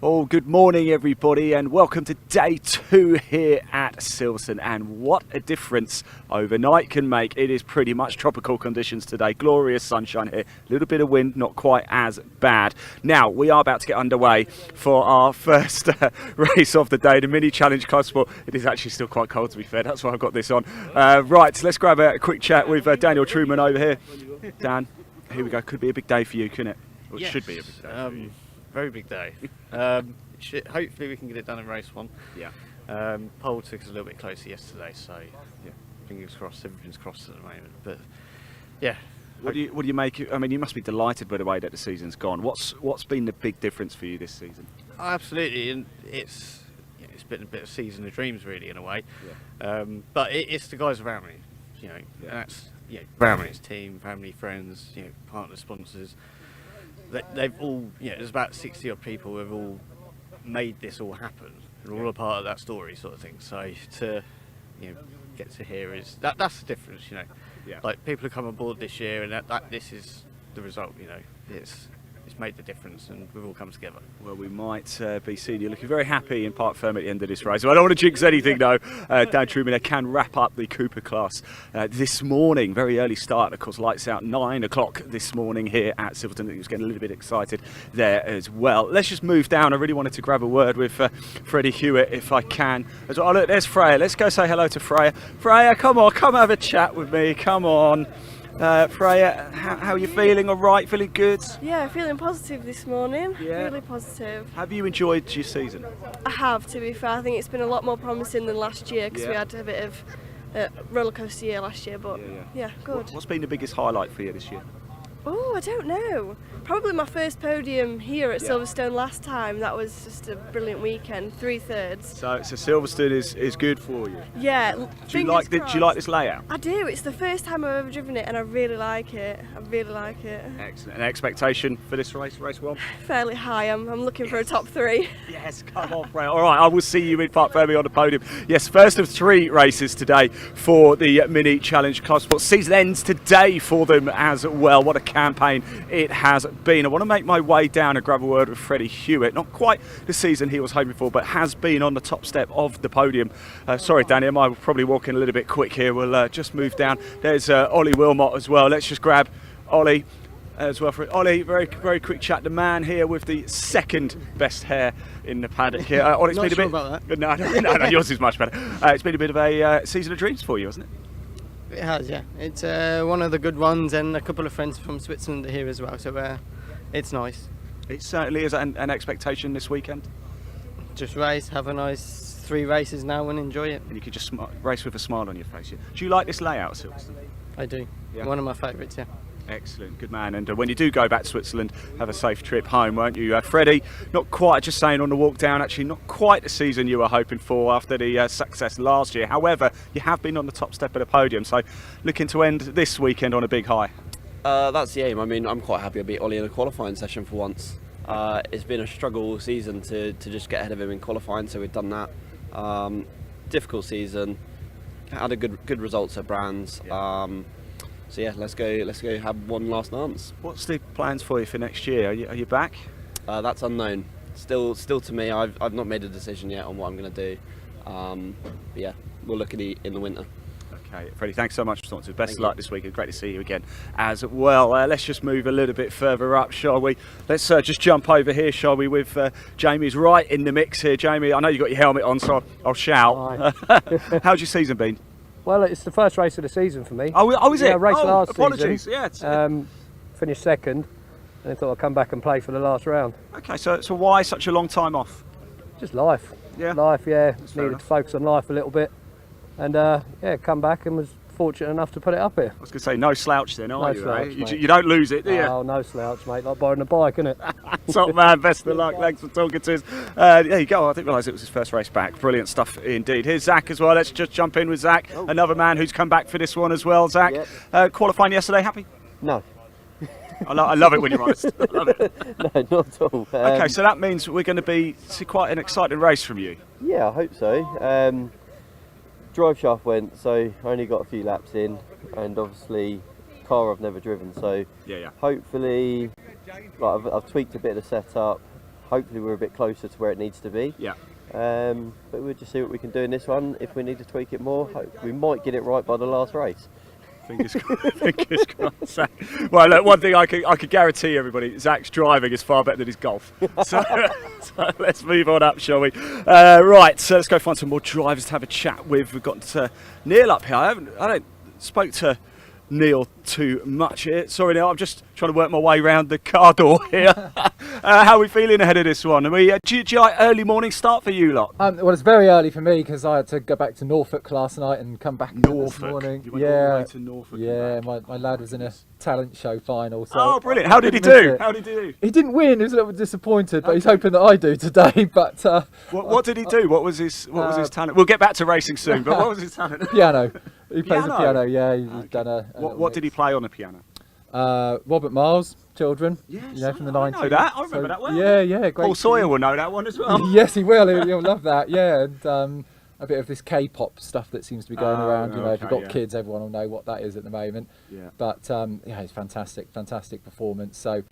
Oh, good morning everybody and welcome to day 2 here at Silverstone, and what a difference overnight can make. It is pretty much tropical conditions today, glorious sunshine here, a little bit of wind, not quite as bad. Now we are about to get underway for our first race of the day, the mini challenge car sport. It is actually still quite cold, to be fair, that's why I've got this on. Right, let's grab a quick chat with Daniel Truman over here. Dan, here we go, could be a big day for you, couldn't it? Well, yes. It should be a big day for you. Very big day. Hopefully we can get it done in race 1. Yeah. Pole took us a little bit closer yesterday, so yeah, fingers crossed, everything's crossed at the moment. But yeah. What do you make? I mean, you must be delighted by the way that the season's gone. What's been the big difference for you this season? Absolutely, and it's been a bit of season of dreams really in a way. Yeah. But it's the guys around me, and that's family's team, family, friends, partner, sponsors. They've all, there's about 60 odd people who have all made this all happen, and all a part of that story, sort of thing. So to, get to hear that's the difference, Yeah. Like people have come on board this year, and that this is the result. It's made the difference, and we've all come together. Well, we might be seeing you looking very happy in Park Firm at the end of this race. Well, I don't want to jinx anything though. Dan Truman can wrap up the Cooper class this morning. Very early start, of course, lights out 9 o'clock this morning here at Silverstone. He was getting a little bit excited there as well. Let's just move down. I really wanted to grab a word with Freddie Hewitt if I can. As well. Oh, look, there's Freya. Let's go say hello to Freya. Freya, come on, come have a chat with me. Come on. Freya, how are you feeling? All right? Feeling good? Yeah, feeling positive this morning. Yeah. Really positive. Have you enjoyed your season? I have, to be fair. I think it's been a lot more promising than last year because we had a bit of a rollercoaster year last year, but yeah, good. What's been the biggest highlight for you this year? Oh, I don't know. Probably my first podium here at Silverstone last time. That was just a brilliant weekend, 3/3. So Silverstone is good for you. Yeah. Do you like this layout? I do. It's the first time I've ever driven it, and I really like it. Excellent. An expectation for this race 1? Fairly high. I'm looking for a top 3. Yes, come on, Freya. All right, I will see you in Park Fermi on the podium. Yes, first of 3 races today for the Mini Challenge Car Sport. Season ends today for them as well. What a campaign it has been. I want to make my way down and grab a word with Freddie Hewitt. Not quite the season he was hoping for, but has been on the top step of the podium. Sorry, Danny, I'm probably walking a little bit quick here. We'll just move down. There's Ollie Wilmot as well. Let's just grab Ollie as well. For Ollie, very very quick chat. The man here with the second best hair in the paddock here. Ollie's been a bit about that. No, yours is much better. It's been a bit of a season of dreams for you, hasn't it? It has, yeah. It's one of the good ones, and a couple of friends from Switzerland are here as well, so it's nice. It certainly is an expectation this weekend. Just race, have a nice 3 races now and enjoy it. And you can just race with a smile on your face. Yeah. Do you like this layout, Silverstone? I do. Yeah. One of my favourites, yeah. Excellent, good man. And when you do go back to Switzerland, have a safe trip home, won't you? Freddie, not quite, just saying on the walk down, actually not quite the season you were hoping for after the success last year. However, you have been on the top step of the podium, so looking to end this weekend on a big high. That's the aim. I mean, I'm quite happy I beat Ollie in a qualifying session for once. It's been a struggle all season to just get ahead of him in qualifying, so we've done that. Difficult season, had a good results at Brands. So yeah, let's go have one last dance. What's the plans for you for next year? Are you back? That's unknown. Still to me. I've not made a decision yet on what I'm going to do. But yeah, we'll look at it in the winter. Okay, Freddie, thanks so much for talking to us. Best of luck this week. It's great to see you again as well. Let's just move a little bit further up, shall we? Let's just jump over here, shall we, with Jamie's right in the mix here. Jamie, I know you've got your helmet on, so I'll shout. How's your season been? Well, it's the first race of the season for me. Oh, is it? Yeah, I raced last apologies. season. Yeah. Finished second, and I thought I'd come back and play for the last round. Okay, so why such a long time off? Just life. Yeah. Life, yeah. That's fair Needed enough. to focus on life a little bit, and yeah, come back and was fortunate enough to put it up here. I was going to say, no slouch then, are No you? slouch, Eh? mate. You don't lose it, do you? Oh, no slouch, mate. Like borrowing a bike, isn't it? Top man, best of luck. Thanks for talking to us. There you go. I didn't realise it was his first race back. Brilliant stuff indeed. Here's Zach as well. Let's just jump in with Zach, another man who's come back for this one as well. Zach, qualifying yesterday, happy? No. I love it when you're honest. I love it. No, not at all. Okay, so that means we're going to see quite an exciting race from you. Yeah, I hope so. Drive shaft went, so I only got a few laps in, and obviously car I've never driven, so yeah. hopefully, like I've tweaked a bit of the setup. hopefully we're a bit closer to where it needs to be. Yeah. But we'll just see what we can do in this one. If we need to tweak it more, we might get it right by the last race. Fingers crossed. Fingers crossed. Well, look, one thing I could guarantee everybody: Zach's driving is far better than his golf. So let's move on up, shall we? Right, so let's go find some more drivers to have a chat with. We've got Neil up here. I don't spoke to Neil too much here. Sorry, Neil. I'm just trying to work my way around the car door here. How are we feeling ahead of this one? Are we, do you like early morning start for you lot? Well, it's very early for me because I had to go back to Norfolk last night and come back this morning. You went all the way to Norfolk. Yeah, my lad was in a talent show final. So oh, brilliant! How did he do? How did he do? He didn't win. He was a little bit disappointed, but he's hoping that I do today. But what did he do? What was his talent? We'll get back to racing soon. But what was his talent? Piano. He plays the piano. Yeah, he's done a. What did he play on the piano? Robert Miles, Children. Yes, from the 90s. I know that. I remember that well. Yeah, great. Paul Sawyer will know that one as well. Yes, he will. He'll love that. Yeah, and a bit of this K-pop stuff that seems to be going around. You know, if you've got kids, everyone will know what that is at the moment. Yeah. But it's fantastic performance. So.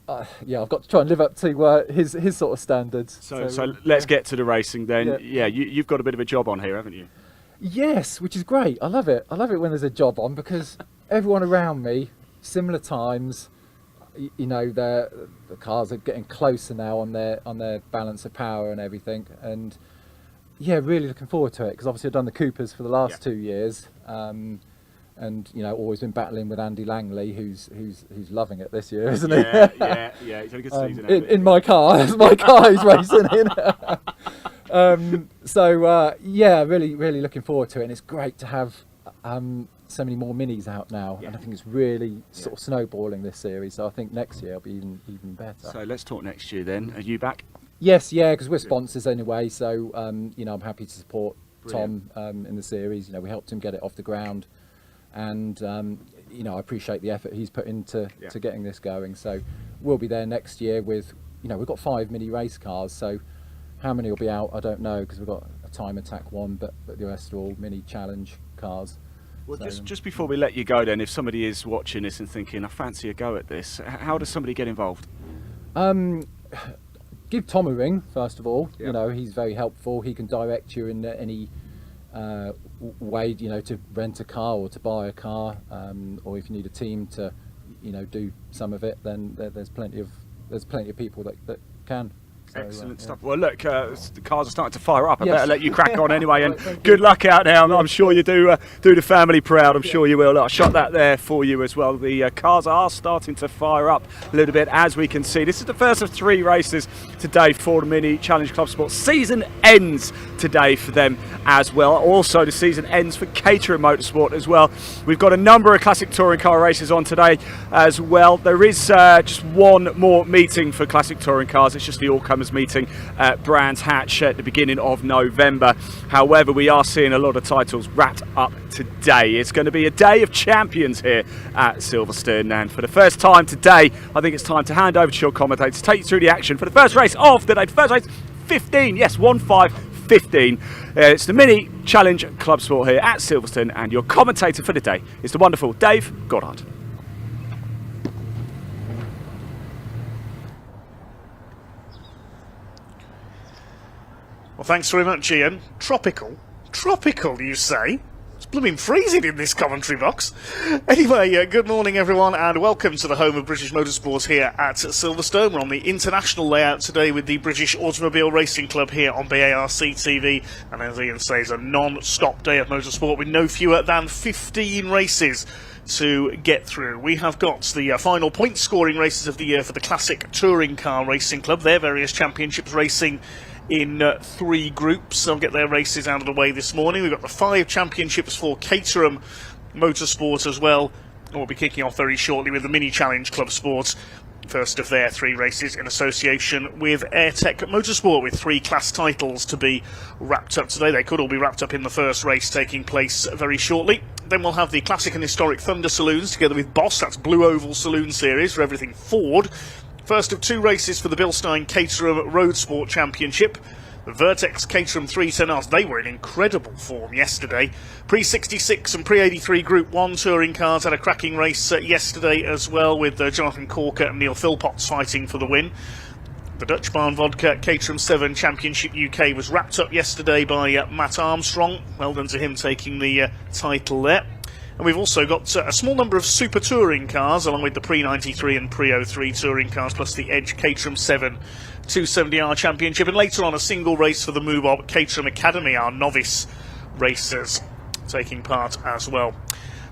I've got to try and live up to his sort of standards. So let's get to the racing then. Yeah, you've got a bit of a job on here, haven't you? Yes, which is great. I love it. I love it when there's a job on because everyone around me, similar times, you know, the cars are getting closer now on their balance of power and everything. And yeah, really looking forward to it because obviously I've done the Coopers for the last 2 years. And you know, always been battling with Andy Langley, who's loving it this year, isn't he? Yeah. He's had a good season. In my car, it's my car he's racing in. Really looking forward to it, and it's great to have so many more minis out now, and I think it's really sort of snowballing this series. So I think next year will be even better. So let's talk next year then. Are you back? Yes, because we're sponsors anyway. So you know, I'm happy to support Tom in the series. You know, we helped him get it off the ground. And you know, I appreciate the effort he's put into to getting this going. So we'll be there next year with, you know, we've got 5 mini race cars. So how many will be out, I don't know, because we've got a time attack one, but the rest are all mini challenge cars. Well, so, just before we let you go, then, if somebody is watching this and thinking, I fancy a go at this, how does somebody get involved? Give Tom a ring first of all. You know, he's very helpful. He can direct you in any way, you know, to rent a car or to buy a car, or if you need a team to, you know, do some of it, then there's plenty of people that can. So, excellent stuff. Well, look, the cars are starting to fire up. I better let you crack on anyway, and good luck out there. I'm sure you do the family proud. I'm sure you will. Look, I shot that there for you as well. The cars are starting to fire up a little bit, as we can see. This is the first of 3 races today for the Mini Challenge Club Sport. Season ends today for them as well. Also, the season ends for Caterham Motorsport as well. We've got a number of classic touring car races on today as well. There is just one more meeting for classic touring cars. It's just the all-comers meeting at Brands Hatch at the beginning of November. However, we are seeing a lot of titles wrapped up today. It's going to be a day of champions here at Silverstone, and for the first time today, I think it's time to hand over to your commentator to take you through the action for the first race of the day. The first race, 15, yes, 1-5-15. It's the Mini Challenge Club Sport here at Silverstone, and your commentator for the day is the wonderful Dave Goddard. Well, thanks very much, Ian. Tropical, you say? It's blooming freezing in this commentary box. Anyway, good morning, everyone, and welcome to the home of British Motorsport here at Silverstone. We're on the international layout today with the British Automobile Racing Club here on BARC TV, and as Ian says, a non-stop day of motorsport with no fewer than 15 races to get through. We have got the final point scoring races of the year for the Classic Touring Car Racing Club. Their various championships racing in 3 groups. They'll get their races out of the way this morning. We've got the 5 championships for Caterham Motorsport as well. And we'll be kicking off very shortly with the Mini Challenge Club Sport. First of their 3 races in association with Airtech Motorsport, with 3 class titles to be wrapped up today. They could all be wrapped up in the first race taking place very shortly. Then we'll have the Classic and Historic Thunder Saloons together with Boss. That's Blue Oval Saloon Series for everything Ford. First of 2 races for the Bilstein Caterham Roadsport Championship. The Vertex Caterham 310Rs, they were in incredible form yesterday. Pre-66 and pre-83 Group 1 touring cars had a cracking race yesterday as well, with Jonathan Corker and Neil Philpotts fighting for the win. The Dutch Barn Vodka Caterham 7 Championship UK was wrapped up yesterday by Matt Armstrong. Well done to him taking the title there. And we've also got a small number of super touring cars, along with the pre-93 and pre-03 touring cars, plus the Edge Caterham 7 270R Championship. And later on, a single race for the moobob Caterham Academy, our novice racers taking part as well.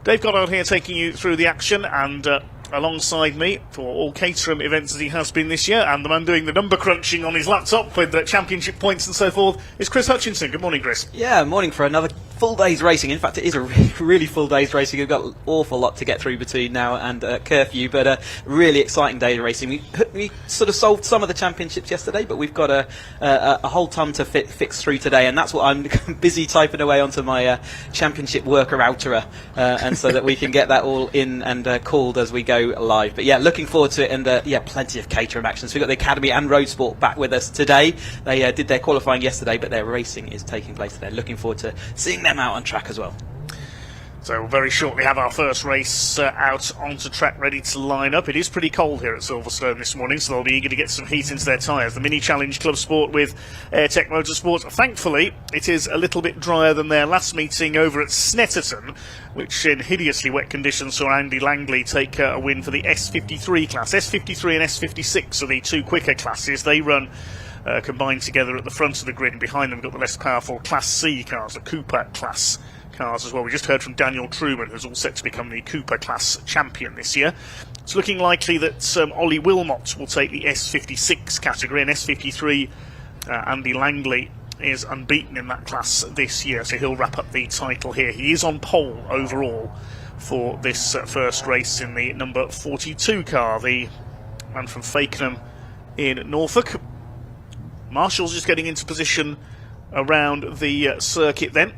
Dave Goddard here taking you through the action, and alongside me for all Caterham events as he has been this year, and the man doing the number crunching on his laptop with the championship points and so forth, is Chris Hutchinson. Good morning, Chris. Yeah, morning for another full day's racing. In fact, it is a really full day's racing. We've got an awful lot to get through between now and curfew, but a really exciting day of racing. We sort of solved some of the championships yesterday, but we've got a whole ton to fix through today, and that's what I'm busy typing away onto my championship worker outerer, and so that we can get that all in and called as we go live. But yeah, looking forward to it, and yeah, plenty of Caterham action. So we've got the Academy and Roadsport back with us today. They did their qualifying yesterday, but their racing is taking place today. Looking forward to seeing them out on track as well. So we'll very shortly have our first race out onto track, ready to line up. It is pretty cold here at Silverstone this morning, so they'll be eager to get some heat into their tyres. The Mini Challenge Club Sport with Vertex Motorsport. Thankfully, it is a little bit drier than their last meeting over at Snetterton, which in hideously wet conditions saw Andy Langley take a win for the S53 class. S53 and S56 are the two quicker classes. They run combined together at the front of the grid, and behind them we've got the less powerful Class C cars, the Cooper class cars as well. We just heard from Daniel Truman, who's all set to become the Cooper class champion this year. It's looking likely that Ollie Wilmot will take the S56 category, and S53 Andy Langley is unbeaten in that class this year, so he'll wrap up the title here. He is on pole overall for this first race in the number 42 car, the man from Fakenham in Norfolk. Marshall's just getting into position around the circuit then,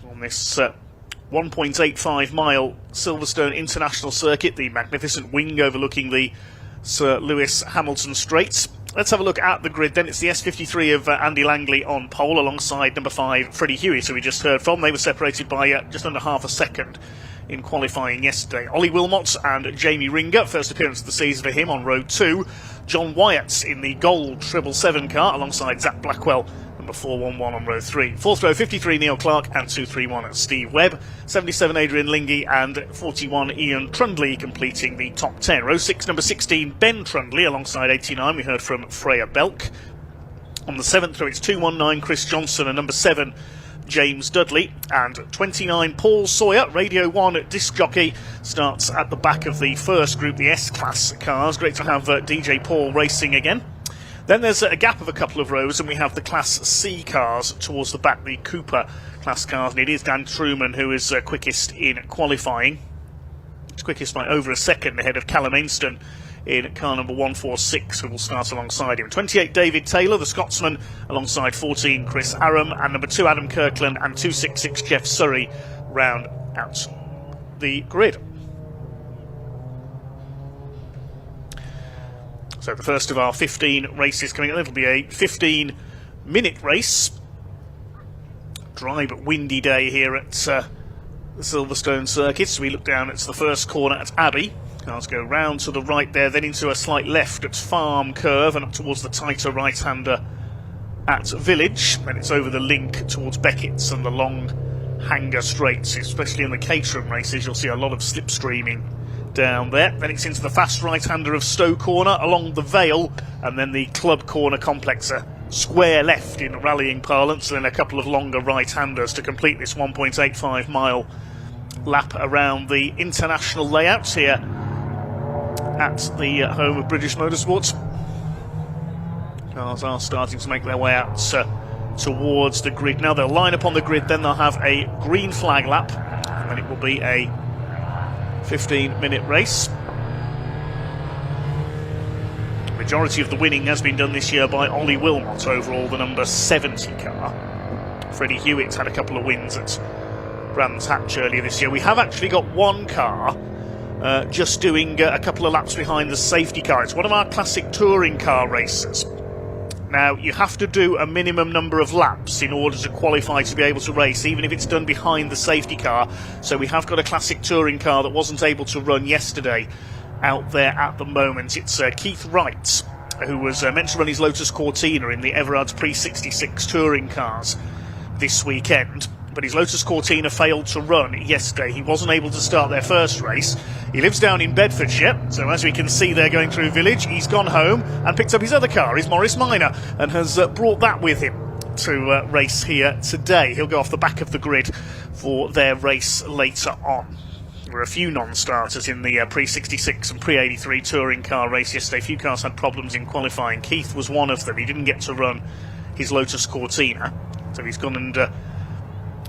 on this 1.85 mile Silverstone International Circuit, the magnificent wing overlooking the Sir Lewis Hamilton Straits. Let's have a look at the grid then. It's the S53 of Andy Langley on pole alongside number 5 Freddie Hewitt, who we just heard from. They were separated by just under half a second in qualifying yesterday. Ollie Wilmot and Jamie Ringer, first appearance of the season for him on Road 2. John Wyatt in the gold 777 car alongside Zach Blackwell, number 411 on Road 3. Fourth row 53 Neil Clark and 231 Steve Webb. 77 Adrian Lingy and 41 Ian Trundley completing the top 10. Row 6 number 16 Ben Trundley alongside 89 we heard from Freya Belk. On the 7th row it's 219 Chris Johnson and number 7 James Dudley, and 29 Paul Sawyer, Radio 1 disc jockey, starts at the back of the first group, the S-Class cars. Great to have DJ Paul racing again. Then there's a gap of a couple of rows, and we have the Class C cars towards the back, the Cooper class cars, and it is Dan Truman who is quickest in qualifying. It's quickest by over a second ahead of Callum Ainston in car number 146, who will start alongside him. 28 David Taylor, the Scotsman, alongside 14 Chris Aram, and number 2 Adam Kirkland and 266 Jeff Surrey round out the grid. So the first of our 15 races coming up. It'll be a 15-minute race. Dry but windy day here at the Silverstone circuit. So we look down at the first corner at Abbey. Cars go round to the right there, then into a slight left at Farm Curve and up towards the tighter right-hander at Village. Then it's over the link towards Beckett's and the long hanger straights, especially in the Caterham races. You'll see a lot of slipstreaming down there. Then it's into the fast right-hander of Stowe Corner, along the Vale, and then the Club Corner complexer. Square left in rallying parlance, and then a couple of longer right-handers to complete this 1.85 mile lap around the international layouts here at the home of British Motorsport. Cars are starting to make their way out towards the grid. Now they'll line up on the grid, then they'll have a green flag lap, and then it will be a 15-minute race. The majority of the winning has been done this year by Ollie Wilmot, overall the number 70 car. Freddie Hewitt had a couple of wins at Brands Hatch earlier this year. We have actually got one car just doing a couple of laps behind the safety car. It's one of our classic touring car races. Now, you have to do a minimum number of laps in order to qualify to be able to race, even if it's done behind the safety car. So we have got a classic touring car that wasn't able to run yesterday out there at the moment. It's Keith Wright who was meant to run his Lotus Cortina in the Everard's Pre-66 touring cars this weekend, but his Lotus Cortina failed to run yesterday. He wasn't able to start their first race. He lives down in Bedfordshire, so as we can see there going through Village, he's gone home and picked up his other car, his Morris Minor, and has brought that with him to race here today. He'll go off the back of the grid for their race later on. There were a few non-starters in the Pre-66 and Pre-83 touring car race yesterday. A few cars had problems in qualifying. Keith was one of them. He didn't get to run his Lotus Cortina, so he's gone and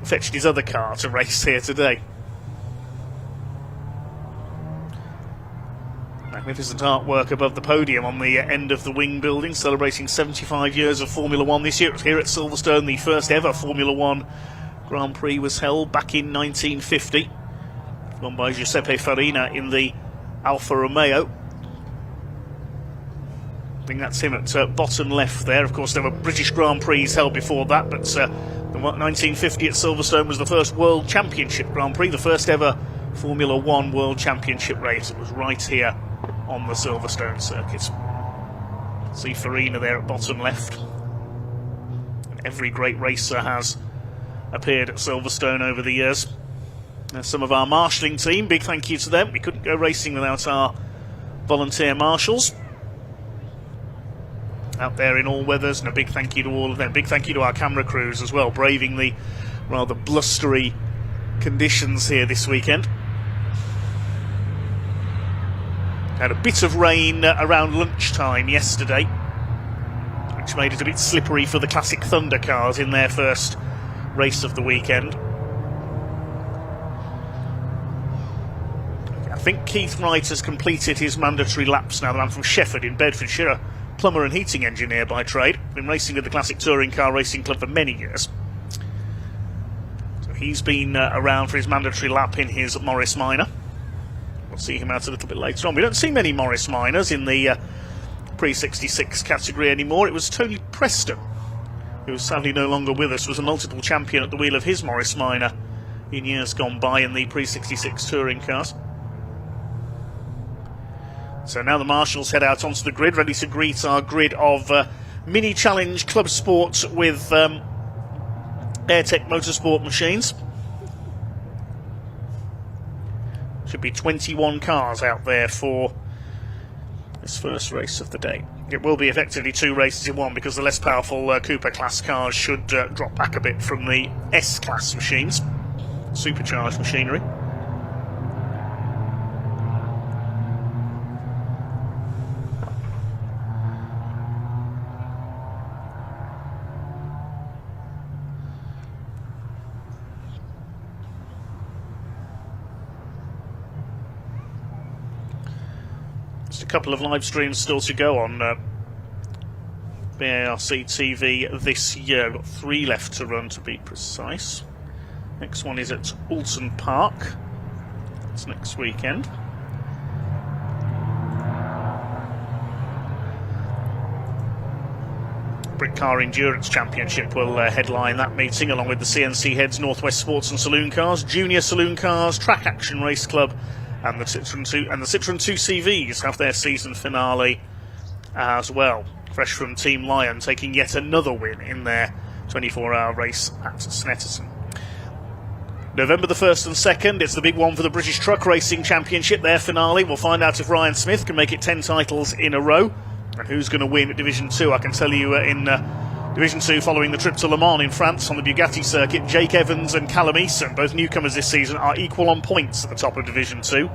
fetched his other car to race here today. Magnificent artwork above the podium on the end of the wing building, celebrating 75 years of Formula One this year. It was here at Silverstone the first ever Formula One Grand Prix was held back in 1950. Won by Giuseppe Farina in the Alfa Romeo. I think that's him at bottom left there. Of course, there were British Grand Prix held before that, but the 1950 at Silverstone was the first World Championship Grand Prix, the first ever Formula One World Championship race. It was right here on the Silverstone circuit. See Farina there at bottom left. And every great racer has appeared at Silverstone over the years. Some of our marshalling team, big thank you to them. We couldn't go racing without our volunteer marshals out there in all weathers, and a big thank you to all of them. Big thank you to our camera crews as well, braving the rather blustery conditions here this weekend. Had a bit of rain around lunchtime yesterday, which made it a bit slippery for the Classic Thunder cars in their first race of the weekend. I think Keith Wright has completed his mandatory laps now. The man from Shefford in Bedfordshire, a plumber and heating engineer by trade, been racing with the Classic Touring Car Racing Club for many years. So he's been around for his mandatory lap in his Morris Minor. We'll see him out a little bit later on. We don't see many Morris Minors in the Pre-66 category anymore. It was Tony Preston, who sadly no longer with us, was a multiple champion at the wheel of his Morris Minor in years gone by in the Pre-66 touring cars. So now the marshals head out onto the grid, ready to greet our grid of Mini Challenge Club Sport with Airtech Motorsport machines. Should be 21 cars out there for this first race of the day. It will be effectively two races in one, because the less powerful Cooper class cars should drop back a bit from the S class machines, supercharged machinery. A couple of live streams still to go on BARC TV this year. We've got 3 left to run, to be precise. Next one is at Alton Park. That's next weekend. Brick Car Endurance Championship will headline that meeting, along with the CNC Heads Northwest Sports and Saloon Cars, Junior Saloon Cars, Track Action Race Club, and the Citroen 2 CVs have their season finale as well. Fresh from Team Lion, taking yet another win in their 24-hour race at Snetterton. November the 1st and 2nd, it's the big one for the British Truck Racing Championship, their finale. We'll find out if Ryan Smith can make it 10 titles in a row, and who's going to win Division 2. I can tell you in Division 2, following the trip to Le Mans in France on the Bugatti circuit, Jake Evans and Callum Eason, both newcomers this season, are equal on points at the top of Division 2.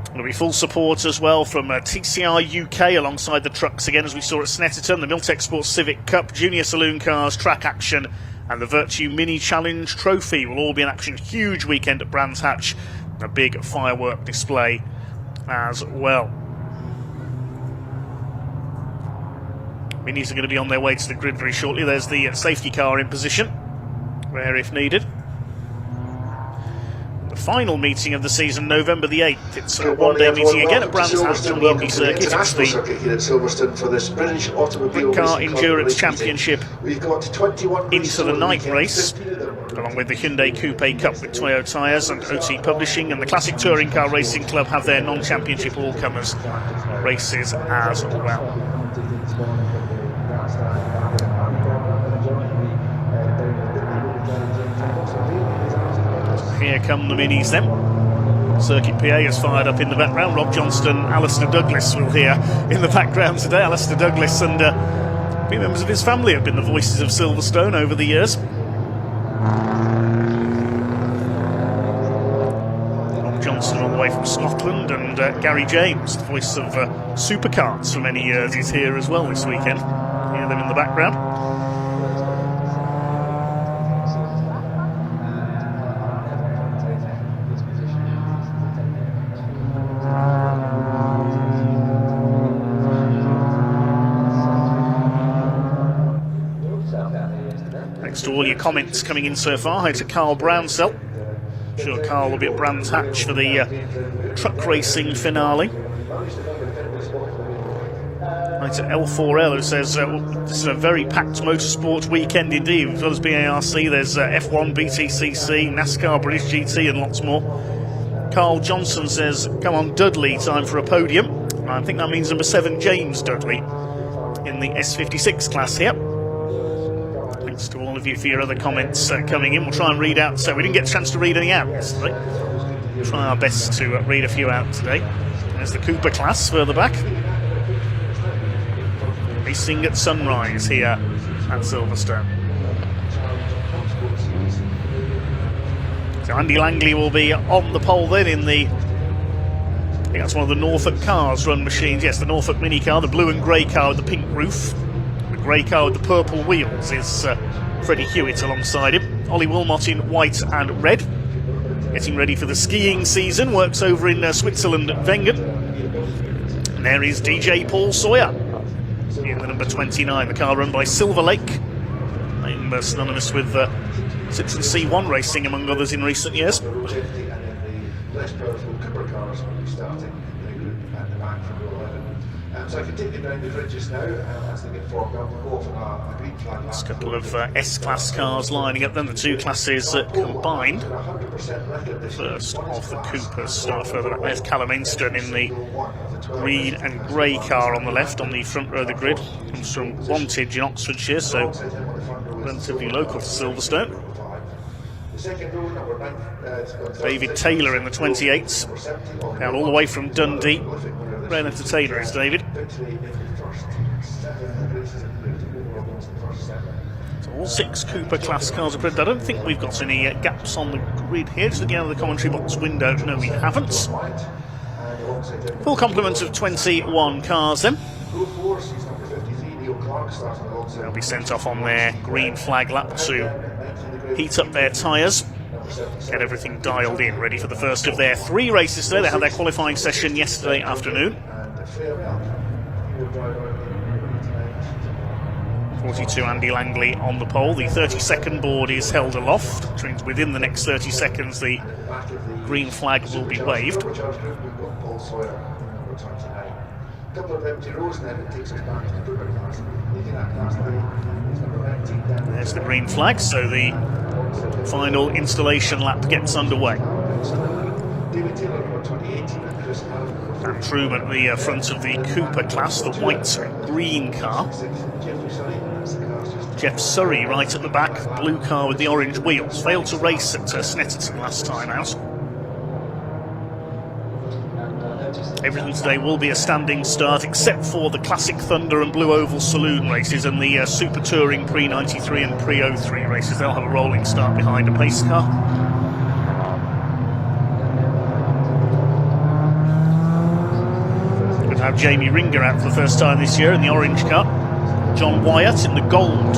There'll be full support as well from TCR UK alongside the trucks again, as we saw at Snetterton, the Miltech Sports Civic Cup, Junior Saloon Cars, Track Action, and the Virtue Mini Challenge Trophy will all be in action. Huge weekend at Brands Hatch, a big firework display as well. Minis are going to be on their way to the grid very shortly. There's the safety car in position, where if needed. The final meeting of the season, November the 8th. It's a one-day meeting again at Brands Hatch on the Indy circuit. It's the Brick Car Endurance Championship into the night race, along with the Hyundai Coupe Cup with Toyo Tyres and OT Publishing, and the Classic Touring Car Racing Club have their non-championship all-comers races as well. Here come the minis then. Circuit PA has fired up in the background. Rob Johnston, Alistair Douglas will hear in the background today. Alistair Douglas and a few members of his family have been the voices of Silverstone over the years. Rob Johnston all the way from Scotland, and Gary James, the voice of supercars for many years, is here as well this weekend. Hear them in the background. Thanks to all your comments coming in so far. Hi to Carl Brownsell. I'm sure Carl will be at Brands Hatch for the truck racing finale. Hi to L4L, who says this is a very packed motorsport weekend indeed. As well as BARC, there's F1, BTCC, NASCAR, British GT and lots more. Carl Johnson says, come on Dudley, time for a podium. I think that means number 7 James Dudley in the S56 class here. Thanks to all of you for your other comments coming in. We'll try and read out, so we didn't get a chance to read any out yesterday. We'll try our best to read a few out today. There's the Cooper class further back. Racing at sunrise here at Silverstone. So Andy Langley will be on the pole then in the, I think that's one of the Norfolk Cars run machines. Yes, the Norfolk mini car, the blue and grey car with the pink roof. The grey car with the purple wheels is Freddie Hewitt alongside him. Ollie Wilmot in white and red. Getting ready for the skiing season. Works over in Switzerland at Wengen. And there is DJ Paul Sawyer in the number 29. The car run by Silver Lake. I'm synonymous with Citroen C1 racing, among others, in recent years. Less powerful Cooper cars will be starting in the group at the back from row 11. So I can take you down the bridges now as they get formed up. We'll go for a green flag. There's a couple of S-Class cars lining up then, the two classes combined. First of the Coopers start further back. There's Callum Ainston in the green and grey car on the left on the front row of the grid. Comes from Wantage in Oxfordshire, so relatively local to Silverstone. David Taylor in the 28s, down all the way from Dundee. Rare entertainer is David. So all 6 Cooper class cars are printed. I don't think we've got any gaps on the grid here. Just looking out of the commentary box window, no we haven't. Full complement of 21 cars then. They'll be sent off on their green flag lap to heat up their tyres, get everything dialed in, ready for the first of their 3 races today. They had their qualifying session yesterday afternoon. 42 Andy Langley on the pole. The 30-second board is held aloft, which means within the next 30 seconds the green flag will be waved. There's the green flag, so the final installation lap gets underway. Dan Truman at the front of the Cooper class, the white and green car. Jeff Surrey right at the back, the blue car with the orange wheels. Failed to race at Snetterton last time out. Everything today will be a standing start, except for the Classic Thunder and Blue Oval Saloon races and the Super Touring Pre-93 and Pre-03 races. They'll have a rolling start behind a pace car. Good to have Jamie Ringer out for the first time this year in the orange car. John Wyatt in the gold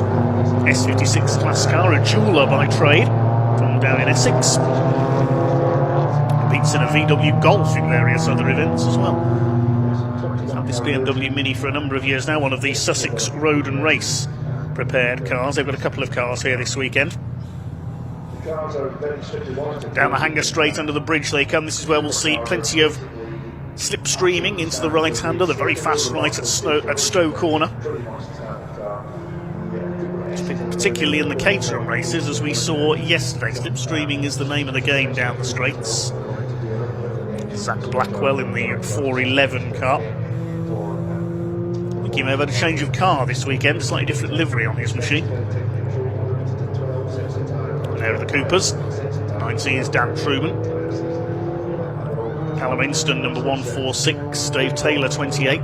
S56 class car, a jeweller by trade from down in Essex. Beats in a VW Golf in various other events as well. He's had this BMW Mini for a number of years now, one of the Sussex Road and Race prepared cars. They've got a couple of cars here this weekend. Down the hanger straight under the bridge they come. This is where we'll see plenty of slipstreaming into the right-hander, the very fast right at Stowe Corner. Particularly in the Caterham races, as we saw yesterday. Slipstreaming is the name of the game down the straights. Zach Blackwell in the 411 car. I think he may have had a change of car this weekend, a slightly different livery on his machine. And there are the Coopers. 19 is Dan Truman. Callum Inston, number 146. Dave Taylor, 28.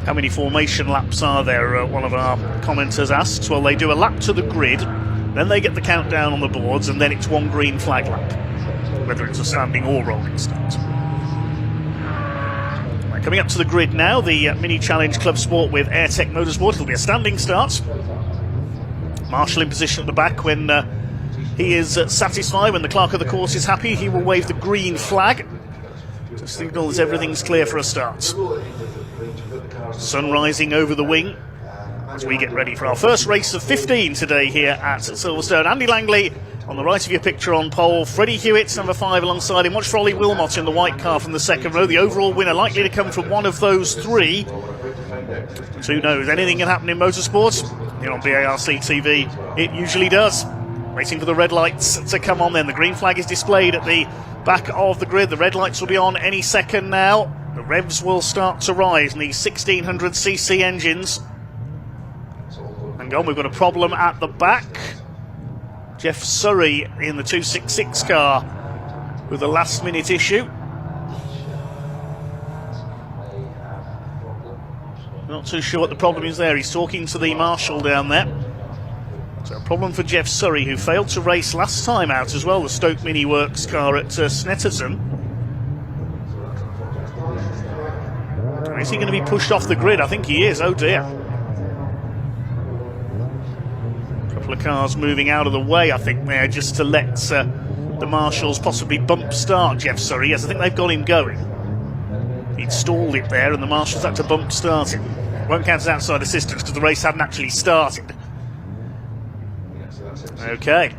How many formation laps are there? One of our commenters asks. Well, they do a lap to the grid, then they get the countdown on the boards, and then it's one green flag lap, whether it's a standing or rolling start. Right, coming up to the grid now, the Mini Challenge Club Sport with Vertex Motorsport. It'll be a standing start. Marshall in position at the back. When he is satisfied, when the clerk of the course is happy, he will wave the green flag to signal that everything's clear for a start. Sun rising over the wing as we get ready for our first race of 15 today here at Silverstone. Andy Langley on the right of your picture on pole. Freddie Hewitt, number 5, alongside him. Watch for Ollie Wilmot in the white car from the second row. The overall winner likely to come from one of those three. But who knows? Anything can happen in motorsport. Here on BARC TV, it usually does. Waiting for the red lights to come on then. The green flag is displayed at the back of the grid. The red lights will be on any second now. The revs will start to rise in these 1600cc engines. Hang on, we've got a problem at the back. Jeff Surrey in the 266 car with a last minute issue. Not too sure what the problem is there. He's talking to the marshal down there. So a problem for Jeff Surrey, who failed to race last time out as well, the Stoke Mini Works car at Snetterton. Is he going to be pushed off the grid? I think he is. Oh dear. A couple of cars moving out of the way, I think, there, just to let the marshals possibly bump start Jeff Surrey. Yes, I think they've got him going. He'd stalled it there, and the marshals had to bump start him. Won't count as outside assistance because the race hadn't actually started. Okay,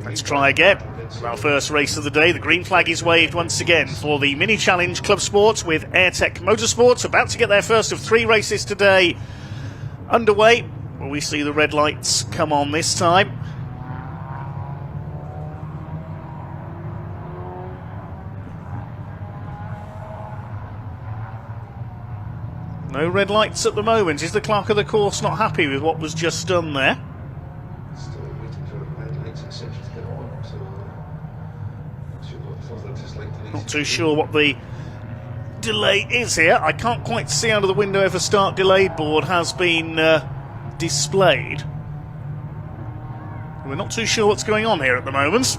let's try again. Our first race of the day. The green flag is waved once again for the Mini Challenge Club Sport with Vertex Motorsport, about to get their first of 3 races today underway. Will we see the red lights come on this time? No red lights at the moment. Is the clerk of the course not happy with what was just done there? Not too sure what the delay is here. I can't quite see out of the window if a start delayed board has been displayed. We're not too sure what's going on here at the moment.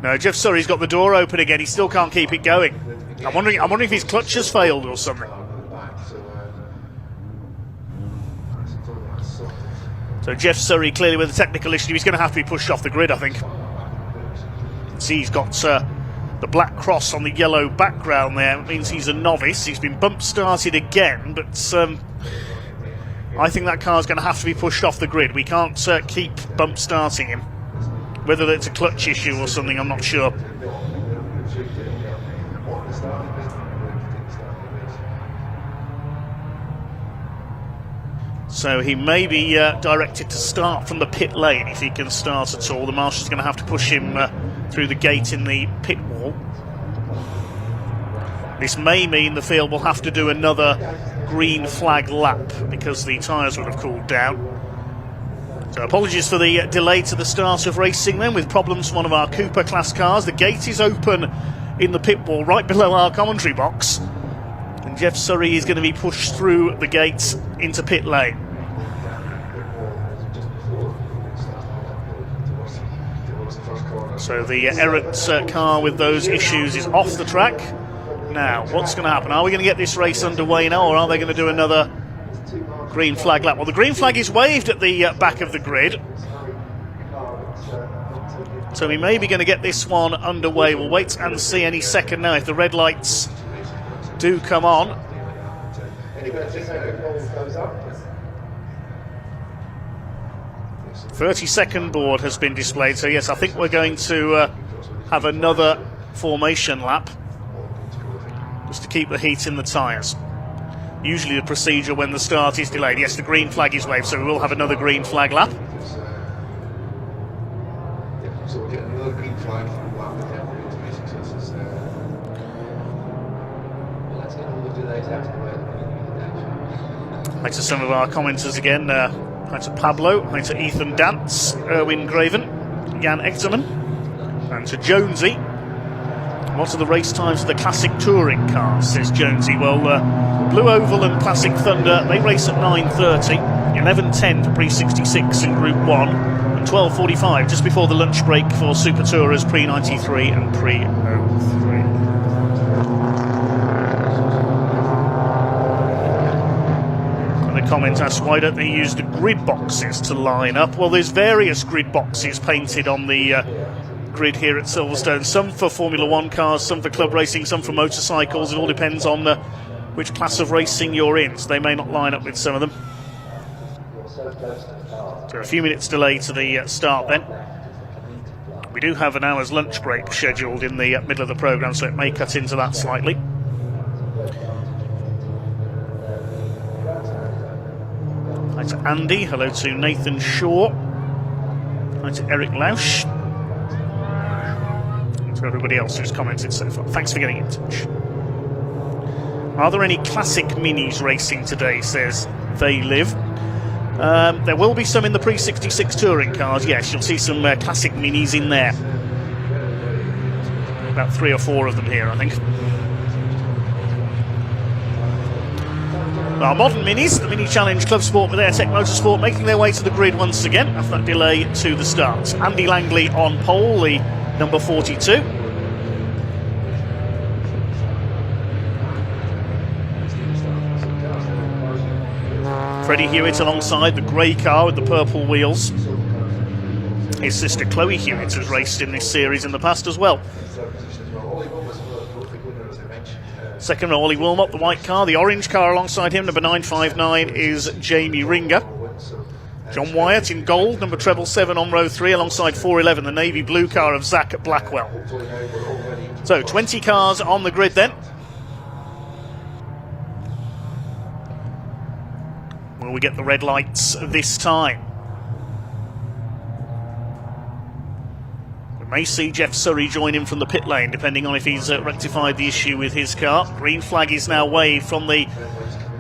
No, Jeff Surrey's got the door open again. He still can't keep it going. I'm wondering if his clutch has failed or something. So Jeff Surrey clearly with a technical issue. He's going to have to be pushed off the grid, I think. See, he's got the black cross on the yellow background there. It means he's a novice. He's been bump started again, but I think that car's going to have to be pushed off the grid. We can't keep bump starting him. Whether it's a clutch issue or something, I'm not sure. So he may be directed to start from the pit lane if he can start at all. The marshal's going to have to push him through the gate in the pit wall. This may mean the field will have to do another green flag lap because the tyres would have cooled down. So apologies for the delay to the start of racing then, with problems from one of our Cooper class cars. The gate is open in the pit wall right below our commentary box, and Jeff Surrey is going to be pushed through the gates into pit lane. So the errant car with those issues is off the track. Now, what's going to happen? Are we going to get this race underway now, or are they going to do another green flag lap? Well, the green flag is waved at the back of the grid, so we may be going to get this one underway. We'll wait and see any second now if the red lights do come on. 30-second board has been displayed, so yes, I think we're going to have another formation lap. just to keep the heat in the tyres. Usually the procedure when the start is delayed. Yes, the green flag is waved, so we will have another green flag lap. So we're getting another green flag lap with them. Let's get all the delays out of the way. Hi to some of our commenters again. Hi to Pablo, hi to Ethan Dance, Erwin Graven, Jan Echterman, and to Jonesy. What are the race times for the classic touring cars, says Jonesy. Well, Blue Oval and Classic Thunder, they race at 9:30, 11:10 for Pre-66 in Group 1, and 12:45 just before the lunch break for Super Tourers Pre-93 and Pre-03. Comment asks, why don't they use the grid boxes to line up? Well, there's various grid boxes painted on the grid here at Silverstone. Some for Formula 1 cars, some for club racing, some for motorcycles. It all depends on which class of racing you're in, so they may not line up with some of them. So a few minutes delay to the start then. We do have an hour's lunch break scheduled in the middle of the programme, so it may cut into that slightly. Hi to Andy, hello to Nathan Shaw, hi to Eric Lausch, and to everybody else who's commented so far. Thanks for getting in touch. Are there any classic minis racing today, says They Live. There will be some in the Pre-66 touring cars, yes, you'll see some classic minis in there. About 3 or 4 of them here, I think. Our modern minis, the Mini Challenge Club Sport with Vertex Motorsport, making their way to the grid once again after that delay to the start. Andy Langley on pole, the number 42. Freddie Hewitt alongside the grey car with the purple wheels. His sister Chloe Hewitt has raced in this series in the past as well. Second row, Ollie Wilmot, the white car. The orange car alongside him, number 959, is Jamie Ringer. John Wyatt in gold, number 777 on row 3, alongside 411, the navy blue car of Zach Blackwell. So, 20 cars on the grid then. Will we get the red lights this time? May see Jeff Surrey join him from the pit lane, depending on if he's rectified the issue with his car. Green flag is now waved from the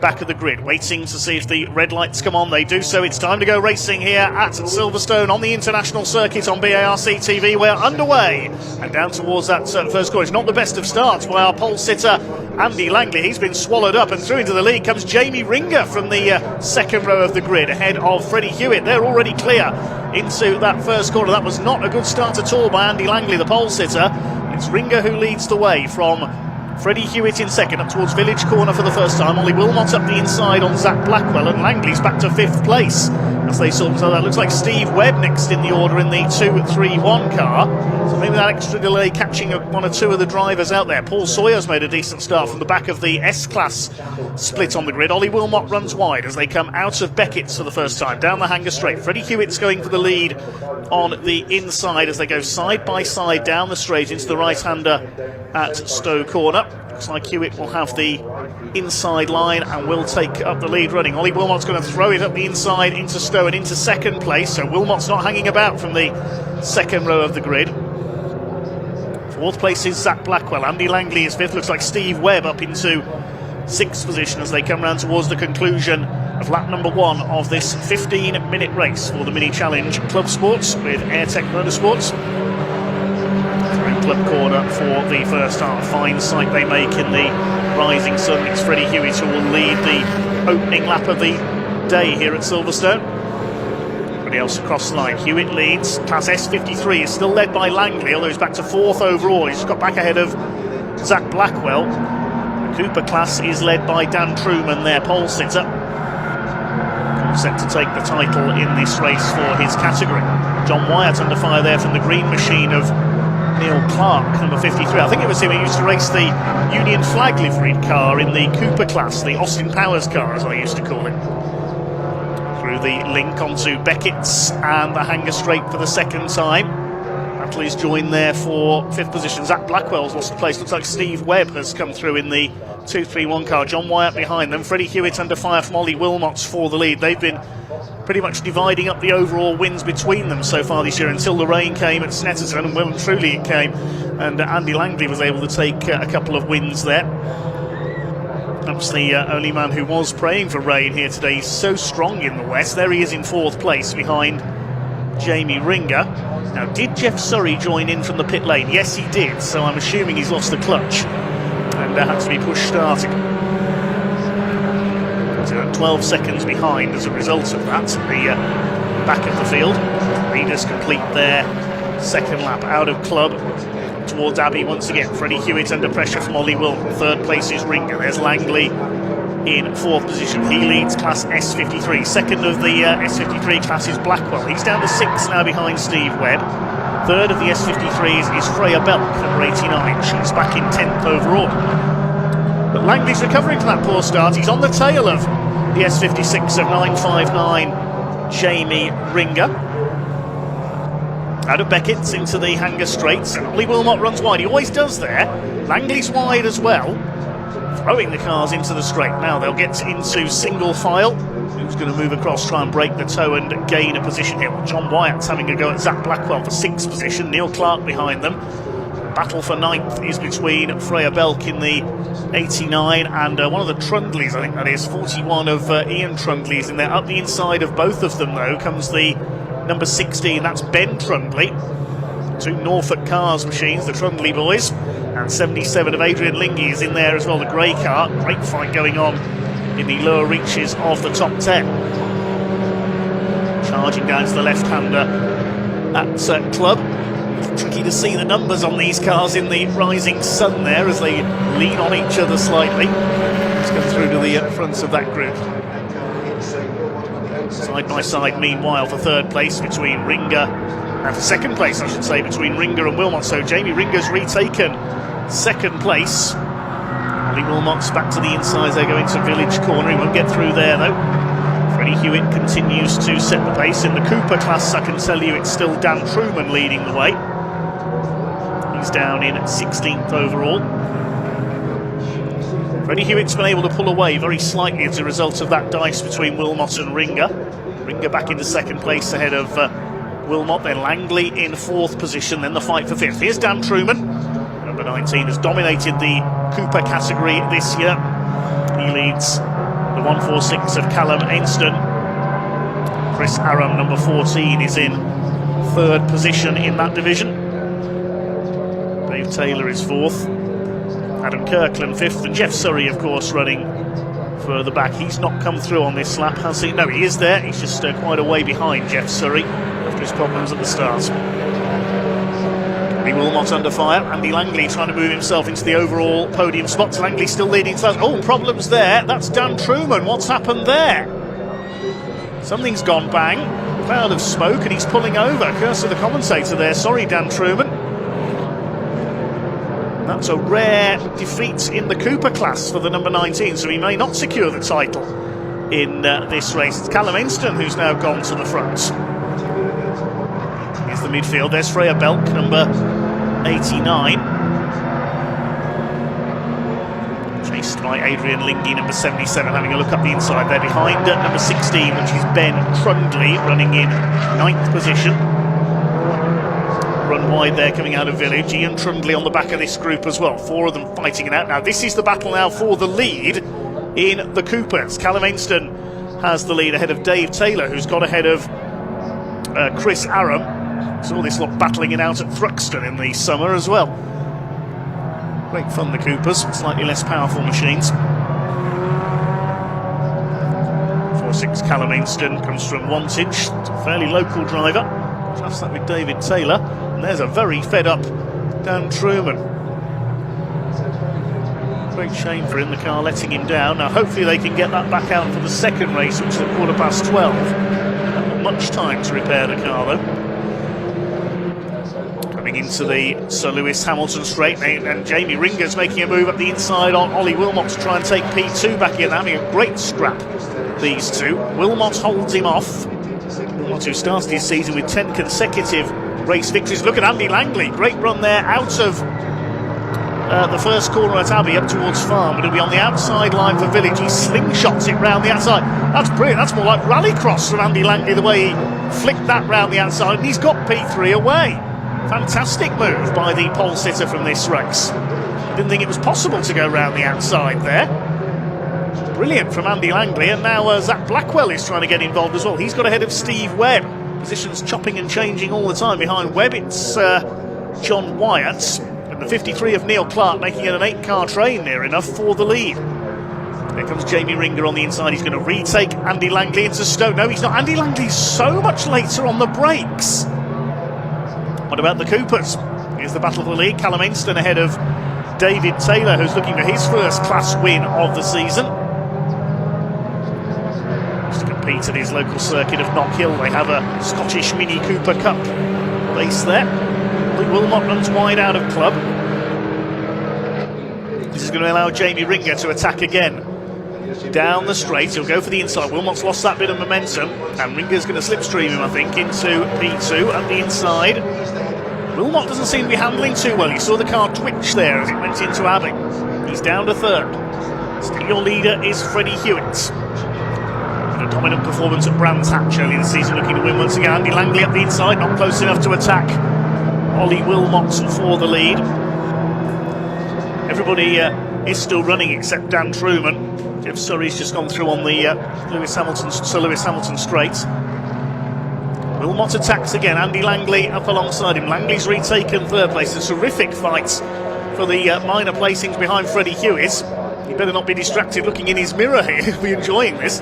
back of the grid, waiting to see if the red lights come on. They do so. It's time to go racing here at Silverstone on the international circuit on BARC TV. We're underway and down towards that first corner. It's not the best of starts by our pole sitter Andy Langley. He's been swallowed up, and through into the lead comes Jamie Ringer from the second row of the grid, ahead of Freddie Hewitt. They're already clear into that first corner. That was not a good start at all by Andy Langley, the pole sitter. It's Ringer who leads the way from Freddie Hewitt in second, up towards Village Corner for the first time. Ollie Wilmot up the inside on Zach Blackwell, and Langley's back to 5th place as they sort of, that looks like Steve Webb next in the order in the 2-3-1 car. So maybe that extra delay catching one or two of the drivers out there. Paul Sawyer's made a decent start from the back of the S-Class split on the grid. Ollie Wilmot runs wide as they come out of Beckett's for the first time, down the hanger straight. Freddie Hewitt's going for the lead on the inside as they go side by side down the straight into the right-hander at Stowe Corner. Looks like Hewitt will have the inside line and will take up the lead running. Ollie Wilmot's going to throw it up the inside into Stowe and into second place, so Wilmot's not hanging about from the second row of the grid. 4th place is Zach Blackwell. Andy Langley is 5th. Looks like Steve Webb up into 6th position as they come round towards the conclusion of lap number 1 of this 15-minute race for the Mini Challenge Club Sports with Vertex Motorsport. Club corner for the first half. Fine sight they make in the rising sun. It's Freddie Hewitt who will lead the opening lap of the day here at Silverstone. Everybody else across the line. Hewitt leads. Class S53 is still led by Langley, although he's back to 4th overall. He's got back ahead of Zach Blackwell. The Cooper class is led by Dan Truman, their pole sitter, set to take the title in this race for his category. John Wyatt under fire there from the green machine of Neil Clark, number 53. I think it was him who used to race the Union flag liveried car in the Cooper class, the Austin Powers car as I used to call it. Through the link onto Beckett's and the hanger straight for the second time. battle is joined there for 5th position. Zach Blackwell's lost the place. Looks like Steve Webb has come through in the 2-3-1 car. John Wyatt behind them. Freddie Hewitt under fire from Ollie Wilmots for the lead. They've been pretty much dividing up the overall wins between them so far this year until the rain came at Snetterton, and well and truly it came. And Andy Langley was able to take a couple of wins there. Perhaps the only man who was praying for rain here today. He's so strong in the west. There he is in 4th place behind Jamie Ringer. Now, did Jeff Surrey join in from the pit lane? Yes, he did, so I'm assuming he's lost the clutch and had to be pushed starting. So 12 seconds behind as a result of that. The back of the field. Leaders complete their second lap out of club towards Abbey once again. Freddie Hewitt under pressure from Ollie Wilmot. 3rd place is Ringer. There's Langley in 4th position. He leads class S53. Second of the S53 class is Blackwell. He's down to 6th now behind Steve Webb. 3rd of the S53s is Freya Belk, number 89. She's back in 10th overall. But Langley's recovering from that poor start. He's on the tail of the S56 of 959 Jamie Ringer. Out of Beckett's into the Hanger Straights. Ollie Wilmot runs wide. He always does there. Langley's wide as well, throwing the cars into the straight. Now they'll get into single file. Who's going to move across, try and break the toe and gain a position here? Well, John Wyatt's having a go at Zach Blackwell for 6th position. Neil Clark behind them. Battle for 9th is between Freya Belk in the 89 and one of the Trundleys, I think that is, 41 of Ian Trundley's in there. Up the inside of both of them, though, comes the number 16, that's Ben Trundley. 2 Norfolk Cars machines, the Trundley boys. And 77 of Adrian Lingy is in there as well, the grey car. Great fight going on in the lower reaches of the top 10. Charging down to the left-hander at club. Tricky to see the numbers on these cars in the rising sun there as they lean on each other slightly. Let's go through to the front of that group. Side by side, meanwhile, for 3rd place between Ringer, and for 2nd place, I should say, between Ringer and Wilmot. So Jamie Ringer's retaken 2nd place. Ollie Wilmot's back to the inside. They go into Village Corner. He won't get through there, though. Freddie Hewitt continues to set the pace. In the Cooper class, I can tell you it's still Dan Truman leading the way. He's down in 16th overall. Freddie Hewitt's been able to pull away very slightly as a result of that dice between Wilmot and Ringer. Ringer back into 2nd place ahead of Wilmot, then Langley in 4th position, then the fight for 5th. Here's Dan Truman. Number 19 has dominated the Cooper category this year. He leads the 146 of Callum Ainston. Chris Aram, number 14, is in 3rd position in that division. Dave Taylor is 4th. Adam Kirkland 5th, and Jeff Surrey, of course, running further back. He's not come through on this lap, has he? No, he is there. He's just quite a way behind Jeff Surrey after his problems at the start. Ollie Wilmot under fire. Andy Langley trying to move himself into the overall podium spots. Langley still leading. Oh, problems there. That's Dan Truman. What's happened there? Something's gone bang. Cloud of smoke, and he's pulling over. Curse of the commentator there. Sorry, Dan Truman. That's a rare defeat in the Cooper class for the number 19, so he may not secure the title in this race. It's Callum Ainston who's now gone to the front. Here's the midfield. There's Freya Belk, number 89. Chased by Adrian Lingy, number 77, having a look up the inside there behind number 16, which is Ben Trundley, running in 9th position. Run wide there coming out of Village. Ian Trundley on the back of this group as well. 4 of them fighting it out. Now this is the battle now for the lead in the Coopers. Callum Ainston has the lead ahead of Dave Taylor, who's got ahead of Chris Aram. Saw this lot battling it out at Thruxton in the summer as well. Great fun, the Coopers. Slightly less powerful machines. 4-6 Callum Ainston comes from Wantage. It's a fairly local driver. Trust that with David Taylor. And there's a very fed up Dan Truman. Great shame for him, the car letting him down. Now hopefully they can get that back out for the 2nd race, which is at 12:15. Not much time to repair the car though. Coming into the Sir Lewis Hamilton straight, and Jamie Ringer's making a move up the inside on Ollie Wilmot to try and take P2 back in. Having a great scrap, these two. Wilmot holds him off. Wilmot, who started his season with 10 consecutive race victories. Look at Andy Langley, great run there out of the first corner at Abbey up towards Farm, but it'll be on the outside line for Village. He slingshots it round the outside. That's brilliant. That's more like rallycross from Andy Langley, the way he flicked that round the outside, and he's got P3 away. Fantastic move by the pole sitter from this race. Didn't think it was possible to go round the outside there. Brilliant from Andy Langley, and now Zach Blackwell is trying to get involved as well. He's got ahead of Steve Webb. Positions chopping and changing all the time behind Webb. It's John Wyatt. The 53 of Neil Clark making it an 8-car train near enough for the lead. Here comes Jamie Ringer on the inside. He's going to retake Andy Langley into Stowe. No, he's not. Andy Langley's so much later on the brakes. What about the Coopers? Here's the battle for the lead. Callum Ainston ahead of David Taylor, who's looking for his first class win of the season. Just to compete at his local circuit of Knockhill. They have a Scottish Mini Cooper Cup race there. Wilmot runs wide out of club. This is going to allow Jamie Ringer to attack again. Down the straight, he'll go for the inside. Wilmot's lost that bit of momentum, and Ringer's going to slipstream him, I think, into P2 at the inside. Wilmot doesn't seem to be handling too well. You saw the car twitch there as it went into Abbey. He's down to third. Still your leader is Freddie Hewitt. A dominant performance at Brands Hatch early in the season, looking to win once again. Andy Langley up the inside, not close enough to attack Ollie Wilmot for the lead. Everybody is still running except Dan Truman. Jeff Surrey's just gone through on the Sir Lewis Hamilton straight. Wilmot attacks again. Andy Langley up alongside him. Langley's retaken third place. A terrific fight for the minor placings behind Freddie Hewitt. He better not be distracted looking in his mirror here. He'll be enjoying this.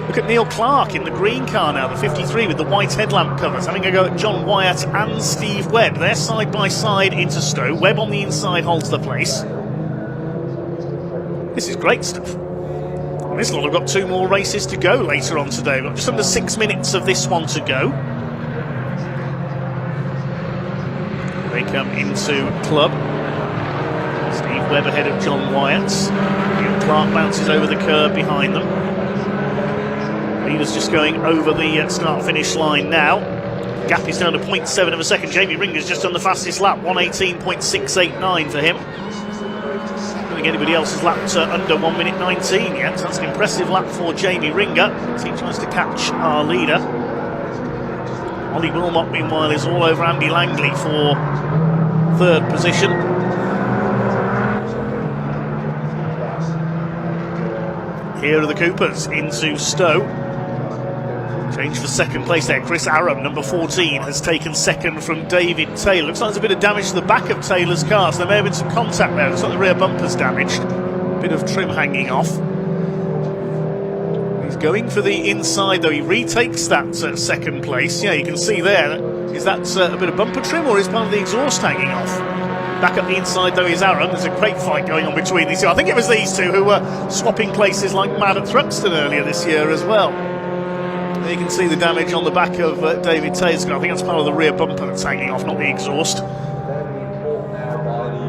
Look at Neil Clark in the green car now, the 53 with the white headlamp covers, having a go at John Wyatt and Steve Webb. They're side by side into Stowe. Webb on the inside holds the place. This is great stuff. And this lot have got 2 more races to go later on today. We've got just under 6 minutes of this one to go. They come into club. Steve Webb ahead of John Wyatt. Neil Clark bounces over the curb behind them. Leaders just going over the start-finish line now. Gap is down to 0.7 of a second. Jamie Ringer's just done the fastest lap, 1:18.689 for him. I don't think anybody else has lapped under 1 minute 19 yet. So that's an impressive lap for Jamie Ringer as he tries to catch our leader. Ollie Wilmot, meanwhile, is all over Andy Langley for third position. Here are the Coopers into Stowe. Change for second place there. Chris Aram, number 14, has taken second from David Taylor. Looks like there's a bit of damage to the back of Taylor's car, so there may have been some contact there. Looks like the rear bumper's damaged. Bit of trim hanging off. He's going for the inside, though. He retakes that second place. Yeah, you can see there. Is that a bit of bumper trim, or is part of the exhaust hanging off? Back up the inside, though, is Aram. There's a great fight going on between these two. I think it was these two who were swapping places like mad at Thruxton earlier this year as well. You can see the damage on the back of David Taylor's car. I think that's part of the rear bumper that's hanging off, not the exhaust.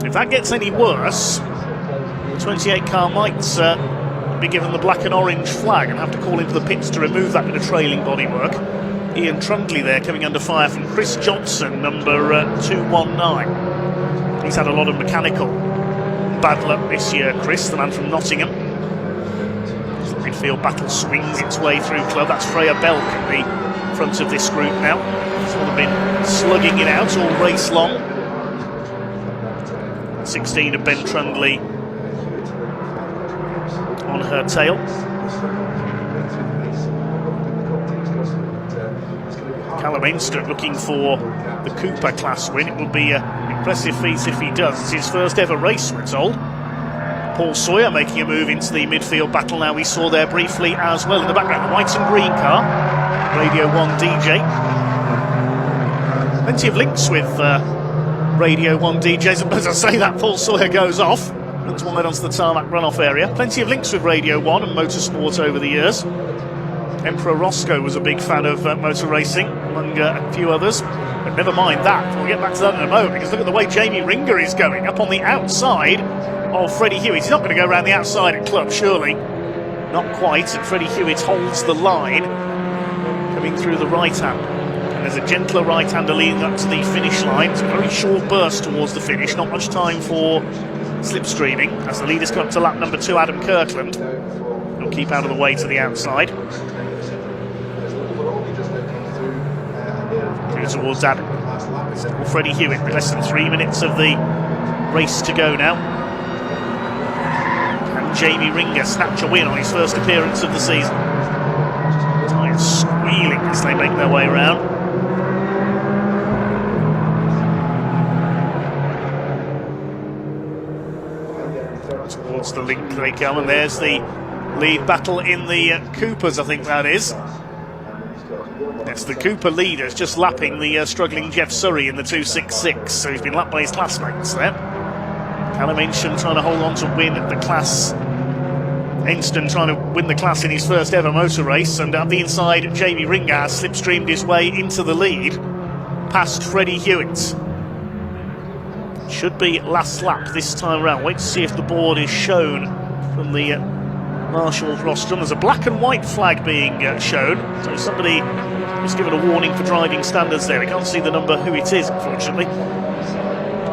If that gets any worse, the 28 car might be given the black and orange flag and have to call into the pits to remove that bit of trailing bodywork. Ian Trundley there coming under fire from Chris Johnson, number 219. He's had a lot of mechanical bad luck this year, Chris, the man from Nottingham. Midfield battle swings its way through club. That's Freya Belk at the front of this group now. Sort of been slugging it out all race long. 16 of Ben Trundley on her tail. Callum Ainston looking for the Cooper class win. It will be an impressive feat if he does. It's his first ever race, we're told. Paul Sawyer making a move into the midfield battle now. We saw there briefly as well in the background. The white and green car. Radio 1 DJ. Plenty of links with Radio 1 DJs. And as I say that, Paul Sawyer goes off. Looks wide onto the tarmac runoff area. Plenty of links with Radio 1 and motorsport over the years. Emperor Roscoe was a big fan of motor racing, among a few others. But never mind that. We'll get back to that in a moment, because look at the way Jamie Ringer is going up on the outside of Freddie Hewitt. He's not going to go around the outside at club, surely. Not quite. And Freddie Hewitt holds the line, coming through the right hand. And there's a gentler right-hander leading up to the finish line. It's a very short burst towards the finish, not much time for slipstreaming as the leaders come up to lap number 2, Adam Kirkland. He'll keep out of the way to the outside. Through towards Adam. Still Freddie Hewitt with less than 3 minutes of the race to go now. Can Jamie Ringer snatch a win on his first appearance of the season? Tyres squealing as they make their way around. Towards the link they come, and there's the lead battle in the Coopers, I think that is. It's the Cooper leaders just lapping the struggling Jeff Surrey in the 2.66, so he's been lapped by his classmates there. Callum Ainston trying to hold on to win the class. Ainston trying to win the class in his first ever motor race, and up the inside Jamie Ringer has slipstreamed his way into the lead past Freddie Hewitt. Should be last lap this time around. Wait to see if the board is shown from the Marshalls rostrum. There's a black and white flag being shown, so somebody was given a warning for driving standards there. We can't see the number who it is, unfortunately.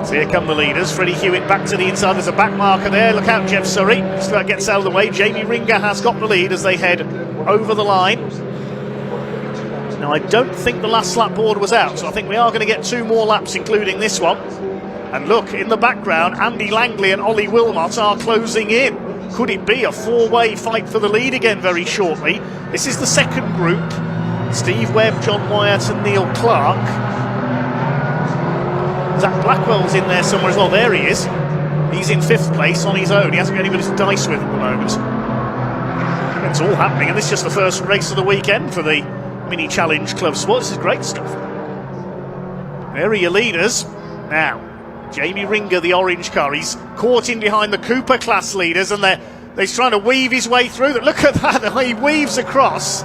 So here come the leaders. Freddie Hewitt back to the inside. There's a back marker there. Look out, Jeff Surrey. Just about gets out of the way. Jamie Ringer has got the lead as they head over the line. Now, I don't think the last lap board was out, so I think we are going to get 2 more laps, including this one. And look, in the background, Andy Langley and Ollie Wilmot are closing in. Could it be a 4-way fight for the lead again very shortly? This is the second group. Steve Webb, John Wyatt and Neil Clark. Zach Blackwell's in there somewhere as well. There he is. He's in 5th place on his own. He hasn't got anybody to dice with at the moment. It's all happening, and this is just the first race of the weekend for the Mini Challenge Club Sport. This is great stuff. There are your leaders. Now, Jamie Ringer, the orange car, he's caught in behind the Cooper class leaders, and he's trying to weave his way through. Look at that, he weaves across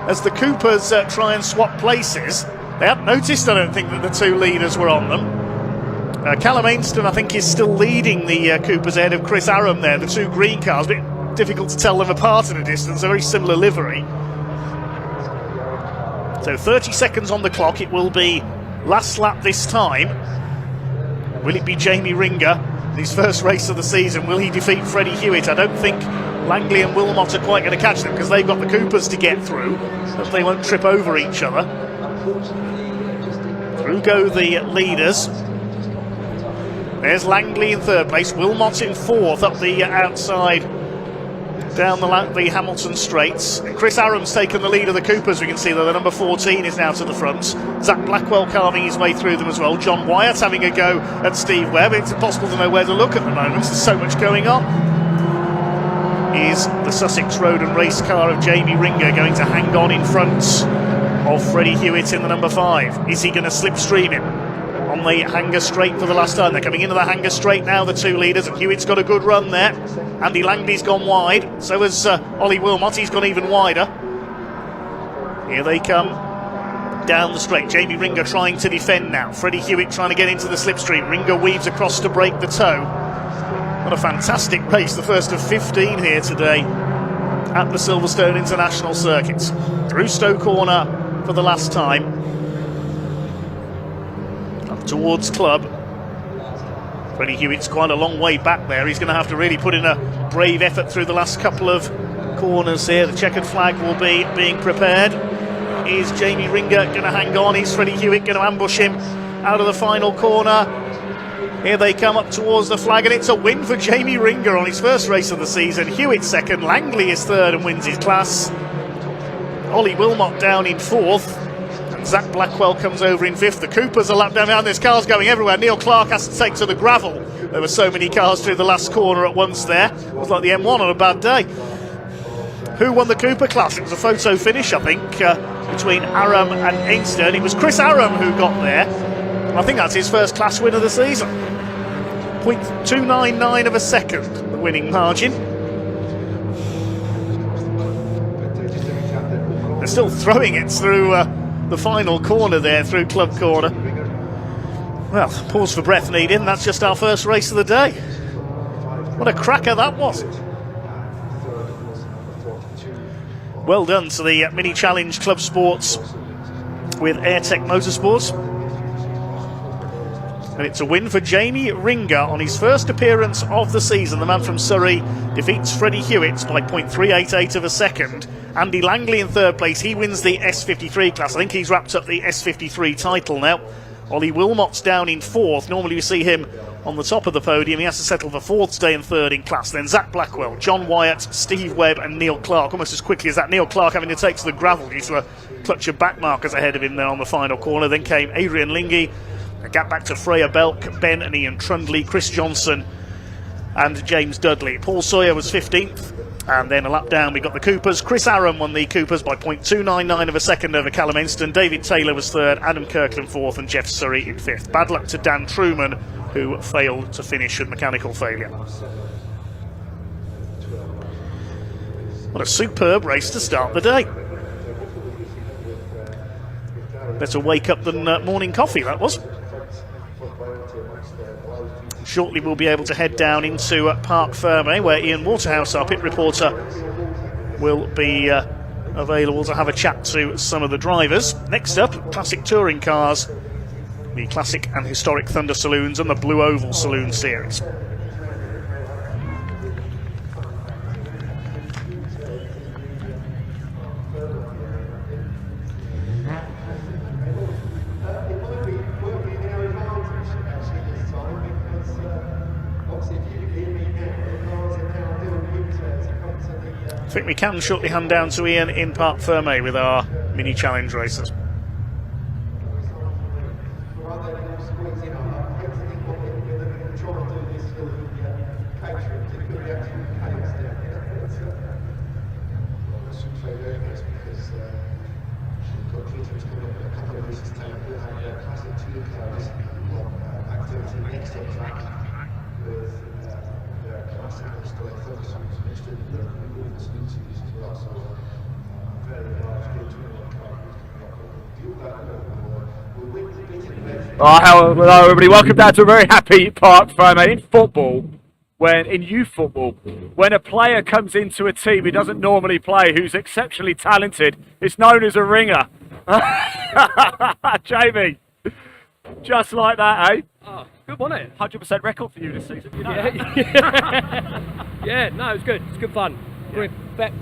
as the Coopers try and swap places. They haven't noticed, I don't think, that the 2 leaders were on them. Callum Ainston, I think, is still leading the Coopers ahead of Chris Aram there, the 2 green cars. A bit difficult to tell them apart at a distance, a very similar livery. So 30 seconds on the clock, it will be last lap this time. Will it be Jamie Ringer, his first race of the season? Will he defeat Freddie Hewitt? I don't think Langley and Wilmot are quite going to catch them because they've got the Coopers to get through, but they won't trip over each other. Through go the leaders. There's Langley in 3rd place, Wilmot in 4th up the outside down the Hamilton Straights. Chris Aram's taken the lead of the Coopers. We can see that the number 14 is now to the front. Zach Blackwell carving his way through them as well. John Wyatt having a go at Steve Webb. It's impossible to know where to look at the moment. There's so much going on. Is the Sussex Road and Race car of Jamie Ringer going to hang on in front of Freddie Hewitt in the number 5? Is he going to slipstream him on the Hanger Straight for the last time? They're coming into the Hanger Straight now, the 2 leaders, and Hewitt's got a good run there. Andy Langley's gone wide, so has Ollie Wilmot. He's gone even wider. Here they come down the straight. Jamie Ringer trying to defend now. Freddie Hewitt trying to get into the slipstream. Ringer weaves across to break the toe. What a fantastic race, the first of 15 here today at the Silverstone International Circuit. Through Stowe Corner for the last time. Up towards Club. Freddie Hewitt's quite a long way back there. He's going to have to really put in a brave effort through the last couple of corners here. The checkered flag will be being prepared. Is Jamie Ringer going to hang on? Is Freddie Hewitt going to ambush him out of the final corner? Here they come up towards the flag, and it's a win for Jamie Ringer on his first race of the season. Hewitt 2nd, Langley is 3rd and wins his class. Ollie Wilmot down in 4th. Zach Blackwell comes over in 5th. The Coopers are lapped down. There's cars going everywhere. Neil Clark has to take to the gravel. There were so many cars through the last corner at once there. It was like the M1 on a bad day. Who won the Cooper class? It was a photo finish, I think, between Aram and Ainston. It was Chris Aram who got there. I think that's his first class win of the season. 0.299 of a second, the winning margin. They're still throwing it through the final corner there, through Club Corner. Well, pause for breath needed, and that's just our first race of the day. What a cracker that was. Well done to the Mini Challenge Club Sports with Airtech Motorsport. And it's a win for Jamie Ringer on his first appearance of the season. The man from Surrey defeats Freddie Hewitt by 0.388 of a second. Andy Langley in third place. He wins the S53 class. I think he's wrapped up the S53 title now. Ollie Wilmot's down in fourth. Normally we see him on the top of the podium. He has to settle for fourth, stay in third in class. Then Zach Blackwell, John Wyatt, Steve Webb and Neil Clark. Almost as quickly as that. Neil Clark having to take to the gravel due to a clutch of back markers ahead of him there on the final corner. Then came Adrian Lingy. A gap back to Freya Belk, Ben and Ian Trundley, Chris Johnson and James Dudley. Paul Sawyer was 15th. And then a lap down, we got the Coopers. Chris Aaron won the Coopers by 0.299 of a second over Callum Enston. David Taylor was third, Adam Kirkland fourth, and Jeff Surrey in fifth. Bad luck to Dan Truman, who failed to finish with mechanical failure. What a superb race to start the day. Better wake up than morning coffee, that was. Shortly we'll be able to head down into Parc Fermé, where Ian Waterhouse, our pit reporter, will be available to have a chat to some of the drivers. Next up, classic touring cars, the classic and historic Thunder Saloons and the Blue Oval Saloon Series. I think we can shortly hand down to Ian in Parc Fermé with our mini challenge races. Hello everybody, welcome down to a very happy Parc Fermé. In football, in youth football, when a player comes into a team who doesn't normally play, who's exceptionally talented, it's known as a ringer. Jamie, just like that, eh? Oh, good, wasn't it? 100% record for you this season, you know. Yeah, no, it was good. It's good fun. Yeah.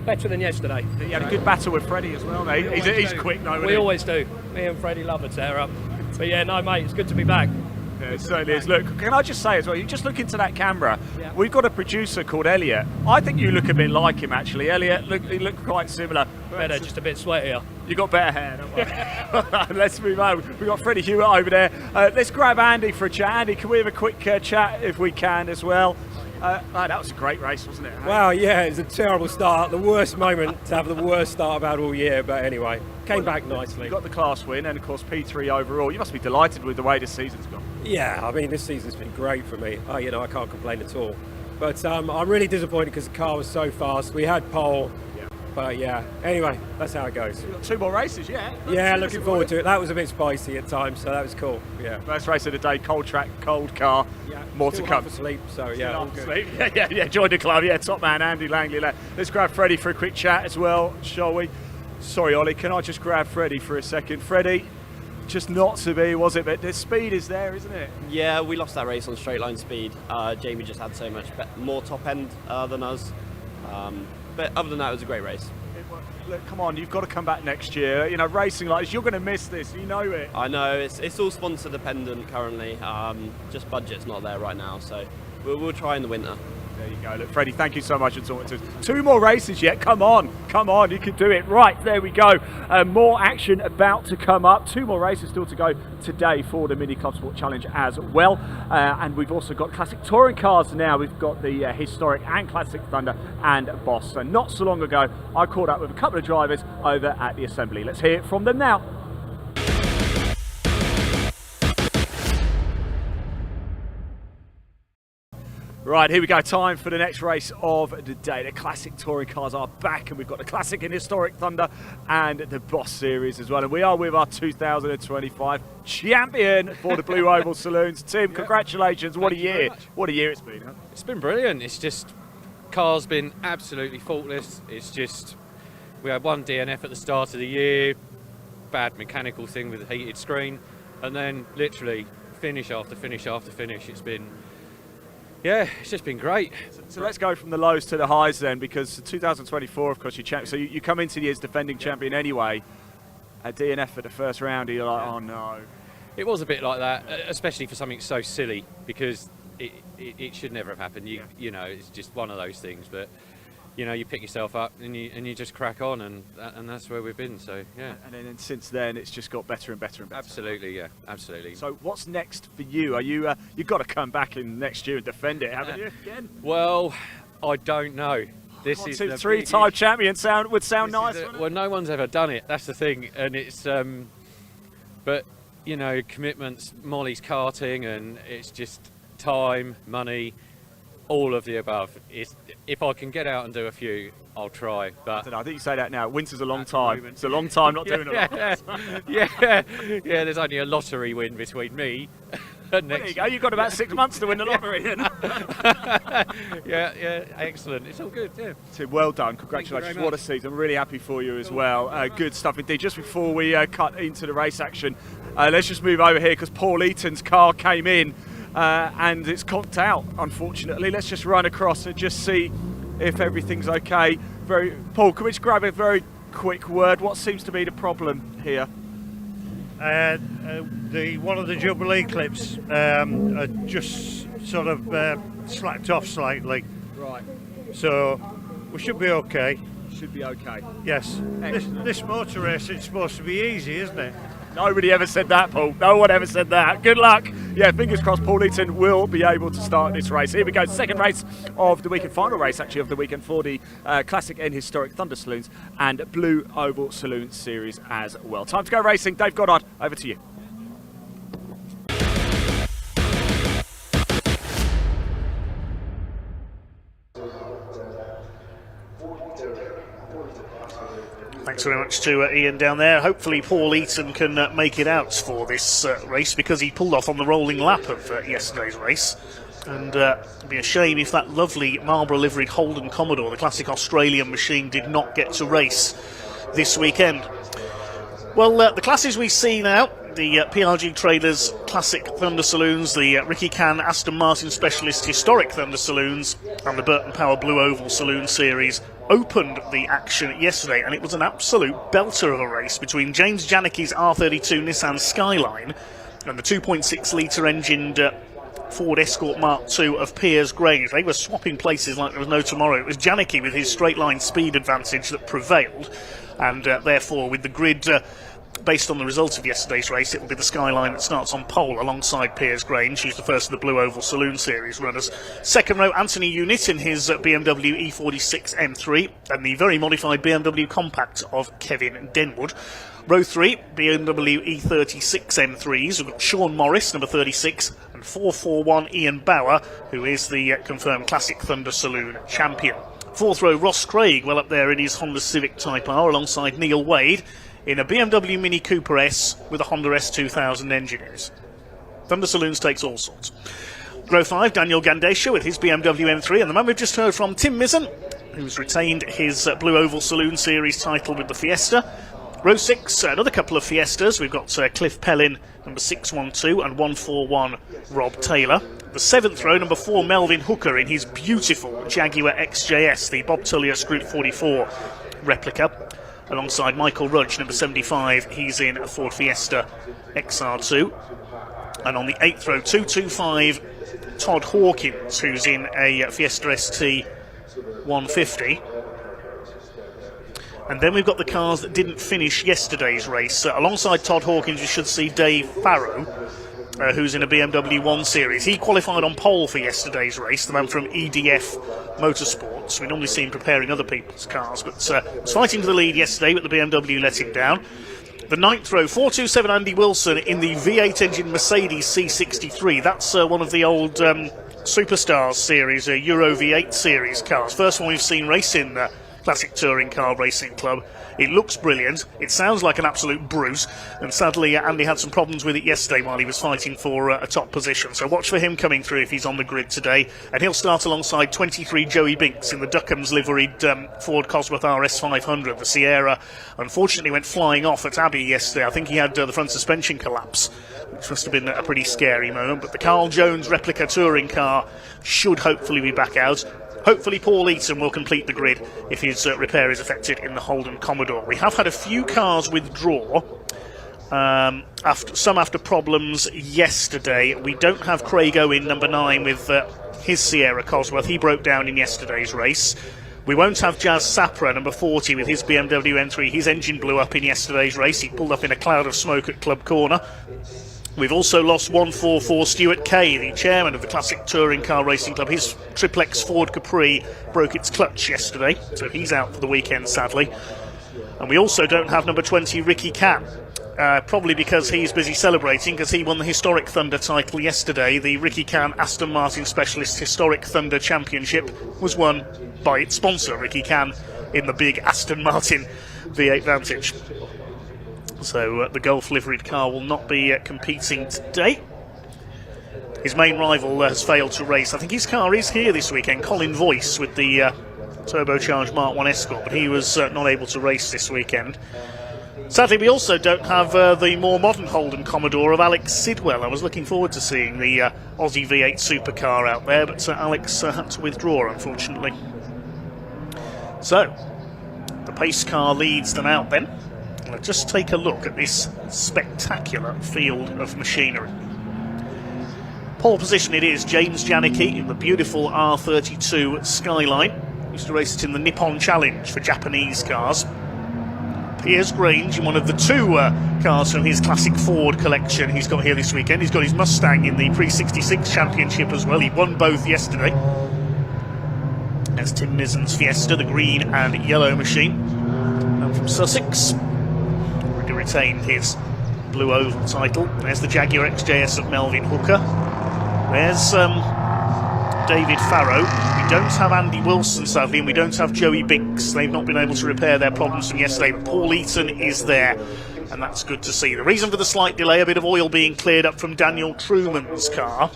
Better than yesterday. You had a good battle with Freddie as well, mate. He's quick, though. We always do. Me and Freddie love a tear up. But yeah, no, mate, it's good to be back. Yeah, it certainly is. Look, can I just say as well, you just look into that camera. Yeah. We've got a producer called Elliot. I think you look a bit like him, actually. Elliot, you look quite similar. Better, just a bit sweatier. You got better hair, don't worry. Let's move on. We've got Freddie Hewitt over there. Let's grab Andy for a chat. Andy, can we have a quick chat if we can as well? That was a great race, wasn't it? Wow, yeah, it was a terrible start. The worst moment to have the worst start I've had all year, but anyway, came back nicely. You got the class win and, of course, P3 overall. You must be delighted with the way this season's gone. Yeah, I mean, this season's been great for me. I can't complain at all. But I'm really disappointed because the car was so fast. We had pole. But yeah, anyway, that's how it goes. You've got 2 more races, yeah? Yeah, looking forward to it. That was a bit spicy at times, so that was cool. Yeah. First race of the day, cold track, cold car. Yeah. More to come. Half asleep, so yeah. All good. Asleep. Yeah. Join the club. Yeah, top man, Andy Langley. Let's grab Freddie for a quick chat as well, shall we? Sorry, Ollie, can I just grab Freddie for a second? Freddie, just not to be, was it? But the speed is there, isn't it? Yeah, we lost that race on straight line speed. Jamie just had so much more top end than us. But other than that, it was a great race. Look, come on, you've got to come back next year. You know, racing like this, you're going to miss this. You know it. I know, it's all sponsor dependent currently. Just budget's not there right now, so we'll try in the winter. There you go. Look, Freddie, thank you so much for talking to us. 2 more races yet. Come on, you can do it. Right, there we go. More action about to come up. 2 more races still to go today for the Mini Club Sport Challenge as well. And we've also got classic touring cars now. We've got the historic and classic Thunder and Boss. So not so long ago, I caught up with a couple of drivers over at the assembly. Let's hear it from them now. Right, here we go. Time for the next race of the day. The classic touring cars are back, and we've got the classic and historic Thunder and the Boss series as well. And we are with our 2025 champion for the Blue Oval Saloons. Tim, congratulations. What a year. What a year it's been. Huh? It's been brilliant. It's just, car's been absolutely faultless. It's just, we had 1 DNF at the start of the year. bad mechanical thing with the heated screen, and then literally finish after finish after finish. It's been, yeah, it's just been great. So let's go from the lows to the highs then, because 2024, of course, you champ. So you come into the year as defending champion anyway. A DNF at the first round, you're like, oh no. It was a bit like that, especially for something so silly, because it should never have happened. You know, it's just one of those things. But you know, you pick yourself up and you just crack on, and that's where we've been. So yeah. And then since then, it's just got better and better and better. Absolutely, yeah, absolutely. So what's next for you? Are you you've got to come back in next year and defend it, haven't you? Again? Well, I don't know. This is the three-time champion would sound nice. Well, no one's ever done it. That's the thing, and it's but you know, commitments. Molly's karting, and it's just time, money, all of the above. If I can get out and do a few, I'll try. But I think you say that now. Winter's a long time. It's a long time not doing a lot. Yeah. There's only a lottery win between me. Well, there you go. You've got about 6 months to win the lottery. Yeah, excellent. It's all good. Yeah. So well done. Congratulations. What a season. Really happy for you as well. Good stuff indeed. Just before we cut into the race action, let's just move over here because Paul Eaton's car came in and it's conked out, unfortunately. Let's just run across and just see if everything's okay. Paul, can we just grab a very quick word? What seems to be the problem here? One of the Jubilee clips just sort of slacked off slightly. Right. So we should be okay. Should be okay. Yes. This motor race is supposed to be easy, isn't it? Nobody ever said that, Paul. No one ever said that. Good luck. Yeah, fingers crossed Paul Eaton will be able to start this race. Here we go. Second race of the weekend. Final race, actually, of the weekend for the Classic and Historic Thunder Saloons and Blue Oval Saloon Series as well. Time to go racing. Dave Goddard, over to you. Thanks very much to Ian down there. Hopefully Paul Eaton can make it out for this race, because he pulled off on the rolling lap of yesterday's race. And it'd be a shame if that lovely Marlborough liveried Holden Commodore, the classic Australian machine, did not get to race this weekend. Well, the classes we see now, the PRG Trailers Classic Thunder Saloons, the Ricky Can Aston Martin Specialist Historic Thunder Saloons, and the Burton Power Blue Oval Saloon Series opened the action yesterday, and it was an absolute belter of a race between James Janicki's R32 Nissan Skyline and the 2.6 litre engined Ford Escort Mark II of Piers Grange. They were swapping places like there was no tomorrow. It was Janicki with his straight line speed advantage that prevailed, and therefore with the grid based on the results of yesterday's race, it will be the Skyline that starts on pole alongside Piers Grange, who's the first of the Blue Oval Saloon Series runners. Second row, Anthony Unit in his BMW E46 M3 and the very modified BMW Compact of Kevin Denwood. Row 3, BMW E36 M3s. We've got Sean Morris, number 36, and 441 Ian Bauer, who is the confirmed Classic Thunder Saloon champion. Fourth row, Ross Craig, well up there in his Honda Civic Type R, alongside Neil Wade in a BMW Mini Cooper S with a Honda S2000 engine in it. Thunder Saloons takes all sorts. Row 5, Daniel Gandesha with his BMW M3, and the man we've just heard from, Tim Mizzen, who's retained his Blue Oval Saloon Series title with the Fiesta. Row 6, another couple of Fiestas. We've got Cliff Pellin, number 612, and 141 Rob Taylor. The seventh row, number 4, Melvin Hooker in his beautiful Jaguar XJS, the Bob Tullius Group 44 replica. Alongside Michael Rudge, number 75, he's in a Ford Fiesta XR2. And on the 8th row, 225, Todd Hawkins, who's in a Fiesta ST 150. And then we've got the cars that didn't finish yesterday's race. Alongside Todd Hawkins, you should see Dave Farrow, who's in a BMW 1 Series. He qualified on pole for yesterday's race, the man from EDF Motorsports. We normally see him preparing other people's cars, but was fighting for the lead yesterday, but the BMW let him down. The 9th row, 427 Andy Wilson in the V8 engine Mercedes C63. That's one of the old Superstars series, Euro V8 series cars. First one we've seen race in Classic Touring Car Racing Club. It looks brilliant. It sounds like an absolute brute. And sadly, Andy had some problems with it yesterday while he was fighting for a top position. So watch for him coming through if he's on the grid today. And he'll start alongside 23 Joey Binks in the Duckham's liveried Ford Cosworth RS500. The Sierra unfortunately went flying off at Abbey yesterday. I think he had the front suspension collapse, which must have been a pretty scary moment. But the Carl Jones replica touring car should hopefully be back out. Hopefully Paul Eaton will complete the grid if his repair is affected in the Holden Commodore. We have had a few cars withdraw, after problems yesterday. We don't have Craig Owen, number 9, with his Sierra Cosworth. He broke down in yesterday's race. We won't have Jazz Sapra, number 40, with his BMW M3. His engine blew up in yesterday's race. He pulled up in a cloud of smoke at Club Corner. We've also lost 144 Stuart Kay, the chairman of the Classic Touring Car Racing Club. His triplex Ford Capri broke its clutch yesterday, so he's out for the weekend, sadly. And we also don't have number 20 Ricky Can, probably because he's busy celebrating, because he won the Historic Thunder title yesterday. The Ricky Can Aston Martin Specialist Historic Thunder Championship was won by its sponsor, Ricky Can, in the big Aston Martin V8 Vantage. So the Golf liveried car will not be competing today. His main rival has failed to race. I think his car is here this weekend, Colin Voice, with the turbocharged Mark 1 Escort, but he was not able to race this weekend. Sadly, we also don't have the more modern Holden Commodore of Alex Sidwell. I was looking forward to seeing the Aussie V8 supercar out there, but Alex had to withdraw, unfortunately. So, the pace car leads them out then. Let's just take a look at this spectacular field of machinery. Pole position it is James Janicki in the beautiful R32 Skyline. Used to race it in the Nippon Challenge for Japanese cars. Piers Grange in one of the 2 cars from his classic Ford collection he's got here this weekend. He's got his Mustang in the Pre-66 Championship as well. He won both yesterday. There's Tim Mizzen's Fiesta, the green and yellow machine. And from Sussex, already retained his Blue Oval title. There's the Jaguar XJS of Melvin Hooker. There's David Farrow. We don't have Andy Wilson, sadly, and we don't have Joey Binks. They've not been able to repair their problems from yesterday, but Paul Eaton is there, and that's good to see. The reason for the slight delay, a bit of oil being cleared up from Daniel Truman's car.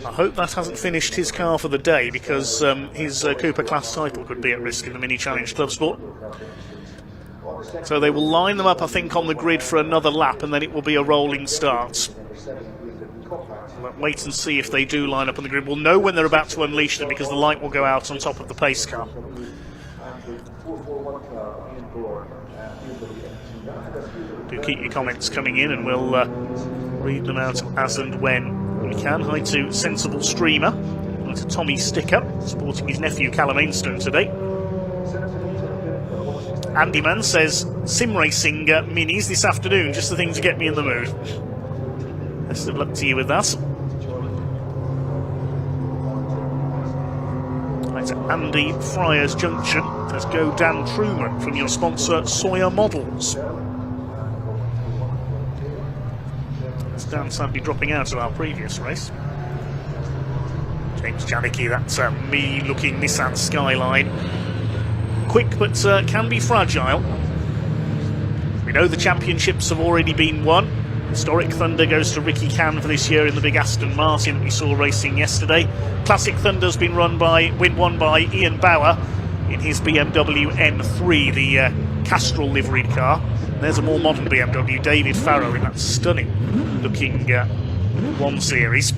I hope that hasn't finished his car for the day, because his Cooper Class title could be at risk in the Mini Challenge Club Sport. So they will line them up, I think, on the grid for another lap, and then it will be a rolling start. We'll wait and see if they do line up on the grid. We'll know when they're about to unleash them, because the light will go out on top of the pace car. Do keep your comments coming in, and we'll read them out as and when we can. Hi to Sensible Streamer. Hi to Tommy Sticker, supporting his nephew Callum Ainstone today. Andy Man says, sim racing minis this afternoon, just the thing to get me in the mood. Best of luck to you with that. Right, Andy Friars Junction. Let's go Dan Truman from your sponsor Sawyer Models. That's Dan sadly dropping out of our previous race. James Janicki, that's me looking Nissan Skyline. Quick but can be fragile. We know the championships have already been won. Historic Thunder goes to Ricky Can for this year in the big Aston Martin that we saw racing yesterday. Classic Thunder's been won by Ian Bauer in his BMW M3, the Castrol liveried car. There's a more modern BMW, David Farrow, in that stunning looking 1 Series.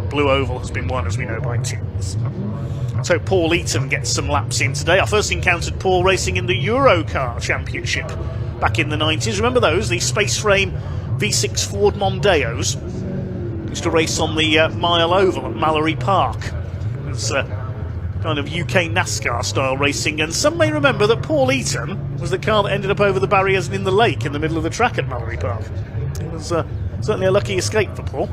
Blue Oval has been won, as we know, by Tims. So Paul Eaton gets some laps in today. I first encountered Paul racing in the Eurocar Championship back in the 90s. Remember those? The space frame V6 Ford Mondeos. Used to race on the Mile Oval at Mallory Park. It was kind of UK NASCAR style racing, and some may remember that Paul Eaton was the car that ended up over the barriers and in the lake in the middle of the track at Mallory Park. It was certainly a lucky escape for Paul.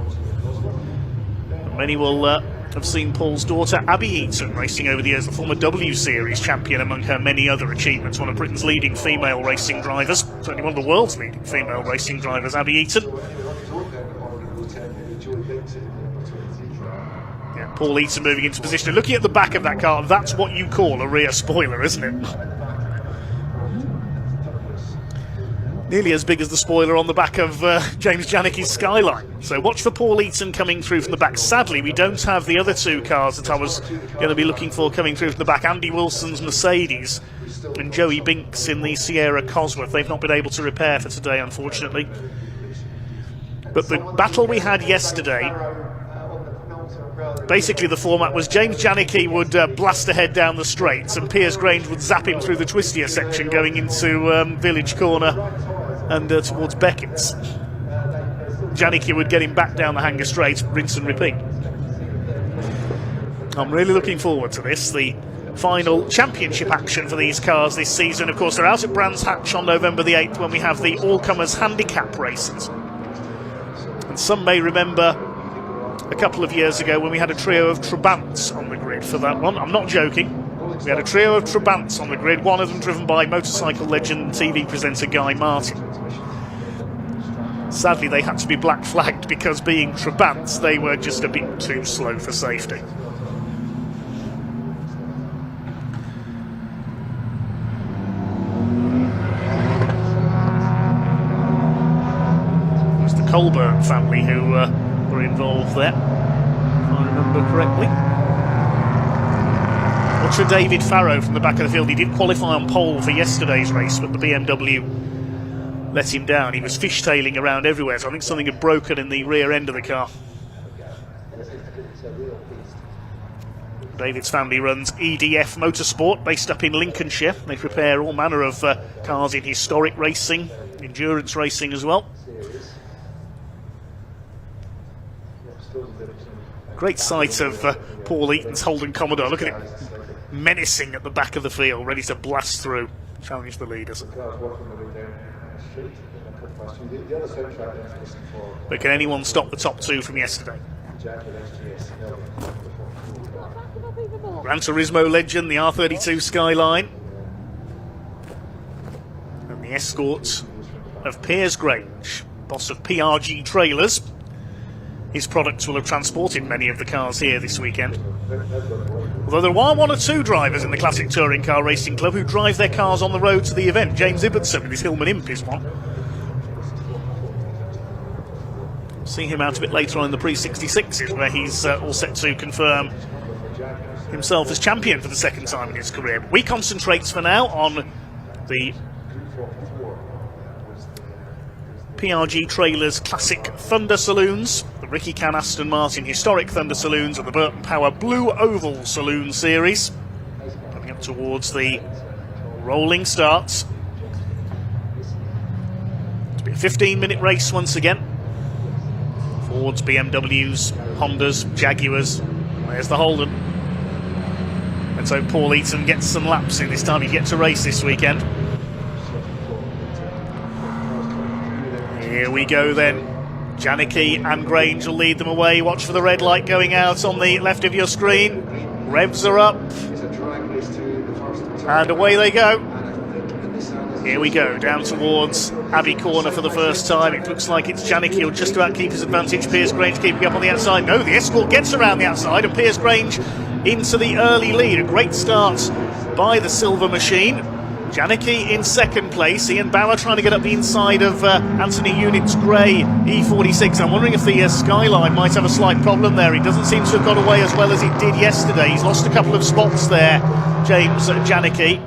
Many will have seen Paul's daughter Abby Eaton racing over the years, the former W Series champion among her many other achievements, one of Britain's leading female racing drivers, certainly one of the world's leading female racing drivers, Abby Eaton. Yeah, Paul Eaton moving into position. And looking at the back of that car, that's what you call a rear spoiler, isn't it? Nearly as big as the spoiler on the back of James Janicki's Skyline. So watch for Paul Eaton coming through from the back. Sadly, we don't have the other two cars that I was going to be looking for coming through from the back. Andy Wilson's Mercedes and Joey Binks in the Sierra Cosworth. They've not been able to repair for today, unfortunately. But the battle we had yesterday, basically the format was James Janicki would blast ahead down the straights and Piers Grange would zap him through the twistier section going into Village Corner and towards Beckett's. Janicki would get him back down the Hanger Straight, rinse and repeat. I'm really looking forward to this, the final championship action for these cars this season. Of course, they're out at Brands Hatch on November the 8th when we have the all-comers handicap races. And some may remember a couple of years ago when we had a trio of Trabants on the grid for that one. I'm not joking. We had a trio of Trabants on the grid, one of them driven by motorcycle legend and TV presenter Guy Martin. Sadly, they had to be black flagged because, being Trabants, they were just a bit too slow for safety. It's the Colbert family who were involved there, if I remember correctly. Ultra David Farrow from the back of the field. He did qualify on pole for yesterday's race, but the BMW let him down. He was fishtailing around everywhere, so I think something had broken in the rear end of the car. David's family runs EDF Motorsport, based up in Lincolnshire. They prepare all manner of cars in historic racing, endurance racing as well. Great sight of Paul Eaton's Holden Commodore. Look at it, menacing at the back of the field, ready to blast through, challenge the leaders. But can anyone stop the top two from yesterday? Gran Turismo legend, the R32 Skyline, and the escort of Piers Grange, boss of PRG Trailers. His products will have transported many of the cars here this weekend. Although there are one or two drivers in the Classic Touring Car Racing Club who drive their cars on the road to the event. James Ibbotson with his Hillman Imp is one. See him out a bit later on in the pre-66s, where he's all set to confirm himself as champion for the second time in his career. But we concentrate for now on the PRG Trailers Classic Thunder Saloons, the Ricky Can Aston Martin Historic Thunder Saloons, and the Burton Power Blue Oval Saloon Series. Coming up towards the rolling starts. It'll be a 15-minute race once again. Fords, BMWs, Hondas, Jaguars. There's the Holden. And so Paul Eaton gets some laps in this time. He gets to race this weekend. Here we go then. Janicki and Grange will lead them away. Watch for the red light going out on the left of your screen. Revs are up. And away they go. Here we go, down towards Abbey Corner for the first time. It looks like it's Janicki who'll just about keep his advantage. Piers Grange keeping up on the outside. No, the escort gets around the outside and Piers Grange into the early lead. A great start by the Silver Machine. Janicki in second place. Ian Bauer trying to get up the inside of Anthony Unit's grey E46. I'm wondering if the Skyline might have a slight problem there. He doesn't seem to have got away as well as it did yesterday. He's lost a couple of spots there, James Janicki.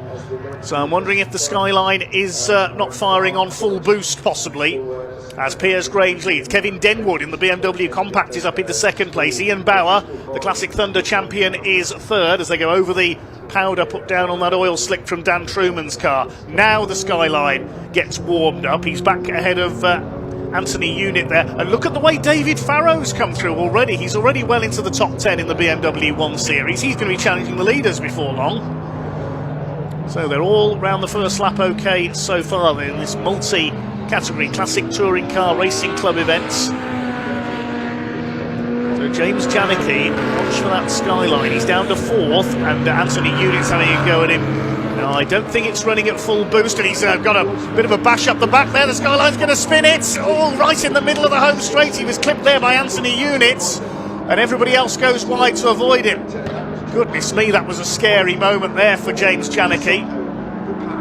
So I'm wondering if the Skyline is not firing on full boost, possibly, as Piers Grange leads. Kevin Denwood in the BMW Compact is up into second place. Ian Bauer, the Classic Thunder champion, is third as they go over the powder put down on that oil slick from Dan Truman's car. Now the Skyline gets warmed up. He's back ahead of Anthony Unit there. And look at the way David Farrow's come through already. He's already well into the top 10 in the BMW 1 Series. He's going to be challenging the leaders before long. So they're all round the first lap okay so far in this multi-category Classic Touring Car Racing Club event. So James Janicki, watch for that Skyline. He's down to fourth, and Anthony Unit's having a go at him. Now, I don't think it's running at full boost, and he's got a bit of a bash up the back there. The Skyline's going to spin it. All right in the middle of the home straight. He was clipped there by Anthony Units. and everybody else goes wide to avoid him. Goodness me, that was a scary moment there for James Janicki.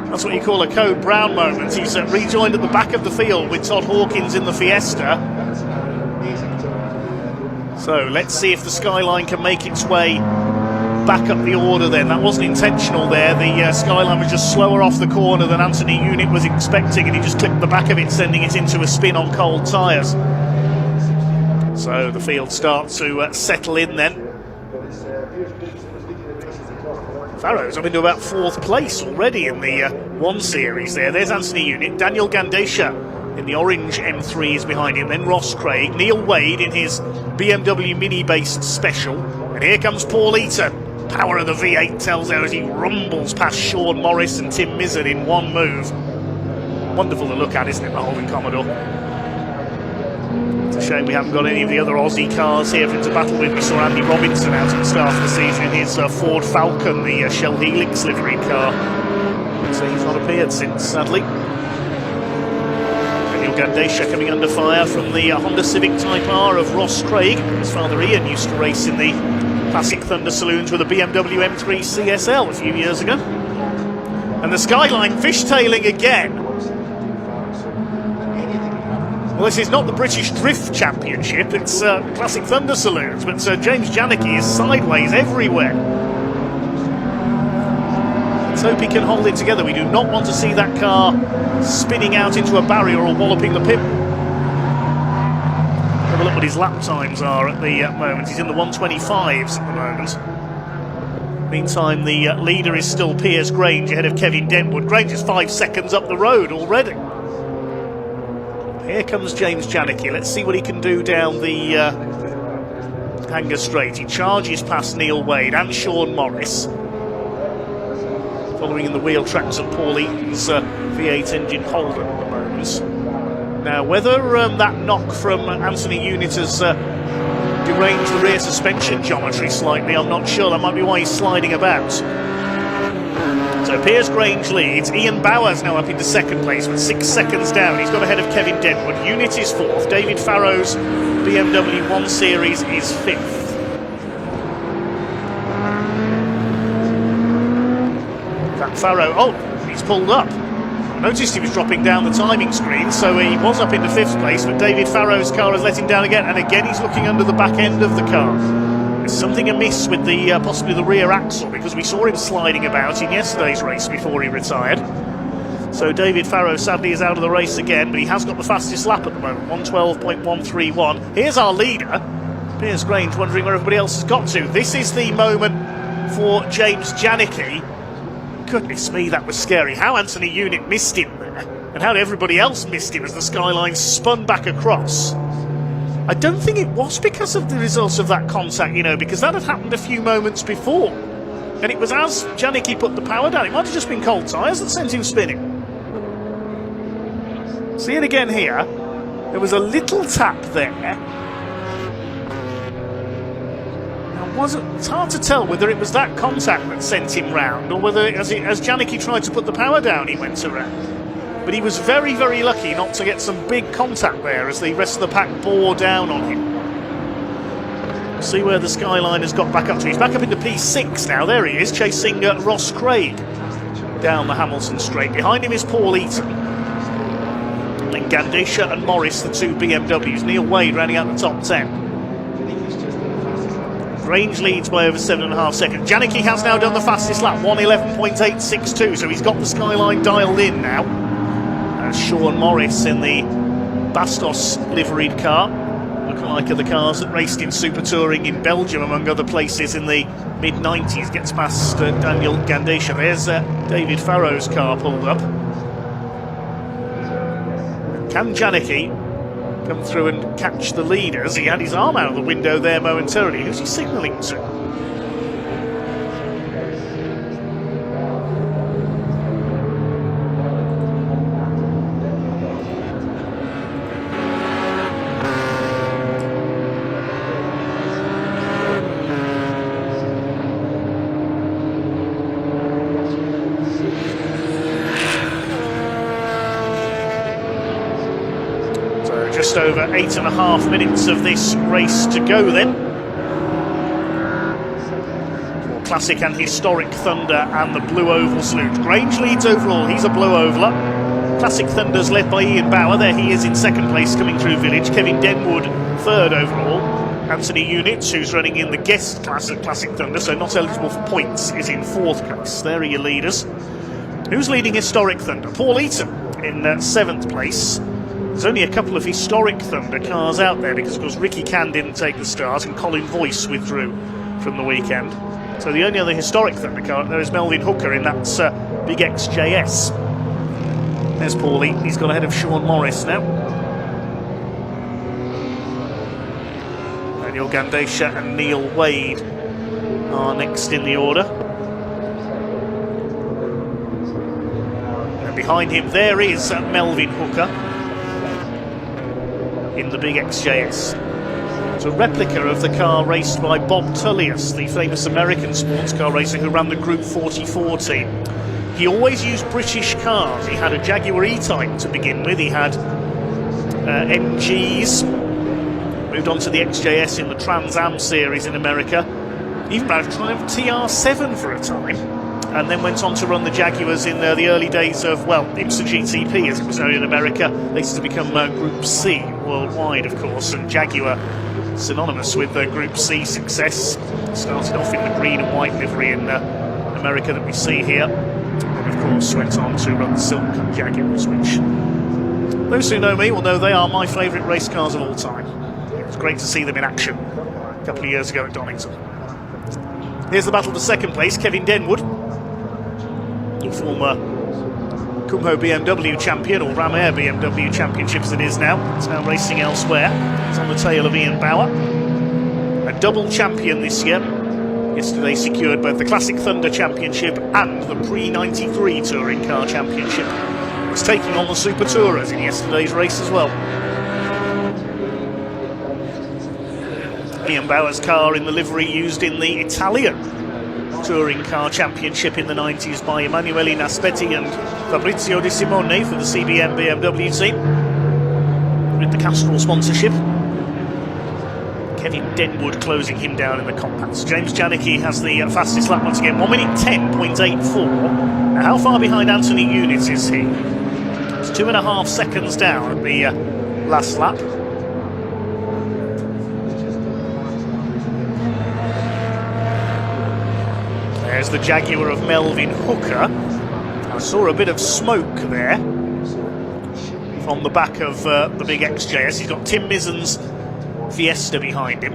That's what you call a Code Brown moment. He's rejoined at the back of the field with Todd Hawkins in the Fiesta. So let's see if the Skyline can make its way back up the order then. That wasn't intentional there. The Skyline was just slower off the corner than Anthony Unit was expecting, and he just clipped the back of it, sending it into a spin on cold tyres. So the field starts to settle in then. Farrow's up into about 4th place already in the 1 Series there. There's Anthony Unit. Daniel Gandesha in the orange M3 is behind him. Then Ross Craig. Neil Wade in his BMW Mini-based special. And here comes Paul Eaton. Power of the V8 tells out as he rumbles past Sean Morris and Tim Mizzen in one move. Wonderful to look at, isn't it, the Holden Commodore? It's a shame we haven't got any of the other Aussie cars here for him to battle with. We saw Andy Robinson out at the start of the season in his Ford Falcon, the Shell Helix livery car. So he's not appeared since, sadly. Daniel Gandesha coming under fire from the Honda Civic Type R of Ross Craig. His father Ian used to race in the classic Thunder Saloons with a BMW M3 CSL a few years ago. And the Skyline fishtailing again. Well, this is not the British Drift Championship, it's classic Thunder Saloons, but James Janicki is sideways everywhere. Let's hope he can hold it together. We do not want to see that car spinning out into a barrier or walloping the pit. Have a look what his lap times are at the moment. He's in the 125s at the moment. Meantime, the leader is still Piers Grange ahead of Kevin Denwood. Grange is 5 seconds up the road already. Here comes James Janicki. Let's see what he can do down the Hanger Straight. He charges past Neil Wade and Sean Morris. Following in the wheel tracks of Paul Eaton's V8 engine Holden at the moment. Now, whether that knock from Anthony Unit has deranged the rear suspension geometry slightly, I'm not sure. That might be why he's sliding about. So Piers Grange leads. Ian Bowers now up into 2nd place with 6 seconds down. He's got ahead of Kevin Denwood. Unit is 4th. David Farrow's BMW 1 Series is 5th. That Farrow, oh, he's pulled up. I noticed he was dropping down the timing screen, so he was up into 5th place, but David Farrow's car has let him down again, and again he's looking under the back end of the car. There's something amiss with the possibly the rear axle, because we saw him sliding about in yesterday's race before he retired. So David Farrow sadly is out of the race again, but he has got the fastest lap at the moment, 112.131. Here's our leader, Piers Grange, wondering where everybody else has got to. This is the moment for James Janicki. Goodness me, that was scary. How Anthony Unit missed him there, and how everybody else missed him as the Skyline spun back across. I don't think it was because of the results of that contact, you know, because that had happened a few moments before. And it was as Janicki put the power down. It might have just been cold tyres that sent him spinning. See it again here. There was a little tap there. It's hard to tell whether it was that contact that sent him round, or whether as Janicki tried to put the power down he went around. But he was very, very lucky not to get some big contact there as the rest of the pack bore down on him. We'll see where the Skyline has got back up to. He's back up into P6 now. There he is, chasing Ross Craig down the Hamilton Straight. Behind him is Paul Eaton. Then Gandesha and Morris, the 2 BMWs. Neil Wade rounding out the top 10. Grange leads by over 7.5 seconds. Janicki has now done the fastest lap, 1:11.862, so he's got the Skyline dialed in now. And Sean Morris in the Bastos liveried car, looking like the cars that raced in Super Touring in Belgium, among other places, in the mid-90s. Gets past Daniel Gandesha. There's David Farrow's car pulled up. Can Janicki come through and catch the leaders? He had his arm out of the window there momentarily. Who's he signalling to? Just over 8.5 minutes of this race to go then. Classic and Historic Thunder and the Blue Oval Salute. Grange leads overall, he's a Blue Ovaler. Classic Thunder's led by Ian Bauer, there he is in second place coming through Village. Kevin Denwood third overall. Anthony Units, who's running in the guest class at Classic Thunder, so not eligible for points, is in fourth place. There are your leaders. Who's leading Historic Thunder? Paul Eaton in seventh place. There's only a couple of Historic Thunder cars out there because, of course, Ricky Can didn't take the start and Colin Voice withdrew from the weekend. So the only other Historic Thunder car there is Melvin Hooker in that big XJS. There's Paulie, he's got ahead of Sean Morris now. Daniel Gandesha and Neil Wade are next in the order. And behind him there is Melvin Hooker in the big XJS. It's a replica of the car raced by Bob Tullius, the famous American sports car racer who ran the Group 44 team. He always used British cars. He had a Jaguar E-Type to begin with. He had MGs, moved on to the XJS in the Trans Am series in America. Even ran a Triumph TR7 for a time, and then went on to run the Jaguars in the early days of, well, IMSA GTP as it was known in America, later to become Group C worldwide, of course, and Jaguar synonymous with Group C success. Started off in the green and white livery in America that we see here, and of course went on to run the Silver Cup Jaguars, which those who know me will know they are my favourite race cars of all time. It was great to see them in action a couple of years ago at Donington. Here's the battle for second place. Kevin Denwood, the former Kumho BMW champion, or Ram Air BMW championship as it is now. It's now racing elsewhere. He's on the tail of Ian Bauer. A double champion this year. Yesterday secured both the Classic Thunder Championship and the Pre-93 Touring Car Championship. Was taking on the Super Tourers in yesterday's race as well. Ian Bauer's car in the livery used in the Italian Touring Car Championship in the 90s by Emanuele Naspetti and Fabrizio Di Simone for the CBM BMW team, with the Castrol sponsorship. Kevin Denwood closing him down in the compacts. James Janicki has the fastest lap once again, 1 minute 10.84. Now, how far behind Anthony Units is he? It's 2.5 seconds down at the last lap. There's the Jaguar of Melvin Hooker. I saw a bit of smoke there from the back of the big XJS. He's got Tim Mizzen's Fiesta behind him.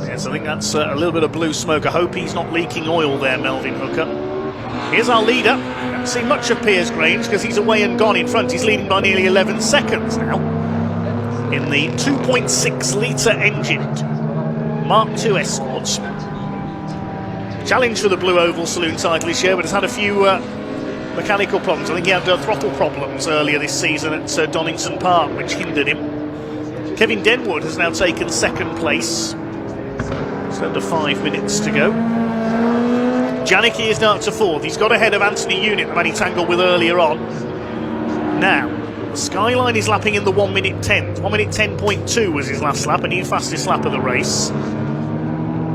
Yes, I think that's a little bit of blue smoke. I hope he's not leaking oil there, Melvin Hooker. Here's our leader. Don't see much of Piers Grange because he's away and gone in front. He's leading by nearly 11 seconds now in the 2.6 litre engined Mark II Escorts. Challenge for the Blue Oval Saloon title this year, but has had a few mechanical problems. I think he had throttle problems earlier this season at Donington Park, which hindered him. Kevin Denwood has now taken second place. It's under 5 minutes to go. Janicki is now up to fourth. He's got ahead of Anthony Unit, the man he tangled with earlier on. Now, Skyline is lapping in the 1 minute 10. 1 minute 10.2 was his last lap, a new fastest lap of the race.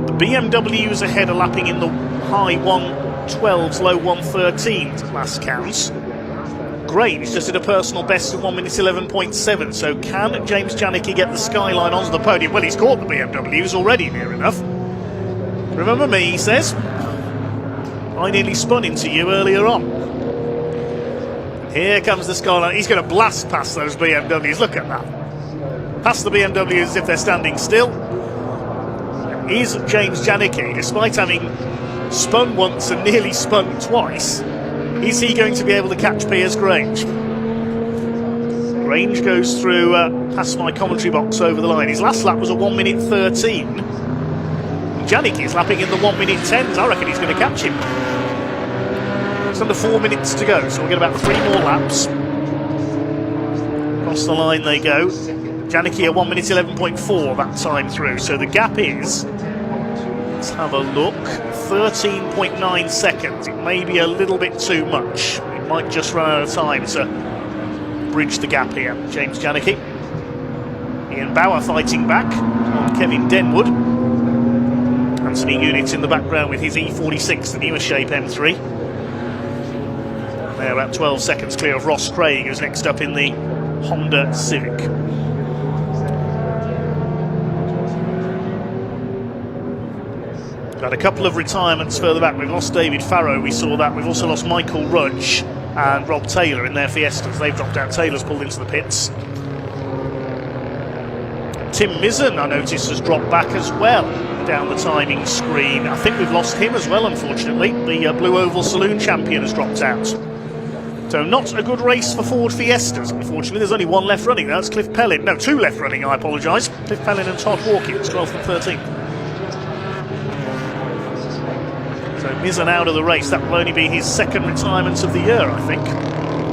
The BMWs ahead are lapping in the high 112s, low 113s at last counts. Grange just did a personal best of 1 minute 11.7, so can James Janicki get the Skyline onto the podium? Well, he's caught the BMWs already near enough. Remember me, he says. I nearly spun into you earlier on. Here comes the Skyline. He's going to blast past those BMWs. Look at that. Past the BMWs as if they're standing still. Is James Janicki, despite having spun once and nearly spun twice, is he going to be able to catch Piers Grange? Grange goes through past my commentary box over the line. His last lap was a 1 minute 13. Janicki is lapping in the 1 minute 10s. I reckon he's going to catch him. It's under 4 minutes to go, so we'll get about 3 more laps. Across the line they go. Janicki at 1 minute 11.4 that time through. So the gap is, let's have a look, 13.9 seconds. It may be a little bit too much. It might just run out of time to bridge the gap here. James Janicki. Ian Bauer fighting back on Kevin Denwood. Anthony Unit in the background with his E46, the newer shape M3. They're about 12 seconds clear of Ross Craig, who's next up in the Honda Civic. Got a couple of retirements further back. We've lost David Farrow, we saw that. We've also lost Michael Rudge and Rob Taylor in their Fiestas. They've dropped out. Taylor's pulled into the pits. Tim Mizzen, I noticed, has dropped back as well down the timing screen. I think we've lost him as well, unfortunately. The Blue Oval Saloon champion has dropped out. So not a good race for Ford Fiestas, unfortunately. There's only one left running. That's Cliff Pellin. No, two left running, I apologise. Cliff Pellin and Todd Hawkins, 12th and 13th. So Mizzen out of the race. That will only be his second retirement of the year, I think.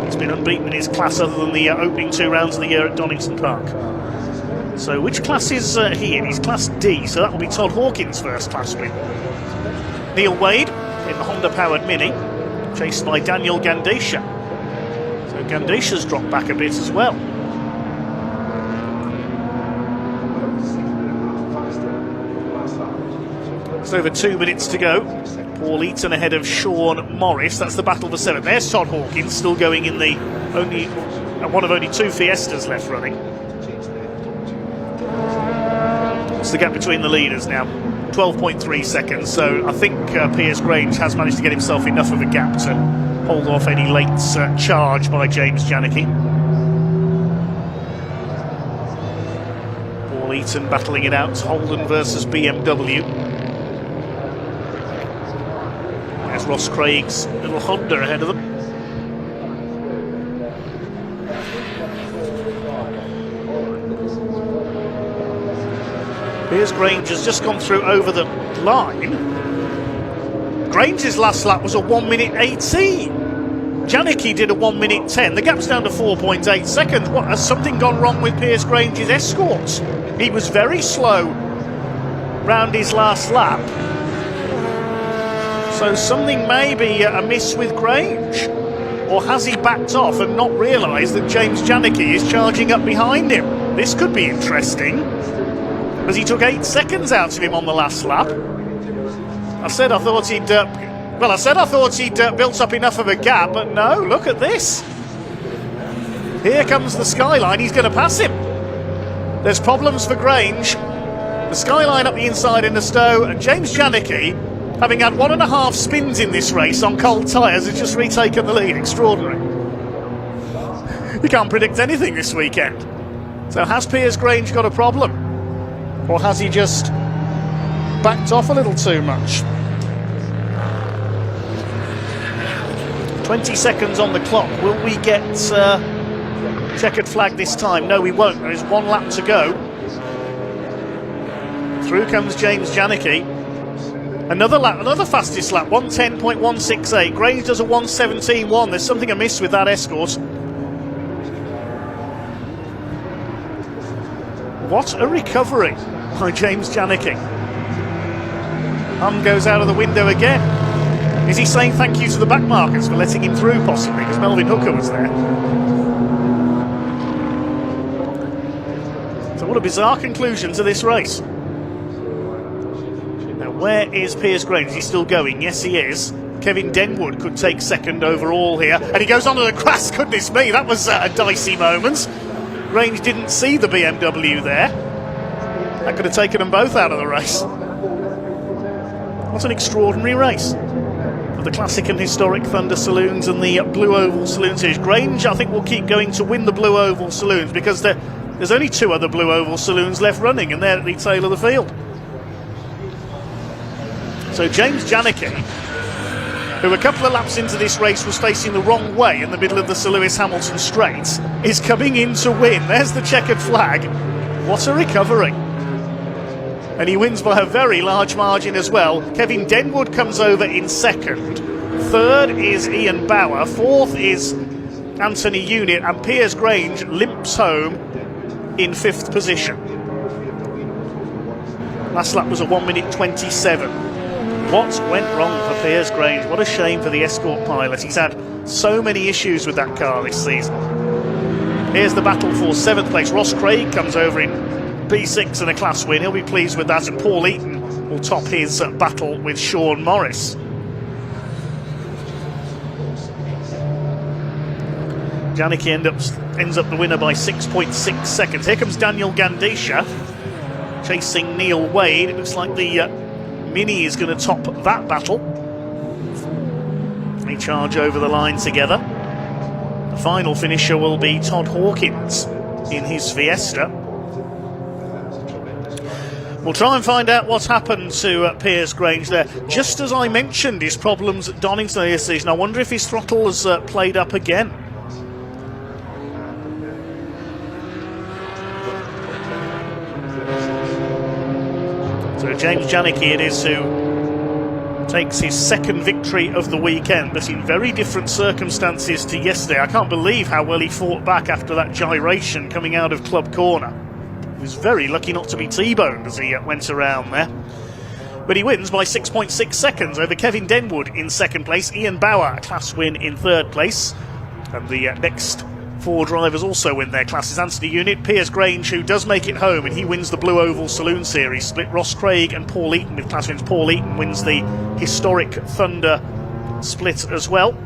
He's been unbeaten in his class other than the opening 2 rounds of the year at Donington Park. So which class is he in? He's Class D, so that will be Todd Hawkins' first class win. Neil Wade in the Honda-powered Mini, chased by Daniel Gandesha. So Gandesha's dropped back a bit as well. It's over 2 minutes to go. Paul Eaton ahead of Sean Morris. That's the battle for 7th. There's Todd Hawkins, still going in the one of only 2 Fiestas left running. It's the gap between the leaders now, 12.3 seconds, so I think Piers Grange has managed to get himself enough of a gap to hold off any late charge by James Janicki. Paul Eaton battling it out, Holden versus BMW. There's Ross Craig's little Honda ahead of them. Piers Grange has just gone through over the line. Grange's last lap was a 1 minute 18. Janicki did a 1 minute 10. The gap's down to 4.8 seconds. What, has something gone wrong with Piers Grange's escorts? He was very slow round his last lap. So something may be amiss with Grange. Or has he backed off and not realised that James Janicki is charging up behind him? This could be interesting, as he took 8 seconds out of him on the last lap. I said I thought he'd built up enough of a gap, but no, look at this. Here comes the Skyline, he's going to pass him. There's problems for Grange. The Skyline up the inside in the Stowe, and James Janicki, having had 1.5 spins in this race on cold tyres, has just retaken the lead. Extraordinary. You can't predict anything this weekend. So has Piers Grange got a problem? Or has he just backed off a little too much? 20 seconds on the clock. Will we get checkered flag this time? No, we won't. There is 1 lap to go. Through comes James Janicki. Another lap, another fastest lap, 1:10.168. Grange does a 1:17.1. There's something amiss with that escort. What a recovery by James Janicki. Goes out of the window again. Is he saying thank you to the back markers for letting him through, possibly, because Melvin Hooker was there? So what a bizarre conclusion to this race. Now, where is Piers Grange? Is he still going? Yes, he is. Kevin Denwood could take second overall here. And he goes on to the grass. Goodness me, that was a dicey moment. Grange didn't see the BMW there. That could have taken them both out of the race. What an extraordinary race for the classic and historic Thunder Saloons and the Blue Oval Saloon Series. Grange, I think, will keep going to win the Blue Oval Saloons because there's only 2 other Blue Oval Saloons left running, and they're at the tail of the field. So James Janicki, who a couple of laps into this race was facing the wrong way in the middle of the Sir Lewis Hamilton straight, is coming in to win. There's the checkered flag. What a recovery. And he wins by a very large margin as well. Kevin Denwood comes over in second. Third is Ian Bauer. Fourth is Anthony Unit. And Piers Grange limps home in 5th position. Last lap was a 1:27. What went wrong for Piers Grange? What a shame for the escort pilot. He's had so many issues with that car this season. Here's the battle for 7th place. Ross Craig comes over in P6 and a class win. He'll be pleased with that. And Paul Eaton will top his battle with Sean Morris. Janicki ends up the winner by 6.6 seconds. Here comes Daniel Gandisha chasing Neil Wade. It looks like the Mini is going to top that battle. They charge over the line together. The final finisher will be Todd Hawkins in his Fiesta. We'll try and find out what's happened to Piers Grange there. Just as I mentioned his problems at Donington this season, I wonder if his throttle has played up again. So James Janicki it is who takes his second victory of the weekend, but in very different circumstances to yesterday. I can't believe how well he fought back after that gyration coming out of Club Corner. He was very lucky not to be T-boned as he went around there. But he wins by 6.6 seconds over Kevin Denwood in second place, Ian Bauer a class win in third place, and the next 4 drivers also win their classes. Anthony Unit, Piers Grange, who does make it home, and he wins the Blue Oval Saloon Series, split Ross Craig and Paul Eaton with class wins. Paul Eaton wins the historic Thunder split as well.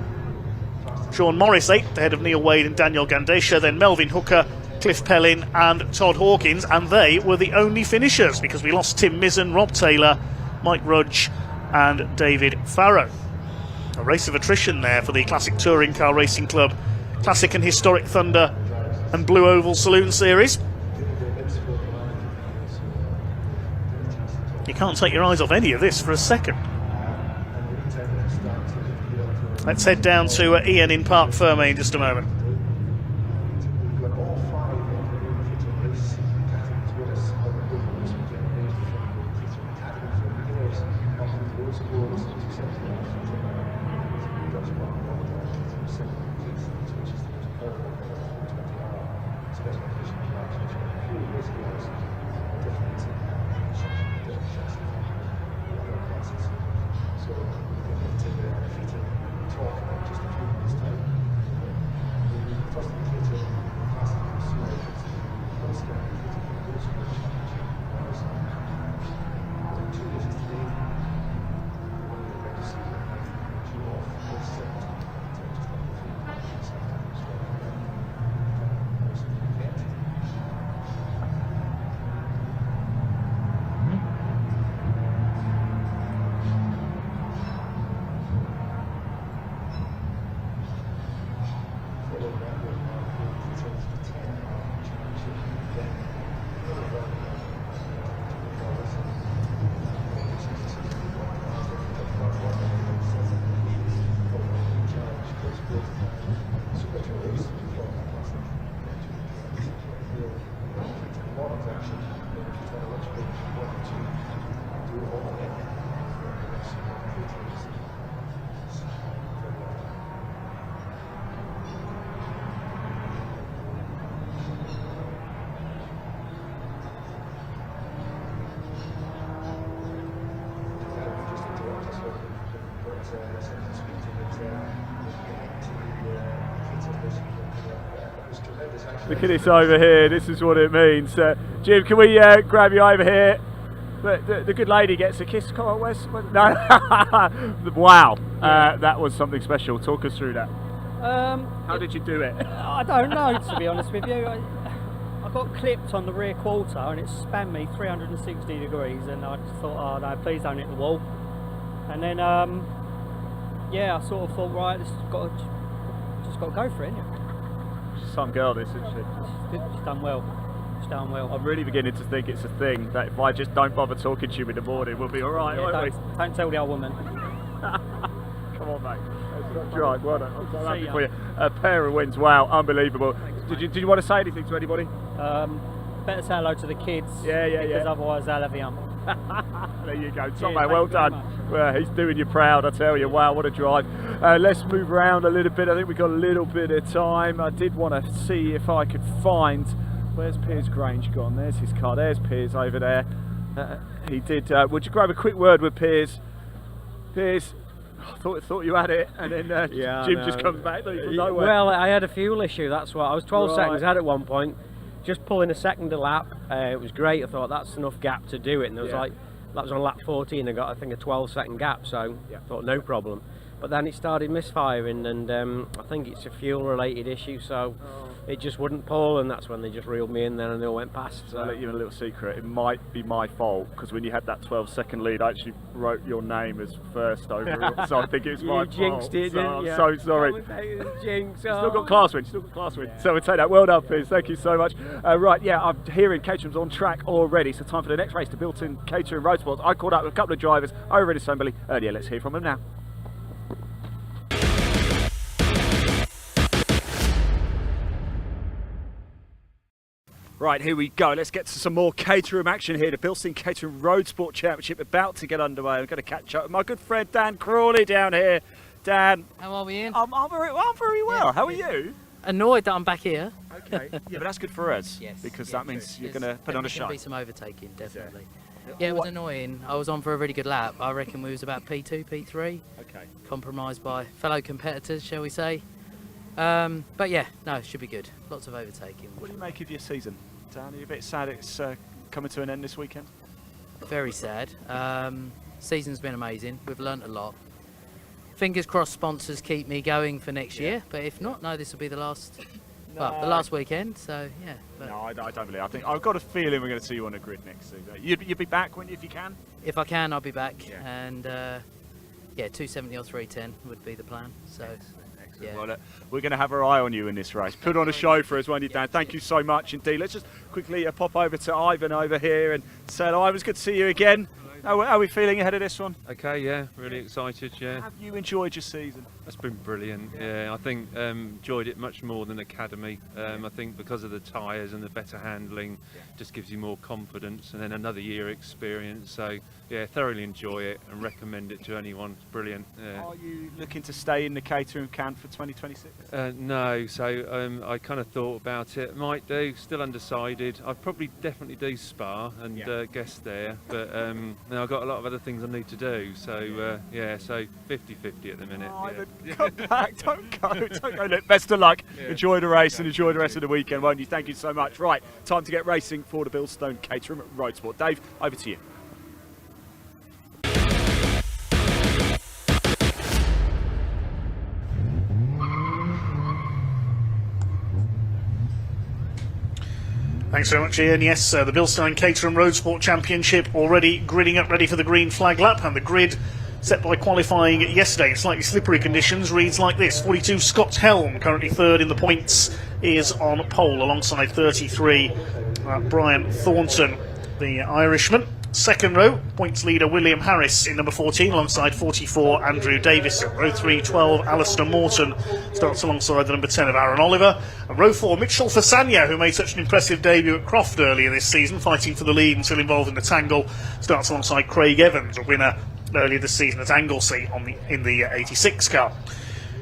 Sean Morris 8th ahead of Neil Wade and Daniel Gandesha, then Melvin Hooker, Cliff Pellin and Todd Hawkins, and they were the only finishers because we lost Tim Mizzen, Rob Taylor, Mike Rudge and David Farrow. A race of attrition there for the Classic Touring Car Racing Club Classic and Historic Thunder and Blue Oval Saloon Series. You can't take your eyes off any of this for a second. Let's head down to Ian in Parc Fermé in just a moment. Look at this over here, this is what it means. Jim, can we grab you over here? The good lady gets a kiss. Come on, where's... No. Wow, that was something special. Talk us through that. How did you do it? I don't know, to be honest with you. I got clipped on the rear quarter and it spun me 360 degrees, and I just thought, oh no, please don't hit the wall. And then, yeah, I sort of thought, right, just got to go for it, innit? Some girl, this, isn't she? She's done well. She's done well. I'm really beginning to think it's a thing that if I just don't bother talking to you in the morning, we'll be all right, yeah, won't we? Don't tell the old woman. Come on, mate. That's right. Well done. I'm so happy for you. A pair of wins. Wow, unbelievable. Did you want to say anything to anybody? Better say hello to the kids. Yeah. Because otherwise they'll have you. There you go. Top man, well done. Well, he's doing you proud, I tell you. Wow, what a drive. Let's move around a little bit. I think we've got a little bit of time. I did want to see if I could find... Where's Piers Grange gone? There's his car. There's Piers over there. He did... would you grab a quick word with Piers? Piers, I thought you had it, and then Jim just comes back from nowhere. Well, I had a fuel issue, that's why. I was 12 seconds ahead at one point, just pulling a second a lap. It was great. I thought that's enough gap to do it, and there was like that was on lap 14. I got, I think, a 12-second gap, so I thought no problem. But then it started misfiring, and I think it's a fuel-related issue, so it just wouldn't pull, and that's when they just reeled me in there and they all went past. So I'll let you in a little secret. It might be my fault, because when you had that 12-second lead, I actually wrote your name as first over, so I think it was my fault. You jinxed it, didn't you? So sorry. Jinx. Still got class win, So we'll take that. Well done, Piers. Thank you so much. Right, yeah, I'm hearing Caterham's on track already, so time for the next race to Bilstein Caterham Roadsport. I caught up with a couple of drivers over in Assembly earlier. Let's hear from them now. Right, here we go. Let's get to some more Caterham action here. The Bilstein Caterham Roadsport Championship about to get underway. I'm going to catch up with my good friend Dan Crawley down here. Dan. How are we, Ian? I'm very well. Yeah, how are you? Annoyed that I'm back here. Okay. Yeah, but that's good for us. Yes. Because that means you're going to put on a show. There'll be some overtaking, definitely. Yeah, it was annoying. I was on for a really good lap. I reckon we was about P2, P3. Okay. Compromised by fellow competitors, shall we say. But yeah, no, it should be good. Lots of overtaking. What do you make of your season, Dan? Are you a bit sad it's coming to an end this weekend? Very sad. Season's been amazing. We've learnt a lot. Fingers crossed sponsors keep me going for next year, but if not, no, this will be the last, well, the last weekend, so yeah. But no, I don't believe. I think I've got a feeling we're going to see you on the grid next season. You'd be back if you can? If I can, I'll be back, and yeah, 270 or 310 would be the plan, so. Yeah. Well, we're going to have our eye on you in this race. Put on a show for us, won't you, Dan? Thank you so much indeed. Let's just quickly pop over to Ivan over here and say hello. Ivan, it's good to see you again. How are we feeling ahead of this one? Okay, yeah, really excited, yeah. Have you enjoyed your season? It's been brilliant, yeah. I think enjoyed it much more than Academy. I think because of the tyres and the better handling, just gives you more confidence, and then another year experience. So yeah, thoroughly enjoy it and recommend it to anyone. It's brilliant. Yeah. Are you looking to stay in the Caterham camp for 2026? No, so I kind of thought about it. Might do, still undecided. I'd probably definitely do Spa and guest there, but now I've got a lot of other things I need to do. So yeah, so 50-50 at the minute. Come back, don't go. Look, best of luck. Enjoy the race and enjoy the rest of the weekend, won't you? Thank you so much. Right, time to get racing for the Bilstein Caterham Roadsport. Dave, over to you. Thanks very much, Ian. Yes, the Bilstein Caterham Roadsport Championship already gridding up ready for the green flag lap, and the grid set by qualifying yesterday in slightly slippery conditions reads like this. 42 Scott Helm, currently third in the points, is on pole alongside 33 Brian Thornton, the Irishman. Second row, points leader William Harris in number 14 alongside 44 Andrew Davison. Row 3, 12 Alistair Morton starts alongside the number 10 of Aaron Oliver. And row 4, Mitchell Fasania, who made such an impressive debut at Croft earlier this season, fighting for the lead until involved in the tangle, starts alongside Craig Evans, a winner earlier this season at Anglesey in the 86 car.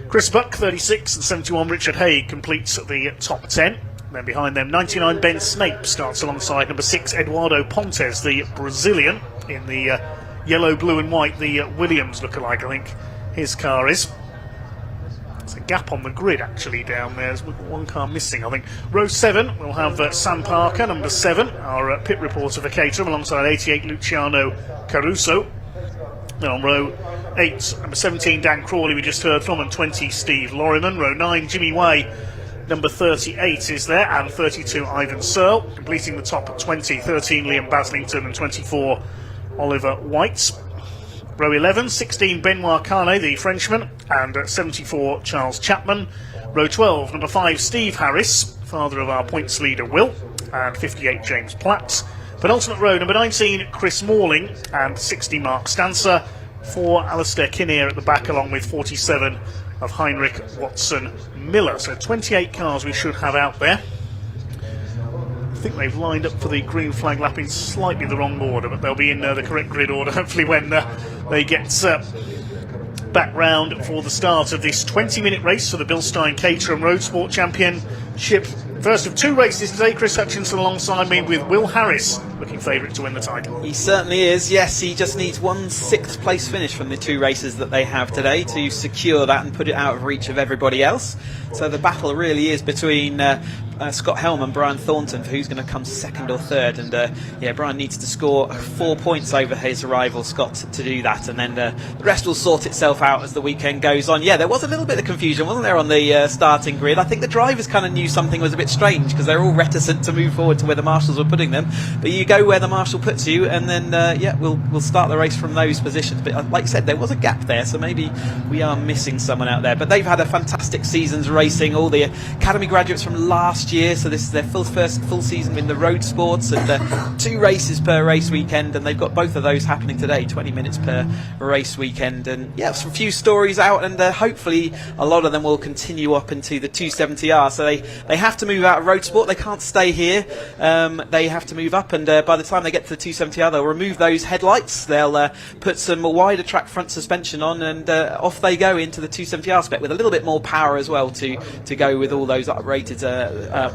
Chris Buck, 36, and 71 Richard Haig completes the top 10. Then behind them, 99 Ben Snape starts alongside number 6 Eduardo Pontes, the Brazilian, in the yellow, blue and white, the Williams lookalike, I think his car is. There's a gap on the grid actually down there. There's one car missing, I think. Row 7, we'll have Sam Parker, number 7, our pit reporter for Caterham, alongside 88 Luciano Caruso. Then on row 8, number 17 Dan Crawley, we just heard from, and 20 Steve Lorriman. Row 9, Jimmy Way. Number 38 is there, and 32 Ivan Searle, completing the top 20, 13 Liam Baslington and 24 Oliver White. Row 11, 16 Benoit Carnet, the Frenchman, and 74 Charles Chapman. Row 12, number 5 Steve Harris, father of our points leader Will, and 58 James Platt. Penultimate row, number 19 Chris Morling, and 60 Mark Stancer. 4 Alistair Kinnear at the back, along with 47 of Heinrich Watson Miller. So 28 cars we should have out there. I think they've lined up for the green flag lap in slightly the wrong order, but they'll be in the correct grid order hopefully when they get back round for the start of this 20-minute race for the Bilstein Caterham Roadsport Championship. First of 2 races today, Chris Hutchinson alongside me with Will Harris, looking favourite to win the title. He certainly is, yes. He just needs 1 6th place finish from the 2 races that they have today to secure that and put it out of reach of everybody else. So the battle really is between Scott Helm and Brian Thornton for who's going to come second or third. And yeah, Brian needs to score 4 points over his rival Scott to do that, and then the rest will sort itself out as the weekend goes on. Yeah, there was a little bit of confusion, wasn't there, on the starting grid? I think the drivers kind of knew something was a bit strange because they're all reticent to move forward to where the marshals were putting them. But you go where the marshal puts you, and then yeah, we'll start the race from those positions. But like I said, there was a gap there, so maybe we are missing someone out there. But they've had a fantastic season's racing. All the Academy graduates from last year, so this is their first full season in the road sports, and 2 races per race weekend, and they've got both of those happening today, 20 minutes per race weekend. And yeah, some few stories out, and hopefully a lot of them will continue up into the 270R. So they have to move out of road sport, they can't stay here, they have to move up, and by the time they get to the 270R they'll remove those headlights, they'll put some wider track front suspension on, and off they go into the 270R spec with a little bit more power as well to go with all those uprated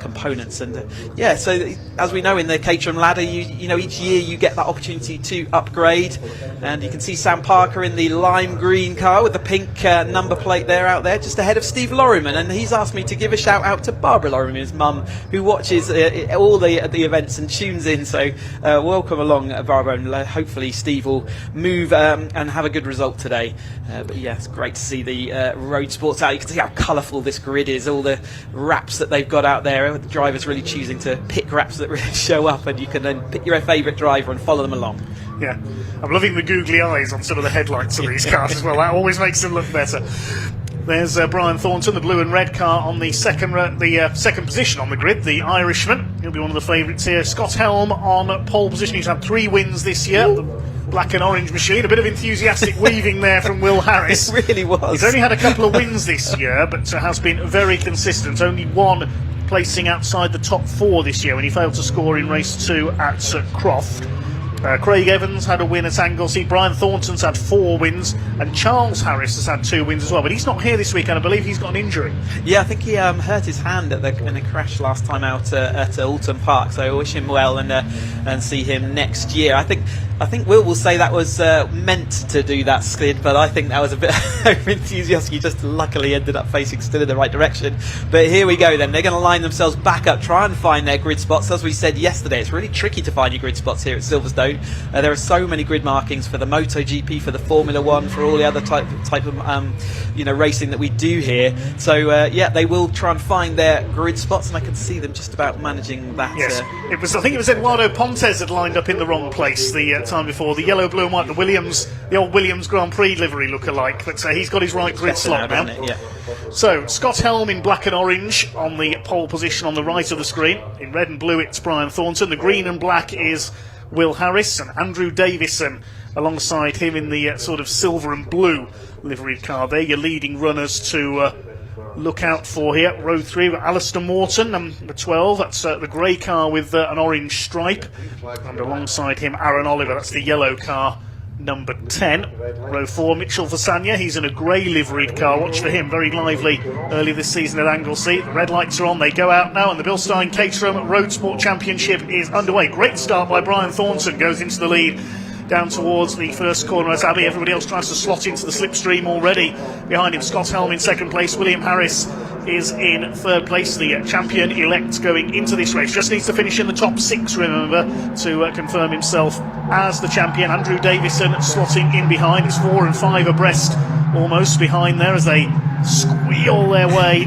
components. And yeah, so as we know in the Caterham ladder, you know, each year you get that opportunity to upgrade, and you can see Sam Parker in the lime green car with the pink number plate there out there just ahead of Steve Lorriman, and he's asked me to give a shout out to Barbara Lorriman's mum, who watches all the events and tunes in. So welcome along, Barbara, and hopefully Steve will move and have a good result today. But yeah, it's great to see the road sports out. You can see how colourful this grid is, all the wraps that they've got out there. The drivers really choosing to pick wraps that really show up, and you can then pick your favourite driver and follow them along. Yeah, I'm loving the googly eyes on some of the headlights of these cars as well. That always makes them look better. There's Brian Thornton, the blue and red car, on the second position on the grid, the Irishman. He'll be one of the favourites here. Scott Helm on pole position. He's had 3 wins this year. The black and orange machine. A bit of enthusiastic weaving there from Will Harris. It really was. He's only had a couple of wins this year, but has been very consistent. Only one placing outside the top 4 this year when he failed to score in race 2 at Croft. Craig Evans had a win at Anglesey, Brian Thornton's had 4 wins, and Charles Harris has had 2 wins as well, but he's not here this weekend. I believe he's got an injury. Yeah, I think he hurt his hand in a crash last time out at Alton Park, so I wish him well and see him next year. I think Will will say that was meant to do that skid, but I think that was a bit over enthusiastic. He just luckily ended up facing still in the right direction. But here we go then. They're going to line themselves back up, try and find their grid spots. As we said yesterday, it's really tricky to find your grid spots here at Silverstone. There are so many grid markings for the MotoGP, for the Formula 1, for all the other type of racing that we do here. So yeah, they will try and find their grid spots, and I can see them just about managing that. Yes, I think it was Eduardo Pontes had lined up in the wrong place the time before. The yellow, blue and white, the old Williams Grand Prix livery look-alike, but he's got his right grid slot now. Yeah. So Scott Helm in black and orange on the pole position on the right of the screen. In red and blue it's Brian Thornton. The green and black is Will Harris, and Andrew Davison alongside him in the sort of silver and blue liveried car. They're your leading runners to look out for here. Row 3 with Alistair Morton, number 12. That's the grey car with an orange stripe. And alongside him, Aaron Oliver. That's the yellow car, number 10. Row 4, Mitchell Vasanya. He's in a grey liveried car. Watch for him. Very lively early this season at Anglesey. The red lights are on. They go out now, and the Bilstein Caterham Roadsport Championship is underway. Great start by Brian Thornton. Goes into the lead down towards the first corner as Abbey. Everybody else tries to slot into the slipstream already. Behind him, Scott Helm in second place. William Harris is in third place. The champion-elect going into this race just needs to finish in the top 6, remember, to confirm himself as the champion. Andrew Davison slotting in behind. It's 4 and 5 abreast almost behind there as they squeal their way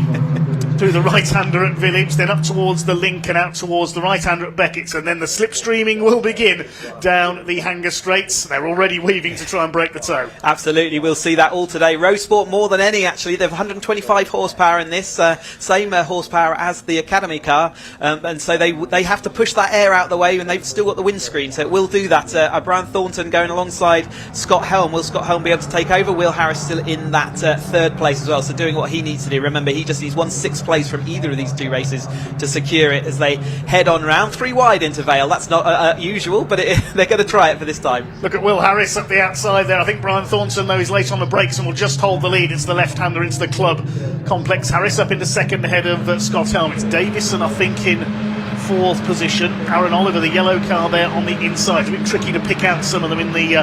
through the right-hander at Village, then up towards the Link and out towards the right-hander at Beckett's, and then the slipstreaming will begin down the Hanger Straights. They're already weaving to try and break the toe. Absolutely, we'll see that all today. Roadsport more than any, actually. They've 125 horsepower in this, same horsepower as the Academy car, and so they have to push that air out the way, and they've still got the windscreen, so it will do that. Brian Thornton going alongside Scott Helm. Will Scott Helm be able to take over? Will Harris still in that third place as well, so doing what he needs to do. Remember, he just needs 1/6 place from either of these 2 races to secure it as they head on round 3 wide into Vale. That's not usual, but they're going to try it for this time. Look at Will Harris up the outside there. I think Brian Thornton, though, is late on the brakes and will just hold the lead. It's the left-hander into the club complex. Harris up into second ahead of Scott Helm. It's Davison, I think, in 4th position. Aaron Oliver, the yellow car there on the inside. It's a bit tricky to pick out some of them in the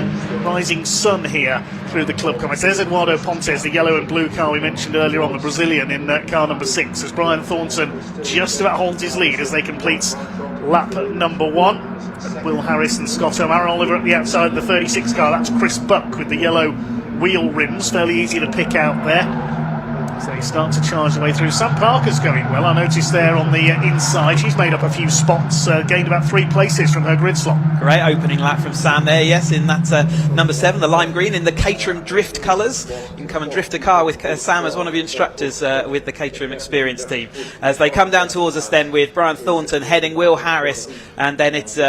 rising sun here through the club comments. There's Eduardo Pontes, the yellow and blue car we mentioned earlier on, the Brazilian in car number 6, as Brian Thornton just about holds his lead as they complete lap number 1. Will Harris and Scott Helm. Aaron Oliver at the outside of the 36 car. That's Chris Buck with the yellow wheel rims. Fairly easy to pick out there. So they start to charge the way through. Sam Parker's going well. I noticed there on the inside. She's made up a few spots, gained about 3 places from her grid slot. Great opening lap from Sam there, yes, in that number 7, the lime green, in the Caterham drift colours. You can come and drift a car with Sam as one of your instructors with the Caterham Experience team. As they come down towards us then with Brian Thornton heading Will Harris, and then it's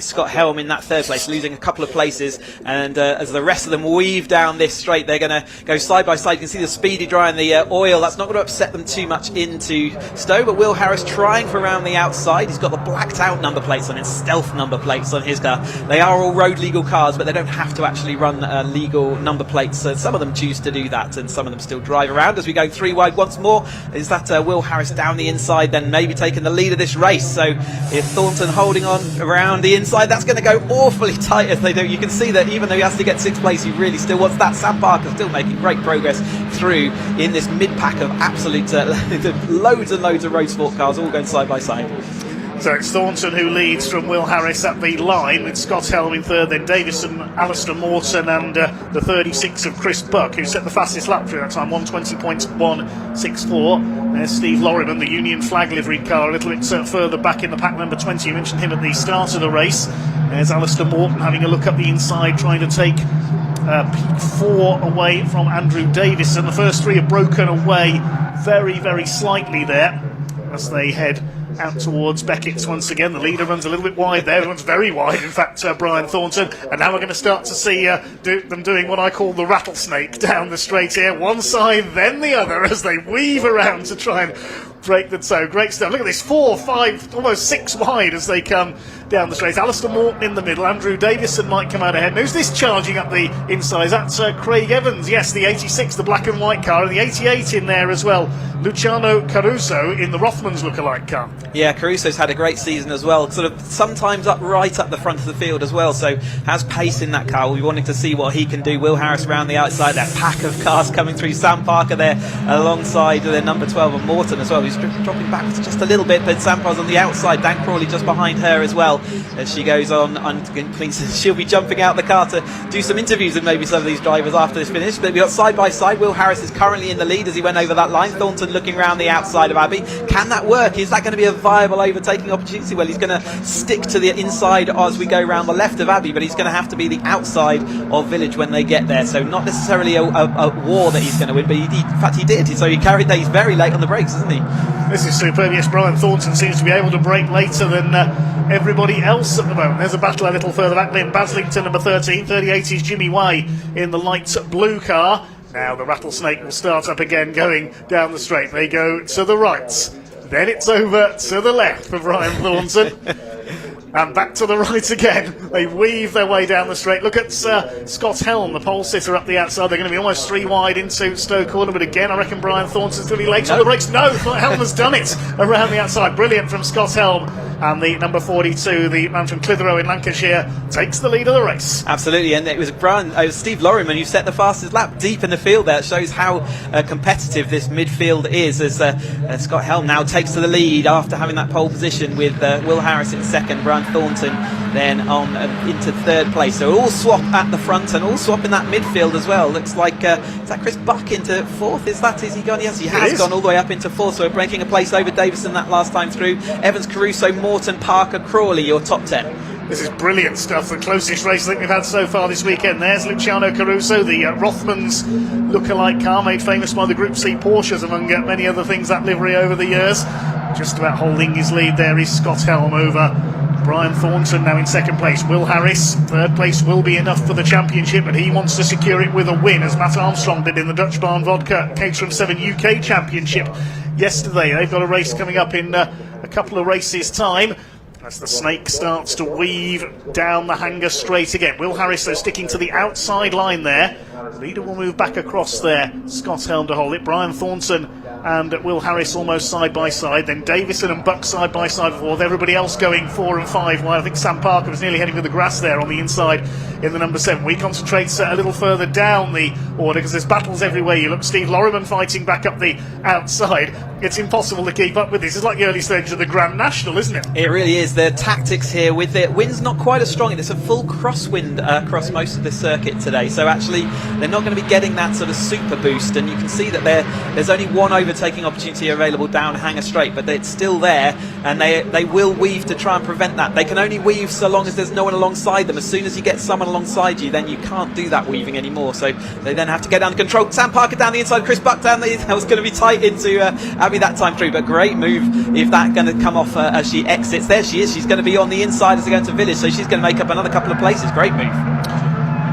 Scott Helm in that 3rd place, losing a couple of places. And as the rest of them weave down this straight, they're going to go side by side. You can see the speedy dry and the oil. That's not going to upset them too much into Stowe, but Will Harris trying for around the outside. He's got the blacked out number plates on his stealth number plates on his car. They are all road legal cars, but they don't have to actually run legal number plates. So some of them choose to do that, and some of them still drive around. As we go 3 wide once more, is that Will Harris down the inside, then maybe taking the lead of this race. So if Thornton holding on around the inside, that's going to go awfully tight as they do. You can see that even though he has to get 6th place, he really still wants that. Sam Parker still making great progress through in this mid-pack of absolute loads and loads of road sport cars all going side by side. So it's Thornton who leads from Will Harris at the line, with Scott Helm in 3rd, then Davison, Alistair Morton, and the 36 of Chris Buck, who set the fastest lap through that time, 1:20.164. There's Steve Lorriman, the Union flag liveried car, a little bit further back in the pack, number 20. You mentioned him at the start of the race. There's Alistair Morton having a look up the inside, trying to take P4 away from Andrew Davison. The first 3 have broken away very, very slightly there as they head out towards Beckett's once again. The leader runs a little bit wide there. Everyone's very wide, in fact, Brian Thornton. And now we're going to start to see them doing what I call the rattlesnake down the straight here. One side, then the other, as they weave around to try and break the toe. Great stuff. Look at this, 4, 5, almost 6 wide as they come down the straight. Alistair Morton in the middle. Andrew Davison might come out ahead. And who's this charging up the inside? That's Craig Evans. Yes, the 86, the black and white car. And the 88 in there as well. Luciano Caruso in the Rothmans lookalike car. Yeah, Caruso's had a great season as well. Sort of sometimes right up the front of the field as well. So has pace in that car. We'll be wanting to see what he can do. Will Harris around the outside. That pack of cars coming through. Sam Parker there alongside their number 12 of Morton as well. He's dropping back just a little bit, but Sam Parker's on the outside. Dan Crawley just behind her as well as she goes on. She'll be jumping out the car to do some interviews with maybe some of these drivers after this finish. But we've got side by side. Will Harris is currently in the lead as he went over that line. Thornton looking around the outside of Abbey. Can that work? Is that going to be a viable overtaking opportunity? Well, he's going to stick to the inside as we go around the left of Abbey, but he's going to have to be the outside of Village when they get there. So not necessarily a war that he's going to win, but in fact he did. So he carried that. He's very late on the brakes, isn't he? This is superb. Yes, Brian Thornton seems to be able to brake later than everybody else at the moment. There's a battle a little further back. Lynn Baslington, number 13. 38 is Jimmy Way in the light blue car. Now the rattlesnake will start up again, going down the straight. They go to the right. Then it's over to the left for Brian Thornton. And back to the right again. They weave their way down the straight. Look at Scott Helm, the pole sitter up the outside. They're going to be almost 3 wide into Stowe Corner. But again, I reckon Brian Thornton's going to be late on the brakes. No, Helm has done it around the outside. Brilliant from Scott Helm. And the number 42, the man from Clitheroe in Lancashire, takes the lead of the race. Absolutely, and it was Steve Lorriman who set the fastest lap deep in the field there. It shows how competitive this midfield is as Scott Helm now takes to the lead after having that pole position with Will Harris in second, Brian Thornton then on into 3rd place. So all swap at the front and all swap in that midfield as well. Looks like is that Chris Buck into 4th? Is he gone? Yes, he has gone all the way up into 4th. So we're breaking a place over Davison that last time through. Evans, Caruso, Morton, Parker, Crawley, your top 10. This is brilliant stuff. The closest race I think we've had so far this weekend. There's Luciano Caruso, the Rothmans lookalike car, made famous by the Group C Porsches, among many other things, that livery over the years. Just about holding his lead there is Scott Helm over Brian Thornton now in 2nd place. Will Harris, 3rd place will be enough for the championship, and he wants to secure it with a win, as Matt Armstrong did in the Dutch Barn Vodka Caterham 7 UK Championship yesterday. They've got a race coming up in a couple of races' time, as the snake starts to weave down the hanger straight again. Will Harris, though, sticking to the outside line there. The leader will move back across there. Scott Helm to hold it. Brian Thornton and Will Harris almost side by side. Then Davison and Buck side by side with everybody else going 4 and 5 wide. I think Sam Parker was nearly heading for the grass there on the inside in the number 7. We concentrate a little further down the order because there's battles everywhere. You look, Steve Lorriman fighting back up the outside. It's impossible to keep up with this. It's like the early stages of the Grand National, isn't it? It really is. The tactics here with the wind's not quite as strong. It's a full crosswind across most of the circuit today. So actually they're not going to be getting that sort of super boost. And you can see that there's only one overtaking opportunity available down Hanger Straight, but it's still there. And they will weave to try and prevent that. They can only weave so long as there's no one alongside them. As soon as you get someone alongside you, then you can't do that weaving anymore. So they then have to get down the control. Sam Parker down the inside, Chris Buck down that was going to be tight into Abby that time through, but great move if that's going to come off as she exits. There she is. She's going to be on the inside as they go into Village, so she's going to make up another couple of places. Great move.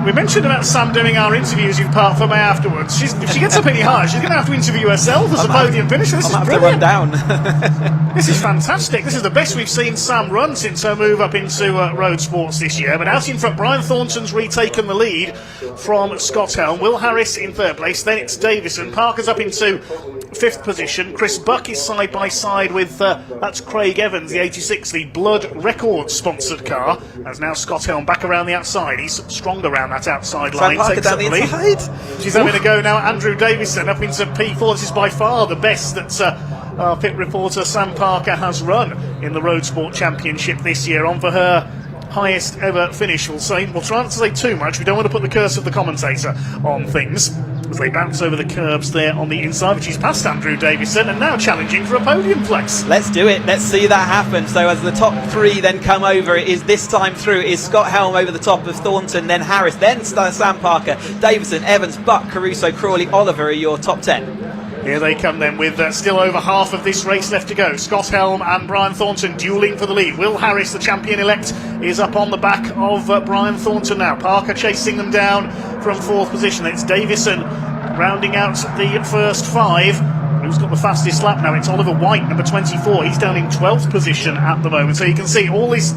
We mentioned about Sam doing our interviews in Park for May afterwards. If she gets up any higher, she's going to have to interview herself as a podium finisher. This is brilliant. Run down. This is fantastic. This is the best we've seen Sam run since her move up into road sports this year. But out in front, Brian Thornton's retaken the lead from Scott Helm. Will Harris in 3rd place. Then it's Davison. Parker's up into 5th position. Chris Buck is side by side with that's Craig Evans, the 86, the Blood Records sponsored car. As now Scott Helm back around the outside. He's strong around that outside line. Takes up the lead. She's having a go now. Andrew Davison up into P4. This is by far the best that our pit reporter Sam Parker has run in the Road Sport Championship this year. On for her highest ever finish. We'll try not to say too much. We don't want to put the curse of the commentator on things as they bounce over the curbs there on the inside. But she's past Andrew Davison and now challenging for a podium place. Let's do it. Let's see that happen. So as the top 3 then come over, it is this time through is Scott Helm over the top of Thornton, then Harris, then Sam Parker, Davison, Evans, Buck, Caruso, Crawley, Oliver are your top 10. Here they come then with still over half of this race left to go. Scott Helm and Brian Thornton duelling for the lead. Will Harris, the champion-elect, is up on the back of Brian Thornton now. Parker chasing them down from 4th position. It's Davison rounding out the first 5. Who's got the fastest lap now? It's Oliver White, number 24. He's down in 12th position at the moment. So you can see all this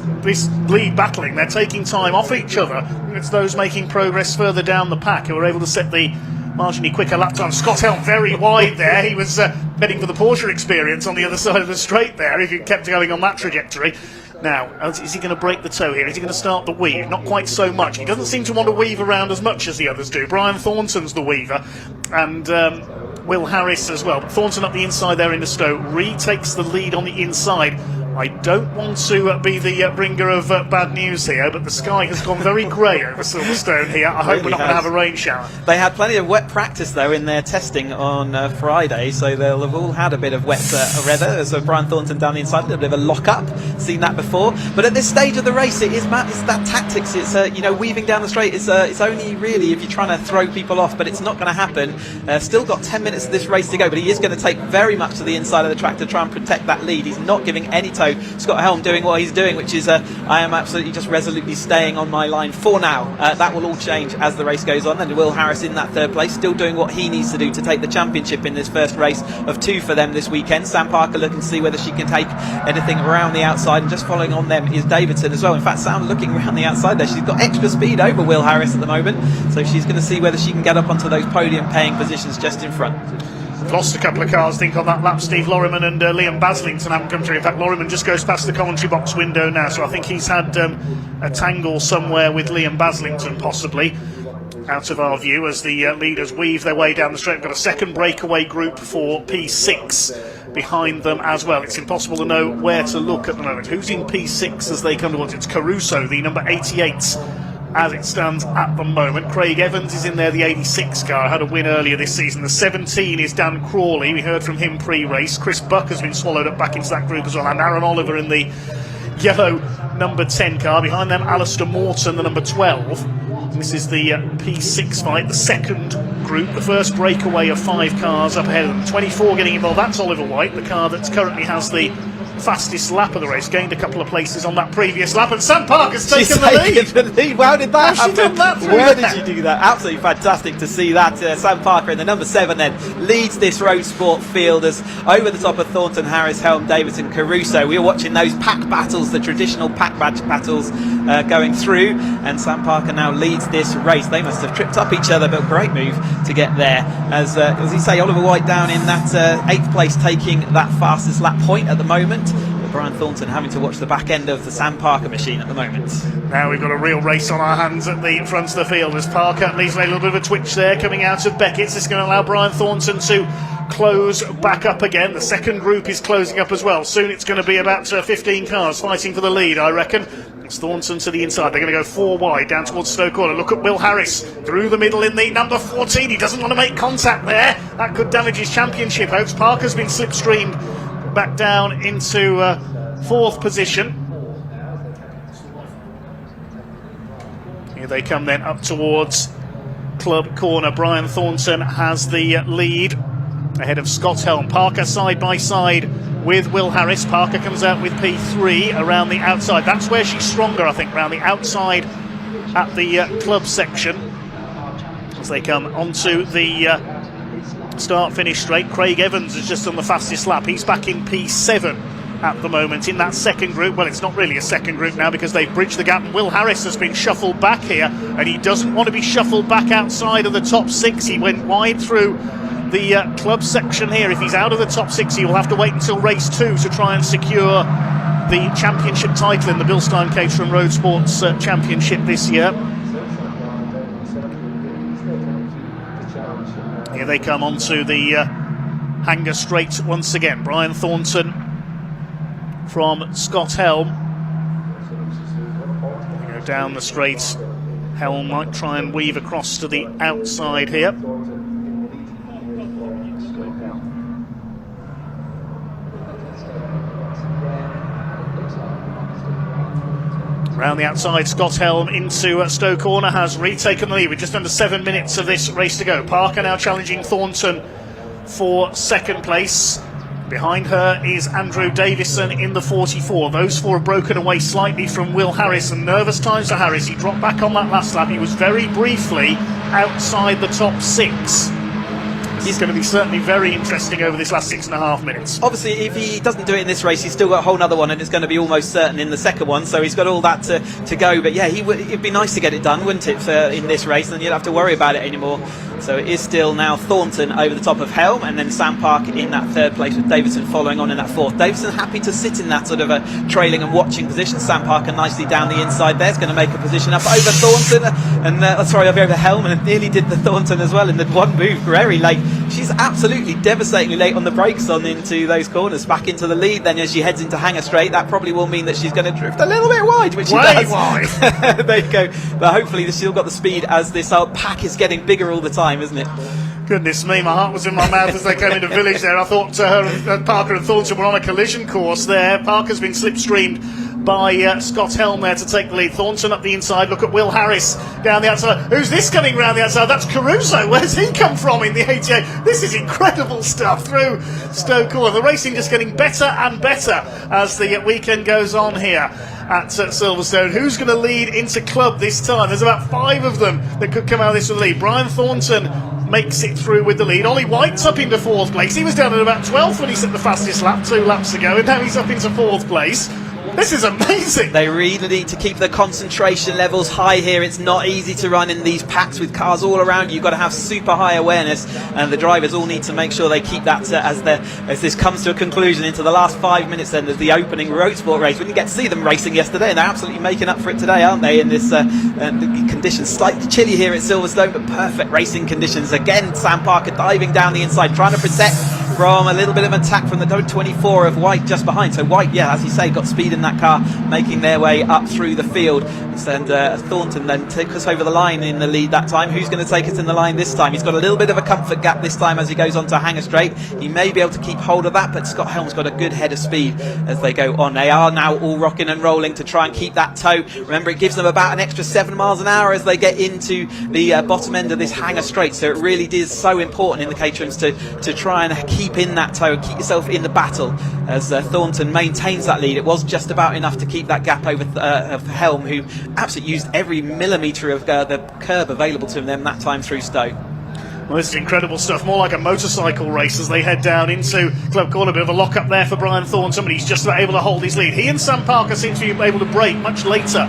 lead battling. They're taking time off each other. It's those making progress further down the pack who are able to set the marginally quicker lap time. Scott Helm very wide there. He was heading for the Porsche experience on the other side of the straight there if he kept going on that trajectory. Now, is he going to break the toe here? Is he going to start the weave? Not quite so much. He doesn't seem to want to weave around as much as the others do. Brian Thornton's the weaver, and Will Harris as well. But Thornton up the inside there in the Stowe retakes the lead on the inside. I don't want to be the bringer of bad news here, but the sky has gone very grey over Silverstone here. I hope we're not going to have a rain shower. They had plenty of wet practice though in their testing on Friday, so they'll have all had a bit of wet weather. So Brian Thornton down the inside, a little bit of a lock-up, seen that before. But at this stage of the race, it's that tactics. It's weaving down the straight. It's only really if you're trying to throw people off, but it's not going to happen. Still got 10 minutes of this race to go, but he is going to take very much to the inside of the track to try and protect that lead. He's not giving any toe. Scott Helm doing what he's doing, which is I am absolutely just resolutely staying on my line for now. That will all change as the race goes on. And Will Harris in that 3rd place, still doing what he needs to do to take the championship in this first race of 2 for them this weekend. Sam Parker looking to see whether she can take anything around the outside, and just following on them is Davidson as well. In fact, Sam looking around the outside there. She's got extra speed over Will Harris at the moment, so she's going to see whether she can get up onto those podium paying positions just in front. Lost a couple of cars, I think, on that lap. Steve Lorriman and Liam Baslington haven't come through. In fact, Lorriman just goes past the commentary box window now, so I think he's had a tangle somewhere with Liam Baslington, possibly, out of our view, as the leaders weave their way down the straight. We've got a second breakaway group for P6 behind them as well. It's impossible to know where to look at the moment. Who's in P6 as they come towards? It's Caruso, the number 88. As it stands at the moment. Craig Evans is in there, the 86 car, had a win earlier this season. The 17 is Dan Crawley, we heard from him pre-race. Chris Buck has been swallowed up back into that group as well, and Aaron Oliver in the yellow number 10 car. Behind them, Alistair Morton, the number 12. This is the P6 fight, the second group, the first breakaway of 5 cars up ahead of them. 24 getting involved, that's Oliver White, the car that currently has the fastest lap of the race, gained a couple of places on that previous lap, and Sam Parker's taken the lead. How did that How's she done that through Where there? did you do that? Absolutely fantastic to see that. Sam Parker in the number 7 then leads this road sport field as over the top of Thornton, Harris, Helm, Davidson, Caruso. We were watching those pack battles, the traditional pack badge battles going through, and Sam Parker now leads this race. They must have tripped up each other, but great move to get there. As you say, Oliver White down in that 8th place, taking that fastest lap point at the moment. Brian Thornton having to watch the back end of the Sam Parker machine at the moment. Now we've got a real race on our hands at the front of the field as Parker leaves a little bit of a twitch there coming out of Beckett's. This is going to allow Brian Thornton to close back up again. The second group is closing up as well. Soon it's going to be about 15 cars fighting for the lead, I reckon. It's Thornton to the inside. They're going to go 4 wide down towards Stoke Corner. Look at Will Harris through the middle in the number 14. He doesn't want to make contact there. That could damage his championship hopes. Parker's been slipstreamed back down into 4th position. Here they come then up towards Club Corner. Brian Thornton has the lead ahead of Scott Helm. Parker side by side with Will Harris. Parker comes out with P3 around the outside. That's where she's stronger, I think, around the outside at the club section. As they come onto the start-finish straight, Craig Evans is just on the fastest lap. He's back in P7 at the moment in that second group. Well, it's not really a second group now because they've bridged the gap, and Will Harris has been shuffled back here, and he doesn't want to be shuffled back outside of the top 6. He went wide through the club section here. If he's out of the top 6, he will have to wait until race 2 to try and secure the championship title in the Bilstein Caterham Roadsports Championship this year. Here they come onto the hanger straight once again. Brian Thornton from Scott Helm. They go down the straight. Helm might try and weave across to the outside here. Round the outside, Scott Helm into Stoke Corner has retaken the lead with just under 7 minutes of this race to go. Parker now challenging Thornton for second place. Behind her is Andrew Davison in the 44. Those 4 have broken away slightly from Will Harris, and nervous times for Harris. He dropped back on that last lap. He was very briefly outside the top 6. It's going to be certainly very interesting over this last 6.5 minutes. Obviously, if he doesn't do it in this race, he's still got a whole other one, and it's going to be almost certain in the second one, so he's got all that to go. But yeah, it'd be nice to get it done, wouldn't it, in this race, and you'd have to worry about it anymore. So it is still now Thornton over the top of Helm, and then Sam Parker in that 3rd place with Davidson following on in that 4th. Davidson happy to sit in that sort of a trailing and watching position. Sam Parker nicely down the inside there. It's going to make a position up over Thornton, and over Helm, and nearly did the Thornton as well in the one move. Very late. She's absolutely devastatingly late on the brakes on into those corners, back into the lead. Then as she heads into Hanger Straight, that probably will mean that she's going to drift a little bit wide, which she does. Wide. There you go. But hopefully she's still got the speed as this pack is getting bigger all the time, isn't it? Goodness me, my heart was in my mouth as they came into village there. I thought Parker and Thornton were on a collision course there. Parker's been slipstreamed by Scott Helm there to take the lead. Thornton up the inside. Look at Will Harris down the outside. Who's this coming round the outside? That's Caruso. Where's he come from in the 88? This is incredible stuff through Stoke Corner. The racing just getting better and better as the weekend goes on here at Silverstone. Who's going to lead into club this time? There's about 5 of them that could come out of this with the lead. Brian Thornton makes it through with the lead. Ollie White's up into 4th place. He was down at about 12th when he set the fastest lap 2 laps ago, and now he's up into 4th place. This is amazing. They really need to keep the concentration levels high here. It's not easy to run in these packs with cars all around you. You've got to have super high awareness, and the drivers all need to make sure they keep that as this comes to a conclusion into the last 5 minutes then of the opening Roadsport race. We didn't get to see them racing yesterday, and they're absolutely making up for it today, aren't they, in this the conditions. Slightly chilly here at Silverstone, but perfect racing conditions. Again, Sam Parker diving down the inside, trying to protect from a little bit of attack from the 24 of White just behind. So White, yeah, as you say, got speed in that car, making their way up through the field. And Thornton then took us over the line in the lead that time. Who's going to take us in the line this time? He's got a little bit of a comfort gap this time as he goes on to Hanger Straight. He may be able to keep hold of that, but Scott Helm's got a good head of speed as they go on. They are now all rocking and rolling to try and keep that toe. Remember, it gives them about an extra 7 miles an hour as they get into the bottom end of this Hanger Straight. So it really is so important in the Caterhams to try and keep keep in that tow, keep yourself in the battle as Thornton maintains that lead. It was just about enough to keep that gap over of Helm, who absolutely used every millimetre of the curb available to them that time through Stowe. Well, this is incredible stuff, more like a motorcycle race as they head down into Club Corner. A bit of a lock-up there for Brian Thornton, but he's just about able to hold his lead. He and Sam Parker seem to be able to break much later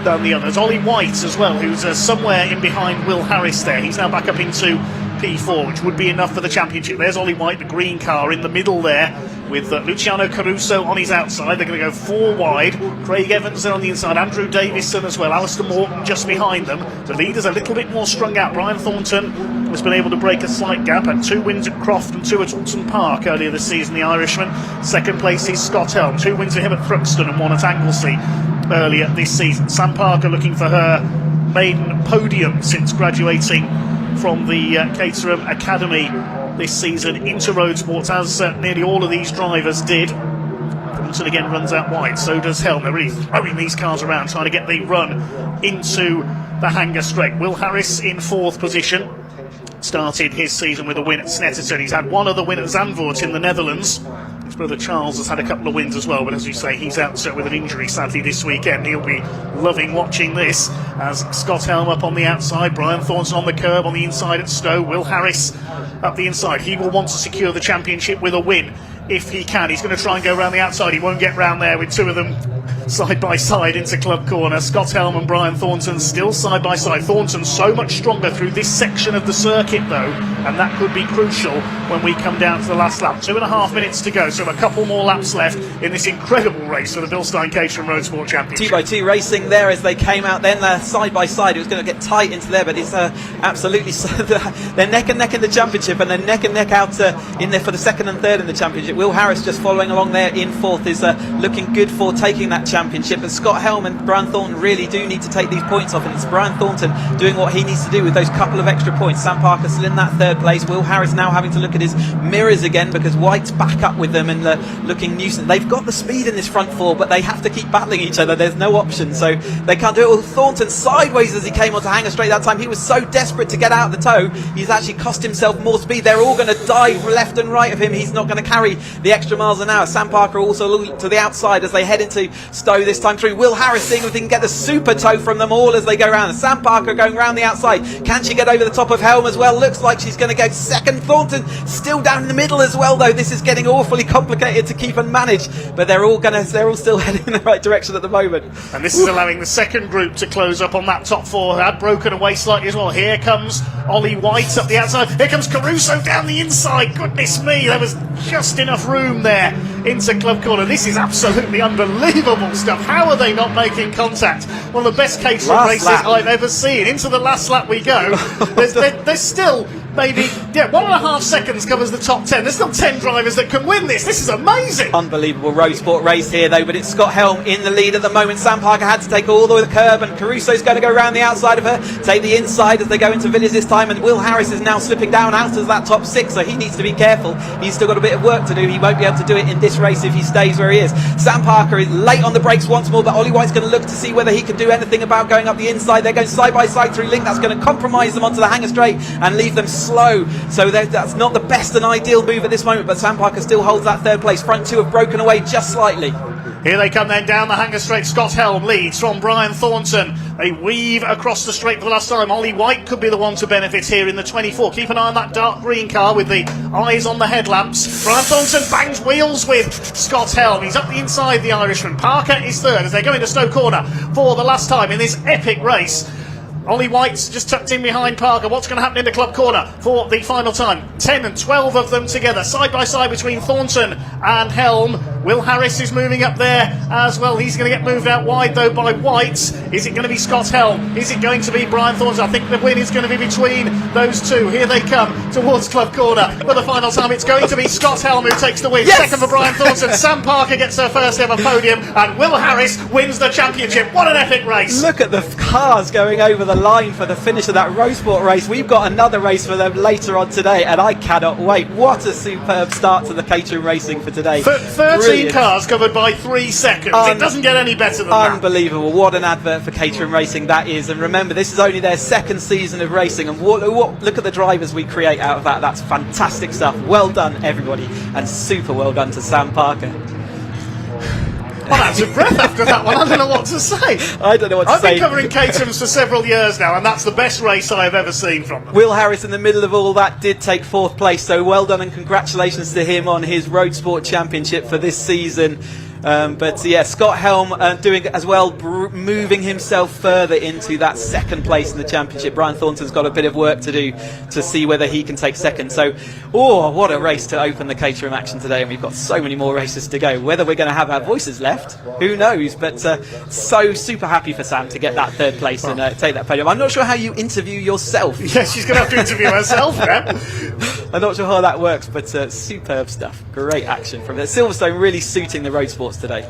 than the others. Ollie White as well, who's somewhere in behind Will Harris there. He's now back up into P4, which would be enough for the championship. There's Ollie White, the green car, in the middle there, with Luciano Caruso on his outside. They're going to go 4 wide. Craig Evans there on the inside, Andrew Davison as well, Alistair Morton just behind them. The leader's a little bit more strung out. Brian Thornton has been able to break a slight gap, and 2 wins at Croft and 2 at Alton Park earlier this season, the Irishman. Second place is Scott Helm, 2 wins for him at Thruxton and 1 at Anglesey earlier this season. Sam Parker looking for her maiden podium since graduating from the Caterham Academy this season into Roadsport, as nearly all of these drivers did. Thornton again runs out wide, so does Helm. They're really throwing these cars around, trying to get the run into the Hanger Straight. Will Harris in 4th position. Started his season with a win at Snetterton. He's had 1 other win at Zandvoort in the Netherlands. His brother Charles has had a couple of wins as well, but as you say, he's out with an injury sadly this weekend. He'll be loving watching this as Scott Helm up on the outside, Brian Thornton on the curb on the inside at Stowe, Will Harris up the inside. He will want to secure the championship with a win if he can. He's going to try and go around the outside. He won't get round there with 2 of them side by side into Club Corner. Scott Helm and Brian Thornton still side by side. Thornton so much stronger through this section of the circuit though, and that could be crucial when we come down to the last lap. 2.5 minutes to go, so a couple more laps left in this incredible race for the Bilstein Caterham Roadsport Championship. 2x2 racing there as they came out then side by side. It was going to get tight into there, but it's absolutely they're neck and neck in the championship, and they're neck and neck out in there for the 2nd and 3rd in the championship. Will Harris just following along there in 4th is looking good for taking that championship, but Scott Helm and Brian Thornton really do need to take these points off, and it's Brian Thornton doing what he needs to do with those couple of extra points. Sam Parker still in that 3rd place. Will Harris now having to look at his mirrors again because White's back up with them and looking nuisance. They've got the speed in this front 4, but they have to keep battling each other. There's no option, so they can't do it. Well, Thornton sideways as he came onto Hanger Straight that time. He was so desperate to get out of the tow, he's actually cost himself more speed. They're all going to dive left and right of him. He's not going to carry the extra miles an hour. Sam Parker also looking to the outside as they head into Stowe this time through. Will Harris seeing if he can get the super tow from them all as they go round. Sam Parker going round the outside. Can she get over the top of Helm as well? Looks like she's going to go 2nd. Thornton still down in the middle as well though. This is getting awfully complicated to keep and manage, but they're all still heading in the right direction at the moment. And this is allowing the 2nd group to close up on that top 4 who had broken away slightly as well. Here comes Ollie White up the outside. Here comes Caruso down the inside. Goodness me, there was just enough room there into Club Corner. This is absolutely unbelievable stuff. How are they not making contact? One of the best Caterham races I've ever seen. Into the last lap we go. There's still maybe 1.5 seconds covers the top 10. There's still 10 drivers that can win this. This is amazing. Unbelievable Roadsport race here though, but it's Scott Helm in the lead at the moment. Sam Parker had to take all the way to the curb, and Caruso's going to go around the outside of her, take the inside as they go into Villiers this time, and Will Harris is now slipping down out of that top 6, so he needs to be careful. He's still got a bit of work to do. He won't be able to do it in this race if he stays where he is. Sam Parker is late on the brakes once more, but Ollie White's going to look to see whether he can do anything about going up the inside. They're going side by side through Link. That's going to compromise them onto the Hanger Straight and leave them slow, so that's not the best and ideal move at this moment, but Sam Parker still holds that 3rd place. Front 2 have broken away just slightly. Here they come then down the Hanger Straight. Scott Helm leads from Brian Thornton. They weave across the straight for the last time. Ollie White could be the one to benefit here in the 24. Keep an eye on that dark green car with the eyes on the headlamps. Brian Thornton bangs wheels with Scott Helm. He's up the inside, the Irishman. Parker is 3rd as they go into Stowe Corner for the last time in this epic race. Ollie White's just tucked in behind Parker. What's going to happen in the Club Corner for the final time? 10 and 12 of them together, side by side between Thornton and Helm. Will Harris is moving up there as well. He's going to get moved out wide though by White. Is it going to be Scott Helm? Is it going to be Brian Thornton? I think the win is going to be between those two. Here they come towards Club Corner for the final time. It's going to be Scott Helm who takes the win. Yes! 2nd for Brian Thornton. Sam Parker gets her 1st ever podium, and Will Harris wins the championship. What an epic race! Look at the cars going over the line for the finish of that Roadsport race. We've got another race for them later on today, and I cannot wait. What a superb start to the Caterham racing for today. 13 16 cars covered by 3 seconds. It doesn't get any better than that. Unbelievable. What an advert for Caterham Racing that is. And remember, this is only their second season of racing. And look at the drivers we create out of that. That's fantastic stuff. Well done, everybody. And super well done to Sam Parker. I'm out of breath after that one. I don't know what to say. I don't know what to say. I've been covering Caterhams for several years now, and that's the best race I have ever seen from them. Will Harris, in the middle of all that, did take 4th place, so well done and congratulations to him on his Road Sport Championship for this season. But yeah, Scott Helm doing as well, moving himself further into that 2nd place in the championship. Brian Thornton's got a bit of work to do to see whether he can take 2nd. So, what a race to open the Caterham action today, and we've got so many more races to go. Whether we're going to have our voices left, who knows? But so super happy for Sam to get that 3rd place and take that podium. I'm not sure how you interview yourself. Yeah, she's going to have to interview herself now. I'm not sure how that works, but superb stuff. Great action from there. Silverstone really suiting the road sports today.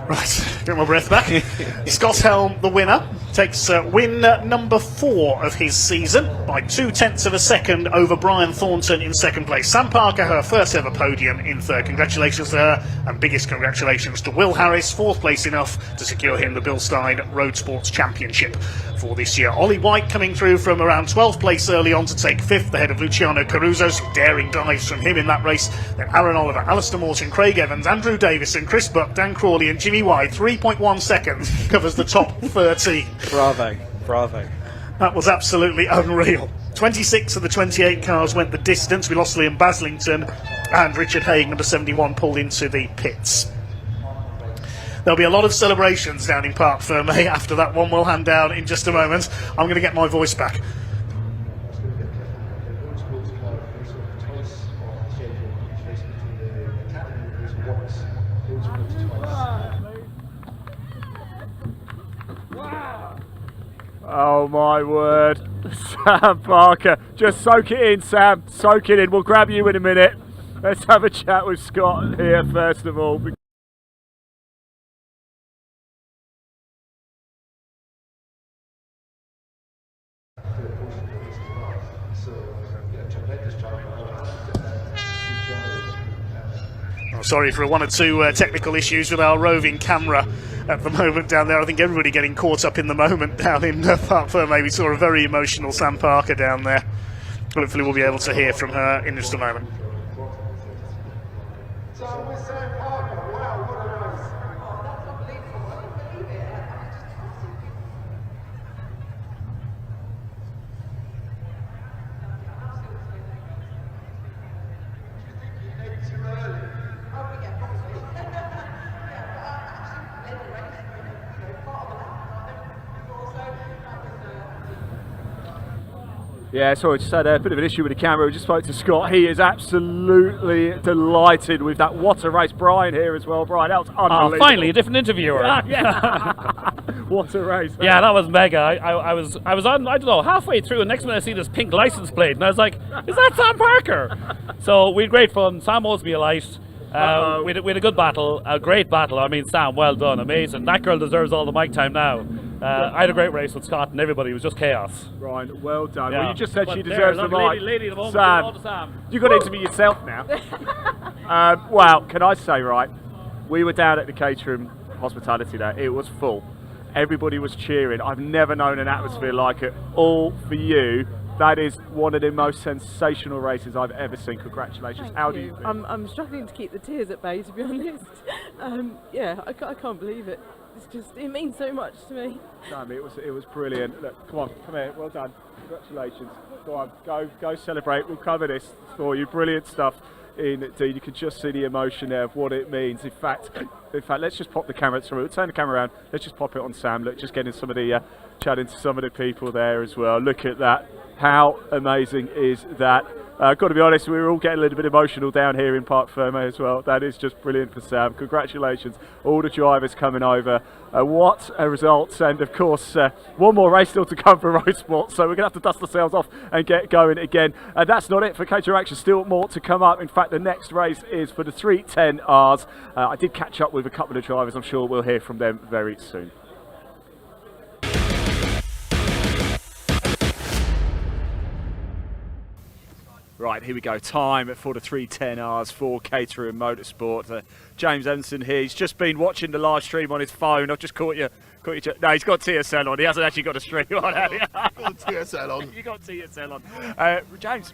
Right, get my breath back. Scott Helm, the winner, takes win number 4 of his season by 0.2 of a second over Brian Thornton in 2nd place. Sam Parker, her first ever podium in 3rd. Congratulations to her, and biggest congratulations to Will Harris, 4th place enough to secure him the Bilstein Roadsports Championship for this year. Ollie White coming through from around 12th place early on to take 5th ahead of Luciano Caruso. Some daring dives from him in that race. Then Aaron Oliver, Alistair Morton, Craig Evans, Andrew Davison, Chris Buck, Dan Crawley and Jimmy White. 3.1 seconds covers the top 13. Bravo, bravo. That was absolutely unreal. 26 of the 28 cars went the distance. We lost Liam Baslington, and Richard Haig, number 71, pulled into the pits. There'll be a lot of celebrations down in Parc Ferme after that one. We'll hand down in just a moment. I'm going to get my voice back. Oh my word. Sam Parker. Just soak it in, Sam. Soak it in. We'll grab you in a minute. Let's have a chat with Scott here first of all. Oh, sorry for one or two technical issues with our roving camera at the moment down there. I think everybody getting caught up in the moment down in Parc Ferme. We saw a very emotional Sam Parker down there. Hopefully we'll be able to hear from her in just a moment. Yeah, so I just had a bit of an issue with the camera. We just spoke to Scott. He is absolutely delighted with that. What a race. Brian here as well. Brian, that was unbelievable. Finally, a different interviewer. Yeah. What a race. Yeah, that was mega. I was on, I don't know, halfway through, and next minute I see this pink license plate, and I was like, is that Sam Parker? So we had great fun. Sam owes me a light. We had a good battle, a great battle. I mean, Sam, well done, amazing. That girl deserves all the mic time now. I had a great race with Scott and everybody. It was just chaos. Right, well done. Yeah. Well, you just said But she there, deserves the lovely mic. lady at the moment, Sam, all to Sam. you've got to interview yourself now. Well, can I say, right, we were down at the Caterham Hospitality there. It was full. Everybody was cheering. I've never known an atmosphere like it. All for you. That is one of the most sensational races I've ever seen. Congratulations. How do you feel? I'm struggling to keep the tears at bay, to be honest. Yeah, I can't believe it. It's just, it means so much to me. Sam, it was brilliant. Look, come on, come here. Well done. Congratulations. Go on, go celebrate. We'll cover this for you. Brilliant stuff. Indeed, you can just see the emotion there of what it means. In fact, let's just pop the camera through. We'll turn the camera around. Let's just pop it on Sam. Look, just getting some of the chatting to some of the people there as well. Look at that. How amazing is that? Got to be honest, we were all getting a little bit emotional down here in Parc Ferme as well. That is just brilliant for Sam. Congratulations, all the drivers coming over. What a result, and of course, one more race still to come for Roadsport, so we're going to have to dust ourselves off and get going again. And that's not it for Caterham Action, still more to come up. In fact, the next race is for the 310Rs. I did catch up with a couple of drivers. I'm sure we'll hear from them very soon. Right, here we go. Time for the 310Rs for Caterham Motorsport. James Ensign here. He's just been watching the live stream on his phone. I've just caught you. No, he's got TSL on. He hasn't actually got a stream on. Got TSL on. You got TSL on. James,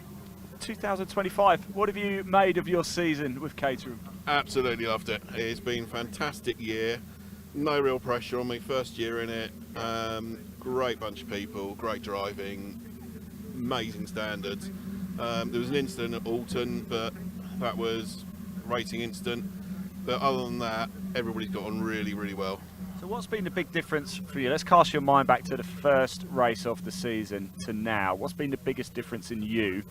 2025. What have you made of your season with Caterham? Absolutely loved it. It's been a fantastic year. No real pressure on me. First year in it. Great bunch of people. Great driving. Amazing standards. There was an incident at Alton, but that was a racing incident. But other than that, everybody's got on really, really well. So what's been the big difference for you? Let's cast your mind back to the first race of the season to now. What's been the biggest difference in you?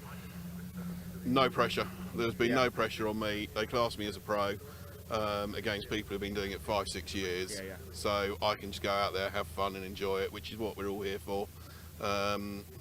No pressure. There's been no pressure on me. They class me as a pro against people who've been doing it 5-6 years. So I can just go out there, have fun and enjoy it, which is what we're all here for.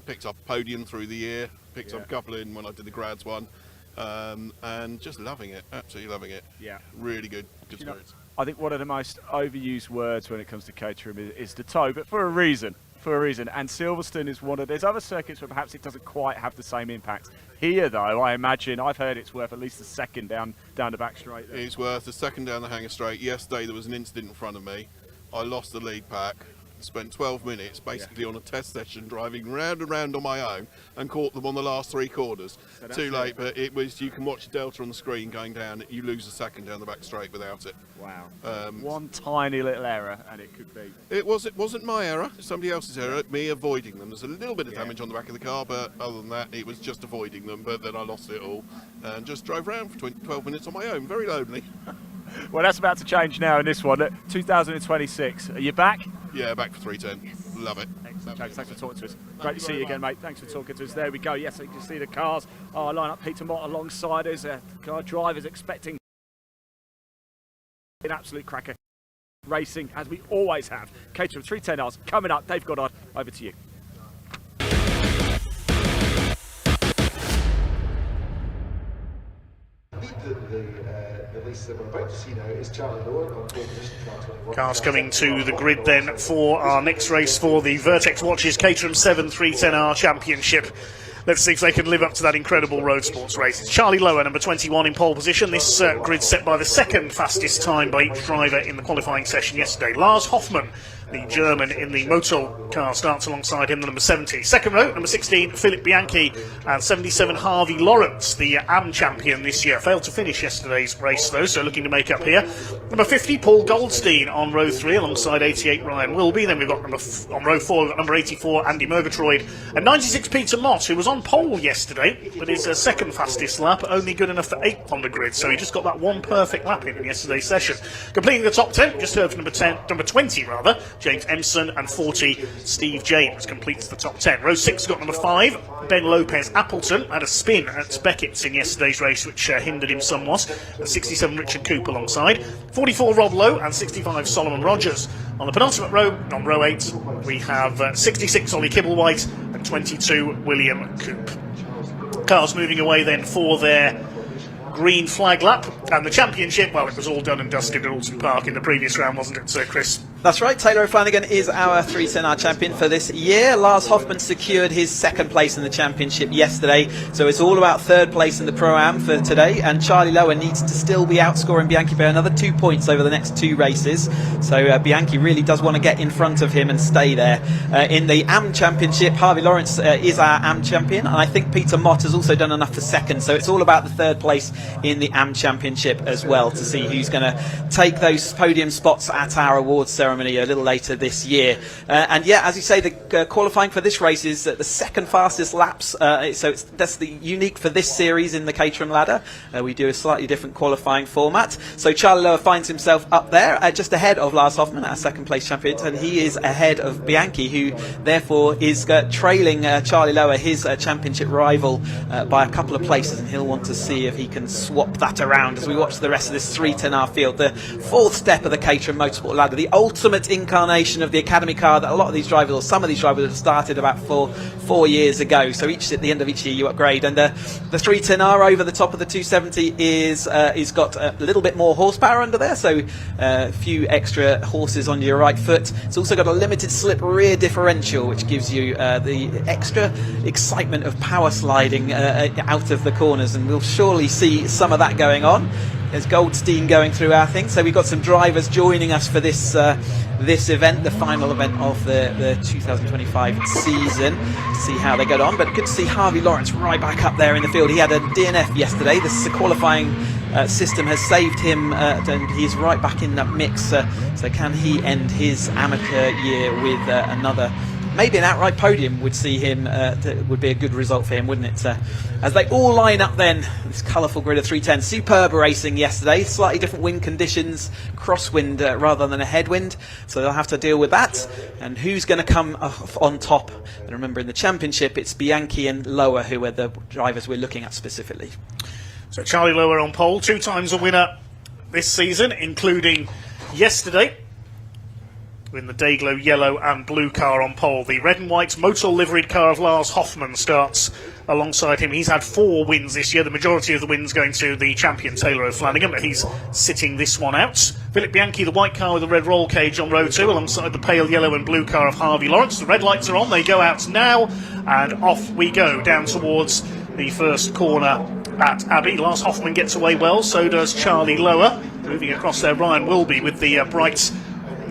Picked up a podium through the year, picked up a couple in when I did the grads one, and just loving it, absolutely loving it. Yeah, really good experience. I think one of the most overused words when it comes to Caterham is the toe, but for a reason. And Silverstone is one of, there's other circuits where perhaps it doesn't quite have the same impact. Here though, I imagine, I've heard it's worth at least a second down the back straight there. It's worth a second down the hanger straight. Yesterday there was an incident in front of me. I lost the lead pack. Spent 12 minutes basically on a test session driving round and round on my own and caught them on the last 3 corners. So too late, but it was, you can watch the delta on the screen going down, you lose a second down the back straight without it. Wow. One tiny little error and it could be. It wasn't my error, somebody else's error, me avoiding them. There's a little bit of damage on the back of the car, but other than that it was just avoiding them, but then I lost it all and just drove around for 12 minutes on my own, very lonely. Well, that's about to change now in this one. 2026. Are you back? Yeah, back for 310. Yes. Love it. Excellent, James. Thanks for talking to us. Great to see you again, mate. Thanks for talking to us. There we go. Yes, you can see the cars line up. Peter Mott alongside us. Car drivers expecting an absolute cracker. Racing, as we always have. Caterham 310Rs coming up. Dave Goddard, over to you. The race that we're about to see now is Charlie Lower on pole position, car 21. Cars coming to the grid then for our next race for the Vertex Watches Caterham 7 310R Championship. Let's see if they can live up to that incredible road sports race. It's Charlie Lower, number 21 in pole position. This grid set by the second fastest time by each driver in the qualifying session yesterday. Lars Hoffmann, the German in the Motul car, starts alongside him, the number 70. Second row, number 16, Philip Bianchi, and 77, Harvey Lawrence, the AM champion this year. Failed to finish yesterday's race, though, so looking to make up here. Number 50, Paul Goldstein on row 3, alongside 88, Ryan Wilby. Then we've got on row 4, we've got number 84, Andy Murgatroyd, and 96, Peter Mott, who was on pole yesterday, but his second fastest lap, only good enough for 8th on the grid, so he just got that one perfect lap in yesterday's session. Completing the top 10, just heard from number 20, James Emson, and 40, Steve James completes the top 10. Row 6 got number 5, Ben Lopez Appleton, had a spin at Beckett's in yesterday's race, which hindered him somewhat. And 67, Richard Coop alongside. 44, Rob Lowe, and 65, Solomon Rogers. On the penultimate row, on row 8, we have 66, Ollie Kibblewhite, and 22, William Coop. Cars moving away then for their green flag lap, and the championship, well, it was all done and dusted at Alton Park in the previous round, wasn't it, Sir Chris? That's right, Taylor O'Flanagan is our 310R champion for this year. Lars Hoffmann secured his second place in the championship yesterday, so it's all about third place in the Pro-Am for today, and Charlie Lower needs to still be outscoring Bianchi by another 2 points over the next 2 races, so Bianchi really does want to get in front of him and stay there. In the AM championship, Harvey Lawrence is our AM champion, and I think Peter Mott has also done enough for second, so it's all about the third place in the AM championship as well, to see who's going to take those podium spots at our awards ceremony a little later this year. And yeah, as you say, the qualifying for this race is the second fastest laps, so that's the unique for this series in the Caterham ladder. We do a slightly different qualifying format, so Charlie Lower finds himself up there just ahead of Lars Hoffmann, our second place champion, and he is ahead of Bianchi, who therefore is trailing Charlie Lower, his championship rival, by a couple of places, and he'll want to see if he can swap that around as we watch the rest of this 310R field, the fourth step of the Caterham Motorsport ladder, the ultimate ultimate incarnation of the Academy car that a lot of these drivers, or some of these drivers, have started about four years ago. So at the end of each year you upgrade, and the 310R over the top of the 270 is got a little bit more horsepower under there, so a few extra horses on your right foot. It's also got a limited slip rear differential, which gives you the extra excitement of power sliding out of the corners, and we'll surely see some of that going on. There's Goldstein going through our thing, so we've got some drivers joining us for this this event, the final event of the 2025 season, to see how they get on. But good to see Harvey Lawrence right back up there in the field. He had a DNF yesterday. This qualifying system has saved him, and he's right back in that mix. So can he end his amateur year with another? Maybe an outright podium would see him, would be a good result for him, wouldn't it? As they all line up then, this colourful grid of 310. Superb racing yesterday, slightly different wind conditions, crosswind rather than a headwind, so they'll have to deal with that. And who's going to come on top? And remember, in the championship, it's Bianchi and Lower who are the drivers we're looking at specifically. So Charlie Lower on pole, 2 times a winner this season, including yesterday, in the Dayglow yellow and blue car on pole. The red and white motor liveried car of Lars Hoffmann starts alongside him. He's had 4 wins this year, the majority of the wins going to the champion Taylor O'Flanagan, but he's sitting this one out. Philip Bianchi, the white car with the red roll cage on row 2, alongside the pale yellow and blue car of Harvey Lawrence. The red lights are on, they go out now, and off we go down towards the first corner at Abbey. Lars Hoffmann gets away well, so does Charlie Lower. Moving across there, Ryan Wilby with the bright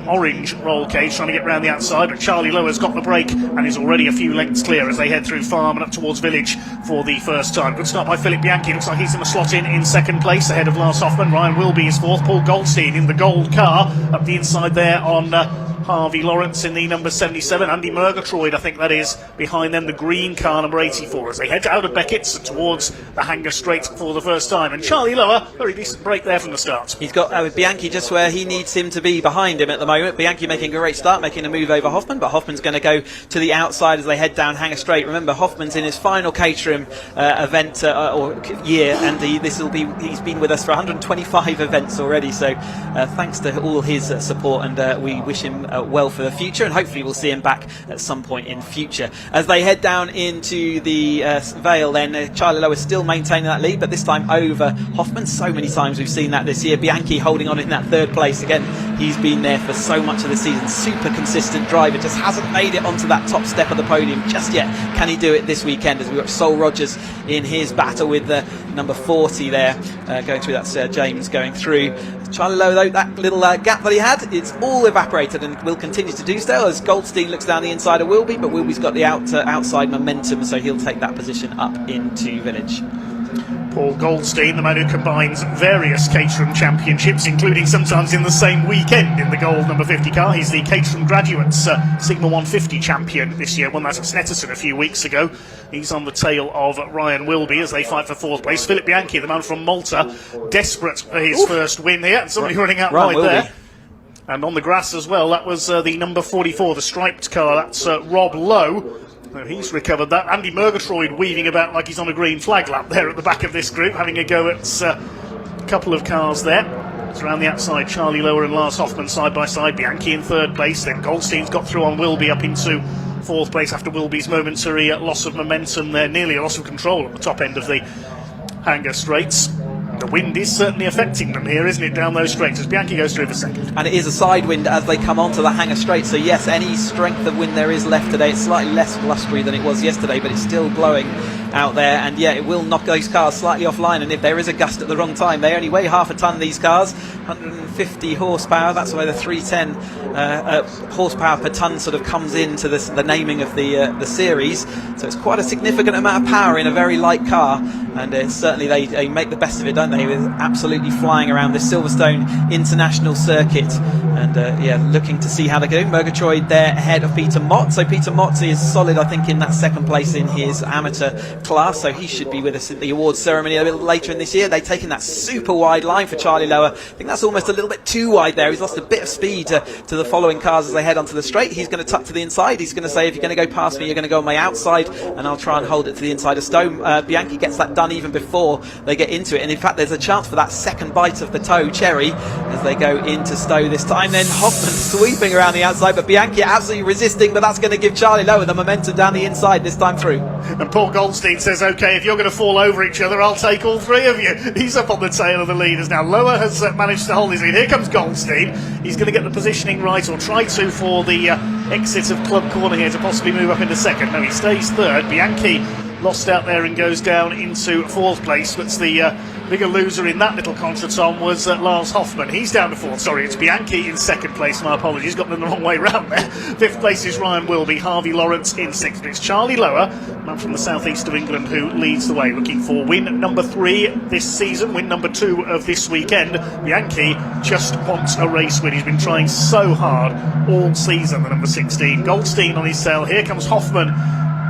orange roll cage, trying to get round the outside, but Charlie Lower's got the break and is already a few lengths clear as they head through farm and up towards village for the first time. Good start by Philip Bianchi. Looks like he's going to slot in second place ahead of Lars Hoffmann. Ryan Wilby is 4th. Paul Goldstein in the gold car up the inside there on Harvey Lawrence in the number 77. Andy Murgatroyd, I think that is, behind them, the green car number 84, as they head out of Beckett's towards the Hanger Straight for the first time. And Charlie Lower, very decent break there from the start. He's got Bianchi just where he needs him to be behind him at the moment. Bianchi making a great start, making a move over Hoffmann, but Hoffmann's going to go to the outside as they head down Hanger Straight. Remember, Hoffmann's in his final Caterham event or year, and he's been with us for 125 events already, so thanks to all his support, and we wish him well for the future, and hopefully we'll see him back at some point in future. As they head down into the Vale then, Charlie Lower still maintaining that lead, but this time over Hoffmann. So many times we've seen that this year. Bianchi holding on in that 3rd place again. He's been there for so much of the season. Super consistent driver, just hasn't made it onto that top step of the podium just yet. Can he do it this weekend, as we've got Sol Rogers in his battle with the number 40 there, going through that Sir James going through. Charlie Lower, though, that little gap that he had, it's all evaporated and will continue to do so as Goldstein looks down the inside of Wilby, but Wilby's got the outside momentum, so he'll take that position up into village. Paul Goldstein, the man who combines various Caterham championships, including sometimes in the same weekend in the gold number 50 car. He's the Caterham Graduates Sigma 150 champion this year, won that at Snetterton a few weeks ago. He's on the tail of Ryan Wilby as they fight for 4th place. Philip Bianchi, the man from Malta, desperate for his first win here, and somebody running out wide there. And on the grass as well, that was the number 44, the striped car, that's Rob Lowe. He's recovered that. Andy Murgatroyd weaving about like he's on a green flag lap there at the back of this group, having a go at a couple of cars there. It's around the outside, Charlie Lower and Lars Hoffmann side by side. Bianchi in 3rd place, then Goldstein's got through on Wilby up into 4th place after Wilby's momentary loss of momentum there, nearly a loss of control at the top end of the Hanger Straights. The wind is certainly affecting them here, isn't it, down those straights, as Bianchi goes through for 2nd. And it is a side wind as they come onto the Hanger Straight, so yes, any strength of wind there is left today. It's slightly less blustery than it was yesterday, but it's still blowing out there, and yeah, it will knock those cars slightly offline, and if there is a gust at the wrong time, they only weigh half a tonne, these cars, 150 horsepower, that's why the 310 horsepower per tonne sort of comes into the naming of the series, so it's quite a significant amount of power in a very light car, and certainly they make the best of it, don't they, with absolutely flying around this Silverstone International Circuit, and yeah, looking to see how they go. Murgatroyd there ahead of Peter Mott, so Peter Mott is solid, I think, in that 2nd place in his amateur class, so he should be with us at the awards ceremony a little later in this year. They've taken that super wide line for Charlie Lower. I think that's almost a little bit too wide there. He's lost a bit of speed to the following cars as they head onto the straight. He's going to tuck to the inside. He's going to say, if you're going to go past me, you're going to go on my outside, and I'll try and hold it to the inside of Stowe. Bianchi gets that done even before they get into it, and in fact there's a chance for that 2nd bite of the toe cherry as they go into Stowe this time. and then Hoffman sweeping around the outside, but Bianchi absolutely resisting, but that's going to give Charlie Lower the momentum down the inside this time through. And Paul Goldstein says, OK, if you're going to fall over each other, I'll take all three of you. He's up on the tail of the leaders now. Lower has managed to hold his lead. Here comes Goldstein. He's going to get the positioning right, or try to, for the exit of Club Corner here to possibly move up into second. No, he stays third. Bianchi lost out there and goes down into fourth place. But the bigger loser in that little contretemps was Lars Hoffman. He's down to fourth. Sorry, it's Bianchi in second place. My apologies, got them the wrong way round there. Fifth place is Ryan Wilby. Harvey Lawrence in sixth. It's Charlie Lower, man from the southeast of England, who leads the way, looking for win number 3 this season, win number 2 of this weekend. Bianchi just wants a race win. He's been trying so hard all season, the number 16. Goldstein on his tail. Here comes Hoffman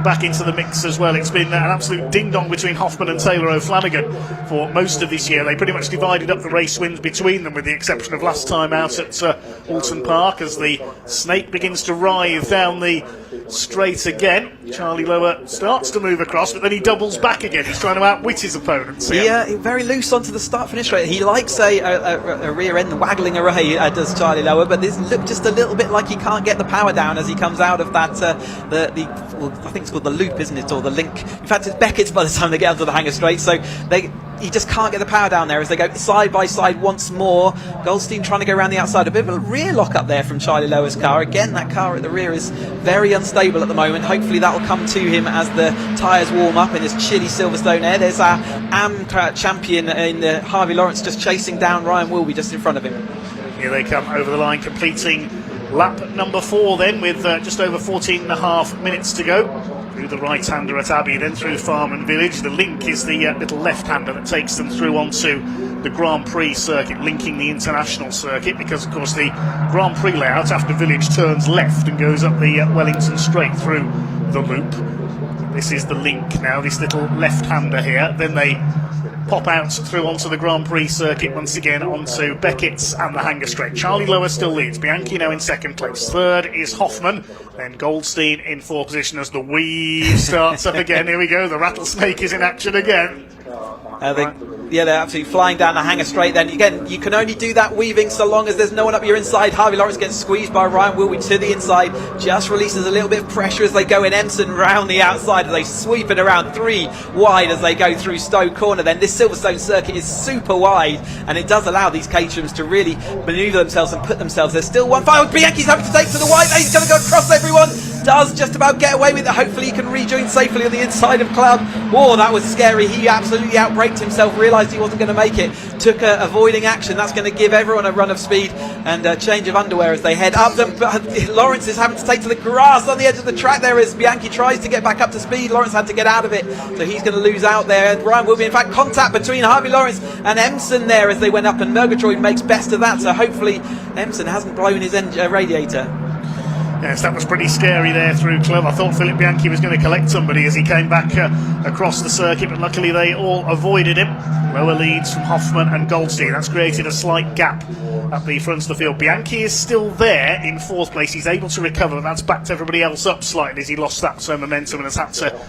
back into the mix as well. It's been an absolute ding-dong between Hoffman and Taylor O'Flanagan for most of this year. They pretty much divided up the race wins between them, with the exception of last time out at Alton Park, as the snake begins to writhe down the straight again. Charlie Lower starts to move across, but then he doubles back again. He's trying to outwit his opponents. Yeah, very loose onto the start-finish straight. He likes a rear end waggling away, does Charlie Lower, but this looked just a little bit like he can't get the power down as he comes out of that, well, I think it's called the loop, isn't it, or the link. In fact, it's Beckett's by the time they get onto the hanger straight, so he just can't get the power down there as they go side by side once more. Goldstein trying to go around the outside. A bit of a rear lock up there from Charlie Lower's car. Again, that car at the rear is very unstable at the moment. Hopefully that will come to him as the tyres warm up in this chilly Silverstone air. There's our AM champion in Harvey Lawrence just chasing down Ryan Wilby just in front of him. Here they come over the line, completing lap number 4 then, with just over 14.5 minutes to go. Through the right-hander at Abbey, then through Farm and Village. The link is the little left-hander that takes them through onto the Grand Prix circuit, linking the international circuit, because of course the Grand Prix layout after Village turns left and goes up the Wellington straight through the loop. This is the link now, this little left-hander here. Then they pop out through onto the Grand Prix circuit once again, onto Beckett's and the hanger straight. Charlie Lower still leads. Bianchi now in second place. Third is Hoffman. Then Goldstein in fourth position as the weave starts up again. Here we go. The rattlesnake is in action again. They're absolutely flying down the hanger straight. Then again, you can only do that weaving so long as there's no one up your inside. Harvey Lawrence gets squeezed by Ryan Wilby to the inside, just releases a little bit of pressure as they go in. Emson round the outside as they sweep it around 3 wide as they go through Stowe Corner. Then this Silverstone circuit is super wide, and it does allow these Caterhams to really manoeuvre themselves and put themselves. There's still one final. Bianchi's having to take to the wide. He's going to go across everyone. Does just about get away with it. Hopefully he can rejoin safely on the inside of Cloud. Oh, that was scary. He absolutely outbraked himself, realised he wasn't going to make it, took a avoiding action. That's going to give everyone a run of speed and a change of underwear as they head up them. But Lawrence is having to take to the grass on the edge of the track there as Bianchi tries to get back up to speed. Lawrence had to get out of it, so he's going to lose out there. And Ryan will be in fact contact between Harvey Lawrence and Emson there as they went up, and Murgatroyd makes best of that, so hopefully Emson hasn't blown his radiator. Yes, that was pretty scary there through Club. I thought Philip Bianchi was going to collect somebody as he came back across the circuit, but luckily they all avoided him. Lower leads from Hoffman and Goldstein. That's created a slight gap at the front of the field. Bianchi is still there in fourth place. He's able to recover, but that's backed everybody else up slightly as he lost that momentum and has had to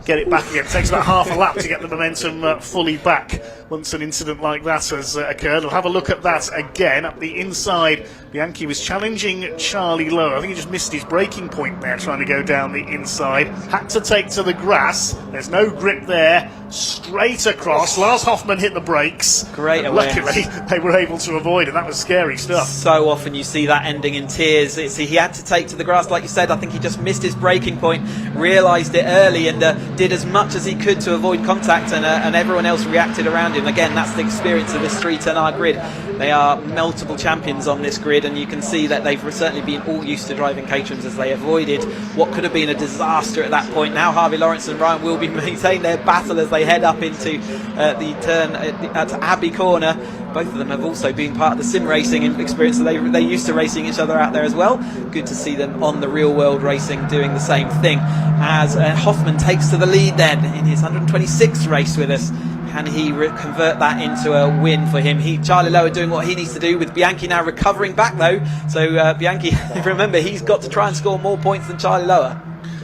get it back again. It takes about half a lap to get the momentum fully back once an incident like that has occurred. We'll have a look at that again. Up the inside, Bianchi was challenging Charlie Lower. I think he just missed his braking point there, trying to go down the inside. Had to take to the grass. There's no grip there. Straight across. Lars Hoffman hit the brakes. Great awareness. Luckily, they were able to avoid it. That was scary stuff. So often you see that ending in tears. He had to take to the grass, like you said. I think he just missed his braking point, realised it early, and did as much as he could to avoid contact, and everyone else reacted around him. Again, that's the experience of this 310R grid. They are multiple champions on this grid, and you can see that they've certainly been all used to driving Caterhams as they avoided what could have been a disaster at that point. Now Harvey Lawrence and Ryan will be maintain their battle as they head up into the turn at Abbey Corner. Both of them have also been part of the sim racing experience, so they're used to racing each other out there as well. Good to see them on the real world racing doing the same thing as Hoffman takes to the lead then in his 126th race with us. Can he convert that into a win for him? Charlie Lower doing what he needs to do, with Bianchi now recovering back though. So Bianchi, remember, he's got to try and score more points than Charlie Lower.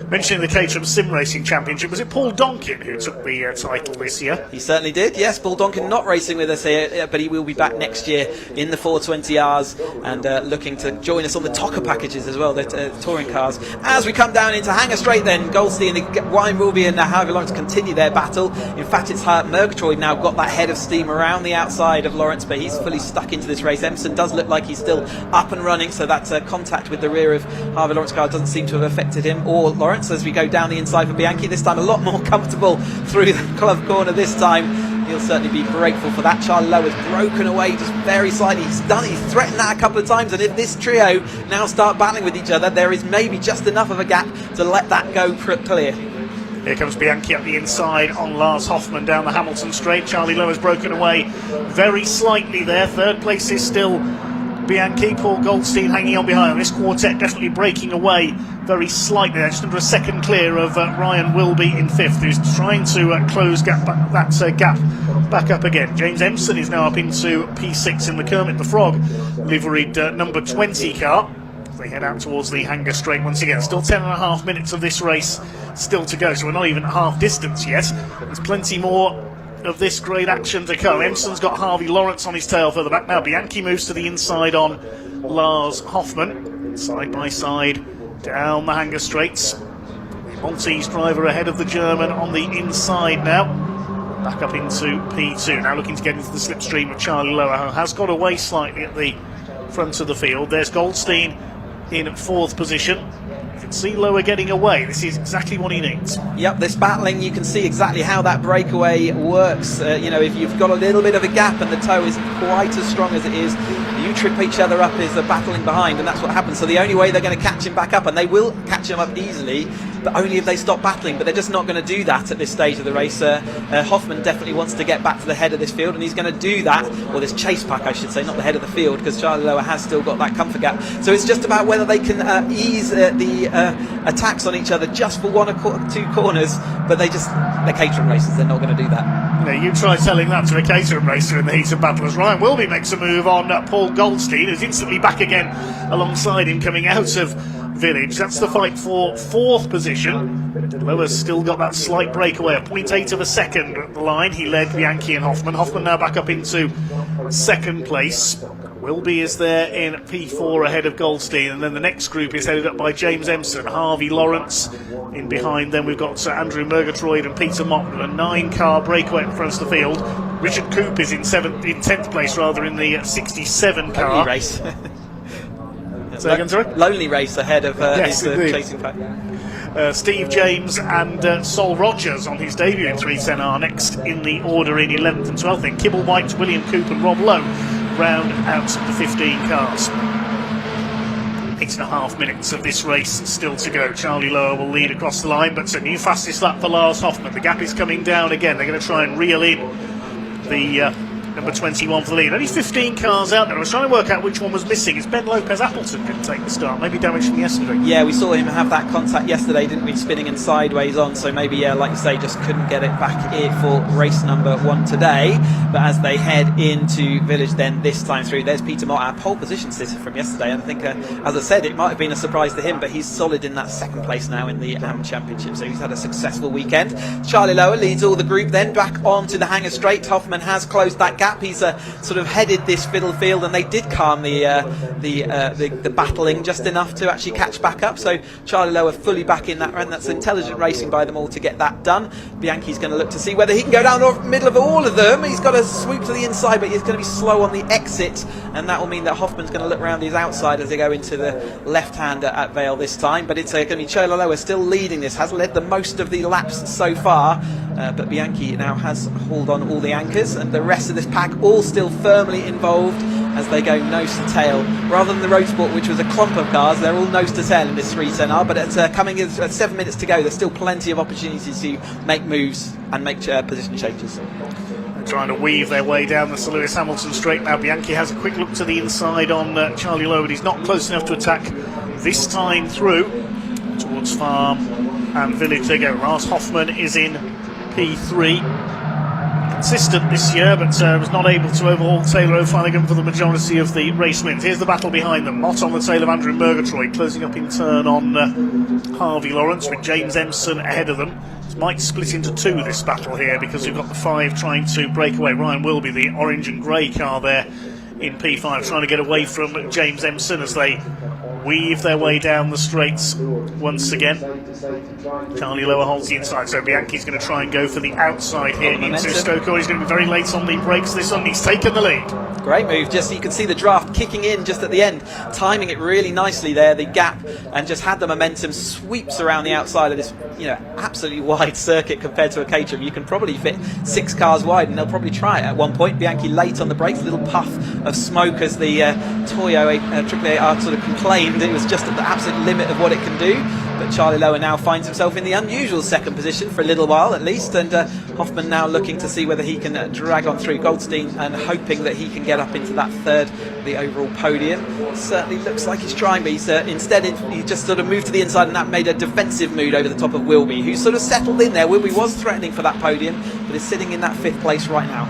Mentioning the Caterham Sim Racing Championship, was it Paul Donkin who took the title this year? He certainly did, yes. Paul Donkin not racing with us here, but he will be back next year in the 420Rs and looking to join us on the Tocker packages as well, the touring cars. As we come down into Hanger Straight then, Goldstein and Ryan Wilby and Harvey Lawrence continue their battle. In fact, it's Murgatroyd now got that head of steam around the outside of Lawrence, but he's fully stuck into this race. Emerson does look like he's still up and running, so that contact with the rear of Harvey Lawrence's car doesn't seem to have affected him or Lawrence. As we go down the inside for Bianchi, this time a lot more comfortable through the glove corner this time. He'll certainly be grateful for that. Charlie Lowe has broken away just very slightly. He's threatened that a couple of times, and if this trio now start battling with each other, there is maybe just enough of a gap to let that go clear. Here comes Bianchi up the inside on Lars Hoffmann down the Hamilton straight. Charlie Lowe has broken away very slightly there. Third place is still Bianchi. Paul Goldstein hanging on behind. This quartet definitely breaking away very slightly. Just under a second clear of Ryan Wilby in fifth, who's trying to close that gap back up again. James Empson is now up into P6 in the Kermit the Frog liveried number 20 car. They head out towards the Hanger Straight once again. Still 10.5 minutes of this race still to go, so we're not even at half distance yet. There's plenty more of this great action to come. Empson's got Harvey Lawrence on his tail further back now. Bianchi moves to the inside on Lars Hoffmann. Side by side down the Hanger Straights. Maltese driver ahead of the German on the inside now. Back up into P2. Now looking to get into the slipstream of Charlie Lowe, who has got away slightly at the front of the field. There's Goldstein in fourth position. You can see Lower getting away. This is exactly what he needs. Yep, this battling, you can see exactly how that breakaway works. If you've got a little bit of a gap and the toe is quite as strong as it is, you trip each other up as they're battling behind, and that's what happens. So the only way they're going to catch him back up, and they will catch him up easily, but only if they stop battling. But they're just not going to do that at this stage of the race. Hoffmann definitely wants to get back to the head of this field, and he's going to do that, or this chase pack I should say, not the head of the field, because Charlie Lower has still got that comfort gap. So it's just about whether they can ease the attacks on each other just for one or two corners, but they're Caterham racers, they're not going to do that. You try telling that to a Caterham racer in the heat of battle. As Ryan Wilby makes a move on Paul Goldstein, who's instantly back again alongside him coming out of Village. That's the fight for fourth position. Lower's still got that slight breakaway, a 0.8 of a second at the line. He led Bianchi and Hoffmann. Hoffmann now back up into second place. Wilby is there in P4 ahead of Goldstein, and then the next group is headed up by James Empson, Harvey Lawrence in behind. Then we've got Andrew Murgatroyd and Peter Mott, a 9-car breakaway in front of the field. Richard Coop is in 10th place in the 67 car. Lonely race. Lonely race ahead of his chasing pack. Steve James and Sol Rogers on his debut in 310 are next in the order in 11th and 12th. Then Kibble White, William Coop and Rob Lowe round out the 15 cars. 8.5 minutes of this race still to go. Charlie Lowe will lead across the line, but a new fastest lap for Lars Hoffmann. The gap is coming down again. They're going to try and reel in the number 21 for the lead. Only 15 cars out there. I was trying to work out which one was missing. It's Ben Lopez Appleton didn't take the start. Maybe damage from yesterday. Yeah, we saw him have that contact yesterday, didn't we? Spinning and sideways on. So maybe, like you say, just couldn't get it back here for race number 1 today. But as they head into Village then this time through, there's Peter Mott, our pole position sitter from yesterday. And I think, as I said, it might have been a surprise to him, but he's solid in that second place now in the AM Championship. So he's had a successful weekend. Charlie Lower leads all the group then back onto the Hanger Straight. Hoffmann has closed that gap. He's sort of headed this fiddle field, and they did calm the battling just enough to actually catch back up. So Charlie Lowe fully back in that run. That's intelligent racing by them all to get that done. Bianchi's going to look to see whether he can go down the middle of all of them. He's got to swoop to the inside, but he's going to be slow on the exit, and that will mean that Hoffmann's going to look around his outside as they go into the left-hander at Vale this time. But it's going to be Charlie Lowe still leading this, has led the most of the laps so far, but Bianchi now has hauled on all the anchors, and the rest of this pack all still firmly involved as they go nose to tail. Rather than the Roadsport, which was a clump of cars, they're all nose to tail in this 310R, but at coming in at 7 minutes to go, there's still plenty of opportunities to make moves and make position changes. They're trying to weave their way down the Sir Lewis Hamilton straight now. Bianchi has a quick look to the inside on Charlie Lowe, but he's not close enough to attack this time through. Towards Farm and Village they go. Lars Hoffmann is in P3. consistent this year, but was not able to overhaul Taylor O'Flanagan for the majority of the race wins. Here's the battle behind them. Mott on the tail of Andrew Murgatroyd, closing up in turn on Harvey Lawrence, with James Empson ahead of them. This might split into two, this battle here, because we've got the 5 trying to break away. Ryan Wilby, the orange and grey car there in P5, trying to get away from James Empson as they weave their way down the straights once again. Charlie Lower holds the inside, so Bianchi's going to try and go for the outside here into Stoke. He's going to be very late on the brakes this one. He's taken the lead. Great move. Just you can see the draft kicking in just at the end, timing it really nicely there, the gap, and just had the momentum, sweeps around the outside of this, absolutely wide circuit compared to a Caterham. You can probably fit 6 cars wide, and they'll probably try it at one point. Bianchi late on the brakes, a little puff of smoke as the Toyo AAAR sort of complained. It was just at the absolute limit of what it can do, but Charlie Lower now finds himself in the unusual second position for a little while at least, and Hoffman now looking to see whether he can drag on through Goldstein and hoping that he can get up into that third, the overall podium. Certainly looks like he's trying, but he's instead he just sort of moved to the inside, and that made a defensive mood over the top of Wilby, who's sort of settled in there. Wilby was threatening for that podium, but is sitting in that 5th place right now.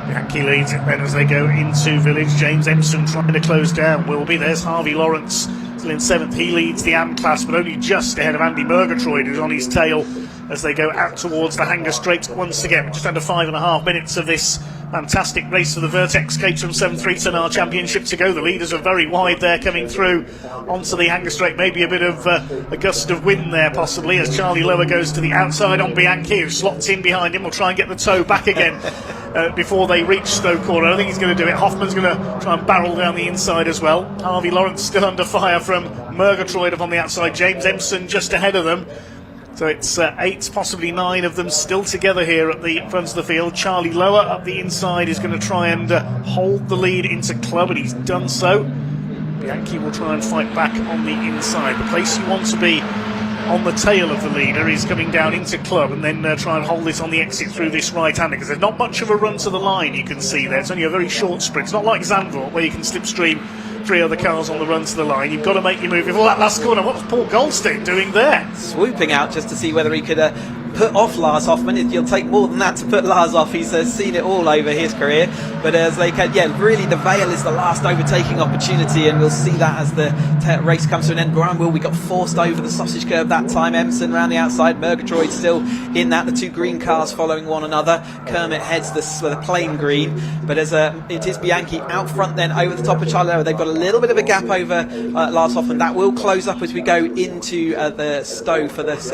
Bianchi leads it then as they go into Village. James Empson trying to close down Wilby. There's Harvey Lawrence still in 7th. He leads the AM class, but only just ahead of Andy Murgatroyd, who's on his tail as they go out towards the Hanger Straight once again. Just under 5.5 minutes of this fantastic race for the Vertex Caterham 7-3-10R Championship to go. The leaders are very wide there coming through onto the Hanger Straight. Maybe a bit of a gust of wind there possibly as Charlie Lower goes to the outside on Bianchi, who slots in behind him. Will try and get the toe back again before they reach Stoke Corner. I think he's going to do it. Hoffman's going to try and barrel down the inside as well. Harvey Lawrence still under fire from Murgatroyd up on the outside. James Empson just ahead of them. So it's 8, possibly 9 of them still together here at the front of the field. Charlie Lower up the inside is going to try and hold the lead into Club, and he's done so. Bianchi will try and fight back on the inside. The place you want to be on the tail of the leader is coming down into Club, and then try and hold it on the exit through this right-hander, because there's not much of a run to the line, you can see there. It's only a very short sprint. It's not like Zandvoort where you can slipstream 3 other cars on the run to the line. You've got to make your move. Well, that last corner, what was Paul Goldstein doing there? Swooping out just to see whether he could put off Lars Hoffman. You'll take more than that to put Lars off. He's seen it all over his career. But as they can, really the Vale is the last overtaking opportunity, and we'll see that as the race comes to an end. Brian Wilby got forced over the sausage curb that time. Empson round the outside. Murgatroyd still in that. The 2 green cars following one another. Kermit heads the plain green. But as it is Bianchi out front then over the top of Charlie Lower. They've got a little bit of a gap over Lars Hoffman. That will close up as we go into the Stowe for this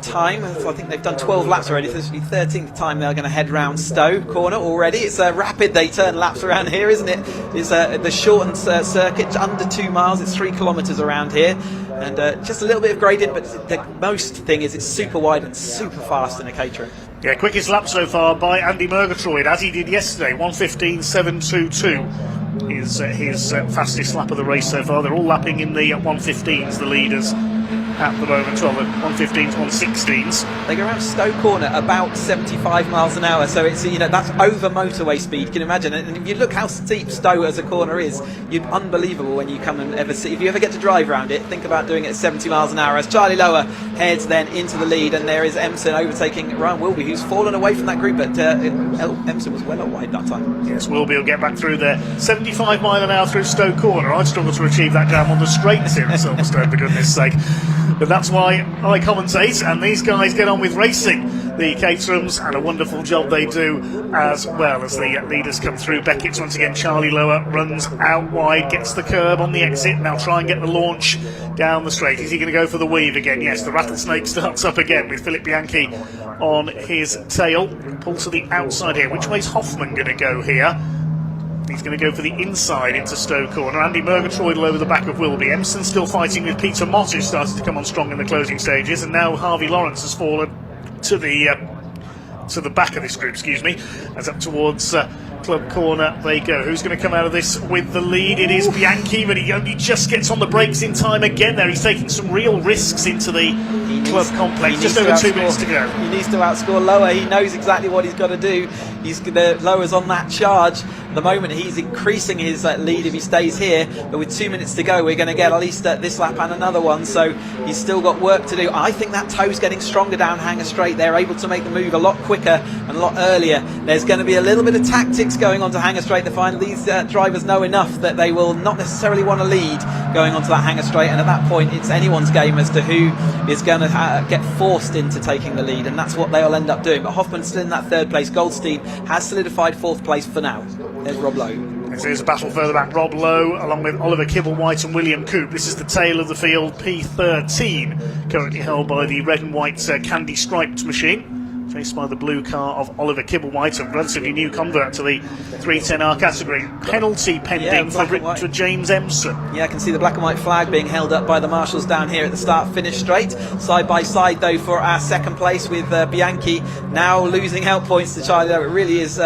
time. I think they've done 12 laps already. This will be 13th time they're going to head round Stowe Corner already. It's rapid, they turn laps around here, isn't it? It's the shortened circuit, under 2 miles. It's 3 kilometres around here, and just a little bit of gradient, but the most thing is it's super wide and super fast in a Caterham. Yeah, quickest lap so far by Andy Murgatroyd, as he did yesterday. 1:15.722 is his fastest lap of the race so far. They're all lapping in the 1:15s, the leaders at the moment. Well, the 1:15s, 1:16s. They go around Stowe Corner about 75 miles an hour, so it's that's over motorway speed. Can you imagine? And if you look how steep Stowe as a corner is, you're unbelievable when you come and ever see. If you ever get to drive around it, think about doing it at 70 miles an hour. As Charlie Lower heads then into the lead, and there is Empson overtaking Ryan Wilby, who's fallen away from that group, but Empson was well wide that time. Yes, Wilby will get back through there. 75 mile an hour through Stowe Corner. I'd struggle to achieve that down on the straights here at Silverstone, for goodness sake. But that's why I commentate, and these guys get on with racing. The Caterhams, and a wonderful job they do as well as the leaders come through. Beckett's once again. Charlie Lower runs out wide, gets the curb on the exit. Now try and get the launch down the straight. Is he going to go for the weave again? Yes, the rattlesnake starts up again with Philip Bianchi on his tail. Pull to the outside here. Which way's Hoffman going to go here? He's going to go for the inside into Stowe Corner. Andy Murgatroyd over the back of Wilby. Empson still fighting with Peter Mott, who started to come on strong in the closing stages, and now Harvey Lawrence has fallen to the back of this group, as up towards Club Corner they go. Who's going to come out of this with the lead? It is Bianchi, but he only just gets on the brakes in time again there. He's taking some real risks into the Club complex. Just over 2 minutes to go. He needs to outscore Lower. He knows exactly what he's got to do. Lower's on that charge, At the moment, he's increasing his lead if he stays here, but with 2 minutes to go, we're going to get at least this lap and another one, so he's still got work to do. I think that toe's getting stronger down Hanger Straight. They're able to make the move a lot quicker and a lot earlier. There's going to be a little bit of tactics going on to Hanger Straight to find these drivers know enough that they will not necessarily want to lead going onto that Hanger Straight, and at that point it's anyone's game as to who is going to get forced into taking the lead, and that's what they'll end up doing. But Hoffman's still in that third place. Goldstein has solidified fourth place for now. There's Rob Lowe. There's a battle further back. Rob Lowe along with Oliver Kibblewhite and William Coop. This is the tail of the field, P13, currently held by the red and white candy striped machine, faced by the blue car of Oliver Kibblewhite, a relatively new convert to the 310R category. Penalty pending for James Empson. Yeah, I can see the black and white flag being held up by the marshals down here at the start-finish straight. Side by side, though, for our second place with Bianchi now losing out points to Charlie Lowe. It really is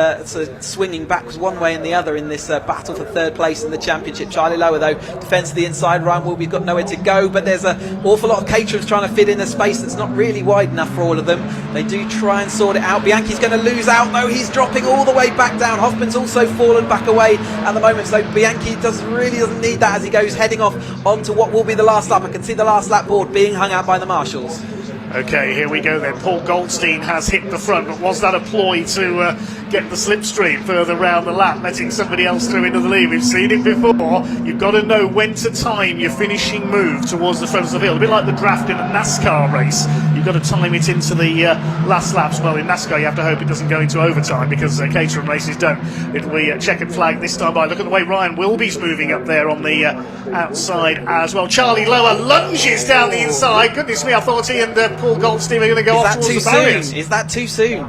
swinging backwards one way and the other in this battle for third place in the championship. Charlie Lowe, though, defends to the inside. Ryan Wilby's got nowhere to go, but there's an awful lot of Caterhams trying to fit in a space that's not really wide enough for all of them. They do try and sort it out. Bianchi's going to lose out, though. He's dropping all the way back down. Hoffman's also fallen back away at the moment, so Bianchi really doesn't need that as he goes heading off onto what will be the last lap. I can see the last lap board being hung out by the marshals. Okay, here we go then. Paul Goldstein has hit the front, but was that a ploy to get the slipstream further round the lap, letting somebody else through into the lead? We've seen it before. You've got to know when to time your finishing move towards the front of the field. A bit like the draft in a NASCAR race. You've got to time it into the last laps. Well, in NASCAR you have to hope it doesn't go into overtime, because Caterham races don't. It'll be a checkered flag this time by. Look at the way Ryan Wilby's moving up there on the outside as well. Charlie Lower lunges down the inside. Goodness me, I thought he and Paul Goldstein are going to go off towards the barriers. Is that too soon?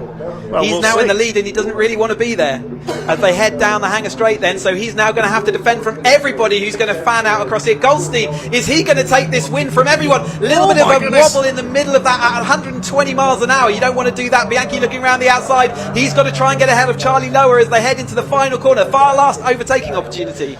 Well, he's now in the lead and he doesn't really want to be there as they head down the Hanger Straight then, so he's now going to have to defend from everybody who's going to fan out across here. Goldstein, is he going to take this win from everyone? A little bit of a wobble in the middle of that at 120 miles an hour. You don't want to do that. Bianchi looking around the outside. He's got to try and get ahead of Charlie Lower as they head into the final corner. Far last overtaking opportunity.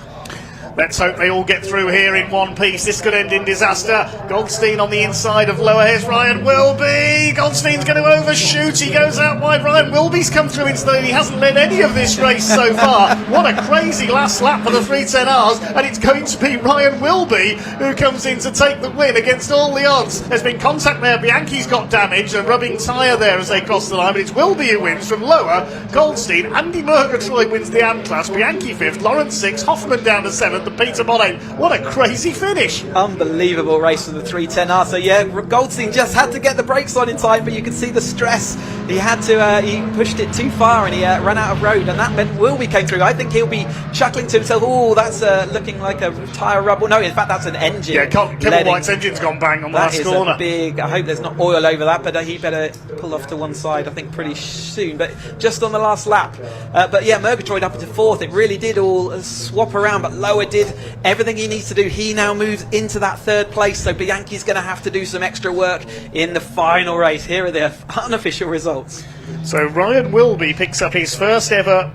Let's hope they all get through here in one piece. This could end in disaster. Goldstein on the inside of Lower. Here's Ryan Wilby. Goldstein's going to overshoot. He goes out wide. Ryan Wilby's come through into the lead. He hasn't led any of this race so far. What a crazy last lap for the 310Rs. And it's going to be Ryan Wilby who comes in to take the win against all the odds. There's been contact there. Bianchi's got damage. A rubbing tyre there as they cross the line. But it's Wilby who wins from Lower. Goldstein. Andy Murgatroyd wins the AM class. Bianchi 5th. Lawrence 6th. Hoffman down to 7th. The Peter Bonnet. What a crazy finish. Unbelievable race for the 310R. So yeah, Goldstein just had to get the brakes on in time, but you can see the stress. He had to, he pushed it too far and he ran out of road, and that meant Wilby came through. I think he'll be chuckling to himself, oh, that's looking like a tyre rubble. No, in fact, that's an engine. Yeah, Kibblewhite's engine's gone bang on the last corner. That is big. I hope there's not oil over that, but he better pull off to one side, I think, pretty soon. But just on the last lap. But yeah, Murgatroyd up into 4th. It really did all swap around, but Lower did everything he needs to do. He now moves into that 3rd place, so Bianchi's going to have to do some extra work in the final race. Here are the unofficial results. So Ryan Wilby picks up his first ever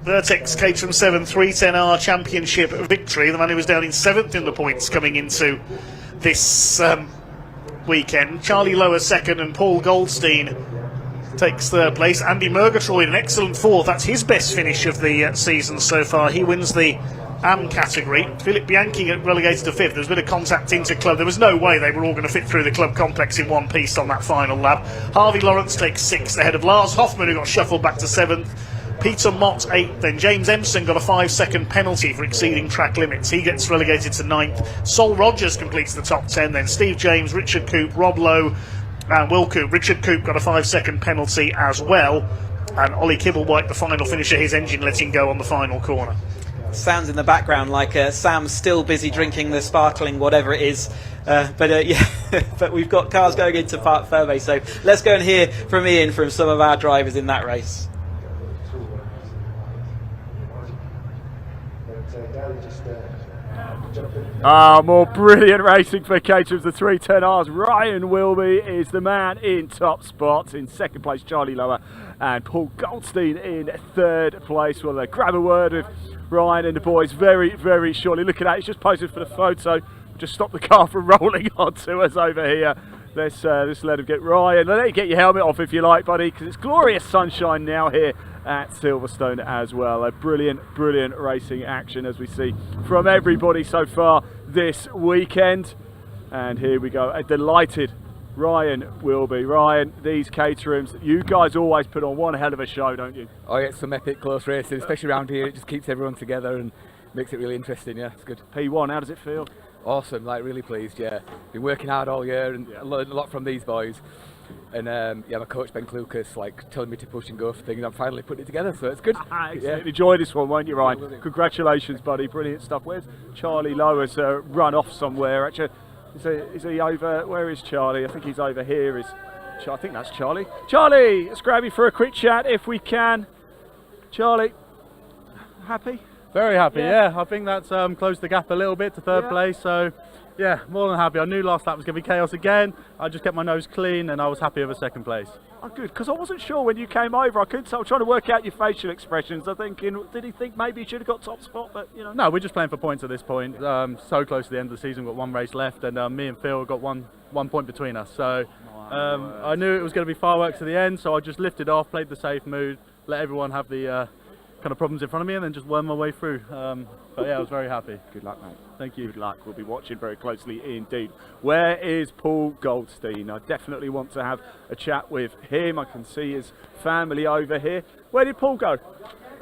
Vertex Caterham 7 310R Championship victory. The man who was down in 7th in the points coming into this weekend. Charlie Lower 2nd and Paul Goldstein takes 3rd place. Andy Murgatroyd an excellent 4th. That's his best finish of the season so far. He wins the AM category. Philip Bianchi relegated to 5th. There was a bit of contact into club. There was no way they were all going to fit through the club complex in one piece on that final lap. Harvey Lawrence takes 6th ahead of Lars Hoffman, who got shuffled back to 7th. Peter Mott 8th. Then James Empson got a 5-second penalty for exceeding track limits. He gets relegated to 9th. Sol Rogers completes the top 10. Then Steve James, Richard Coop, Rob Lowe and Will Coop. Richard Coop got a 5-second penalty as well. And Ollie Kibblewhite, the final finisher, his engine letting go on the final corner. Sounds in the background like Sam's still busy drinking the sparkling whatever it is, yeah, but we've got cars going into Parc Fermé, so let's go and hear from Ian from some of our drivers in that race. More brilliant racing for Caterham's the 310Rs. Ryan Wilby is the man in top spot. In 2nd place, Charlie Lower and Paul Goldstein in 3rd place. We'll grab a word with Ryan and the boys very, very shortly. Look at that, he's just posted for the photo. Just stop the car from rolling onto us over here. Let's let him get Ryan. Let you get your helmet off if you like, buddy, because it's glorious sunshine now here at Silverstone as well. A brilliant racing action as we see from everybody so far this weekend. And here we go, a delighted Ryan will be. Ryan, these Caterhams, you guys always put on one hell of a show, don't you? Oh yeah, it's some epic close racing, especially around here. It just keeps everyone together and makes it really interesting. Yeah, it's good. P1, how does it feel? Awesome, like really pleased. Yeah, been working hard all year and learned a lot from these boys. And yeah, my coach Ben Lucas like telling me to push and go for things. I'm finally putting it together, so it's good. Yeah. Enjoy this one, won't you, Ryan? Congratulations, buddy. Brilliant stuff. Where's Charlie Lowe? Has run off somewhere. Actually, is he over? Where is Charlie? I think he's over here. I think that's Charlie. Charlie, let's grab you for a quick chat if we can. Charlie, happy? Very happy, yeah. I think that's closed the gap a little bit to third place, so yeah, more than happy. I knew last lap was going to be chaos again. I just kept my nose clean and I was happy with a second place. Oh, good, because I wasn't sure when you came over. I couldn't tell. I'm trying to work out your facial expressions. I'm thinking, did he think maybe he should have got top spot? But you know. No, we're just playing for points at this point. So close to the end of the season, we've got one race left, and me and Phil got one point between us. So I knew it was going to be fireworks to the end, so I just lifted off, played the safe mood, let everyone have the kind of problems in front of me, and then just worm my way through. But yeah, I was very happy. Good luck, mate. Thank you. Good luck. We'll be watching very closely indeed. Where is Paul Goldstein? I definitely want to have a chat with him. I can see his family over here. Where did Paul go?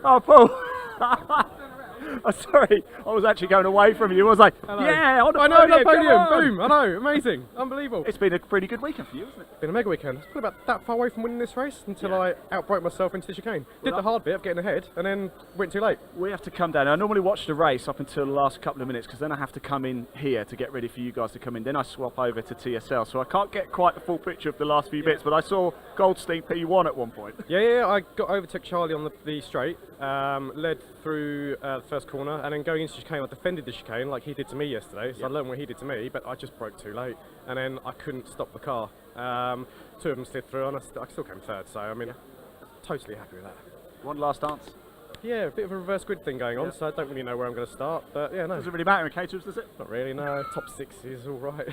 Oh, Paul. Oh, sorry, I was actually going away from you. I was like, hello. Yeah, on the I know, podium, podium, boom, I know, amazing, unbelievable. It's been a pretty good weekend for you, isn't it? It's been a mega weekend. I was probably about that far away from winning this race until I outbroke myself into the chicane. Did the hard bit of getting ahead and then went too late. We have to come down. I normally watch the race up until the last couple of minutes because then I have to come in here to get ready for you guys to come in. Then I swap over to TSL, so I can't get quite the full picture of the last few bits, but I saw Goldstein P1 at one point. Yeah, I got overtook Charlie on the straight, led through the first corner, and then going into the chicane, I defended the chicane like he did to me yesterday, so I learned what he did to me, but I just broke too late, and then I couldn't stop the car. Two of them slid through, and I still came third, so I mean, totally happy with that. One last dance. Yeah, a bit of a reverse grid thing going on, so I don't really know where I'm going to start, but yeah, no. Doesn't really matter in Caterhams, does it? Not really, no. Top 6 is all right.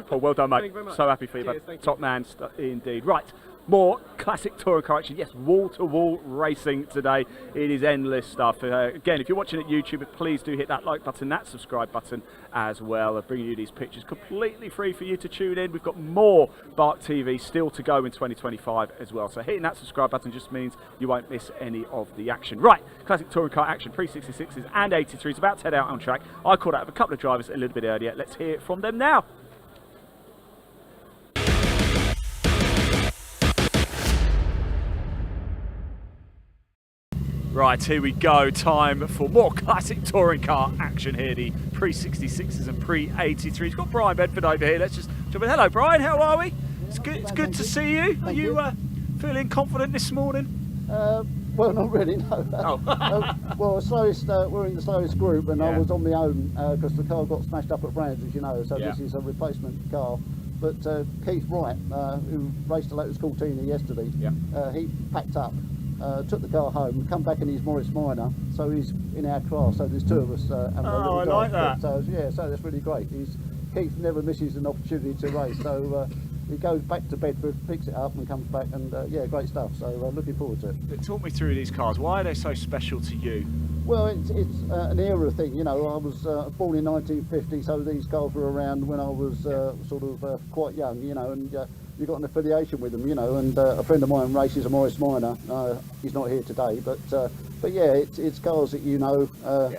Paul, well done, mate. Thank you very much. So happy for you, Cheers, top man indeed. Right, more classic touring car action. Yes, wall-to-wall racing today. It is endless stuff. Again, if you're watching at YouTube, please do hit that like button, that subscribe button as well. I'm bringing you these pictures completely free for you to tune in. We've got more Bark TV still to go in 2025 as well. So hitting that subscribe button just means you won't miss any of the action. Right, classic touring car action, pre-66s and 83s about to head out on track. I caught out of a couple of drivers a little bit earlier. Let's hear from them now. Right, here we go. Time for more classic touring car action here. The pre-66s and pre-83s. We've got Brian Bedford over here. Let's just jump in. Hello, Brian. How are we? It's good to see you. Are you feeling confident this morning? Well, not really, no. Oh. Well, we're in the slowest group, and I was on my own because the car got smashed up at Brands, as you know. So this is a replacement car. But Keith Wright, who raced the Lotus Cortina yesterday, he packed up. Took the car home, come back in his Morris Minor, so he's in our class, so there's two of us. I like that. So that's really great. Keith never misses an opportunity to race, so he goes back to Bedford, picks it up and comes back, and yeah, great stuff, so looking forward to it. Talk me through these cars. Why are they so special to you? Well, it's an era thing, you know. I was born in 1950, so these cars were around when I was sort of quite young, you know, and you got an affiliation with them, you know, and a friend of mine races a Morris Minor. He's not here today, but yeah, it's cars that you know,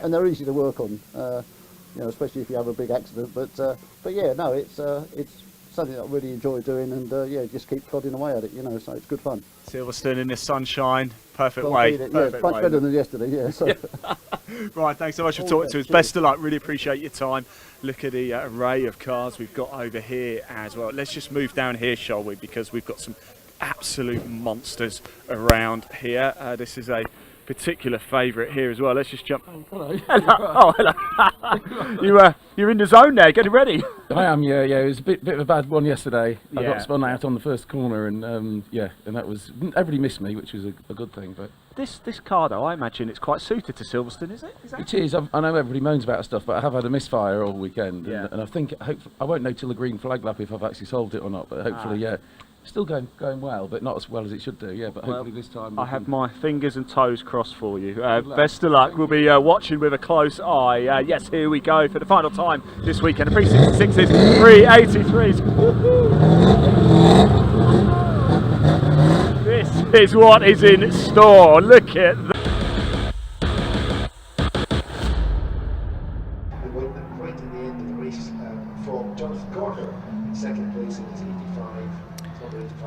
and they're easy to work on, you know, especially if you have a big accident. But yeah, no, it's something that I really enjoy doing, and yeah, just keep plodding away at it, you know, so it's good fun. Silverstone in the sunshine, perfect way. Yeah, much better than yesterday, yeah. So. Right, thanks so much for talking to us. Best of luck, really appreciate your time. Look at the array of cars we've got over here as well. Let's just move down here, shall we, because we've got some absolute monsters around here. This is a particular favourite here as well. Let's just jump. Oh, hello. Oh, hello. You're in the zone there, getting ready. I am, yeah. It was a bit of a bad one yesterday. I Yeah. got spun out on the first corner, and yeah, and that was, everybody missed me, which was a good thing. But This car, though, I imagine it's quite suited to Silverstone, is it? it is. I know everybody moans about stuff, but I have had a misfire all weekend, Yeah. and I think I won't know till the green flag lap if I've actually solved it or not. But hopefully, yeah, Still going well, but not as well as it should do. Yeah, but hopefully this time. I have my fingers and toes crossed for you. Best of luck. We'll be watching with a close eye. Yes, here we go for the final time this weekend. The pre-66s, 383s. This is what is in store. Look at that. Right in the end of the race from Jonathan Corker, second place in his 85.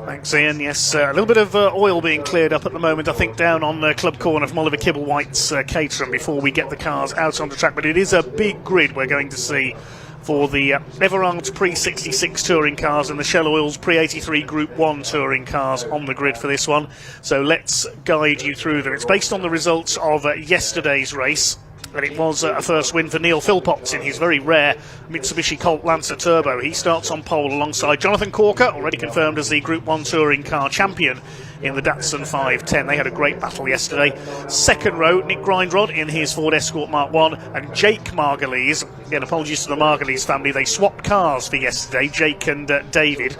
Thanks, Ian. Yes, a little bit of oil being cleared up at the moment, I think, down on Club Corner from Oliver Kibblewhite's Caterham before we get the cars out on the track. But it is a big grid we're going to see for the Everard's Pre-66 touring cars and the Shell Oils Pre-83 Group 1 touring cars on the grid for this one. So let's guide you through them. It's based on the results of yesterday's race. And it was a first win for Neil Philpotts in his very rare Mitsubishi Colt Lancer Turbo. He starts on pole alongside Jonathan Corker, already confirmed as the Group 1 Touring Car Champion in the Datsun 510. They had a great battle yesterday. Second row, Nick Grindrod in his Ford Escort Mark 1 and Jake Margulies. Again, apologies to the Margulies family. They swapped cars for yesterday, Jake and David.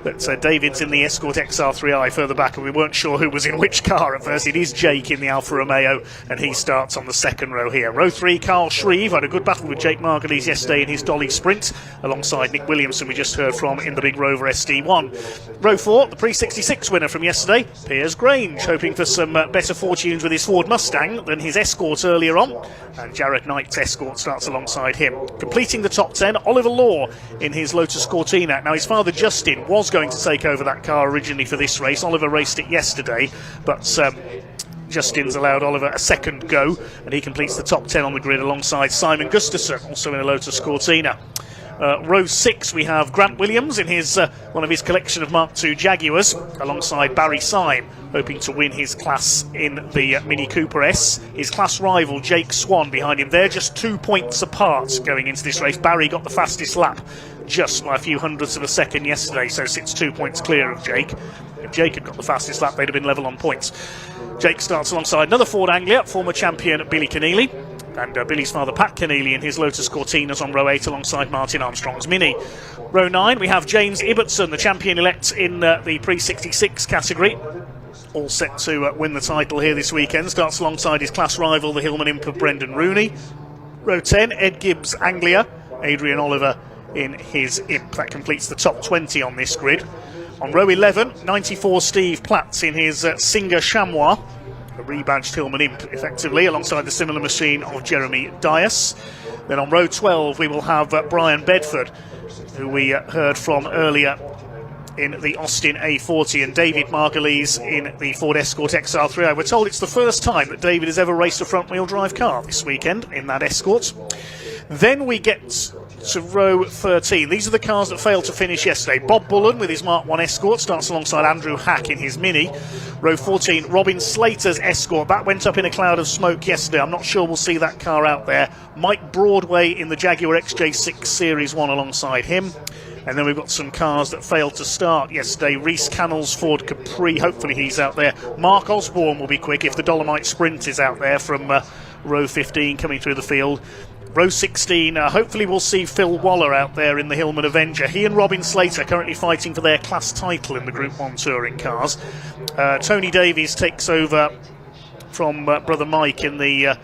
But David's in the Escort XR3i further back, and we weren't sure who was in which car at first. It is Jake in the Alfa Romeo, and he starts on the second row here. Row 3, Carl Shreve had a good battle with Jake Margulies yesterday in his Dolly Sprint, alongside Nick Williamson, we just heard from in the big Rover SD1. Row 4, the Pre-66 winner from yesterday, Piers Grange, hoping for some better fortunes with his Ford Mustang than his Escort earlier on, and Jared Knight's Escort starts alongside him. Completing the top 10, Oliver Law in his Lotus Cortina. Now, his father Justin was going to take over that car originally for this race. Oliver raced it yesterday, but Justin's allowed Oliver a second go, and he completes the top 10 on the grid alongside Simon Gustafson, also in a Lotus Cortina. Row 6, we have Grant Williams in his one of his collection of Mark II Jaguars, alongside Barry Syme, hoping to win his class in the Mini Cooper S. His class rival Jake Swan behind him. They're just 2 points apart going into this race. Barry got the fastest lap just by a few hundredths of a second yesterday, so sits 2 points clear of Jake. If Jake had got the fastest lap, they'd have been level on points. Jake starts alongside another Ford Anglia, former champion Billy Keneally, and Billy's father Pat Keneally in his Lotus Cortinas on row 8 alongside Martin Armstrong's Mini. Row 9, we have James Ibbotson, the champion-elect in the Pre-66 category, all set to win the title here this weekend. Starts alongside his class rival, the Hillman Imp of Brendan Rooney. Row 10, Ed Gibbs Anglia, Adrian Oliver in his Imp. That completes the top 20 on this grid. On row 11, 94 Steve Platts in his Singer Chamois, a rebadged Hillman Imp effectively, alongside the similar machine of Jeremy Dias. Then on row 12 we will have Brian Bedford, who we heard from earlier in the Austin A40, and David Margulies in the Ford Escort XR3i. We're told it's the first time that David has ever raced a front-wheel drive car this weekend in that Escort. Then we get to row 13. These are the cars that failed to finish yesterday. Bob Bullen with his Mark 1 Escort starts alongside Andrew Hack in his Mini. Row 14, Robin Slater's Escort. That went up in a cloud of smoke yesterday. I'm not sure we'll see that car out there. Mike Broadway in the Jaguar XJ6 Series 1 alongside him. And then we've got some cars that failed to start yesterday. Reese Cannell's Ford Capri, hopefully he's out there. Mark Osborne will be quick if the Dolomite Sprint is out there from row 15 coming through the field. Row 16, hopefully we'll see Phil Waller out there in the Hillman Avenger. He and Robin Slater currently fighting for their class title in the Group 1 touring cars. Tony Davies takes over from brother Mike in the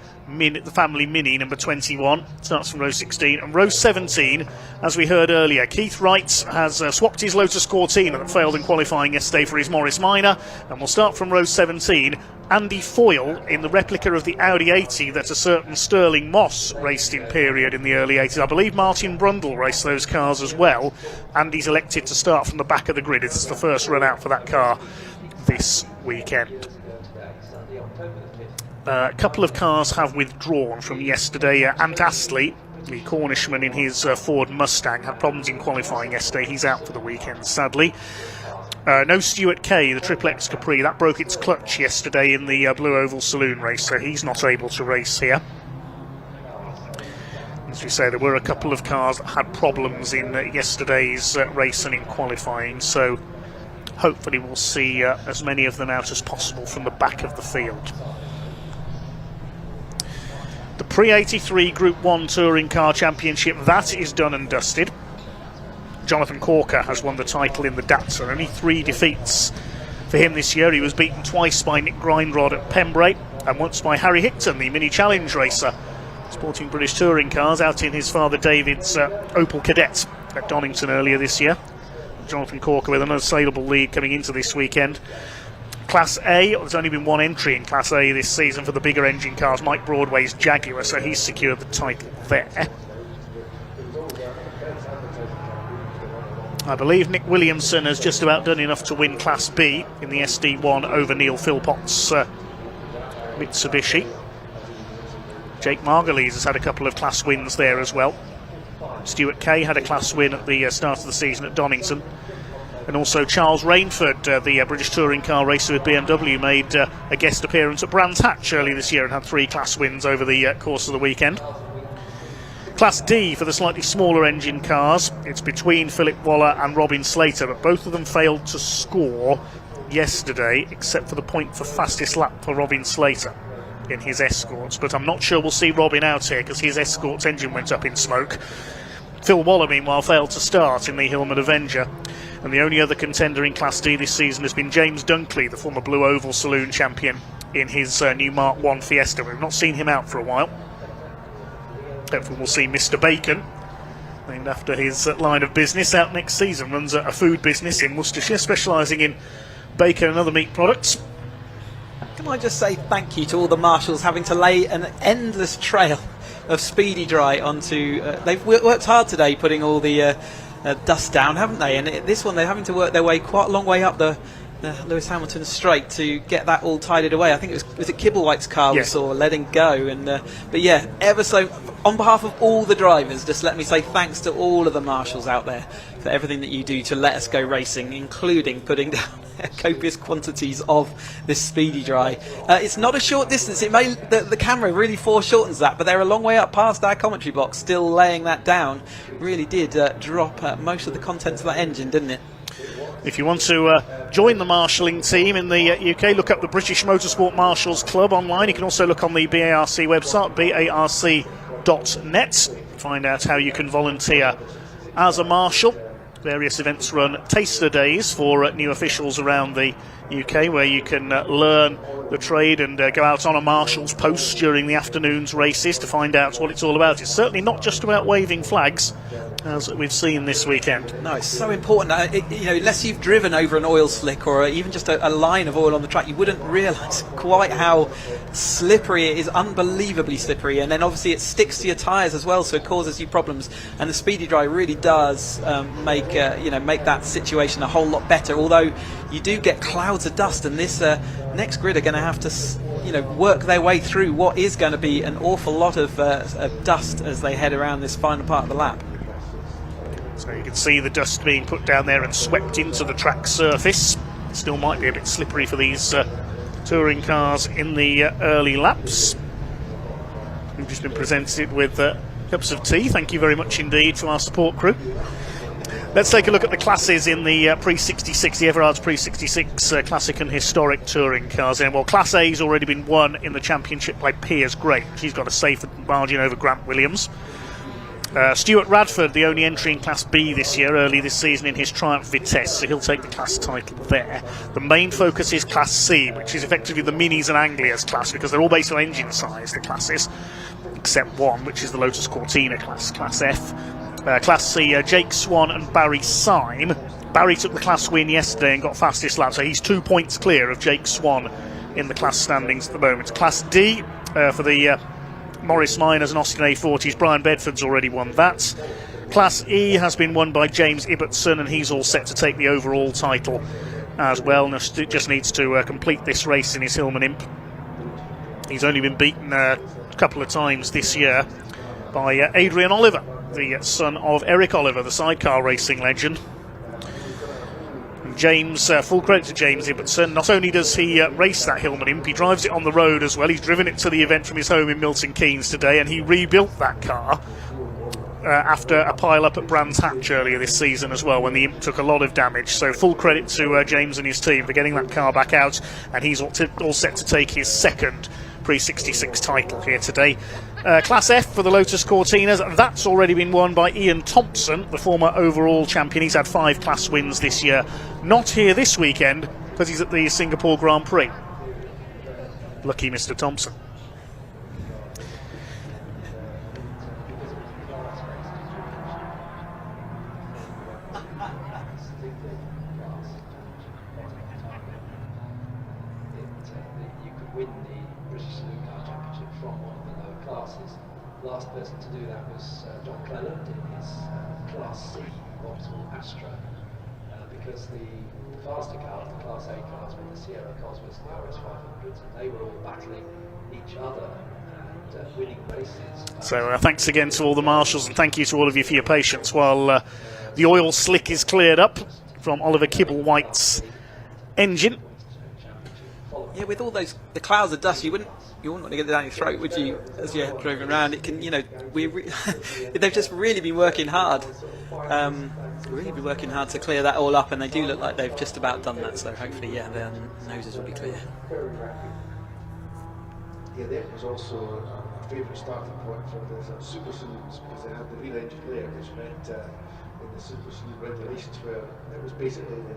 family Mini, number 21. Starts from row 16. And row 17, as we heard earlier, Keith Wright has swapped his Lotus Cortina that failed in qualifying yesterday for his Morris Minor. And we'll start from row 17. Andy Foyle in the replica of the Audi 80 that a certain Sterling Moss raced in period in the early 80s. I believe Martin Brundle raced those cars as well. Andy's elected to start from the back of the grid. It's the first run out for that car this weekend. A couple of cars have withdrawn from yesterday. Ant Astley, the Cornishman in his Ford Mustang, had problems in qualifying yesterday. He's out for the weekend, sadly. No Stuart Kay, the Triple X Capri, that broke its clutch yesterday in the Blue Oval Saloon race, so he's not able to race here. As we say, there were a couple of cars that had problems in yesterday's race and in qualifying, so hopefully we'll see as many of them out as possible from the back of the field. The Pre-83 Group 1 Touring Car Championship, that is done and dusted. Jonathan Corker has won the title in the Datsun. Only 3 defeats for him this year. He was beaten twice by Nick Grindrod at Pembrey and once by Harry Hickton, the Mini Challenge racer, sporting British touring cars, out in his father David's Opel Kadett at Donington earlier this year. Jonathan Corker with an unassailable lead coming into this weekend. Class A, there's only been 1 entry in Class A this season for the bigger engine cars, Mike Broadway's Jaguar, so he's secured the title there. I believe Nick Williamson has just about done enough to win Class B in the SD1 over Neil Philpott's Mitsubishi. Jake Margulies has had a couple of class wins there as well. Stuart Kay had a class win at the start of the season at Donington. And also Charles Rainford, the British touring car racer with BMW, made a guest appearance at Brands Hatch early this year and had 3 class wins over the course of the weekend. Class D for the slightly smaller engine cars, it's between Philip Waller and Robin Slater, but both of them failed to score yesterday, except for the point for fastest lap for Robin Slater in his Escorts. But I'm not sure we'll see Robin out here because his Escorts engine went up in smoke. Phil Waller, meanwhile, failed to start in the Hillman Avenger. And the only other contender in Class D this season has been James Dunkley, the former Blue Oval Saloon champion, in his new Mark 1 Fiesta. We've not seen him out for a while. Hopefully we'll see Mr. Bacon, named after his line of business, out next season. Runs a food business in Worcestershire, specialising in bacon and other meat products. Can I just say thank you to all the marshals having to lay an endless trail of speedy dry onto... they've worked hard today putting all the dust down, haven't they? And this one they're having to work their way quite a long way up the Lewis Hamilton straight to get that all tidied away. I think it was it Kibblewhite's car we saw letting go. And but yeah, ever so on behalf of all the drivers, just let me say thanks to all of the marshals out there for everything that you do to let us go racing, including putting down copious quantities of this speedy dry. It's not a short distance. It may the camera really foreshortens that, but they're a long way up past our commentary box, still laying that down. Really did drop most of the contents of that engine, didn't it? If you want to join the marshalling team in the UK, look up the British Motorsport Marshals Club online. You can also look on the BARC website, barc.net, find out how you can volunteer as a marshal. Various events run taster days for new officials around the UK, where you can learn the trade and go out on a marshal's post during the afternoon's races to find out what it's all about. It's certainly not just about waving flags, as we've seen this weekend. No, it's so important. Unless you've driven over an oil slick or even just a line of oil on the track, you wouldn't realise quite how slippery it is. Unbelievably slippery, and then obviously it sticks to your tyres as well, so it causes you problems. And the speedy dry really does make that situation a whole lot better. Although you do get clouds of dust, and this next grid are going to have to work their way through what is going to be an awful lot of dust as they head around this final part of the lap. So you can see the dust being put down there and swept into the track surface. Still might be a bit slippery for these touring cars in the early laps. We've just been presented with cups of tea. Thank you very much indeed to our support crew. Let's take a look at the classes in the Pre-66, the Everard's Pre-66 Classic and Historic touring cars. And well, Class A's already been won in the championship by Piers Gray. He's got a safe margin over Grant Williams. Stuart Radford, the only entry in Class B this year, early this season in his Triumph Vitesse, so he'll take the class title there. The main focus is Class C, which is effectively the Minis and Anglias class, because they're all based on engine size, the classes, except one, which is the Lotus Cortina class, Class F. Class C, Jake Swan and Barry Syme. Barry took the class win yesterday and got fastest lap, so he's 2 points clear of Jake Swan in the class standings at the moment. Class D, for the Morris Miners and Austin A40s, Brian Bedford's already won that. Class E has been won by James Ibbotson, and he's all set to take the overall title as well. Just needs to complete this race in his Hillman Imp. He's only been beaten a couple of times this year by Adrian Oliver, the son of Eric Oliver, the sidecar racing legend. James, full credit to James Ibbotson. Not only does he race that Hillman Imp, he drives it on the road as well. He's driven it to the event from his home in Milton Keynes today, and he rebuilt that car after a pile-up at Brands Hatch earlier this season as well, when the Imp took a lot of damage. So full credit to James and his team for getting that car back out, and he's all set to take his second Pre-66 title here today. Class F for the Lotus Cortinas, that's already been won by Ian Thompson, the former overall champion. He's had 5 class wins this year. Not here this weekend because he's at the Singapore Grand Prix. Lucky Mr. Thompson. Last person to do that was John Cleland in his Class C Vauxhall Astra, because the faster cars, the Class A cars, were the Sierra Cosmos, the RS 500s, and they were all battling each other and winning races. So thanks again to all the marshals, and thank you to all of you for your patience while the oil slick is cleared up from Oliver Kibblewhite's engine. Yeah, with all the clouds of dust, you wouldn't want to get it down your throat, would you? As you're driving around, it can, they've just really been working hard. To clear that all up, and they do look like they've just about done that. So hopefully, their noses will be clear. Yeah, that was also a favourite starting point for the Super Saloons, because they had the rear engine layer, which meant in the Super Saloon regulations where it was basically the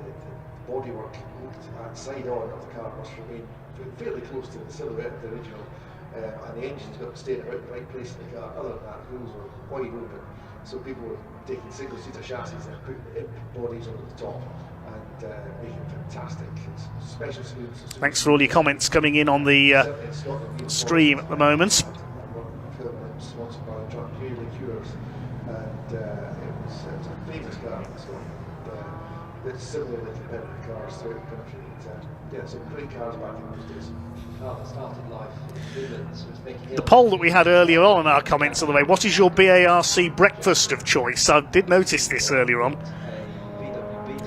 bodywork and side on of the car must remain fairly close to the silhouette of the original, and the engine's got to stay in the right place in the car. Other than that, the wheels were wide open, so people were taking single-seater chassis and putting the bodies over the top and making fantastic special saloons. Thanks for all your comments coming in on the stream at the moment. Sponsored by John Hugh Liqueurs, and it was a famous car in Scotland. It's similar to competitive cars throughout the country. Some great cars back in those days. The poll that we had earlier on in our comments, by the way, what is your BARC breakfast of choice? I did notice this earlier on.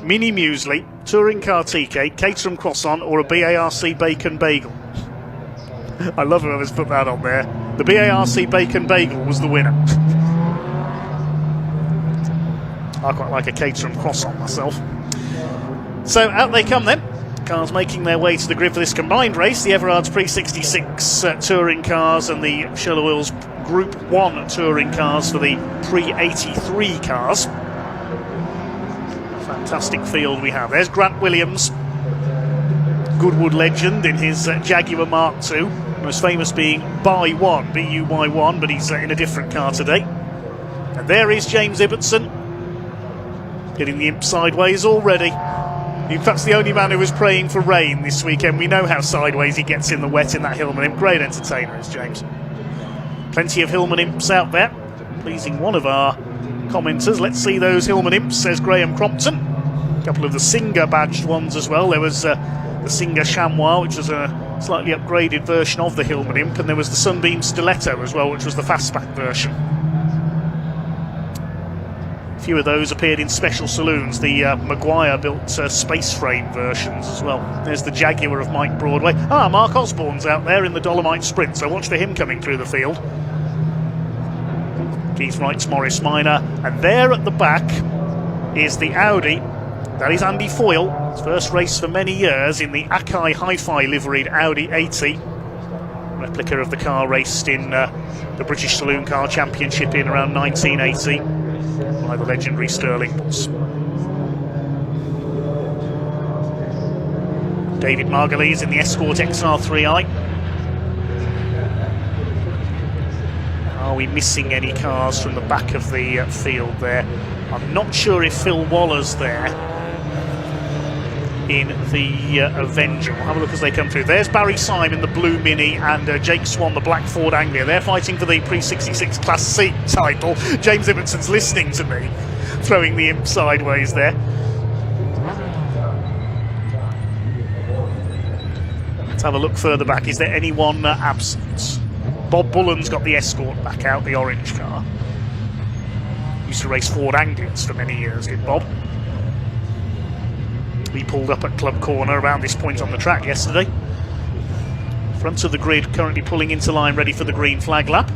Mini muesli, touring car tea cake, Caterham croissant, or a BARC bacon bagel. I love whoever's put that on there. The BARC bacon bagel was the winner. I quite like a Caterham croissant myself. So out they come then. Cars making their way to the grid for this combined race. The Everard's Pre-66 touring cars and the Sherlock Oils Group 1 touring cars for the Pre-83 cars. Fantastic field we have. There's Grant Williams, Goodwood legend in his Jaguar Mark II. Most famous being Buy1, B-U-Y-1, but he's in a different car today. And there is James Ibbotson, getting the imp sideways already. In fact, it's the only man who was praying for rain this weekend. We know how sideways he gets in the wet in that Hillman imp. Great entertainer is James. Plenty of Hillman imps out there. Pleasing one of our commenters. Let's see those Hillman imps, says Graham Crompton. A couple of the Singer badged ones as well. There was the Singer Chamois, which was a slightly upgraded version of the Hillman imp, and there was the Sunbeam Stiletto as well, which was the fastback version. A few of those appeared in special saloons, the Maguire built space frame versions as well. There's the Jaguar of Mike Broadway. Mark Osborne's out there in the Dolomite Sprint, so watch for him coming through the field. Keith Wright's Morris Minor, and there at the back is the Audi. That is Andy Foyle, his first race for many years in the Akai Hi-Fi liveried Audi 80. Replica of the car raced in the British Saloon Car Championship in around 1980 by the legendary Sterling Moss. David Margulies in the Escort XR3i. Are we missing any cars from the back of the field there? I'm not sure if Phil Waller's there in the Avenger. We'll have a look as they come through. There's Barry Syme in the blue Mini and Jake Swan, the black Ford Anglia. They're fighting for the Pre-66 Class C title. James Ibbotson's listening to me, throwing the imp sideways there. Let's have a look further back. Is there anyone absent? Bob Bullen's got the Escort back out, the orange car. Used to race Ford Anglias for many years, did Bob? He pulled up at Club Corner around this point on the track yesterday. Front of the grid currently pulling into line, ready for the green flag lap.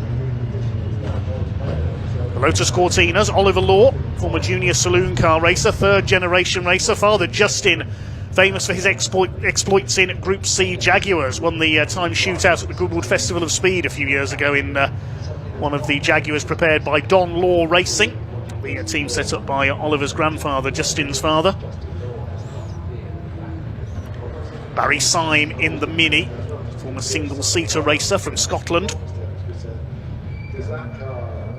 The Lotus Cortinas, Oliver Law, former junior saloon car racer, third generation racer, father Justin, famous for his exploits in Group C Jaguars. Won the time shootout at the Goodwood Festival of Speed a few years ago in one of the Jaguars prepared by Don Law Racing, the team set up by Oliver's grandfather, Justin's father. Barry Syme in the Mini, former single-seater racer from Scotland.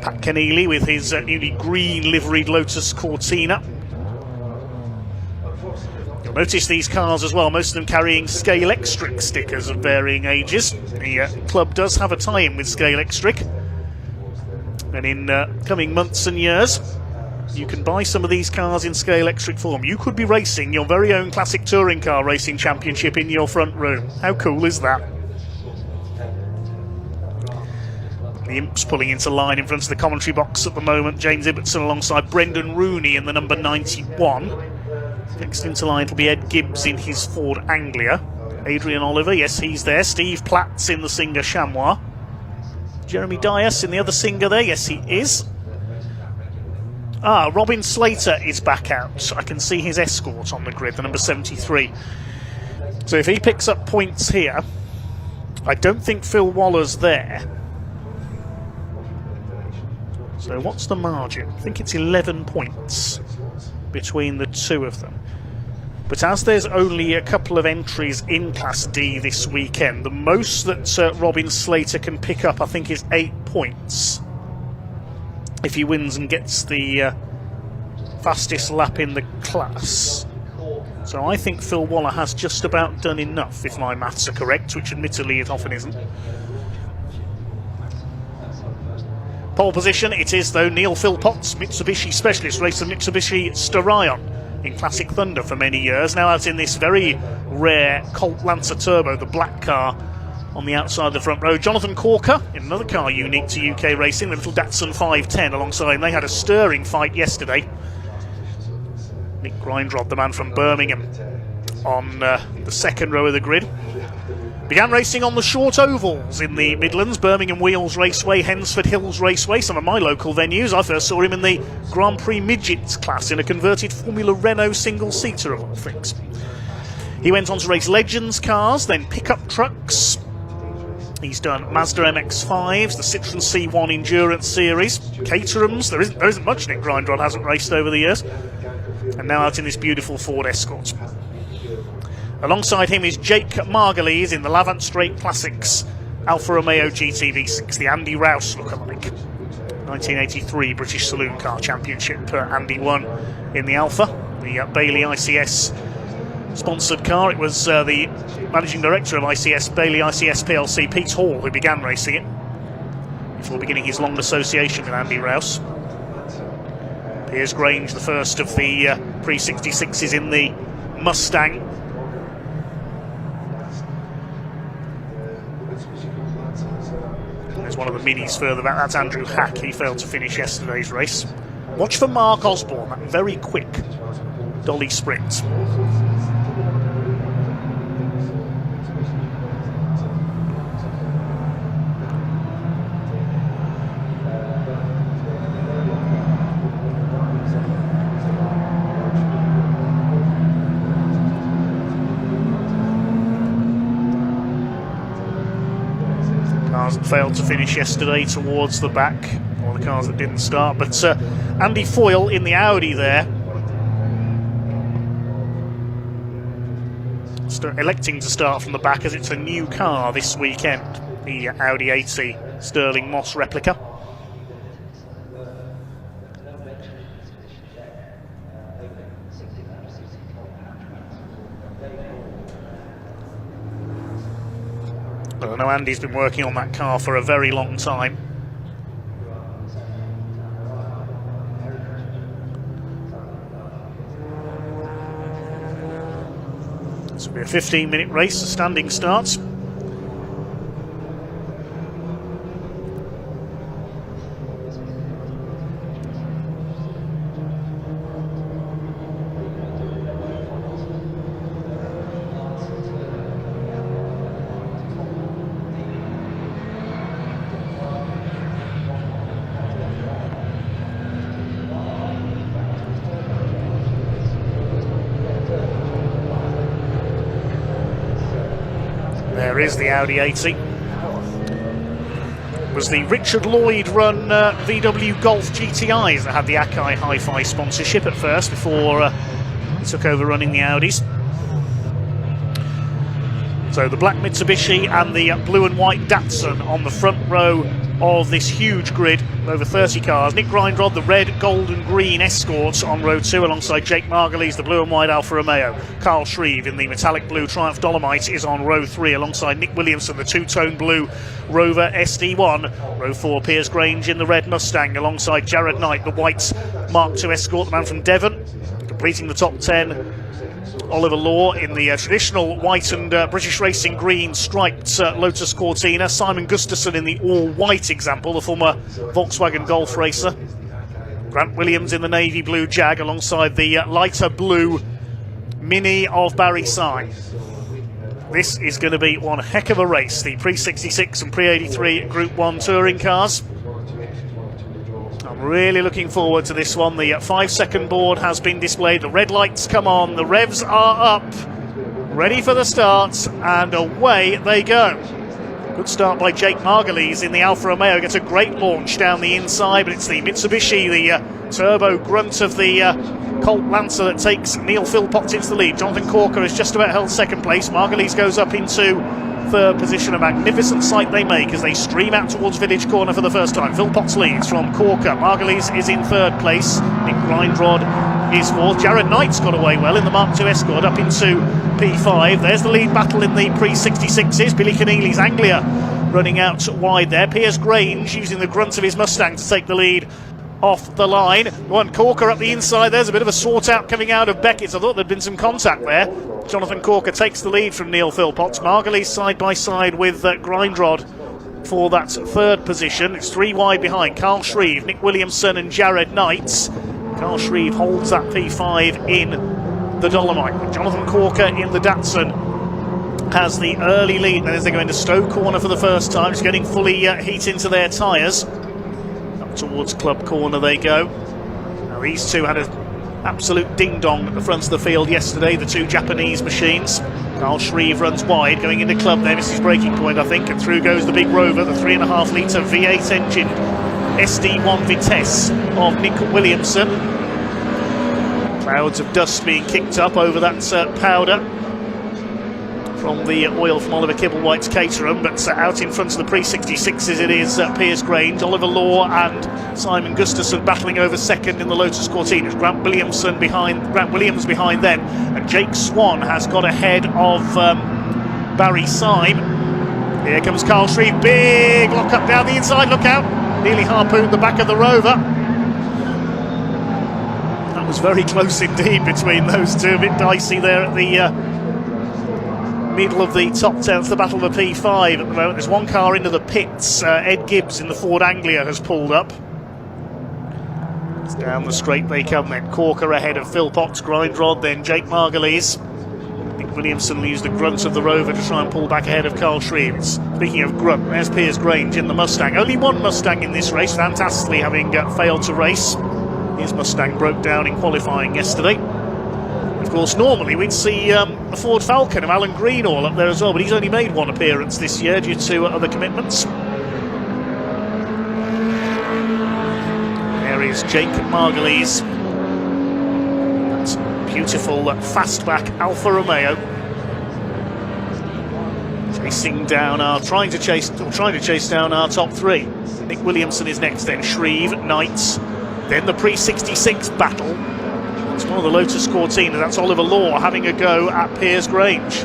Pat Keneally with his newly green liveried Lotus Cortina. You'll notice these cars as well, most of them carrying Scale Extric stickers of varying ages. The club does have a tie-in with Scale Extric, and in coming months and years you can buy some of these cars in Scale Extric form. You could be racing your very own Classic Touring Car Racing Championship in your front room. How cool is that? The Imps pulling into line in front of the commentary box at the moment. James Ibbotson alongside Brendan Rooney in the number 91. Next into line will be Ed Gibbs in his Ford Anglia. Adrian Oliver, yes, he's there. Steve Platts in the Singer Chamois. Jeremy Dias in the other Singer there, yes, he is. Robin Slater is back out. I can see his Escort on the grid, the number 73. So if he picks up points here, I don't think Phil Waller's there. So what's the margin? I think it's 11 points between the two of them. But as there's only a couple of entries in Class D this weekend, the most that Robin Slater can pick up, I think, is 8 points if he wins and gets the fastest lap in the class. So I think Phil Waller has just about done enough, if my maths are correct, which admittedly it often isn't. Pole position, it is though Neil Philpotts, Mitsubishi specialist, raced the Mitsubishi Starion in Classic Thunder for many years, now out in this very rare Colt Lancer Turbo, the black car on the outside of the front row. Jonathan Corker in another car unique to UK racing, the little Datsun 510 alongside him. They had a stirring fight yesterday. Nick Grindrod, the man from Birmingham, on the second row of the grid. Began racing on the short ovals in the Midlands, Birmingham Wheels Raceway, Hensford Hills Raceway, some of my local venues. I first saw him in the Grand Prix Midgets class in a converted Formula Renault single-seater of all things. He went on to race Legends cars, then pickup trucks. He's done Mazda MX-5s, the Citroen C1 Endurance Series, Caterhams. There isn't much Nick Grindrod hasn't raced over the years. And now out in this beautiful Ford Escort. Alongside him is Jake Margulies in the Lavant Straight Classics Alfa Romeo GTV6, the Andy Rouse lookalike. 1983 British Saloon Car Championship. Andy won in the Alfa, the Bailey ICS sponsored car. It was the managing director of ICS, Bailey ICS PLC, Pete Hall, who began racing it before beginning his long association with Andy Rouse. Piers Grange, the first of the pre-66s in the Mustang. There's one of the minis further back, that's Andrew Hack. He failed to finish yesterday's race. Watch for Mark Osborne, that very quick dolly sprint. Cars that failed to finish yesterday towards the back, or the cars that didn't start, but Andy Foyle in the Audi there, electing to start from the back as it's a new car this weekend, the Audi 80 Sterling Moss replica. But I know Andy's been working on that car for a very long time. This will be a 15-minute race, a standing start. There is the Audi 80. It was the Richard Lloyd run VW Golf GTIs that had the Akai Hi-Fi sponsorship at first before he took over running the Audis. So the black Mitsubishi and the blue and white Datsun on the front row of this huge grid, over 30 cars. Nick Grindrod, the red, gold and green Escort on row 2 alongside Jake Margulies, the blue and white Alfa Romeo. Carl Shreve in the metallic blue Triumph Dolomite is on row 3 alongside Nick Williamson, the two-tone blue Rover SD1. Row 4, Piers Grange in the red Mustang alongside Jared Knight, the white Mark II Escort, the man from Devon. Completing the top 10, Oliver Law in the traditional white and British Racing green striped Lotus Cortina. Simon Gustafson in the all-white example, the former Volkswagen Golf racer. Grant Williams in the navy blue Jag alongside the lighter blue Mini of Barry Sy. This is going to be one heck of a race. The pre-66 and pre-83 Group 1 touring cars. I'm really looking forward to this one. The 5-second board has been displayed. The red lights come on. The revs are up. Ready for the start. And away they go. Good start by Jake Margulies in the Alfa Romeo. Gets a great launch down the inside. But it's the Mitsubishi, the turbo grunt of the Colt Lancer that takes Neil Philpott into the lead. Jonathan Corker has just about held second place. Margulies goes up into third position. A magnificent sight they make as they stream out towards Village Corner for the first time. Philpotts leads from Corker. Margulies is in third place. Nick Grindrod is fourth. Jared Knight's got away well in the Mark II Escort up into P5. There's the lead battle in the pre-66s. Billy Keneally's Anglia running out wide there. Piers Grange using the grunt of his Mustang to take the lead off the line. One Corker up the inside. There's a bit of a sort out coming out of Beckett's. I thought there'd been some contact there. Jonathan Corker takes the lead from Neil Philpotts. Margulies side by side with Grindrod for that third position. It's 3 wide behind. Carl Shreve, Nick Williamson and Jared Knight. Carl Shreve holds that P5 in the Dolomite. Jonathan Corker in the Datsun has the early lead. Then as they go into Stowe Corner for the first time, it's getting fully heat into their tyres. Up towards Club Corner they go. Now these two had an absolute ding-dong at the front of the field yesterday, the two Japanese machines. Carl Shreve runs wide, going into Club there, misses breaking point I think, and through goes the big Rover, the 3.5 litre V8 engine SD1 Vitesse of Nick Williamson. Clouds of dust being kicked up over that powder from the oil from Oliver Kibblewhite's Caterham, but out in front of the pre-66s it is Piers Grange, Oliver Law and Simon Gustafson battling over second in the Lotus Cortinas. Grant Williams behind them, and Jake Swan has got ahead of Barry Syme. Here comes Carl Shreve, big lock up down the inside, look out, nearly harpooned the back of the Rover. That was very close indeed between those two, a bit dicey there at the middle of the top 10. It's the battle of the P5 at the moment. There's one car into the pits. Ed Gibbs in the Ford Anglia has pulled up. It's down the straight they come then. Corker ahead of Philpotts, Grindrod, then Jake Margulies. Nick Williamson used the grunt of the Rover to try and pull back ahead of Carl Shreve. Speaking of grunt, there's Piers Grange in the Mustang. Only one Mustang in this race, Van Tastley having failed to race. His Mustang broke down in qualifying yesterday. Of course, normally we'd see the Ford Falcon of Alan Greenall up there as well, but he's only made one appearance this year due to other commitments. There is Jake Margulies. That's beautiful fastback Alfa Romeo. Trying to chase down our top 3. Nick Williamson is next, then Shreve, Knights, then the pre-66 battle. It's one of the Lotus Cortina. That's Oliver Law having a go at Piers Grange.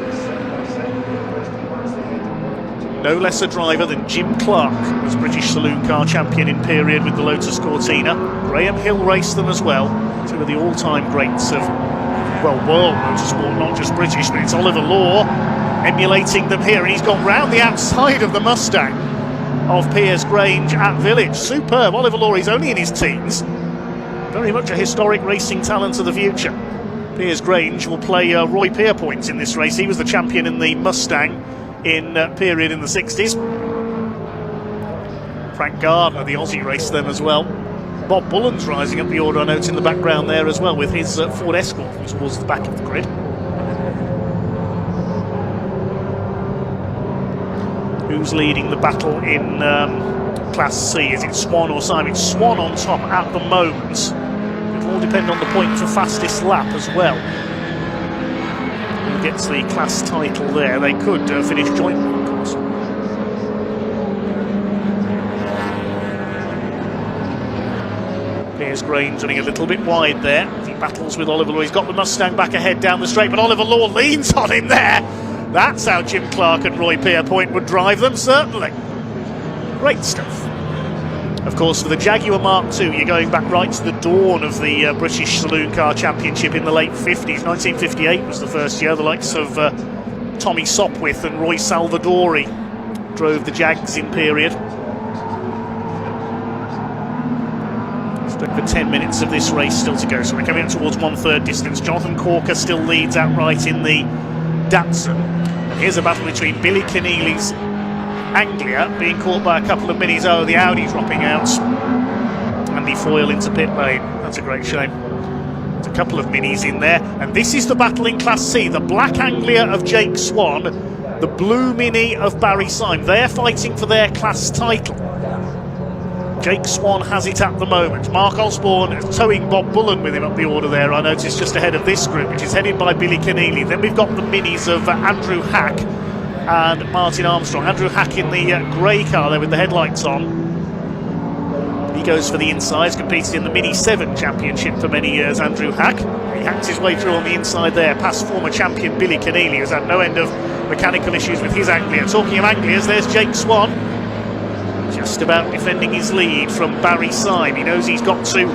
No less a driver than Jim Clark was British Saloon Car Champion in period with the Lotus Cortina. Graham Hill raced them as well. Two of the all-time greats of, well, world motorsport, not just British, but it's Oliver Law emulating them here. And he's gone round the outside of the Mustang of Piers Grange at Village. Superb. Oliver Law is only in his teens. Very much a historic racing talent of the future. Piers Grange will play Roy Pierpoint in this race. He was the champion in the Mustang in period in the 60s. Frank Gardner, the Aussie, raced them as well. Bob Bullen's rising up the order, I note in the background there as well, with his Ford Escort towards the back of the grid. Who's leading the battle in Class C? Is it Swan or Simon? Swan on top at the moment. It will all depend on the point for fastest lap as well. Who gets the class title there? They could finish jointly, of course. Piers Grange running a little bit wide there. He battles with Oliver Law. He's got the Mustang back ahead down the straight, but Oliver Law leans on him there. That's how Jim Clark and Roy Pierpoint would drive them, certainly. Great stuff. Of course, for the Jaguar Mark II, you're going back right to the dawn of the British Saloon Car Championship in the late 50s. 1958 was the first year. The likes of Tommy Sopwith and Roy Salvadori drove the Jags in period. For 10 minutes of this race still to go, so we're coming up towards 1/3 distance. Jonathan Corker still leads outright in the Datsun. And here's a battle between Billy Keneally's Anglia being caught by a couple of minis. Oh, the Audi dropping out. Andy Foyle into pit lane. That's a great shame. There's a couple of minis in there. And this is the battle in Class C. The black Anglia of Jake Swan, the blue mini of Barry Syme. They're fighting for their class title. Jake Swan has it at the moment. Mark Osborne towing Bob Bullen with him up the order there, I noticed, just ahead of this group, which is headed by Billy Keneally. Then we've got the minis of Andrew Hack and Martin Armstrong. Andrew Hack in the grey car there with the headlights on. He goes for the insides, competed in the Mini 7 Championship for many years, Andrew Hack. He hacked his way through on the inside there, past former champion Billy Keneally, who's had no end of mechanical issues with his Anglia. Talking of Anglias, there's Jake Swan, just about defending his lead from Barry Syme. He knows he's got to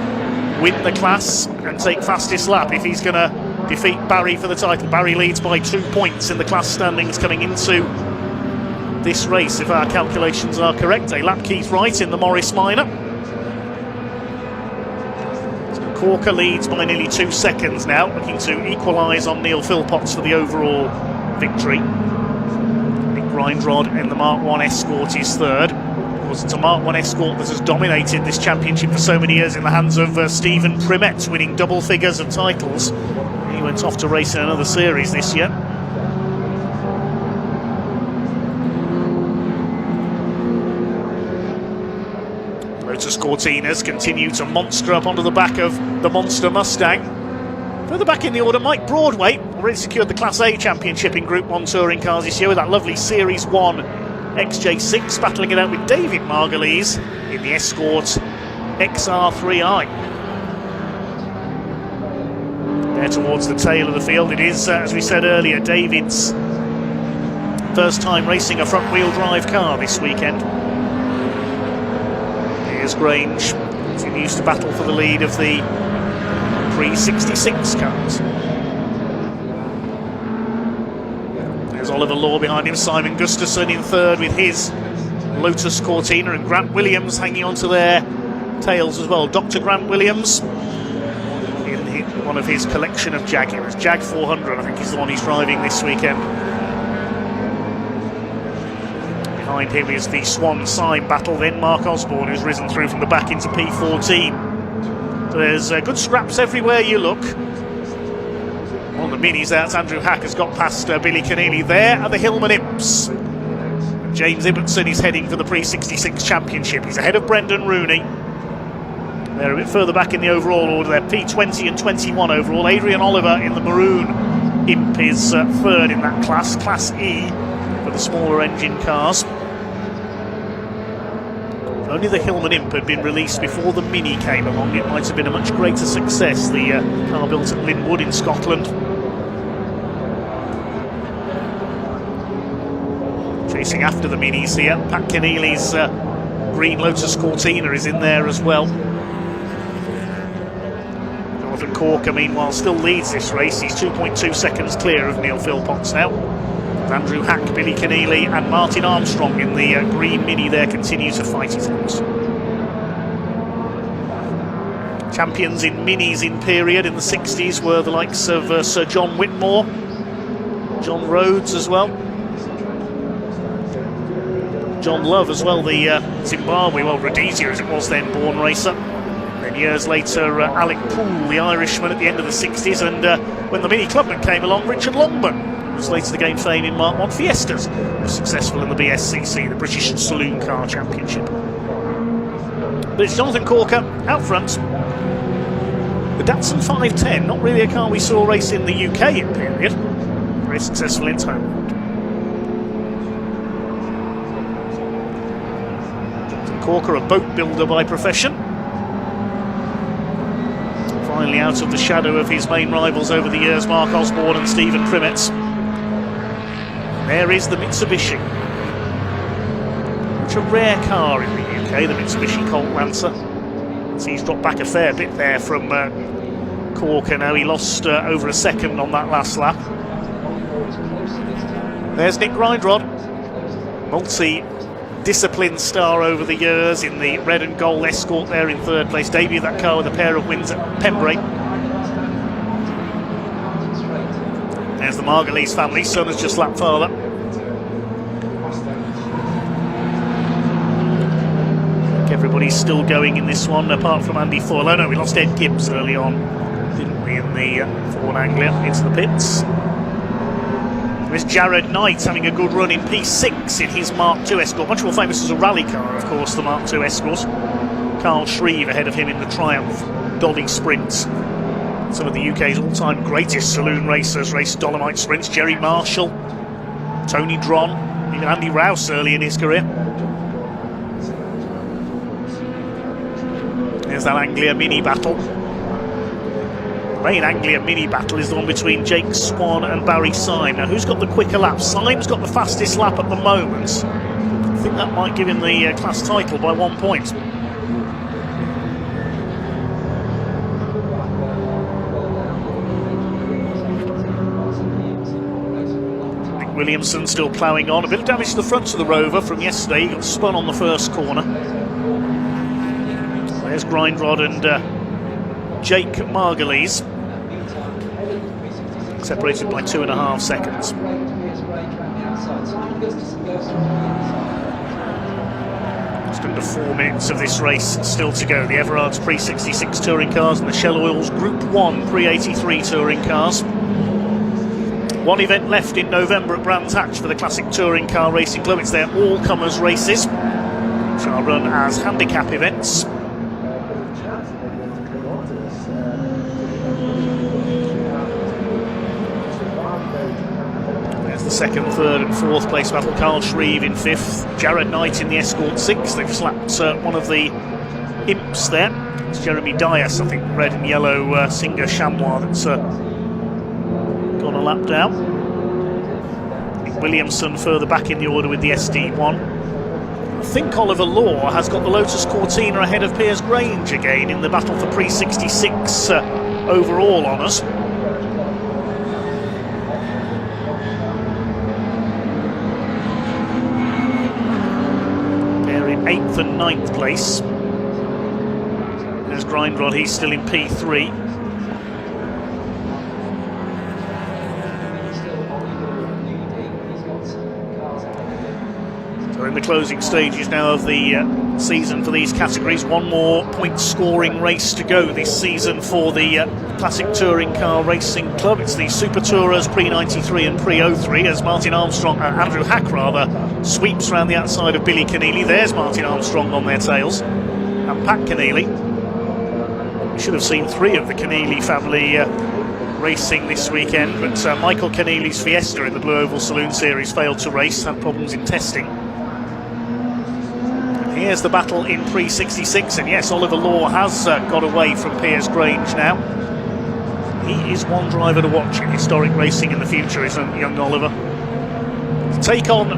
win the class and take fastest lap if he's going to defeat Barry for the title. Barry leads by 2 points in the class standings coming into this race, if our calculations are correct. A lap Keith Wright in the Morris Minor. So Corker leads by nearly 2 seconds now, looking to equalise on Neil Philpotts for the overall victory. Nick Grindrod in the Mark 1 Escort is third. It's a Mark 1 Escort that has dominated this championship for so many years in the hands of Stephen Primette, winning double figures of titles. He went off to race in another series this year. Lotus Cortinas continue to monster up onto the back of the Monster Mustang. Further back in the order, Mike Broadway already secured the Class A championship in Group 1 touring cars this year with that lovely Series 1 XJ6, battling it out with David Margulies in the Escort XR3i. There towards the tail of the field, it is, as we said earlier, David's first time racing a front-wheel drive car this weekend. Here's Grange, continues to battle for the lead of the pre-66 cars. There's Oliver Law behind him, Simon Gustafson in third with his Lotus Cortina, and Grant Williams hanging on to their tails as well. Dr. Grant Williams in one of his collection of Jaguars. Jag 400, I think, is the one he's driving this weekend. Behind him is the Swan Syme battle, then Mark Osborne, who's risen through from the back into P14. So there's good scraps everywhere you look. On the minis, that's Andrew Hack has got past Billy Keneally. There are the Hillman Imps. James Ibbotson is heading for the Pre-66 Championship. He's ahead of Brendan Rooney. They're a bit further back in the overall order. They're P20 and 21 overall. Adrian Oliver in the maroon Imp is third in that class, Class E, for the smaller engine cars. If only the Hillman Imp had been released before the Mini came along, it might have been a much greater success. The car built at Linwood in Scotland. Chasing after the Minis here, Pat Keneally's green Lotus Cortina is in there as well. Jonathan Corker, meanwhile, still leads this race. He's 2.2 seconds clear of Neil Philpotts now. Andrew Hack, Billy Keneally and Martin Armstrong in the green Mini there continue to fight it out. Champions in Minis in period in the 60s were the likes of Sir John Whitmore, John Rhodes as well, John Love as well, the Zimbabwe, well, Rhodesia as it was then, born racer. Then years later, Alec Poole, the Irishman at the end of the 60s, and when the Mini Clubman came along, Richard Longman, was later to gain fame in Mark 1 Fiestas, was successful in the BSCC, the British Saloon Car Championship. But it's Jonathan Corker out front. The Datsun 510, not really a car we saw race in the UK in period. Very successful in its home. Jonathan Corker, a boat builder by profession. Finally out of the shadow of his main rivals over the years, Mark Osborne and Stephen Primetz. There is the Mitsubishi. Which a rare car in the UK, the Mitsubishi Colt Lancer. So he's dropped back a fair bit there from Corker now. He lost over a second on that last lap. There's Nick Grindrod, multi-discipline star over the years in the red and gold Escort there in third place. Debuted that car with a pair of wins at Pembrey. There's the Margulies family, son has just lapped father. Everybody's still going in this one, apart from Andy Foyle. Oh no, we lost Ed Gibbs early on, didn't we, in the Ford Anglia into the pits. There's Jared Knight having a good run in P6 in his Mark II Escort. Much more famous as a rally car, of course, the Mark II Escort. Carl Shreve ahead of him in the Triumph Dolly Sprints. Some of the UK's all-time greatest saloon racers raced Dolomite Sprints. Jerry Marshall, Tony Dron, even Andy Rouse early in his career. There's that Anglia mini battle. The main Anglia mini battle is the one between Jake Swan and Barry Syme. Now, who's got the quicker lap? Syme's got the fastest lap at the moment. I think that might give him the class title by 1 point. Nick Williamson still ploughing on. A bit of damage to the front of the Rover from yesterday. He got spun on the first corner. There's Grindrod and Jake Margulies, separated by 2.5 seconds. Just under 4 minutes of this race still to go. The Everard's Pre-66 touring cars and the Shell Oil's Group 1 Pre-83 touring cars. One event left in November at Brands Hatch for the Classic Touring Car Racing Club. It's their all-comers races, which are run as handicap events. The second, third and fourth place battle. Carl Shreve in fifth, Jared Knight in the Escort 6. They've slapped one of the imps there. It's Jeremy Dias, I think, red and yellow Singer Chamois that's gone a lap down. Nick Williamson further back in the order with the SD1. I think Oliver Law has got the Lotus Cortina ahead of Piers Grange again in the battle for Pre-66 overall honours. They're in 8th and 9th place. There's Grindrod, he's still in P3. So in the closing stages now of the season for these categories. One more point scoring race to go this season for the Classic Touring Car Racing Club. It's the Super Tourers Pre-93 and Pre-03 as Martin Armstrong, Andrew Hack rather, sweeps around the outside of Billy Keneally. There's Martin Armstrong on their tails and Pat Keneally. We should have seen 3 of the Keneally family racing this weekend, but Michael Keneally's Fiesta in the Blue Oval Saloon Series failed to race, had problems in testing. Here's the battle in Pre-66, and yes, Oliver Law has got away from Piers Grange now. He is one driver to watch in historic racing in the future, isn't young Oliver? To take on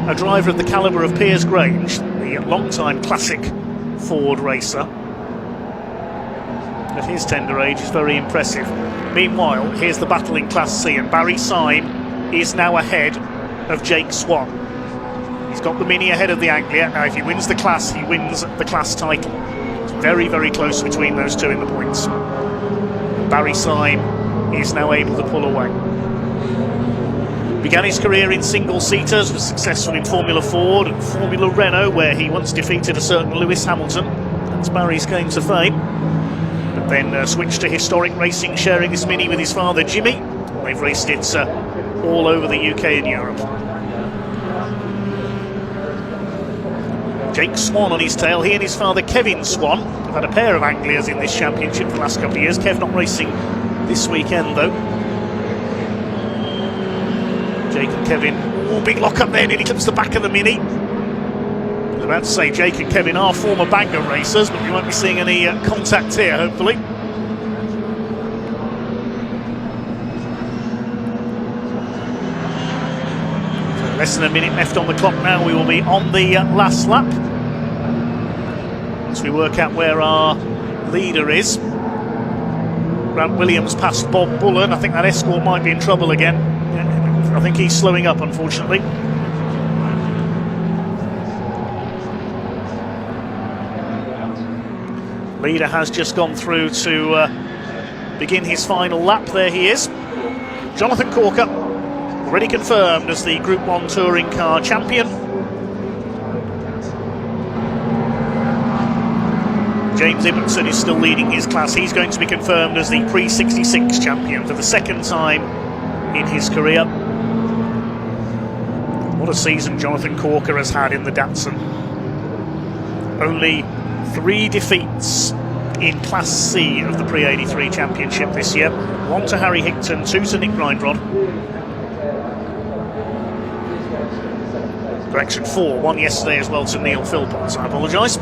a driver of the calibre of Piers Grange, the long-time classic Ford racer, at his tender age is very impressive. Meanwhile, here's the battle in Class C, and Barry Syme is now ahead of Jake Swan. He's got the Mini ahead of the Anglia. Now, if he wins the class, he wins the class title. It's very, very close between those two in the points. Barry Syme is now able to pull away. Began his career in single-seaters, was successful in Formula Ford and Formula Renault, where he once defeated a certain Lewis Hamilton. That's Barry's claim to fame. But then switched to historic racing, sharing his Mini with his father Jimmy. They've raced it all over the UK and Europe. Jake Swan on his tail. He and his father Kevin Swan have had a pair of Anglias in this championship for the last couple of years. Kev not racing this weekend though. Jake and Kevin, oh, big lock up there, nearly clips the back of the Mini. I was about to say Jake and Kevin are former Bangor racers, but we won't be seeing any contact here, hopefully. So less than a minute left on the clock now. We will be on the last lap. As we work out where our leader is. Grant Williams past Bob Bullen. I think that Escort might be in trouble again. I think he's slowing up, unfortunately. Leader has just gone through to begin his final lap. There he is. Jonathan Corker, already confirmed as the Group 1 Touring Car Champion. James Ibbotson is still leading his class. He's going to be confirmed as the Pre-66 champion for the second time in his career. What a season Jonathan Corker has had in the Datsun. Only 3 defeats in Class C of the Pre-83 Championship this year. 1 to Harry Hickton, 2 to Nick Grindrod. Correction, 4. 1 yesterday as well to Neil Philpott. I apologise.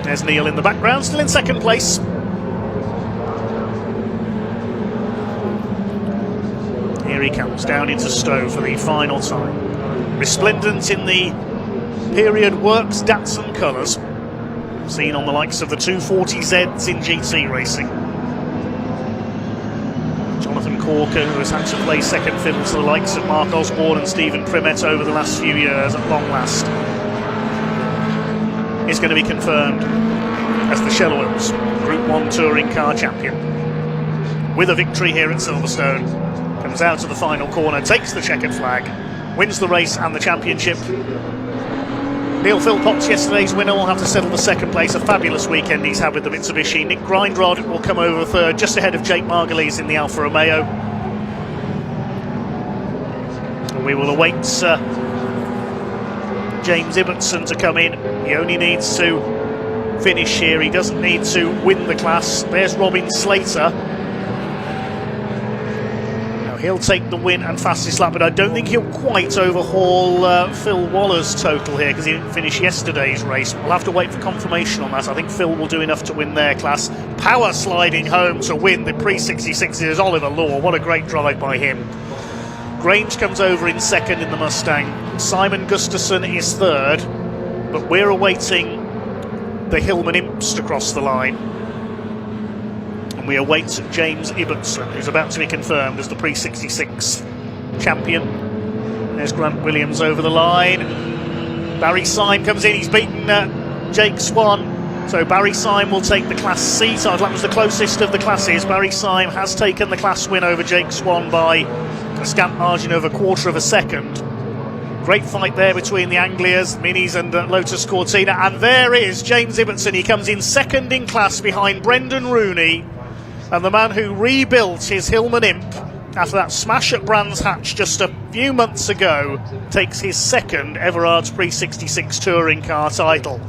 There's Neil in the background, still in second place. Here he comes down into Stowe for the final time. Resplendent in the period works Datsun colours, seen on the likes of the 240Zs in GT racing. Jonathan Corker, who has had to play second fiddle to the likes of Mark Osborne and Stephen Primet over the last few years, at long last, is going to be confirmed as the Shell Oils Group 1 Touring Car Champion. With a victory here at Silverstone, comes out to the final corner, takes the checkered flag, wins the race and the championship. Neil Philpott, yesterday's winner, will have to settle the second place. A fabulous weekend he's had with the Mitsubishi. Nick Grindrod will come over third, just ahead of Jake Margulies in the Alfa Romeo. And we will await James Ibbotson to come in. He only needs to finish here. He doesn't need to win the class. There's Robin Slater. Now he'll take the win and fastest lap, but I don't think he'll quite overhaul Phil Waller's total here because he didn't finish yesterday's race. We'll have to wait for confirmation on that. I think Phil will do enough to win their class. Power sliding home to win the Pre-66 is Oliver Law. What a great drive by him. Grange comes over in second in the Mustang. Simon Gustafson is third, but we're awaiting the Hillman Imps to cross the line. And we await James Ibbotson, who's about to be confirmed as the Pre-66 champion. There's Grant Williams over the line. Barry Syme comes in, he's beaten Jake Swan. So Barry Syme will take the Class C title. That was the closest of the classes. Barry Syme has taken the class win over Jake Swan by a scant margin of a quarter of a second. Great fight there between the Anglias, Minis and Lotus Cortina. And there is James Ibbotson. He comes in second in class behind Brendan Rooney. And the man who rebuilt his Hillman Imp after that smash at Brands Hatch just a few months ago takes his second Everard's Pre-66 touring car title.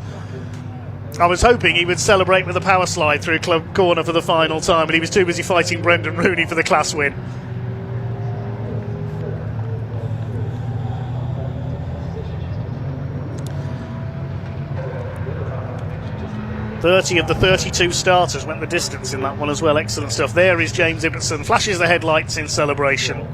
I was hoping he would celebrate with a power slide through Club Corner for the final time, but he was too busy fighting Brendan Rooney for the class win. 30 of the 32 starters went the distance in that one as well. Excellent stuff. There is James Ibbotson, flashes the headlights in celebration.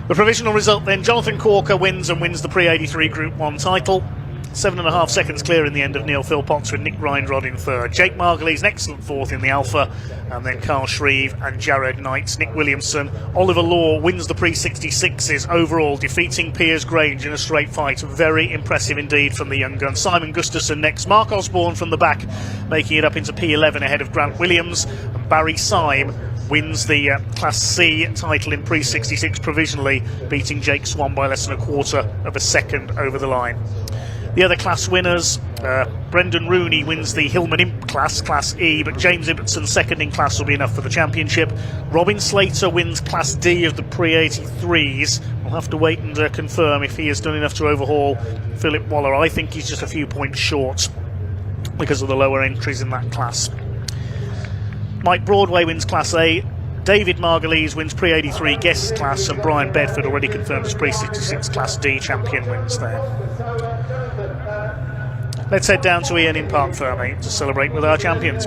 The provisional result then, Jonathan Corker wins the Pre-83 Group 1 title. 7.5 seconds clear in the end of Neil Philpott with Nick Grindrod in third. Jake Margulies an excellent fourth in the Alpha, and then Carl Shreve and Jared Knight. Nick Williamson. Oliver Law wins the Pre-66s overall, defeating Piers Grange in a straight fight. Very impressive indeed from the young gun. Simon Gustafson next. Mark Osborne from the back, making it up into P11 ahead of Grant Williams. And Barry Syme wins the Class C title in Pre-66 provisionally, beating Jake Swan by less than a quarter of a second over the line. The other class winners, Brendan Rooney wins the Hillman Imp class, Class E, but James Ibbotson second in class will be enough for the championship. Robin Slater wins Class D of the Pre-83s. We'll have to wait and confirm if he has done enough to overhaul Philip Waller. I think he's just a few points short because of the lower entries in that class. Mike Broadway wins Class A. David Margulies wins Pre-83 guest class, and Brian Bedford, already confirmed as Pre-66 Class D champion, wins there. Let's head down to Ian in Park Ferme to celebrate with our champions.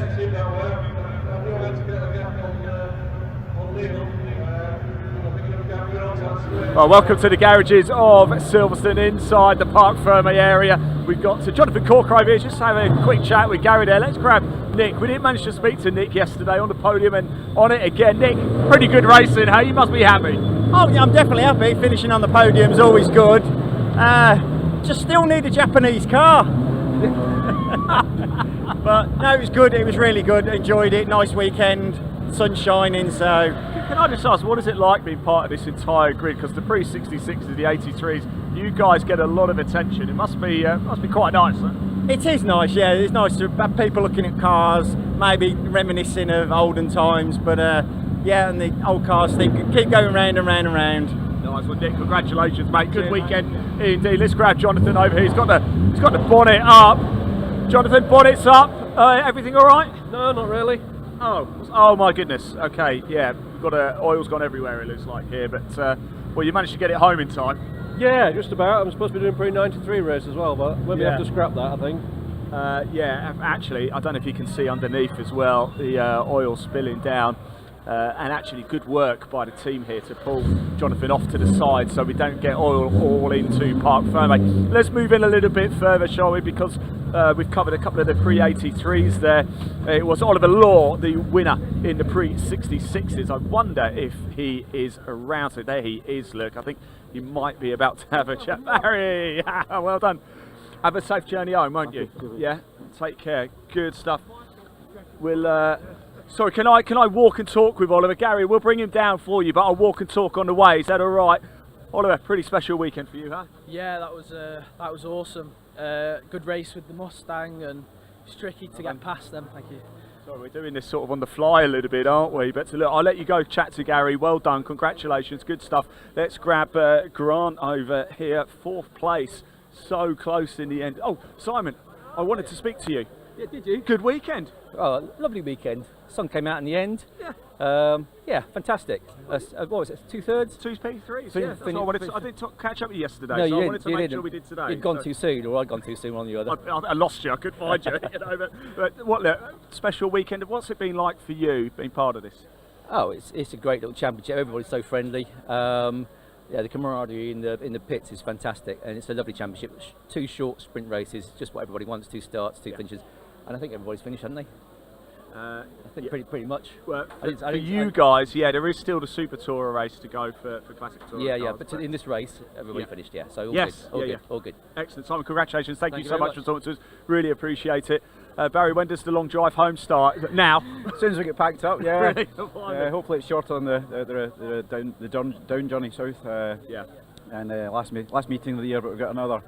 Well, welcome to the garages of Silverstone inside the Park Ferme area. We've got to Jonathan Corker here, just having a quick chat with Gary there. Let's grab Nick. We didn't manage to speak to Nick yesterday on the podium and on it again. Nick, pretty good racing, hey? You must be happy. Oh, yeah, I'm definitely happy. Finishing on the podium is always good. Just still need a Japanese car. But no, it was good. It was really good. Enjoyed it. Nice weekend. Sun shining, so... Can I just ask, what is it like being part of this entire grid? Because the Pre-66s, the 83s, you guys get a lot of attention. It must be quite nice, huh? It is nice, yeah. It's nice to have people looking at cars, maybe reminiscing of olden times, but yeah, and the old cars keep going round and round and round. Nice one, Nick. Congratulations, mate. Good weekend indeed. Let's grab Jonathan over here. He's got the bonnet up. Jonathan, bonnet's up. Everything all right? No, not really. Oh my goodness. Okay, yeah. Oil's gone everywhere, it looks like here, but well, you managed to get it home in time. Yeah, just about. I'm supposed to be doing Pre-93 race as well, but we'll have to scrap that, I think. Yeah, actually, I don't know if you can see underneath as well, the oil spilling down. And actually good work by the team here to pull Jonathan off to the side so we don't get oil all into Park Ferme. Let's move in a little bit further, shall we, because we've covered a couple of the Pre-83s there. It was Oliver Law, the winner in the Pre-66s. I wonder if he is around. So there he is, look. I think he might be about to have a chat. Barry, well done. Have a safe journey home, won't you? Yeah, take care. Good stuff. We'll... Sorry, can I walk and talk with Oliver? Gary, we'll bring him down for you, but I'll walk and talk on the way. Is that all right? Oliver, pretty special weekend for you, huh? Yeah, that was awesome. Good race with the Mustang, and it's tricky to get past them. Thank you. Sorry, we're doing this sort of on the fly a little bit, aren't we? But look, I'll let you go chat to Gary. Well done, congratulations, good stuff. Let's grab Grant over here, 4th place. So close in the end. Oh, Simon, I wanted to speak to you. Yeah, did you? Good weekend. Oh, lovely weekend. Sun came out in the end. Yeah. Yeah, fantastic. What was it? 2/3? 2 P3s. Yeah. That's what I didn't catch up with you yesterday, no, so you I wanted to you make didn't. sure we did today. You'd gone too soon, or I'd gone too soon, one or the other. I lost you. I couldn't find you. You know, but what? Look, special weekend. What's it been like for you being part of this? Oh, it's a great little championship. Everybody's so friendly. Yeah, the camaraderie in the pits is fantastic, and it's a lovely championship. 2 short sprint races, just what everybody wants. 2 starts, 2 finishes, and I think everybody's finished, haven't they? I think pretty much. Well, for you guys, yeah, there is still the Super Tourer race to go for Classic Tourer. Yeah, but in this race, everybody finished. Yeah, so all good. Excellent, Simon. Congratulations. Thank you so much for talking to us. Really appreciate it. Barry, when does the long drive home start? Now. As soon as we get packed up, yeah. Really? Hopefully it's shorter on the down journey south. Yeah. And last meeting of the year, but we've got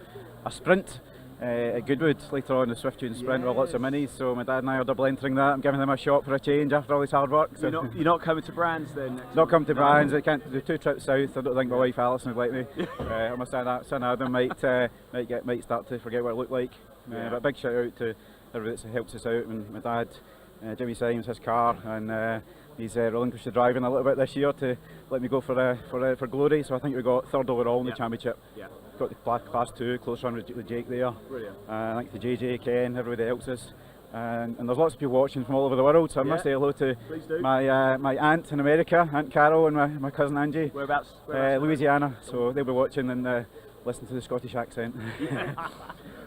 a sprint at Goodwood later on, the Swift Tune sprint with lots of minis. So my dad and I are double entering that. I'm giving them a shot for a change after all this hard work. So. You're not coming to Brands then? Not coming to Brands. I can't do 2 trips south. I don't think my wife Alison would like me. My son Adam might start to forget what it looked like. But a big shout out to everybody that helps us out, and my dad, Jimmy Symes, his car, and he's relinquished the driving a little bit this year to let me go for glory. So I think we got 3rd overall in the championship. Yeah. Got the class 2, close run with Jake there. Brilliant. I think the JJ, Ken, everybody helps us. And there's lots of people watching from all over the world, so I must say hello to my aunt in America, Aunt Carol, and my cousin Angie. Whereabouts? Louisiana. So they'll be watching and listen to the Scottish accent.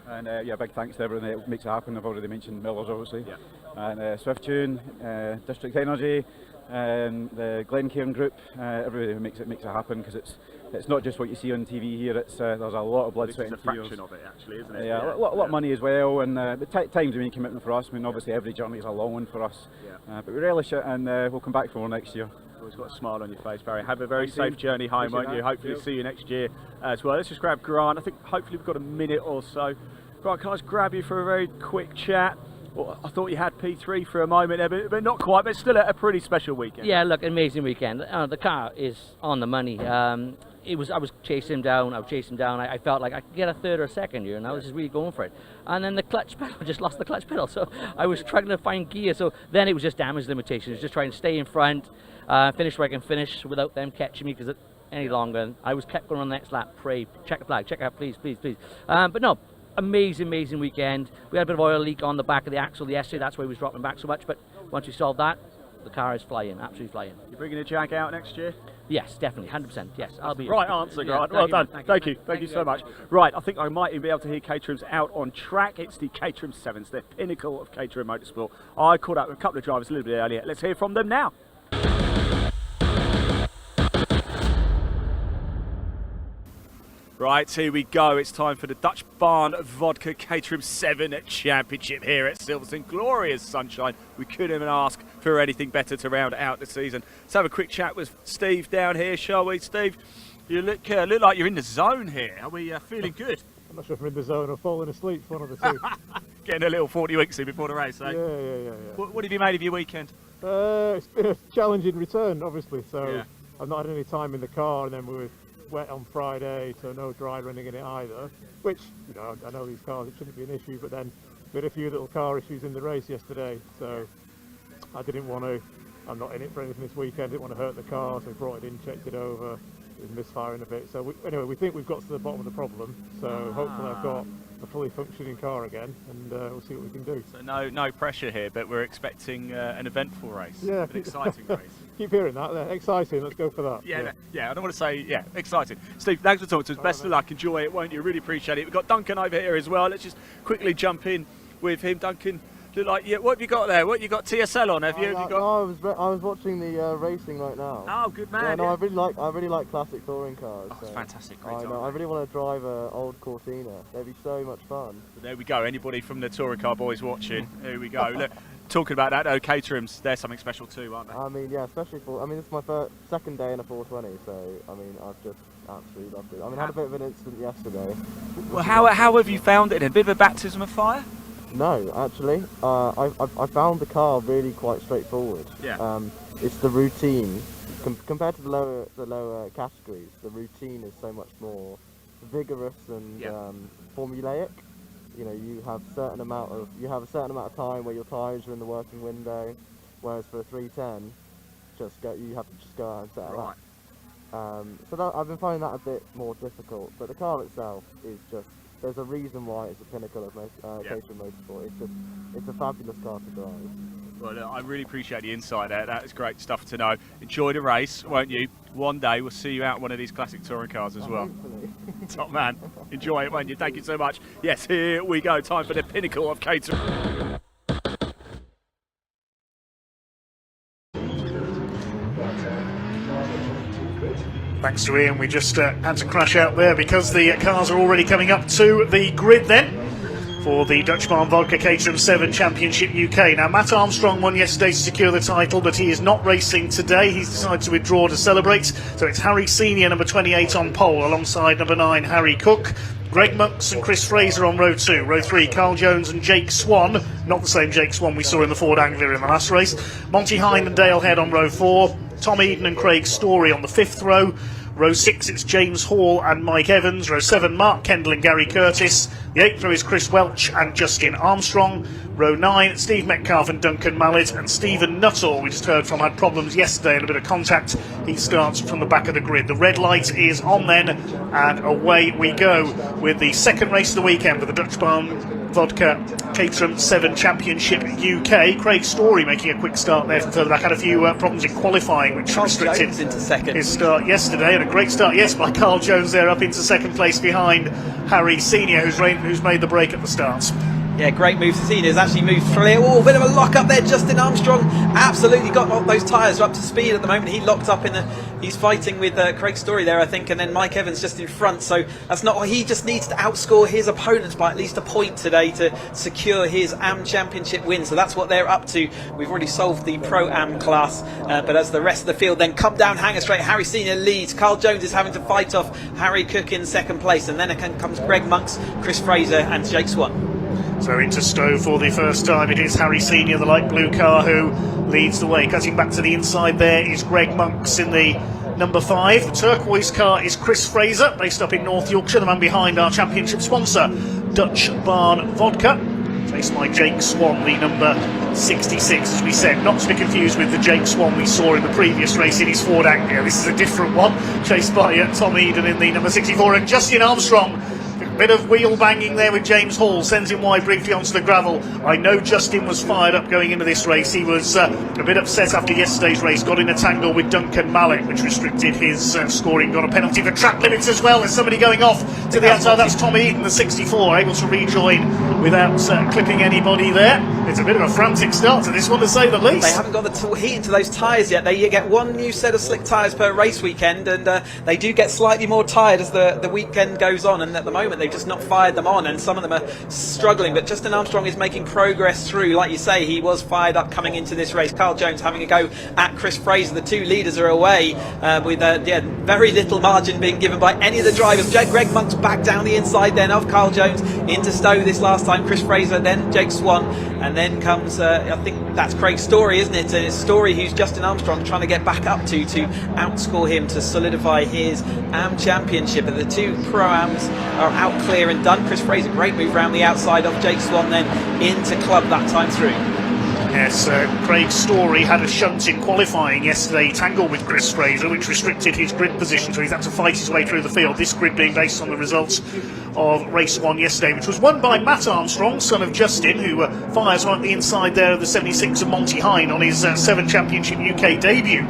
And yeah, big thanks to everyone that makes it happen. I've already mentioned Miller's, obviously. Yeah. And Swift Tune, District Energy, the Glencairn Group, everybody who makes it happen, because it's not just what you see on TV here. It's there's a lot of blood, sweat, and tears. It's a fraction of it, actually, isn't it? Yeah, a lot of money as well, and the time's a main commitment for us. I mean, obviously every journey is a long one for us, but we relish it, and we'll come back for more next year. Always got a smile on your face, Barry. Have a very safe journey home, won't you? Hopefully Yep. see you next year as well. Let's just grab Grant. I think hopefully we've got a minute or so. Grant, can I just grab you for a very quick chat? Well, I thought you had P3 for a moment there, but not quite, but still a pretty special weekend. Yeah, look, amazing weekend. The car is on the money. I was chasing him down. I felt like I could get a third or a second here, and I was just really going for it. And then the clutch pedal, I just lost the clutch pedal. So I was trying to find gear. So then it was just damage limitations, just trying to stay in front, finish where I can finish without them catching me because any longer. I was kept going on the next lap. Pray, check the flag, check out, please. But no. Amazing weekend. We had a bit of oil leak on the back of the axle yesterday. That's why he was dropping back so much. But once we solved that, the car is flying, absolutely flying. You're bringing a Jag out next year? Yes, definitely, 100%. Yes, I'll be. Right answer, Grant. Well done. Thank you so much. Right, I think I might even be able to hear Caterham's out on track. It's the Caterham Sevens, the pinnacle of Caterham Motorsport. I caught up with a couple of drivers a little bit earlier. Let's hear from them now. Right, here we go. It's time for the Dutch Barn Vodka Caterham 7 Championship here at Silverstone. Glorious sunshine. We couldn't even ask for anything better to round out the season. Let's have a quick chat with Steve down here, shall we? Steve, you look like you're in the zone here. Are we feeling good? I'm not sure if I'm in the zone or falling asleep. It's one of the two. Getting a little 40 weeks in before the race, eh? Yeah. What have you made of your weekend? It's been a challenging return, obviously. So I've not had any time in the car, and then we were wet on Friday, so no dry running in it either, which, you know, I know these cars, it shouldn't be an issue, but then we had a few little car issues in the race yesterday, so I didn't want to, I'm not in it for anything this weekend, didn't want to hurt the car, so we brought it in, checked it over, it was misfiring a bit, so anyway, we think we've got to the bottom of the problem, so hopefully I've got a fully functioning car again, and we'll see what we can do. So no pressure here, but we're expecting an eventful race, an exciting race. Keep hearing that, exciting, let's go for that. Yeah, I don't want to say, exciting. Steve, thanks for talking to us, best of luck, enjoy it, won't you? Really appreciate it. We've got Duncan over here as well, let's just quickly jump in with him. Duncan, look like, what have you got there? What you got TSL on, have you? No, I was watching the racing right now. Oh, good man. Yeah, no, I really like classic touring cars. Oh, it's fantastic, great I time. know, I really want to drive an old Cortina. They'd be so much fun. Well, there we go. Anybody from the touring car boys watching? Here we go. Look, talking about that though, Caterham's, they're something special too, aren't they? I mean, yeah, especially this is my second day in a 420, so I mean, I've just absolutely loved it. I mean, I had a bit of an incident yesterday. Well, how have you found it? A bit of a baptism of fire? No, actually, I found the car really quite straightforward. Yeah. It's the routine compared to the lower categories. The routine is so much more vigorous and formulaic. You know, you have a certain amount of time where your tyres are in the working window, whereas for a 310, you have to just go out and set it up. So I've been finding that a bit more difficult, but the car itself is just. There's a reason why it's a pinnacle of Caterham Motorsport. It's a fabulous car to drive. Well, look, I really appreciate the insight there. That is great stuff to know. Enjoy the race, won't you? One day we'll see you out in one of these classic touring cars as well. Hopefully. Top man. Enjoy it, won't you? Thank you so much. Yes, here we go. Time for the pinnacle of Caterham. Thanks to Ian, we just had to crash out there because the cars are already coming up to the grid then for the Dutch Barn Vodka Caterham 7 Championship UK. Now, Matt Armstrong won yesterday to secure the title, but he is not racing today. He's decided to withdraw to celebrate. So it's Harry Senior, number 28, on pole, alongside number 9, Harry Cook. Greg Monks and Chris Fraser on row 2. Row 3, Carl Jones and Jake Swan. Not the same Jake Swan we saw in the Ford Anglia in the last race. Monty Hine and Dale Head on row 4. Tom Eden and Craig Story on the 5th row. Row 6, it's James Hall and Mike Evans. Row 7, Mark Kendall and Gary Curtis. The 8th row is Chris Welch and Justin Armstrong. Row 9, Steve Metcalf and Duncan Mallet. And Stephen Nuttall, we just heard from, had problems yesterday and a bit of contact. He starts from the back of the grid. The red light is on then, and away we go with the second race of the weekend for the Dutch Barn Vodka Caterham 7 Championship UK. Craig Story making a quick start there from further back. Had a few problems in qualifying, which restricted his start yesterday. And a great start, yes, by Carl Jones there up into second place behind Harry Senior, who's made the break at the start. Yeah, great move. Cecilia's actually moved clear. Oh, bit of a lock up there. Justin Armstrong absolutely got those tyres up to speed at the moment. He locked up in the. He's fighting with Craig Story there, I think, and then Mike Evans just in front. So that's not what he just needs to outscore his opponents by at least a point today to secure his AM Championship win. So that's what they're up to. We've already solved the Pro-Am class, but as the rest of the field then come down Hanger Straight, Harry Senior leads. Carl Jones is having to fight off Harry Cook in second place, and then comes Greg Monks, Chris Fraser, and Jake Swan. So into Stowe for the first time. It is Harry Senior, the light blue car, who leads the way. Cutting back to the inside there is Greg Monks in the number 5. The turquoise car is Chris Fraser, based up in North Yorkshire. The man behind our championship sponsor, Dutch Barn Vodka. Faced by Jake Swan, the number 66, as we said. Not to be confused with the Jake Swan we saw in the previous race in his Ford Anglia. This is a different one, chased by Tom Eden in the number 64. And Justin Armstrong, bit of wheel banging there with James Hall, sends him wide briefly onto the gravel. I know Justin was fired up going into this race. He was a bit upset after yesterday's race, got in a tangle with Duncan Mallet, which restricted his scoring. Got a penalty for track limits as well. There's somebody going off to the outside. That's Tom Eden, the 64, able to rejoin without clipping anybody there. It's a bit of a frantic start to this one, to say the least. They haven't got the heat into those tyres yet. They get one new set of slick tyres per race weekend, and they do get slightly more tired as the weekend goes on, and at the moment they've just not fired them on, and some of them are struggling. But Justin Armstrong is making progress through. Like you say, he was fired up coming into this race. Carl Jones having a go at Chris Fraser. The two leaders are away with very little margin being given by any of the drivers. Greg Monks back down the inside then of Carl Jones into Stowe this last time. Chris Fraser, then Jake Swan, and then comes I think that's Craig Story, isn't it? And it's Story who's Justin Armstrong trying to get back up to outscore him to solidify his AM Championship. But the two Pro-Ams are out clear and done. Chris Fraser, great move round the outside of Jake Swan, then into club that time through. Yes, Craig Story had a shunt in qualifying yesterday. He tangled with Chris Fraser, which restricted his grid position, so he's had to fight his way through the field. This grid being based on the results of race 1 yesterday, which was won by Matt Armstrong, son of Justin, who fires right at the inside there of the 76 of Monty Hine on his 7 Championship UK debut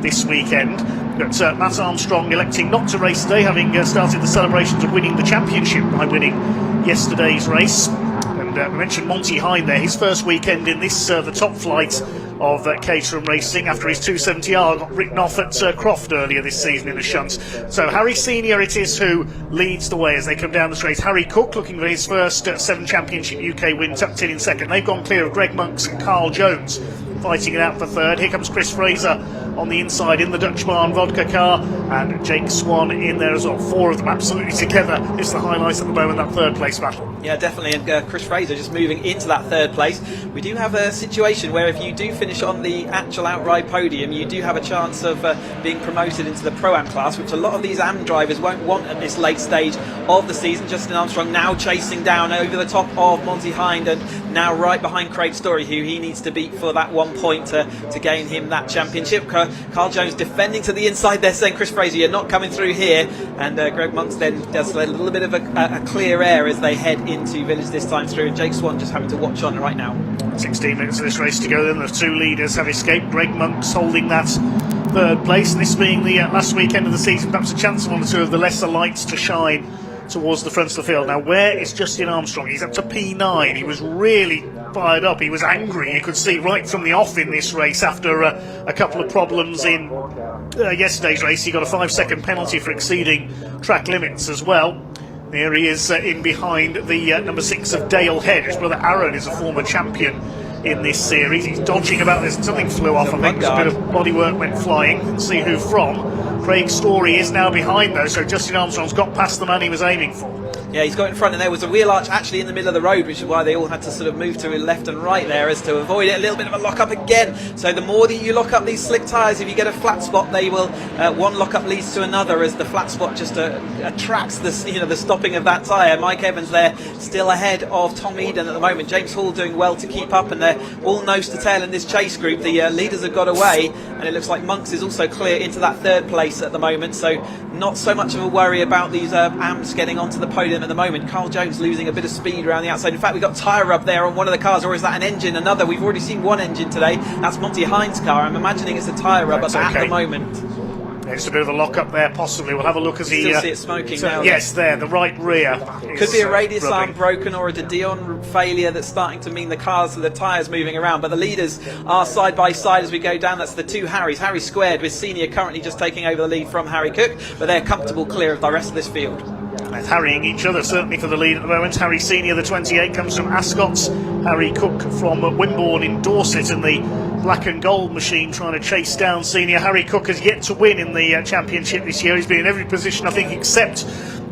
this weekend. But Matt Armstrong electing not to race today, having started the celebrations of winning the championship by winning yesterday's race. And we mentioned Monty Hine there, his first weekend in this, the top flight of Caterham Racing, after his 270R got written off at Croft earlier this season in a shunt. So Harry Senior it is who leads the way as they come down the straight. Harry Cook looking for his first 7 Championship UK win, tucked in second. They've gone clear of Greg Monks and Carl Jones, fighting it out for third. Here comes Chris Fraser on the inside in the Dutch Barn Vodka car, and Jake Swan in there as well. 4 of them absolutely together. It's the highlight at the moment, that third place battle. Yeah, definitely, and Chris Fraser just moving into that third place. We do have a situation where if you do finish on the actual outright podium, you do have a chance of being promoted into the Pro-Am class, which a lot of these AM drivers won't want at this late stage of the season. Justin Armstrong now chasing down over the top of Monty Hind, and now right behind Craig Story, who he needs to beat for that 1 point to gain him that championship. Carl Jones defending to the inside there, saying, Chris Fraser, you're not coming through here. And Greg Monks then does a little bit of a clear air as they head into Village this time through, and Jake Swan just having to watch on right now. 16 minutes of this race to go, then the 2 leaders have escaped. Greg Monks holding that third place, and this being the last weekend of the season, perhaps a chance for 1 or 2 of the lesser lights to shine towards the front of the field. Now, where is Justin Armstrong? He's up to P9. He was really fired up. He was angry. You could see right from the off in this race after a couple of problems in yesterday's race. He got a 5-second penalty for exceeding track limits as well. There he is in behind the number 6 of Dale Head. His brother Aaron is a former champion in this series. He's dodging about this. Something flew off. I think a bit of bodywork went flying. Didn't see who from. Craig Story is now behind though, so Justin Armstrong's got past the man he was aiming for. Yeah, he's got in front, and there was a wheel arch actually in the middle of the road, which is why they all had to sort of move to left and right there as to avoid it. A little bit of a lock up again. So the more that you lock up these slick tyres, if you get a flat spot, they will one lock up leads to another, as the flat spot just attracts the stopping of that tyre. Mike Evans there still ahead of Tom Eden at the moment. James Hall doing well to keep up, and they're all nose to tail in this chase group. The leaders have got away, and it looks like Monks is also clear into that third place at the moment. So not so much of a worry about these AMs getting onto the podium at the moment. Carl Jones losing a bit of speed around the outside. In fact, we've got tyre rub there on one of the cars, or is that an engine? Another. We've already seen one engine today. That's Monty Hind's car. I'm imagining it's a tyre rub at the moment. There's a bit of a lock up there, possibly. We'll have a look as he. Still see it smoking now. Yes, there, the right rear. Could be a radius arm broken or a de Dion failure that's starting to mean the tyres moving around. But the leaders are side by side as we go down. That's the two Harrys. Harry squared with Senior currently just taking over the lead from Harry Cook, but they're comfortable clear of the rest of this field. They're harrying each other, certainly for the lead at the moment. Harry Senior, the 28, comes from Ascot's. Harry Cook from Wimborne in Dorset in the black and gold machine, trying to chase down Senior. Harry Cook has yet to win in the championship this year. He's been in every position, I think, except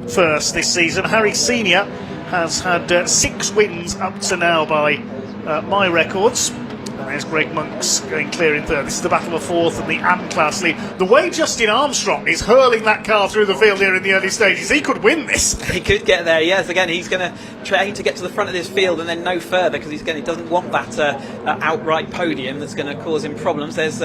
first this season. Harry Senior has had 6 wins up to now by my records. And there's Greg Monks going clear in third. This is the battle of fourth and the AM class lead. The way Justin Armstrong is hurling that car through the field here in the early stages, he could win this. He could get there, yes. Again, he's going to try to get to the front of this field and then no further, because he doesn't want that outright podium that's going to cause him problems. There's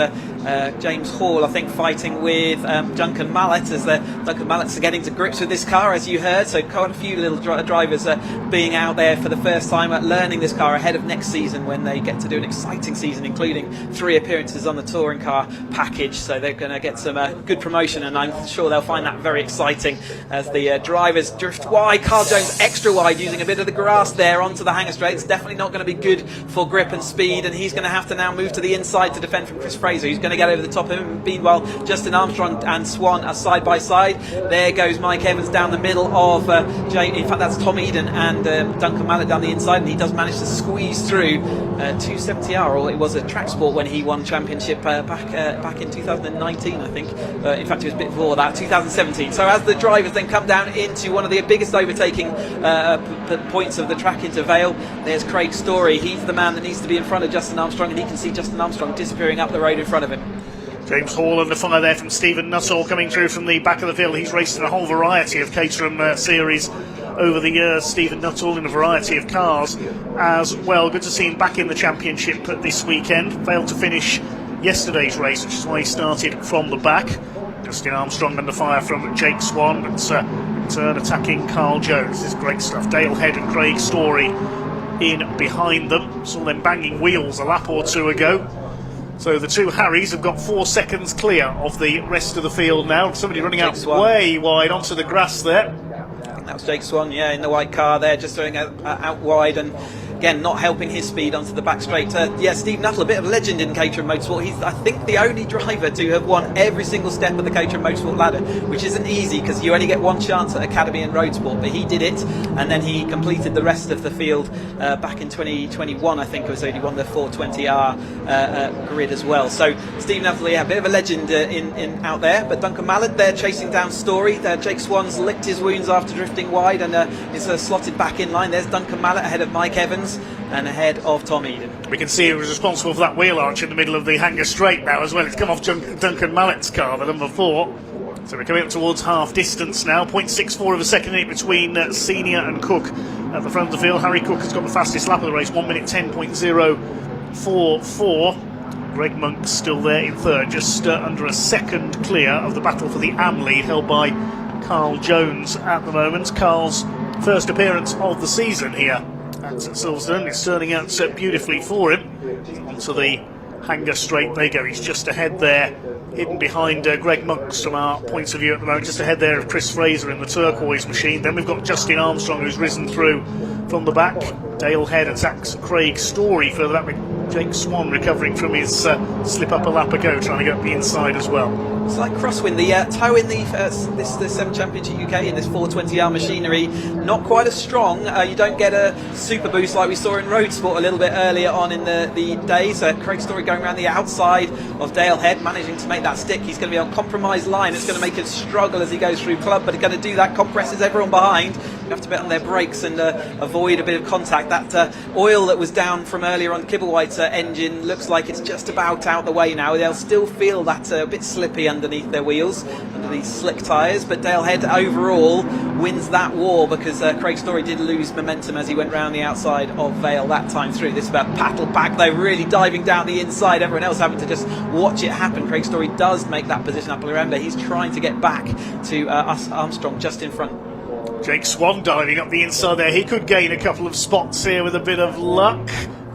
James Hall, I think, fighting with Duncan Mallett, as Duncan Mallett's getting to grips with this car, as you heard. So quite a few little drivers being out there for the first time, learning this car ahead of next season when they get to do an exciting season, including 3 appearances on the touring car package. So they're going to get some good promotion, and I'm sure they'll find that very exciting as the drivers drift wide. Carl Jones extra wide, using a bit of the grass there onto the hanger straight. It's definitely not going to be good for grip and speed, and he's going to have to now move to the inside to defend from Chris Fraser, who's going to get over the top of him. Meanwhile, Justin Armstrong and Swan are side by side. There goes Mike Evans down the middle of in fact that's Tom Eden and Duncan Mallett down the inside, and he does manage to squeeze through 270R, or it was a track sport when he won championship back in 2019, I think. In fact, it was a bit before that, 2017. So as the drivers then come down into one of the biggest overtaking points of the track into Vale, there's Craig Story. He's the man that needs to be in front of Justin Armstrong, and he can see Justin Armstrong disappearing up the road in front of him. James Hall under fire there from Stephen Nuttall coming through from the back of the field. He's raced in a whole variety of Caterham series over the years. Stephen Nuttall in a variety of cars as well. Good to see him back in the championship this weekend. Failed to finish yesterday's race, which is why he started from the back. Justin Armstrong under fire from Jake Swan, but in turn attacking Carl Jones. This is great stuff. Dale Head and Craig Story in behind them. Saw them banging wheels a lap or two ago. So the two Harrys have got 4 seconds clear of the rest of the field now. Somebody running out way wide onto the grass there. That was Jake Swan, yeah, in the white car there, just throwing out wide, and again not helping his speed onto the back straight. Yeah, Steve Nuttall, a bit of a legend in Caterham Motorsport. He's, I think, the only driver to have won every single step of the Caterham Motorsport ladder, which isn't easy because you only get one chance at Academy and Roadsport, but he did it, and then he completed the rest of the field back in 2021, I think it was, he won the 420R grid as well. So Steve Nuttall, yeah, a bit of a legend in out there, but Duncan Mallett there chasing down Story. Jake Swan's licked his wounds after drifting wide and is slotted back in line. There's Duncan Mallett ahead of Mike Evans and ahead of Tom Eden. We can see he was responsible for that wheel arch in the middle of the hanger straight now as well. It's come off Duncan Mallett's car, the number 4. So we're coming up towards half distance now. 0.64 of a second in between Senior and Cook at the front of the field. Harry Cook has got the fastest lap of the race, 1 minute 10.044. Greg Monk's still there in third, just under a second clear of the battle for the AM lead, held by Carl Jones at the moment. Carl's first appearance of the season here at Silverstone. It's turning out beautifully for him. Onto the hanger straight they go. He's just ahead there, hidden behind Greg Monks from our point of view at the moment, just ahead there of Chris Fraser in the turquoise machine. Then we've got Justin Armstrong, who's risen through from the back. Dale Head attacks Craig Story further back, with Jake Swan recovering from his slip up a lap ago, trying to get up the inside as well. It's like crosswind. The tow in the 7 Championship UK in this 420R machinery, not quite as strong. You don't get a super boost like we saw in Roadsport a little bit earlier on in the days. Craig Story going around the outside of Dale Head, managing to make that stick. He's going to be on compromised line. It's going to make him struggle as he goes through club, but he's going to do that, compresses everyone behind. You have to bet on their brakes and avoid a bit of contact. That oil that was down from earlier on Kibblewhite's engine looks like it's just about out the way now. They'll still feel that a bit slippy underneath their wheels, under these slick tyres, but Dale Head overall wins that war because Craig Story did lose momentum as he went round the outside of Vale that time through. This is about paddle back though, really diving down the inside, everyone else having to just watch it happen. Craig Story does make that position up. Remember, he's trying to get back to Armstrong just in front. Jake Swan diving up the inside there. He could gain a couple of spots here with a bit of luck.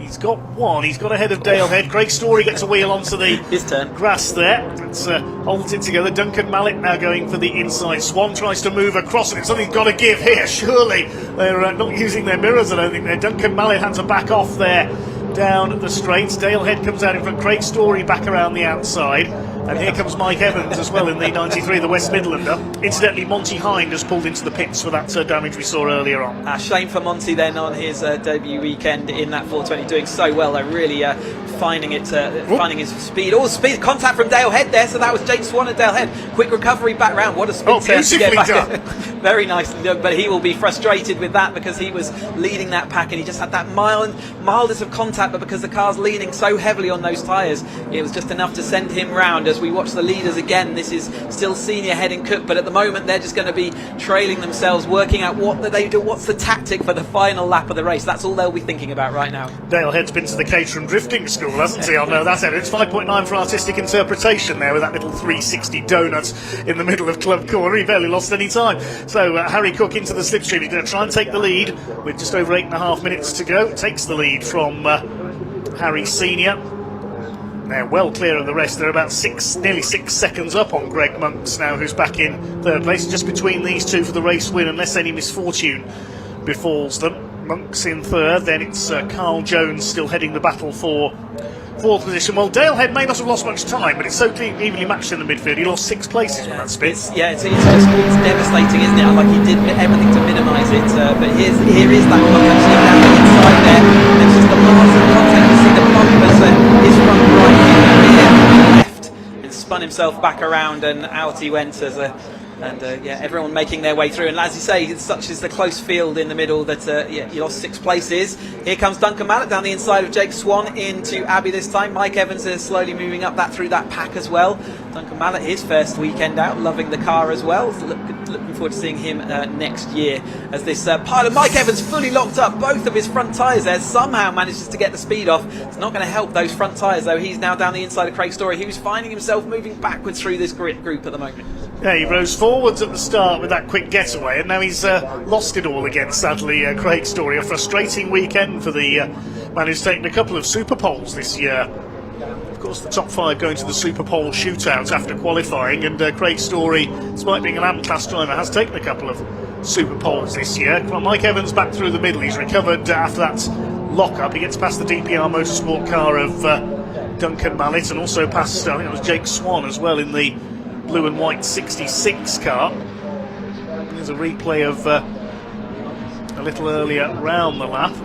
He's got one. He's got ahead of Dalehead. Craig Story gets a wheel onto the his turn. Grass there. It's halted together. Duncan Mallet now going for the inside. Swan tries to move across, and something's got to give here. Surely they're not using their mirrors, I don't think. Duncan Mallet had to back off there down the straights. Dalehead comes out in front. Craig Story back around the outside. And here comes Mike Evans as well in the 93, the West Midlander. Incidentally, Monty Hind has pulled into the pits for that damage we saw earlier on. Shame for Monty then on his debut weekend in that 420, doing so well. They're really finding his speed. Oh, speed contact from Dalehead there. So that was Jake Swan at Dalehead. Quick recovery back round. What a spin turn to get back. Done. Very nicely done. But he will be frustrated with that because he was leading that pack and he just had that mildest of contact. But because the car's leaning so heavily on those tyres, it was just enough to send him round. As we watch the leaders again, this is still Senior heading Cook, but at the moment they're just going to be trailing themselves, working out what they do, what's the tactic for the final lap of the race. That's all they'll be thinking about right now. Dalehead's been to the Caterham drifting school, hasn't he? I know that evidence. 5.9 for artistic interpretation there with that little 360 donut in the middle of Club Corner. He barely lost any time. So Harry Cook into the slipstream. He's going to try and take the lead with just over 8.5 minutes to go. Takes the lead from Harry Senior. They're well clear of the rest. They're about nearly 6 seconds up on Greg Monks now, who's back in third place. Just between these two for the race win, unless any misfortune befalls them. Monks in third, then it's Carl Jones still heading the battle for fourth position. Well, Dalehead may not have lost much time, but it's so evenly matched in the midfield. He lost 6 places with that spin. It's devastating, isn't it? Like he did everything to minimise it, but here is that clock actually down the inside there. It's just the bars of contact. You see the bumpers, his front right here, left, and spun himself back around, and out he went as everyone making their way through. And as you say, such is the close field in the middle that he lost 6 places. Here comes Duncan Mallet down the inside of Jake Swan into Abbey this time. Mike Evans is slowly moving up through that pack as well. Duncan Mallet, his first weekend out, loving the car as well. So looking forward to seeing him next year as this pilot. Mike Evans fully locked up both of his front tyres there, somehow manages to get the speed off. It's not going to help those front tyres though. He's now down the inside of Craig Story, who's finding himself moving backwards through this group at the moment. Yeah, he rose forwards at the start with that quick getaway, and now he's lost it all again, sadly. Craig Story, a frustrating weekend for the man who's taken a couple of Super Poles this year. Of course, the top 5 going to the Super Pole shootout after qualifying, and Craig Story, despite being an AM-class driver, has taken a couple of Super Poles this year. Mike Evans back through the middle. He's recovered after that lock-up. He gets past the DPR Motorsport car of Duncan Mallet, and also past, I think it was Jake Swan as well, in the blue and white 66 car. There's a replay of a little earlier round the lap.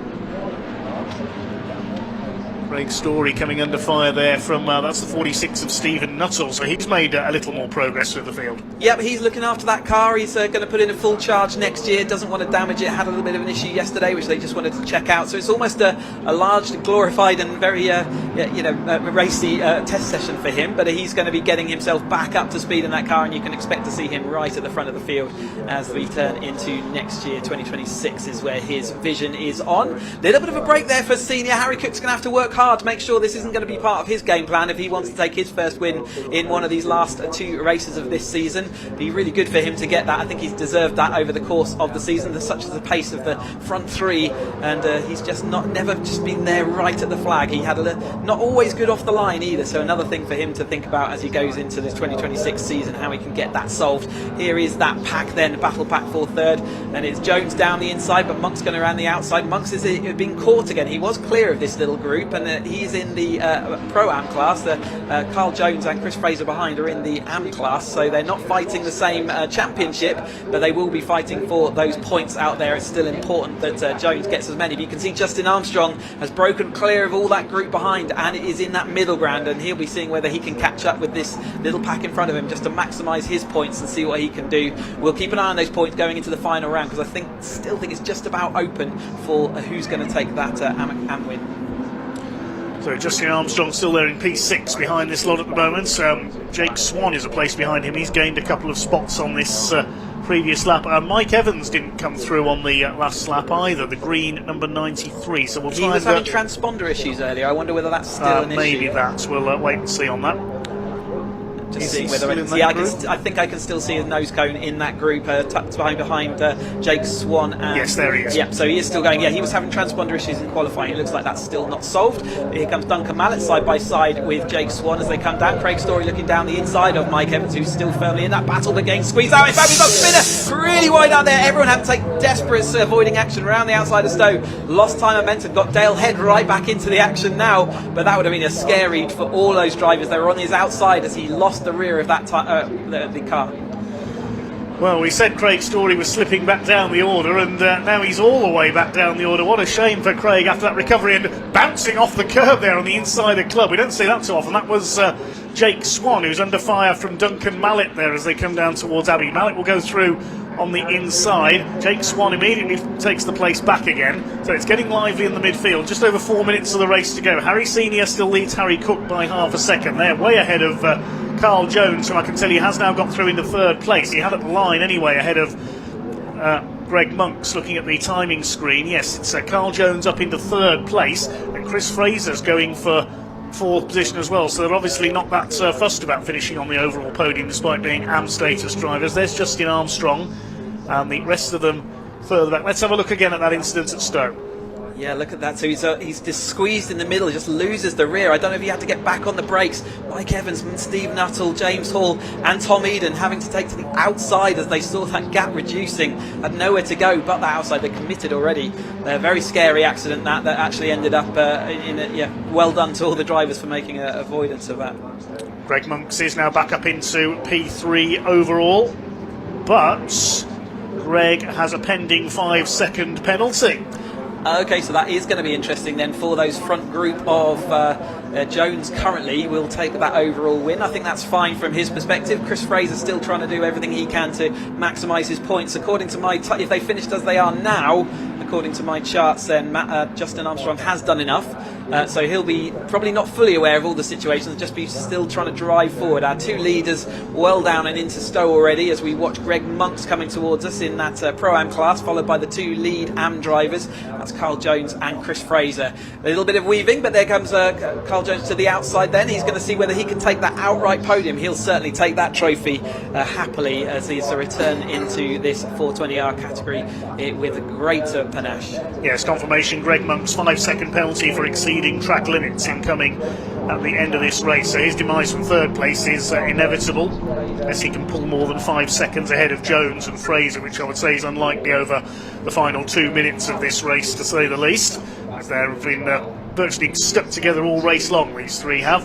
Craig Story coming under fire there from, that's the 46 of Stephen Nuttall, so he's made a little more progress through the field. Yep, he's looking after that car. He's going to put in a full charge next year, doesn't want to damage it. Had a little bit of an issue yesterday which they just wanted to check out, so it's almost a large, glorified and very racy test session for him, but he's going to be getting himself back up to speed in that car, and you can expect to see him right at the front of the field as we turn into next year. 2026 is where his vision is on. Little bit of a break there for Senior. Harry Cook's going to have to work hard to make sure this isn't going to be part of his game plan if he wants to take his first win in one of these last 2 races of this season. Be really good for him to get that. I think he's deserved that over the course of the season. There's such as the pace of the front 3, and he's just never been there right at the flag. He had not always good off the line either, so another thing for him to think about as he goes into this 2026 season, how he can get that solved. Here is that pack then, battle pack for third, and it's Jones down the inside, but Monk's going around the outside. Monk's is being caught again. He was clear of this little group, and he's in the Pro-Am class. Carl Jones and Chris Fraser behind are in the Am class, so they're not fighting the same championship, but they will be fighting for those points out there. It's still important that Jones gets as many. But you can see Justin Armstrong has broken clear of all that group behind and is in that middle ground, and he'll be seeing whether he can catch up with this little pack in front of him just to maximise his points and see what he can do. We'll keep an eye on those points going into the final round, because I still think it's just about open for who's going to take that Am win. So Justin Armstrong still there in P6 behind this lot at the moment. Jake Swan is a place behind him. He's gained a couple of spots on this previous lap. Mike Evans didn't come through on the last lap either, the green number 93. So we'll try. He was having transponder issues earlier. I wonder whether that's still an issue. Maybe that. We'll wait and see on that. Just seeing whether I think I can still see a nose cone in that group, tucked behind Jake Swan. And, yes, there he is. Yeah, so he is still going. Yeah, he was having transponder issues in qualifying. It looks like that's still not solved. Here comes Duncan Mallett side by side with Jake Swan as they come down. Craig Story looking down the inside of Mike Evans, who's still firmly in that battle, but getting squeezed out. In fact, we've got Spinner really wide out there. Everyone had to take desperate avoiding action around the outside of Stowe. Lost time momentum. Got Dale Head right back into the action now, but that would have been a scary for all those drivers. They were on his outside as he lost the rear of that the car. Well, we said Craig Story was slipping back down the order, and now he's all the way back down the order. What a shame for Craig after that recovery and bouncing off the curb there on the inside of club. We don't see that too often. That was Jake Swan, who's under fire from Duncan Mallett there as they come down towards Abbey. Mallett will go through on the inside. Jake Swan immediately takes the place back again, so it's getting lively in the midfield. Just over 4 minutes of the race to go. Harry Senior still leads Harry Cook by half a second. They're way ahead of Carl Jones, who I can tell you has now got through into third place. He had at the line anyway ahead of Greg Monks. Looking at the timing screen, yes, it's Carl Jones up into third place, and Chris Fraser's going for fourth position as well, so they're obviously not that fussed about finishing on the overall podium despite being AM status drivers. There's Justin Armstrong and the rest of them further back. Let's have a look again at that incident at Stowe. Yeah, look at that. So he's just squeezed in the middle, he just loses the rear. I don't know if he had to get back on the brakes. Mike Evans, Steve Nuttall, James Hall and Tom Eden having to take to the outside as they saw that gap reducing. Had nowhere to go but that outside. They committed already. A very scary accident that actually ended up well done to all the drivers for making an avoidance of that. Greg Monks is now back up into P3 overall, but Greg has a pending 5-second penalty. Okay, so that is going to be interesting then for those front group of Jones currently. Will take that overall win. I think that's fine from his perspective. Chris Fraser still trying to do everything he can to maximise his points. According to my if they finished as they are now, according to my charts, then Justin Armstrong has done enough. So he'll be probably not fully aware of all the situations, just be still trying to drive forward. Our two leaders well down and into Stowe already as we watch Greg Monks coming towards us in that Pro-Am class, followed by the two lead AM drivers. That's Carl Jones and Chris Fraser. A little bit of weaving, but there comes Carl Jones to the outside then. He's going to see whether he can take that outright podium. He'll certainly take that trophy happily as he's a return into this 420R category with great panache. Yes, confirmation. Greg Monks 5-second penalty for exceeding track limits incoming at the end of this race, so his demise from third place is inevitable unless he can pull more than 5 seconds ahead of Jones and Fraser, which I would say is unlikely over the final 2 minutes of this race, to say the least, as they have been virtually stuck together all race long, these three have.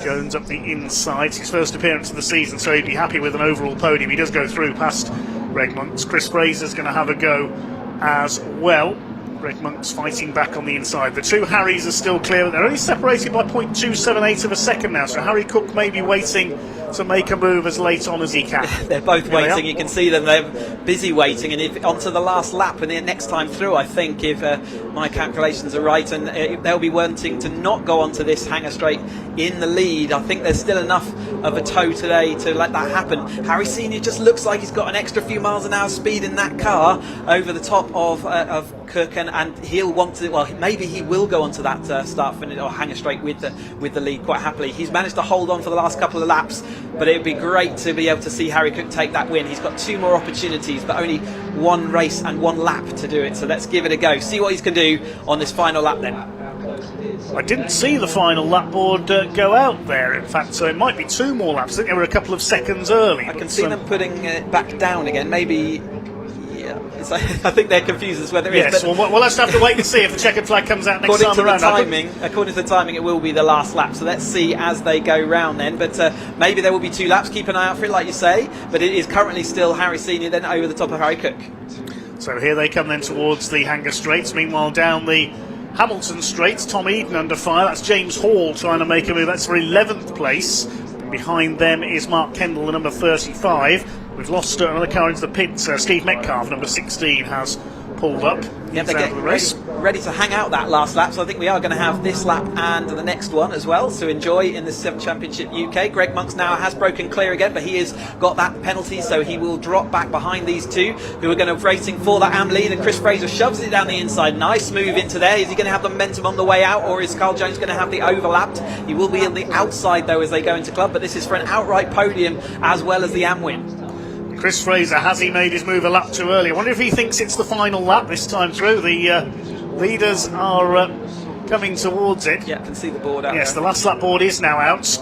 Jones up the inside. It's his first appearance of the season, so he'd be happy with an overall podium. He does go through past Greg Monks. Chris Fraser's going to have a go as well. Greg Monks fighting back on the inside. The two Harrys are still clear, but they're only separated by 0.278 of a second now, so Harry Cook may be waiting to make a move as late on as he can. They're both waiting, you can see them, they're busy waiting, and if onto the last lap and the next time through, I think, if my calculations are right, and they'll be wanting to not go onto this hanger straight in the lead. I think there's still enough of a tow today to let that happen. Harry Senior just looks like he's got an extra few miles an hour speed in that car over the top of Cook, and he'll want to, well, maybe he will go onto that start finish or hanger straight with the lead quite happily. He's managed to hold on for the last couple of laps, but it would be great to be able to see Harry Cook take that win. He's got two more opportunities, but only one race and one lap to do it, so let's give it a go, see what he's can do on this final lap then. I didn't see the final lap board go out there, in fact, so it might be two more laps. I think they were a couple of seconds early. I can see them putting it back down again, maybe. I think they're confused as to whether it is. Yes, well, we'll just have to wait and see if the checkered flag comes out next time around. According to the timing, it will be the last lap. So let's see as they go round then. But maybe there will be two laps. Keep an eye out for it, like you say. But it is currently still Harry Senior then over the top of Harry Cook. So here they come then towards the Hanger Straights. Meanwhile, down the Hamilton Straights, Tom Eden under fire. That's James Hall trying to make a move. That's for 11th place. Behind them is Mark Kendall, the number 35. We've lost another car into the pits. Steve Metcalf, number 16, has pulled up. Yeah, He's they're out of the race. ready to hang out that last lap, so I think we are going to have this lap and the next one as well to enjoy in the 7th Championship UK. Greg Monks now has broken clear again, but he has got that penalty, so he will drop back behind these two who are going to racing for that AM lead, and Chris Fraser shoves it down the inside. Nice move into there. Is he going to have the momentum on the way out, or is Carl Jones going to have the overlapped? He will be on the outside though as they go into club, but this is for an outright podium as well as the AM win. Chris Fraser, has he made his move a lap too early? I wonder if he thinks it's the final lap this time through. The leaders are coming towards it. Yeah, I can see the board out Yes, there. the last lap board is now out.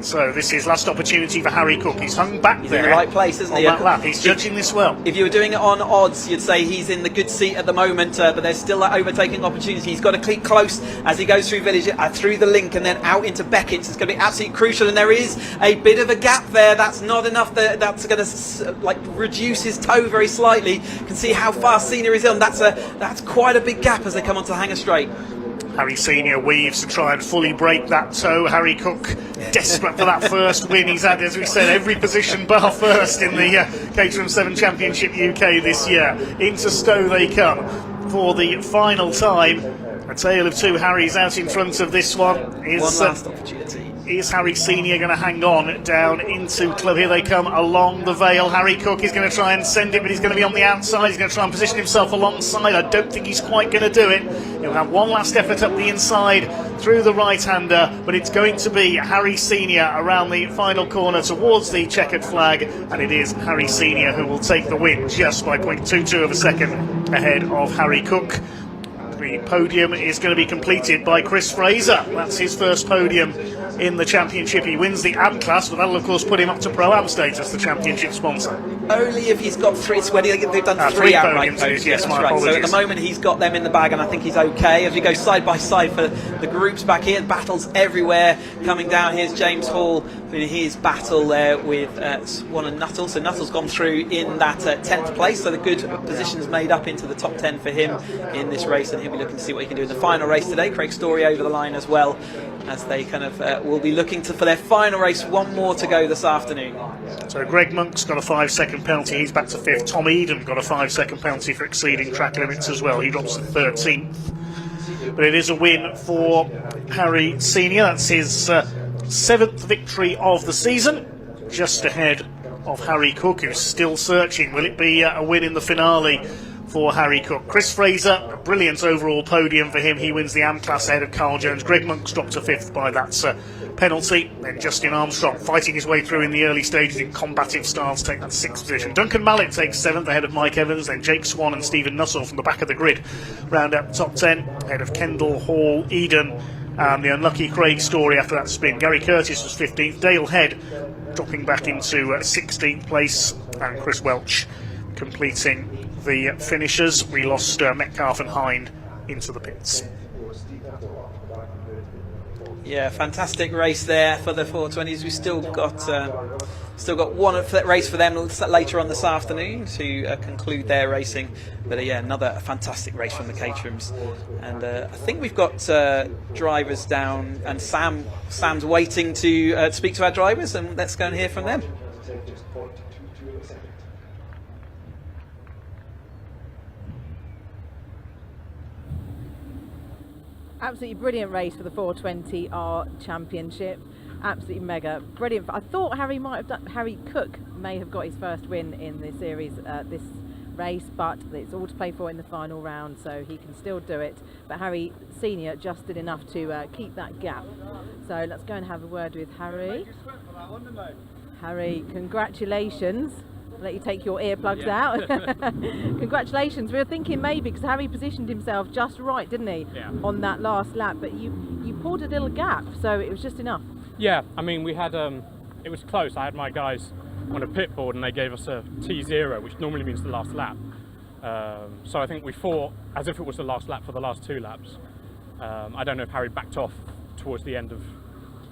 So this is last opportunity for Harry Cook. He's hung back He's there in the right place, isn't he? on that lap. He's judging this well. If you were doing it on odds, you'd say he's in the good seat at the moment, but there's still that overtaking opportunity. He's got to keep close as he goes through Village, through the link, and then out into Beckett's. It's going to be absolutely crucial, and there is a bit of a gap there. That's not enough. That's going to like reduce his toe very slightly. You can see how fast Senior is on. That's quite a big gap as they come onto the Hanger Straight. Harry Senior weaves to try and fully break that toe. Harry Cook desperate for that first win. He's had, as we said, every position bar first in the Caterham 7 Championship UK this year. Into Stowe they come for the final time. A tale of two Harrys out in front of this one. One last opportunity. Is Harry Senior going to hang on down into club? Here they come along the Vale. Harry Cook is going to try and send it, but he's going to be on the outside. He's going to try and position himself alongside. I don't think he's quite going to do it. He'll have one last effort up the inside through the right-hander, but it's going to be Harry Senior around the final corner towards the checkered flag, and it is Harry Senior who will take the win just by 0.22 of a second ahead of Harry Cook. The podium is going to be completed by Chris Fraser. That's his first podium in the championship. He wins the AM class, but that'll of course put him up to Pro-Am status, the championship sponsor. Only if he's got three. Well, they've done three outright podiums. that's Yes, my right. apologies. So at the moment he's got them in the bag, and I think he's okay. As we go side by side for the groups back here, battles everywhere coming down. Here's James Hall in his battle there with Swan and Nuttall. So Nuttall's gone through in that 10th place, so the good positions made up into the top 10 for him in this race, and he'll be looking to see what he can do in the final race today. Craig Story over the line as well, as they kind of will be looking for their final race. One more to go this afternoon. So Greg Monk's got a 5-second penalty. He's back to 5th. Tom Eden got a 5-second penalty for exceeding track limits as well. He drops to 13th. But it is a win for Harry Senior. That's his 7th victory of the season, just ahead of Harry Cook, who's still searching. Will it be a win in the finale for Harry Cook? Chris Fraser, a brilliant overall podium for him. He wins the AM class ahead of Carl Jones. Greg Monk's dropped to 5th by that penalty. Then Justin Armstrong fighting his way through in the early stages in combative styles, take that 6th position. Duncan Mallet takes 7th ahead of Mike Evans. Then Jake Swan and Stephen Nussell from the back of the grid round out the top 10 ahead of Kendall, Hall, Eden and the unlucky Craig Story after that spin. Gary Curtis was 15th. Dale Head dropping back into 16th place, and Chris Welch completing the finishers. We lost Metcalf and Hind into the pits. Yeah, fantastic race there for the 420s. We've still got one race for them later on this afternoon to conclude their racing. But yeah, another fantastic race from the Caterhams. And I think we've got drivers down, and Sam's waiting to speak to our drivers, and let's go and hear from them. Absolutely brilliant race for the 420R Championship. Absolutely mega brilliant. I thought Harry Cook may have got his first win in the series this race, but it's all to play for in the final round, so he can still do it. But Harry Senior just did enough to keep that gap. So let's go and have a word with Harry. Harry, congratulations. I'll let you take your earplugs out. Congratulations. We were thinking maybe, because Harry positioned himself just right, didn't he, on that last lap, but you pulled a little gap, so it was just enough. Yeah, I mean, we had it was close. I had my guys on a pit board and they gave us a T0, which normally means the last lap. So I think we fought as if it was the last lap for the last 2 laps. I don't know if Harry backed off towards the end of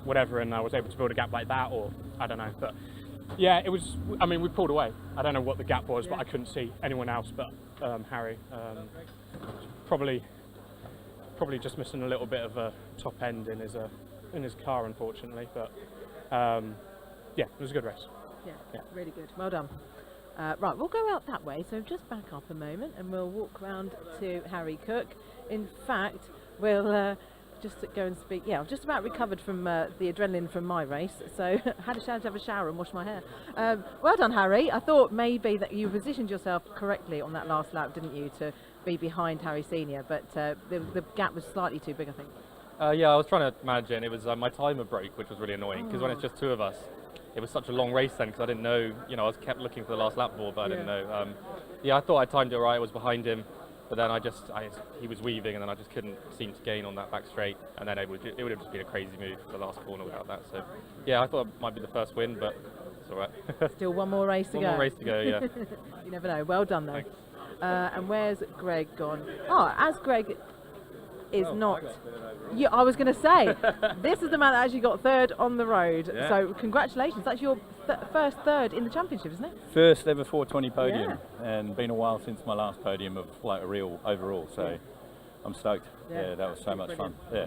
whatever and I was able to build a gap like that, or I don't know, but yeah, it was, I mean, we pulled away. I don't know what the gap was, but I couldn't see anyone else but Harry. Probably just missing a little bit of a top end in his car, unfortunately, but yeah, it was a good race. Yeah, really good. Well done. Right, we'll go out that way, so just back up a moment and we'll walk round to Harry Cook. In fact, we'll just go and speak. Yeah, I've just about recovered from the adrenaline from my race, so had a chance to have a shower and wash my hair. Well done, Harry. I thought maybe that you positioned yourself correctly on that last lap, didn't you, to be behind Harry Senior, but the gap was slightly too big, I think. Yeah, I was trying to manage it, and it was my timer broke, which was really annoying, because when it's just two of us, it was such a long race then, because I didn't know, I was kept looking for the last lap board, but I didn't know. Yeah, I thought I timed it right, I was behind him, but then he was weaving, and then I just couldn't seem to gain on that back straight, and then it would have just been a crazy move for the last corner without that. So, yeah, I thought it might be the first win, but it's all right. Still one more race to go. One more race to go, yeah. You never know. Well done, though. And where's Greg gone? Oh, as Greg is not... I was going to say, this is the man that actually got third on the road. Yeah. So congratulations. That's your first third in the championship, isn't it? First ever 420 podium, and been a while since my last podium of like a real overall. So I'm stoked. Yeah, that was so much fun. Yeah,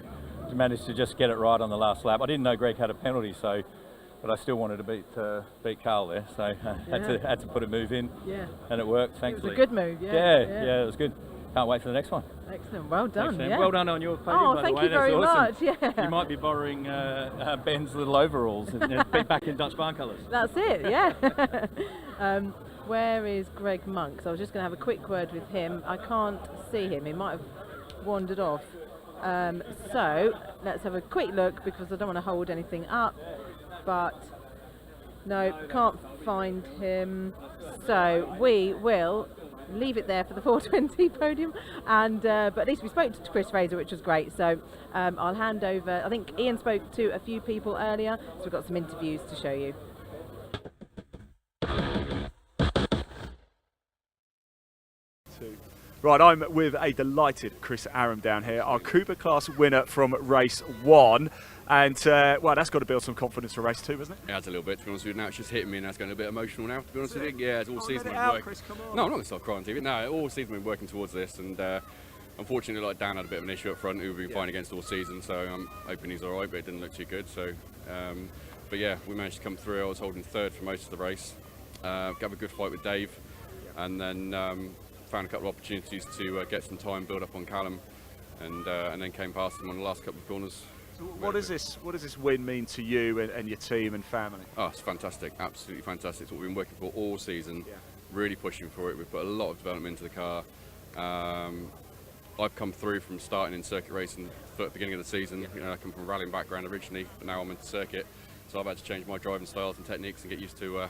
managed to just get it right on the last lap. I didn't know Greg had a penalty, but I still wanted to beat Carl there, so had to put a move in. Yeah, and it worked. Thankfully. It was a good move. Yeah, it was good. Can't wait for the next one. Excellent, well done. Excellent. Yeah. Well done on your podium, Oh, by thank the way. you very That's awesome. much. Yeah. You might be borrowing Ben's little overalls and be back in Dutch barn colours. That's it, yeah. Where is Greg Monk? So I was just going to have a quick word with him. I can't see him. He might have wandered off. So let's have a quick look, because I don't want to hold anything up. But no, can't find him. So we will leave it there for the 420 podium, and but at least we spoke to Chris Fraser, which was great. So I'll hand over. I think Ian spoke to a few people earlier, so we've got some interviews to show you. Right, I'm with a delighted Chris Aram down here, our Cooper class winner from race 1. And, well, that's got to build some confidence for race 2, hasn't it? Yeah, it's a little bit, to be honest with you. Now it's just hitting me, and that's getting a bit emotional now, to be honest with you. Yeah, it's all season let it been out, working. Chris, come on. No, I'm not going to start crying to you. No, all season been working towards this, and unfortunately, like Dan had a bit of an issue up front, who we've been fighting against all season, so I'm hoping he's all right, but it didn't look too good. So, but yeah, we managed to come through. I was holding third for most of the race. Got a good fight with Dave, and then found a couple of opportunities to get some time, build up on Callum, and then came past him on the last couple of corners. So what does this win mean to you and your team and family? Oh, it's fantastic, absolutely fantastic. It's what we've been working for all season, really pushing for it. We've put a lot of development into the car. I've come through from starting in circuit racing at the beginning of the season. I come from a rallying background originally, but now I'm into circuit. So I've had to change my driving styles and techniques and get used to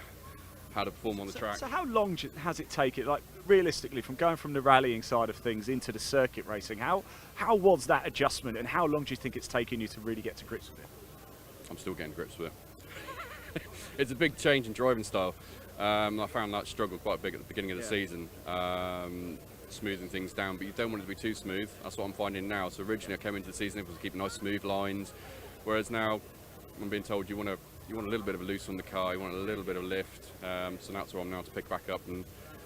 how to perform on the track. So how long has it taken, like realistically, from going from the rallying side of things into the circuit racing? How was that adjustment, and how long do you think it's taken you to really get to grips with it? I'm still getting grips with it. It's a big change in driving style. I found that struggle quite big at the beginning of the season, smoothing things down, but you don't want it to be too smooth. That's what I'm finding now. So originally I came into the season able to keep nice smooth lines, whereas now I'm being told you want a little bit of a loose on the car, you want a little bit of lift, so that's where I'm now to pick back up and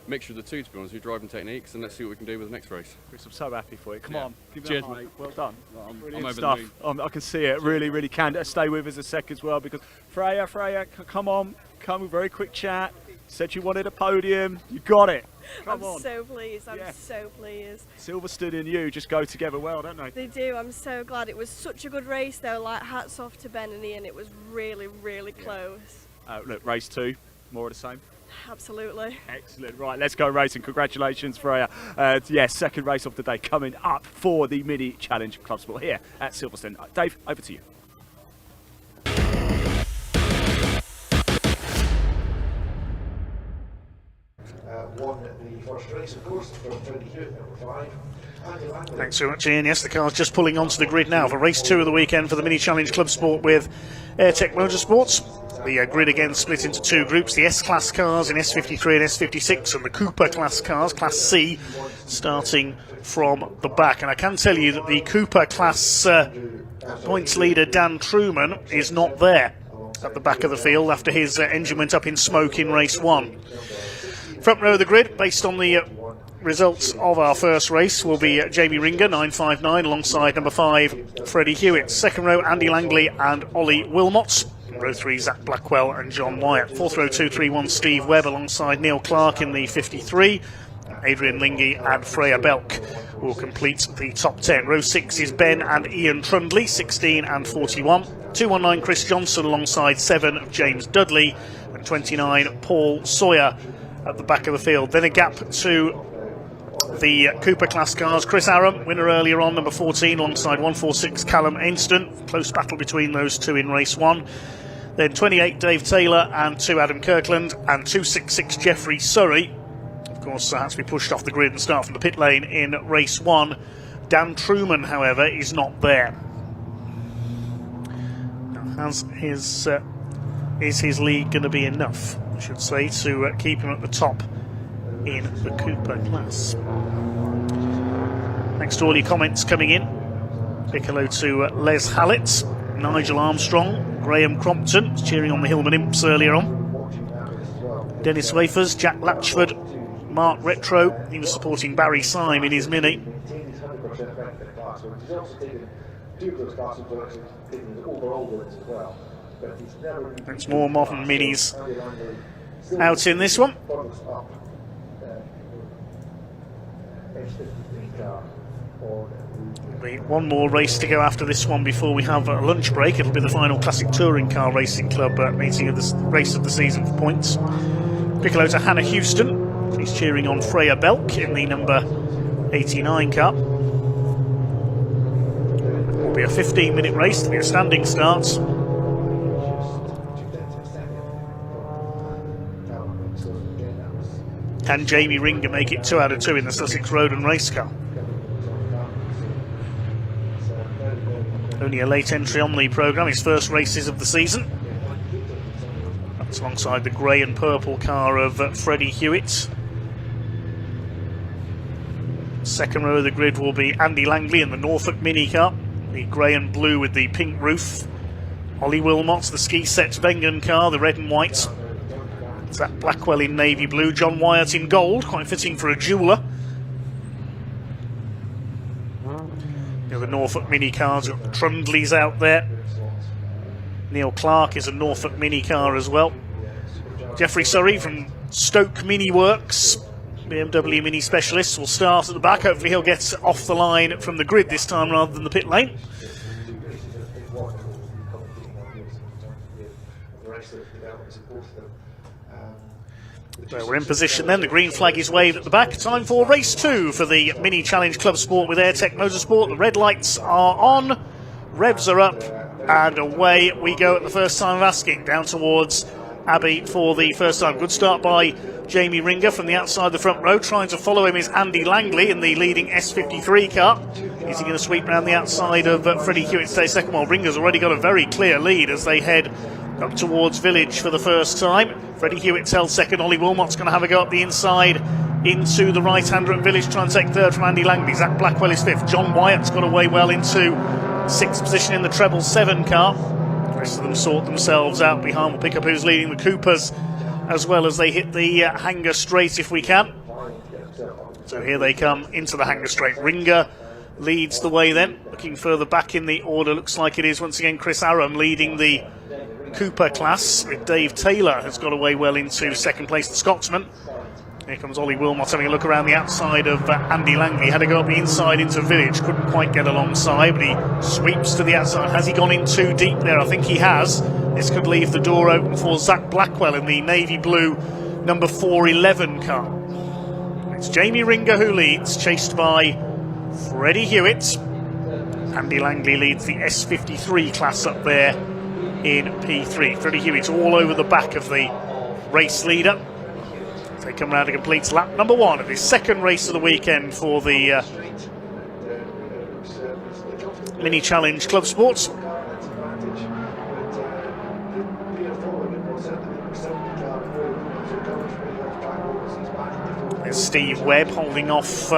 mixture of the two, to be honest with you, driving techniques, and let's see what we can do with the next race. Chris, I'm so happy for you. Come on, give it Cheers, up, mate. Well done. I'm over stuff. the moon. I can see it. Really can. Stay with us a sec as well, because Freya, come on, very quick chat. Said you wanted a podium. You got it. Come on. I'm so pleased. I'm so pleased. Silverstone and you just go together well, don't they? They do. I'm so glad. It was such a good race, though. Like, hats off to Ben and Ian. It was really close. Look, race 2, more of the same. Absolutely. Excellent. Right, let's go racing. Congratulations, Freya. Second race of the day coming up for the Mini Challenge Club Sport here at Silverstone. Dave, over to you. Won the first race, of course, from 32 at number 5. Thanks so much, Ian. Yes, the car's just pulling onto the grid now for race 2 of the weekend for the Mini Challenge Club Sport with Vertex Motorsports. The grid again split into 2 groups, the S-Class cars in S53 and S56, and the Cooper Class cars, Class C, starting from the back. And I can tell you that the Cooper Class points leader, Dan Truman, is not there at the back of the field after his engine went up in smoke in race 1. Front row of the grid, based on the results of our first race, will be Jamie Ringer, 959, alongside number 5, Freddie Hewitt. Second row, Andy Langley and Ollie Wilmots. Row 3, Zach Blackwell and John Wyatt. 4th row 2, 3, 1, Steve Webb alongside Neil Clark in the 53. Adrian Lingy and Freya Belk will complete the top 10. Row 6 is Ben and Ian Trundley, 16 and 41. 219 Chris Johnson alongside 7 of James Dudley and 29 Paul Sawyer at the back of the field. Then a gap to the Cooper class cars. Chris Aram, winner earlier on, number 14, alongside 146 Callum Ainston. Close battle between those two in race 1. Then 28 Dave Taylor and 2 Adam Kirkland and 266 Jeffrey Surrey. Of course, has to be pushed off the grid and start from the pit lane in race 1. Dan Truman, however, is not there. Now, is his lead going to be enough, I should say, to keep him at the top in the Cooper class? Thanks to all your comments coming in. Big hello to Les Hallett, Nigel Armstrong, Graham Crompton, cheering on the Hillman Imps earlier on. Dennis Wafers, Jack Latchford, Mark Retro, he was supporting Barry Syme in his Mini. That's more modern Minis out in this one. There'll be one more race to go after this one before we have a lunch break. It'll be the final Classic Touring Car Racing Club meeting of the race of the season for points. Big hello to Hannah Houston. She's cheering on Freya Belk in the number 89 car. It'll be a 15-minute race. It'll be a standing start. Can Jamie Ringer make it 2 out of 2 in the Sussex Road and Race Car? Only a late entry on the programme, his first races of the season. That's alongside the grey and purple car of Freddie Hewitt. Second row of the grid will be Andy Langley in the Norfolk Mini car, the grey and blue with the pink roof. Ollie Wilmot, the Ski Sets Wengen car, the red and white. Zach Blackwell in navy blue, John Wyatt in gold, quite fitting for a jeweller. The Norfolk Mini cars, got the Trundleys out there. Neil Clark is a Norfolk Mini car as well. Jeffrey Surrey from Stoke Mini Works, BMW Mini Specialist, will start at the back. Hopefully he'll get off the line from the grid this time rather than the pit lane. So we're in position then, the green flag is waved at the back. Time for race 2 for the Mini Challenge Club Sport with Airtech Motorsport. The red lights are on, revs are up, and away we go at the first time of asking, down towards Abbey for the first time. Good start by Jamie Ringer from the outside the front row. Trying to follow him is Andy Langley in the leading S53 car. He's going to sweep around the outside of Freddie Hewitt, stay second, while Ringer's already got a very clear lead as they head up towards Village for the first time. Freddie Hewitt's held second. Ollie Wilmot's going to have a go up the inside into the right-hander at Village, trying to take third from Andy Langley. Zach Blackwell is fifth. John Wyatt's got away well into sixth position in the treble 7 car. The rest of them sort themselves out behind. We'll pick up who's leading the Coopers as well as they hit the hanger straight if we can. So here they come into the hanger straight. Ringer leads the way then. Looking further back in the order, looks like it is once again Chris Aram leading the Cooper class, with Dave Taylor has got away well into second place, the Scotsman. Here comes Ollie Wilmot having a look around the outside of Andy Langley. Had to go up the inside into Village, couldn't quite get alongside, but he sweeps to the outside. Has he gone in too deep there? I think he has. This could leave the door open for Zach Blackwell in the navy blue number 411 car. It's Jamie Ringer who leads, chased by Freddie Hewitt. Andy Langley leads the S53 class up there in P3. Freddie Hewitt all over the back of the race leader. They come round to complete lap number 1 of his second race of the weekend for the Mini Challenge Club Sports. There's Steve Webb holding off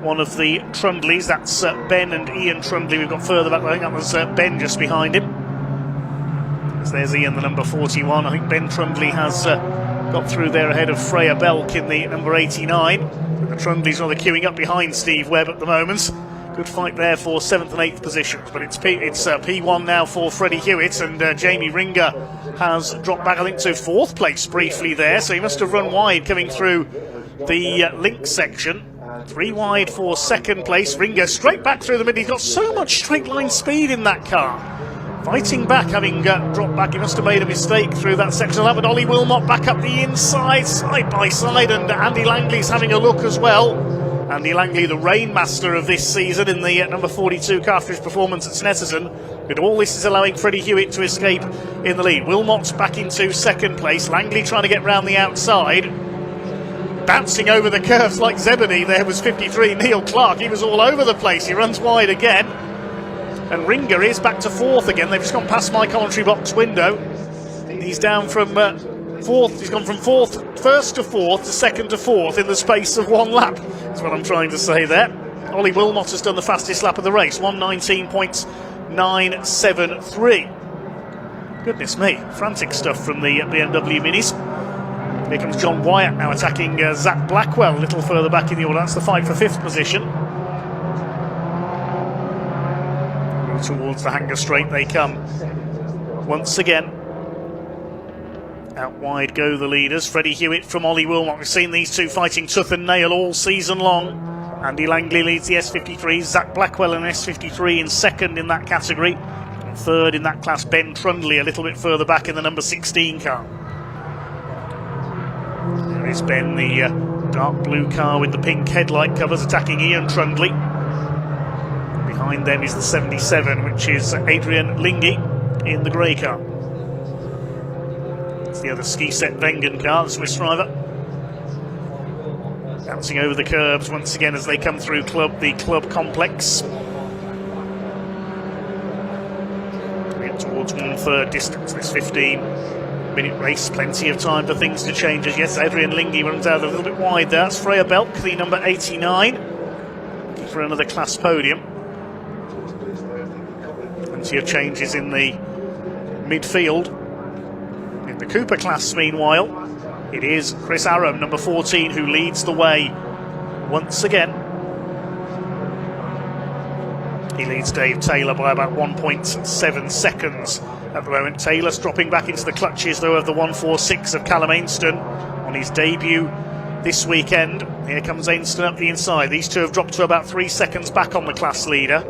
one of the Trundleys. That's Ben and Ian Trundley. We've got further back. I think that was Ben just behind him. There's Ian, the number 41. I think Ben Trundley has got through there ahead of Freya Belk in the number 89. The Trundleys are queuing up behind Steve Webb at the moment. Good fight there for 7th and 8th positions, but it's P1 now for Freddie Hewitt, and Jamie Ringer has dropped back, I think, to 4th place briefly there, so he must have run wide coming through the link section. 3 wide for 2nd place. Ringer straight back through the middle. He's got so much straight line speed in that car. Fighting back, having dropped back. He must have made a mistake through that section of that, but Ollie Wilmot back up the inside, side by side, and Andy Langley's having a look as well. Andy Langley, the rainmaster of this season in the number 42 car for his performance at Snetterton. But all this is allowing Freddie Hewitt to escape in the lead. Wilmot back into 2nd place. Langley trying to get round the outside. Bouncing over the curves like Zebedee. There was 53, Neil Clark. He was all over the place. He runs wide again. And Ringer is back to 4th again. They've just gone past my commentary box window. He's down from 4th. He's gone from 1st to 4th to 2nd to 4th in the space of 1 lap. That's what I'm trying to say there. Ollie Wilmot has done the fastest lap of the race. 1:19.973. Goodness me. Frantic stuff from the BMW Minis. Here comes John Wyatt now attacking Zach Blackwell a little further back in the order. That's the fight for 5th position. Towards the Hanger Straight they come once again. Out wide go the leaders. Freddie Hewitt from Ollie Wilmot. We've seen these two fighting tooth and nail all season long. Andy Langley leads the S53. Zach Blackwell in S53 in 2nd in that category. And 3rd in that class, Ben Trundley a little bit further back in the number 16 car. There is Ben, the dark blue car with the pink headlight covers, attacking Ian Trundley. Behind them is the 77, which is Adrian Lingy in the grey car. It's the other Ski-Set Wengen car, the Swiss driver. Bouncing over the curbs once again as they come through the club complex. We get towards 1/3 distance, this 15-minute race. Plenty of time for things to change. As yes, Adrian Lingy runs out a little bit wide there. That's Freya Belk, the number 89, for another class podium. Plenty of changes in the midfield. In the Cooper class, meanwhile, it is Chris Aram, number 14, who leads the way once again. He leads Dave Taylor by about 1.7 seconds at the moment. Taylor's dropping back into the clutches, though, of the 146 of Callum Ainston on his debut this weekend. Here comes Ainston up the inside. These two have dropped to about 3 seconds back on the class leader.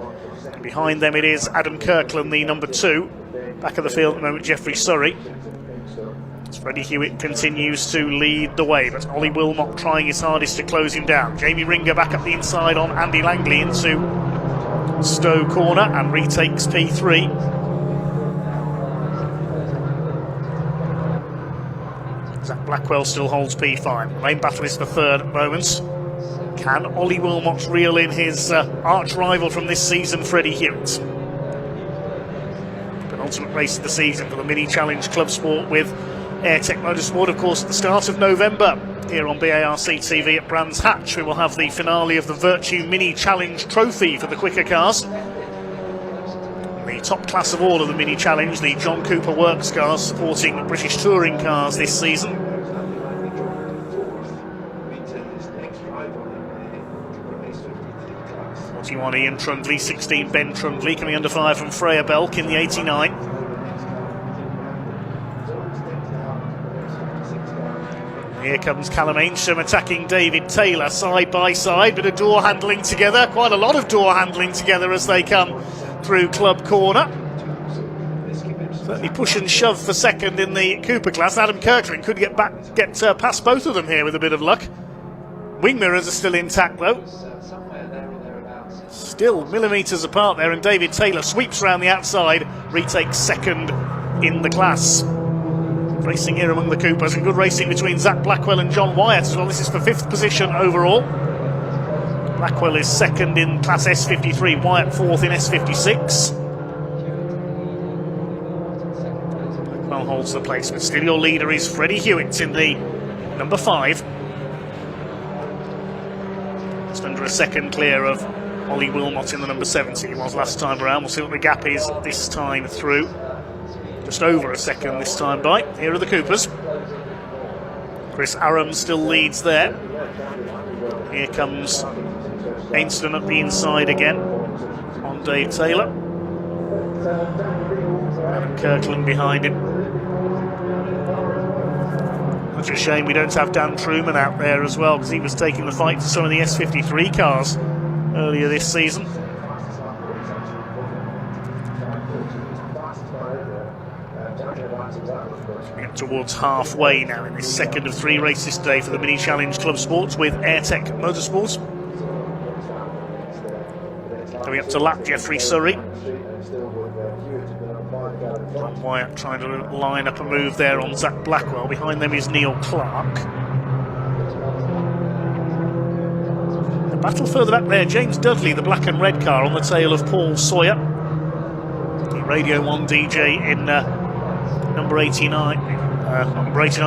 And behind them it is Adam Kirkland, the number 2. Back of the field at the moment, Jeffrey Surrey. As Freddie Hewitt continues to lead the way, but Ollie Wilmot trying his hardest to close him down. Jamie Ringer back up the inside on Andy Langley into Stowe Corner and retakes P3. Zach Blackwell still holds P5. The main battle is for 3rd at the moment. Can Ollie Wilmot reel in his arch rival from this season, Freddie Hewitt? Penultimate race of the season for the Mini Challenge Club Sport with Airtech Motorsport, of course, at the start of November. Here on BARC TV at Brands Hatch, we will have the finale of the Virtue Mini Challenge Trophy for the quicker cars. The top class of all of the Mini Challenge, the John Cooper Works cars, supporting British touring cars this season. 41 Ian Trundley, 16 Ben Trundley, coming under fire from Freya Belk in the 89. Here comes Callum Ainsham attacking David Taylor side by side. Bit of door handling together, quite a lot of door handling together as they come through Club Corner. Certainly push and shove for 2nd in the Cooper class. Adam Kirkland could get past both of them here with a bit of luck. Wing mirrors are still intact though. Still millimetres apart there, and David Taylor sweeps around the outside, retakes 2nd in the class. Racing here among the Coopers, and good racing between Zach Blackwell and John Wyatt as well. This is for 5th position overall. Blackwell is 2nd in class S53, Wyatt 4th in S56. Blackwell holds the place, but still your leader is Freddie Hewitt in the number 5. Just under a second clear of Ollie Wilmot in the number 70. He was last time around. We'll see what the gap is this time through. Just over a second this time by. Here are the Coopers. Chris Aram still leads there. Here comes Ainston up the inside again. Dave Taylor. Adam Kirkland behind him. Such a shame we don't have Dan Truman out there as well, because he was taking the fight to some of the S53 cars earlier this season. We get towards halfway now in this second of 3 races today for the Mini Challenge Club Sports with Airtech Motorsport. Coming up to lap Jeffrey Surrey. John Wyatt trying to line up a move there on Zach Blackwell. Behind them is Neil Clark. The battle further back there, James Dudley, the black and red car on the tail of Paul Sawyer. The Radio 1 DJ in number 89.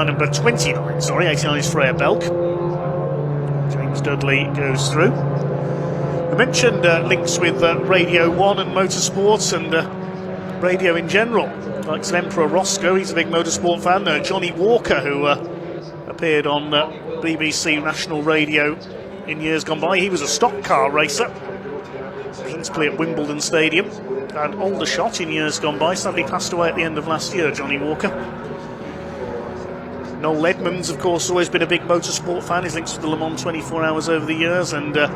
Number 29, sorry. 89 is Freya Belk. James Dudley goes through. I mentioned links with Radio 1 and motorsports and radio in general. Like Emperor Roscoe, he's a big motorsport fan. Johnny Walker, who appeared on BBC National Radio in years gone by. He was a stock car racer. Principally at Wimbledon Stadium. An older shot in years gone by. Sadly passed away at the end of last year, Johnny Walker. Noel Edmonds, of course, always been a big motorsport fan. His links with the Le Mans 24 Hours over the years. And, of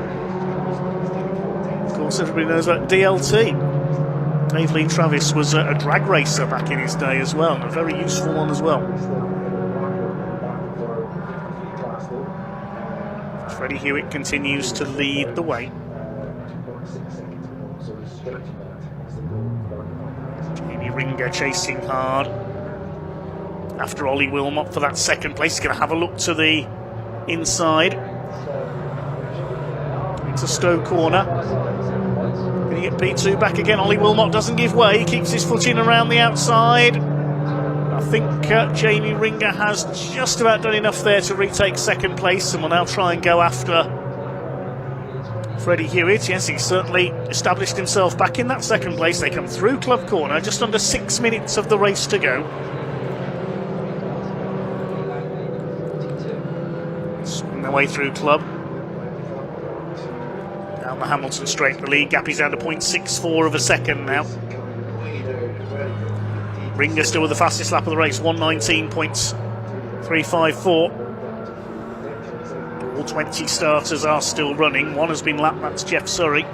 course, everybody knows about DLT. Dave Lee Travis was a drag racer back in his day as well, and a very useful one as well. Freddie Hewitt continues to lead the way. Jamie Ringer chasing hard after Ollie Wilmot for that second place. He's going to have a look to the inside into Stowe Corner. Going to get P2 back again. Ollie Wilmot doesn't give way. He keeps his foot in around the outside. I think Jamie Ringer has just about done enough there to retake second place, and will now try and go after Freddie Hewitt. Yes, he's certainly established himself back in that second place. They come through Club Corner, just under 6 minutes of the race to go. Swing their way through Club. Down the Hamilton Straight, the lead gap is down to 0.64 of a second now. Ringer still with the fastest lap of the race, 1:19.354. All 20 starters are still running. One has been lapped, that's Jeff Surrey.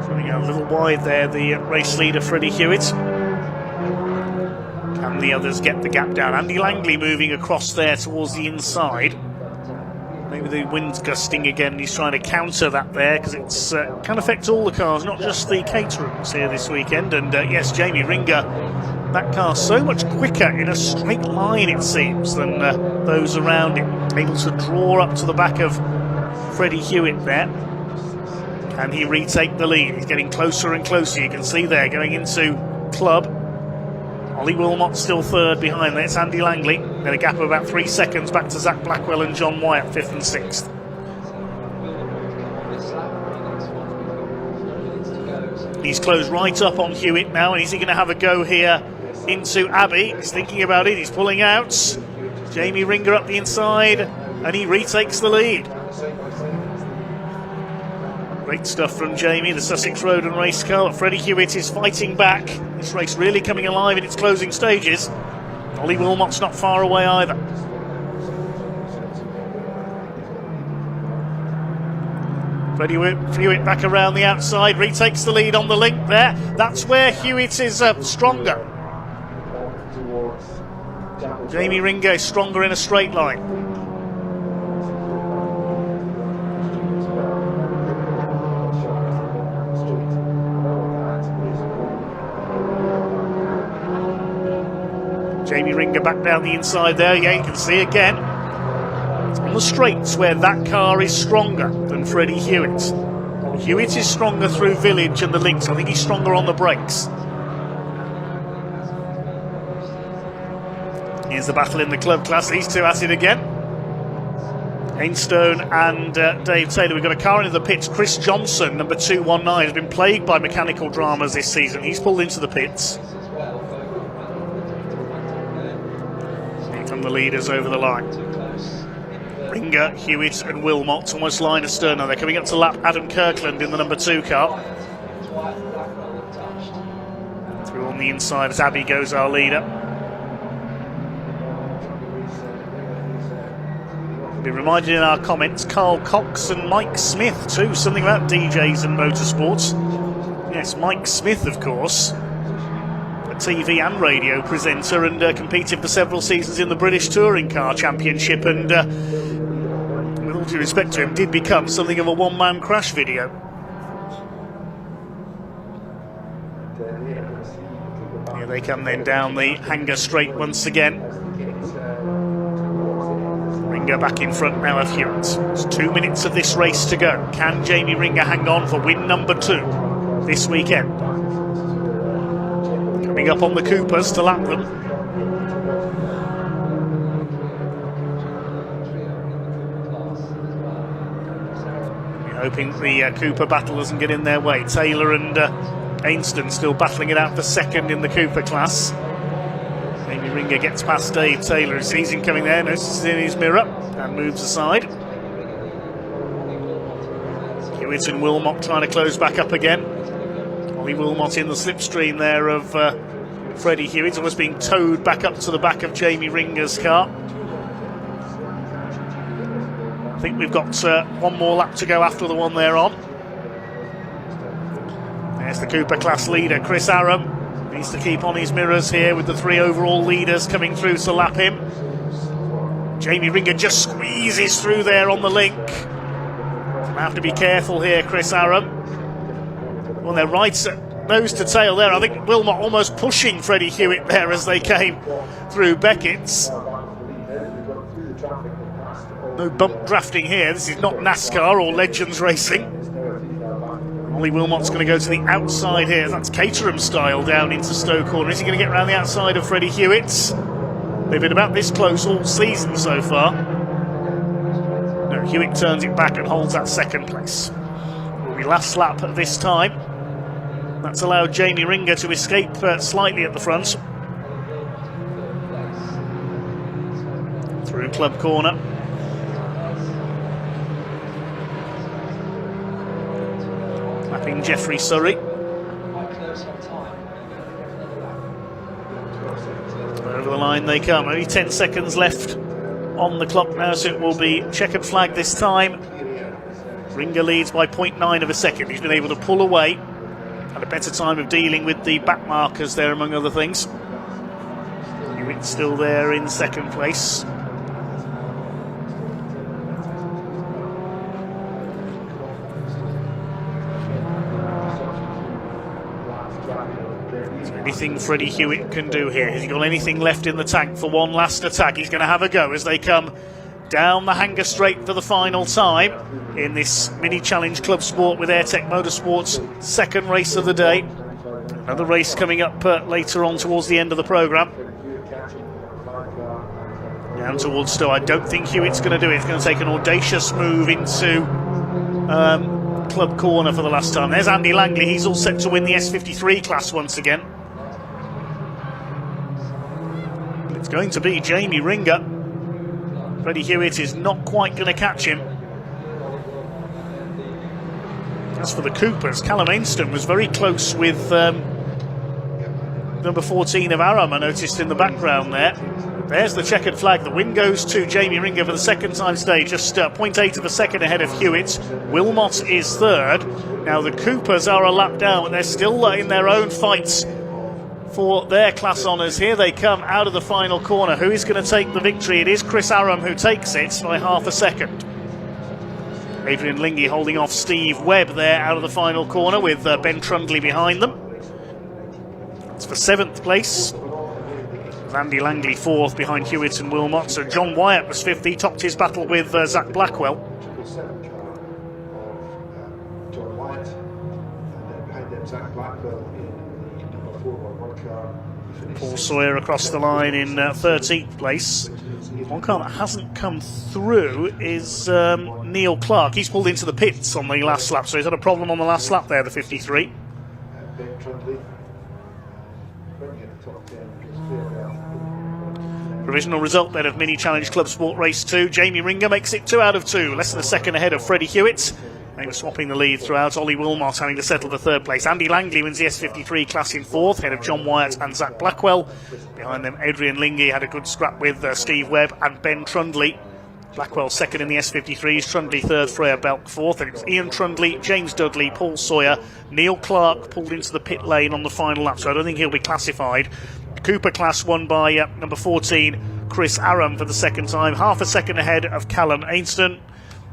Running out a little wide there, the race leader Freddie Hewitt. Can the others get the gap down? Andy Langley moving across there towards the inside. Maybe the wind's gusting again and he's trying to counter that there, because it's can affect all the cars, not just the Caterhams here this weekend. And yes, Jamie Ringer, that car so much quicker in a straight line it seems than those around him. Able to draw up to the back of Freddie Hewitt there. Can he retake the lead? He's getting closer and closer, you can see there, going into Club. Ollie Wilmot still third behind there. It's Andy Langley. Then a gap of about 3 seconds back to Zach Blackwell and John Wyatt, 5th and 6th. He's closed right up on Hewitt now, and is he going to have a go here into Abbey? He's thinking about it. He's pulling out. Jamie Ringer up the inside, and he retakes the lead. Great stuff from Jamie, the Sussex Road and Race car. Freddie Hewitt is fighting back. This race really coming alive in its closing stages. Ollie Wilmot's not far away either. Freddie Hewitt back around the outside, retakes the lead on the link there. That's where Hewitt is stronger. Jamie Ringer is stronger in a straight line. Jamie Ringer back down the inside there. Yeah, you can see again on the straights where that car is stronger than Freddie Hewitt. Hewitt is stronger through Village and the links. I think he's stronger on the brakes. Here's the battle in the club class. These two at it again. Ainstone and Dave Taylor. We've got a car into the pits. Chris Johnson, number 219, has been plagued by mechanical dramas this season. He's pulled into the pits. Here come the leaders over the line. Ringer, Hewitt and Wilmot almost line astern now. They're coming up to lap Adam Kirkland in the number 2 car. Through on the inside as Abbey goes, our leader. Be reminded in our comments, Carl Cox and Mike Smith too, something about DJs and motorsports. Yes, Mike Smith, of course, a TV and radio presenter, and competed for several seasons in the British Touring Car Championship, and with all due respect to him, did become something of a one-man crash video. Here they come then down the Hanger Straight once again. Ringer back in front now of Hewitt. There's 2 minutes of this race to go. Can Jamie Ringer hang on for win number 2 this weekend? Coming up on the Coopers to lap them. We're hoping the Cooper battle doesn't get in their way. Taylor and Ainstone still battling it out for second in the Cooper class. Jamie Ringer gets past Dave Taylor, sees him coming there, notices in his mirror and moves aside. Hewitt and Wilmot trying to close back up again. Ollie Wilmot in the slipstream there of Freddie Hewitt, almost being towed back up to the back of Jamie Ringer's car. I think we've got one more lap to go after the one they're on. There's the Cooper class leader, Chris Aram. Needs to keep on his mirrors here with the 3 overall leaders coming through to lap him. Jamie Ringer just squeezes through there on the link. Gonna have to be careful here, Chris Aram. Well, they're right nose to tail there. I think Wilmot almost pushing Freddie Hewitt there as they came through Beckett's. No bump drafting here. This is not NASCAR or Legends racing. Ollie Wilmot's going to go to the outside here. That's Caterham style down into Stowe Corner. Is he going to get around the outside of Freddie Hewitt? They've been about this close all season so far. No, Hewitt turns it back and holds that second place. Will be last lap at this time. That's allowed Jamie Ringer to escape slightly at the front. Through Club Corner. Lapping Jeffrey Surrey. Over the line they come. Only 10 seconds left on the clock now, so it will be checkered flag this time. Ringer leads by 0.9 of a second. He's been able to pull away. Had a better time of dealing with the back markers there, among other things. Hewitt's still there in second place. Anything Freddie Hewitt can do here. Has he got anything left in the tank for one last attack? He's going to have a go as they come down the Hanger Straight for the final time in this mini challenge club sport with Airtech Motorsport's second race of the day. Another race coming up later on towards the end of the programme. Down towards Stowe. I don't think Hewitt's going to do it. He's going to take an audacious move into Club Corner for the last time. There's Andy Langley. He's all set to win the S53 class once again. It's going to be Jamie Ringer. Freddie Hewitt is not quite going to catch him. As for the Coopers, Callum Ainstone was very close with number 14 of Aram, I noticed in the background there. There's the checkered flag. The win goes to Jamie Ringer for the second time today, just 0.8 of a second ahead of Hewitt. Wilmot is third. Now the Coopers are a lap down, but they're still in their own fights for their class honours. Here they come out of the final corner. Who is going to take the victory? It is Chris Aram who takes it by half a second. Adrian Lingy holding off Steve Webb there out of the final corner with Ben Trundley behind them. It's for 7th place. Andy Langley 4th behind Hewitt and Wilmot. So John Wyatt was 5th. He topped his battle with Zach Blackwell. John Wyatt, and then behind them Zach Blackwell in the number 4 Vodka, Paul Sawyer across the line in 13th place. One car that hasn't come through is Neil Clark. He's pulled into the pits on the last lap, so he's had a problem on the last lap there, the 53. Provisional result then of Mini Challenge Club Sport Race 2. Jamie Ringer makes it 2 out of 2, less than a second ahead of Freddie Hewitt. They were swapping the lead throughout. Ollie Wilmot having to settle the 3rd place. Andy Langley wins the S53 class in 4th, ahead of John Wyatt and Zach Blackwell. Behind them, Adrian Lingy had a good scrap with Steve Webb and Ben Trundley. Blackwell 2nd in the S53s, Trundley 3rd, Freya Belk 4th. And it's Ian Trundley, James Dudley, Paul Sawyer. Neil Clark pulled into the pit lane on the final lap, so I don't think he'll be classified. Cooper class won by number 14, Chris Aram, for the 2nd time. Half a second ahead of Callum Ainston.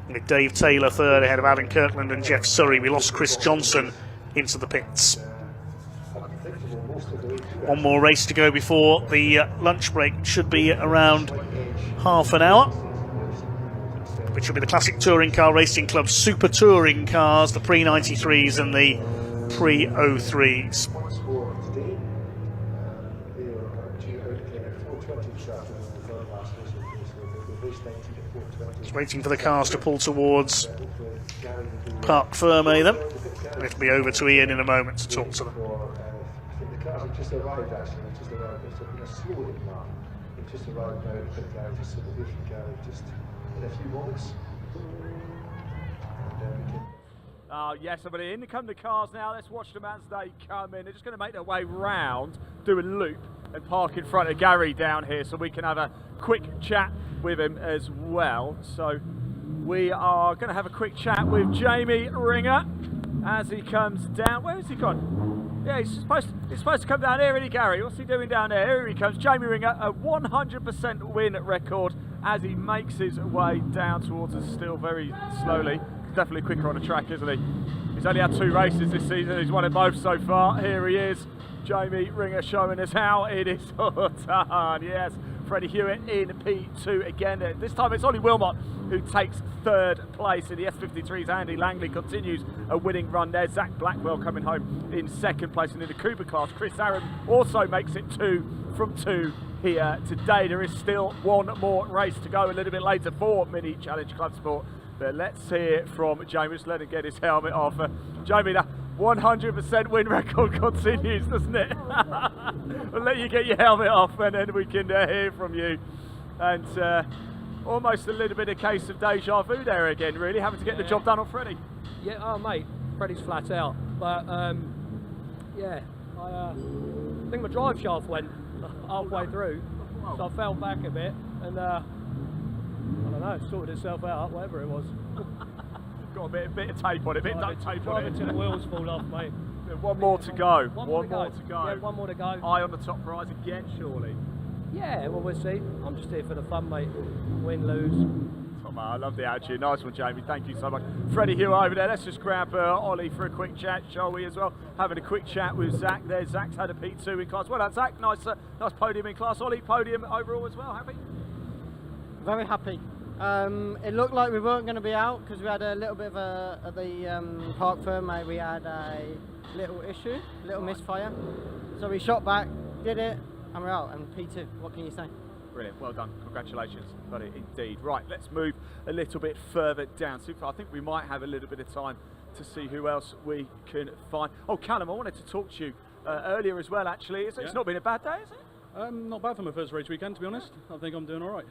With Dave Taylor 3rd ahead of Alan Kirkland and Jeff Surrey. We lost Chris Johnson into the pits. One more race to go before the lunch break. Should be around half an hour, which will be the Classic Touring Car Racing Club Super Touring Cars, the pre-93s and the pre-03s. Just waiting for the cars to pull towards Parc Ferme then. And it'll be over to Ian in a moment to talk to them. I think the cars have just arrived actually, they've just arrived. It's been a slow in now. They've just arrived now at the pit garage, so the racing garage just in a few moments. Yes, everybody, in come the cars now. Let's watch them as they come in. They're just going to make their way round, do a loop, and park in front of Gary down here so we can have a quick chat with him as well. So we are going to have a quick chat with Jamie Ringer as he comes down. Where has he gone? Yeah, he's supposed to come down here, isn't he, Gary? What's he doing down there? Here he comes, Jamie Ringer, a 100% win record as he makes his way down towards us still very slowly. Definitely quicker on the track, isn't he? He's only had 2 races this season. He's won it both so far. Here he is, Jamie Ringer, showing us how it is all done. Yes, Freddie Hewitt in P2 again. This time it's Ollie Wilmot who takes 3rd place in the S53s. Andy Langley continues a winning run there. Zach Blackwell coming home in 2nd place. And in the Cooper class, Chris Aram also makes it 2 from 2 here today. There is still one more race to go a little bit later for Mini Challenge Club Sport. But let's hear from Jamie. Just let him get his helmet off. Jamie, the 100% win record continues, doesn't it? We'll let you get your helmet off and then we can hear from you. And almost a little bit of case of deja vu there again, really, having to get the job done on Freddie. Yeah, oh mate, Freddie's flat out. But yeah, I think my drive shaft went halfway through, so I fell back a bit and I don't know, it sorted itself out, whatever it was. Got a bit of tape on it, bit of duct tape on it. Until the wheels fall off, mate. One more to go. One more to go. Yeah, one more to go. Eye on the top prize again, surely. Yeah, well, we'll see. I'm just here for the fun, mate. Win, lose. Top man, I love the attitude. Nice one, Jamie. Thank you so much. Freddie Hewitt over there. Let's just grab Ollie for a quick chat, shall we, as well? Having a quick chat with Zach there. Zach's had a P2 in class. Well done, Zach. Nice podium in class. Ollie, podium overall as well. Happy? Very happy. It looked like we weren't going to be out because we had a little bit of at the Parc Ferme, we had a little issue, a little misfire. So we shot back, did it, and we're out, and P2. What can you say? Brilliant, well done, congratulations, buddy, indeed. Right, let's move a little bit further down. Super, I think we might have a little bit of time to see who else we can find. Oh, Callum, I wanted to talk to you earlier as well, actually. It's not been a bad day, is it? Not bad for my first race weekend, to be honest. I think I'm doing all right.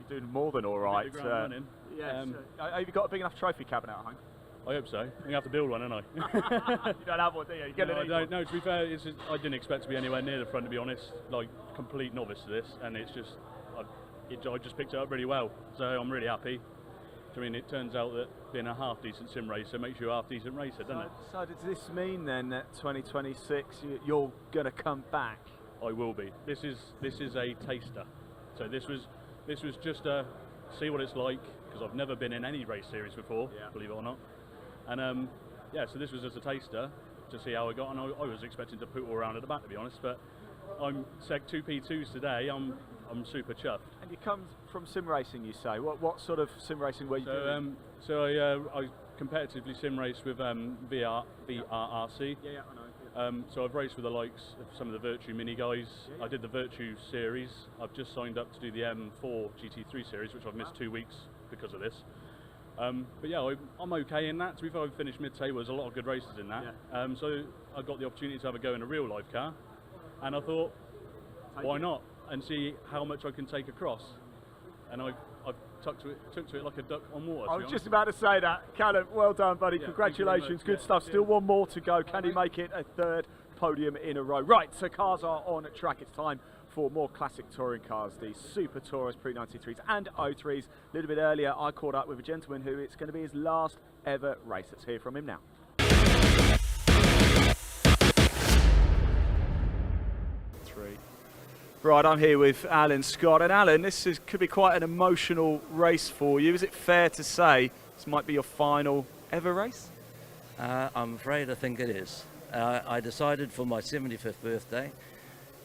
You're doing more than all right. Yes. Have you got a big enough trophy cabinet at home? I hope so. I'm going to have to build one, aren't I? You don't have one, do you? No, to be fair, I didn't expect to be anywhere near the front, to be honest. Like, complete novice to this, and it's just, I just picked it up really well, so I'm really happy. I mean, it turns out that being a half-decent sim racer makes you a half-decent racer, doesn't it? So does this mean then that 2026 you're going to come back? I will be. This is a taster. So this was just a see what it's like, because I've never been in any race series before, believe it or not. And yeah, so this was just a taster to see how I got, and I was expecting to put all around at the back, to be honest, but I'm Seg 2 P2s today. I'm super chuffed. And you come from sim racing, you say. What sort of sim racing were you doing? So I competitively sim race with VRRC. Yeah, I know. So I've raced with the likes of some of the Virtue Mini guys. I did the Virtue series. I've just signed up to do the M4 GT3 series, which I've missed 2 weeks because of this. But yeah, I'm okay in that. To be fair, I finished mid-table. There's a lot of good races in that. So I got the opportunity to have a go in a real life car, and I thought, why not? And see how much I can take across. And I've took to it like a duck on water. I was just about to say that. Callum, well done, buddy. Yeah, congratulations. Good stuff. Still one more to go. Can he make it a third podium in a row? Right, so cars are on track. It's time for more classic touring cars, the Super Taurus Pre-93s and O3s. A little bit earlier, I caught up with a gentleman who it's going to be his last ever race. Let's hear from him now. Right, I'm here with Alan Scott. And Alan, could be quite an emotional race for you. Is it fair to say this might be your final ever race? I'm afraid I think it is. I decided for my 75th birthday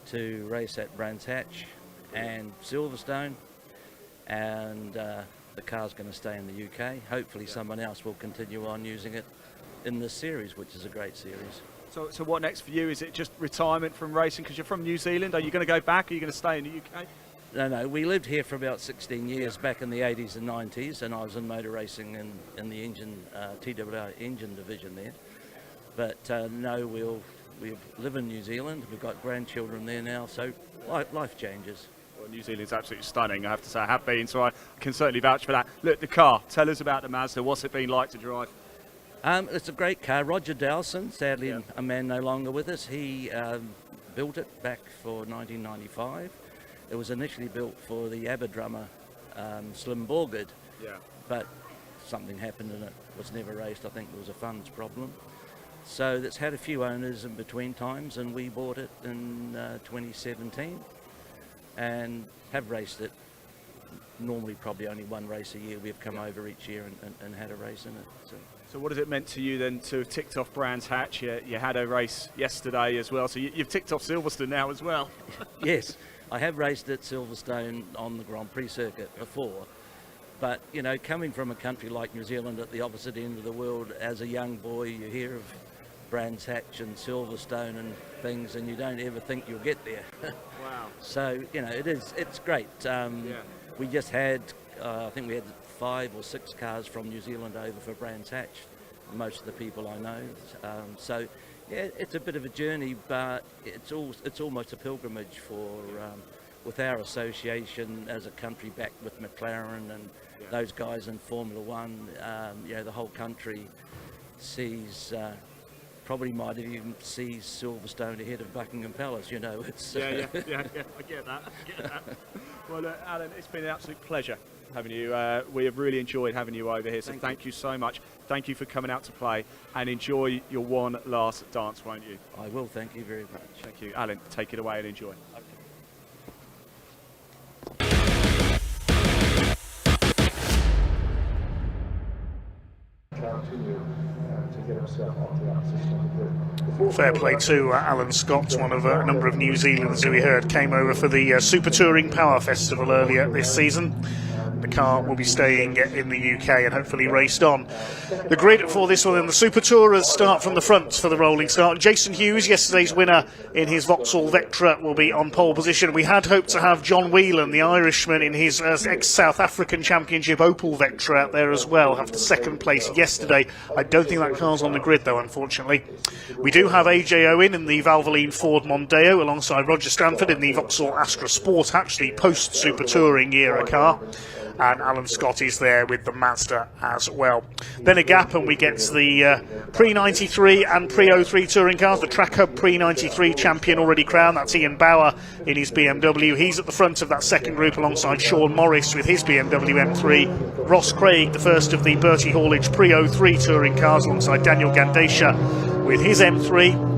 to race at Brands Hatch and Silverstone, and the car's going to stay in the UK. Hopefully someone else will continue on using it in this series, which is a great series. So what next for you? Is it just retirement from racing because you're from New Zealand? Are you going to go back? Are you going to stay in the UK? No, we lived here for about 16 years back in the 80s and 90s, and I was in motor racing in the engine, TWR engine division there. But no, we live in New Zealand. We've got grandchildren there now, so life changes. Well, New Zealand's absolutely stunning, I have to say. I have been, so I can certainly vouch for that. Look, the car, tell us about the Mazda. What's it been like to drive? It's a great car. Roger Dowson, sadly a man no longer with us, he built it back for 1995. It was initially built for the ABBA drummer Slim Borgard, but something happened and it was never raced. I think there was a funds problem. So it's had a few owners in between times, and we bought it in 2017 and have raced it. Normally probably only one race a year. We've come over each year and had a race in it. So what has it meant to you then to have ticked off Brands Hatch? You had a race yesterday as well, so you've ticked off Silverstone now as well. Yes, I have raced at Silverstone on the Grand Prix circuit before, but you know, coming from a country like New Zealand at the opposite end of the world, as a young boy you hear of Brands Hatch and Silverstone and things, and you don't ever think you'll get there. Wow. So you know, it's great. We just had, I think we had 5 or 6 cars from New Zealand over for Brands Hatch, most of the people I know. So yeah, it's a bit of a journey, but it's almost a pilgrimage for with our association as a country back with McLaren and those guys in Formula One. You know, the whole country sees, probably might even see Silverstone ahead of Buckingham Palace. You know, it's yeah, I get that. Well, Alan, it's been an absolute pleasure having you. We have really enjoyed having you over here, so thank you so much. Thank you for coming out to play, and enjoy your one last dance, won't you? I will, thank you very much. Thank you. Alan, take it away and enjoy. Fair play to Alan Scott, one of a number of New Zealanders who we heard came over for the Super Touring Power Festival earlier this season. The car will be staying in the UK and hopefully raced on. The grid for this one, and the Super Tourers start from the front for the rolling start. Jason Hughes, yesterday's winner in his Vauxhall Vectra, will be on pole position. We had hoped to have John Whelan, the Irishman, in his ex-South African Championship Opel Vectra out there as well, after second place yesterday. I don't think that car's on the grid though, unfortunately. We do have AJ Owen in the Valvoline Ford Mondeo alongside Roger Stanford in the Vauxhall Astra Sport, actually post-Super Touring era car. And Alan Scott is there with the Mazda as well. Then a gap and we get the pre-93 and pre-03 touring cars. The Track Hub pre-93 champion already crowned, that's Ian Bauer in his BMW. He's at the front of that second group alongside Sean Morris with his BMW M3. Ross Craig, the first of the Bertie Haulage pre-03 touring cars, alongside Daniel Gandesha with his M3.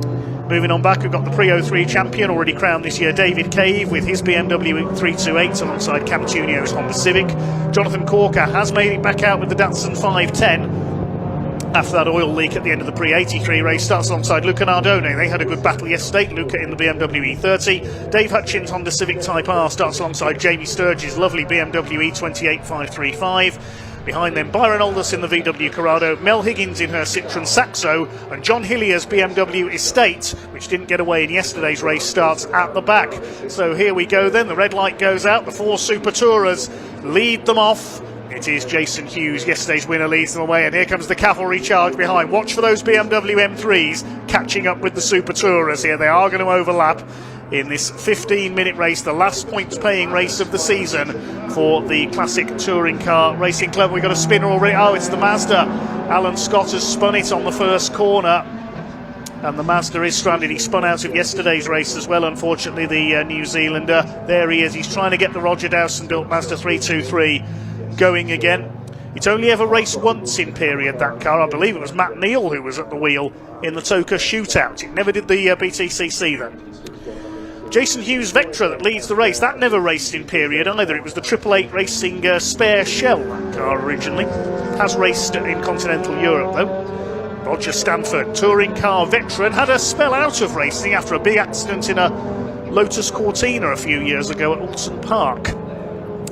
Moving on back, we've got the Pre-03 champion, already crowned this year, David Cave, with his BMW 328 alongside Cam Tunio's Honda Civic. Jonathan Corker has made it back out with the Datsun 510 after that oil leak at the end of the Pre-83 race. Starts alongside Luca Nardone. They had a good battle yesterday, Luca in the BMW E30. Dave Hutchins Honda Civic Type R starts alongside Jamie Sturge's lovely BMW E28 535. Behind them, Byron Aldous in the VW Corrado, Mel Higgins in her Citroen Saxo, and John Hillier's BMW Estate, which didn't get away in yesterday's race, starts at the back. So here we go then, the red light goes out, the 4 Super Tourers lead them off. It is Jason Hughes, yesterday's winner, leads them away, and here comes the cavalry charge behind. Watch for those BMW M3s catching up with the Super Tourers here. They are going to overlap in this 15-minute race, the last points-paying race of the season for the Classic Touring Car Racing Club. We've got a spinner already. Oh, it's the Mazda. Alan Scott has spun it on the first corner, and the Mazda is stranded. He spun out of yesterday's race as well, unfortunately, the New Zealander. There he is. He's trying to get the Roger Dowson-built Mazda 323 going again. It's only ever raced once in period, that car. I believe it was Matt Neal who was at the wheel in the Toka shootout. It never did the BTCC then. Jason Hughes Vectra that leads the race. That never raced in period either. It was the 888 Racing Spare Shell, that car originally. Has raced in continental Europe though. Roger Stanford, touring car veteran, had a spell out of racing after a big accident in a Lotus Cortina a few years ago at Alton Park.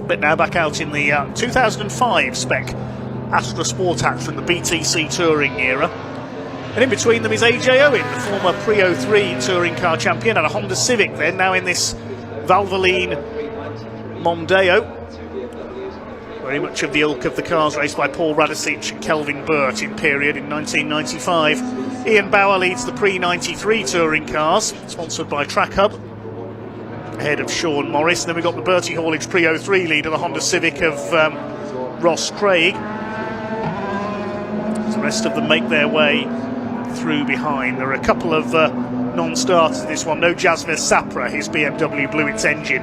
But now back out in the 2005 spec Astra Sport Hatch from the BTC touring era. And in between them is AJ Owen, the former Prio 3 touring car champion, and a Honda Civic then, now in this Valvoline Mondeo. Very much of the ilk of the cars raced by Paul Radicic and Kelvin Burt in period in 1995. Ian Bauer leads the Pre-93 touring cars, sponsored by Track Hub, ahead of Sean Morris. And then we've got the Bertie Haulage Prio 3 leader, the Honda Civic of Ross Craig. As the rest of them make their way through behind. There are a couple of non-starters in this one. No Jasmine Sapra, his BMW blew its engine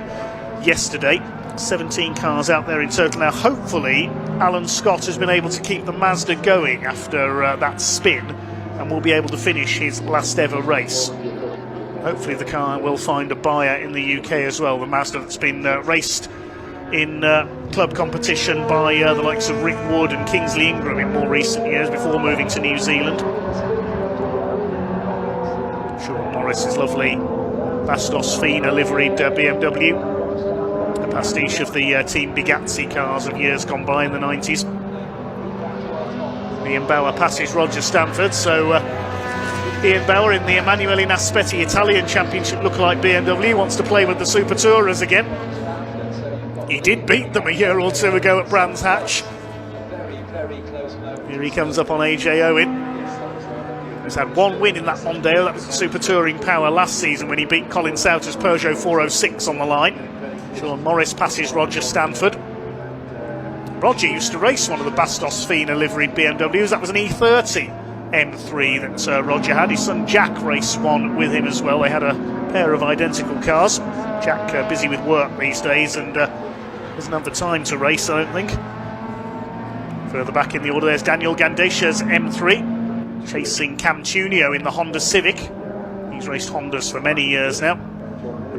yesterday. 17 cars out there in total now. Hopefully Alan Scott has been able to keep the Mazda going after that spin and will be able to finish his last ever race. Hopefully the car will find a buyer in the UK as well. The Mazda that's been raced in club competition by the likes of Rick Wood and Kingsley Ingram in more recent years before moving to New Zealand. Sean Morris's lovely Bastos Fina liveried BMW, a pastiche of the Team Bugatti cars of years gone by in the 90s. Ian Bauer passes Roger Stanford, so Ian Bauer in the Emanuele Naspetti Italian Championship lookalike BMW wants to play with the Super Tourers again. He did beat them a year or two ago at Brands Hatch. Here he comes up on AJ Owen. He's had one win in that Mondeo. That was the Super Touring Power last season when he beat Colin Sauter's Peugeot 406 on the line. Sean Morris passes Roger Stanford. Roger used to race one of the Bastos Fina liveried BMWs. That was an E30 M3 that Roger had. His son Jack raced one with him as well. They had a pair of identical cars. Jack busy with work these days and doesn't have the time to race, I don't think. Further back in the order, there's Daniel Gandesha's M3, chasing Cam Tunio in the Honda Civic. He's raced Hondas for many years now.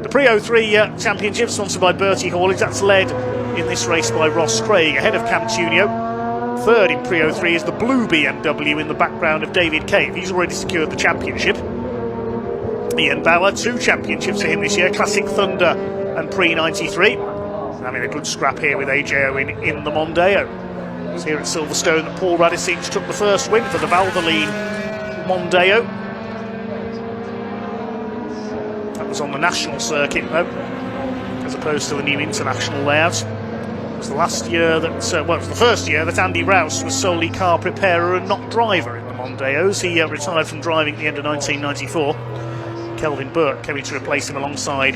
The Prio 3 Championship, sponsored by Bertie Haulage, that's led in this race by Ross Craig, ahead of Cam Tunio. Third in Prio 3 is the blue BMW in the background of David Cave. He's already secured the championship. Ian Bauer, 2 championships for him this year, Classic Thunder and Pre-93. Having a good scrap here with AJ Owen in the Mondeo. It's here at Silverstone that Paul Radicic took the first win for the Valvoline Mondeo. That was on the national circuit though, as opposed to the new international layout. It was the last year that, it was the first year that Andy Rouse was solely car preparer and not driver in the Mondeos. He retired from driving at the end of 1994. Kelvin Burt came in to replace him alongside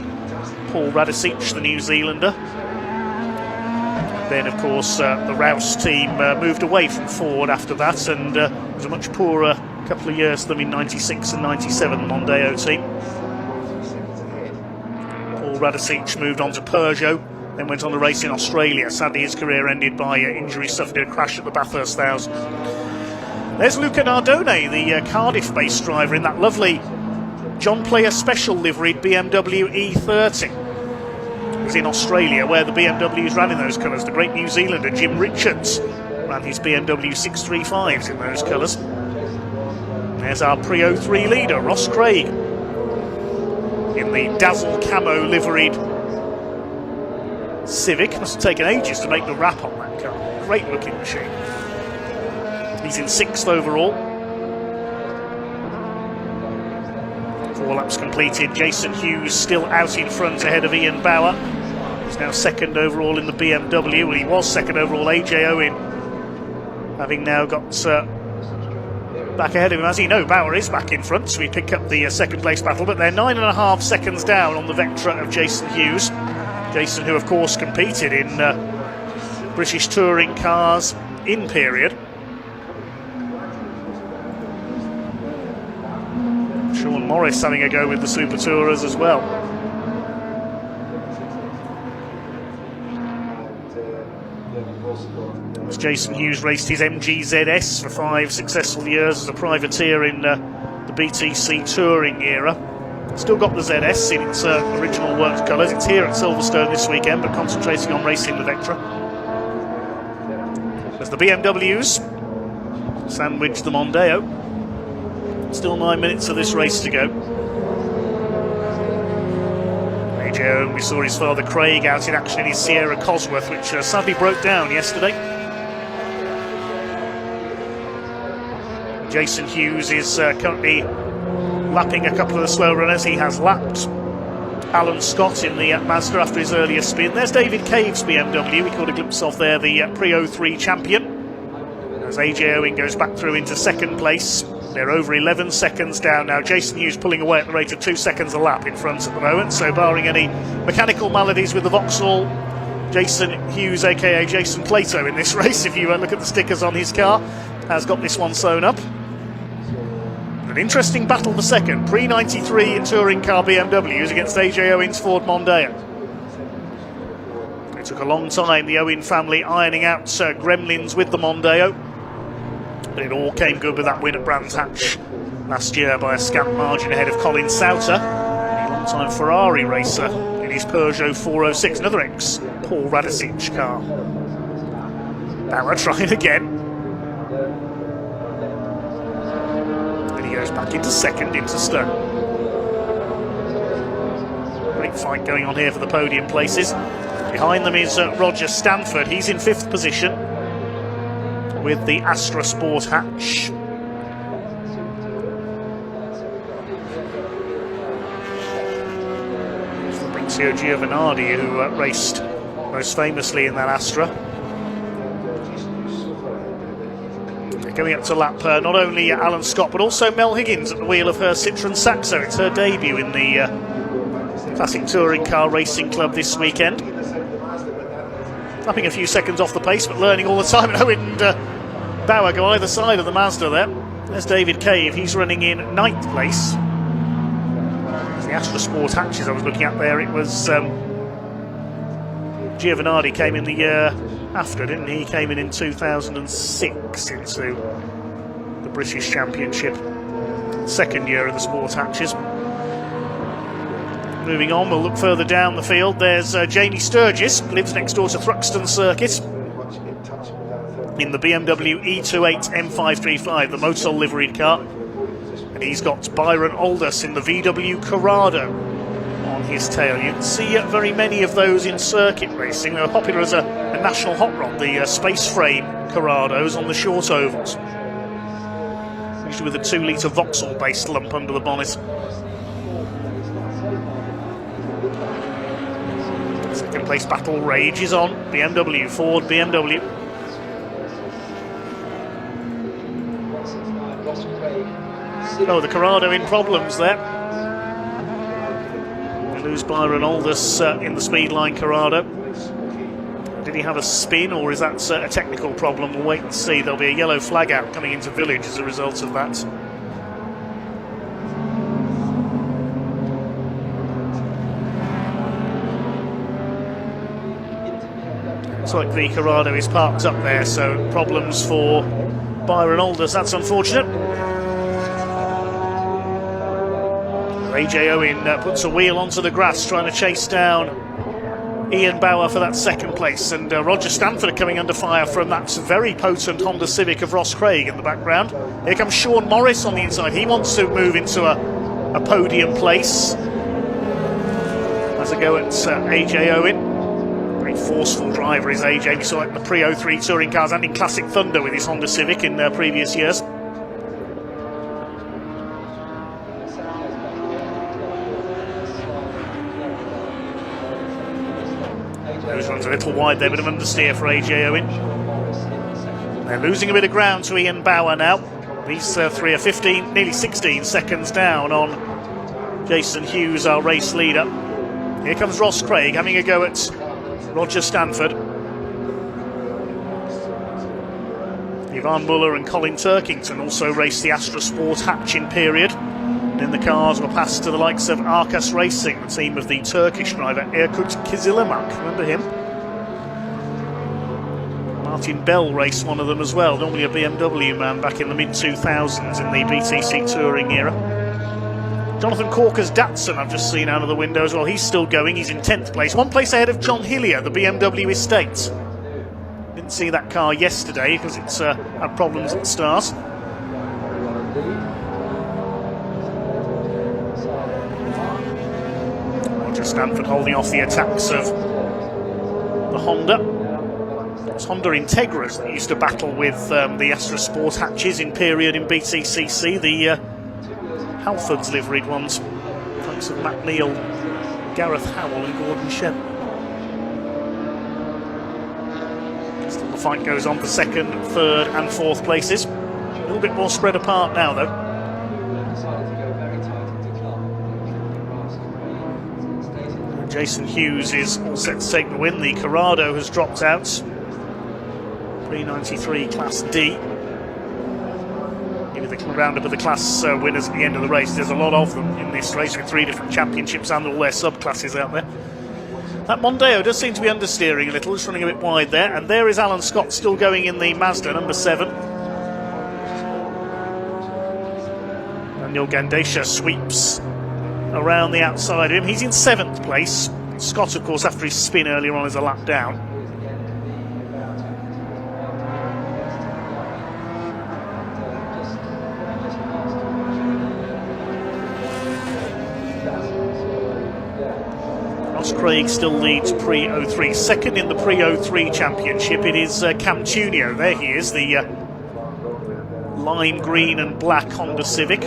Paul Radicic, the New Zealander. Then, of course, the Rouse team moved away from Ford after that, and it was a much poorer couple of years for them in 96 and 97, the Mondeo team. Paul Radicic moved on to Peugeot, then went on to race in Australia. Sadly, his career ended by injury suffered in a crash at the Bathurst 1000. There's Luca Nardone, the Cardiff-based driver, in that lovely John Player Special liveried BMW E30. In Australia, where the BMWs ran in those colours. The great New Zealander Jim Richards ran his BMW 635s in those colours. There's our Prio 3 leader, Ross Craig, in the Dazzle Camo liveried Civic. Must have taken ages to make the wrap on that car. great looking machine. He's in 6th overall. 4 laps completed. Jason Hughes still out in front ahead of Ian Bauer. He's now 2nd overall in the BMW. Well, he was 2nd overall. AJ Owen having now got back ahead of him. As you know, Bauer is back in front, so we pick up the 2nd place battle, but they're 9.5 seconds down on the Vectra of Jason Hughes. Jason, who of course competed in British touring cars in period. Sean Morris having a go with the Super Tourers as well. As Jason Hughes raced his MG ZS for 5 successful years as a privateer in the BTC touring era. Still got the ZS in its original worked colours. It's here at Silverstone this weekend, but concentrating on racing the Vectra. As the BMWs sandwich the Mondeo. Still 9 minutes of this race to go. AJ Owen, we saw his father Craig out in action in his Sierra Cosworth, which sadly broke down yesterday. Jason Hughes is currently lapping a couple of the slow runners. He has lapped Alan Scott in the Mazda after his earlier spin. There's David Cave's BMW, we caught a glimpse of there, the pre-03 champion. As AJ Owen goes back through into 2nd place. They're over 11 seconds down now. Jason Hughes pulling away at the rate of 2 seconds a lap in front at the moment. So barring any mechanical maladies with the Vauxhall, Jason Hughes, aka Jason Plato, in this race, if you look at the stickers on his car, has got this one sewn up. An interesting battle for 2nd. Pre-93 touring car BMWs against AJ Owen's Ford Mondeo. It took a long time, the Owen family ironing out gremlins with the Mondeo. But it all came good with that win at Brands Hatch last year by a scant margin ahead of Colin Sauter, a long-time Ferrari racer in his Peugeot 406, another ex-Paul Radicic car. Bauer trying again. Then he goes back into 2nd, into Stone. Great fight going on here for the podium places. Behind them is Roger Stanford. He's in 5th position with the Astra Sport hatch. Fabrizio Giovanardi, who raced most famously in that Astra. They're going up to lap not only Alan Scott but also Mel Higgins at the wheel of her Citroën Saxo. It's her debut in the Classic Touring Car Racing Club this weekend. Lapping a few seconds off the pace, but learning all the time. Owen and Bauer go either side of the Mazda there. There's David Cave, he's running in 9th place. As the Astra Sport hatches I was looking at there, it was Giovanardi came in the year after, didn't he? He came in 2006 into the British Championship. 2nd year of the Sport hatches. Moving on, we'll look further down the field. There's Jamie Sturgis, lives next door to Thruxton Circuit, in the BMW E28 M535, the Motul liveried car. And he's got Byron Aldous in the VW Corrado on his tail. You can see very many of those in circuit racing. They were popular as a national hot rod, the space frame Corrados on the short ovals. Usually with a 2-litre Vauxhall-based lump under the bonnet. Second place battle rages on. BMW, Ford, BMW. Oh, the Corrado in problems there. We lose Byron Aldous in the Speedline Corrado. Did he have a spin, or is that a technical problem? We'll wait and see. There'll be a yellow flag out coming into Village as a result of that. Looks like the Corrado is parked up there, so problems for Byron Aldous. That's unfortunate. AJ Owen puts a wheel onto the grass, trying to chase down Ian Bauer for that 2nd place, and Roger Stanford coming under fire from that very potent Honda Civic of Ross Craig in the background. Here comes Sean Morris on the inside. He wants to move into a podium place. As a go at AJ Owen. Very forceful driver is AJ. We saw it in the pre-03 touring cars and in Classic Thunder with his Honda Civic in previous years. Those runs a little wide there, bit of understeer for AJ Owen. They're losing a bit of ground to Ian Bauer now. These three are 15, nearly 16 seconds down on Jason Hughes, our race leader. Here comes Ross Craig having a go at Roger Stanford. Ivan Muller and Colin Turkington also raced the Astra Sport hatching period. And in the cars were passed to the likes of Arkas Racing, the team of the Turkish driver Erkut Kizilirmak. Remember him? Martin Bell raced one of them as well, normally a BMW man back in the mid-2000s in the BTC touring era. Jonathan Corker's Datsun I've just seen out of the window as well. He's still going, he's in 10th place. 1 place ahead of John Hillier, the BMW Estate. Didn't see that car yesterday because it's had problems at the start. Roger Stanford holding off the attacks of the Honda. It's Honda Integras that used to battle with the Astra Sport hatches in period in BTCC, the Halfords liveried ones, thanks of Matt Neal, Gareth Howell and Gordon Shedd. Still the fight goes on for 2nd, 3rd and 4th places. A little bit more spread apart now though. Jason Hughes is all set to take the win. The Corrado has dropped out. 393 Class D. Give you the roundup of the class winners at the end of the race. There's a lot of them in this race with 3 different championships and all their subclasses out there. That Mondeo does seem to be understeering a little, just running a bit wide there. And there is Alan Scott still going in the Mazda, number 7. Daniel Gandesha sweeps around the outside of him. He's in 7th place. Scott, of course, after his spin earlier on, is a lap down. Ross Craig still leads pre-03. 2nd in the pre-03 championship, it is Cam Tunio. There he is, the lime green and black Honda Civic.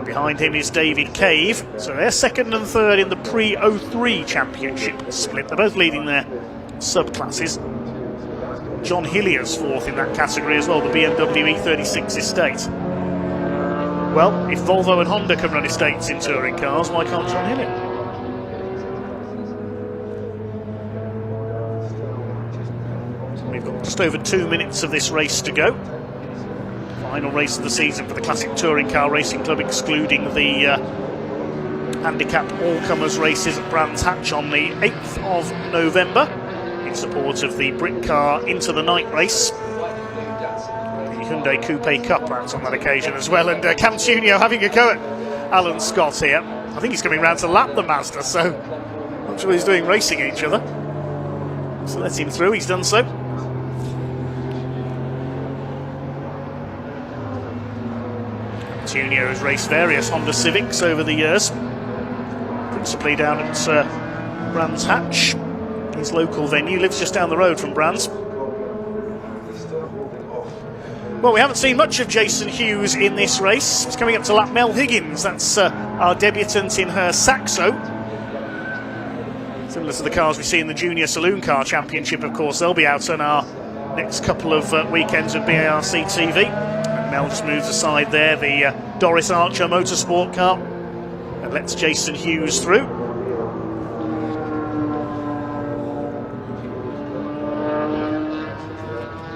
Behind him is David Cave. So they're 2nd and 3rd in the pre-03 championship split. They're both leading their subclasses. John Hillier's 4th in that category as well, the BMW E36 Estate. Well, if Volvo and Honda can run estates in touring cars, why can't John Hillier? So we've got just over 2 minutes of this race to go. Final race of the season for the Classic Touring Car Racing Club, excluding the handicap all-comers races at Brands Hatch on the 8th of November in support of the Brit Car Into the Night race. The Hyundai Coupe Cup runs on that occasion as well, and Cam Tunio having a go at Alan Scott here. I think he's coming round to lap the Mazda, so I'm not sure he's doing racing each other. So let him through, he's done so. Tunio has raced various Honda Civics over the years, principally down at Brands Hatch, his local venue, lives just down the road from Brands. Well, we haven't seen much of Jason Hughes in this race. He's coming up to lap Mel Higgins, that's our debutant in her Saxo. Similar to the cars we see in the Junior Saloon Car Championship, of course, they'll be out on our next couple of weekends of BARC TV. Mel just moves aside there, the Doris Archer Motorsport car, and lets Jason Hughes through.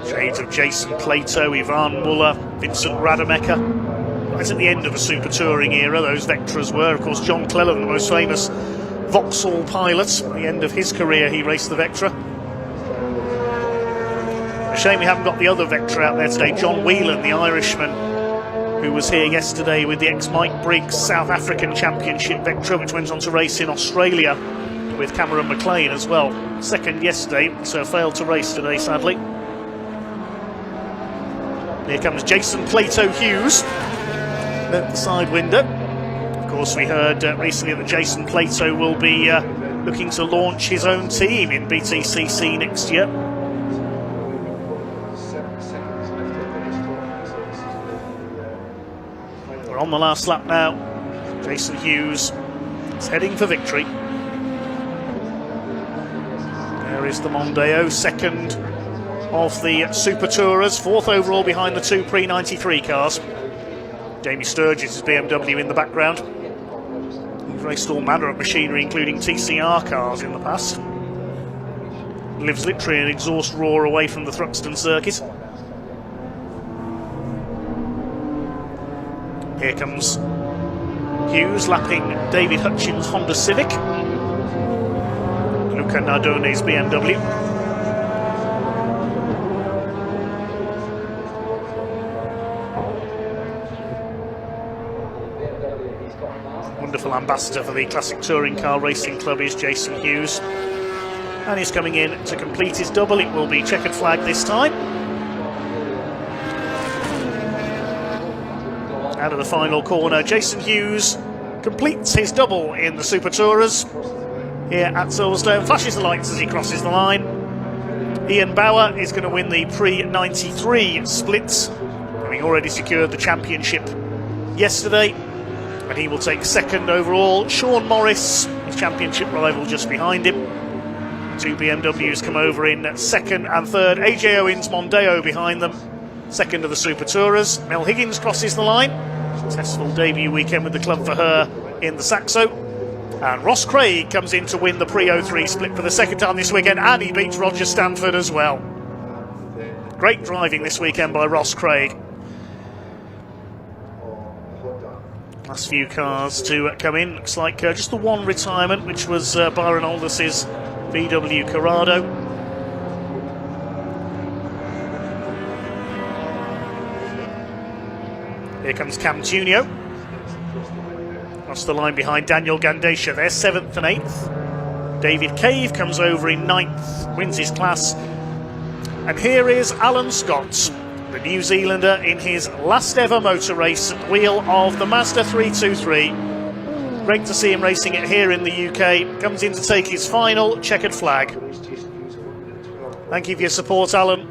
Shades of Jason Plato, Ivan Muller, Vincent Rademacher. Right at the end of the Super Touring era, those Vectras were. Of course, John Cleland, the most famous Vauxhall pilot. At the end of his career, he raced the Vectra. A shame we haven't got the other Vectra out there today, John Whelan, the Irishman, who was here yesterday with the ex-Mike Briggs South African Championship Vectra, which went on to race in Australia with Cameron McLean as well. 2nd yesterday, so failed to race today, sadly. Here comes Jason Plato Hughes at the side window. Of course, we heard recently that Jason Plato will be looking to launch his own team in BTCC next year. We're on the last lap now. Jason Hughes is heading for victory. There is the Mondeo, second of the Super Tourers, fourth overall behind the two pre-93 cars. Jamie Sturgis' BMW in the background. He's raced all manner of machinery, including TCR cars in the past. Lives literally an exhaust roar away from the Thruxton circuit. Here comes Hughes lapping David Hutchins' Honda Civic. Luca Nardone's BMW. Wonderful ambassador for the Classic Touring Car Racing Club is Jason Hughes. And he's coming in to complete his double. It will be checkered flag this time. Out of the final corner, Jason Hughes completes his double in the Super Tourers here at Silverstone. Flashes the lights as he crosses the line. Ian Bauer is going to win the pre-93 splits, having already secured the championship yesterday, and he will take second overall. Sean Morris, his championship rival, just behind him. Two BMWs come over in second and third. AJ Owens' Mondeo behind them, second of the Super Tourers. Mel Higgins crosses the line. Successful debut weekend with the club for her in the Saxo. And Ross Craig comes in to win the pre-03 split for the second time this weekend, and he beats Roger Stanford as well. Great driving this weekend by Ross Craig. Last few cars to come in. Looks like just the one retirement, which was Byron Aldous' VW Corrado. Here comes Cam Tunio. Across the line behind Daniel Gandesha. They're 7th and 8th. David Cave comes over in 9th, wins his class. And here is Alan Scott, the New Zealander, in his last ever motor race at the wheel of the Mazda 323. Great to see him racing it here in the UK. Comes in to take his final checkered flag. Thank you for your support, Alan,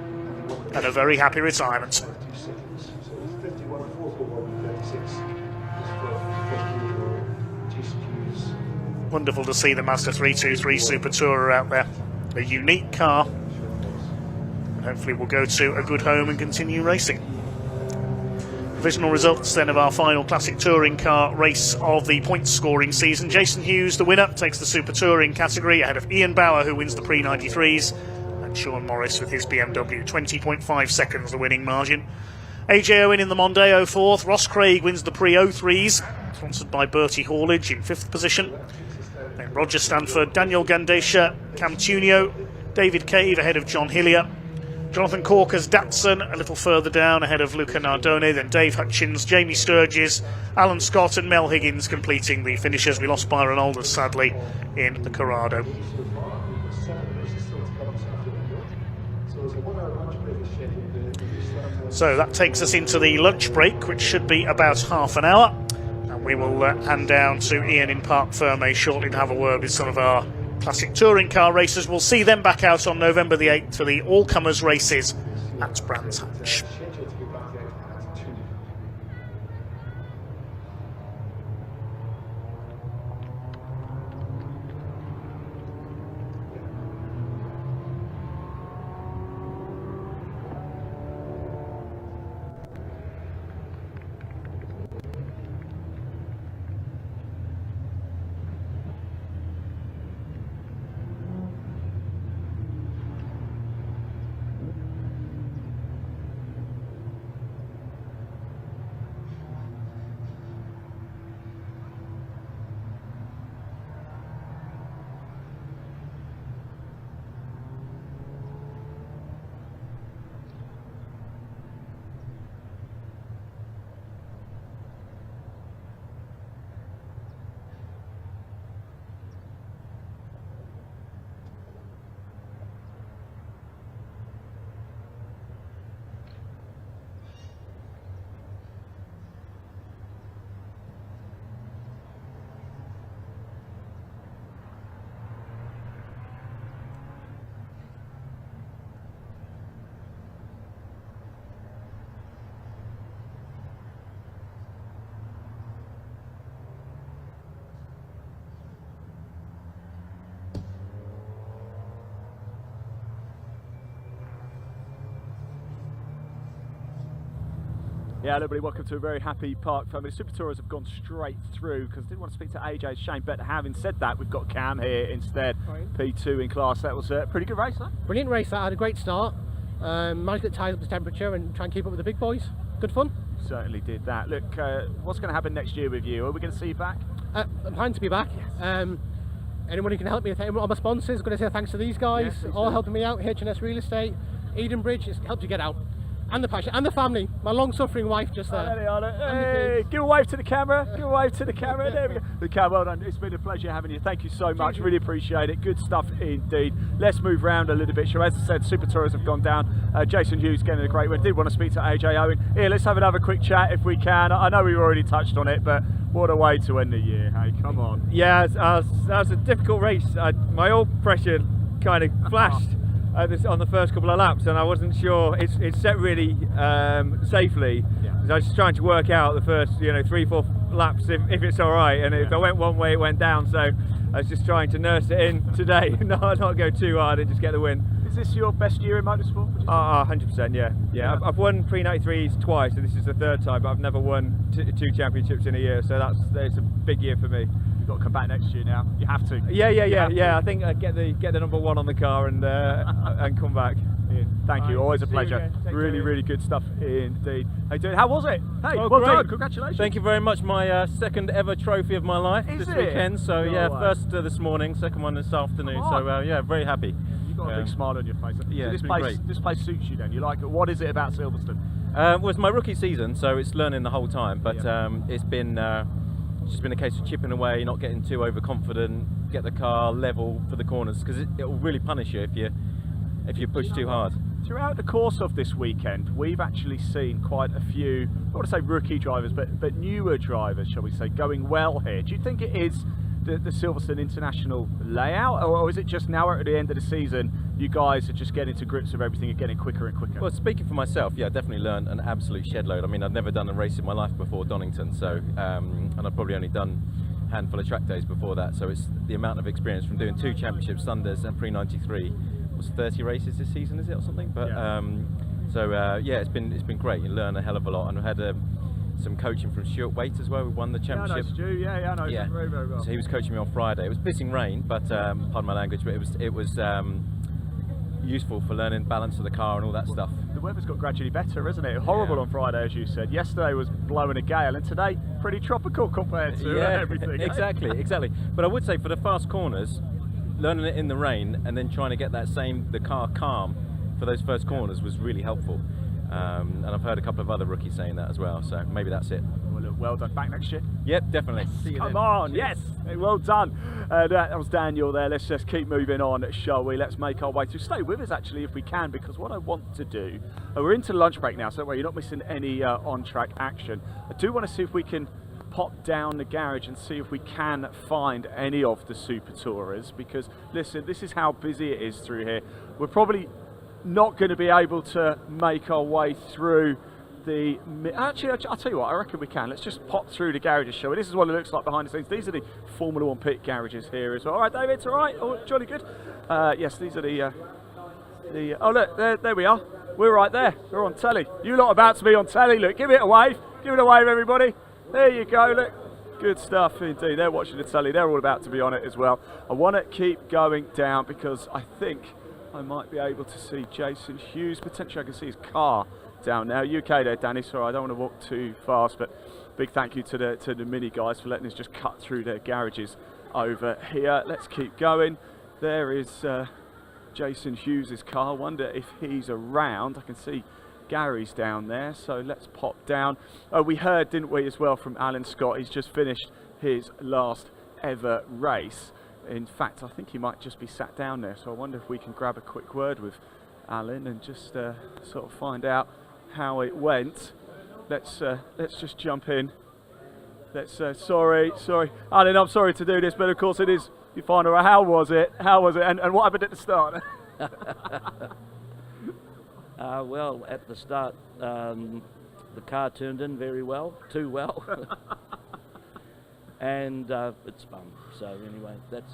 and a very happy retirement. Wonderful to see the Mazda 323 Super Tourer out there. A unique car. And hopefully we'll go to a good home and continue racing. Provisional results then of our final Classic Touring Car race of the points scoring season. Jason Hughes, the winner, takes the Super Touring category ahead of Ian Bauer, who wins the pre-93s, and Sean Morris with his BMW, 20.5 seconds the winning margin. AJ Owen in the Mondeo 4th. Ross Craig wins the pre-03s, sponsored by Bertie Haulage, in 5th position. Then Roger Stanford, Daniel Gandesha, Cam Tunio, David Cave ahead of John Hillier. Jonathan Corker's Datsun a little further down ahead of Luca Nardone. Then Dave Hutchins, Jamie Sturgis, Alan Scott and Mel Higgins completing the finishers. We lost Byron Aldous, sadly, in the Corrado. So that takes us into the lunch break, which should be about half an hour. And we will hand down to Ian in Parc Ferme shortly to have a word with some of our Classic Touring Car racers. We'll see them back out on November the 8th for the all-comers races at Brands Hatch. Yeah, everybody, welcome to a very happy Park family. Super Tourers have gone straight through because I didn't want to speak to AJ, it's a shame, but having said that, we've got Cam here instead, P2 in class. That was a pretty good race, huh? Brilliant race, that had a great start. Managed to tie up the temperature and try and keep up with the big boys. Good fun. Certainly did that. Look, what's going to happen next year with you? Are we going to see you back? I'm planning to be back. Anyone who can help me, all my sponsors, going to say thanks to these guys, all helping me out. H&S Real Estate, Edenbridge, it's helped you get out. And the passion, and the family. My long-suffering wife just there. There they are. Hey, give a wave to the camera. Give a wave to the camera. There we go. Look, Cam, well done. It's been a pleasure having you. Thank you so much. Really appreciate it. Good stuff indeed. Let's move round a little bit. So as I said, Super Tourers have gone down. Jason Hughes getting a great win. Did want to speak to AJ Owen. Here, let's have another quick chat if we can. I know we've already touched on it, but what a way to end the year. Hey, come on. Yeah, that was a difficult race. My oil pressure kind of flashed on the first couple of laps, and I wasn't sure. It's set really safely. I was just trying to work out the first 3-4 laps if it's all right, and if I went one way, it went down. So I was just trying to nurse it in today, not go too hard and just get the win. Is this your best year in motorsport? 100%, yeah. I've won pre-93s twice, so this is the third time, but I've never won two championships in a year, so it's a big year for me. You've got to come back next year now. You have to. Yeah. I think I'd get the number one on the car and come back. Thank you. Always a pleasure. Really good stuff indeed. Hey, dude, how was it? Hey, well done. Congratulations. Thank you very much. My second ever trophy of my life Is this it? weekend. So No way. first this morning, second one this afternoon. So very happy. You've got a big smile on your face. Yeah, So it's been great. This place suits you then. You like it. What is it about Silverstone? It was my rookie season, so it's learning the whole time. But it's been just been a case of chipping away, not getting too overconfident, get the car level for the corners, because it will really punish you if you push too hard. Throughout the course of this weekend, we've actually seen quite a few, I don't want to say rookie drivers, but newer drivers, shall we say, going well here. Do you think it is the Silverstone International layout, or is it just now at the end of the season, you guys are just getting to grips with everything and getting quicker and quicker? Well, speaking for myself, yeah, I definitely learned an absolute shed load. I mean, I'd never done a race in my life before Donington, so and I'd probably only done a handful of track days before that, so it's the amount of experience from doing 2 championships, Sundays and pre-93. Was 30 races this season, is it, or something? But yeah, it's been great. You learn a hell of a lot, and we had some coaching from Stuart Waite as well. We won the championship. Yeah, I know Stu. Yeah, I know him very well. So he was coaching me on Friday. It was pissing rain, but pardon my language, but it was useful for learning balance of the car and all that stuff. The weather's got gradually better, isn't it? Horrible on Friday, as you said. Yesterday was blowing a gale, and today pretty tropical compared to everything. Exactly. But I would say for the fast corners, learning it in the rain and then trying to get the car calm for those first corners was really helpful. And I've heard a couple of other rookies saying that as well, so maybe that's it. Well, look, well done. Back next year? Yep, definitely. See you Come then. on, Cheers. yes. Hey, well done. That was Daniel there. Let's just keep moving on, shall we? Let's make our way through. Stay with us, actually, if we can, because what I want to do, we're into lunch break now, so don't worry, you're not missing any on-track action. I do want to see if we can pop down the garage and see if we can find any of the Super Tourers, because listen, this is how busy it is through here. We're probably not going to be able to make our way through the... Actually, I'll tell you what, I reckon we can. Let's just pop through the garages, shall we? This is what it looks like behind the scenes. These are the Formula 1 pit garages here as well. All right, David, it's all right? Oh, jolly good. Yes, these are the oh, look, there we are. We're right there. We're on telly. You lot are about to be on telly. Look, give it a wave. Give it a wave, everybody. There you go, look. Good stuff indeed. They're watching the telly. They're all about to be on it as well. I want to keep going down because I think I might be able to see Jason Hughes. Potentially I can see his car down now. You okay there, Danny? Sorry, I don't want to walk too fast, but big thank you to the Mini guys for letting us just cut through their garages over here. Let's keep going. There is Jason Hughes' car. Wonder if he's around. I can see Gary's down there, so let's pop down. We heard, didn't we, as well from Alan Scott, he's just finished his last ever race. In fact, I think he might just be sat down there, so I wonder if we can grab a quick word with Alan and just sort of find out how it went. Let's just jump in. Sorry, Alan, I'm sorry to do this, but of course it is your final. How was it? And what happened at the start? Well, at the start, the car turned in very well, too well, and it's fun. So anyway, that's.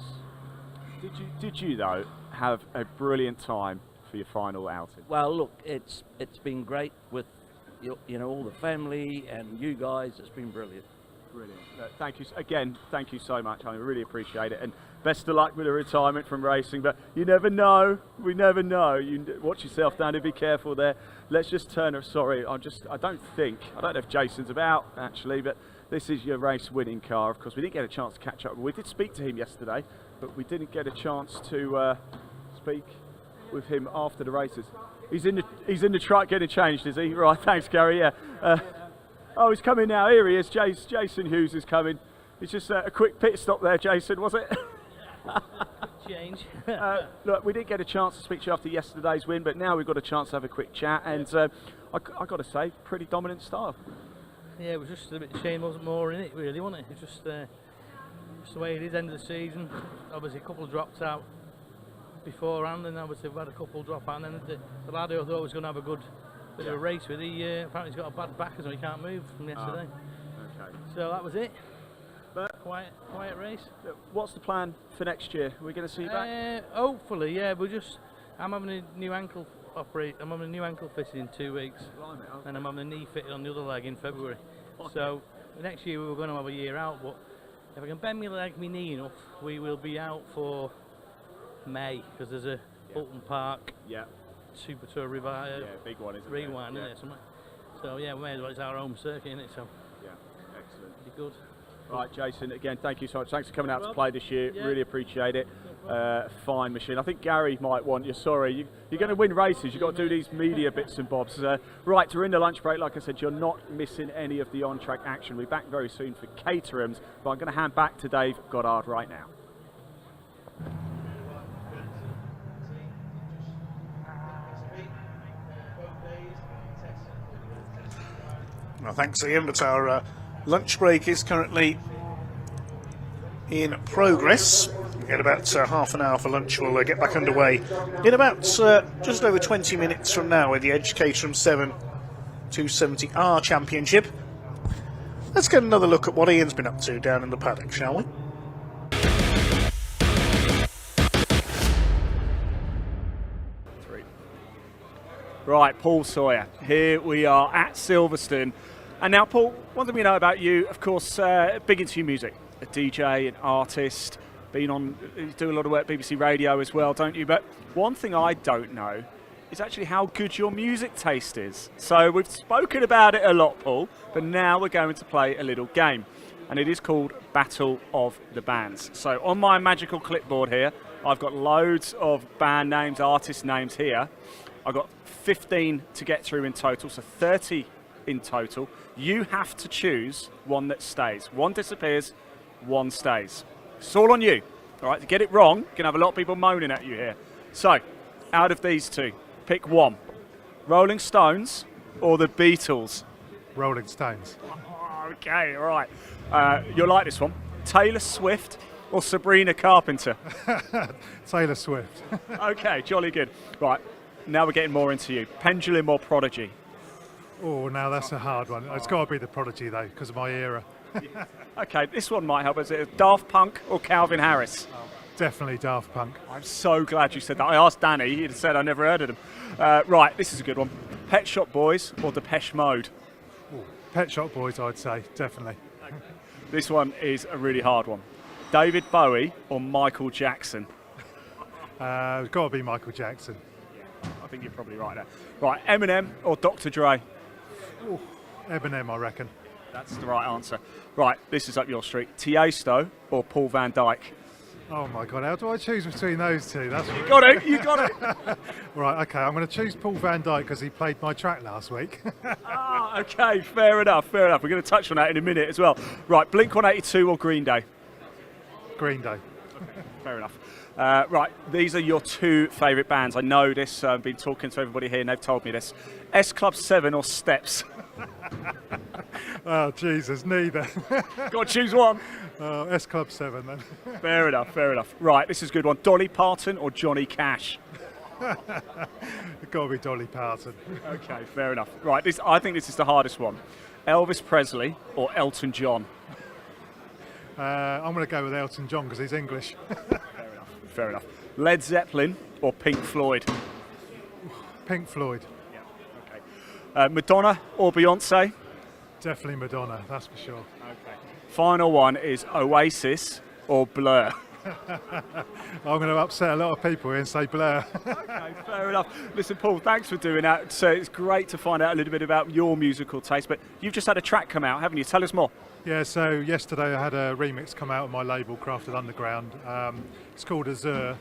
Did you though have a brilliant time for your final outing? Well, look, it's been great with you know, all the family and you guys. It's been brilliant. Brilliant. Thank you again. Thank you so much. I really appreciate it, and best of luck with the retirement from racing. But you never know. We never know. You watch yourself, Danny. Be careful there. Let's just turn. Sorry, I don't know if Jason's about actually, but this is your race-winning car. Of course, we didn't get a chance to catch up. We did speak to him yesterday, but we didn't get a chance to speak with him after the races. He's in the truck getting changed, is he? Right. Thanks, Gary. Yeah. Oh, he's coming now. Here he is. Jason Hughes is coming. It's just a quick pit stop there, Jason, was it? Change. Look, we didn't get a chance to speak to you after yesterday's win, but now we've got a chance to have a quick chat. And I got to say, pretty dominant style. Yeah, it was just a bit shame wasn't more in it, really, wasn't it? It's just the way it is, end of the season. Obviously, a couple dropped out beforehand, and obviously we've had a couple drop out. And then the lad who I thought was going to have a good bit of a race with, he apparently he's got a bad back, so he can't move from yesterday. Okay. So that was it. But quiet race. What's the plan for next year? Are we going to see you back? Hopefully, yeah. I'm having a new ankle I'm having a new ankle fitted in 2 weeks, and I'm having a knee fitted on the other leg in February. So next year we were going to have a year out, but if I can bend my leg, my knee enough, we will be out for May, because there's a Bolton Park Super Tour revive. Big one, isn't Rewind, it? isn't it? Something. So yeah, we may as well. It's our home circuit, isn't it? So excellent. Pretty good. Right, Jason, again, thank you so much. Thanks for coming out to play this year. Really appreciate it. Fine machine. I think Gary might want you. Sorry, you're going to win races. You've got to do these media bits and bobs. Right, we're in the lunch break. Like I said, you're not missing any of the on-track action. We'll be back very soon for Caterham's, but I'm going to hand back to Dave Goddard right now. Well, thanks, Ian, but our lunch break is currently in progress. We get about half an hour for lunch. We'll get back underway in about just over 20 minutes from now with the Edge Caterham 7 270R Championship. Let's get another look at what Ian's been up to down in the paddock, shall we? Right, Paul Sawyer. Here we are at Silverstone. And now, Paul, one thing we know about you, of course, big into your music. A DJ, an artist, you do a lot of work at BBC Radio as well, don't you? But one thing I don't know is actually how good your music taste is. So we've spoken about it a lot, Paul, but now we're going to play a little game. And it is called Battle of the Bands. So on my magical clipboard here, I've got loads of band names, artist names here. I've got 15 to get through in total, so 30 in total. You have to choose one that stays. One disappears, one stays. It's all on you. All right, to get it wrong, you're going to have a lot of people moaning at you here. So, out of these two, pick one. Rolling Stones or the Beatles? Rolling Stones. Okay, all right. You'll like this one. Taylor Swift or Sabrina Carpenter? Taylor Swift. Okay, jolly good. Right, now we're getting more into you. Pendulum or Prodigy? Oh, now that's a hard one. It's got to be the Prodigy, though, because of my era. Okay, this one might help. Is it Daft Punk or Calvin Harris? Definitely Daft Punk. I'm so glad you said that. I asked Danny, he'd said I never heard of them. Right, this is a good one. Pet Shop Boys or Depeche Mode? Ooh, Pet Shop Boys, I'd say, definitely. This one is a really hard one. David Bowie or Michael Jackson? It's got to be Michael Jackson. Yeah, I think you're probably right there. Right, Eminem or Dr. Dre? Ooh, Eminem, I reckon. That's the right answer. Right, this is up your street. Tiesto or Paul van Dyk? Oh my God, how do I choose between those two? That's you got it, you got it. Right, okay, I'm going to choose Paul van Dyk because he played my track last week. Okay, fair enough, fair enough. We're going to touch on that in a minute as well. Right, Blink-182 or Green Day? Green Day. Okay, fair enough. Right, these are your two favourite bands. I know this. I've been talking to everybody here and they've told me this. S Club 7 or Steps? Oh, Jesus, neither. Got to choose one. S Club 7 then. Fair enough, fair enough. Right, this is a good one. Dolly Parton or Johnny Cash? It's got to be Dolly Parton. Okay, fair enough. Right, I think this is the hardest one. Elvis Presley or Elton John? I'm going to go with Elton John because he's English. Fair enough, fair enough. Led Zeppelin or Pink Floyd? Pink Floyd. Yeah, okay. Madonna or Beyonce? Definitely Madonna, that's for sure. Okay. Final one is Oasis or Blur? I'm going to upset a lot of people here and say Blur. Okay, fair enough. Listen, Paul, thanks for doing that. So it's great to find out a little bit about your musical taste, but you've just had a track come out, haven't you? Tell us more. Yeah, so yesterday I had a remix come out on my label, Crafted Underground. It's called Azure.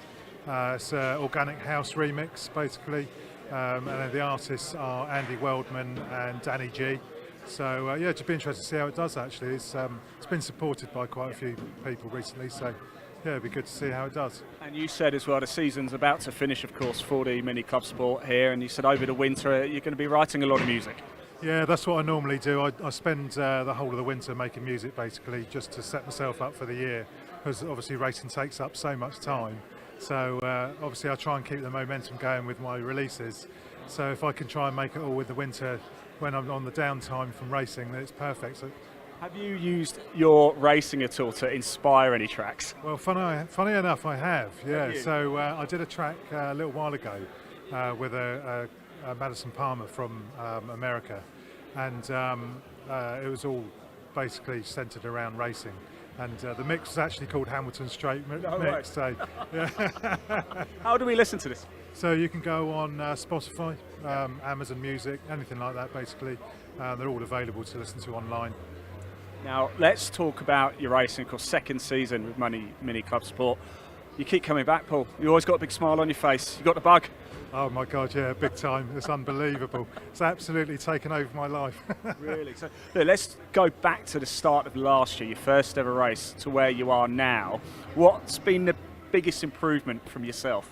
It's an organic house remix, basically. And the artists are Andy Weldman and Danny G. So yeah, it'd be interesting to see how it does actually. It's been supported by quite a few people recently, so yeah, it'd be good to see how it does. And you said as well the season's about to finish, of course, for the Mini Club Sport here, and you said over the winter you're going to be writing a lot of music. Yeah, that's what I normally do. I spend the whole of the winter making music basically just to set myself up for the year, because obviously racing takes up so much time. So obviously I try and keep the momentum going with my releases. So if I can try and make it all with the winter when I'm on the downtime from racing, then it's perfect. So, have you used your racing at all to inspire any tracks? well, funny enough, I have. Yeah. Have you? So I did a track a little while ago with a Madison Palmer from America, and it was all basically centered around racing. And the mix was actually called Hamilton Straight Mix. right. So, yeah. How do we listen to this? So you can go on Spotify, Amazon Music, anything like that basically. They're all available to listen to online. Now, let's talk about your racing. Of course, second season with Mini Club Sport. You keep coming back, Paul. You always got a big smile on your face. You got the bug? Oh my God, yeah, big time. It's unbelievable. It's absolutely taken over my life. Really? So look, let's go back to the start of last year, your first ever race, to where you are now. What's been the biggest improvement from yourself?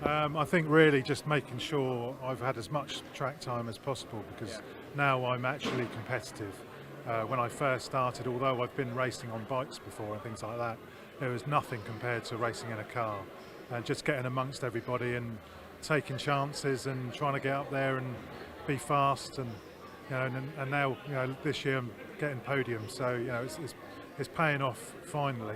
I think really just making sure I've had as much track time as possible, because now I'm actually competitive. When I first started, although I've been racing on bikes before and things like that, there was nothing compared to racing in a car. Just getting amongst everybody and taking chances and trying to get up there and be fast, and you know, and now, you know, this year I'm getting podiums, so you know it's paying off finally.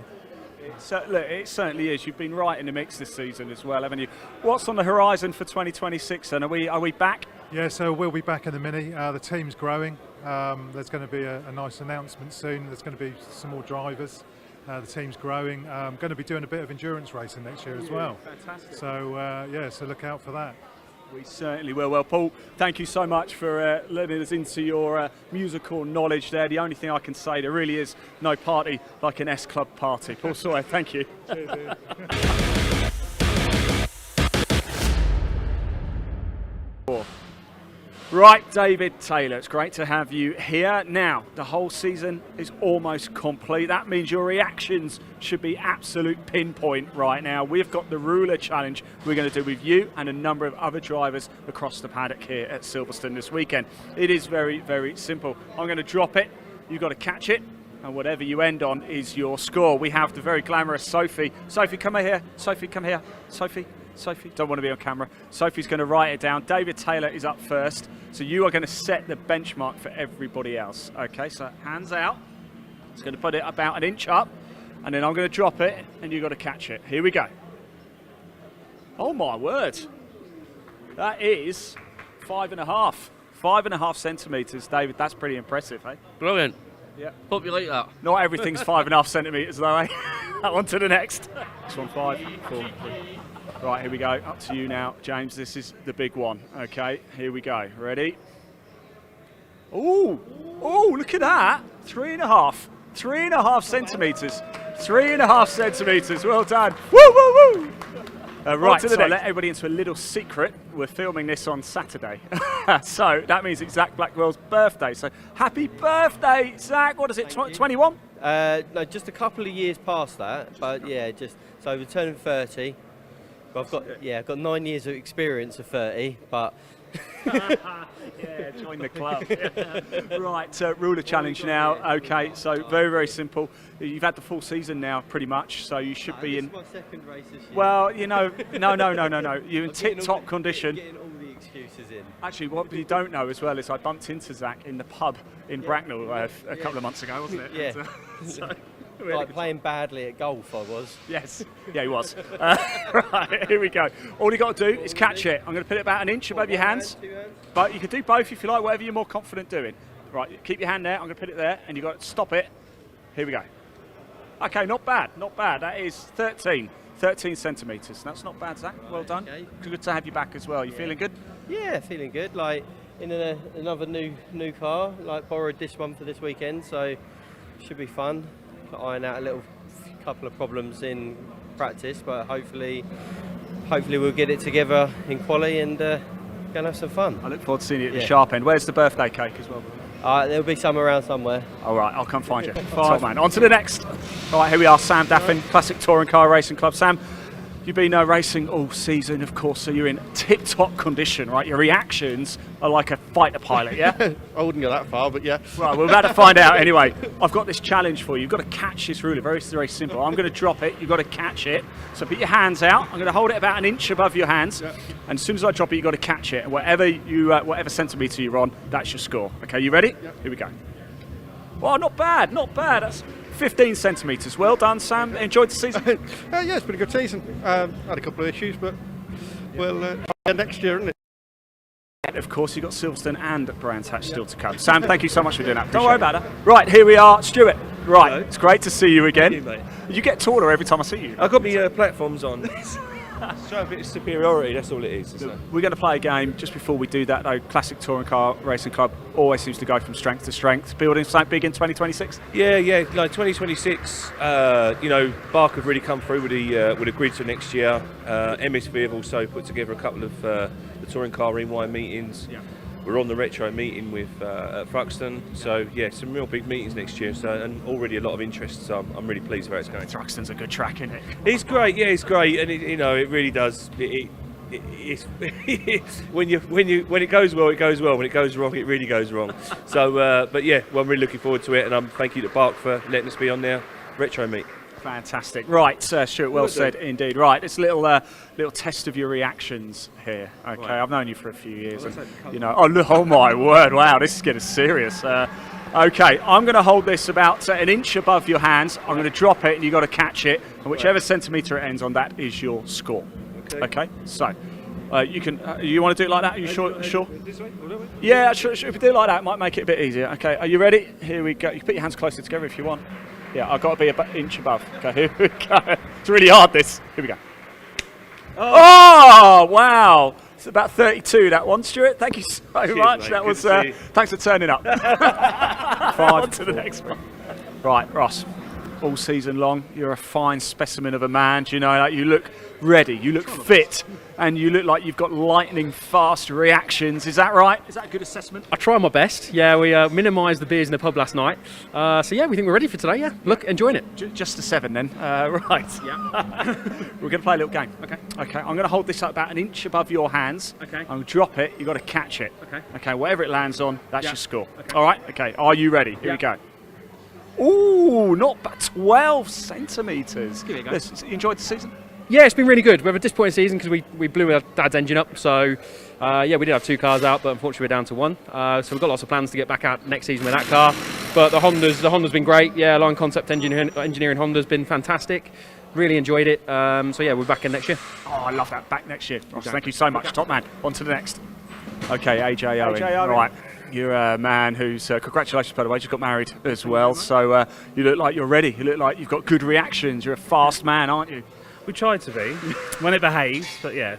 Look, it certainly is. You've been right in the mix this season as well, haven't you? What's on the horizon for 2026 then? Are we back? Yeah, so we'll be back in the Mini. The team's growing. There's going to be a nice announcement soon. There's going to be some more drivers. The team's growing. I'm going to be doing a bit of endurance racing next year as well. Fantastic. So yeah, so look out for that. We certainly will. Well, Paul, thank you so much for letting us into your musical knowledge there. The only thing I can say, there really is no party like an S-Club party. Paul Sawyer, thank you. Right, David Taylor, it's great to have you here. Now, the whole season is almost complete. That means your reactions should be absolute pinpoint right now. We've got the ruler challenge we're going to do with you and a number of other drivers across the paddock here at Silverstone this weekend. It is very, very simple. I'm going to drop it, you've got to catch it, and whatever you end on is your score. We have the very glamorous Sophie. Sophie, come here. Sophie, come here. Sophie, don't want to be on camera. Sophie's going to write it down. David Taylor is up first. So you are going to set the benchmark for everybody else. Okay, so hands out. It's going to put it about an inch up, and then I'm going to drop it, and you've got to catch it. Here we go. Oh my word. That is 5.5. 5.5 centimetres, David. That's pretty impressive, eh? Brilliant. Yeah. Hope you like that. Not everything's 5.5 centimetres though, eh? On to the next. This one, 5, 4, 3. Right, here we go. Up to you now, James. This is the big one. Okay, here we go. Ready? Oh, look at that. 3.5. 3.5 centimetres. 3.5 centimetres. Well done. Woo, woo, woo. Right, so let everybody into a little secret. We're filming this on Saturday. So that means it's Zach Blackwell's birthday. So happy birthday, Zach. What is it, 21? No, just a couple of years past that. But yeah, so we're turning 30. I've got 9 years of experience of 30, but yeah, join the club. Right, ruler challenge now. Okay, so very, very simple. You've had the full season now, pretty much, so you should be in. This is my second race this year. Well, you know, no. You're in tip-top condition. Getting all the excuses in. Actually, what you don't know as well is I bumped into Zach in the pub in Bracknell a couple of months ago, wasn't it? Yeah. So, Really like good playing badly at golf, I was. Yes, yeah, he was. Right, here we go. All you got to do is catch it. I'm going to put it about an inch above your hands. But you can do both if you like, whatever you're more confident doing. Right, keep your hand there. I'm going to put it there, and you've got to stop it. Here we go. Okay, not bad, not bad. That is 13 centimetres. That's not bad, Zach. Well done. Okay. Good to have you back as well. You feeling good? Yeah, feeling good. Like in another new car. Like borrowed this one for this weekend, so should be fun. Iron out a couple of problems in practice, but hopefully we'll get it together in quali and go and have some fun. I look forward to seeing you at the sharp end. Where's the birthday cake as well? There'll be some around somewhere. All right, I'll come find you. Top man. On to the next. All right, here we are, Sam Daffin, Classic Touring Car Racing Club. Sam, you've been racing all season, of course, so you're in tip-top condition, right? Your reactions are like a fighter pilot, yeah? I wouldn't go that far, but yeah. Right, we're about to find out anyway. I've got this challenge for you. You've got to catch this ruler. Very, very simple. I'm going to drop it. You've got to catch it. So put your hands out. I'm going to hold it about an inch above your hands. Yeah. And as soon as I drop it, you've got to catch it. And whatever centimetre you're on, that's your score. Okay, you ready? Yeah. Here we go. Well, not bad, not bad. That's 15 centimetres. Well done, Sam. Enjoyed the season? Yeah, it's been a good season. Had a couple of issues, but we'll next year, isn't it? And of course, you've got Silverstone and Brands Hatch still to come. Sam, thank you so much for doing that. Don't worry about it. Right, here we are. Stuart, right, hello. It's great to see you again. Thank you, mate. You get taller every time I see you. I've got my platforms on. Show a bit of superiority, that's all it is. We're going to play a game. Just before we do that, though, Classic Touring Car Racing Club always seems to go from strength to strength. Building something big in 2026? Yeah, like 2026, Bark have really come through with a grid for next year. MSV have also put together a couple of the Touring Car Rewind meetings. Yeah. We're on the retro meeting with at Thruxton, so yeah, some real big meetings next year. So and already a lot of interest. So I'm really pleased with how it's going. Thruxton's a good track, isn't it? It's great, yeah, it's great, and it really does. It's when it goes well, it goes well. When it goes wrong, it really goes wrong. So, but yeah, well, I'm really looking forward to it, and thank you to Bark for letting us be on their retro meet. Fantastic. Right, Stuart, well said indeed. Right, it's a little test of your reactions here. Okay, right. I've known you for a few years. And, oh my word, wow, this is getting serious. Okay, I'm going to hold this about an inch above your hands. I'm going to drop it and you've got to catch it. And whichever centimetre it ends on, that is your score. Okay, so you can. You want to do it like that? Are you sure? This way? Yeah, sure. If we do it like that, it might make it a bit easier. Okay, are you ready? Here we go. You can put your hands closer together if you want. Yeah, I've got to be an inch above. Okay, here we go. It's really hard, this. Here we go. Oh, wow. It's about 32, that one, Stuart. Thank you so much. Mate. That was. Thanks for turning up. 5 to the next one. Right, Ross. All season long, you're a fine specimen of a man. Do you know, like, you look ready, you look fit, and you look like you've got lightning fast reactions. Is that right? Is that a good assessment? I try my best. Yeah, we minimised the beers in the pub last night. So yeah, we think we're ready for today. Yeah, look, enjoying it. Just a 7 then. Right. Yeah. We're going to play a little game. Okay. Okay. I'm going to hold this up about an inch above your hands. Okay. I'm going to drop it. You've got to catch it. Okay. Okay. Whatever it lands on, that's your score. Okay. All right. Okay. Are you ready? Here we go. Ooh, not bad. 12 centimetres. Give it a go. Listen, you enjoyed the season? Yeah, it's been really good. We have a disappointing season because we blew our dad's engine up. So, yeah, we did have 2 cars out, but unfortunately we're down to 1. So we've got lots of plans to get back out next season with that car. But the Honda's been great. Yeah, Line Concept Engineering Honda's been fantastic. Really enjoyed it. So yeah, we're back in next year. Oh, I love that. Back next year. Ross, thank you so much. Top man. On to the next. Okay, AJ Owen. Right. You're a man who's, congratulations by the way, just got married as well. So you look like you're ready. You look like you've got good reactions. You're a fast man, aren't you? We try to be, when it behaves, but yeah,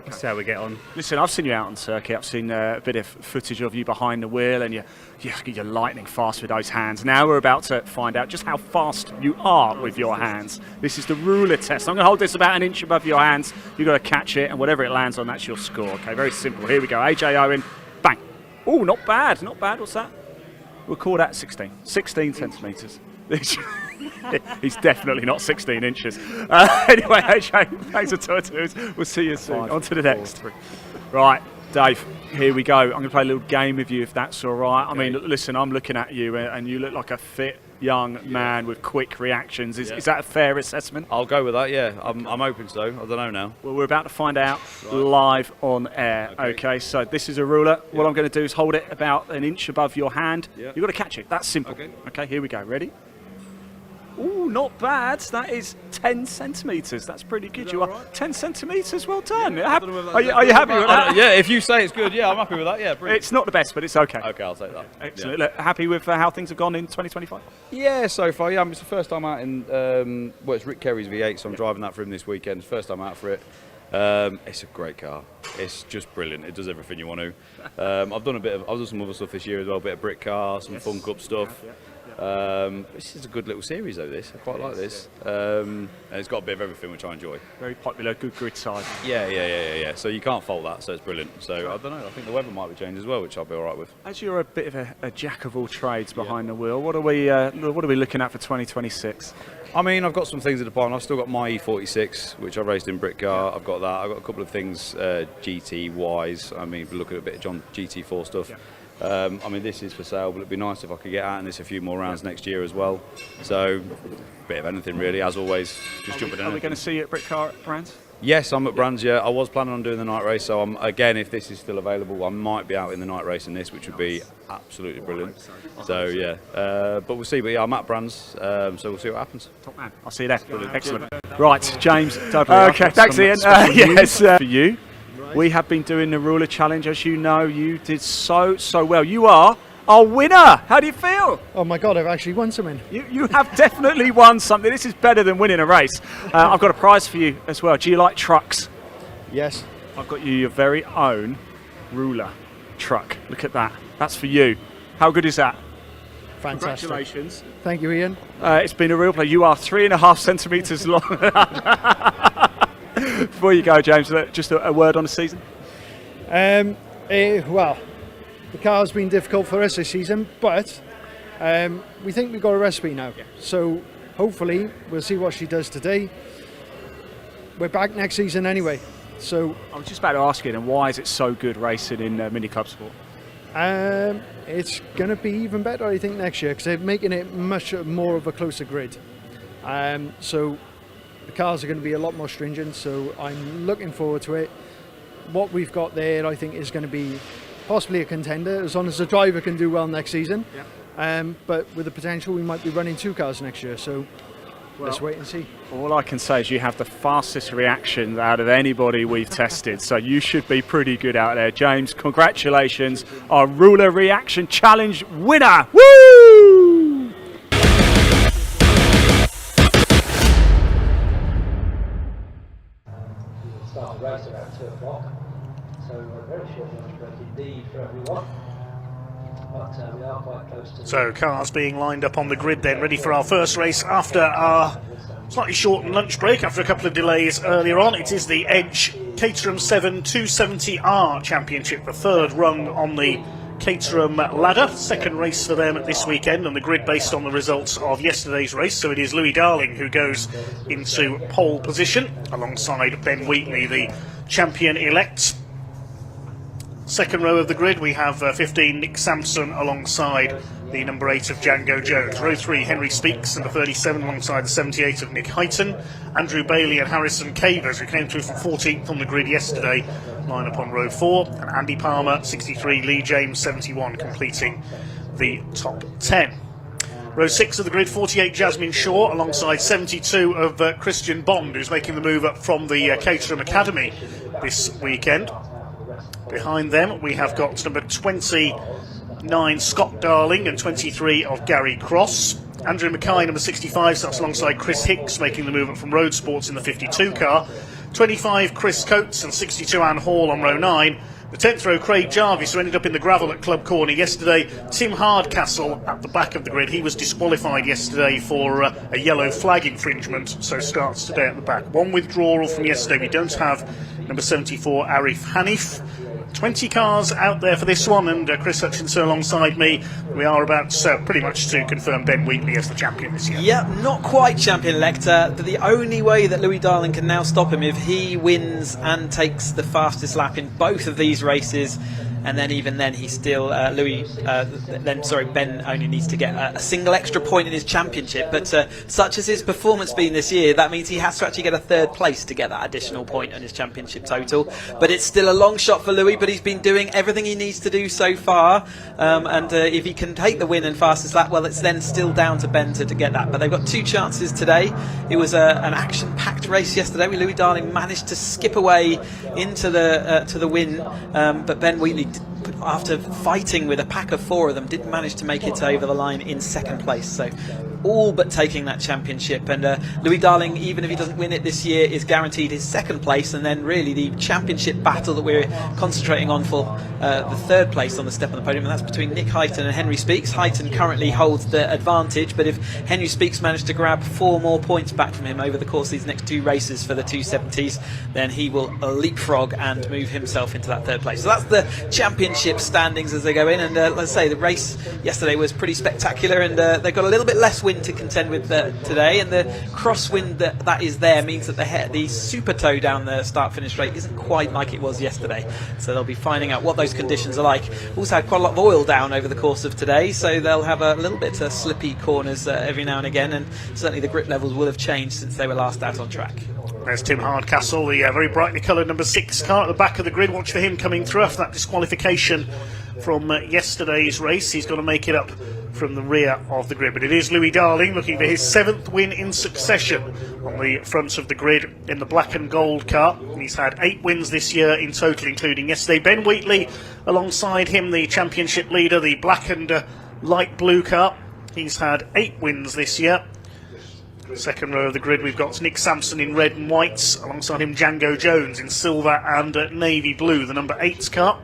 that's how we get on. Listen, I've seen you out on circuit. I've seen a bit of footage of you behind the wheel, and you're lightning fast with those hands. Now we're about to find out just how fast you are with your hands. This is the ruler test. I'm going to hold this about an inch above your hands. You've got to catch it, and whatever it lands on, that's your score. Okay, very simple. Here we go. AJ Owen, bang. Oh, not bad, not bad. What's that? We'll call that 16 centimetres. He's definitely not 16 inches. Anyway, AJ, thanks for talking to us. We'll see you soon. On to the next. Right, Dave, here we go. I'm going to play a little game with you if that's all right. Okay. I mean, listen, I'm looking at you and you look like a fit young man with quick reactions. Is that a fair assessment? I'll go with that, yeah. I'm hoping so. I don't know now. Well, we're about to find out live on air. Okay, so this is a ruler. What I'm going to do is hold it about an inch above your hand. You've got to catch it. That's simple. Okay, here we go. Ready? Ooh, not bad. That is 10 centimetres. That's pretty good. You are 10 centimetres. Well done. Are you happy with that? Yeah, if you say it's good, yeah, I'm happy with that. Yeah, brilliant. It's not the best, but it's okay. Okay, I'll take that. Excellent. Yeah. Look, happy with how things have gone in 2025? Yeah, so far, yeah. It's the first time out in, well, it's Rick Kerry's V8, so I'm driving that for him this weekend. It's the first time out for it. It's a great car. It's just brilliant. It does everything you want to. I've done some other stuff this year as well, a bit of brick car, some Fun Cup stuff. This is a good little series though, this. I quite like this. And it's got a bit of everything, which I enjoy. Very popular, good grid size. Yeah. So you can't fault that, so it's brilliant. So I don't know, I think the weather might be changed as well, which I'll be alright with. As you're a bit of a jack of all trades behind the wheel, what are we looking at for 2026? I mean, I've got some things in the pipeline. I've still got my E46, which I raced in brick car. I've got that. I've got a couple of things GT-wise. I mean, we're looking at a bit of John GT4 stuff. I mean, this is for sale, but it'd be nice if I could get out in this a few more rounds next year as well. So, a bit of anything really, as always. Just jumping in. Are we going to see you at brick car at Brands? Yes, I'm at Brands, yeah. I was planning on doing the night race, so again, if this is still available, I might be out in the night race in this, which would be absolutely brilliant. So, yeah. But we'll see. But yeah, I'm at Brands, so we'll see what happens. Top man. I'll see you there. Brilliant. Excellent. Right, James Dudley. Okay, thanks, Ian. Yes, for you. We have been doing the Ruler Challenge, as you know. You did so well. You are our winner. How do you feel? Oh my God, I've actually won something. You have definitely won something. This is better than winning a race. I've got a prize for you as well. Do you like trucks? Yes. I've got you your very own Ruler truck. Look at that. That's for you. How good is that? Fantastic. Congratulations. Thank you, Ian. It's been a real pleasure. You are 3.5 centimetres long. Before you go, James, just a word on the season? Well, the car's been difficult for us this season, but we think we've got a recipe now. Yeah. So hopefully we'll see what she does today. We're back next season anyway. So I was just about to ask you, then, why is it so good racing in Mini Club Sport? It's going to be even better, I think, next year because they're making it much more of a closer grid. So the cars are going to be a lot more stringent, so I'm looking forward to it. What we've got there, I think, is going to be possibly a contender, as long as the driver can do well next season. Yeah. But with the potential, we might be running 2 cars next year, so let's wait and see. All I can say is you have the fastest reactions out of anybody we've tested, so you should be pretty good out there. James, congratulations, our Ruler Reaction Challenge winner! Woo! Start the race around 2 o'clock, so a very short lunch break indeed for everyone, but we are quite close to... So cars being lined up on the grid then, ready for our first race after our slightly shortened lunch break after a couple of delays earlier on. It is the Edge Caterham 7 270R Championship, the third rung on the Caterham ladder. Second race for them this weekend on the grid based on the results of yesterday's race. So it is Louis Darling who goes into pole position alongside Ben Wheatley, the champion-elect. Second row of the grid we have 15 Nick Sampson alongside the number 8 of Django Jones. Row 3 Henry Speaks, number 37 alongside the 78 of Nick Heighton. Andrew Bailey and Harrison Cavers, who came through from 14th on the grid yesterday, line up on row 4. And Andy Palmer 63, Lee James 71 completing the top 10. Row 6 of the grid, 48 Jasmine Shaw alongside 72 of Christian Bond, who's making the move up from the Caterham Academy this weekend. Behind them we have got number 29 Scott Darling and 23 of Gary Cross. Andrew Mackay, number 65, starts alongside Chris Hicks, making the move up from Road Sports in the 52 car. 25 Chris Coates and 62 Anne Hall on row 9. The 10th row Craig Jarvis, who ended up in the gravel at Club Corner yesterday. Tim Hardcastle at the back of the grid. He was disqualified yesterday for a yellow flag infringement, so starts today at the back. One withdrawal from yesterday. We don't have number 74 Arif Hanif. 20 cars out there for this one, and Chris Hutchinson alongside me. We are about pretty much to confirm Ben Wheatley as the champion this year. Yep, not quite champion-elect, but the only way that Louis Darling can now stop him if he wins and takes the fastest lap in both of these races and then even then he still Ben only needs to get a single extra point in his championship, but such as his performance been this year, that means he has to actually get a third place to get that additional point on his championship total. But it's still a long shot for Louis, but he's been doing everything he needs to do so far, and if he can take the win and fastest lap, well, it's then still down to Ben to get that. But they've got two chances today. It was an action-packed race yesterday with Louis Darling managed to skip away into the to the win, but Ben Wheatley, after fighting with a pack of four of them, didn't manage to make it over the line in second place. So all but taking that championship, and Louis Darling, even if he doesn't win it this year, is guaranteed his second place, and then really the championship battle that we're concentrating on for the third place on the step on the podium, and that's between Nick Hyton and Henry Speaks. Hyton currently holds the advantage, but if Henry Speaks managed to grab 4 more points back from him over the course of these next 2 races for the 270s, then he will leapfrog and move himself into that third place. So that's the championship standings as they go in, and let's say the race yesterday was pretty spectacular, and they've got a little bit less wind to contend with today, and the crosswind that is there means that the super tow down the start-finish straight isn't quite like it was yesterday, so they'll be finding out what those conditions are like. Also had quite a lot of oil down over the course of today, so they'll have a little bit of slippy corners every now and again, and certainly the grip levels will have changed since they were last out on track. There's Tim Hardcastle, the very brightly coloured number 6 car at the back of the grid. Watch for him coming through after that disqualification from yesterday's race. He's got to make it up from the rear of the grid. But it is Louis Darling looking for his 7th win in succession on the front of the grid in the black and gold car. He's had 8 wins this year in total, including yesterday. Ben Wheatley alongside him, the championship leader, the black and light blue car. He's had 8 wins this year. Second row of the grid, we've got Nick Sampson in red and whites, alongside him Django Jones in silver and navy blue, the number 8's car.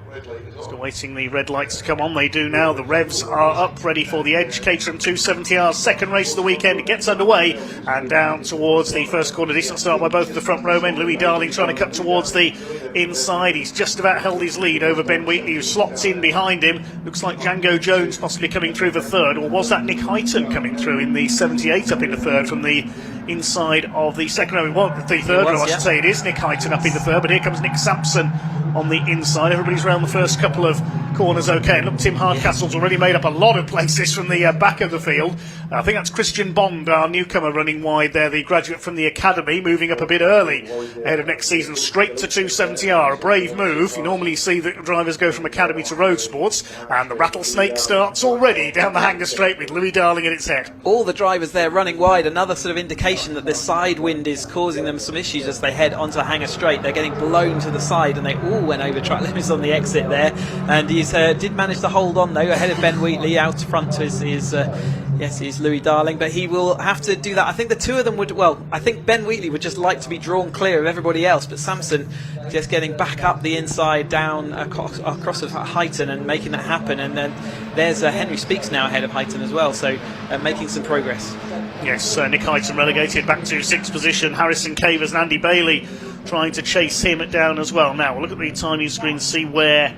Still waiting the red lights to come on. They do now. The revs are up, ready for the Edge Caterham 270R's second race of the weekend. It gets underway and down towards the first corner. Decent start by both of the front row men. Louis Darling trying to cut towards the inside. He's just about held his lead over Ben Wheatley, who slots in behind him. Looks like Django Jones possibly coming through the third, or was that Nick Hyton coming through in the 78 up in the third from the inside of the second row? Well, the third row, I should say. It is Nick Hyton up in the third, but here comes Nick Sampson on the inside. Everybody's round the first couple of corners okay. And look, Tim Hardcastle's already made up a lot of places from the back of the field. I think that's Christian Bond, our newcomer, running wide there, the graduate from the Academy, moving up a bit early ahead of next season, straight to 270R. A brave move. You normally see the drivers go from Academy to Roadsports, and the rattlesnake starts already down the hanger straight with Louis Darling at its head. All the drivers there running wide, another sort of indication that the side wind is causing them some issues as they head onto the hanger straight. They're getting blown to the side, and they all went over track limits on the exit there, and he's did manage to hold on though ahead of Ben Wheatley. Out front to is Louis Darling, but he will have to do that. I think the two of them would, well, I think Ben Wheatley would just like to be drawn clear of everybody else, but Sampson just getting back up the inside down across of Hyton and making that happen, and then there's Henry Speaks now ahead of Hyton as well, so making some progress. Yes, Nick Hyton relegated back to 6th position. Harrison Cavers and Andy Bailey trying to chase him down as well. Now we'll look at the timing screen, see where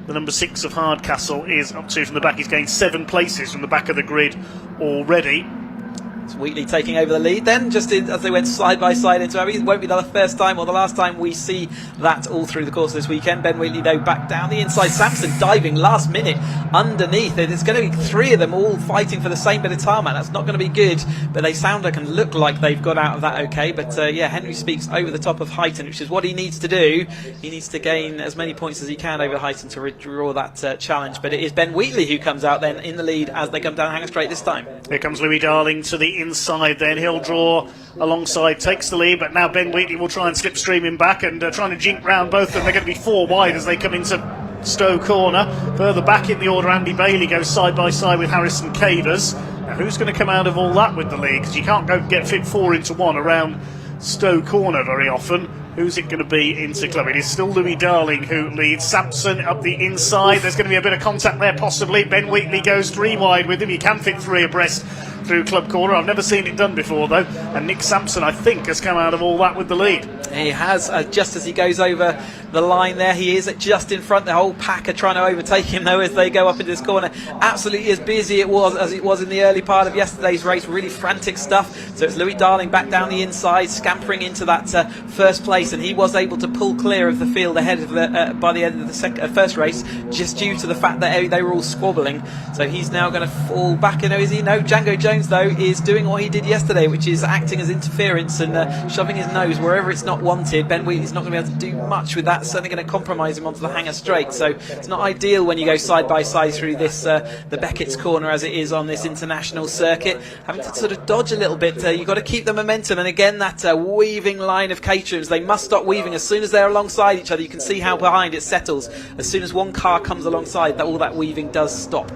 the number 6 of Hardcastle is up to from the back. He's gained 7 places from the back of the grid already. It's Wheatley taking over the lead then, just as they went side by side into Abbey. It won't be the first time or the last time we see that all through the course of this weekend. Ben Wheatley though back down the inside. Sampson diving last minute underneath. There's going to be 3 of them all fighting for the same bit of tarmac. That's not going to be good, but they sound like and look like they've got out of that okay. But yeah, Henry Speaks over the top of Hyton, which is what he needs to do. He needs to gain as many points as he can over Hyton to withdraw that challenge. But it is Ben Wheatley who comes out then in the lead as they come down hanger straight this time. Here comes Louis Darling to the inside then. He'll draw alongside, takes the lead, but now Ben Wheatley will try and slipstream him back and trying to jink round both of them. They're going to be 4 wide as they come into Stowe Corner. Further back in the order, Andy Bailey goes side by side with Harrison Cavers. Now who's going to come out of all that with the lead? Because you can't go get fit 4 into 1 around Stowe Corner very often. Who's it going to be into club? It is still Louis Darling who leads. Sampson up the inside. There's going to be a bit of contact there possibly. Ben Wheatley goes 3 wide with him. He can fit 3 abreast through club corner. I've never seen it done before though. And Nick Sampson, I think, has come out of all that with the lead. He has, just as he goes over the line there, he is just in front. The whole pack are trying to overtake him though as they go up into this corner. Absolutely as busy as it was in the early part of yesterday's race. Really frantic stuff. So it's Louis Darling back down the inside, scampering into that first place, and he was able to pull clear of the field ahead of by the end of the first race, just due to the fact that they were all squabbling. So he's now going to fall back. Is he? No. Django Jones though is doing what he did yesterday, which is acting as interference and shoving his nose wherever it's not wanted. Ben Wheatley's not going to be able to do much with that. Certainly going to compromise him onto the hanger straight. So it's not ideal when you go side by side through this the Beckett's corner as it is on this international circuit. Having to sort of dodge a little bit. You've got to keep the momentum. And again, that weaving line of Caterhams, they must stop weaving as soon as they're alongside each other. You can see how behind it settles. As soon as one car comes alongside, all that weaving does stop.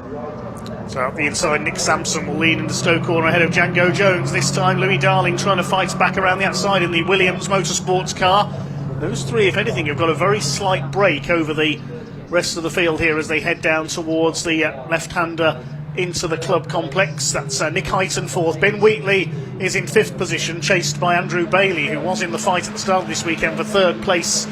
So out the inside, Nick Sampson will lead in the Stowe corner ahead of Django Jones. This time, Louis Darling trying to fight back around the outside in the Williams Motorsports car. Those three, if anything, have got a very slight break over the rest of the field here as they head down towards the left-hander into the club complex. That's Nick Highton fourth. Ben Wheatley is in fifth position, chased by Andrew Bailey, who was in the fight at the start of this weekend for third place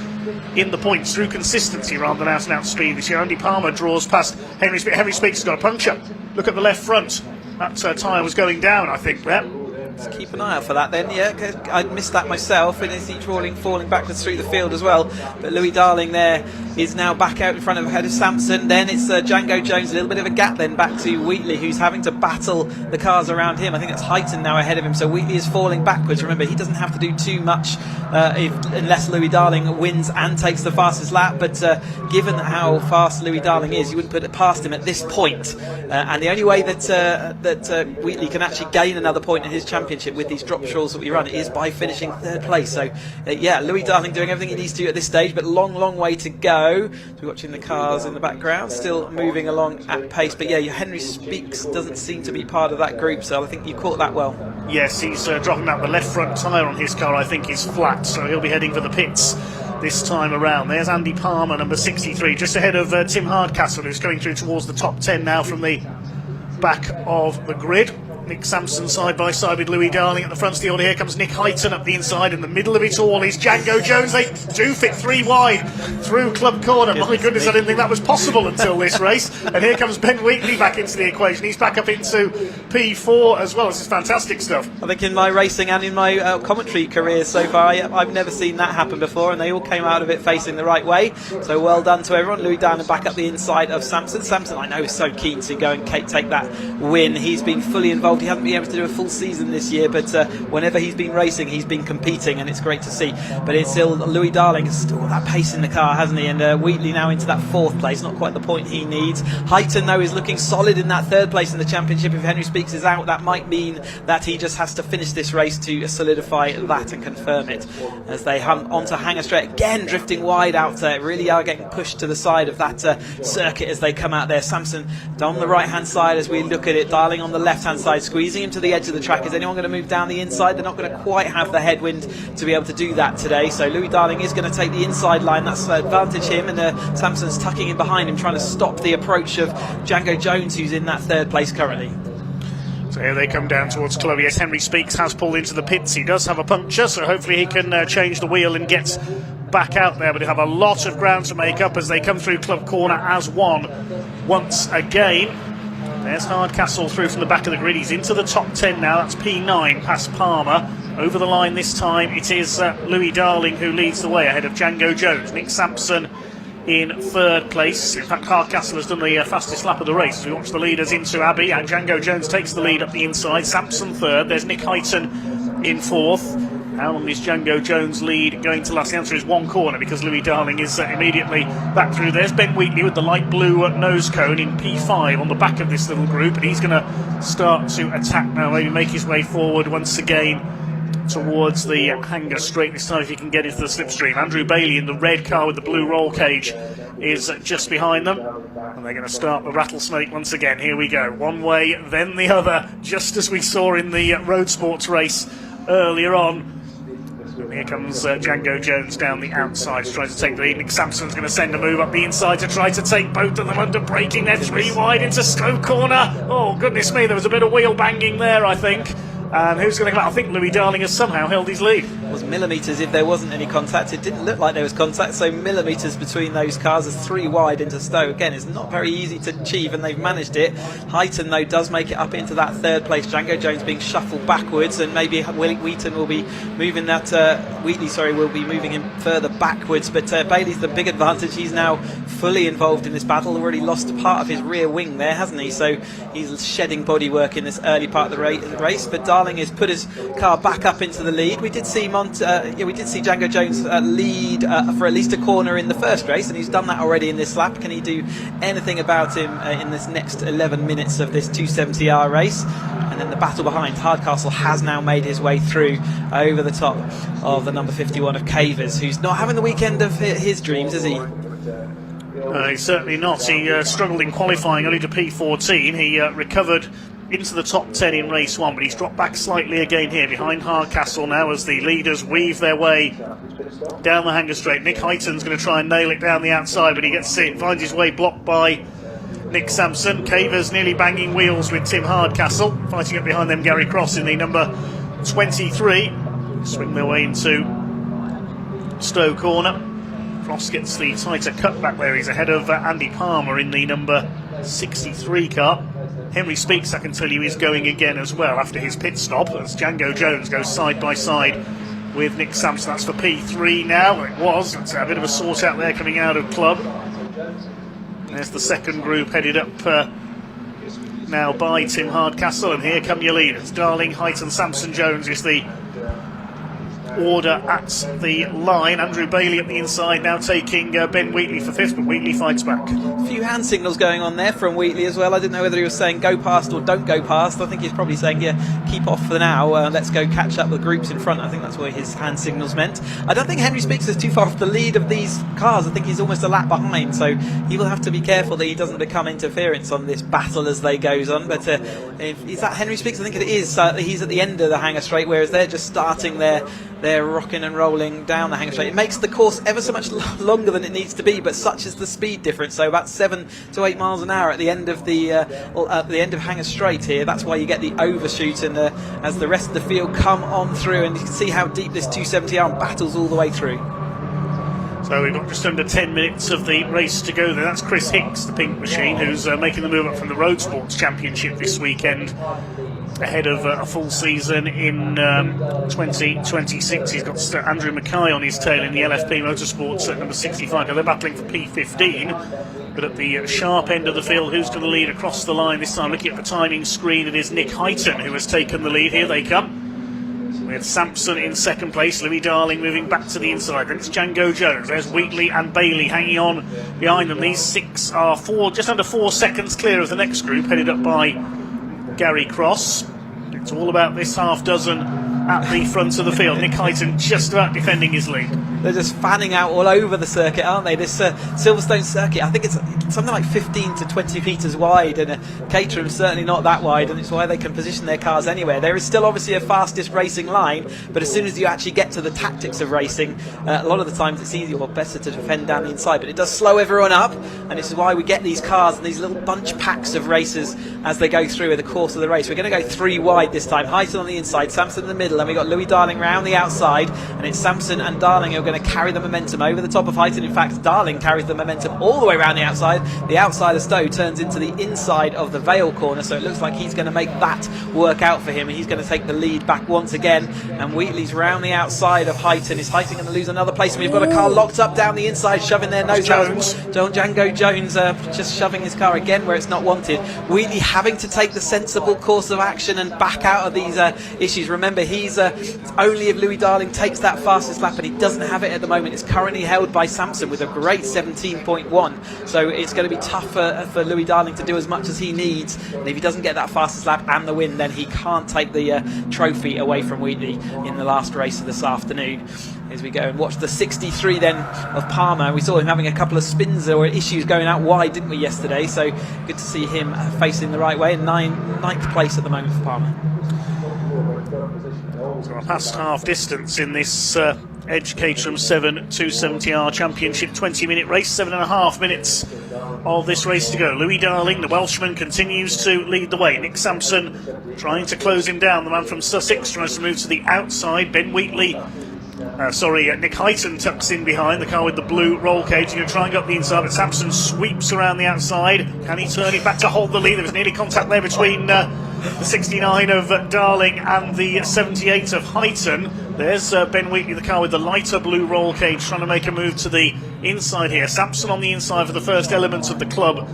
in the points through consistency rather than out-and-out speed this year. Andy Palmer draws past Henry Speaks. Henry Speaks has got a puncture. Look at the left front. That tyre was going down, I think, there. Let's keep an eye out for that then. Yeah, I missed that myself, and is he falling backwards through the field as well. But Louis Darling there is now back out in front of ahead of Sampson. Then it's Django Jones, a little bit of a gap then back to Wheatley, who's having to battle the cars around him. I think that's Highton now ahead of him, so Wheatley is falling backwards. Remember, he doesn't have to do too much unless Louis Darling wins and takes the fastest lap, but given how fast Louis Darling is, you wouldn't put it past him at this point. And the only way that Wheatley can actually gain another point in his championship with these drop shawls that we run is by finishing third place. So yeah, Louis Darling doing everything he needs to at this stage, but long way to go. So we're watching the cars in the background still moving along at pace, but yeah, Henry Speaks doesn't seem to be part of that group, so I think you caught that well. Yes, he's dropping out. The left front tyre on his car I think is flat, so he'll be heading for the pits this time around. There's Andy Palmer, number 63, just ahead of Tim Hardcastle, who's going through towards the top 10 now from the back of the grid. Nick Sampson side by side with Louis Darling at the front of the order. Here comes Nick Highton up the inside. In the middle of it all is Django Jones. They do fit three wide through club corner. My goodness, I didn't think that was possible until this race. And here comes Ben Wheatley back into the equation. He's back up into P4 as well. This is fantastic stuff. I think in my racing and in my commentary career so far, I've never seen that happen before, and they all came out of it facing the right way. So well done to everyone. Louis Darling back up the inside of Sampson. Sampson, I know, is so keen to go and take that win. He's been fully involved. He hasn't been able to do a full season this year, but whenever he's been racing, he's been competing, and it's great to see. But it's still Louis Darling has still got that pace in the car, hasn't he? And Wheatley now into that fourth place, not quite the point he needs. Highton, though, is looking solid in that third place in the championship. If Henry Speaks is out, that might mean that he just has to finish this race to solidify that and confirm it. As they hunt onto Hanger Straight, again drifting wide out there, really are getting pushed to the side of that circuit as they come out there. Sampson on the right hand side as we look at it, Darling on the left hand side, squeezing him to the edge of the track. Is anyone going to move down the inside? They're not going to quite have the headwind to be able to do that today, so Louis Darling is going to take the inside line. That's advantage him, and Sampson's tucking in behind him, trying to stop the approach of Django Jones, who's in that third place currently. So here they come down towards Club. Yes, Henry Speaks has pulled into the pits. He does have a puncture, so hopefully he can change the wheel and get back out there, but they have a lot of ground to make up as they come through Club Corner as one once again. There's Hardcastle through from the back of the grid. He's into the top 10 now. That's P9 past Palmer. Over the line this time it is Louis Darling who leads the way ahead of Django Jones. Nick Sampson in third place. In fact, Hardcastle has done the fastest lap of the race. We watch the leaders into Abbey, and Django Jones takes the lead up the inside. Sampson third. There's Nick Highton in fourth. How long is Django Jones' lead going to last? The answer is one corner, because Louis Darling is immediately back through. There's Ben Wheatley with the light blue nose cone in P5 on the back of this little group, and he's going to start to attack now, maybe make his way forward once again towards the hanger straight this time if he can get into the slipstream. Andrew Bailey in the red car with the blue roll cage is just behind them, and they're going to start the rattlesnake once again. Here we go, one way then the other, just as we saw in the road sports race earlier on. And here comes Django Jones down the outside, trying to take the lead. Nick Sampson's going to send a move up the inside to try to take both of them under braking. They're three wide into Stowe corner. Oh, goodness me, there was a bit of wheel banging there, I think. And who's going to come out? I think Louis Darling has somehow held his lead. It was millimetres if there wasn't any contact. It didn't look like there was contact, so millimetres between those cars as 3 wide into Stowe. Again, it's not very easy to achieve, and they've managed it. Heighton, though, does make it up into that 3rd place. Django Jones being shuffled backwards, and maybe Wheaton will be moving that. Wheatley, sorry, will be moving him further backwards. But Bailey's the big advantage. He's now fully involved in this battle. Already lost part of his rear wing there, hasn't he? So he's shedding bodywork in this early part of the race. But Darling has put his car back up into the lead. We did see Django Jones lead for at least a corner in the first race, and he's done that already in this lap. Can he do anything about him in this next 11 minutes of this 270R race? And then the battle behind. Hardcastle has now made his way through over the top of the number 51 of Cavers, who's not having the weekend of his dreams, is he? He's certainly not. He struggled in qualifying only to P14. He recovered into the top 10 in race 1, but he's dropped back slightly again here behind Hardcastle now as the leaders weave their way down the hanger straight. Nick Heighton's going to try and nail it down the outside, but he gets it, finds his way blocked by Nick Sampson. Cavers nearly banging wheels with Tim Hardcastle. Fighting up behind them, Gary Cross in the number 23. Swing their way into Stowe corner. Cross gets the tighter cut back there. He's ahead of Andy Palmer in the number 63 car. Henry Speaks, I can tell you, is going again as well after his pit stop as Django Jones goes side by side with Nick Sampson. That's for P3 now. It was. It's a bit of a sort out there coming out of club. There's the second group headed up now by Tim Hardcastle, and here come your leaders. Darling, Heighton, Sampson, Jones is the order at the line. Andrew Bailey at the inside now taking Ben Wheatley for 5th, but Wheatley fights back. A few hand signals going on there from Wheatley as well. I didn't know whether he was saying go past or don't go past. I think he's probably saying, yeah, keep off for now, let's go catch up with groups in front. I think that's what his hand signals meant. I don't think Henry Speaks is too far off the lead of these cars. I think he's almost a lap behind, so he will have to be careful that he doesn't become interference on this battle as they goes on. But is that Henry Speaks? I think it is. He's at the end of the hanger straight, whereas they're just starting they're rocking and rolling down the hanger straight. It makes the course ever so much longer than it needs to be, but such is the speed difference. So about 7 to 8 miles an hour at the end of the hanger straight here. That's why you get the overshoot, and as the rest of the field come on through, and you can see how deep this 270R battles all the way through. So we've got just under 10 minutes of the race to go there. That's Chris Hicks, the pink machine, who's making the move up from the Road Sports Championship this weekend, ahead of a full season in 2026. He's got Andrew Mackay on his tail in the LFP Motorsports at number 65. Now they're battling for P15, but at the sharp end of the field, who's going to lead across the line this time? Looking at the timing screen, it is Nick Heighton who has taken the lead. Here they come, with Sampson in second place, Louis Darling moving back to the inside. Then it's Django Jones. There's Wheatley and Bailey hanging on behind them. These 6 are just under 4 seconds clear of the next group, headed up by Gary Cross. It's all about this half dozen at the front of the field. Nick Heighton just about defending his lead. They're just fanning out all over the circuit, aren't they? This Silverstone circuit, I think it's something like 15 to 20 metres wide, and Caterham's certainly not that wide, and it's why they can position their cars anywhere. There is still obviously a fastest racing line, but as soon as you actually get to the tactics of racing, a lot of the times it's easier or better to defend down the inside, but it does slow everyone up, and this is why we get these cars and these little bunch packs of racers as they go through in the course of the race. We're going to go 3 wide this time. Heighton on the inside, Sampson in the middle, and we've got Louis Darling round the outside, and it's Sampson and Darling who are going to carry the momentum over the top of Heighton. In fact, Darling carries the momentum all the way around the outside. The outside of Stowe turns into the inside of the Vale corner, so it looks like he's going to make that work out for him, and he's going to take the lead back once again. And Wheatley's round the outside of Heighton. Is Heighton going to lose another place? And we've got a car locked up down the inside, shoving their nose out. Django Jones just shoving his car again where it's not wanted. Wheatley having to take the sensible course of action and back out of these issues. Remember, he's only if Louis Darling takes that fastest lap, and he doesn't have it at the moment. It's currently held by Sampson with a great 17.1, so it's going to be tough for Louis Darling to do as much as he needs, and if he doesn't get that fastest lap and the win, then he can't take the trophy away from Wheatley in the last race of this afternoon. As we go and watch the 63 then of Palmer, we saw him having a couple of spins or issues going out wide, didn't we, yesterday, so good to see him facing the right way, in ninth place at the moment for Palmer. So we're past half distance in this Edge Caterham 7 270R Championship 20-minute race. 7.5 minutes of this race to go. Louis Darling, the Welshman, continues to lead the way. Nick Sampson trying to close him down. The man from Sussex tries to move to the outside. Ben Wheatley, Nick Hyton tucks in behind the car with the blue roll cage. He's going to try and go up the inside, but Sampson sweeps around the outside. Can he turn it back to hold the lead? There was nearly contact there between the 69 of Darling and the 78 of Hyton. There's Ben Wheatley, the car with the lighter blue roll cage, trying to make a move to the inside here. Sampson on the inside for the first elements of the club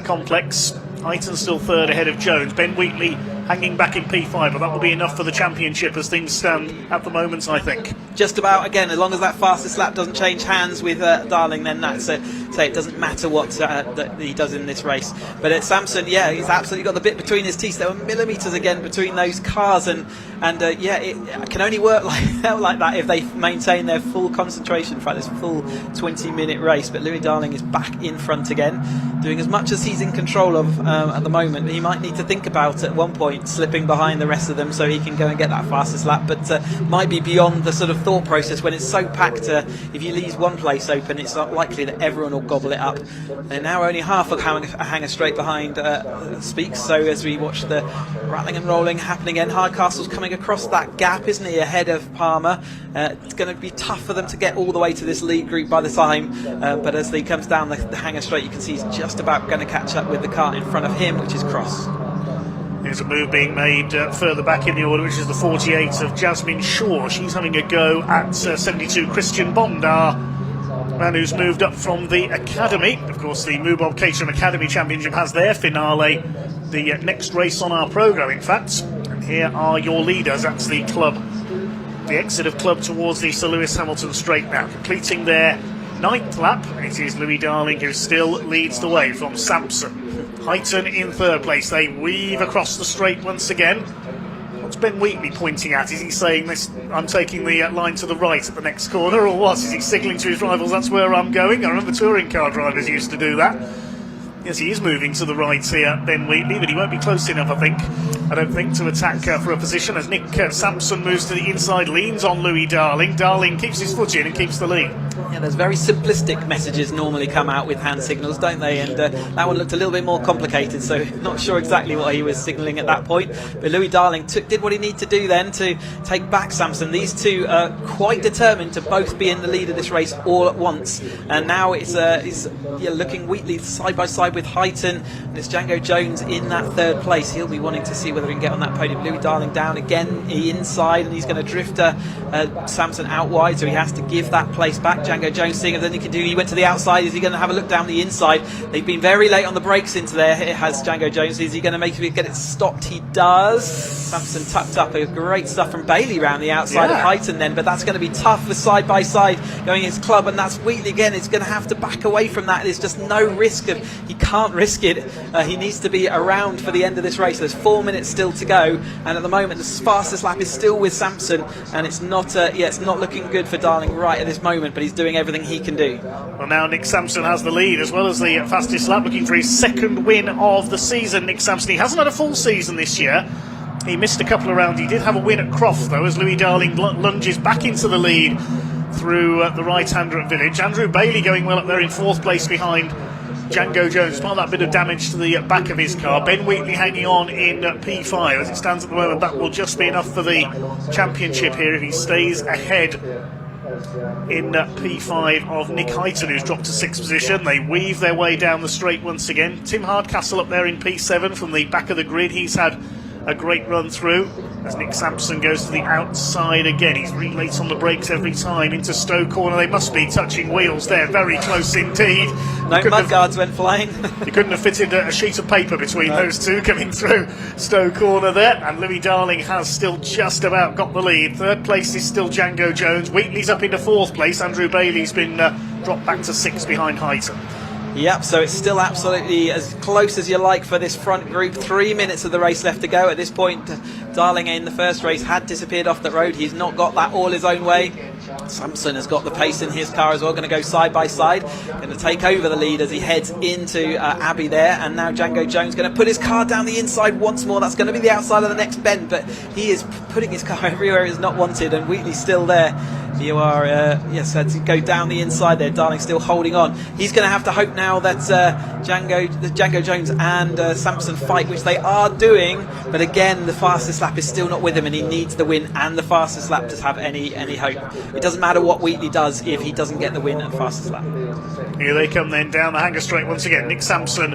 complex. Hyton still third ahead of Jones. Ben Wheatley hanging back in P5, but that will be enough for the championship as things stand at the moment, I think. Just about, again, as long as that fastest lap doesn't change hands with Darling, then that's say it doesn't matter what that he does in this race. But at Sampson, yeah, he's absolutely got the bit between his teeth. There were millimetres again between those cars, and it can only work like that if they maintain their full concentration for this full 20-minute race. But Louis Darling is back in front again, doing as much as he's in control of at the moment. He might need to think about at one point slipping behind the rest of them so he can go and get that fastest lap, but might be beyond the sort of thought process when it's so packed. If you leave one place open, it's not likely that everyone will gobble it up. And now only half of a hanger straight behind speaks, so as we watch the rattling and rolling happening again, Hardcastle's coming across that gap, isn't he, ahead of Palmer. It's going to be tough for them to get all the way to this lead group by the time, but as he comes down the hanger straight, you can see he's just about going to catch up with the car in front of him, which is Cross. There's a move being made further back in the order, which is the 48 of Jasmine Shaw. She's having a go at 72 Christian Bondar, man who's moved up from the Academy. Of course, the moobob Caterham Academy Championship has their finale, the next race on our programme, in fact. And here are your leaders. That's the club, the exit of club towards the Sir Lewis Hamilton straight now. Completing their 9th lap, it is Louis Darling who still leads the way from Sampson. Hyton in third place. They weave across the straight once again. What's Ben Wheatley pointing at? Is he saying this? I'm taking the line to the right at the next corner, or what? Is he signalling to his rivals, that's where I'm going? I remember touring car drivers used to do that. Yes, he is moving to the right here, Ben Wheatley, but he won't be close enough, I don't think, to attack for a position as Nick Sampson moves to the inside, leans on Louis Darling. Darling keeps his foot in and keeps the lead. Yeah, there's very simplistic messages normally come out with hand signals, don't they? And that one looked a little bit more complicated, so not sure exactly what he was signalling at that point. But Louis Darling did what he needed to do then to take back Sampson. These two are quite determined to both be in the lead of this race all at once. And now it's looking Wheatley side by side with Hyton, and it's Django Jones in that third place. He'll be wanting to see whether he can get on that podium. Louis Darling down again inside, and he's going to drift Sampson out wide, so he has to give that place back. Django Jones seeing everything he can do. He went to the outside. Is he going to have a look down the inside? They've been very late on the brakes into there. It has Django Jones. Is he going to get it stopped? He does. Sampson tucked up. A great stuff from Bailey round the outside of Hyton then, but that's going to be tough for side by side going his club, and that's Wheatley again. He's going to have to back away from that. There's just no risk of, he can't risk it. He needs to be around for the end of this race. There's 4 minutes still to go, and at the moment the fastest lap is still with Sampson, and it's not looking good for Darling right at this moment, but he's doing everything he can do. Well, now Nick Sampson has the lead as well as the fastest lap, looking for his second win of the season. Nick Sampson, he hasn't had a full season this year. He missed a couple of rounds. He did have a win at Croft though, as Louis Darling lunges back into the lead through the right-hander at Village. Andrew Bailey going well up there in 4th place behind Django Jones, despite that bit of damage to the back of his car. Ben Wheatley hanging on in P5. As it stands at the moment, that will just be enough for the championship here if he stays ahead in P5 of Nick Hyton, who's dropped to 6th position. They weave their way down the straight once again. Tim Hardcastle up there in P7 from the back of the grid. He's had a great run through as Nick Sampson goes to the outside again. He's really late on the brakes every time into Stowe Corner. They must be touching wheels there, very close indeed. No mud guards went flying. You couldn't have fitted a sheet of paper between those two coming through Stowe Corner there, and Louis Darling has still just about got the lead. 3rd place is still Django Jones. Wheatley's up into 4th place. Andrew Bailey's been dropped back to 6th behind Hyton. Yep, so it's still absolutely as close as you like for this front group. 3 minutes of the race left to go. At this point, Darling in the first race had disappeared off the road. He's not got that all his own way. Sampson has got the pace in his car as well, going to go side by side, going to take over the lead as he heads into Abbey there, and now Django Jones going to put his car down the inside once more. That's going to be the outside of the next bend, but he is putting his car everywhere it's not wanted, and Wheatley's still there. You are, yes, to go down the inside there. Darling still holding on. He's going to have to hope now that Django Jones and Sampson fight, which they are doing. But again, the fastest lap is still not with him, and he needs the win and the fastest lap to have any hope. It doesn't matter what Wheatley does if he doesn't get the win and fastest lap. Here they come then down the hanger straight once again. Nick Sampson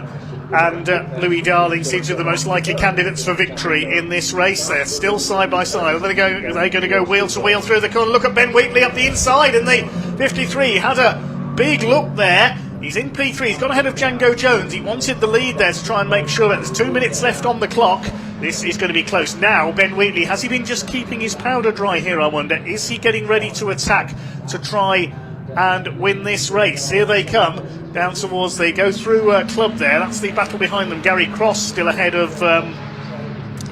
and Louis Darling seem to be the most likely candidates for victory in this race. They're still side by side. Are they going to go wheel to wheel through the corner? Look at Ben Wheatley up the inside in the 53. Had a big look there. He's in P3. He's got ahead of Django Jones. He wanted the lead there to try and make sure that there's 2 minutes left on the clock. This is going to be close. Now, Ben Wheatley, has he been just keeping his powder dry here, I wonder? Is he getting ready to attack to try and win this race? Here they come down towards, they go through Club there. That's the battle behind them. Gary Cross still ahead of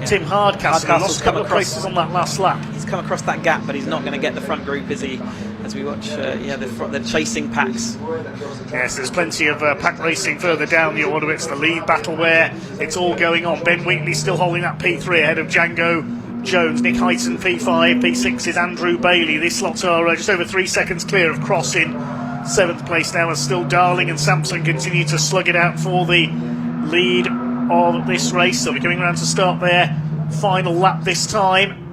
Tim Hardcastle. Lost a couple of places on that last lap. He's come across that gap, but he's not going to get the front group, is he? As we watch, they're chasing packs. Yes, there's plenty of pack racing further down the order. It's the lead battle where it's all going on. Ben Wheatley still holding that P3 ahead of Django Jones. Nick Heighton P5, P6 is Andrew Bailey. These slots are just over 3 seconds clear of Cross in 7th place now, as still Darling and Sampson continue to slug it out for the lead of this race. They'll be coming around to start their final lap this time.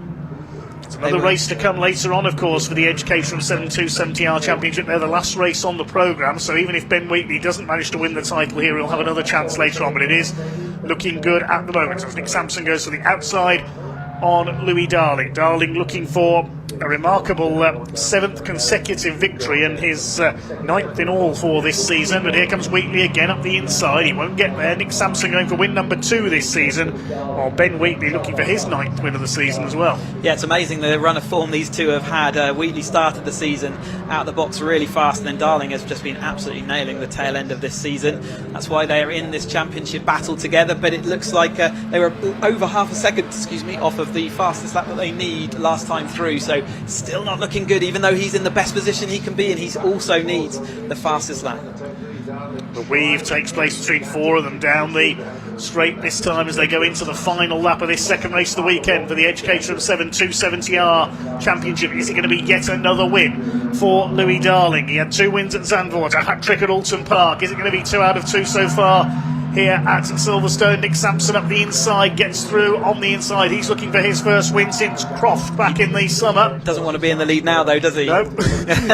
Another race to come later on, of course, for the Edge Caterham 7270R Championship. They're the last race on the programme, so even if Ben Wheatley doesn't manage to win the title here, he'll have another chance later on, but it is looking good at the moment. As Nick Sampson goes to the outside on Louis Darling. Darling looking for a remarkable 7th consecutive victory and his 9th in all for this season. But here comes Wheatley again up the inside. He won't get there. Nick Sampson going for win number 2 this season, while Ben Wheatley looking for his 9th win of the season as well. Yeah, it's amazing the run of form these two have had. Wheatley started the season out of the box really fast, and then Darling has just been absolutely nailing the tail end of this season. That's why they are in this championship battle together. But it looks like they were over half a second, off of the fastest lap that they need last time through. So still not looking good, even though he's in the best position he can be, and he also needs the fastest lap. The weave takes place between 4 of them down the straight this time as they go into the final lap of this second race of the weekend for the Edge Caterham 7270R Championship. Is it going to be yet another win for Louis Darling? He had 2 wins at Zandvoort, a hat-trick at Alton Park. Is it going to be 2 out of 2 so far here at Silverstone? Nick Sampson up the inside, gets through on the inside. He's looking for his first win since Croft back in the summer. Doesn't want to be in the lead now, though, does he? No.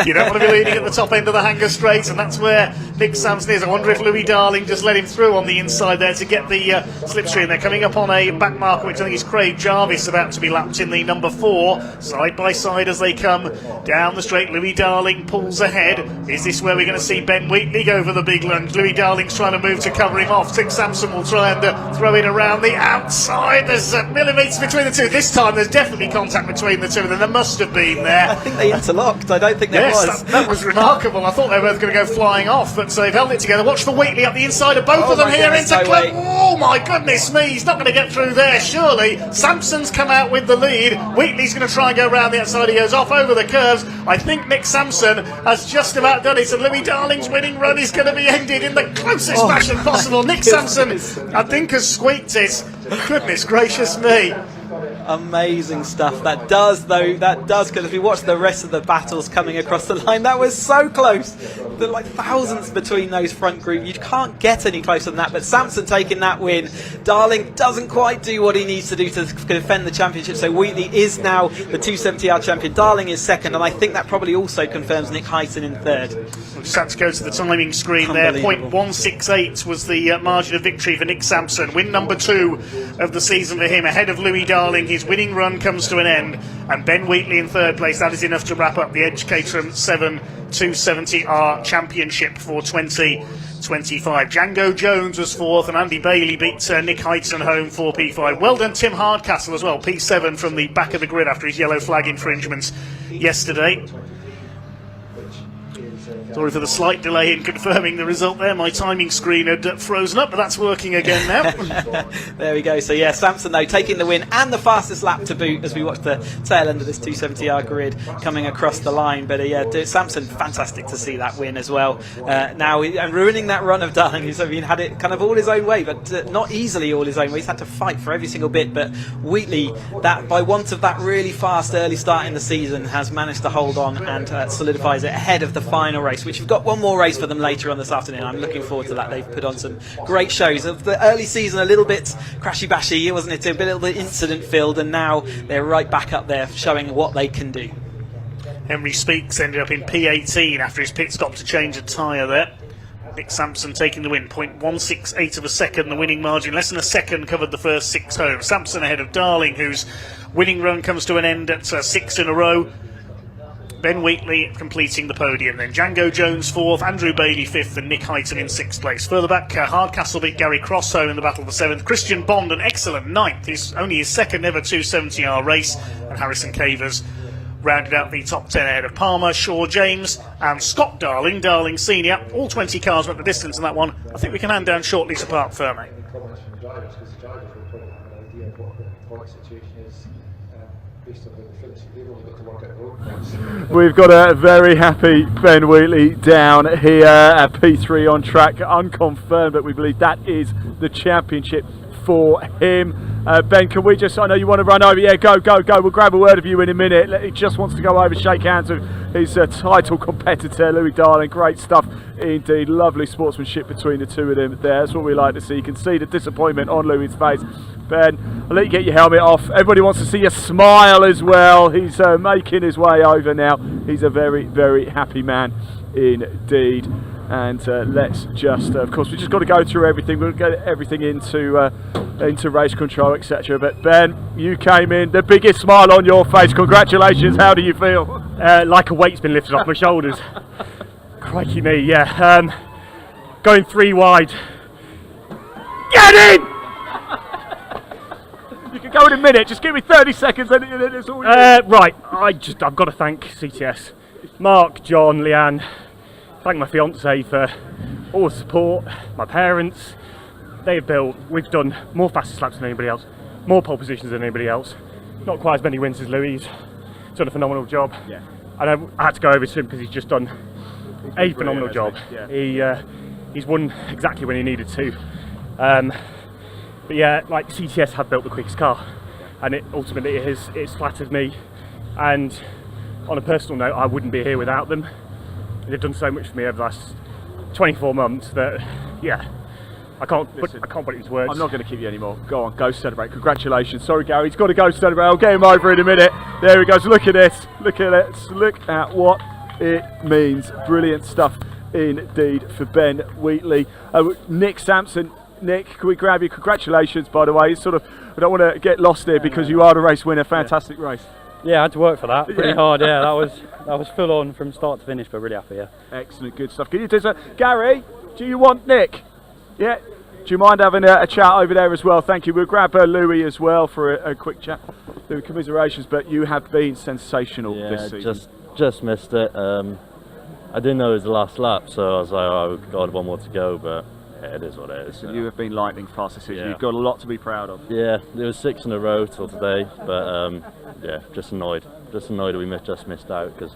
You don't want to be leading at the top end of the hanger straight, and that's where Nick Sampson is. I wonder if Louis Darling just let him through on the inside there to get the slipstream. They're coming up on a back marker, which I think is Craig Jarvis, about to be lapped in the number 4. Side by side as they come down the straight. Louis Darling pulls ahead. Is this where we're going to see Ben Wheatley go for the big lunge? Louis Darling's trying to move to cover him off. Nick Sampson will try and throw it around the outside. There's millimetres between the two. This time there's definitely contact between the two of them. There must have been there. I think they interlocked. I don't think there was. That was remarkable. I thought they were both going to go flying off, but they've held it together. Watch for Wheatley up the inside of both of them here into Club. Oh my goodness me, he's not going to get through there, surely. Sampson's come out with the lead. Wheatley's going to try and go round the outside. He goes off over the curves. I think Nick Sampson has just about done it, and Louis Darling's winning run is going to be ended in the closest fashion possible. Nick Sampson, I think, has squeaked it. Goodness gracious me. Amazing stuff. That does, because if we watch the rest of the battles coming across the line, that was so close. There are like thousands between those front group. You can't get any closer than that, but Sampson taking that win. Darling doesn't quite do what he needs to do to defend the championship, so Wheatley is now the 270R champion. Darling is second, and I think that probably also confirms Nick Heighton in third. We've just had to go to the timing screen there. 0.168 was the margin of victory for Nick Sampson. Win number 2 of the season for him, ahead of Louis Darling. His winning run comes to an end, and Ben Wheatley in third place. That is enough to wrap up the Edge Caterham 7 270R Championship for 2025. Django Jones was 4th, and Andy Bailey beat Nick Heighton home for P5. Well done Tim Hardcastle as well, P7 from the back of the grid after his yellow flag infringement yesterday. Sorry for the slight delay in confirming the result there. My timing screen had frozen up, but that's working again now. There we go. So yeah, Sampson though taking the win and the fastest lap to boot as we watch the tail end of this 270R grid coming across the line. But yeah, Sampson, fantastic to see that win as well. Now and ruining that run of Darling, who's had it kind of all his own way, but not easily all his own way. He's had to fight for every single bit. But Wheatley, that by want of that really fast early start in the season, has managed to hold on and solidifies it ahead of the final race, which we've got one more race for them later on this afternoon. I'm looking forward to that. They've put on some great shows. Of the early season, a little bit crashy-bashy, wasn't it? A little bit incident-filled, and now they're right back up there showing what they can do. Henry Speaks ended up in P18 after his pit stop to change a tyre there. Nick Sampson taking the win, 0.168 of a second, the winning margin. Less than a second covered the first 6 home. Sampson ahead of Darling, whose winning run comes to an end at 6 in a row. Ben Wheatley completing the podium. Then Django Jones 4th, Andrew Bailey 5th, and Nick Highton in 6th place. Further back, Hardcastle beat Gary Cross home in the battle of the 7th. Christian Bond, an excellent 9th. He's only his second ever 270R race. And Harrison Cavers rounded out the top 10 ahead of Palmer, Shaw, James, and Scott Darling, Darling Senior. All 20 cars went the distance in that one. I think we can hand down shortly to Park Ferme. We've got a very happy Ben Wheatley down here at P3 on track, unconfirmed, but we believe that is the championship for him. Ben, can we just, I know you want to run over, yeah, go, we'll grab a word of you in a minute. He just wants to go over, shake hands with his title competitor, Louis Darling. Great stuff indeed, lovely sportsmanship between the two of them there. That's what we like to see. You can see the disappointment on Louis' face. Ben, I'll let you get your helmet off. Everybody wants to see you smile as well. He's making his way over now. He's a very, very happy man indeed. And let's just, of course, we just got to go through everything. We'll get everything into race control, etc. But Ben, you came in, the biggest smile on your face. Congratulations. How do you feel? Like a weight's been lifted off my shoulders. Crikey me, yeah. Going 3 wide. Get in! You can go in a minute. Just give me 30 seconds, and it's all. Right. I've got to thank CTS, Mark, John, Leanne. Thank my fiance for all the support. My parents. We've done more fastest laps than anybody else, more pole positions than anybody else. Not quite as many wins as Louis. He's done a phenomenal job. Yeah. And I had to go over to him because he's just done a phenomenal job. Yeah. He's won exactly when he needed to. But yeah, like CTS have built the quickest car, and it ultimately it's flattered me. And on a personal note, I wouldn't be here without them. They've done so much for me over the last 24 months that, yeah, I can't put it into words. I'm not going to keep you anymore. Go on, go celebrate. Congratulations. Sorry, Gary, he's got to go celebrate. I'll get him over in a minute. There he goes. Look at this. Look at it. Look at what it means. Brilliant stuff indeed for Ben Wheatley. Nick Sampson. Nick, can we grab you? Congratulations, by the way. We don't want to get lost here because you are the race winner. Fantastic race. Yeah, I had to work for that. Pretty hard, yeah. That was full on from start to finish, but really happy, yeah. Excellent, good stuff. Can you do so? Gary, do you want Nick? Yeah. Do you mind having a chat over there as well? Thank you. We'll grab Louis as well for a quick chat. Louis, commiserations, but you have been sensational this season. Just missed it. I didn't know it was the last lap, so I was like, oh God, one more to go, but yeah, it is what it is. So you have been lightning fast this season. Yeah. You've got a lot to be proud of. Yeah, there was 6 in a row till today, but yeah, just annoyed that we just missed out because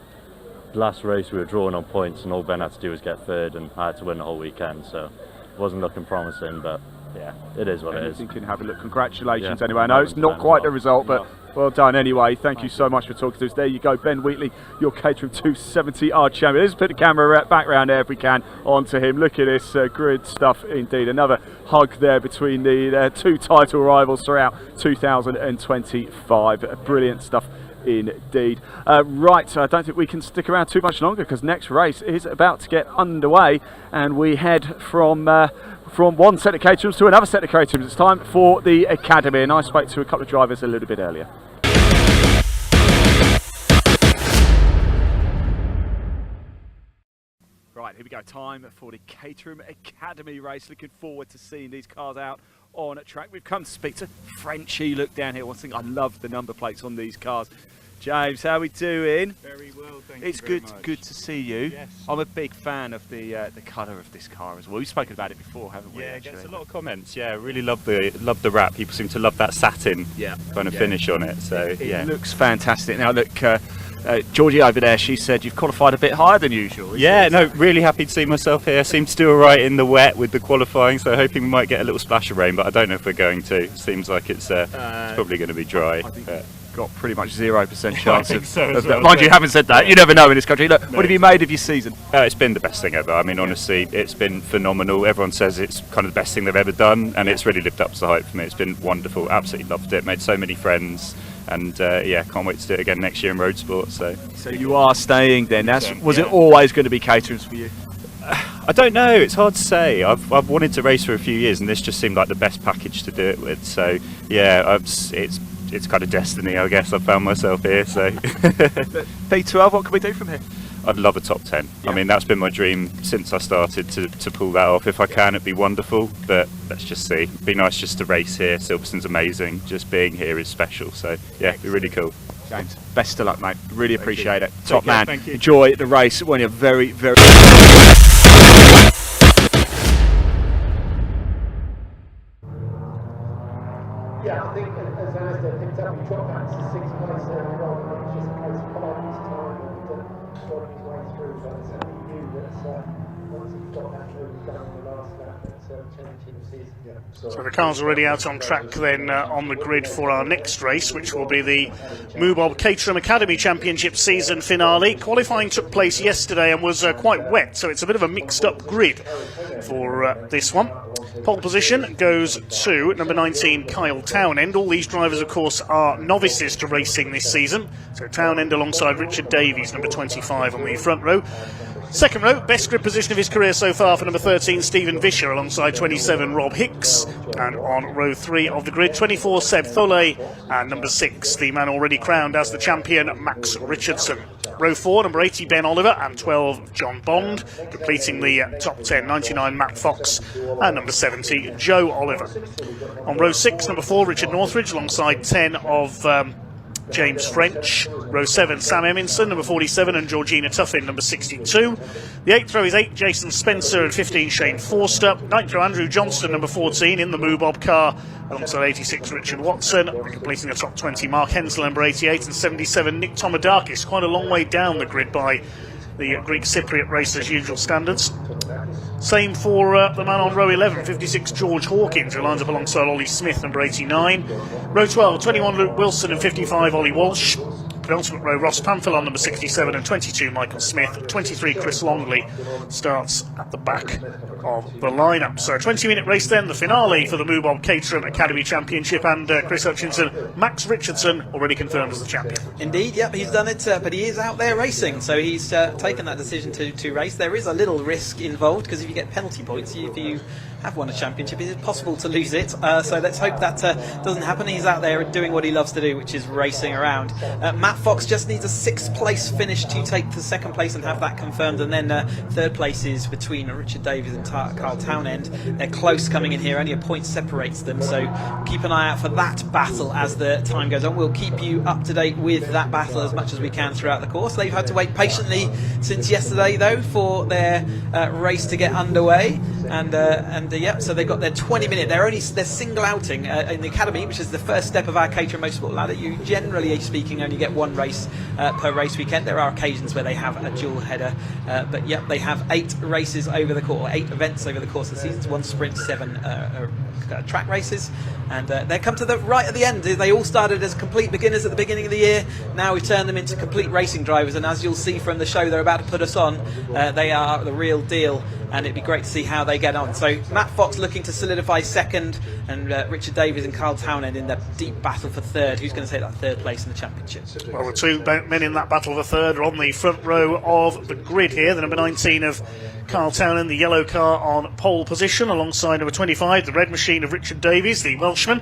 the last race we were drawing on points and all Ben had to do was get third, and I had to win the whole weekend, so it wasn't looking promising, but yeah, it is what it is. You can have a look. Congratulations Yeah, anyway. I know it's not quite the result, but well done anyway. Thank you so much for talking to us. There you go, Ben Wheatley, your Caterham 270R champion. Let's put the camera back round there if we can onto him. Look at this grid stuff indeed. Another hug there between the 2 title rivals throughout 2025. Brilliant stuff indeed. Right, I don't think we can stick around too much longer because next race is about to get underway, and we head from one set of Caterhams to another set of Caterhams. It's time for the Academy, and I spoke to a couple of drivers a little bit earlier. Right, here we go. Time for the Caterham Academy race. Looking forward to seeing these cars out on track. We've come to speak to Frenchie. Look down here. One thing, I love the number plates on these cars. James, how are we doing? Very well, thank it's you very good, much. good to see you. Yes. I'm a big fan of the colour of this car as well. We've spoken about it before, haven't we? Yeah, actually? gets a lot of comments. Yeah, really love the wrap. People seem to love that satin kind of finish on it. So it looks fantastic. Now look, Georgie over there, she said you've qualified a bit higher than usual. Yeah, no, really happy to see myself here. Seems to do all right in the wet with the qualifying, so hoping we might get a little splash of rain, but I don't know if we're going to. Seems like it's probably going to be dry. Got pretty much 0% chance of so that. Mind you, haven't said that. You never know in this country. Look, what have you made of your season? It's been the best thing ever. I mean, honestly, it's been phenomenal. Everyone says it's kind of the best thing they've ever done, and it's really lived up to the hype for me. It's been wonderful. Absolutely loved it. Made so many friends. And can't wait to do it again next year in Roadsport. So you are staying then. Was it always going to be Caterham's for you? I don't know. It's hard to say. I've wanted to race for a few years, and this just seemed like the best package to do it with. So yeah, it's kind of destiny, I guess. I've found myself here. So P12, what can we do from here? I'd love a top 10. I mean, that's been my dream since I started to pull that off. If I can, it'd be wonderful, but let's just see. It'd be nice just to race here. Silverstone's amazing. Just being here is special. So yeah, it'd be really cool. James, best of luck, mate. Really appreciate it. Top care, man. thank you. Enjoy the race when you're very, very... Yeah, I think as Alistair picked up, he dropped back to 6th place there in Roll, and it's just a case of following his time and working his way through. But certainly he knew that once he got that move done in the last lap, that championship was his. So the car's already out on track then on the grid for our next race, which will be the moobob Caterham Academy Championship season finale. Qualifying took place yesterday and was quite wet, so it's a bit of a mixed up grid for this one. Pole position goes to number 19, Kyle Townend. All these drivers, of course, are novices to racing this season. So Townend alongside Richard Davies, number 25 on the front row. Second row, best grid position of his career so far for number 13, Stephen Vischer, alongside 27, Rob Hicks. And on row 3 of the grid, 24, Seb Thole, and number 6, the man already crowned as the champion, Max Richardson. Row 4, number 80, Ben Oliver, and 12, John Bond, completing the top 10, 99, Matt Fox, and number 70, Joe Oliver. On row 6, number 4, Richard Northridge, alongside 10 of James French. Row 7, Sam Eminson, number 47, and Georgina Tuffin, number 62. The 8th row is 8, Jason Spencer, and 15, Shane Forster. 9th row, Andrew Johnston, number 14, in the moobob car, alongside 86, Richard Watson. Completing the top 20, Mark Hensel, number 88, and 77, Nick Tomadakis. Quite a long way down the grid by the Greek Cypriot racer's usual standards. Same for the man on row 11, 56, George Hawkins, who lines up alongside Ollie Smith, number 89. Row 12, 21, Luke Wilson, and 55, Ollie Walsh. Penultimate row, Ross Pamphilon, number 67, and 22, Michael Smith. 23, Chris Longley starts at the back of the lineup. So a 20-minute race then, the finale for the moobob Caterham Academy Championship, and Chris Hutchinson, Max Richardson, already confirmed as the champion. Indeed, yep, he's done it, but he is out there racing, so he's taken that decision to race. There is a little risk involved, because if you get penalty points, if you have won a championship, it is possible to lose it, so let's hope that doesn't happen. He's out there doing what he loves to do, which is racing around. Matt Fox just needs a 6th place finish to take the 2nd place and have that confirmed, and then 3rd place is between Richard Davies and Carl Townend. They're close coming in here, only a point separates them, so keep an eye out for that battle as the time goes on. We'll keep you up to date with that battle as much as we can throughout the course. They've had to wait patiently since yesterday though for their race to get underway, and yep, so they've got their 20-minute, their single outing in the Academy, which is the first step of our Caterham Motorsport ladder. You generally speaking only get one race per race weekend. There are occasions where they have a dual header, but yep, they have 8 races over the course, 8 events over the course of the season, 1 sprint, 7 track races, and they come to the right at the end. They all started as complete beginners at the beginning of the year. Now we've turned them into complete racing drivers, and as you'll see from the show they're about to put us on, they are the real deal, and it'd be great to see how they get on. So Matt Fox looking to solidify 2nd, and Richard Davies and Carl Townend in their deep battle for 3rd. Who's going to take that 3rd place in the championship? Well, the 2 men in that battle for 3rd are on the front row of the grid here. The number 19 of Carl Townend, the yellow car, on pole position, alongside number 25, the red machine of Richard Davies, the Welshman.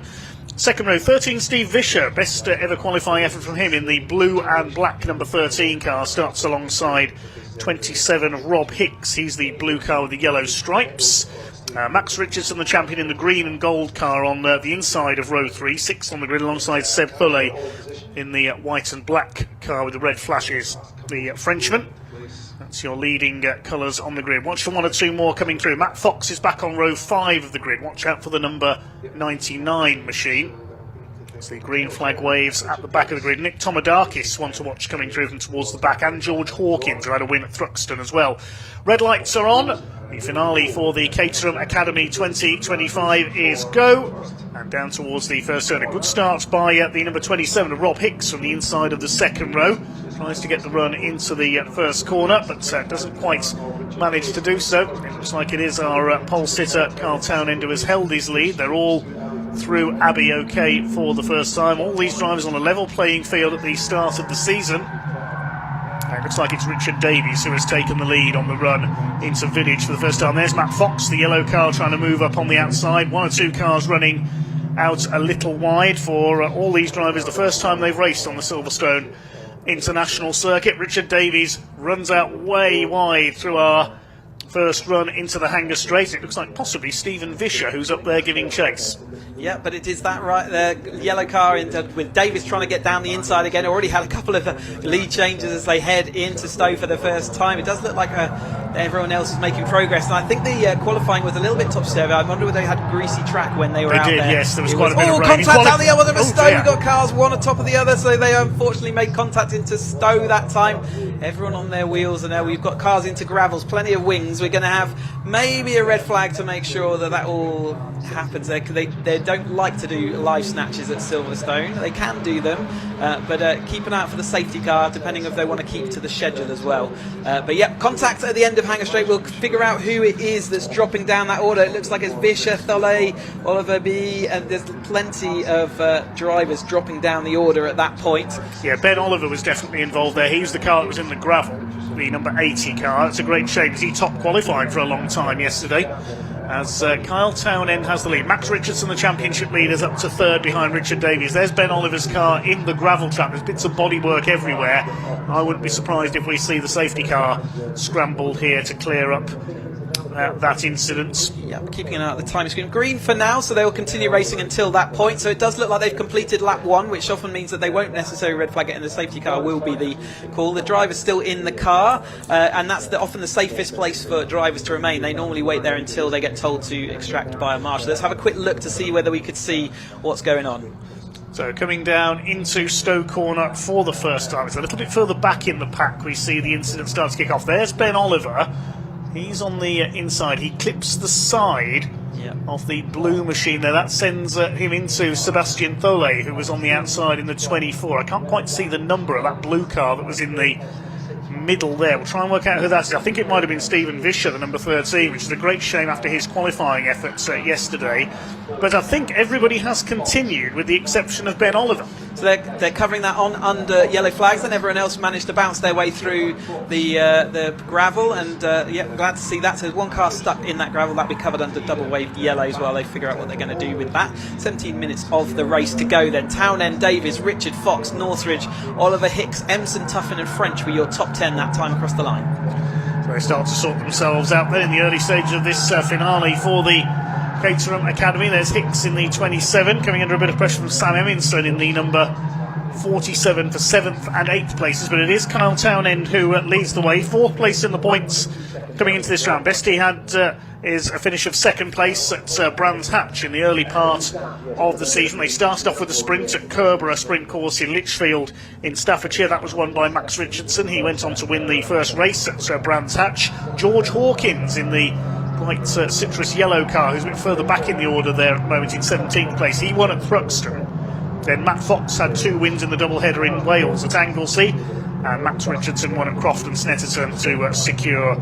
2nd row, 13, Steve Vischer, best ever qualifying effort from him in the blue and black number 13 car, starts alongside 27, Rob Hicks. He's the blue car with the yellow stripes. Max Richardson, the champion, in the green and gold car on the inside of row 3, 6th on the grid alongside Seb Thulle in the white and black car with the red flashes, the Frenchman. That's your leading colours on the grid. Watch for 1 or 2 more coming through. Matt Fox is back on row 5 of the grid. Watch out for the number 99 machine. As the green flag waves at the back of the grid. Nick Tomadakis, one to watch coming through from towards the back, and George Hawkins, who had a win at Thruxton as well. Red lights are on. The finale for the Caterham Academy 2025 is go. And down towards the first turn. A good start by the number 27 of Rob Hicks from the inside of the second row. Tries to get the run into the first corner, but doesn't quite manage to do so. It looks like it is our pole sitter, Carl Townend, who has held his lead. They're all through Abbey OK for the first time. All these drivers on a level playing field at the start of the season. And it looks like it's Richard Davies who has taken the lead on the run into Village for the first time. There's Matt Fox, the yellow car, trying to move up on the outside. 1 or 2 cars running out a little wide for all these drivers. The first time they've raced on the Silverstone International Circuit. Richard Davies runs out way wide through our first run into the Hanger Straight. It looks like possibly Stephen Vischer who's up there giving chase. Yeah, but it is that right there. Yellow car with Davis trying to get down the inside again. Already had a couple of lead changes as they head into Stowe for the first time. It does look like everyone else is making progress. And I think the qualifying was a little bit topsy-turvy. I wonder whether they had greasy track when they were out there. They did, yes. There was quite a bit of rain. Contact down the other of Stowe. We've got cars one on top of the other, so they unfortunately made contact into Stowe that time. Everyone on their wheels, and now we've got cars into gravels, plenty of wings. We're going to have maybe a red flag to make sure that all happens. They don't like to do live snatches at Silverstone. They can do them, but keep an eye out for the safety car, depending if they want to keep to the schedule as well. But yeah, contact at the end of Hanger Straight. We'll figure out who it is that's dropping down that order. It looks like it's Vischer, Thulle, Oliver B, and there's plenty of drivers dropping down the order at that point. Yeah, Ben Oliver was definitely involved there. He was the car that was in the gravel, the number 80 car. It's a great shame because he topped qualifying for a long time yesterday. As Kyle Townend has the lead. Max Richardson, the championship leader, is up to 3rd behind Richard Davies. There's Ben Oliver's car in the gravel trap. There's bits of bodywork everywhere. I wouldn't be surprised if we see the safety car scrambled here to clear up that incident. Yeah, keeping an eye on the time screen. Green for now, so they will continue racing until that point. So it does look like they've completed lap 1, which often means that they won't necessarily red flag it, and the safety car will be the call. The driver's still in the car, and that's often the safest place for drivers to remain. They normally wait there until they get told to extract by a marshal. Let's have a quick look to see whether we could see what's going on. So coming down into Stowe Corner for the first time. It's a little bit further back in the pack. We see the incident start to kick off. There's Ben Oliver. He's on the inside. He clips the side of the blue machine there. That sends him into Sebastian Thulle, who was on the outside in the 24. I can't quite see the number of that blue car that was in the middle there. We'll try and work out who that is. I think it might have been Stephen Vischer, the number 13, which is a great shame after his qualifying efforts yesterday. But I think everybody has continued, with the exception of Ben Oliver. So they're covering that on under yellow flags, and everyone else managed to bounce their way through the gravel, and yeah, I'm glad to see that. So there's one car stuck in that gravel. That'll be covered under double waved yellows while they figure out what they're going to do with that. 17 minutes of the race to go then. Townend, Davies, Richard, Fox, Northridge, Oliver, Hicks, Emerson, Tuffin and French were your top 10 that time across the line. So they start to sort themselves out there in the early stages of this finale for the Caterham Academy. There's Hicks in the 27, coming under a bit of pressure from Sam Eminson in the number 47 for 7th and 8th places, but it is Kyle Townend who leads the way. 4th place in the points coming into this round. Best he had is a finish of 2nd place at Brands Hatch in the early part of the season. They started off with a sprint at Kerborough Sprint Course in Lichfield in Staffordshire. That was won by Max Richardson. He went on to win the first race at Brands Hatch. George Hawkins in the bright citrus yellow car, who's a bit further back in the order there at the moment in 17th place. He won at Thruxton. Then Matt Fox had 2 wins in the doubleheader in Wales at Anglesey, and Max Richardson won at Crofton Snetterton to secure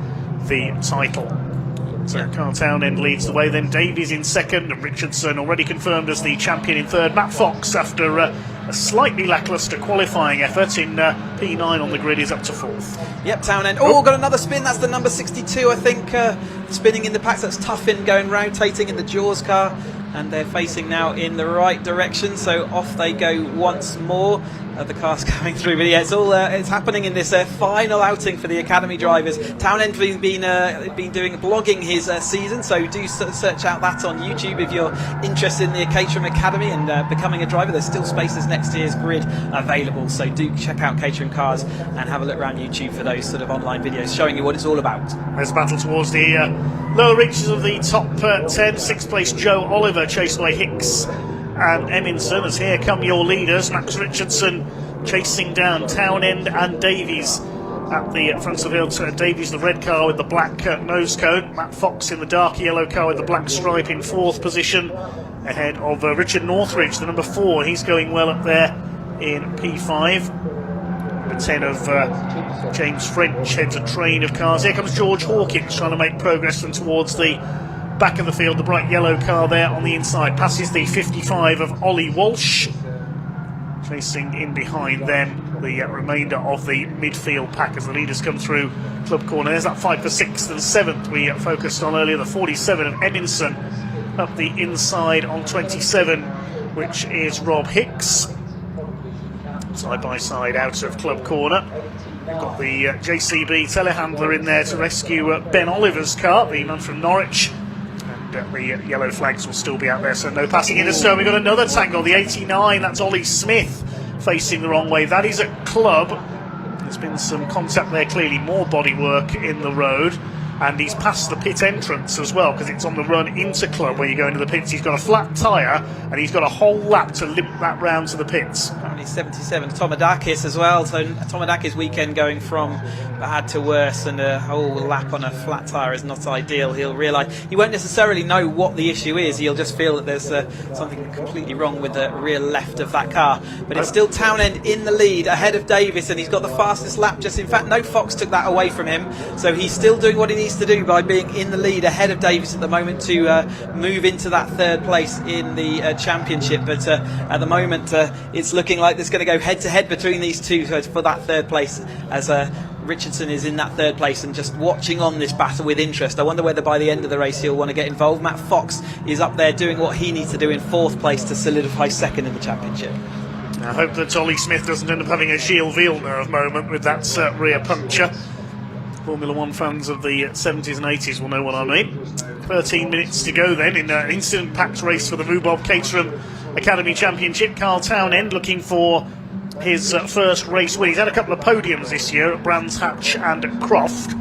the title. So Carl Townend leads the way, then Davies in 2nd, and Richardson already confirmed as the champion in 3rd. Matt Fox, after a slightly lacklustre qualifying effort in P9 on the grid, is up to 4th. Yep, Townend. Oh, got another spin. That's the number 62, I think, spinning in the packs. That's Tuffin going rotating in the Jaws car. And they're facing now in the right direction, so off they go once more. of the cars coming through. But yeah, it's all it's happening in this final outing for the Academy drivers. Townend been doing blogging his season, so do search out that on YouTube if you're interested in the Caterham Academy and becoming a driver. There's still spaces next year's grid available, so do check out Caterham Cars and have a look around YouTube for those sort of online videos showing you what it's all about. There's a battle towards the lower reaches of the top 10. Sixth place Joe Oliver, chased by Hicks and Eminson, as here come your leaders. Max Richardson chasing down Townend and Davies at the front of the field. Davies the red car with the black nose cone, Matt Fox in the dark yellow car with the black stripe in fourth position, ahead of Richard Northridge, the number 4. He's going well up there in P5. Number 10 of James French heads a train of cars. Here comes George Hawkins trying to make progress from towards the back of the field. The bright yellow car there on the inside passes the 55 of Ollie Walsh. Chasing in behind them the remainder of the midfield pack as the leaders come through club corner. There's that fight for 6th and 7th we focused on earlier. The 47 of Edinson up the inside on 27, which is Rob Hicks. Side by side out of club corner. We've got the JCB telehandler in there to rescue Ben Oliver's car, the man from Norwich. And the yellow flags will still be out there, so no passing into stone. We've got another tangle, the 89, that's Ollie Smith facing the wrong way. That is at club. There's been some contact there, clearly more bodywork in the road. And he's past the pit entrance as well, because it's on the run into club where you go into the pits. He's got a flat tyre and he's got a whole lap to limp that round to the pits. Apparently 77 Tomadakis as well, so Tomadakis' weekend going from bad to worse, and a whole lap on a flat tyre is not ideal. He'll realise, he won't necessarily know what the issue is, he'll just feel that there's something completely wrong with the rear left of that car. But it's still Townend in the lead ahead of Davis, and he's got the fastest lap. Just in fact, no Fox took that away from him, so he's still doing what he needs to do by being in the lead ahead of Davis at the moment to move into that third place in the championship. But at the moment it's looking like there's going to go head to head between these two for that third place, as Richardson is in that third place and just watching on this battle with interest. I wonder whether by the end of the race he'll want to get involved. Matt Fox is up there doing what he needs to do in fourth place to solidify second in the championship. I hope that Ollie Smith doesn't end up having a Gilles Villeneuve moment with that rear puncture. Formula One fans of the 70s and 80s will know what I mean. 13 minutes to go then in an incident-packed race for the moobob Caterham Academy Championship. Carl Townend looking for his first race win. He's had a couple of podiums this year at Brands Hatch and Croft.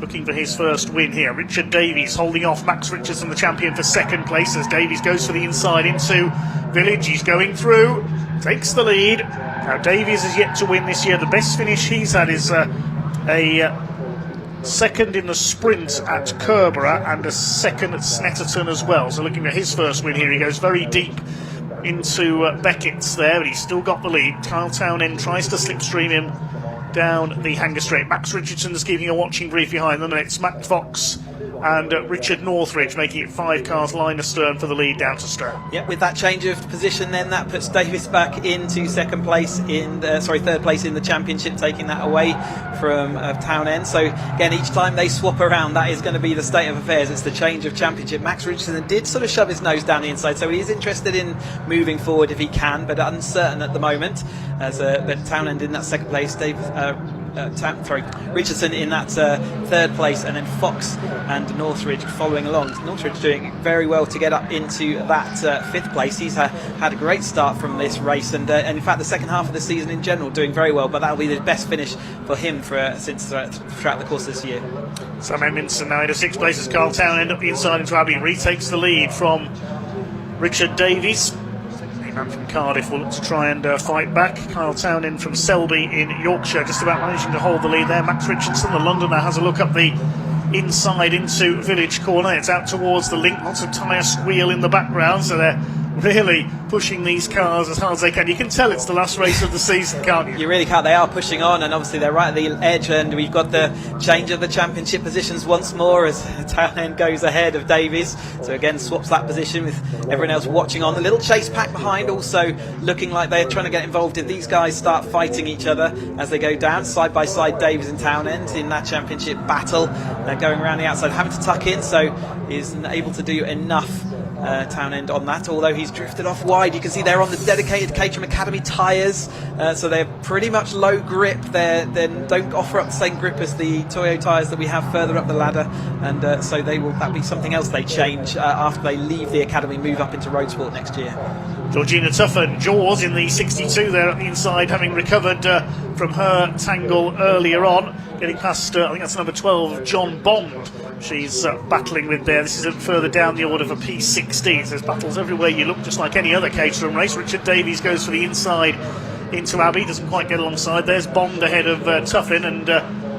Looking for his first win here. Richard Davies holding off Max Richardson, the champion, for second place, as Davies goes for the inside into Village. He's going through, takes the lead. Now Davies has yet to win this year. The best finish he's had is a second in the sprint at Kerborough and a second at Snetterton as well. So looking for his first win here. He goes very deep into Beckett's there, but he's still got the lead. Kyle Townend tries to slipstream him down the hanger straight. Max Richardson's keeping a watching brief behind them, and it's Matt Fox and Richard Northridge making it 5 cars line astern for the lead down to Stone. Yep, with that change of position then that puts Davis back into third place in the championship, taking that away from Townend. So again, each time they swap around, that is going to be the state of affairs. It's the change of championship. Max Richardson did sort of shove his nose down the inside, so he is interested in moving forward if he can, but uncertain at the moment. But Townend in that second place, Richardson in that third place, and then Fox and Northridge following along. Northridge doing very well to get up into that fifth place. He's had a great start from this race, and in fact the second half of the season in general doing very well, but that'll be the best finish for him throughout the course of this year. Sam Edmondson now into 6th place as Carl Townend up the inside into Abbey, retakes the lead from Richard Davies. The man from Cardiff will look to try and fight back. Kyle Townend from Selby in Yorkshire just about managing to hold the lead there. Max Richardson, the Londoner, has a look up the inside into Village Corner. It's out towards the link. Lots of tyre squeal in the background, so they're really pushing these cars as hard as they can. You can tell it's the last race of the season, can't you? You really can't. They are pushing on, and obviously they're right at the edge, and we've got the change of the championship positions once more as Townend goes ahead of Davies. So again, swaps that position with everyone else watching on. The little chase pack behind also looking like they're trying to get involved if these guys start fighting each other as they go down. Side by side, Davies and Townend in that championship battle. They're going around the outside, having to tuck in, so isn't able to do enough Townend on that, although he's drifted off wide. You can see they're on the dedicated Caterham Academy tyres, so they're pretty much low grip. They don't offer up the same grip as the Toyo tyres that we have further up the ladder, and so that'll be something else they change after they leave the Academy, move up into Roadsport next year. Georgina Tuffen, Jaws in the 62 there at the inside, having recovered from her tangle earlier on, getting past, I think that's number 12, John Bond. She's battling with there. This isn't further down the order for P16. There's battles everywhere you look, just like any other Caterham race. Richard Davies goes for the inside into Abbey, doesn't quite get alongside. There's Bond ahead of Tuffin, and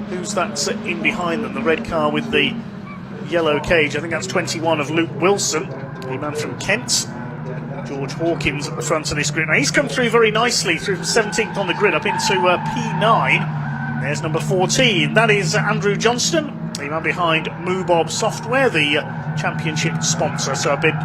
who's that in behind them? The red car with the yellow cage. I think that's 21 of Luke Wilson, the man from Kent. George Hawkins at the front of this grid. Now he's come through very nicely, through 17th on the grid, up into P9. There's number 14. That is Andrew Johnston, the man behind moobob Software, the championship sponsor. So a big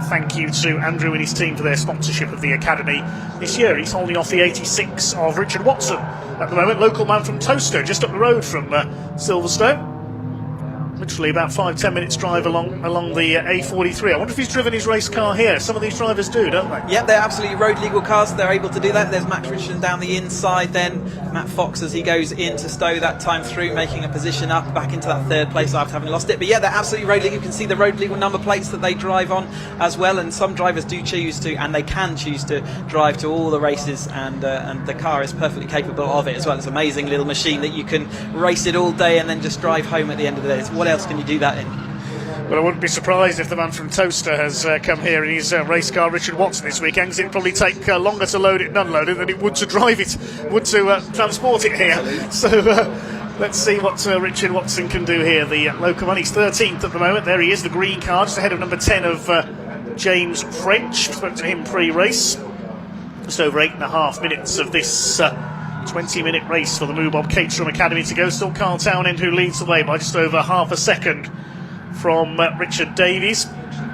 thank you to Andrew and his team for their sponsorship of the Academy this year. He's holding off the 86 of Richard Watson at the moment, local man from Toaster, just up the road from Silverstone. Literally about 5-10 minutes drive along the A43. I wonder if he's driven his race car here. Some of these drivers do, don't they? Yep, they're absolutely road legal cars. They're able to do that. There's Max Richardson down the inside, then Matt Fox as he goes into Stowe that time through, making a position up back into that third place after having lost it. But yeah, they're absolutely road legal. You can see the road legal number plates that they drive on as well, and some drivers do choose to, and they can choose to drive to all the races, and the car is perfectly capable of it as well. It's an amazing little machine that you can race it all day and then just drive home at the end of the day. What else can you do that in? Well, I wouldn't be surprised if the man from Toaster has come here in his race car, Richard Watson, this weekend, because it'd probably take longer to load it and unload it than it would to drive it, would to transport it here. So let's see what Richard Watson can do here. The local man, he's 13th at the moment. There he is, the green car, just ahead of number 10 of James French. Spoke to him pre-race. Just over 8.5 minutes of this 20-minute race for the moobob Caterham Academy to go. Still Carl Townend who leads the way by just over half a second from Richard Davies.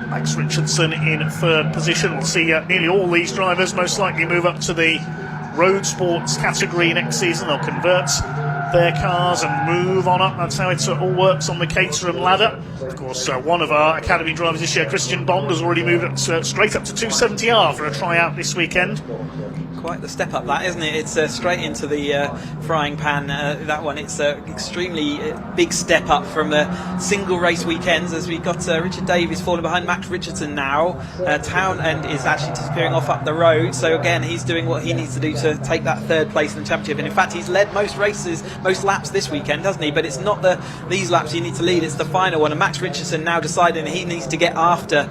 Max Richardson in third position. We'll see nearly all these drivers most likely move up to the road sports category next season. They'll convert their cars and move on up. That's how it all works on the Caterham ladder. Of course, one of our Academy drivers this year, Christian Bond, has already moved up straight up to 270R for a tryout this weekend. Quite the step up, that, isn't it? It's straight into the frying pan, that one. It's an extremely big step up from the single race weekends, as we've got Richard Davies falling behind Max Richardson now. Townend is actually disappearing off up the road, so again he's doing what he needs to do to take that third place in the championship. And in fact, he's led most races, most laps this weekend, hasn't he? But it's not these laps you need to lead, it's the final one. And Max Richardson now deciding he needs to get after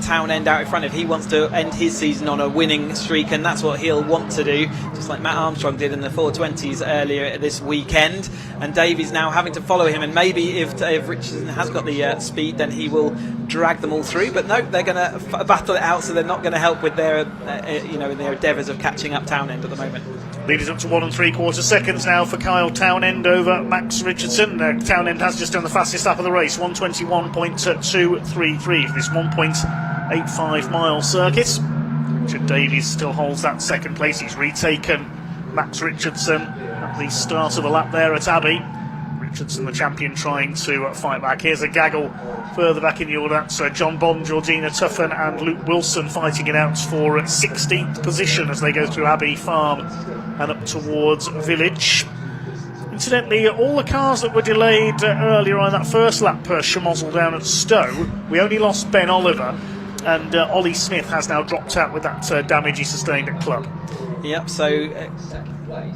Townend out in front if he wants to end his season on a winning streak, and that's what he'll want to do, just like Matt Armstrong did in the 420s earlier this weekend. And Davies now having to follow him, and maybe if Richardson has got the speed, then he will drag them all through. But no, they're going to battle it out, so they're not going to help with their their endeavours of catching up Townend at the moment. Leaders up to 1 3/4 seconds now for Kyle Townend over Max Richardson. Townend has just done the fastest lap of the race, 121.233 for this 1.85 mile circuit. Richard Davies still holds that second place. He's retaken Max Richardson at the start of the lap there at Abbey. Richardson, the champion, trying to fight back. Here's a gaggle further back in the order. That's John Bond, Georgina Tuffen and Luke Wilson fighting it out for 16th position as they go through Abbey Farm and up towards Village. Incidentally, all the cars that were delayed earlier on that first lap schmozzle down at Stowe, we only lost Ben Oliver, and Ollie Smith has now dropped out with that damage he sustained at Club. Yep, so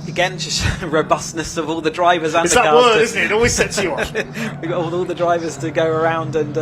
again, just robustness of all the drivers and it's the that cars. word, isn't it? It always sets you off. We've got all the drivers to go around, and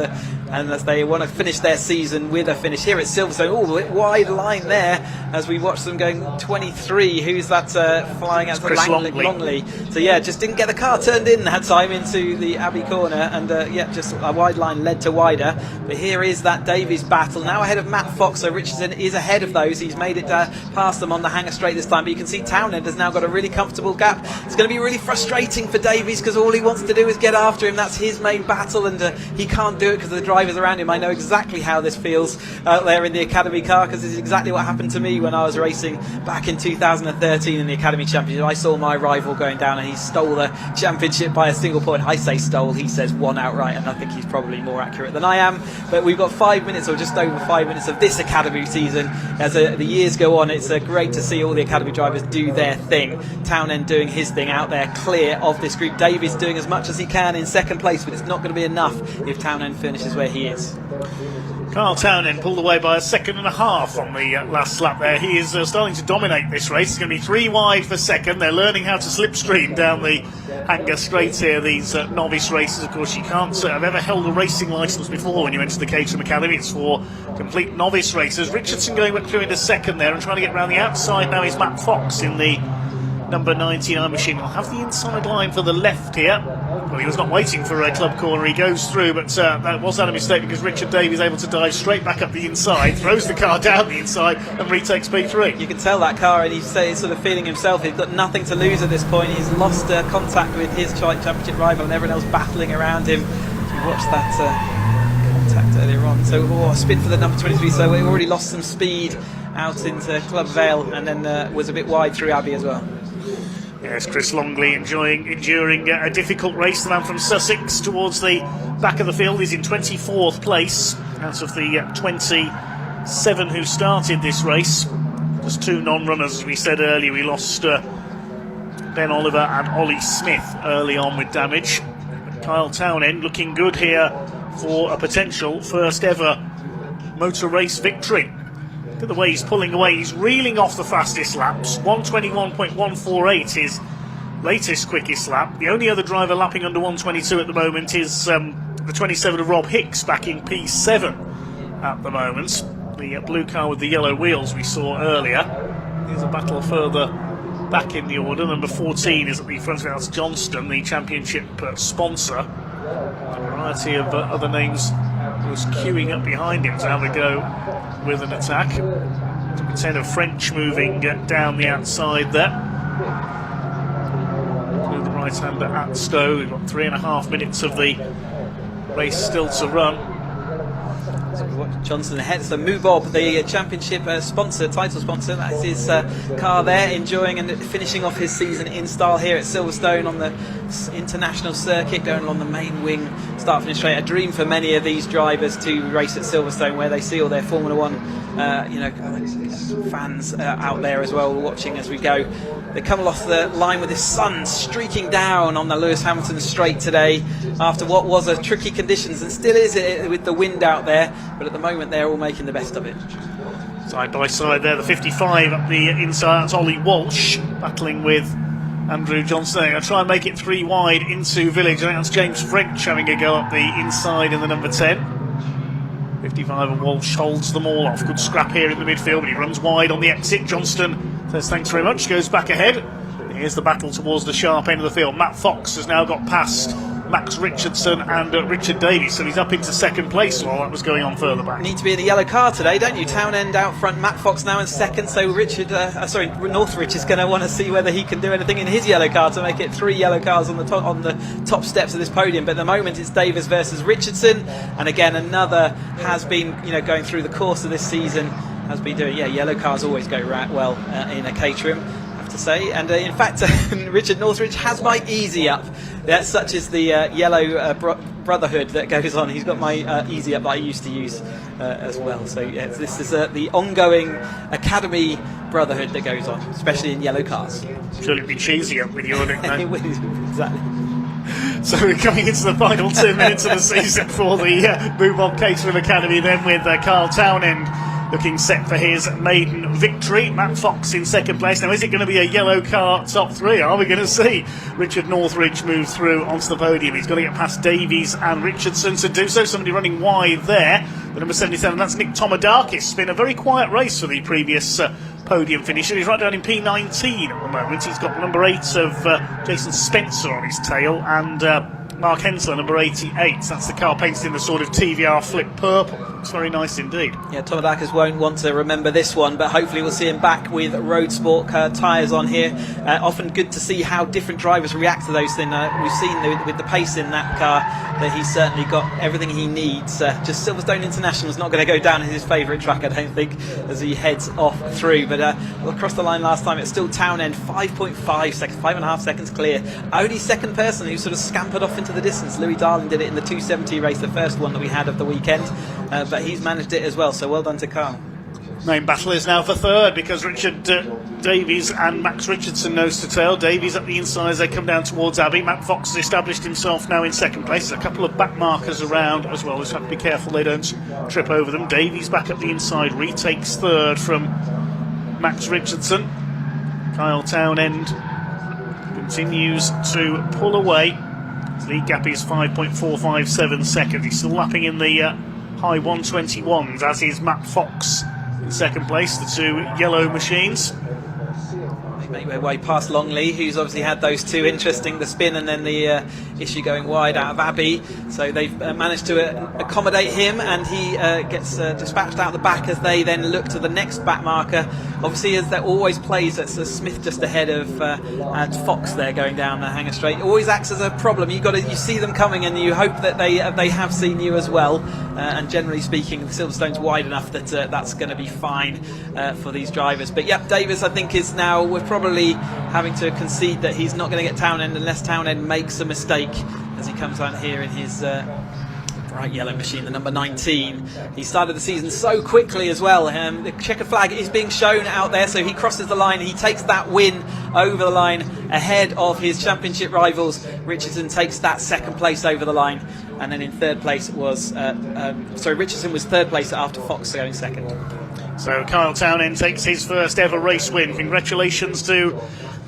as they want to finish their season with a finish here at Silverstone. Oh, wide line there as we watch them going 23. Who's that flying out to Longley? So yeah, just didn't get the car turned in that time into the Abbey corner, and just a wide line led to wider. But here is that Davies battle now ahead of Matt Fox. So Richardson is ahead of those. He's made it past them on the hanger straight this time, but you can see Townend has now got a really comfortable gap. It's going to be really frustrating for Davies because all he wants to do is get after him. That's his main battle, and he can't do it because the drivers around him. I know exactly how this feels out there in the Academy car, because this is exactly what happened to me when I was racing back in 2013 in the Academy Championship. I saw my rival going down and he stole the championship by a single point. I say stole, he says won outright, and I think he's probably more accurate than I am. But we've got 5 minutes, or just over 5 minutes, of this Academy season. As the years go on, it's great to see all the Academy drivers do their thing. Townend doing his thing out there, clear of this group. Davies doing as much as he can in second place, but it's not going to be enough if Townend finishes where he is. Carl Townend pulled away by a second and a half on the last lap there. He is starting to dominate this race. It's going to be 3 wide for second. They're learning how to slipstream down the Hanger straight here, these novice races. Of course, you can't have ever held a racing licence before when you enter the Caterham Academy. It's for complete novice racers. Richardson going back through into second there and trying to get around the outside now is Matt Fox in the number 99 machine. He'll have the inside line for the left here. Well, he was not waiting for a club corner. He goes through, but that was a mistake because Richard Davies able to dive straight back up the inside, throws the car down the inside and retakes P3. You can tell that car, and he's sort of feeling himself. He's got nothing to lose at this point. He's lost contact with his championship rival and everyone else battling around him. You watched that contact earlier on. So spin for the number 23. So we already lost some speed out into Club Vale, and then was a bit wide through Abbey as well. Yes, Chris Longley enduring a difficult race. The man from Sussex towards the back of the field is in 24th place out of the 27 who started this race. Just 2 non-runners, as we said earlier. We lost Ben Oliver and Ollie Smith early on with damage. Kyle Townend looking good here for a potential first ever motor race victory. Look at the way he's pulling away. He's reeling off the fastest laps. 121.148 his latest quickest lap. The only other driver lapping under 122 at the moment is the 27 of Rob Hicks back in P7 at the moment. The blue car with the yellow wheels we saw earlier. Here's a battle further back in the order. Number 14 is at the front of the house, Johnston, the championship sponsor. A variety of other names was queuing up behind him to have a go with an attack. 10 of French moving down the outside there. To the right-hander at Stowe. We've got 3.5 minutes of the race still to run. Johnson ahead. So moobob, the championship sponsor, title sponsor, that's his car there, enjoying and finishing off his season in style here at Silverstone on the international circuit, going along the main wing, start finish straight. A dream for many of these drivers to race at Silverstone, where they see all their Formula One fans out there as well watching as we go. They come off the line with the sun streaking down on the Lewis Hamilton straight today after what was a tricky conditions, and still is with the wind out there, but at the moment they're all making the best of it. Side by side there, the 55 up the inside, that's Ollie Walsh battling with Andrew Johnson. They're going to try and make it 3 wide into Village. I think that's James French having a go up the inside in the number 10. 55 and Walsh holds them all off. Good scrap here in the midfield, but he runs wide on the exit. Johnston says thanks very much, goes back ahead. Here's the battle towards the sharp end of the field. Matt Fox has now got past Max Richardson and Richard Davies, so he's up into second place while that was going on further back. Need to be in a yellow car today, don't you? Townend out front, Matt Fox now in second, so Northridge is going to want to see whether he can do anything in his yellow car to make it 3 yellow cars on the top steps of this podium. But at the moment it's Davies versus Richardson, and again another has been going through the course of this season, has been doing yellow cars always go well in a Caterham, to say, and in fact Richard Northridge has my easy up. That's such as the yellow brotherhood that goes on. He's got my easy up that I used to use as well. So this is the ongoing Academy brotherhood that goes on, especially in yellow cars. Surely it'd be cheesy up with your nickname. Exactly. So we're coming into the final 2 minutes of the season for the moobob Caterham Academy then, with Carl Townend looking set for his maiden victory. Matt Fox in second place. Now, is it going to be a yellow car top 3? Are we going to see Richard Northridge move through onto the podium? He's got to get past Davies and Richardson to do so. Somebody running wide there. The number 77, that's Nick Tomadakis. It's been a very quiet race for the previous podium finisher. He's right down in P19 at the moment. He's got the number 8 of Jason Spencer on his tail, and Mark Hensler, number 88. That's the car painted in the sort of TVR flip purple. It's very nice indeed. Yeah, Tom Adakis won't want to remember this one, but hopefully we'll see him back with road sport tyres on here. Often good to see how different drivers react to those things. We've seen with the pace in that car that he's certainly got everything he needs. Just Silverstone International is not going to go down as his favourite track, I don't think, as he heads off through. But across the line last time, it's still Townend, 5.5 seconds, 5.5 seconds clear. Only second person who sort of scampered off into the distance. Louis Darling did it in the 270 race, the first one that we had of the weekend, but he's managed it as well, so well done to Carl. Main battle is now for third because Richard Davies and Max Richardson nose to tail. Davies up the inside as they come down towards Abbey. Matt Fox has established himself now in second place. There's a couple of back markers around as well. Just have to be careful they don't trip over them. Davies back up the inside, retakes third from Max Richardson. Kyle Townend continues to pull away. His lead gap is 5.457 seconds. He's still lapping in the high 121s, as is Matt Fox in second place, the two yellow machines. They make their way past Longley, who's obviously had those two interesting, the spin and then the issue going wide out of Abbey. So they've managed to accommodate him, and he gets dispatched out the back as they then look to the next back marker. Obviously, as that always plays, that's Smith just ahead of Fox there going down the Hanger Straight. It always acts as a problem. You see them coming, and you hope that they have seen you as well. And generally speaking, Silverstone's wide enough that that's going to be fine for these drivers. But yep, Davis, I think, is now, we're probably having to concede that he's not going to get Townend unless Townend makes a mistake as he comes out here in his bright yellow machine, the number 19. He started the season so quickly as well. The checkered flag is being shown out there, so he crosses the line. He takes that win over the line ahead of his championship rivals. Richardson takes that second place over the line, and then in third place was Richardson was third place after Fox going second. So Kyle Townend takes his first ever race win. Congratulations to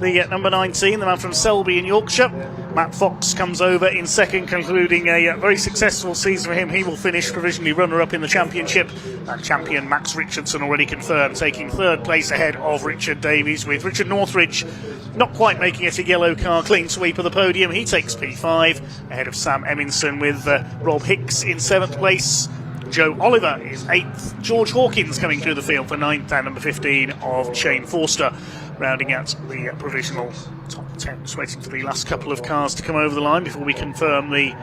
the number 19, the man from Selby in Yorkshire. Matt Fox comes over in second, concluding a very successful season for him. He will finish provisionally runner-up in the championship. And champion Max Richardson already confirmed, taking third place ahead of Richard Davies, with Richard Northridge not quite making it a yellow car clean sweep of the podium. He takes P5 ahead of Sam Eminson, with Rob Hicks in 7th place. Joe Oliver is 8th. George Hawkins coming through the field for 9th, and number 15 of Shane Forster rounding out the provisional top 10. Just waiting for the last couple of cars to come over the line before we confirm the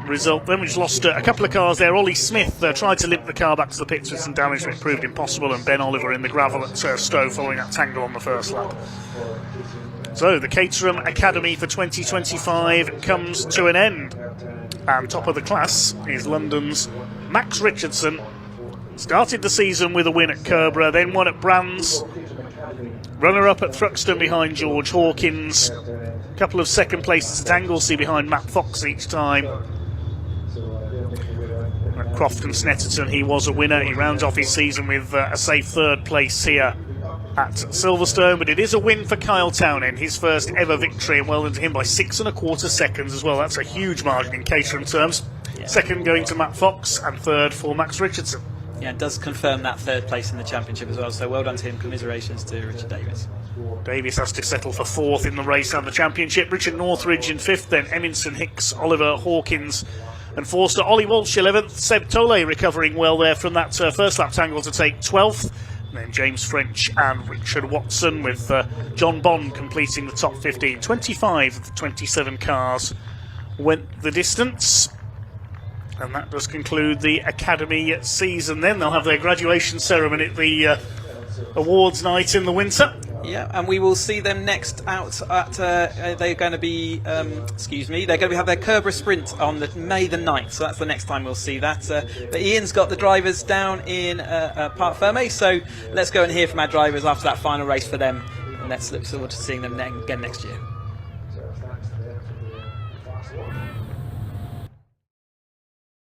result. Then we just lost a couple of cars there. Ollie Smith tried to limp the car back to the pits with some damage, but it proved impossible, and Ben Oliver in the gravel at Stowe following that tangle on the first lap. So the Caterham Academy for 2025 comes to an end, and top of the class is London's Max Richardson. Started the season with a win at Kerbera, then one at Brands, runner-up at Thruxton behind George Hawkins, a couple of second places at Anglesey behind Matt Fox each time. At Croft and Snetterton he was a winner. He rounds off his season with a safe third place here at Silverstone, but it is a win for Kyle Townend, his first ever victory, and well done to him by 6.25 seconds as well. That's a huge margin in Caterham terms. Yeah. Second going to Matt Fox, and third for Max Richardson. Yeah, it does confirm that third place in the championship as well, so well done to him. Commiserations to Richard Davis. Davis has to settle for 4th in the race and the championship. Richard Northridge in 5th, then Eminson, Hicks, Oliver, Hawkins and Forster. Ollie Walsh 11th, Seb Tole recovering well there from that first lap tangle to take 12th. And then James French and Richard Watson, with John Bond completing the top 15. 25 of the 27 cars went the distance. And that does conclude the Academy season. Then they'll have their graduation ceremony at the awards night in the winter. Yeah, and we will see them next out at, they're going to be, they're going to have their Kerbera Sprint on May the 9th, so that's the next time we'll see that. But Ian's got the drivers down in Parc Fermé, so let's go and hear from our drivers after that final race for them, and let's look forward to seeing them again next year.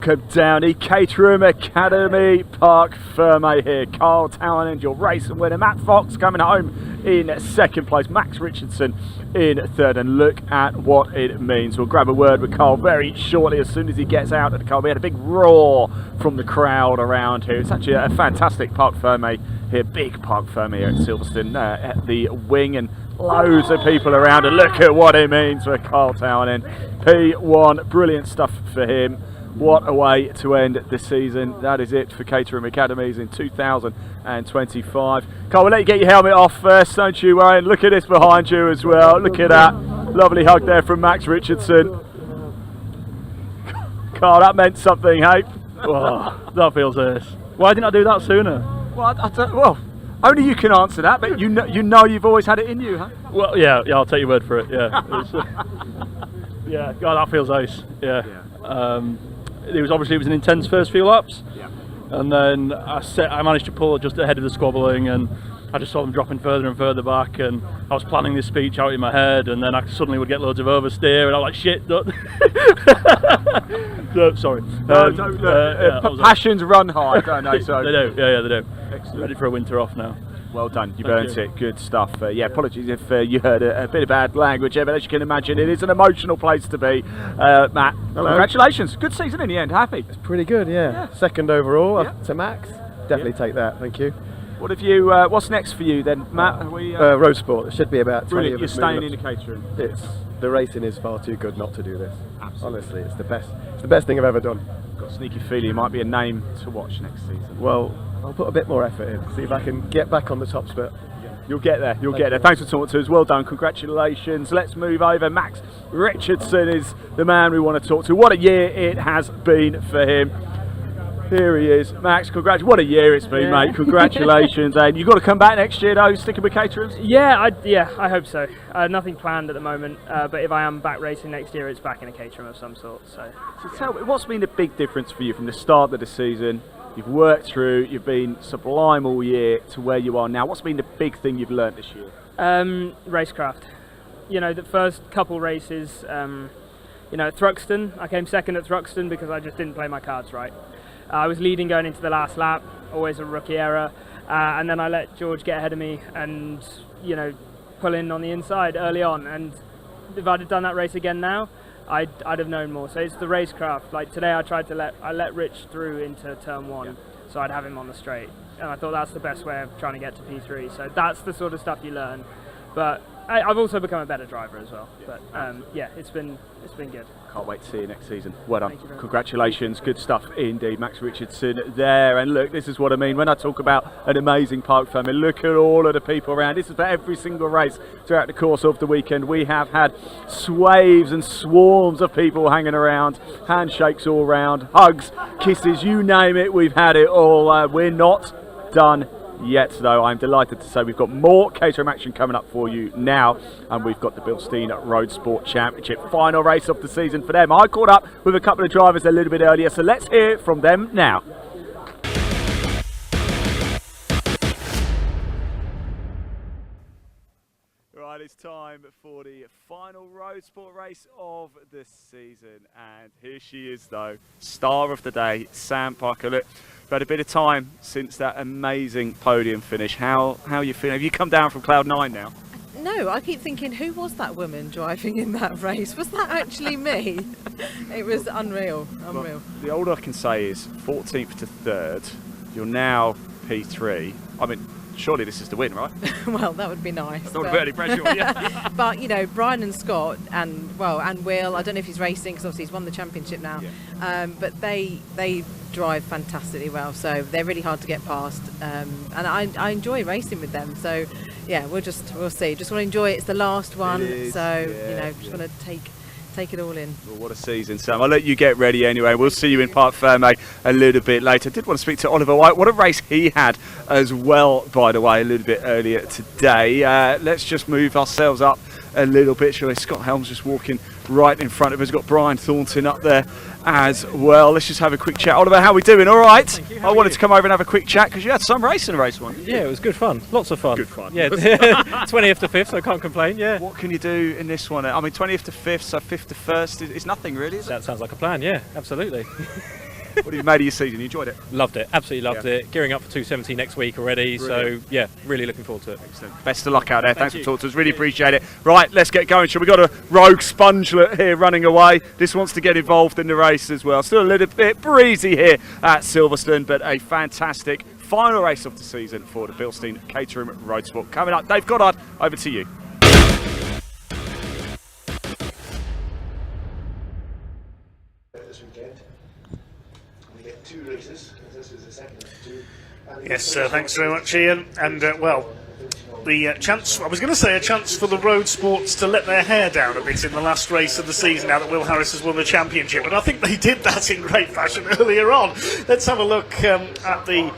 Welcome down the Caterham Academy, Parc Fermé here. Kyle Townend, your race and winner. Matt Fox coming home in second place. Max Richardson in third. And look at what it means. We'll grab a word with Carl very shortly as soon as he gets out of the car. We had a big roar from the crowd around here. It's actually a fantastic Parc Fermé here. Big Parc Fermé here at Silverstone at the wing. And loads of people around, and look at what it means for Carl Townend. P1, brilliant stuff for him. What a way to end the season. That is it for Caterham Academies in 2025. Carl, we'll let you get your helmet off first, don't you, Wayne? Look at this behind you as well. Look at that. Lovely hug there from Max Richardson. Carl, that meant something, hey? Oh, that feels nice. Why didn't I do that sooner? Well, only you can answer that, but you know you've always had it in you, huh? Well, yeah, I'll take your word for it. Yeah, yeah. God, that feels nice. Yeah. It was an intense first few laps. Yeah. And then I managed to pull just ahead of the squabbling, and I just saw them dropping further and further back, and I was planning this speech out in my head, and then I suddenly would get loads of oversteer, and I was like, shit. No, sorry. Passions run high, don't they? So. They do, yeah, they do. Excellent. Ready for a winter off now. Well done, you've earned it. Good stuff. Yeah, apologies if you heard a bit of bad language there, but as you can imagine, it is an emotional place to be. Matt, congratulations. Good season in the end. Happy? It's pretty good, yeah. Second overall to Max. Definitely take that. Thank you. What have you? What's next for you then, Matt? Roadsport. It should be about 20 brilliant. of You're us staying in the Caterham. The racing is far too good not to do this. Absolutely. Honestly, it's the best. It's the best thing I've ever done. Got a sneaky feeling it might be a name to watch next season. Well, I'll put a bit more effort in. See if I can get back on the top spurt. You'll get there. You'll get there. Thanks for talking to us. Well done. Congratulations. Let's move over. Max Richardson is the man we want to talk to. What a year it has been for him. Here he is. Max, what a year it's been, mate. Congratulations. And you've got to come back next year, though, sticking with Caterhams? Yeah, I hope so. Nothing planned at the moment, but if I am back racing next year, it's back in a Caterham of some sort. So tell me, what's been the big difference for you from the start of the season? You've worked through, you've been sublime all year to where you are now. What's been the big thing you've learnt this year? Racecraft. You know, the first couple races, at Thruxton, I came second at Thruxton because I just didn't play my cards right. I was leading going into the last lap, always a rookie error, and then I let George get ahead of me and, pull in on the inside early on. And if I'd have done that race again now, I'd have known more. So it's the racecraft. Like today, I let Rich through into turn one, so I'd have him on the straight, and I thought that's the best way of trying to get to P3. So that's the sort of stuff you learn. But I've also become a better driver as well. But it's been good. Can't wait to see you next season. Well done. Congratulations. Good stuff indeed. Max Richardson there. And look, this is what I mean when I talk about an amazing park family. Look at all of the people around. This is for every single race throughout the course of the weekend. We have had swaves and swarms of people hanging around. Handshakes all round. Hugs, kisses, you name it. We've had it all. We're not done yet, though. I'm delighted to say we've got more Caterham action coming up for you now, and we've got the Bilstein Roadsport Championship final race of the season for them. I caught up with a couple of drivers a little bit earlier, so let's hear from them now. Right, it's time for the final Roadsport race of the season, and here she is, though, star of the day, Sam Parker. Look, we've had a bit of time since that amazing podium finish. How are you feeling? Have you come down from cloud 9 now? No, I keep thinking, who was that woman driving in that race? Was that actually me? It was unreal. Well, the older I can say is 14th to 3rd. You're now P3. I mean, surely this is the win, right? Well, that would be nice. I don't want to put any pressure on you. But, Brian and Scott and Will, I don't know if he's racing because obviously he's won the championship now, but they drive fantastically well, so they're really hard to get past, and I enjoy racing with them. So, yeah, we'll see. Just want to enjoy it. It's the last one, just want to take it all in. Well, what a season, Sam. I'll let you get ready anyway. We'll see you in Parc Fermé a little bit later. I did want to speak to Oliver White. What a race he had as well, by the way, a little bit earlier today. Let's just move ourselves up a little bit, shall we? Scott Helms just walking right in front of us. Got Brian Thornton up there as well. Let's just have a quick chat. Oliver, how are we doing? All right. I wanted to come over and have a quick chat because you had some race in race one. Yeah, it was good fun. Lots of fun. Good fun. Yeah, 20th to 5th, so I can't complain. Yeah. What can you do in this one? I mean, 20th to 5th, so 5th to 1st is nothing really, is it? That sounds like a plan. Yeah, absolutely. What have you made of your season? You enjoyed it? Loved it. Absolutely loved it. Gearing up for 270 next week already. Brilliant. So, yeah, really looking forward to it. Excellent. Best of luck out there. Thanks for talking to us. Really appreciate it. Right, let's get going. We've got a rogue spongelet here running away. This wants to get involved in the race as well. Still a little bit breezy here at Silverstone, but a fantastic final race of the season for the Bilstein Caterham Roadsport. Coming up, Dave Goddard, over to you. this weekend. We get 2 races, because this is the second of 2. Yes, thanks very much, Ian. And, well, the chance, I was going to say a chance for the road sports to let their hair down a bit in the last race of the season now that Will Harris has won the championship, but I think they did that in great fashion earlier on. Let's have a look at the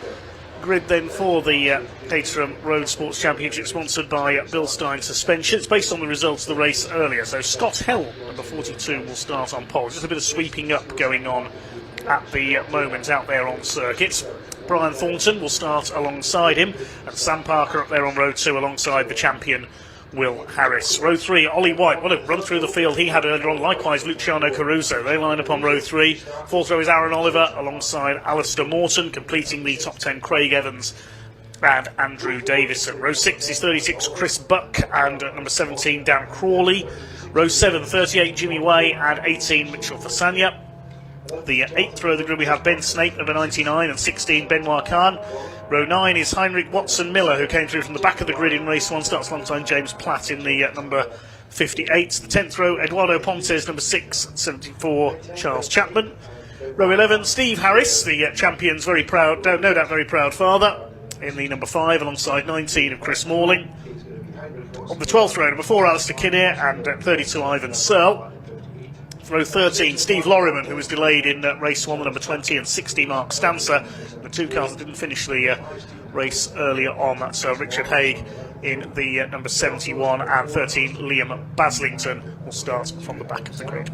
grid then for the Caterham Road Sports Championship, sponsored by Bilstein Suspension. It's based on the results of the race earlier. So Scott Helm, number 42, will start on pole. Just a bit of sweeping up going on at the moment out there on circuits. Brian Thornton will start alongside him, and Sam Parker up there on row 2 alongside the champion Will Harris. Row 3, Ollie White, what a run through the field he had earlier on. Likewise, Luciano Caruso, they line up on row 3. Fourth row is Aaron Oliver alongside Alistair Morton, completing the top 10 Craig Evans and Andrew Davison. Row 6 is 36 Chris Buck and number 17 Dan Crawley. Row 7, 38 Jimmy Way and 18 Mitchell Fasanya. The 8th row of the grid we have Ben Snape, number 99, and 16 Benoit Khan. Row 9 is Heinrich Watson Miller, who came through from the back of the grid in race 1, starts alongside James Platt in the number 58. The 10th row, Eduardo Pontes, number 6, 74 Charles Chapman. Row 11, Steve Harris, the champion's very proud, no doubt very proud father, in the number 5 alongside 19 of Chris Morling. On the 12th row, number 4 Alistair Kinnear and 32 Ivan Searle. Row 13, Steve Lorriman, who was delayed in race 1, the number 20, and 60 Mark Stancer. The 2 cars that didn't finish the race earlier on, that's Richard Haig in the number 71, and 13 Liam Baslington will start from the back of the grid.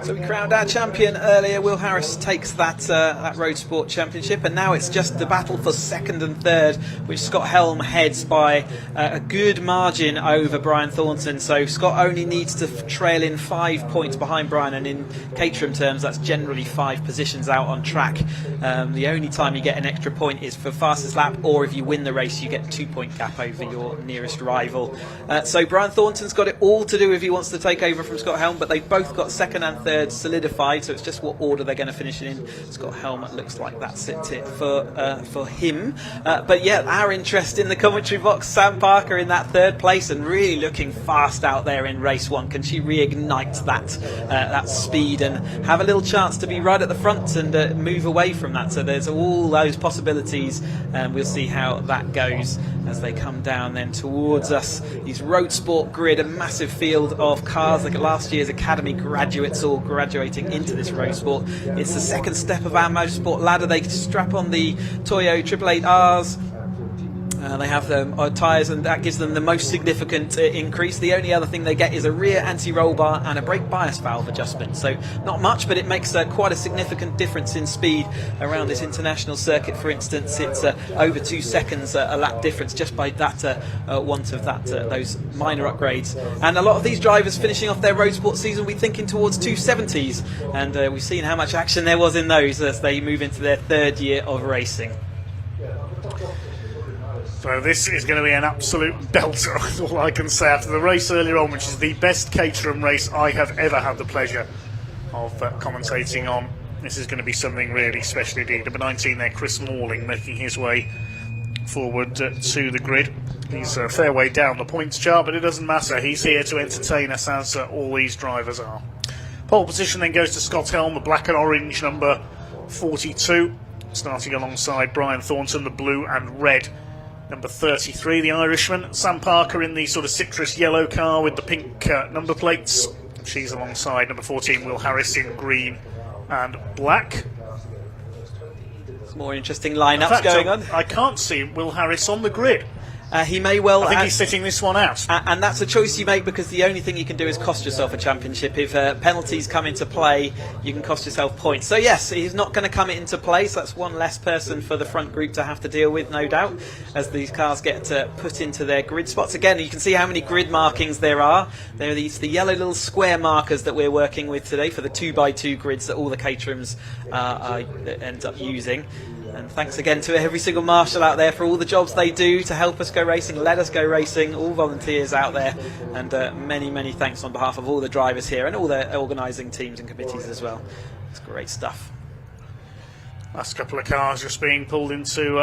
So we crowned our champion earlier. Will Harris takes that Road Sport Championship, and now it's just the battle for 2nd and 3rd, which Scott Helm heads by a good margin over Brian Thornton. So Scott only needs to trail in 5 points behind Brian, and in Caterham terms that's generally 5 positions out on track. The only time you get an extra point is for fastest lap, or if you win the race you get a 2-point gap over your nearest rival. So Brian Thornton's got it all to do if he wants to take over from Scott Helm, but they've both got 2nd and 3rd solidified, so it's just what order they're going to finish it in. Scott Helm looks like that's it for him. But yeah, our interest in the commentary box, Sam Parker in that 3rd place and really looking fast out there in race 1. Can she reignite that speed and have a little chance to be right at the front and move away from that? So there's all those possibilities, and we'll see how that goes as they come down then towards us. These Road Sport grid, a massive field of cars like last year's Academy graduates all graduating into this Road Sport. It's the 2nd step of our motorsport ladder. They strap on the Toyo 888Rs. They have tyres, and that gives them the most significant increase. The only other thing they get is a rear anti-roll bar and a brake bias valve adjustment. So not much, but it makes quite a significant difference in speed around this international circuit. For instance, it's over 2 seconds a lap difference just by that want of those minor upgrades. And a lot of these drivers finishing off their Road Sport season will be thinking towards 270s, and we've seen how much action there was in those as they move into their 3rd year of racing. So this is going to be an absolute belter, that's all I can say, after the race earlier on, which is the best Caterham race I have ever had the pleasure of commentating on. This is going to be something really special indeed. Number 19 there, Chris Morling, making his way forward to the grid. He's a fair way down the points chart, but it doesn't matter. He's here to entertain us, as all these drivers are. Pole position then goes to Scott Helm, the black and orange number 42, starting alongside Brian Thornton, the blue and red number 33, the Irishman. Sam Parker in the sort of citrus yellow car with the pink number plates. She's alongside number 14, Will Harris, in green and black. Some more interesting lineups going on. I can't see Will Harris on the grid. He may well. I think he's sitting this one out. And that's a choice you make, because the only thing you can do is cost yourself a championship. If penalties come into play, you can cost yourself points. So yes, he's not going to come into play, so that's one less person for the front group to have to deal with, no doubt, as these cars get put into their grid spots. Again, you can see how many grid markings there are. There are the yellow little square markers that we're working with today for the 2x2 grids that all the Caterhams end up using. And thanks again to every single marshal out there for all the jobs they do to help us go racing, let us go racing, all volunteers out there, and many, many thanks on behalf of all the drivers here and all the organising teams and committees as well. It's great stuff. Last couple of cars just being pulled into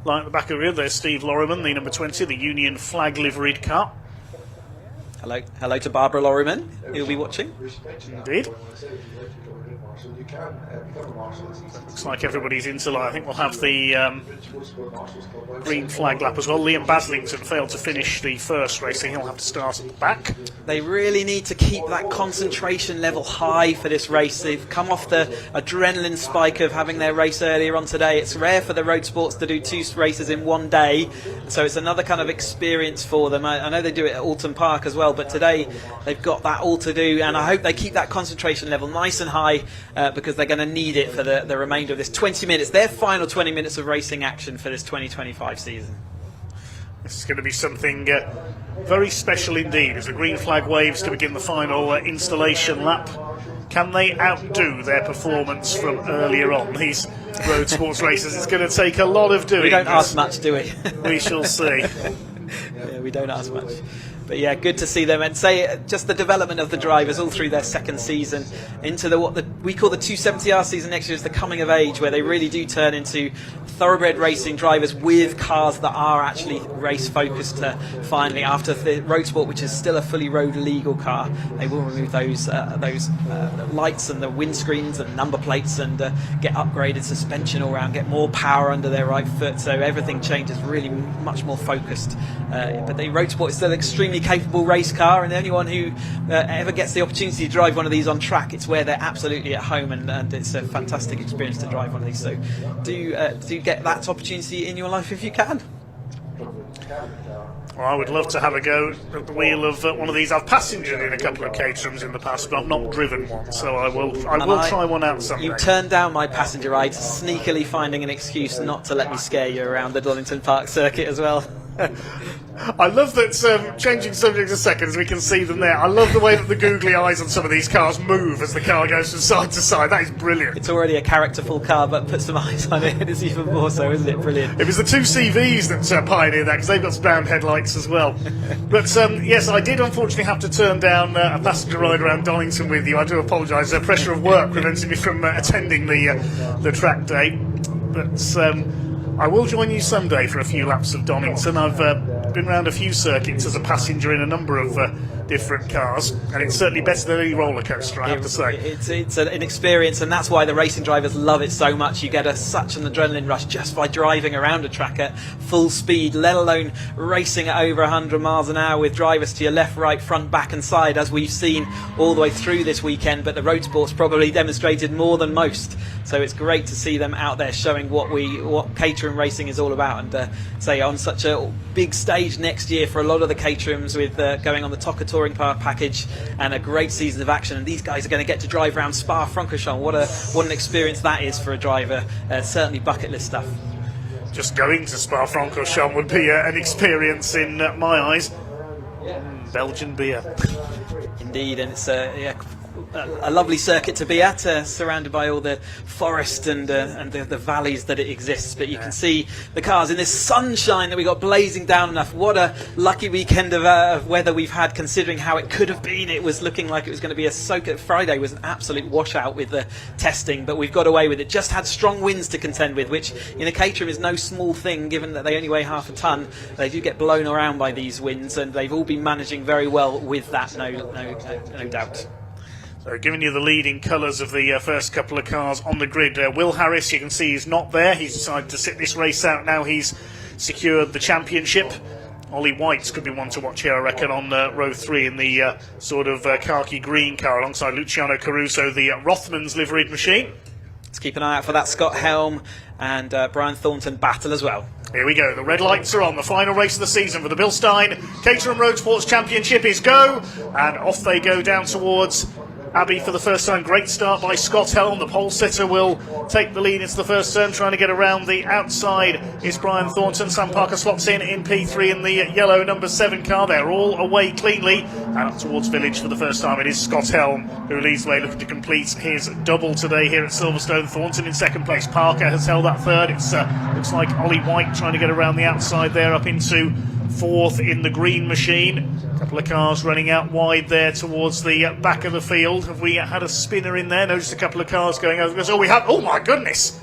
line at the back of the grid. There's Steve Lorriman, the number 20, the Union flag liveried car. Hello to Barbara Lorriman, who'll be watching. Indeed. Looks like everybody's into line. I think we'll have the green flag lap as well. Liam Baslington failed to finish the first race, so he'll have to start at the back. They really need to keep that concentration level high for this race. They've come off the adrenaline spike of having their race earlier on today. It's rare for the road sports to do 2 races in one day, so it's another kind of experience for them. I know they do it at Alton Park as well, but today they've got that all to do, and I hope they keep that concentration level nice and high, because they're going to need it for the remainder of this 20 minutes, their final 20 minutes of racing action for this 2025 season. This is going to be something very special indeed as the green flag waves to begin the final installation lap. Can they outdo their performance from earlier on, these road sports races? It's going to take a lot of doing. We don't ask much, do we? We shall see. Yeah, we don't ask much. But yeah, good to see them, and say just the development of the drivers all through their second season into what we call the 270R season next year is the coming of age, where they really do turn into thoroughbred racing drivers with cars that are actually race focused. Finally, after the road sport, which is still a fully road legal car, they will remove those lights and the windscreens and number plates and get upgraded suspension all round, get more power under their right foot, so everything changes really much more focused. But the road sport is still extremely capable race car, and anyone who ever gets the opportunity to drive one of these on track, it's where they're absolutely at home, and it's a fantastic experience to drive one of these. So do get that opportunity in your life if you can. Well, I would love to have a go at the wheel of one of these. I've passengered in a couple of Caterhams in the past, but I've not driven one, so I will try one out someday. You turned down my passenger ride, sneakily finding an excuse not to let me scare you around the Donington Park circuit as well. I love that, changing subjects a second as we can see them there, I love the way that the googly eyes on some of these cars move as the car goes from side to side. That is brilliant. It's already a characterful car, but put some eyes on it, it's even more so, isn't it? Brilliant. It was the 2 CVs that pioneered that, because they've got round headlights as well. But yes, I did unfortunately have to turn down a passenger ride around Donington with you. I do apologise. The pressure of work prevented me from attending the track day. But I will join you someday for a few laps of Donington. I've been around a few circuits as a passenger in a number of different cars, and it's certainly better than any roller coaster, I have to say. It's an experience, and that's why the racing drivers love it so much. You get such an adrenaline rush just by driving around a track at full speed, let alone racing at over 100 miles an hour with drivers to your left, right, front, back and side, as we've seen all the way through this weekend. But the road sports probably demonstrated more than most, so it's great to see them out there showing what Caterham racing is all about, and say on such a big stage next year for a lot of the Caterhams, with going on the Vodka Touring Car package and a great season of action. And these guys are going to get to drive around Spa-Francorchamps. What an experience that is for a driver. Certainly bucket list stuff. Just going to Spa-Francorchamps would be an experience in my eyes. Belgian beer. Indeed, and it's a lovely circuit to be at, surrounded by all the forest and the valleys that it exists. But you can see the cars in this sunshine that we got blazing down enough. What a lucky weekend of weather we've had, considering how it could have been. It was looking like it was going to be a soaker. Friday was an absolute washout with the testing, but we've got away with it. Just had strong winds to contend with, which in a Caterham is no small thing, given that they only weigh half a tonne. They do get blown around by these winds, and they've all been managing very well with that, no doubt. So giving you the leading colours of the first couple of cars on the grid. Will Harris, you can see, he's not there. He's decided to sit this race out now. He's secured the championship. Ollie White could be one to watch here, I reckon, on row 3 in the sort of khaki green car alongside Luciano Caruso, the Rothmans liveried machine. Let's keep an eye out for that Scott Helm and Brian Thornton battle as well. Here we go, the red lights are on. The final race of the season for the Bilstein Caterham Roadsports Championship is go, and off they go down towards Abbey for the first time. Great start by Scott Helm. The pole sitter will take the lead into the first turn, trying to get around the outside is Brian Thornton. Sam Parker slots in P3 in the yellow number 7 car. They're all away cleanly, and up towards Village for the first time. It is Scott Helm who leads the way, looking to complete his double today here at Silverstone. Thornton in second place. Parker has held that third. It's looks like Ollie White trying to get around the outside there, up into fourth in the green machine. A couple of cars running out wide there towards the back of the field. Have we had a spinner in there? No, just a couple of cars going over. Oh, we have. Oh my goodness!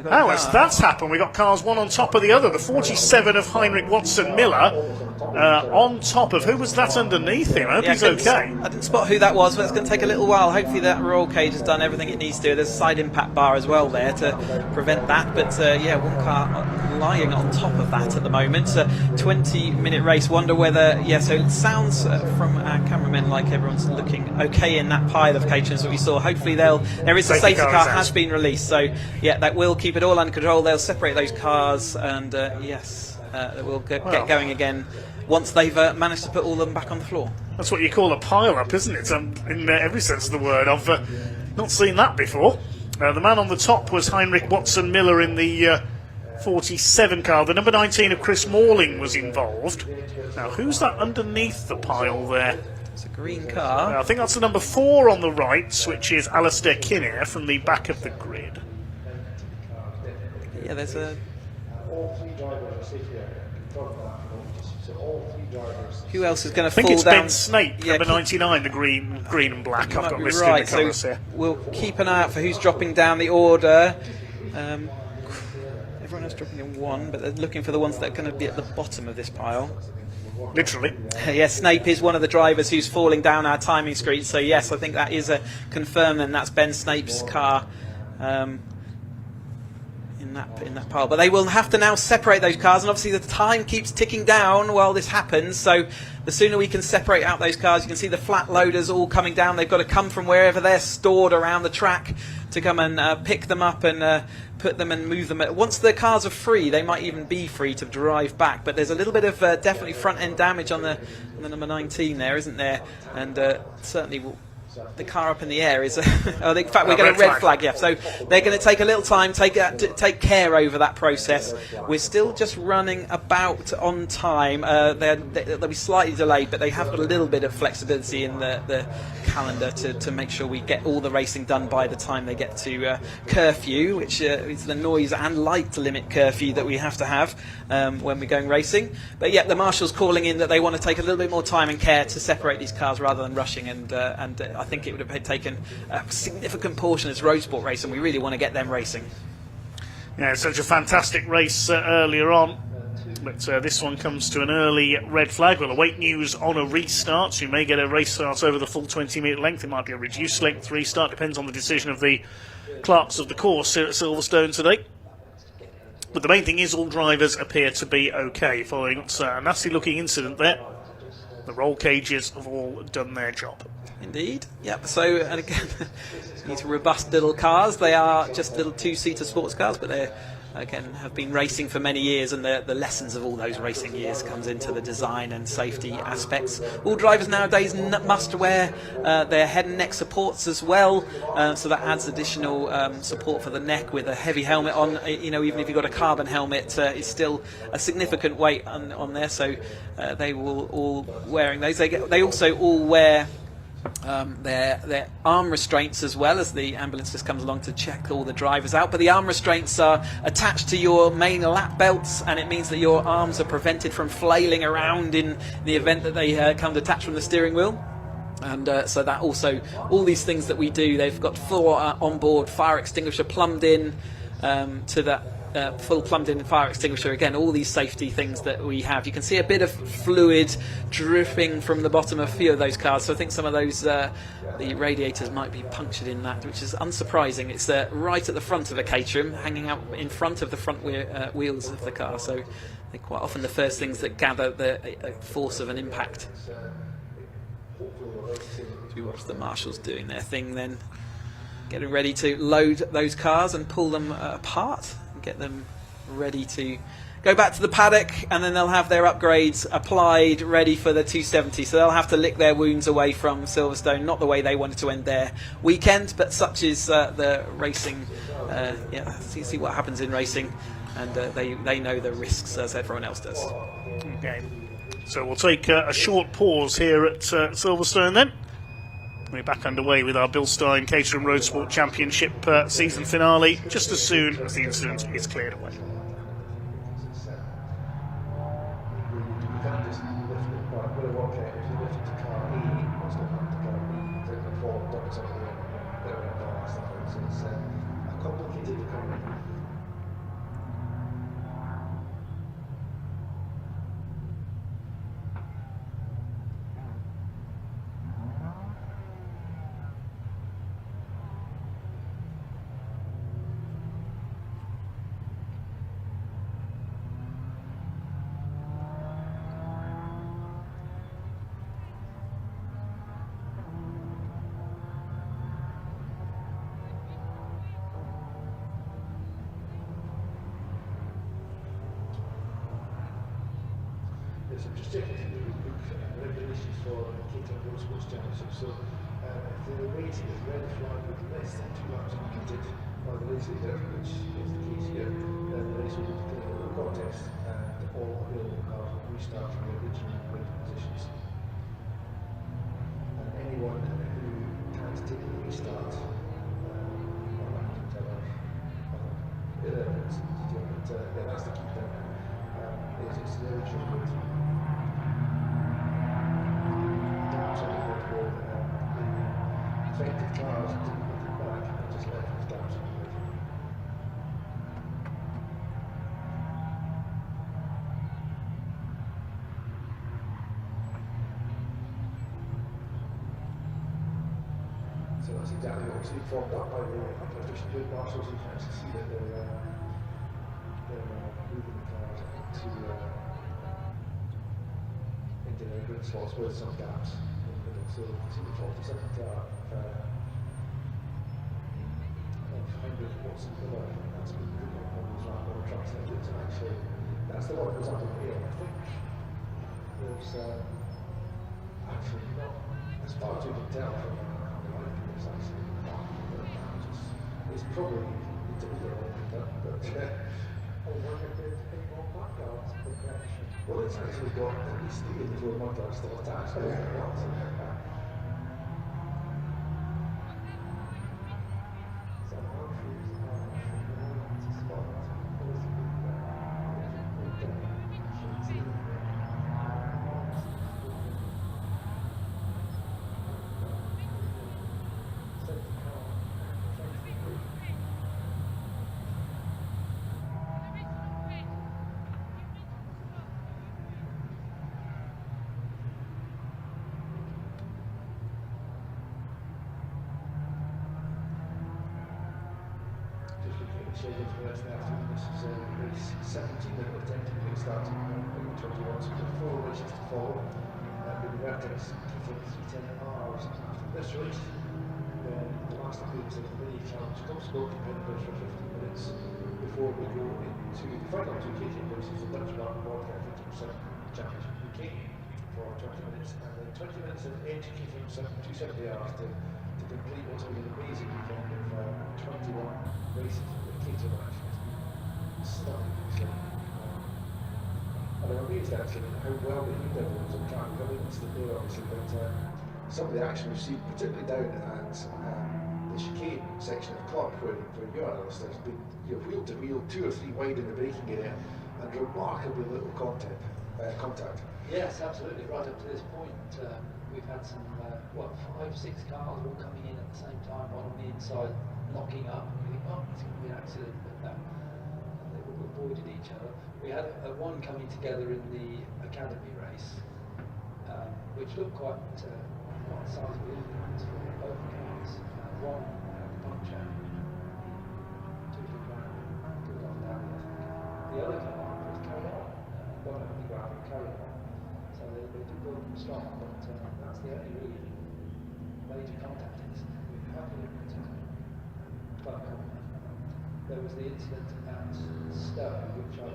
Oh, as that's happened, we got cars one on top of the other. The 47 of Heinrich Watson Miller on top of, who was that underneath him? I hope he's okay. I didn't spot who that was, but it's going to take a little while. Hopefully that roll cage has done everything it needs to. There's a side impact bar as well there to prevent that. But yeah, one car lying on top of that at the moment. 20-minute race. Wonder whether, yeah, so it sounds from our cameramen like everyone's looking okay in that pile of Caterhams that we saw. Hopefully there is a safety car has been released. So yeah, that will keep it all under control. They'll separate those cars and yes, we'll get going again once they've managed to put all of them back on the floor. That's what you call a pile-up, isn't it? In every sense of the word. I've not seen that before. The man on the top was Heinrich Watson Miller in the 47 car. The number 19 of Chris Morling was involved. Now, who's that underneath the pile there? It's a green car. I think that's the number 4 on the right, which is Alistair Kinnear from the back of the grid. Yeah, there's a... Who else is going to fall down? I think it's Ben Snape, number 99, the green and black. I've got listed in the colours here. We'll keep an eye out for who's dropping down the order. Everyone else dropping in 1, but they're looking for the ones that are going to be at the bottom of this pile. Literally. Yes, Snape is one of the drivers who's falling down our timing screen. So yes, I think that is a confirm, and that's Ben Snape's car. In that pile, but they will have to now separate those cars, and obviously the time keeps ticking down while this happens, so the sooner we can separate out those cars. You can see the flat loaders all coming down. They've got to come from wherever they're stored around the track to come and pick them up and put them and move them. Once the cars are free, they might even be free to drive back, but there's a little bit of definitely front end damage on the number 19 there, isn't there? And certainly the car up in the air is in fact we're going to red flag, yeah, so they're going to take a little time, take care over that process. We're still just running about on time. They'll be slightly delayed, but they have got a little bit of flexibility in the calendar to make sure we get all the racing done by the time they get to curfew, which is the noise and light limit curfew that we have to have when we're going racing. But yeah, the marshal's calling in that they want to take a little bit more time and care to separate these cars rather than rushing, and I think it would have taken a significant portion of this road sport race, and we really want to get them racing. Yeah, it's such a fantastic race earlier on, but this one comes to an early red flag. We'll await news on a restart, so you may get a race start over the full 20-minute length. It might be a reduced length restart, depends on the decision of the clerks of the course here at Silverstone today. But the main thing is all drivers appear to be okay following a nasty looking incident there. The roll cages have all done their job. Indeed, yep. So, and again, these robust little cars, they are just little 2-seater sports cars, but they again have been racing for many years, and the lessons of all those racing years comes into the design and safety aspects. All drivers nowadays must wear their head and neck supports as well, so that adds additional support for the neck with a heavy helmet on. You know, even if you've got a carbon helmet, it's still a significant weight on there, so they will all wearing those. They also all wear their arm restraints as well, as the ambulance just comes along to check all the drivers out. But the arm restraints are attached to your main lap belts, and it means that your arms are prevented from flailing around in the event that they come detached from the steering wheel. And so that also, all these things that we do, they've got full onboard fire extinguisher plumbed in to that full plumbed in fire extinguisher. Again, all these safety things that we have. You can see a bit of fluid dripping from the bottom of a few of those cars, so I think some of those the radiators might be punctured in that, which is unsurprising. It's right at the front of a Caterham, hanging out in front of the front wheels of the car, so they're quite often the first things that gather the force of an impact. So we watch the marshals doing their thing then, getting ready to load those cars and pull them apart, get them ready to go back to the paddock, and then they'll have their upgrades applied, ready for the 270. So they'll have to lick their wounds away from Silverstone, not the way they wanted to end their weekend, but such is the racing. You see what happens in racing, and they know the risks as everyone else does. Okay, so we'll take a short pause here at Silverstone then. We're back underway with our Bilstein Caterham Roadsport Championship season finale just as soon as the incident is cleared away. So just checking through the book regulations for Caterham Motorsport Championship. So if the rating is red flag with less than 2 laps completed by the race leader, which is the case here, then the race will be declared a no contest and all available cars will restart from their original grid positions. And anyone who can't take the restart, that's the key thing. It's the original grid. Damps on the grid where the affected cars didn't put them back and just left with damps on the grid. So that's exactly what's being formed up by the efficient grid marshals. You can actually see that they're moving the cars into their grid slots with some gaps in the middle. So you can see the 42nd car of Watson Miller, that's been moving on those ramp trucks and it's actually, that's the one that was up in the air. I think there's actually not, as far as you can tell from the line, it's actually not, it's probably intermediate, but well, it's actually got at least 3 of the 4 mudguards still attached to it. So this is race 17 that we're technically starting on 21, so we've got 4 races to follow. With the Vertex Seven 310Rs after this race, then the last appearance of the mini challenge Motorsport competitors for 15 minutes before we go into the final 2 KTM races, the Dutch Vodka 50% Championship UK for 20 minutes, and then 20 minutes of Edge Caterham 270Rs to complete what's going to be an amazing weekend of 21 races. Caterham actually has been stunning. And I'm amazed actually how well behaved everyone was on track. I mean, it's the day obviously, but some of the action we've seen, particularly down at the chicane section of Club, where you are, Alistair, has been wheel to wheel, 2 or 3 wide in the braking area, and remarkably little contact. Yes, absolutely. Right up to this point, we've had some 5, 6 cars all coming in at the same time, one on the inside, locking up. You think, oh, it's going to be an accident, but no, they all avoided each other. We had one coming together in the Academy race, which looked quite sizable impact for both cars. One had a puncture, 2 feet round, good off down, I think. The other car was carried on, got over the ground and carried on. So they did go strong, but that's the only really major contact incident we've had here at Club. There was the incident at Stowe, which I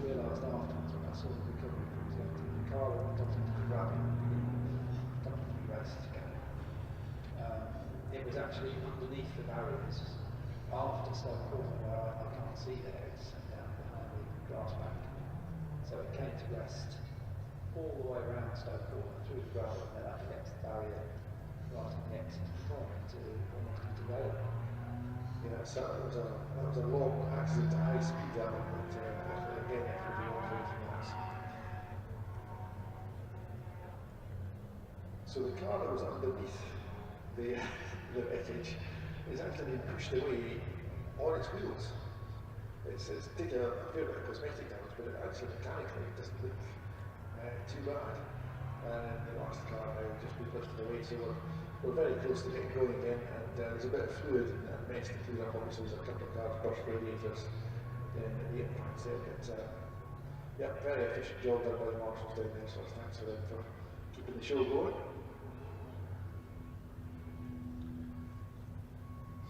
realised afterwards when I saw the recovery crews empty. The car that went off into the gravel at the beginning of a couple of races ago. It was actually underneath the barriers after Stowe Corner, where I can't see there, it's down behind the grass bank. So it came to rest all the way around Stowe Corner, through the gravel, and then up against the barrier, right at the exit of the corner, almost into Vale. Yeah, so that was a long accident at high speed, that one, but again, everybody on everything else. So the car that was underneath the wreckage is actually being pushed away on its wheels. It's taken a fair bit of cosmetic damage, but it actually mechanically doesn't look too bad. And the last car now just been lifted away, so we're very close to getting going again, and there's a bit of fluid and mess to clean up. Obviously there's a couple of cars burst radiators in the impacts there, but yeah, very efficient job done by the marshals down there, so thanks for them for keeping the show going.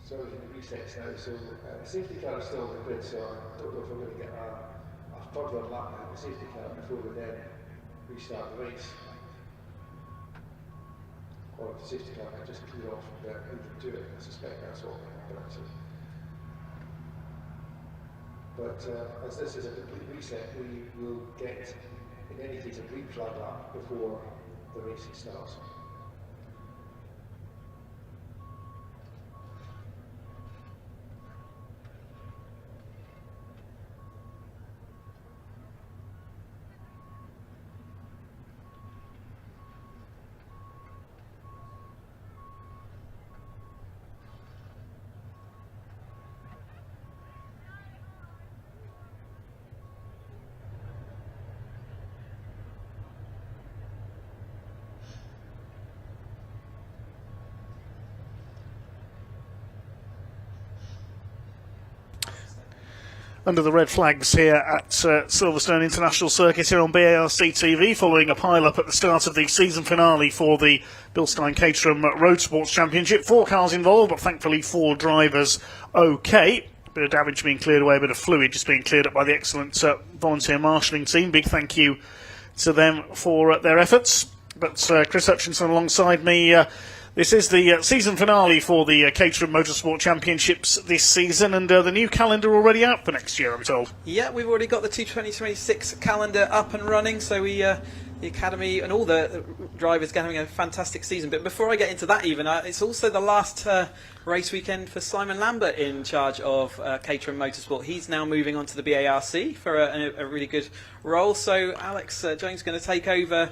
So we're in the resets now, so the safety car is still on the grid, so I don't know if we're going to get a further lap at the safety car before we then restart the race. Or if the safety car might just clear off and who can do it. I suspect that's what might happen actually. But as this is a complete reset, we will get, in any case, a green flag up before the racing starts. Under the red flags here at Silverstone International Circuit here on BARC TV, following a pile-up at the start of the season finale for the Bilstein Caterham Roadsport Championship. 4 cars involved, but thankfully 4 drivers okay. Bit of damage being cleared away, a bit of fluid just being cleared up by the excellent volunteer marshalling team. Big thank you to them for their efforts. But Chris Hutchinson alongside me. This is the season finale for the Caterham Motorsport Championships this season, and the new calendar already out for next year, I'm told. Yeah, we've already got the 2026 calendar up and running, so we, the Academy and all the drivers are having a fantastic season. But before I get into that even, it's also the last race weekend for Simon Lambert in charge of Caterham Motorsport. He's now moving on to the BARC for a really good role, so Alex Jones is going to take over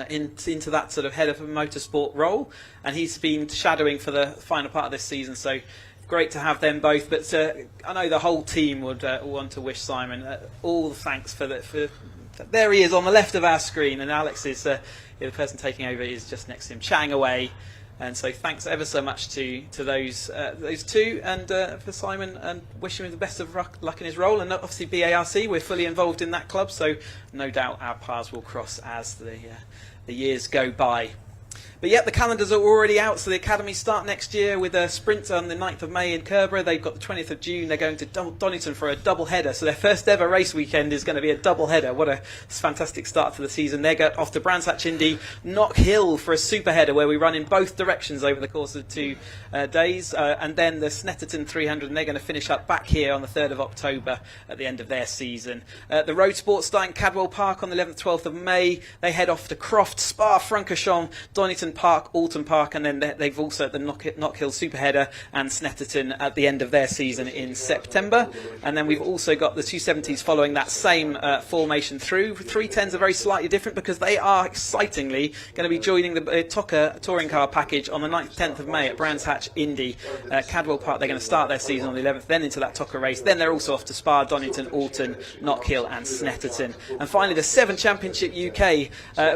into that sort of head of a motorsport role, and he's been shadowing for the final part of this season, so great to have them both. But I know the whole team would want to wish Simon all the thanks for there he is on the left of our screen, and Alex is the person taking over is just next to him chatting away. And so thanks ever so much to those two, and for Simon, and wishing him the best of luck in his role. And obviously BARC, we're fully involved in that club, so no doubt our paths will cross as the years go by. But yeah, the calendars are already out, so the Academy start next year with a sprint on the 9th of May in Kerbera. They've got the 20th of June, they're going to Donington for a double header, so their first ever race weekend is going to be a double header. What a fantastic start to the season. They go off to Brands Hatch Indy, Knock Hill for a super header where we run in both directions over the course of 2 days, and then the Snetterton 300, and they're going to finish up back here on the 3rd of October at the end of their season. The Road Sports start in Cadwell Park on the 11th, 12th of May. They head off to Croft, Spa, Francorchamps, Donington Park, Alton Park, and then they've also the Knock Hill super header and Snetterton at the end of their season in September. And then we've also got the 270s following that same formation through. 310s are very slightly different because they are excitingly going to be joining the TOCA touring car package on the 9th, 10th of May at Brands Hatch Indy. Cadwell Park, they're going to start their season on the 11th, then into that TOCA race. Then they're also off to Spa, Donington, Alton, Knock Hill and Snetterton. And finally the 7 Championship UK,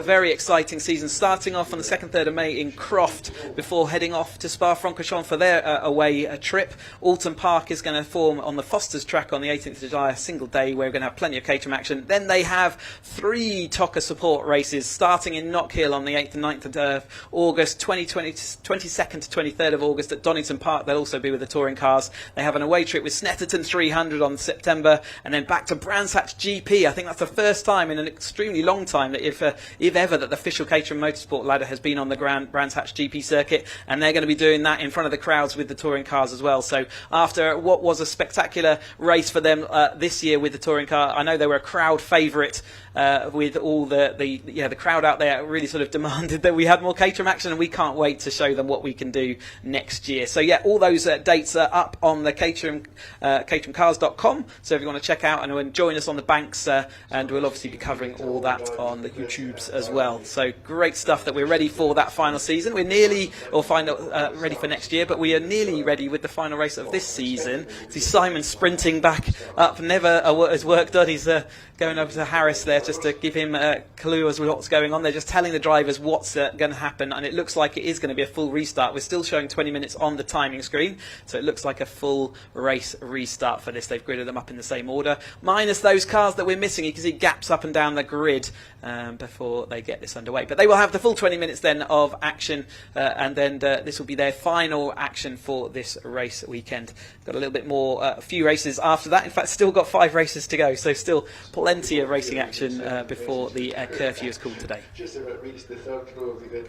very exciting season, starting off on the 2nd, 3rd of May in Croft before heading off to Spa-Francorchamps for their away trip. Alton Park is going to form on the Foster's track on the 18th of July, a single day where we're going to have plenty of Caterham action. Then they have 3 TOCA support races starting in Knock Hill on the 8th and 9th of August, 22nd to 23rd of August at Donington Park. They'll also be with the touring cars. They have an away trip with Snetterton 300 on September, and then back to Brands Hatch GP. I think that's the first time in an extremely long time that if ever that the official Caterham Motorsport ladder has been on the Brands Hatch GP circuit, and they're going to be doing that in front of the crowds with the touring cars as well. So after what was a spectacular race for them this year with the touring car, I know they were a crowd favourite with all the crowd out there really sort of demanded that we had more Caterham action, and we can't wait to show them what we can do next year. So yeah, all those dates are up on the CaterhamCars.com, so if you want to check out and join us on the banks, and we'll obviously be covering all that on the YouTubes as well. So great stuff that we're ready for that final season. We're nearly, or ready for next year, but we are nearly ready with the final race of this season. See Simon sprinting back up, never has work done. He's going over to Harris there just to give him a clue as to what's going on. They're just telling the drivers what's going to happen, and it looks like it is going to be a full restart. We're still showing 20 minutes on the timing screen, so it looks like a full race restart for this. They've gridded them up in the same order, minus those cars that we're missing. You can see gaps up and down the grid before they get this underway. But they will have the full 20 minutes then of action, and then this will be their final action for this race weekend. Got a little bit more, a few races after that. In fact, still got 5 races to go, so still plenty of racing action before the curfew is called today.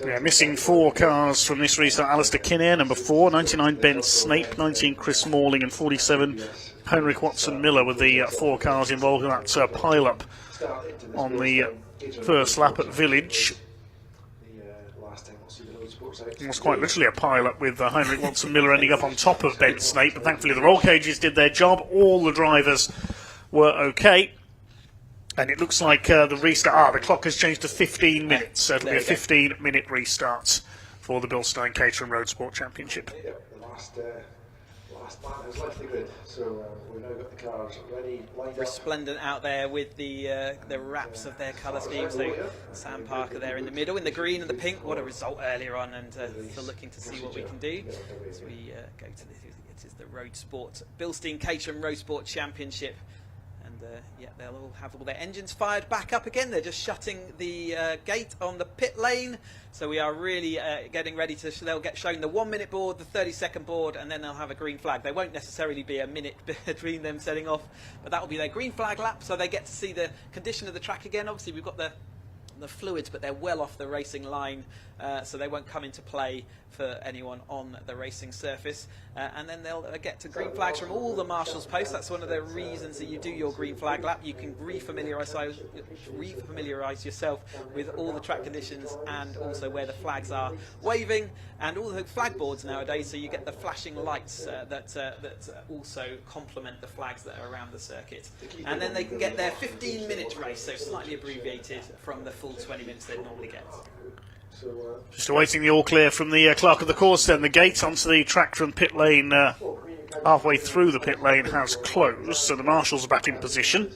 Yeah, missing 4 cars from this restart. Alistair Kinnair, number 4, 99 Ben Snape, 19 Chris Morling, and 47 Henrik Watson-Miller with the 4 cars involved in that pile-up on the first lap at Village. It was quite literally a pile-up with Heinrich Watson-Miller ending up on top of Ben Snape, but thankfully the roll cages did their job. All the drivers were okay. And it looks like the restart, the clock has changed to 15 minutes, so it'll be a 15-minute restart for the Bilstein Caterham Roadsport Championship. Last man has left the grid, so we've now got the cars ready, lined up. Resplendent out there with the wraps of their colour scheme. So Sam Parker there in the middle, in the green and the pink. What a result earlier on, and still looking to see what we can do as we go to this. It is the Roadsport Bilstein Caterham Roadsport Championship. Yeah, they'll all have all their engines fired back up again. They're just shutting the gate on the pit lane. So we are really getting ready to, they'll get shown the 1-minute board, the 30-second board, and then they'll have a green flag. There won't necessarily be a minute between them setting off, but that will be their green flag lap, so they get to see the condition of the track again. Obviously, we've got the fluids, but they're well off the racing line, so they won't come into play for anyone on the racing surface. And then they'll get to green flags from all the marshals posts. That's one of the reasons that you do your green flag lap. You can re-familiarise yourself with all the track conditions and also where the flags are waving, and all the flag boards nowadays, so you get the flashing lights that also complement the flags that are around the circuit. And then they can get their 15-minute race, so slightly abbreviated from the full 20 minutes they'd normally get. Just awaiting the all clear from the clerk of the course then. The gate onto the track from pit lane, halfway through the pit lane, has closed, so the marshals are back in position.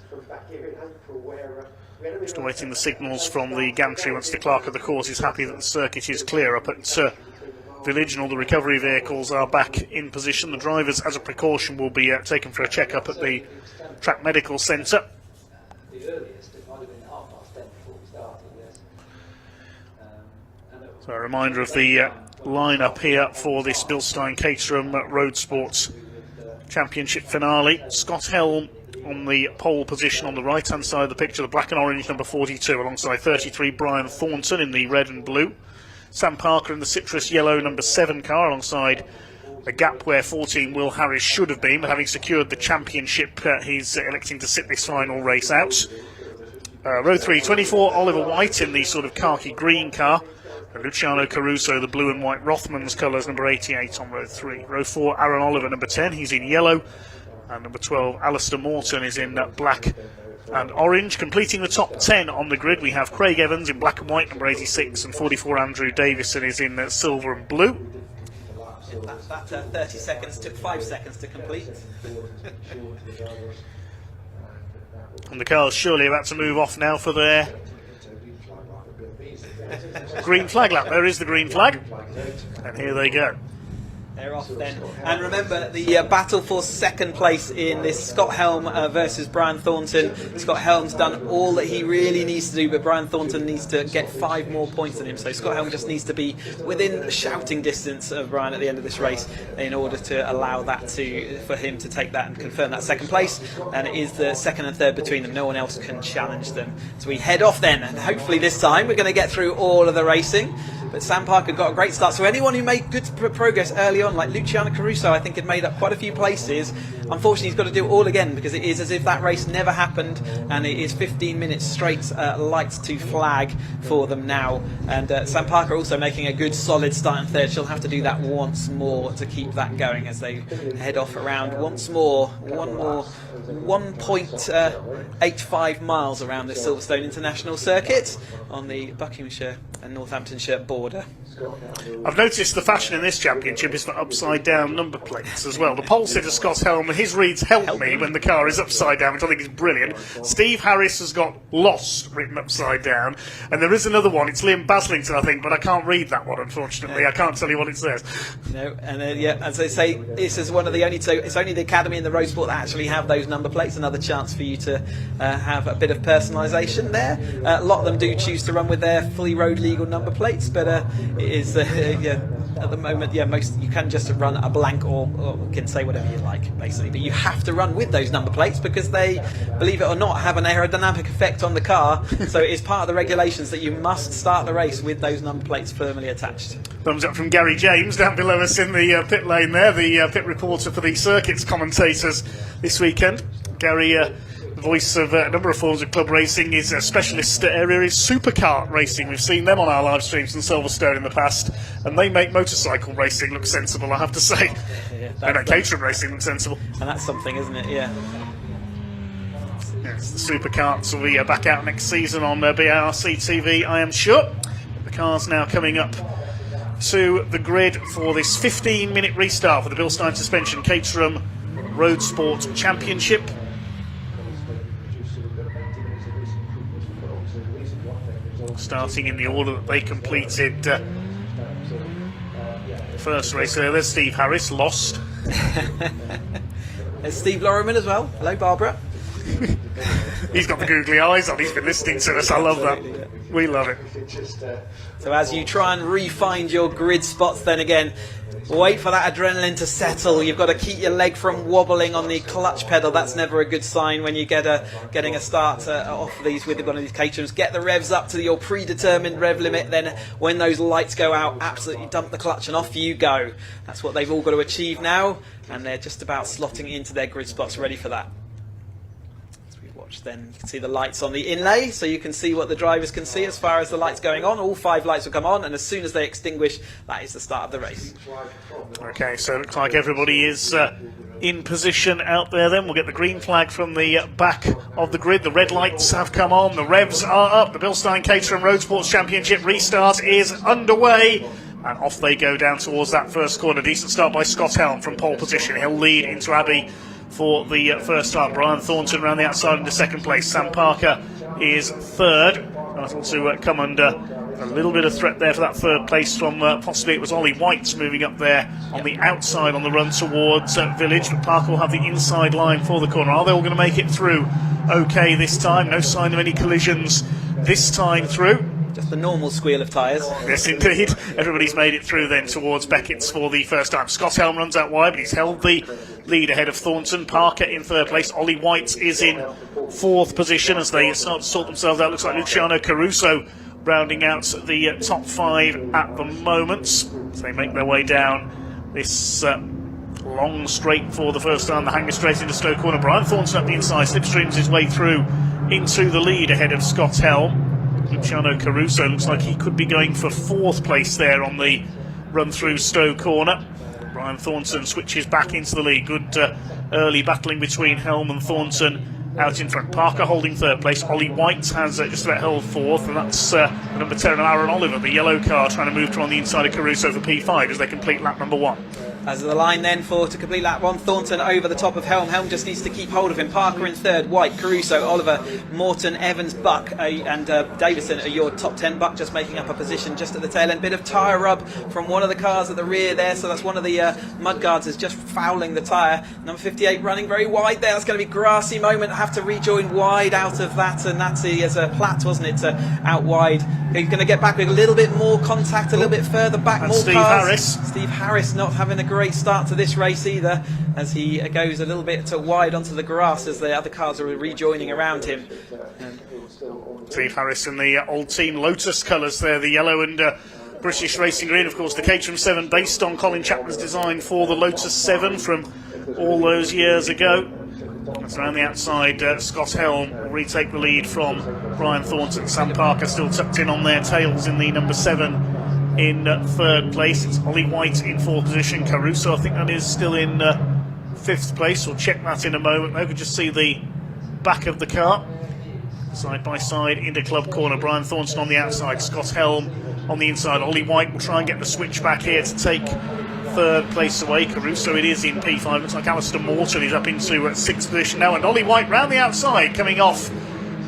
Just awaiting the signals from the gantry once the clerk of the course is happy that the circuit is clear up at Village, and all the recovery vehicles are back in position. The drivers, as a precaution, will be taken for a check-up at the track medical centre. So a reminder of the line-up here for this Bilstein Caterham Roadsport Championship finale. Scott Helm on the pole position on the right-hand side of the picture, the black and orange number 42, alongside 33 Brian Thornton in the red and blue. Sam Parker in the citrus yellow number 7 car, alongside a gap where 14 Will Harris should have been, but having secured the championship, he's electing to sit this final race out. Row 3, 24 Oliver White in the sort of khaki green car. Luciano Caruso, the blue and white Rothmans colours, number 88 on row 3. Row 4, Aaron Oliver, number 10, he's in yellow. And number 12, Alistair Morton, is in black and orange. Completing the top 10 on the grid, we have Craig Evans in black and white, number 86, and 44 Andrew Davison is in silver and blue. That 30 seconds took 5 seconds to complete. And the car's surely about to move off now for their green flag lap. There is the green flag, and here they go. They're off then. And remember, the battle for second place in this, Scott Helm versus Brian Thornton. Scott Helm's done all that he really needs to do, but Brian Thornton needs to get 5 more points than him. So Scott Helm just needs to be within shouting distance of Brian at the end of this race in order to allow that for him to take that and confirm that second place. And it is the second and third between them. No one else can challenge them. So we head off then, and hopefully this time we're going to get through all of the racing. But Sam Parker got a great start. So anyone who made good progress early on, like Luciano Caruso, I think had made up quite a few places. Unfortunately, he's got to do it all again, because it is as if that race never happened, and it is 15 minutes straight lights to flag for them now. And Sam Parker also making a good solid start in third. She'll have to do that once more to keep that going as they head off around once more. 1.85 miles around the Silverstone International Circuit on the Buckinghamshire and Northamptonshire border. I've noticed the fashion in this championship is for upside down number plates as well. The pole sitter Scott Helm, his reads help me when the car is upside down, which I think is brilliant. Steve Harris has got lost written upside down, and there is another one. It's Liam Baslington, I think, but I can't read that one, unfortunately. I can't tell you what it says. No, and yeah, as they say, this is one of the only two. It's only the Academy and the Roadsport that actually have those number plates. Another chance for you to have a bit of personalisation there. A lot of them do choose to run with their fully road legal number plates, but it is yeah, at the moment, yeah, most you can just run a blank or can say whatever you like, basically. But you have to run with those number plates because they, believe it or not, have an aerodynamic effect on the car. So it is part of the regulations that you must start the race with those number plates firmly attached. Thumbs up from Gary James down below us in the pit lane there, the pit reporter for the circuits commentators this weekend. Gary, voice of a number of forms of club racing. His specialist area is supercar racing. We've seen them on our live streams in Silverstone in the past, and they make motorcycle racing look sensible, I have to say. And Caterham racing look sensible. And that's something, isn't it? Yeah. Yes, the supercarts will be back out next season on BARC TV, I am sure. The car's now coming up to the grid for this 15-minute restart for the Bilstein Suspension Caterham Roadsport Championship. Starting in the order that they completed first race there. There's Steve Harris, lost. There's Steve Lorriman as well. Hello, Barbara. He's got the googly eyes on. He's been listening to us. I love that. We love it. So as you try and re-find your grid spots, then again, wait for that adrenaline to settle. You've got to keep your leg from wobbling on the clutch pedal. That's never a good sign when you get getting a start off these with one of these Caterhams. Get the revs up to your predetermined rev limit. Then when those lights go out, absolutely dump the clutch and off you go. That's what they've all got to achieve now, and they're just about slotting into their grid spots ready for that. Then you can see the lights on the inlay, so you can see what the drivers can see as far as the lights going on. All 5 lights will come on, and as soon as they extinguish, that is the start of the race. Okay, so it looks like everybody is in position out there then. We'll get the green flag from the back of the grid. The red lights have come on, the revs are up. The Bilstein Caterham Roadsports Championship restart is underway. And off they go down towards that first corner. Decent start by Scott Helm from pole position. He'll lead into Abbey for the first start. Brian Thornton around the outside into second place. Sam Parker is third. That'll to come under a little bit of threat there for that third place from possibly it was Ollie White moving up there on the outside on the run towards Village. But Parker will have the inside line for the corner. Are they all going to make it through okay this time? No sign of any collisions this time through. Just the normal squeal of tyres. Yes, indeed. Everybody's made it through then towards Beckett's for the first time. Scott Helm runs out wide, but he's held the lead ahead of Thornton. Parker in third place. Ollie White is in fourth position as they start to sort themselves out. Looks like Luciano Caruso rounding out the top 5 at the moment as they make their way down this long straight for the first time. The hanger straight into Stowe Corner. Brian Thornton up the inside, slipstreams his way through into the lead ahead of Scott Helm. Luciano Caruso looks like he could be going for fourth place there on the run through Stowe Corner. Brian Thornton switches back into the lead. Good early battling between Helm and Thornton out in front. Parker holding third place. Ollie White has just about held fourth, and that's the number 10 of Aaron Oliver, the yellow car, trying to move to on the inside of Caruso for P5 as they complete lap number 1. As the line then to complete lap 1, Thornton over the top of Helm. Helm just needs to keep hold of him. Parker in third, White, Caruso, Oliver, Morton, Evans, Buck and Davison are your top 10. Buck just making up a position just at the tail end. Bit of tyre rub from one of the cars at the rear there, so that's one of the mudguards is just fouling the tyre. Number 58 running very wide there. That's going to be a grassy moment. Have to rejoin wide out of that, and that's as a Platt, wasn't it, out wide. He's going to get back with a little bit more contact, a little bit further back. And more Steve cars. Harris. Steve Harris not having a great start to this race either, as he goes a little bit wide onto the grass as the other cars are rejoining around him. Steve Harris in the old team Lotus colours there, the yellow and British Racing Green. Of course, the Caterham 7 based on Colin Chapman's design for the Lotus 7 from all those years ago. That's around the outside. Scott Helm will retake the lead from Brian Thornton. Sam Parker still tucked in on their tails in the number 7 in third place. It's Ollie White in fourth position. Caruso, I think that is still in fifth place. We'll check that in a moment. We can just see the back of the car. Side by side into club corner. Brian Thornton on the outside. Scott Helm on the inside. Ollie White will try and get the switch back here to take third place away. Caruso it is in P5. Looks like Alistair Morton is up into 6th position now, and Ollie White round the outside coming off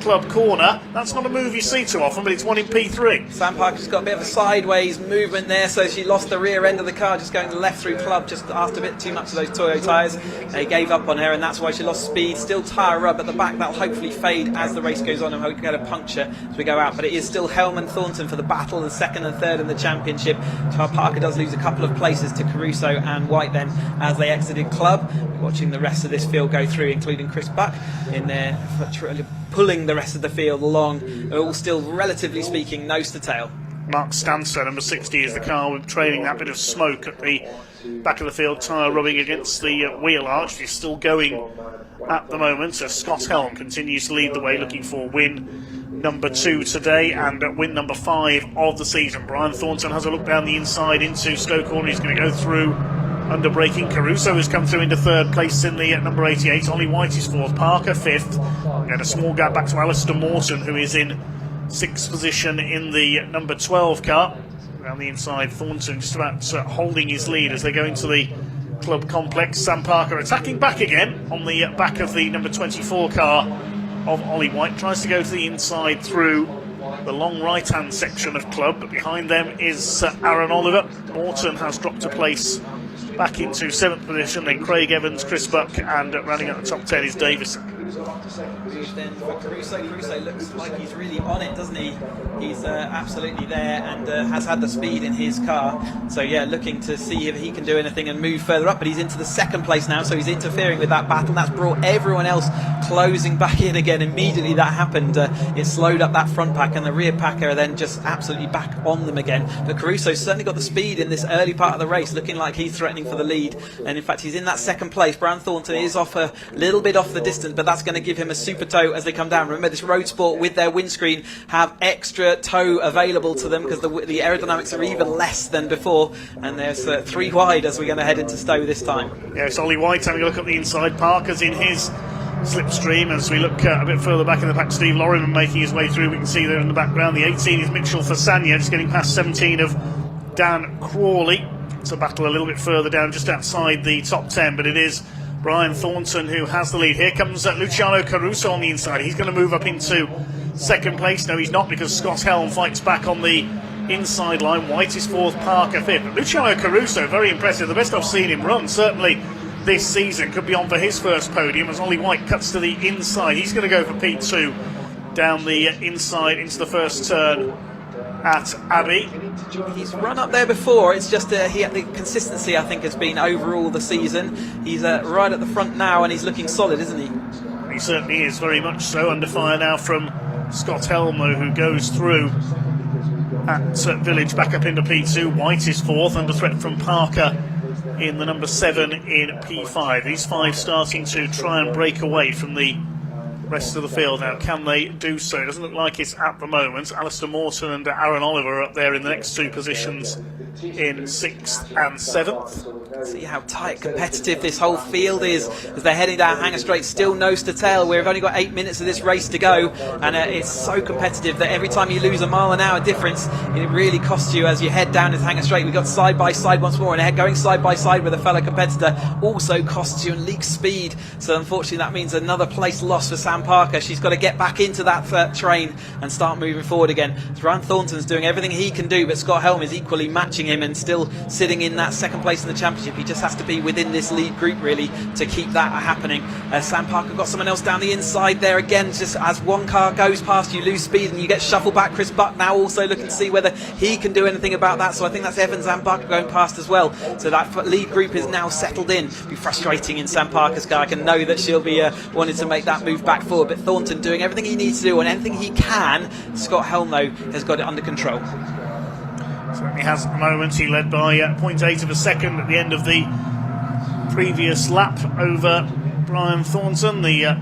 Club corner. That's not a move you see too often, but it's one in P3. Sam Parker's got a bit of a sideways movement there, so she lost the rear end of the car just going left through Club just after a bit too much of those Toyo tyres. They gave up on her, and that's why she lost speed. Still tyre rub at the back. That'll hopefully fade as the race goes on, and hope we get a puncture as we go out. But it is still Helm and Thornton for the battle, the 2nd and 3rd in the championship. Parker does lose a couple of places to Caruso and White then as they exited Club. We're watching the rest of this field go through, including Chris Buck in there pulling the rest of the field along, all still relatively speaking nose to tail. Mark Stanser, number 60, is the car trailing that bit of smoke at the back of the field, tyre rubbing against the wheel arch. He's still going at the moment, so Scott Helm continues to lead the way, looking for win number 2 today and win number 5 of the season. Brian Thornton has a look down the inside into Stoke Corner. He's going to go through under braking. Caruso has come through into 3rd place in the number 88. Ollie White is 4th, Parker 5th, and a small gap back to Alistair Morton, who is in 6th position in the number 12 car. Around the inside, Thornton just about holding his lead as they go into the Club complex. Sam Parker attacking back again on the back of the number 24 car of Ollie White. Tries to go to the inside through the long right-hand section of Club, but behind them is Aaron Oliver. Morton has dropped a place back into 7th position, then Craig Evans, Chris Buck, and running at the top 10 is Davison. Then for Caruso looks like he's really on it, doesn't he? He's absolutely there and has had the speed in his car. So yeah, looking to see if he can do anything and move further up. But he's into the 2nd place now, so he's interfering with that battle. That's brought everyone else closing back in again. Immediately that happened, it slowed up that front pack, and the rear pack are then just absolutely back on them again. But Caruso's certainly got the speed in this early part of the race, looking like he's threatening for the lead. And in fact, he's in that 2nd place. Brian Thornton is off a little bit off the distance, but that's going to give him a super tow as they come down. Remember, this Roadsport with their windscreen have extra tow available to them because the aerodynamics are even less than before, and there's 3 wide as we're going to head into Stowe this time. Yeah, it's Ollie White having a look at the inside. Parker's in his slipstream as we look a bit further back in the pack. Steve Lorriman making his way through. We can see there in the background the 18 is Mitchell Fasania, just getting past 17 of Dan Crawley. It's a battle a little bit further down, just outside the top 10, but it is Brian Thornton who has the lead. Here comes Luciano Caruso on the inside. He's going to move up into 2nd place. No, he's not, because Scott Helm fights back on the inside line. White is 4th, Parker 5th. But Luciano Caruso, very impressive. The best I've seen him run, certainly this season. Could be on for his first podium as Ollie White cuts to the inside. He's going to go for P2 down the inside into the first turn at Abbey. He's run up there before. It's just the consistency, I think, has been overall the season. He's right at the front now, and he's looking solid, isn't he? He certainly is, very much so. Under fire now from Scott Helm, though, who goes through at Village back up into P2. White is 4th, under threat from Parker in the number 7 in P5. These 5 starting to try and break away from the rest of the field now. Can they do so? It doesn't look like it's at the moment. Alistair Morton and Aaron Oliver are up there in the next 2 positions in 6th and 7th. See how tight, competitive this whole field is as they're heading down Hanger Straight, still nose to tail. We've only got 8 minutes of this race to go, and it's so competitive that every time you lose a mile an hour difference, it really costs you as you head down into Hanger Straight. We've got side by side once more, and going side by side with a fellow competitor also costs you and leaks speed. So unfortunately that means another place lost for Sam Parker. She's got to get back into that train and start moving forward again. Brian Thornton's doing everything he can do, but Scott Helm is equally matching him and still sitting in that 2nd place in the championship. He just has to be within this lead group really to keep that happening. Sam Parker got someone else down the inside there again. Just as one car goes past, you lose speed and you get shuffled back. Chris Buck now also looking to see whether he can do anything about that. So I think that's Evans and Buck going past as well. So that lead group is now settled in. It'll be frustrating in Sam Parker's car. I can know that she'll be wanting to make that move back forward. But Thornton doing everything he needs to do and anything he can. Scott Helm though has got it under control. Certainly has at the moment. He led by 0.8 of a second at the end of the previous lap over Brian Thornton. The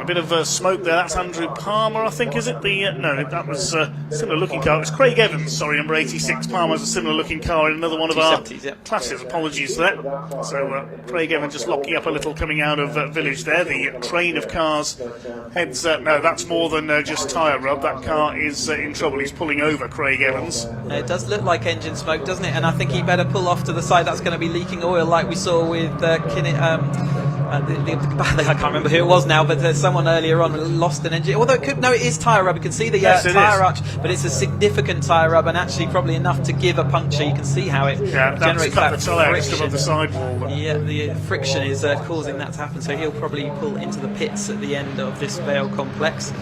A bit of smoke there. That's Andrew Palmer, I think, is it? No, that was a similar looking car. It was Craig Evans, sorry, number 86. Palmer's a similar looking car in another one of our classes. Apologies for that. So Craig Evans just locking up a little coming out of Village there. The train of cars heads... no, that's more than just tyre rub. That car is in trouble. He's pulling over, Craig Evans. It does look like engine smoke, doesn't it? And I think he better pull off to the side. That's going to be leaking oil like we saw with I can't remember who it was now, but someone earlier on lost an engine. Although it is tyre rub. You can see the tyre arch, but it's a significant tyre rub, and actually probably enough to give a puncture. You can see how it generates that friction. Above the sidewall. Yeah, the friction is causing that to happen. So he'll probably pull into the pits at the end of this Vale complex.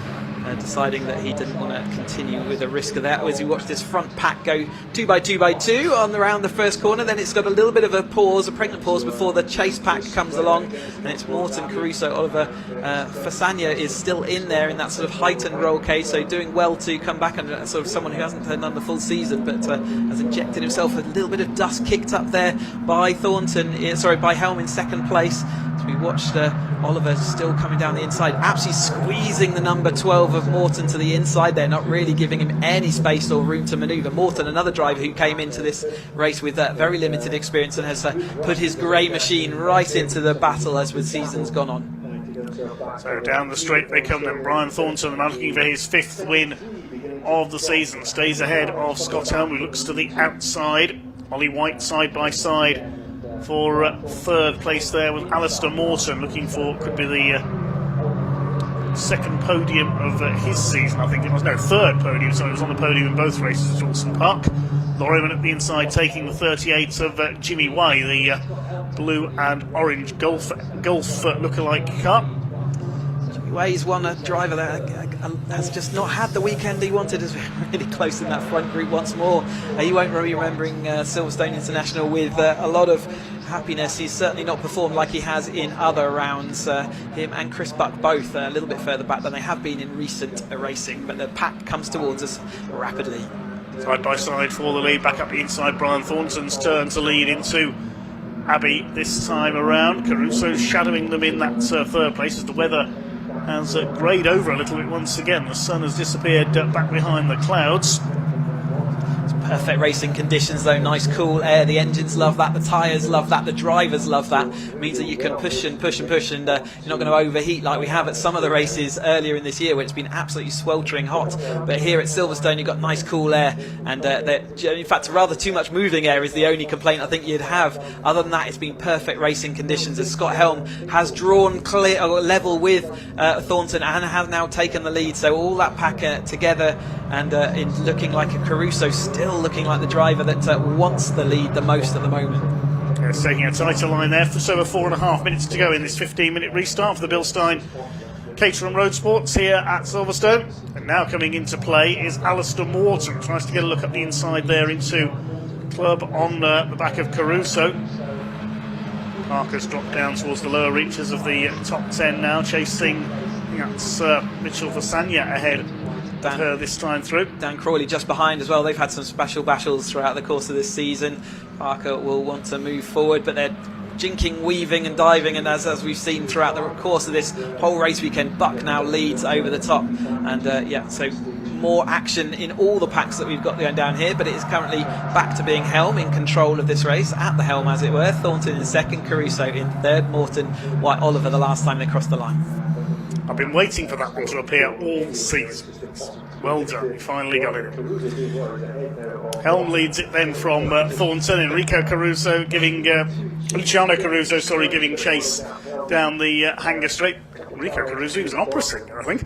Deciding that he didn't want to continue with the risk of that as we watch this front pack go 2x2x2 on around the first corner. Then it's got a little bit of a pause, a pregnant pause before the chase pack comes along, and it's Morton, Caruso, Oliver. Fasania is still in there in that sort of heightened roll cage, so doing well to come back, and sort of someone who hasn't done the full season but has injected himself a little bit of dust kicked up there by by Helm in second place. So we watched Oliver still coming down the inside, absolutely squeezing the number 12 of Morton to the inside there, not really giving him any space or room to manoeuvre. Morton, another driver who came into this race with very limited experience and has put his grey machine right into the battle as the season's gone on. So down the straight they come then. Brian Thornton looking for his 5th win of the season. Stays ahead of Scott Helm, who looks to the outside. Ollie White side by side for 3rd place there with Alistair Morton, looking for, could be the 2nd podium of his season, I think it was. No, 3rd podium, so he was on the podium in both races at Dawson Park. Lorryman at the inside taking the 38 of Jimmy Way, the blue and orange Golf lookalike car. Jimmy Way's one driver that has just not had the weekend he wanted. Is really close in that front group once more. He won't be remembering Silverstone International with a lot of happiness. He's certainly not performed like he has in other rounds. Him and Chris Buck both a little bit further back than they have been in recent racing, but the pack comes towards us rapidly. Side by side for the lead, back up the inside. Brian Thornton's turn to lead into Abbey this time around. Caruso shadowing them in that 3rd place as the weather has greyed over a little bit once again. The sun has disappeared back behind the clouds. Perfect racing conditions though, nice cool air. The engines love that, the tyres love that, the drivers love that. It means that you can push and push and push, and you're not going to overheat like we have at some of the races earlier in this year where it's been absolutely sweltering hot. But here at Silverstone you've got nice cool air, and in fact rather too much moving air is the only complaint I think you'd have. Other than that, it's been perfect racing conditions as Scott Helm has drawn clear or level with Thornton and has now taken the lead. So all that pack together, and in looking like a Caruso, still looking like the driver that wants the lead the most at the moment. It's taking a tighter line there. Just over 4.5 minutes to go in this 15-minute restart for the Bilstein Caterham Roadsports here at Silverstone. And now coming into play is Alistair Morton. Tries to get a look up the inside there into Club on the back of Caruso. Parker's dropped down towards the lower reaches of the top 10 now, chasing, that's Mitchell Fasania ahead. This time through. Dan Crawley just behind as well. They've had some special battles throughout the course of this season. Parker will want to move forward, but they're jinking, weaving and diving, and as we've seen throughout the course of this whole race weekend, Buck now leads over the top, and so more action in all the packs that we've got going down here, but it is currently back to being Helm in control of this race, at the helm as it were. Thornton in 2nd, Caruso in 3rd, Morton, White, Oliver the last time they crossed the line. I've been waiting for that one to appear all season. Well done, we finally got it. Helm leads it then from Thornton. Luciano Caruso giving chase down the Hanger Straight. Enrico Caruso, who's an opera singer, I think.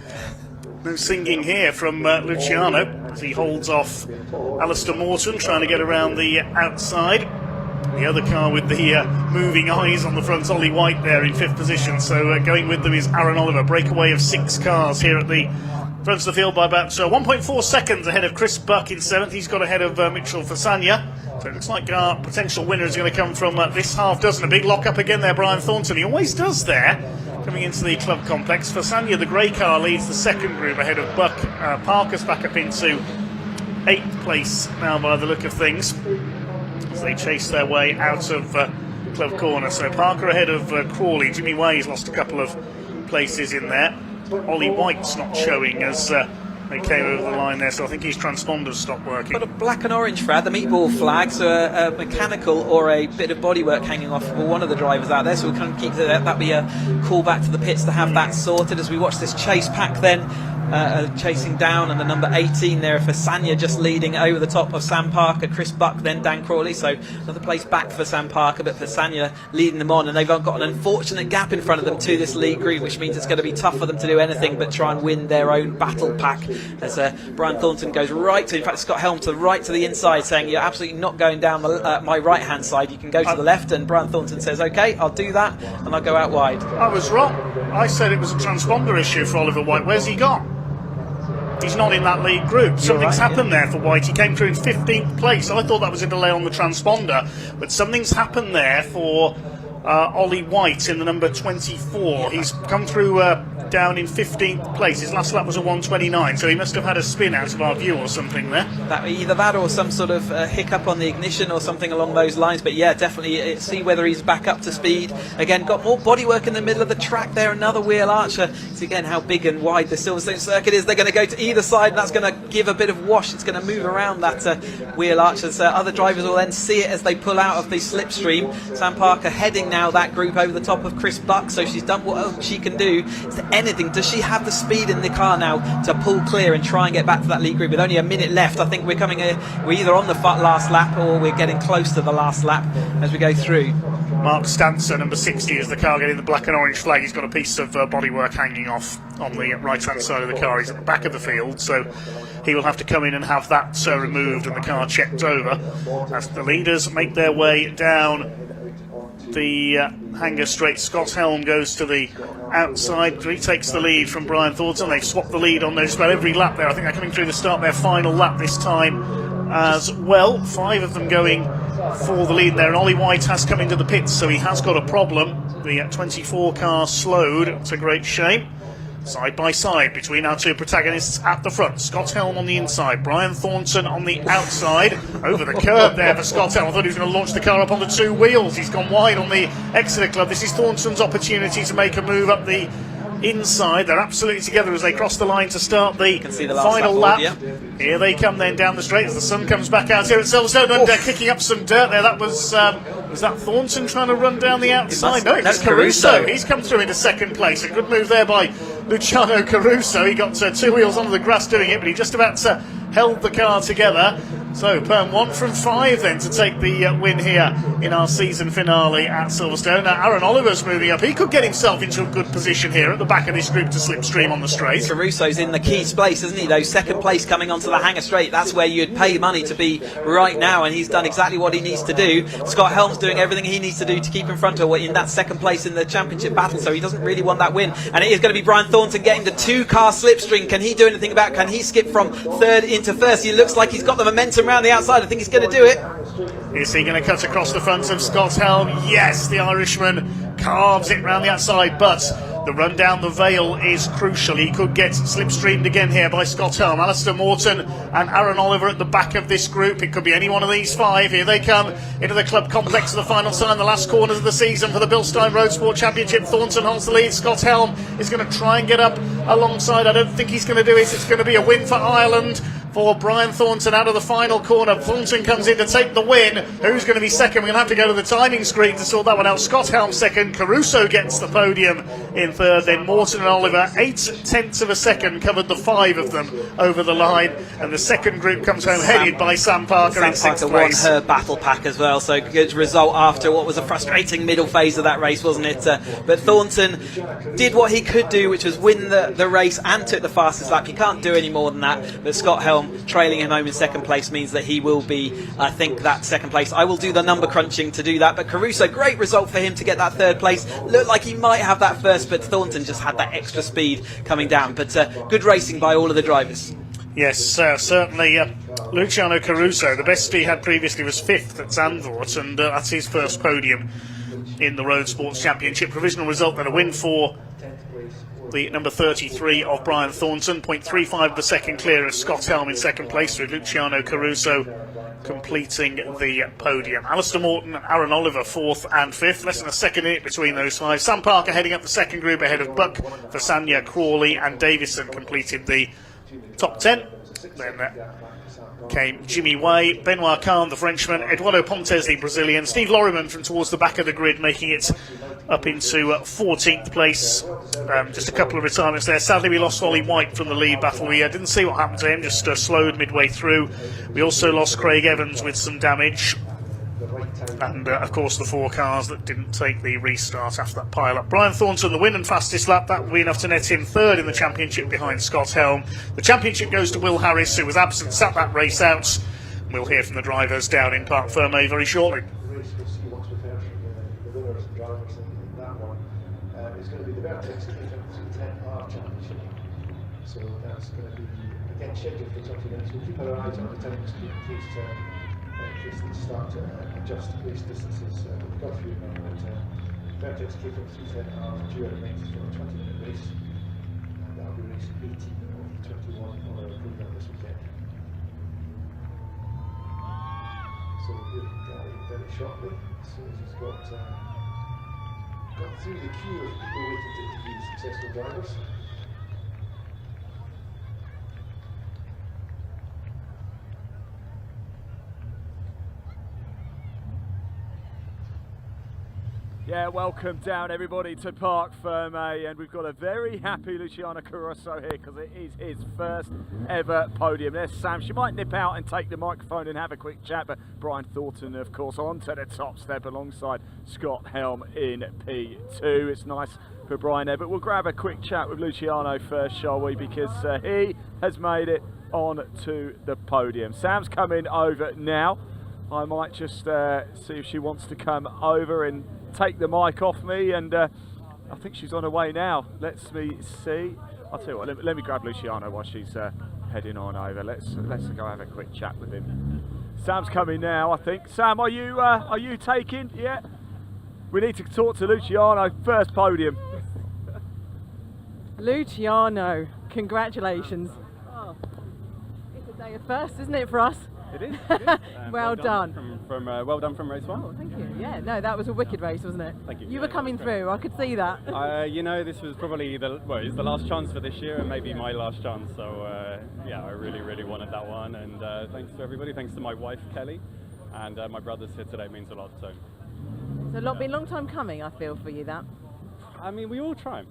No singing here from Luciano as he holds off Alistair Morton, trying to get around the outside. The other car with the moving eyes on the front, Ollie White there in 5th position. So going with them is Aaron Oliver. Breakaway of 6 cars here at the front of the field by about 1.4 seconds ahead of Chris Buck in 7th. He's got ahead of Mitchell Fasania. So it looks like our potential winner is going to come from this half dozen. A big lock-up again there, Brian Thornton. He always does there, coming into the club complex. Fasania, the grey car, leads the 2nd group ahead of Buck. Parker's back up into 8th place now by the look of things, as they chase their way out of Club Corner. So Parker ahead of Crawley. Jimmy Way's lost a couple of places in there. Ollie White's not showing as they came over the line there, so I think his transponders stopped working. Got a black and orange flag, the meatball flag, so a mechanical or a bit of bodywork hanging off for one of the drivers out there, so we'll kind of keep that'll be a call back to the pits to have that sorted as we watch this chase pack then. Chasing down, and the number 18 there for Sanya just leading over the top of Sam Parker, Chris Buck, then Dan Crawley, so another place back for Sam Parker, but for Sanya leading them on, and they've got an unfortunate gap in front of them to this lead group, which means it's going to be tough for them to do anything but try and win their own battle pack as Brian Thornton goes right to, in fact Scott Helm to the right to the inside, saying you're absolutely not going down my right hand side, you can go to the left, and Brian Thornton says okay, I'll do that, and I'll go out wide. I was wrong. I said it was a transponder issue for Oliver White. Where's he gone? He's not in that lead group. Something's happened there for White. He came through in 15th place. I thought that was a delay on the transponder, but something's happened there for Ollie White in the number 24. He's come through down in 15th place. His last lap was a 1:29, so he must have had a spin out of our view or something there. Either that or some sort of hiccup on the ignition or something along those lines, but yeah, definitely see whether he's back up to speed. Again, got more bodywork in the middle of the track there, another wheel archer. See again how big and wide the Silverstone circuit is. They're going to go to either side, and that's going to give a bit of wash. It's going to move around that wheel archer, so other drivers will then see it as they pull out of the slipstream. Sam Parker heading now that group over the top of Chris Buck, so she's done what she can do. Is there anything? Does she have the speed in the car now to pull clear and try and get back to that lead group? With only a minute left, I think we're either on the last lap or we're getting close to the last lap as we go through. Mark Stancer, number 60, is the car getting the black and orange flag. He's got a piece of bodywork hanging off on the right-hand side of the car. He's at the back of the field, so he will have to come in and have that removed and the car checked over as the leaders make their way down the hanger straight. Scott Helm goes to the outside. He takes the lead from Brian Thornton. They've swapped the lead on just about every lap there. I think they're coming through to start their final lap this time as well. 5 of them going for the lead there, and Ollie White has come into the pits, so he has got a problem. The 24 car slowed. It's a great shame. Side by side between our two protagonists at the front. Scott Helm on the inside, Brian Thornton on the outside. Over the curb there for Scott Helm. I thought he was going to launch the car up on the 2 wheels. He's gone wide on the Exeter Club. This is Thornton's opportunity to make a move up the inside. They're absolutely together as they cross the line to start the final lap. Here they come then down the straight as the sun comes back out here at Silverstone, and kicking up some dirt there. That was that Thornton trying to run down the outside? No, it's Caruso. He's come through into second place. A good move there by Luciano Caruso. He got 2 wheels onto the grass doing it, but he just about held the car together. So Perm 1 from 5 then to take the win here in our season finale at Silverstone. Now Aaron Oliver's moving up. He could get himself into a good position here at the back of this group to slipstream on the straight. Caruso's in the key place, isn't he, though? Second place coming onto the hanger straight. That's where you'd pay money to be right now, and he's done exactly what he needs to do. Scott Helm's doing everything he needs to do to keep in front of her in that second place in the championship battle, so he doesn't really want that win. And it is going to be Brian Thornton getting the 2-car slipstream. Can he do anything about it? Can he skip from third into first? He looks like he's got the momentum around the outside. I think he's going to do it. Is he going to cut across the front of Scott Helm? Yes, the Irishman carves it round the outside, but the run down the Vale is crucial. He could get slipstreamed again here by Scott Helm. Alistair Morton and Aaron Oliver at the back of this group. It could be any one of these 5. Here they come into the club complex of the final time, the last corners of the season for the Bilstein Roadsport Championship. Thornton holds the lead. Scott Helm is going to try and get up alongside. I don't think he's going to do it. It's going to be a win for Ireland for Brian Thornton out of the final corner. Thornton comes in to take the win. Who's going to be second? We're going to have to go to the timing screen to sort that one out. Scott Helm second. Caruso gets the podium in third. Then Morton and Oliver, 0.8 of a second, covered the 5 of them over the line. And the second group comes home headed by Sam Parker in 6th place. Won her battle pack as well, so good result after what was a frustrating middle phase of that race, wasn't it? But Thornton did what he could do, which was win the race and took the fastest lap. You can't do any more than that. But Scott Helm trailing him home in second place means that he will be, I think, that second place. I will do the number crunching to do that, but Caruso, great result for him to get that third place. Looked like he might have that first, but Thornton just had that extra speed coming down. But good racing by all of the drivers. Yes, certainly. Luciano Caruso, the best he had previously was 5th at Zandvoort, and that's his first podium in the Road Sports Championship. Provisional result then, a win for the number 33 of Brian Thornton, 0.35 of a second clear of Scott Helm in second place, with Luciano Caruso completing the podium. Alistair Morton and Aaron Oliver 4th and 5th. Less than a second in it between those 5. Sam Parker heading up the second group ahead of Buck, Fasanya, Crawley and Davison completed the top 10. Then came Jimmy Way, Benoit Kahn, the Frenchman, Eduardo Pontes, the Brazilian, Steve Lorriman from towards the back of the grid, making it up into 14th place. Just a couple of retirements there. Sadly, we lost Ollie White from the lead battle. We didn't see what happened to him, just slowed midway through. We also lost Craig Evans with some damage. And of course the 4 cars that didn't take the restart after that pile-up. Brian Thornton the win and fastest lap. That will be enough to net him 3rd in the championship behind Scott Helm. The championship goes to Will Harris, who was absent, sat that race out. We'll hear from the drivers down in Parc Fermé very shortly. The winners and drivers in that one is going to be the Vertex 310R Championship. So that's going to be again scheduled for 20 minutes. We'll keep our eyes on the times in case they start to adjust race distances. We've got a few now, but Vertex 310R is due out next for a 20-minute race, and that'll be race 18 of the 21 on our programme this weekend. So we'll give Gary very shortly, as soon as he's got through the queue of people waiting to interview successful drivers. Yeah, welcome down everybody to Parc Fermé, and we've got a very happy Luciano Caruso here because it is his first ever podium. There's Sam. She might nip out and take the microphone and have a quick chat, but Brian Thornton, of course, onto the top step alongside Scott Helm in P2. It's nice for Brian there, but we'll grab a quick chat with Luciano first, shall we, because he has made it on to the podium. Sam's coming over now. I might just see if she wants to come over and take the mic off me, and I think she's on her way now. Let's me see. I'll tell you what, let me grab Luciano while she's heading on over. Let's go have a quick chat with him. Sam's coming now, I think. Sam, are you taking? Yeah. We need to talk to Luciano. First podium. Luciano, congratulations. Oh, it's a day of first, isn't it, for us? It is. Well done. Well done from race 1. Oh, thank you. Yeah, no, that was a wicked race, wasn't it? Thank you. You were coming through. I could see that. You know, this was probably it's the last chance for this year, and maybe my last chance. So yeah, I really wanted that one, and thanks to everybody. Thanks to my wife Kelly, and my brothers here today. It means a lot. So It's been a long time coming, I feel, for you, that. I mean, we're all trying.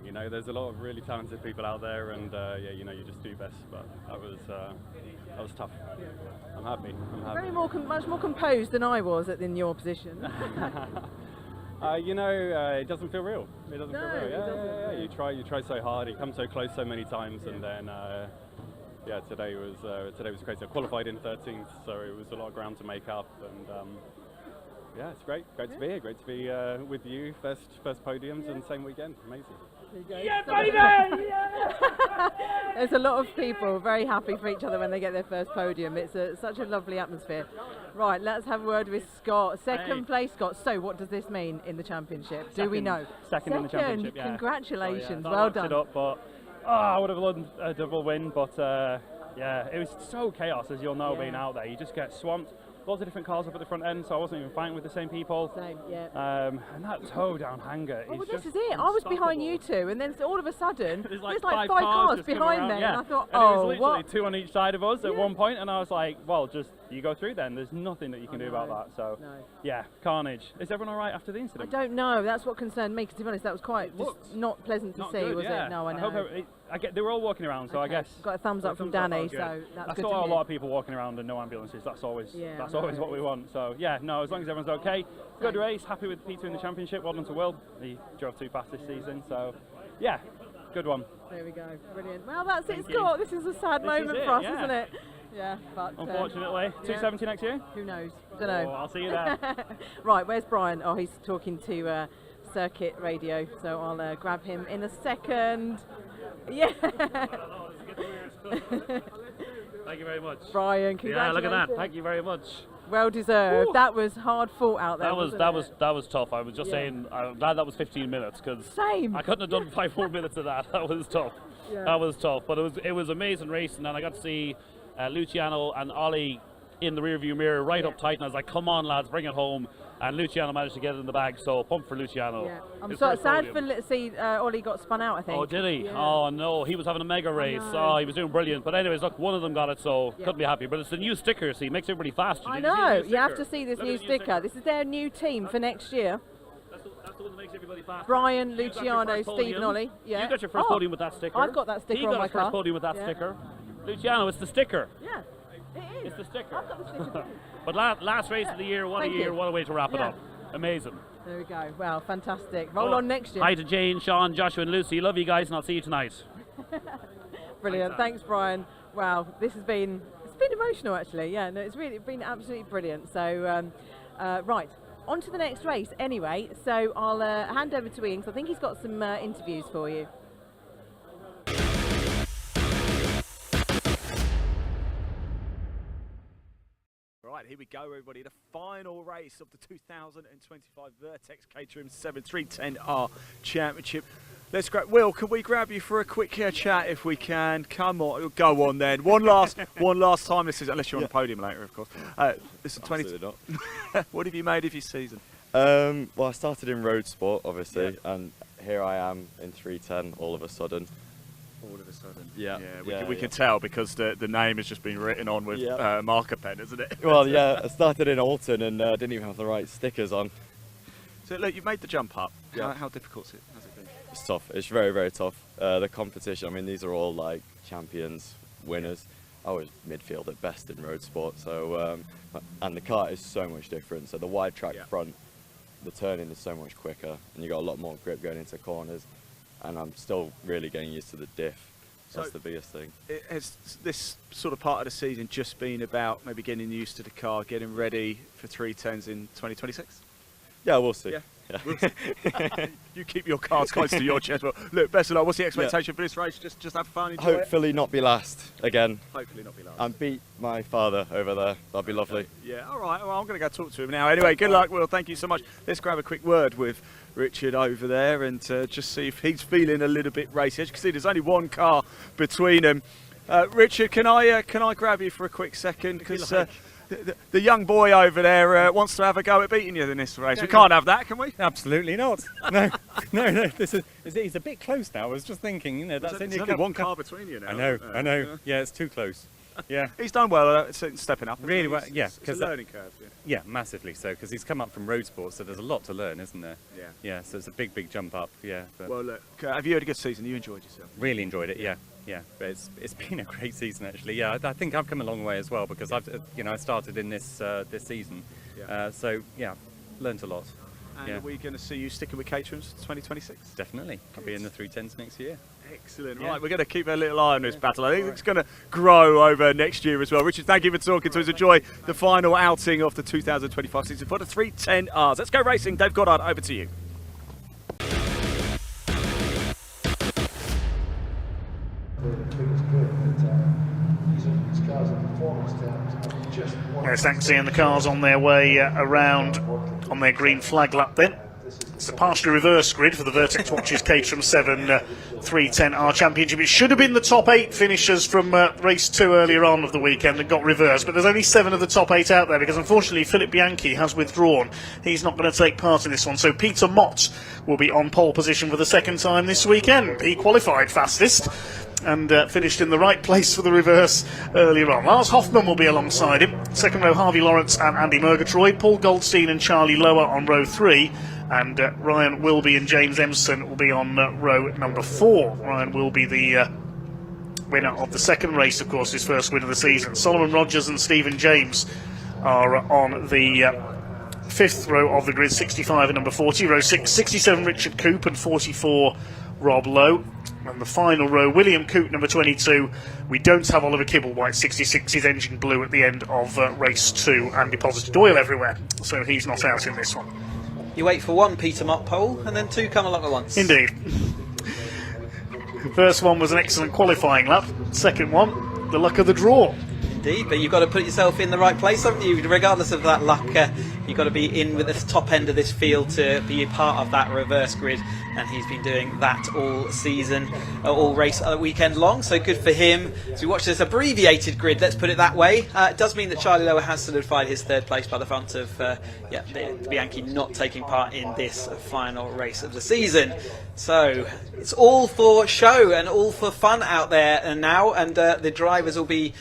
You know, there's a lot of really talented people out there, and yeah, you know, you just do best. But that was tough. I'm happy. Much more composed than I was in your position. You know, it doesn't feel real. It doesn't feel real. Yeah. You try so hard. You come so close so many times, and then yeah, today was crazy. I qualified in 13th, so it was a lot of ground to make up, and yeah, it's great to be here. Great to be with you. First podiums and same weekend. Amazing. Yeah, baby! Yeah! There's a lot of people very happy for each other when they get their first podium. It's such a lovely atmosphere. Right, let's have a word with Scott. Second place, Scott. So what does this mean in the championship? Do we know? Second in the championship, yeah. Congratulations, So, well done. It up, but I would have loved a double win, but yeah, it was so chaos, as you'll know, being out there. You just get swamped. Lots of different cars up at the front end, so I wasn't even fighting with the same people. Yeah. And that toe down hanger Oh, is well, just this is it. I was behind you two, and then all of a sudden, there's like five five cars just coming behind around, me, yeah. and I thought, and it was oh, literally what? 2 on each side of us at one point, and I was like, well, just you go through then. There's nothing that you can do about that. So, yeah, carnage. Is everyone all right after the I incident? don't know. That's what concerned me, because to be honest, that was quite just not pleasant to Not see, good, was yeah. it? No, I know. hope they were all walking around, so I guess Got a thumbs up from Danny, so that's I good saw to a hear. lot of people walking around and no ambulances. That's always I always know. what we want. So yeah, no, as long as everyone's okay. Good race. Happy with P2 in the championship. Well done to Will. He drove too fast this season. So yeah, good one. There we go. Brilliant. Well, that's Thank it, you. Scott. This is a sad This moment is for us, yeah. isn't it? Yeah, but Unfortunately, 270 next year. Who knows? Don't know. Oh, I'll see you there. Right, where's Brian? Oh, he's talking to Circuit Radio, so I'll grab him in a second. Yeah. Thank you very much. Brian, Yeah, look at that. congratulations. Thank you very much. Well deserved. That was hard fought out there. wasn't it? That was tough. I was just saying, I'm glad that was 15 minutes because I couldn't have done 5 more minutes of that. That was tough. Yeah. That was tough, but it was amazing race, and then I got to see Luciano and Ollie in the rearview mirror, right up tight, and I was like, come on, lads, bring it home. And Luciano managed to get it in the bag, so pump for Luciano. Yeah. I'm His so first sad podium. for Ollie got spun out, I think. Oh, did he? Yeah. Oh, no, he was having a mega race. Oh, he was doing brilliant. But anyways, look, one of them got it, so couldn't be happy. But it's the new sticker, see, it makes everybody faster. I Did you see the know. new You have sticker? to see this Look new at the sticker. This is their new team for next year. That's the one that makes everybody faster. Brian, You got your Luciano, first Steve podium. and Ollie. Yeah. You got your first Oh, podium with that sticker. I've got that sticker he on got my his first car. podium with that Yeah. sticker. Luciano, it's the sticker. Yeah, it is. It's the sticker. I've got the sticker too. But last race of the year, what Thank a year, you. what a way to wrap it Yeah. up. Amazing. There we go. Well, fantastic. Roll Oh, on next year. Hi to Jane, Sean, Joshua and Lucy. Love you guys and I'll see you tonight. Brilliant. Thanks, Brian. Wow, it's been emotional actually. Yeah, no, it's really been absolutely brilliant. So, right, on to the next race anyway. So I'll hand over to Ian, 'cause I think he's got some interviews for you. Right, here we go, everybody. The final race of the 2025 Vertex Caterham 7310R Championship. Let's grab Will. Can we grab you for a quick chat if we can? Come on, go on then. One last time. This is unless you're on the podium later, of course. This is 20. Absolutely not. What have you made of your season? Well, I started in Roadsport, obviously, and here I am in 310 all of a sudden. All of a sudden. Yeah. We can tell because the name has just been written on with marker pen, isn't it? Well, yeah, I started in Alton and didn't even have the right stickers on. So look, you've made the jump up. Yeah. How difficult has it been? It's tough. It's very, very tough. The competition, I mean, these are all like champions, winners. I was midfield at best in Roadsport, so and the car is so much different. So the wide track front, the turning is so much quicker, and you got a lot more grip going into corners. And I'm still really getting used to the diff. That's So the biggest thing. Has this sort of part of the season just been about maybe getting used to the car, getting ready for 310s in 2026? Yeah, we'll see. Yeah. Yeah. We'll see. You keep your cards close to your chest. Well, look, best of luck. What's the expectation for this race? Just have fun, enjoy Hopefully not be last again. Hopefully not be last. And beat my father over there. That'd be lovely. Yeah, all right. Well, I'm going to go talk to him now. Anyway, good luck, Will. Thank you so much. Let's grab a quick word with Richard over there and just see if he's feeling a little bit racy. As you can see, there's only one car between them. Richard, can I grab you for a quick second? Because the young boy over there wants to have a go at beating you in this race. We can't have that, can we? Absolutely not. No. It's a bit close now. I was just thinking, that's there's only one car between you now. I know. Yeah, it's too close. Yeah. He's done well stepping up. Really well, yeah. It's a learning curve. Yeah, massively so, because he's come up from Roadsport, so there's a lot to learn, isn't there? Yeah. Yeah, so it's a big jump up, yeah. But Well, look, have you had a good season? You enjoyed yourself? really enjoyed it, yeah. But it's been a great season actually. Yeah, I think I've come a long way as well because I started in this season. Yeah. So yeah, learnt a lot. And are we going to see you sticking with Caterham's 2026? Definitely. I'll be in the 310s next year. Excellent. Yeah. Right, we're going to keep a little eye on this battle. I think it's going to grow over next year as well. Richard, thank you for talking to us. Enjoy the final outing of the 2025 season for the 310Rs. Let's go racing. Dave Goddard, over to you. There's Taxi and the cars on their way around on their green flag lap then. It's a partially reverse grid for the Vertex Watches Caterham 7 310R Championship. It should have been the top 8 finishers from race 2 earlier on of the weekend that got reversed, but there's only 7 of the top 8 out there because unfortunately Philip Bianchi has withdrawn. He's not going to take part in this one, so Peter Mott will be on pole position for the second time this weekend. He qualified fastest and finished in the right place for the reverse earlier on. Lars Hoffman will be alongside him. Second row, Harvey Lawrence and Andy Murgatroyd. Paul Goldstein and Charlie Lower on row 3. And Ryan Wilby and James Emson will be on row number 4. Ryan Wilby, the winner of the second race, of course, his first win of the season. Solomon Rogers and Stephen James are on the 5th row of the grid, 65 and number 40. Row 6, 67 Richard Coop and 44 Rob Lowe. And the final row, William Coote, number 22. We don't have Oliver Kibblewhite, 66, his engine blew at the end of race 2 and deposited oil everywhere. So he's not out in this one. You wait for one Peter Mott pole and then 2 come along at once. Indeed. First one was an excellent qualifying lap. Second one, the luck of the draw. Indeed, but you've got to put yourself in the right place, haven't you? Regardless of that luck, you've got to be in with the top end of this field to be a part of that reverse grid. and he's been doing that all season, all race weekend long, so good for him. So we watch this abbreviated grid, let's put it that way. It does mean that Charlie Lower has solidified his third place by the front of the Bianchi not taking part in this final race of the season. So it's all for show and all for fun out there and now, and the drivers will be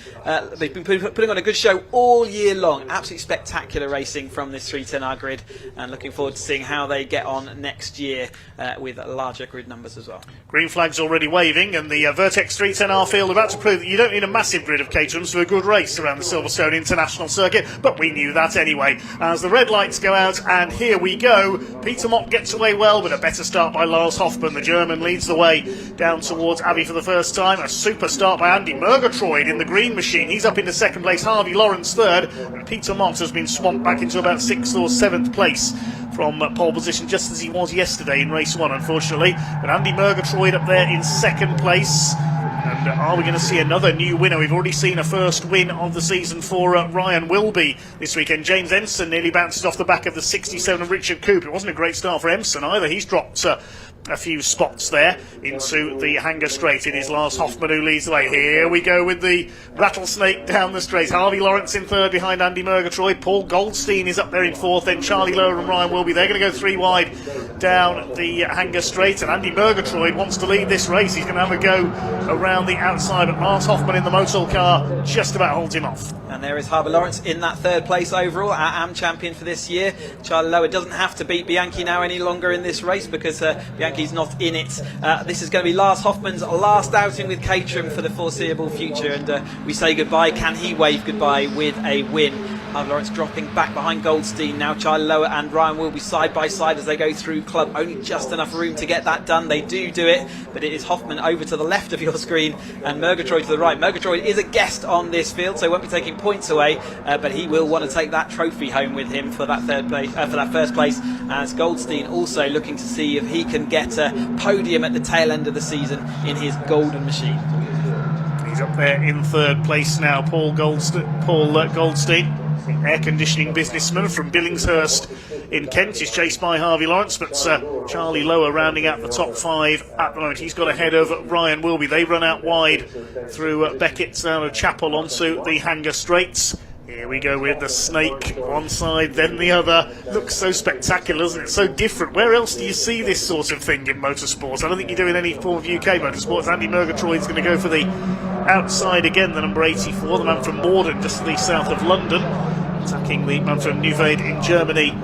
they've been putting on a good show all year long. Absolutely spectacular racing from this 310R grid, and looking forward to seeing how they get on next year with larger grid numbers as well. Green flag's already waving, and the Vertex 310R field about to prove that you don't need a massive grid of Caterhams for a good race around the Silverstone International Circuit, but we knew that anyway. As the red lights go out, and here we go. Peter Mott gets away well, but a better start by Lars Hoffmann. The German leads the way down towards Abbey for the first time. A super start by Andy Murgatroyd in the green machine. He's up into second place, Harvey Lawrence third, and Peter Mott has been swamped back into about 6th or 7th place from pole position, just as he was yesterday in race 1, unfortunately. But Andy Murgatroyd up there in second place. And are we going to see another new winner? We've already seen a first win of the season for Ryan Wilby this weekend. James Ensign nearly bounces off the back of the 67 of Richard Coupe. It wasn't a great start for Ensign either. He's dropped a few spots there into the Hanger Straight. It is Lars Hoffmann who leads the way. Here we go with the rattlesnake down the straight. Harvey Lawrence in third behind Andy Murgatroyd. Paul Goldstein is up there in fourth. Then Charlie Lower and Ryan Wilby. They're going to go 3 wide down the Hanger Straight. And Andy Murgatroyd wants to lead this race. He's going to have a go around the outside. But Lars Hoffmann in the Motul car just about holds him off. And there is Harvey Lawrence in that third place overall, our AM champion for this year. Charlie Lower doesn't have to beat Bianchi now any longer in this race because Bianchi's not in it. This is going to be Lars Hoffmann's last outing with Caterham for the foreseeable future, and we say goodbye. Can he wave goodbye with a win? Harvey Lawrence dropping back behind Goldstein. Now Charlie Lower and Ryan will be side by side as they go through club. Only just enough room to get that done. They do it, but it is Hoffmann over to the left of your screen and Murgatroyd to the right. Murgatroyd is a guest on this field, so he won't be taking points away, but he will want to take that trophy home with him for that third place, for that first place. As Goldstein also looking to see if he can get a podium at the tail end of the season in his golden machine. He's up there in third place now. Paul Goldstein, air conditioning businessman from Billingshurst in Kent, is chased by Harvey Lawrence, but Charlie Lower rounding out the top 5 at the moment. He's got ahead of Ryan Wilby. They run out wide through Beckett down of Chapel onto the Hanger Straights. Here we go with the snake, one side, then the other. Looks so spectacular, doesn't it? So different. Where else do you see this sort of thing in motorsports? I don't think you do in any form of UK motorsports. Andy Murgatroyd's going to go for the outside again, the number 84, the man from Morden, just to the south of London, attacking the man from Neuwied in Germany.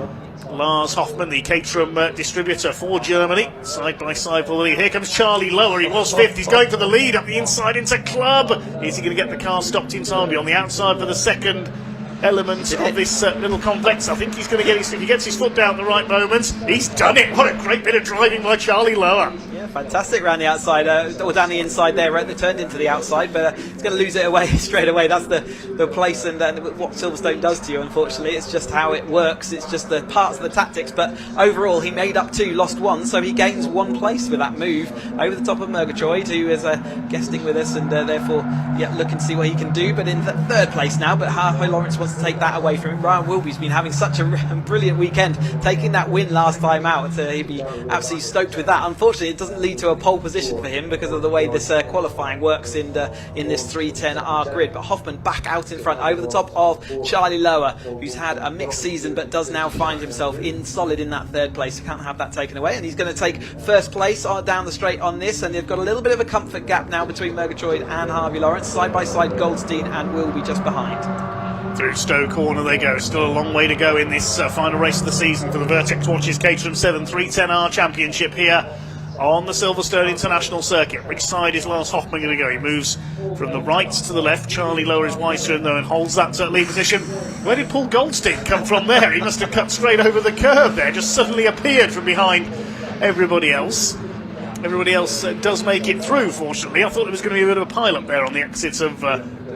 Lars Hoffmann, the Caterham distributor for Germany, side by side for the lead. Here comes Charlie Lower. He was 5th. He's going for the lead up the inside into club. Is he going to get the car stopped in time? On the outside for the second element of this little complex. I think he's going to get his, if he gets his foot down at the right moment. He's done it. What a great bit of driving by Charlie Lower. Yeah, fantastic round the outside, or down the inside there. They turned into the outside, but he's going to lose it away straight away. That's the place and what Silverstone does to you, unfortunately. It's just how it works. It's just the parts of the tactics. But overall, he made up 2, lost 1, so he gains 1 place with that move over the top of Murgatroyd, who is guesting with us and therefore looking to see what he can do. But in the third place now, but Harvey Lawrence wants to take that away from him. Ryan Wilby's been having such a brilliant weekend, taking that win last time out. He'd be absolutely stoked with that. Unfortunately, it doesn't lead to a pole position for him because of the way this qualifying works in this 310R grid. But Hoffmann back out in front over the top of Charlie Lower, who's had a mixed season but does now find himself solid in that third place. Can't have that taken away, and he's going to take first place down the straight on this, and they've got a little bit of a comfort gap now between Murgatroyd and Harvey Lawrence. Side by side, Goldstein and Wilby just behind. Through Stowe Corner they go. Still a long way to go in this final race of the season for the Vertex Watches Caterham 7 310R Championship here on the Silverstone International Circuit. Which side is Lars Hoffmann going to go? He moves from the right to the left. Charlie Lower is wise to him though and holds that lead position. Where did Paul Goldstein come from there? He must have cut straight over the curve there, just suddenly appeared from behind everybody else. Everybody else does make it through, fortunately. I thought there was going to be a bit of a pile-up there on the exits of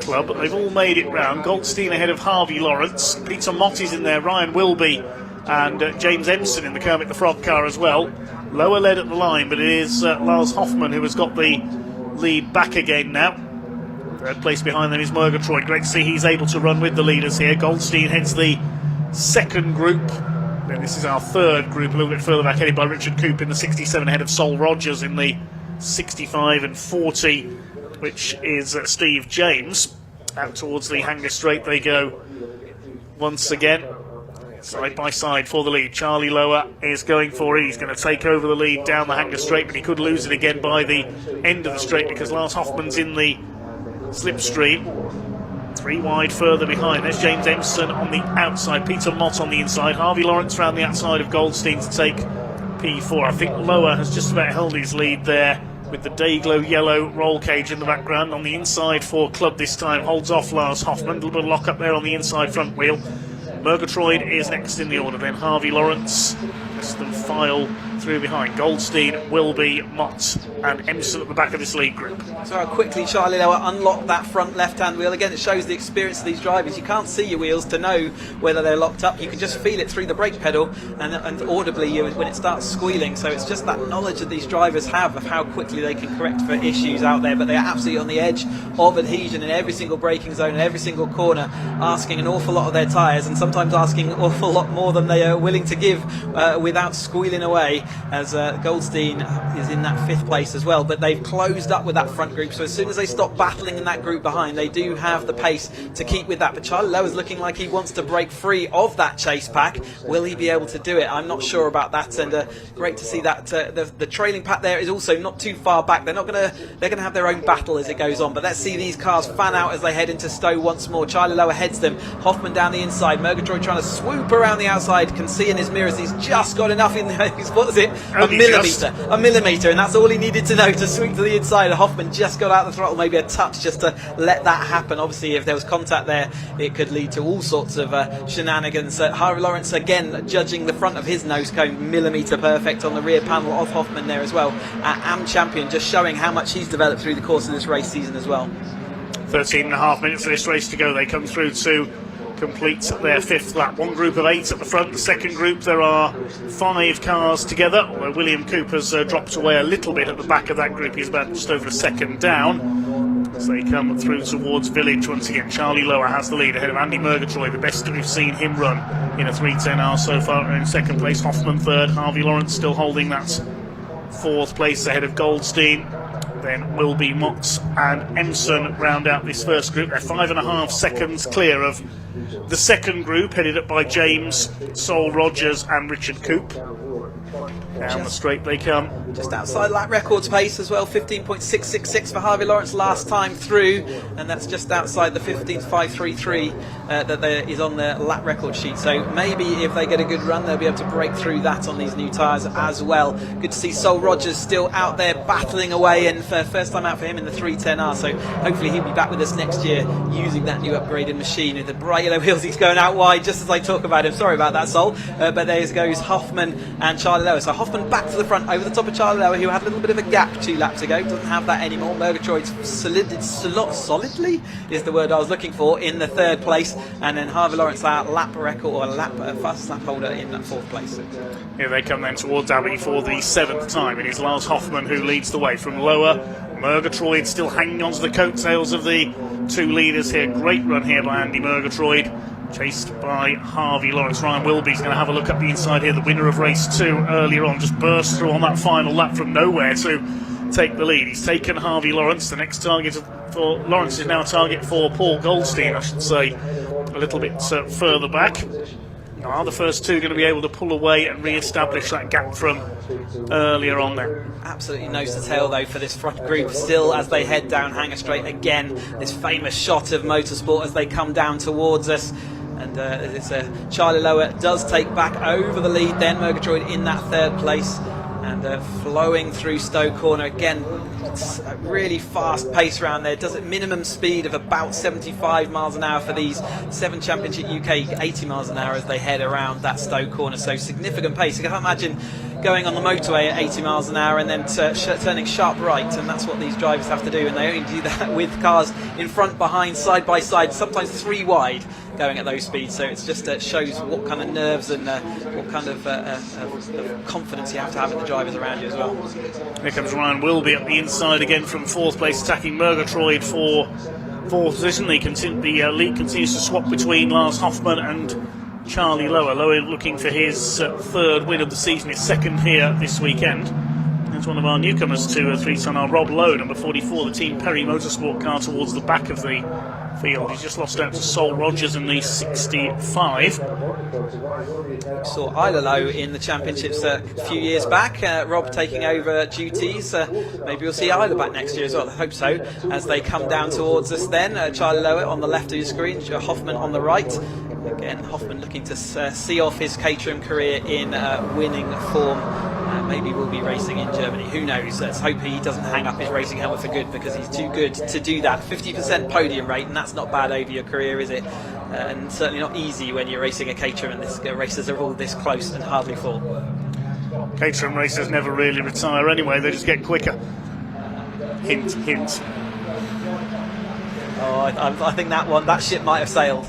club, but they've all made it round. Goldstein ahead of Harvey Lawrence. Peter Mott is in there, Ryan Wilby and James Ensign in the Kermit the Frog car as well. Lower led at the line, but it is Lars Hoffmann who has got the lead back again now. Third place behind them is Murgatroyd. Great to see he's able to run with the leaders here. Goldstein heads the second group. Then this is our third group, a little bit further back, headed by Richard Coop in the 67 ahead of Sol Rogers in the 65 and 40, which is Steve James. Out towards the Hanger Straight they go once again, side by side for the lead. Charlie Lower is going for it. He's going to take over the lead down the Hanger Straight, but he could lose it again by the end of the straight because Lars Hoffman's in the slipstream. 3 wide further behind. There's James Empson on the outside, Peter Mott on the inside, Harvey Lawrence round the outside of Goldstein to take P4. I think Lower has just about held his lead there with the Dayglow yellow roll cage in the background. On the inside for Club this time, holds off Lars Hoffman. A little bit of lock up there on the inside front wheel. Murgatroyd is next in the order, then Harvey Lawrence. Less than file through behind. Goldstein, Wilby, Mott and Empson at the back of this lead group. So how quickly Charlie Lower unlocked that front left-hand wheel. Again, it shows the experience of these drivers. You can't see your wheels to know whether they're locked up. You can just feel it through the brake pedal and audibly when it starts squealing. So it's just that knowledge that these drivers have of how quickly they can correct for issues out there. But they're absolutely on the edge of adhesion in every single braking zone, in every single corner, asking an awful lot of their tyres and sometimes asking an awful lot more than they are willing to give without squealing away, as Goldstein is in that 5th place as well. But they've closed up with that front group, so as soon as they stop battling in that group behind, they do have the pace to keep with that. But Charlie Lower's looking like he wants to break free of that chase pack. Will he be able to do it? I'm not sure about that, and great to see that the trailing pack there is also not too far back. They're gonna have their own battle as it goes on, but let's see these cars fan out as they head into Stowe once more. Charlie Lower heads them, Hoffman down the inside, Murgatroyd trying to swoop around the outside, can see in his mirrors he's just got enough in there. What was it? A millimetre, and that's all he needed to know to swing to the inside. Hoffman just got out the throttle, maybe a touch just to let that happen. Obviously, if there was contact there, it could lead to all sorts of shenanigans. Harvey Lawrence again judging the front of his nose cone, millimetre perfect on the rear panel of Hoffman there as well. Am champion, just showing how much he's developed through the course of this race season as well. 13.5 minutes for this race to go. They come through to complete their 5th lap. One group of 8 at the front. The second group, there are 5 cars together, although William Cooper's dropped away a little bit at the back of that group. He's about just over a second down as they come through towards Village once again. Charlie Lower has the lead ahead of Andy Murgatroyd, the best that we've seen him run in a 310R so far. In second place, Hoffman third, Harvey Lawrence still holding that 4th place ahead of Goldstein. Then Wilby, Mott and Empson round out this first group. They're 5.5 seconds clear of the second group, headed up by James, Sol Rogers and Richard Coop. Down the straight they come. Just outside lap records pace as well, 15.666 for Harvey Lawrence last time through, and that's just outside the 15.533 that is on the lap record sheet. So maybe if they get a good run, they'll be able to break through that on these new tyres as well. Good to see Sol Rogers still out there battling away, and first time out for him in the 310R, so hopefully he'll be back with us next year using that new upgraded machine. With the bright yellow wheels, he's going out wide just as I talk about him. Sorry about that, Sol. But there goes Hoffman and Charlie Lower. So Hoffman back to the front over the top of Charlie Lower, who had a little bit of a gap 2 laps ago. Doesn't have that anymore. Murgatroyd's solidly is the word I was looking for in the 3rd place, and then Harvey Lawrence lap record or fastest lap holder in that 4th place. Here they come then towards Abbey for the 7th time. It is Lars Hoffman who leads the way from Lower. Murgatroyd still hanging on to the coattails of the 2 leaders here. Great run here by Andy Murgatroyd, chased by Harvey Lawrence. Ryan Wilby's going to have a look up the inside here. The winner of race 2 earlier on just burst through on that final lap from nowhere to take the lead. He's taken Harvey Lawrence. The next target for Lawrence is now a target for Paul Goldstein, I should say, a little bit further back. Are the first 2 going to be able to pull away and re-establish that gap from earlier on there? Absolutely nose to tail though for this front group still as they head down Hanger Straight again. This famous shot of motorsport as they come down towards us. And Charlie Lower does take back over the lead then. Murgatroyd in that 3rd place. And flowing through Stowe Corner again. It's a really fast pace around there. Does it minimum speed of about 75 miles an hour for these 7 Championship UK, 80 miles an hour as they head around that Stowe Corner. So significant pace. I can't imagine going on the motorway at 80 miles an hour and then turning sharp right, and that's what these drivers have to do, and they only do that with cars in front, behind, side by side, sometimes 3 wide going at those speeds. So it's just shows what kind of nerves and what kind of confidence you have to have in the drivers around you as well. Here comes Ryan Wilby up the inside again from 4th place, attacking Murgatroyd for 4th position. The lead continues to swap between Lars Hoffman and Charlie Lower. Lower looking for his third win of the season, his second here this weekend. There's one of our newcomers to 3-ton, our Rob Lowe, number 44, the Team Perry Motorsport car towards the back of the field. He's just lost out to Sol Rogers in the 65. Saw Isla Lowe in the championships a few years back. Rob taking over duties. Maybe we'll see Isla back next year as well. I hope so. As they come down towards us then, Charlie Lowe on the left of your screen, Hoffman on the right. Again, Hoffman looking to see off his Caterham career in winning form. Maybe we'll be racing in Germany. Who knows? Let's hope he doesn't hang up his racing helmet for good, because he's too good to do that. 50% podium rate, and that's not bad over your career, is it? And certainly not easy when you're racing a Caterham and the races are all this close and hardly full. Caterham racers never really retire anyway, they just get quicker. Hint, hint. Oh, I think that ship might have sailed.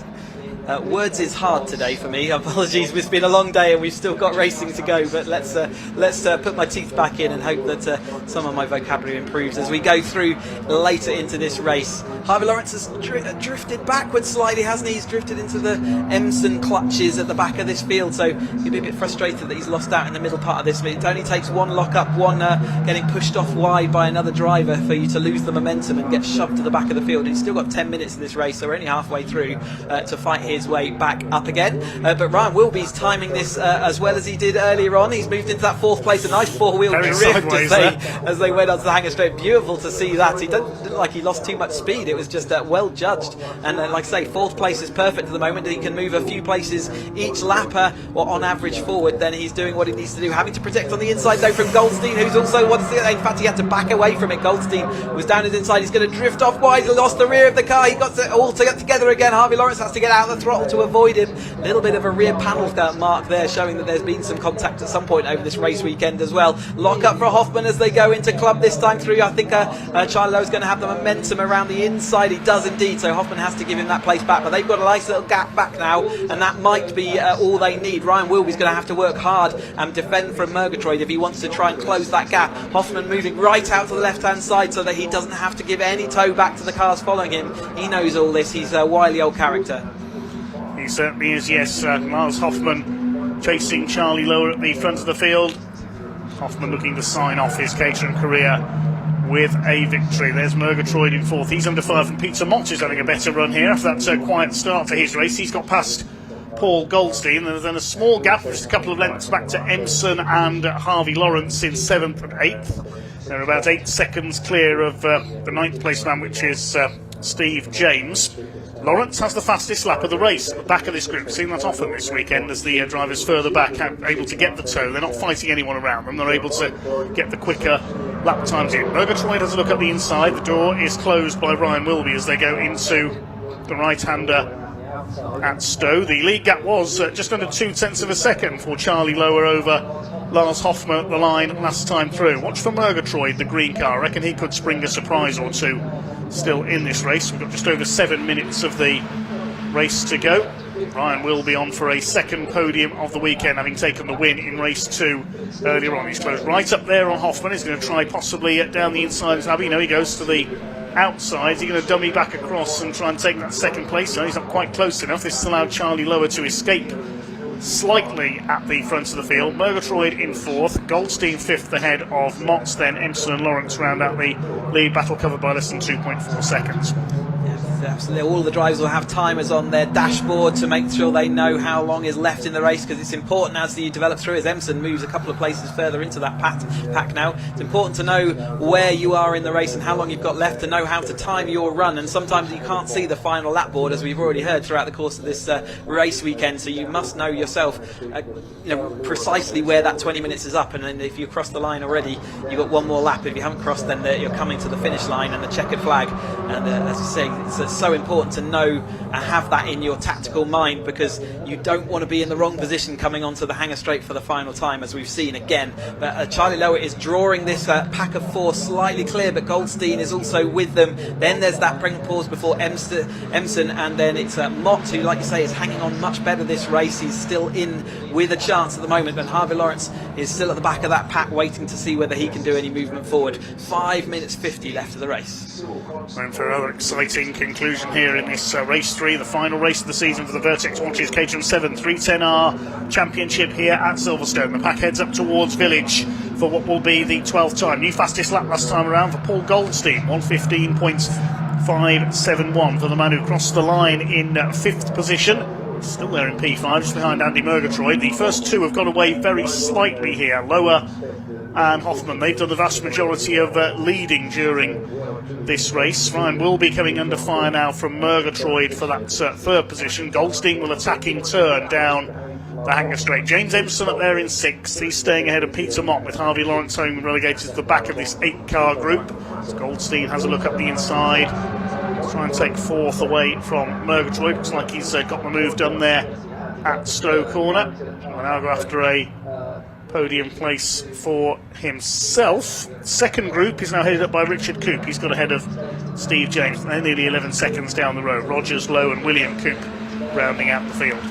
Words is hard today for me. Apologies, it's been a long day and we've still got racing to go, but let's put my teeth back in and hope that some of my vocabulary improves as we go through later into this race. Harvey Lawrence has drifted backwards slightly, hasn't he? He's drifted into the Emson clutches at the back of this field, so he'll be a bit frustrated that he's lost out in the middle part of this. It only takes one lock-up, one getting pushed off wide by another driver for you to lose the momentum and get shoved to the back of the field. He's still got 10 minutes in this race, so we're only halfway through to fight his way back up again. But Ryan Wilby's timing this as well as he did earlier on. He's moved into that fourth place, a nice four-wheel drift as they went onto the hanger straight. Beautiful to see that. He didn't look like he lost too much speed. It was just well judged. And like I say, fourth place is perfect at the moment. He can move a few places each lap, or on average forward. Then he's doing what he needs to do. Having to protect on the inside though from Goldstein, who's also in fact he had to back away from it. Goldstein was down his inside. He's going to drift off wide. He lost the rear of the car. He got it all to get together again. Harvey Lawrence has to get out of the throttle to avoid him. A little bit of a rear panel mark there, showing that there's been some contact at some point over this race weekend as well. Lock up for Hoffman as they go into club this time through. I think Charlie Lowe's going to have the momentum around the inside. He does indeed, so Hoffman has to give him that place back, but they've got a nice little gap back now, and that might be all they need. Ryan Wilby's going to have to work hard and defend from Murgatroyd if he wants to try and close that gap. Hoffman moving right out to the left hand side so that he doesn't have to give any toe back to the cars following him. He knows all this. He's a wily old character. He certainly is, yes. Miles Hoffman chasing Charlie Lower at the front of the field. Hoffman looking to sign off his Caterham career with a victory. There's Murgatroyd in fourth. He's under fire from Peter Mott, who's having a better run here after that quiet start to his race. He's got past Paul Goldstein. There's then a small gap, just a couple of lengths back to Emson and Harvey Lawrence in 7th and 8th. They're about 8 seconds clear of the 9th place man, which is Steve James. Lawrence has the fastest lap of the race at the back of this group. We've seen that often this weekend as the drivers further back are able to get the toe. They're not fighting anyone around them. They're able to get the quicker lap times in. Murgatroyd has a look at the inside. The door is closed by Ryan Wilby as they go into the right-hander at Stowe. The lead gap was just under 0.2 of a second for Charlie Lower over Lars Hoffman at the line last time through. Watch for Murgatroyd, the green car. I reckon he could spring a surprise or two still in this race. We've got just over 7 minutes of the race to go. Ryan will be on for a second podium of the weekend, having taken the win in race 2 earlier on. He's closed right up there on Hoffman. He's going to try possibly down the inside of Abbey. No, he goes to the outside. He's going to dummy back across and try and take that second place. No, he's not quite close enough. This has allowed Charlie Lower to escape slightly at the front of the field. Murgatroyd in 4th, Goldstein 5th ahead of Motts, then Emson and Lawrence round out the lead battle, covered by less than 2.4 seconds. Absolutely. All the drivers will have timers on their dashboard to make sure they know how long is left in the race, because it's important as you develop through. As Emson moves a couple of places further into that pack now, it's important to know where you are in the race and how long you've got left, to know how to time your run. And sometimes you can't see the final lap board, as we've already heard throughout the course of this race weekend, so you must know yourself precisely where that 20 minutes is up. And then if you cross the line already, you've got one more lap. If you haven't crossed, then you're coming to the finish line and the checkered flag. And as you say, it's so important to know and have that in your tactical mind, because you don't want to be in the wrong position coming onto the hanger straight for the final time, as we've seen again. But Charlie Lower is drawing this pack of 4 slightly clear, but Goldstein is also with them. Then there's that pause before Emson, and then it's Mott, who, like you say, is hanging on much better this race. He's still in with a chance at the moment, but Harvey Lawrence is still at the back of that pack, waiting to see whether he can do any movement forward. 5 minutes 50 left of the race. And for another exciting conclusion conclusion here in this race 3, the final race of the season for the Vertex Watches Caterham 7 310R Championship here at Silverstone. The pack heads up towards Village for what will be the 12th time. New fastest lap last time around for Paul Goldstein, 1:15.571 for the man who crossed the line in 5th position. Still there in P5, just behind Andy Murgatroyd. The first two have got away very slightly here. Lower and Hoffman, they've done the vast majority of leading during this race. Ryan will be coming under fire now from Murgatroyd for that third position. Goldstein will attack in turn down the hanger straight. James Empson up there in 6th. He's staying ahead of Peter Mott with Harvey Lawrence home relegated to the back of this 8-car group. As Goldstein has a look up the inside. Try and take 4th away from Murgatroyd. Looks like he's got the move done there at Stowe Corner. We'll now go after a podium place for himself. Second group is now headed up by Richard Coop. He's got ahead of Steve James. They're nearly 11 seconds down the road. Rogers, Lowe and William Coop rounding out the field.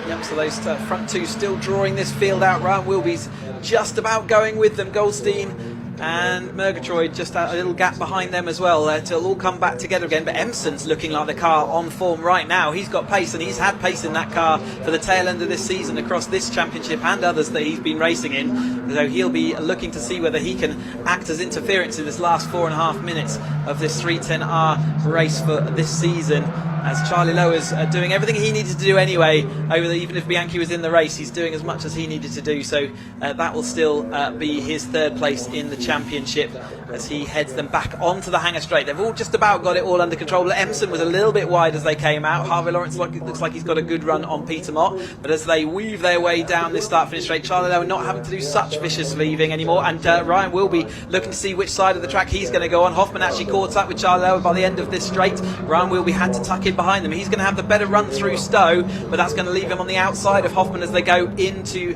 Yep, so those front two still drawing this field out. Ryan Wilby's just about going with them. Goldstein and Murgatroyd just a little gap behind them as well. It'll all come back together again, but Empson's looking like the car on form right now. He's got pace, and he's had pace in that car for the tail end of this season across this championship and others that he's been racing in. So he'll be looking to see whether he can act as interference in this last 4.5 minutes of this 310R race for this season, as Charlie Lowe is doing everything he needed to do anyway. Even if Bianchi was in the race, he's doing as much as he needed to do. So that will still be his 3rd place in the championship as he heads them back onto the hanger straight. They've all just about got it all under control. But Empson was a little bit wide as they came out. Harvey Lawrence looks like he's got a good run on Peter Mott. But as they weave their way down this start-finish straight, Charlie Lowe not having to do such vicious leaving anymore. And Ryan will be looking to see which side of the track he's going to go on. Hoffman actually caught up with Charlie Lowe by the end of this straight. Ryan will be had to tuck in behind them. He's going to have the better run through Stowe, but that's going to leave him on the outside of Hoffman as they go into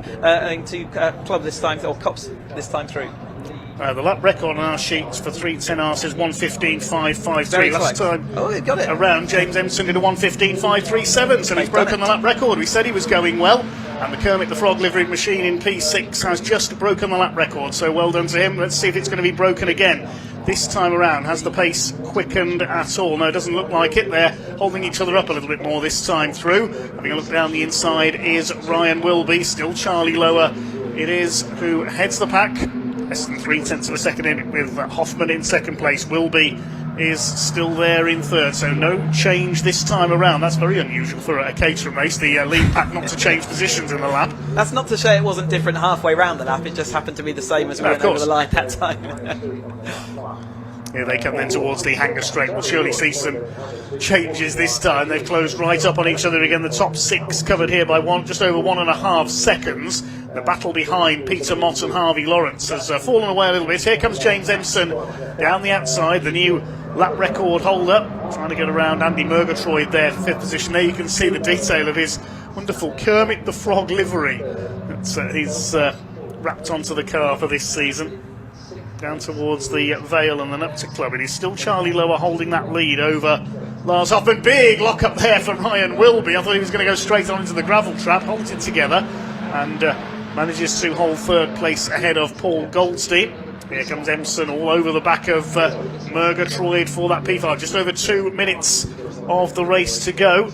Club this time, or Cops this time through. The lap record on our sheets for 310R says 1:15.553. Last time he got it around, James Empson did a 1:15.537, so he's broken the lap record. We said he was going well, and the Kermit the Frog liveried machine in P6 has just broken the lap record, so well done to him. Let's see if it's going to be broken again this time around. Has the pace quickened at all? No, it doesn't look like it. They're holding each other up a little bit more this time through. Having a look down the inside is Ryan Wilby, still Charlie Lower it is who heads the pack. Less than 0.3 of a second in, with Hoffman in 2nd place. Wilby is still there in 3rd, so no change this time around. That's very unusual for a Caterham race, the lead pack not to change positions in the lap. That's not to say it wasn't different halfway round the lap, it just happened to be the same as we went over the line that time. Here they come then towards the hanger straight. We'll surely see some changes this time. They've closed right up on each other again. The top 6 covered here by just over 1.5 seconds. The battle behind Peter Mott and Harvey Lawrence has fallen away a little bit. Here comes James Empson down the outside, the new lap record holder, trying to get around Andy Murgatroyd there for 5th position. There you can see the detail of his wonderful Kermit the Frog livery that he's wrapped onto the car for this season. Down towards the Vale and the Nuptic Club. It is still Charlie Lower holding that lead over Lars Hoffman. Big lock up there for Ryan Wilby. I thought he was going to go straight on into the gravel trap. Holds it together and manages to hold 3rd place ahead of Paul Goldstein. Here comes Empson all over the back of Murgatroyd for that P5. Just over 2 minutes of the race to go.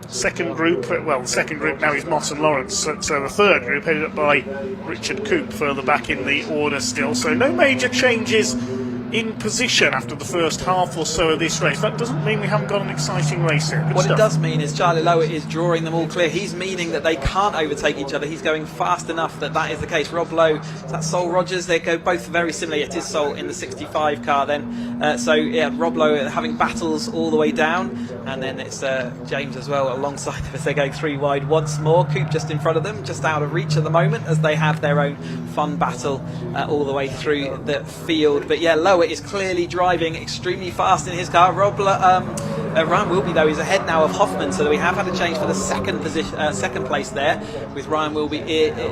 Second group now is Mott and Lawrence. So the 3rd group headed up by Richard Coop further back in the order still. So no major changes in position after the first half or so of this race. That doesn't mean we haven't got an exciting race here. What it does mean is Charlie Lowe is drawing them all clear. He's meaning that they can't overtake each other. He's going fast enough that is the case. Rob Lowe, that's Sol Rogers. They go both very similar. It is Sol in the 65 car then. Rob Lowe having battles all the way down, and then it's James as well alongside them as they go 3 wide once more. Coop just in front of them, just out of reach at the moment as they have their own fun battle all the way through the field. But yeah, Lowe is clearly driving extremely fast in his car. Ryan Wilby though is ahead now of Hoffman, so we have had a change for the second place there, with Ryan Wilby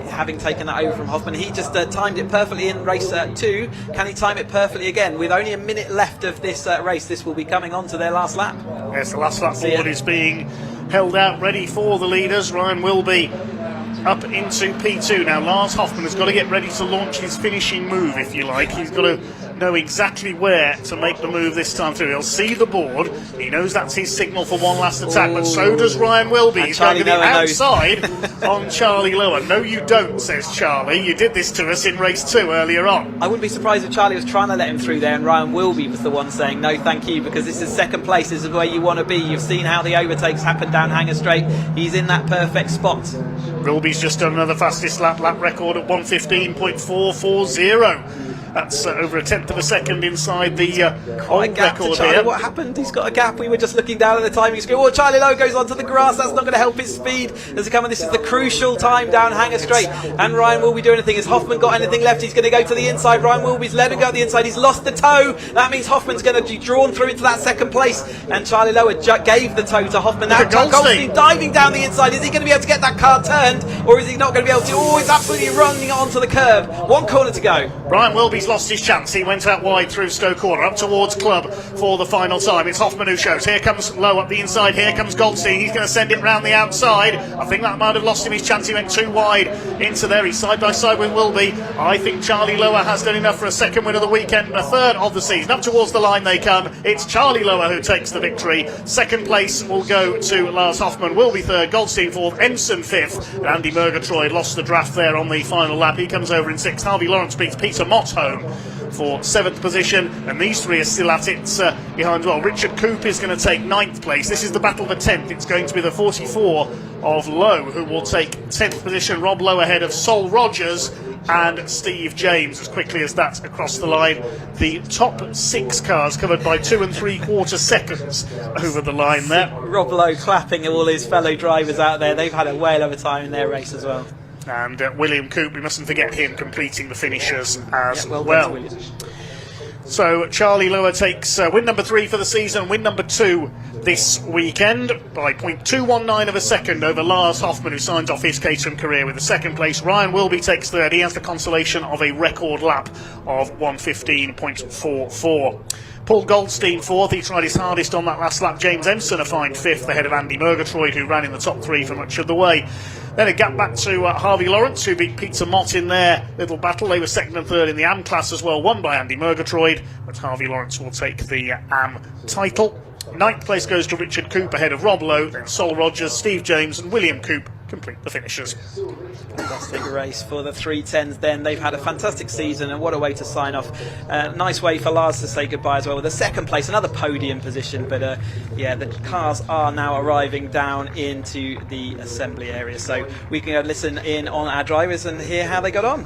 having taken that over from Hoffman. He just timed it perfectly in race 2. Can he time it perfectly again? With only a minute left of this race, this will be coming on to their last lap. Yes, the last lap board is being held out ready for the leaders. Ryan Wilby up into P2 now. Lars Hoffman has got to get ready to launch his finishing move, if you like. He's got to know exactly where to make the move this time through. He'll see the board. He knows that's his signal for one last attack, but so does Ryan Wilby. He's going to be outside on Charlie Lower. No, you don't, says Charlie. You did this to us in race 2 earlier on. I wouldn't be surprised if Charlie was trying to let him through there and Ryan Wilby was the one saying no thank you, because this is second place, this is where you want to be. You've seen how the overtakes happen down Hanger Straight. He's in that perfect spot. Wilby's just done another fastest lap record at 1:15.440. That's over a tenth of a second inside the old record here. What happened? He's got a gap. We were just looking down at the timing screen. Oh, Charlie Lowe goes onto the grass. That's not going to help his speed as he comes. This is the crucial time down Hanger Straight. And Ryan will be doing anything. Has Hoffman got anything left? He's going to go to the inside. Ryan Wilby's let him go to the inside. He's lost the toe. That means Hoffman's going to be drawn through into that second place. And Charlie Lowe gave the toe to Hoffman. Now Goldstein diving down the inside. Is he going to be able to get that car turned, or is he not going to be able to? Oh, he's absolutely running onto the curb. One corner to go. Ryan Wilby's lost his chance. He went out wide through Stowe Corner, up towards Club for the final time. It's Hoffman who shows. Here comes Lowe up the inside. Here comes Goldstein. He's going to send it round the outside. I think that might have lost him his chance. He went too wide into there. He's side by side with Wilby. I think Charlie Lower has done enough for a second win of the weekend and a third of the season. Up towards the line they come. It's Charlie Lower who takes the victory. Second place will go to Lars Hoffman. Wilby third. Goldstein fourth. Ensign fifth. And Andy Murgatroyd lost the draft there on the final lap. He comes over in sixth. Harvey Lawrence beats Peter Mott home for 7th position, and these three are still at it behind well. Richard Coop is going to take 9th place. This is the battle for 10th. It's going to be the 44 of Lowe who will take 10th position. Rob Lowe ahead of Sol Rogers and Steve James as quickly as that's across the line. The top 6 cars covered by 2 3/4 seconds over the line there. Rob Lowe clapping all his fellow drivers out there. They've had a whale of a time in their race as well. And William Coop, we mustn't forget him completing the finishers as well. So Charlie Lower takes win number 3 for the season, win number 2 this weekend by 0.219 of a second over Lars Hoffman, who signs off his Caterham career with the second place. Ryan Wilby takes third. He has the consolation of a record lap of 1:15.44. Paul Goldstein fourth. He tried his hardest on that last lap. James Ensign a fine fifth ahead of Andy Murgatroyd, who ran in the top 3 for much of the way. Then a gap back to Harvey Lawrence, who beat Peter Mott in their little battle. They were second and third in the AM class as well, won by Andy Murgatroyd, but Harvey Lawrence will take the AM title. 9th place goes to Richard Coop ahead of Rob Lowe, then Sol Rogers, Steve James and William Coop complete the finishers. Fantastic race for the 310s then. They've had a fantastic season, and what a way to sign off. Nice way for Lars to say goodbye as well with a second place, another podium position, but yeah, the cars are now arriving down into the assembly area, so we can go listen in on our drivers and hear how they got on.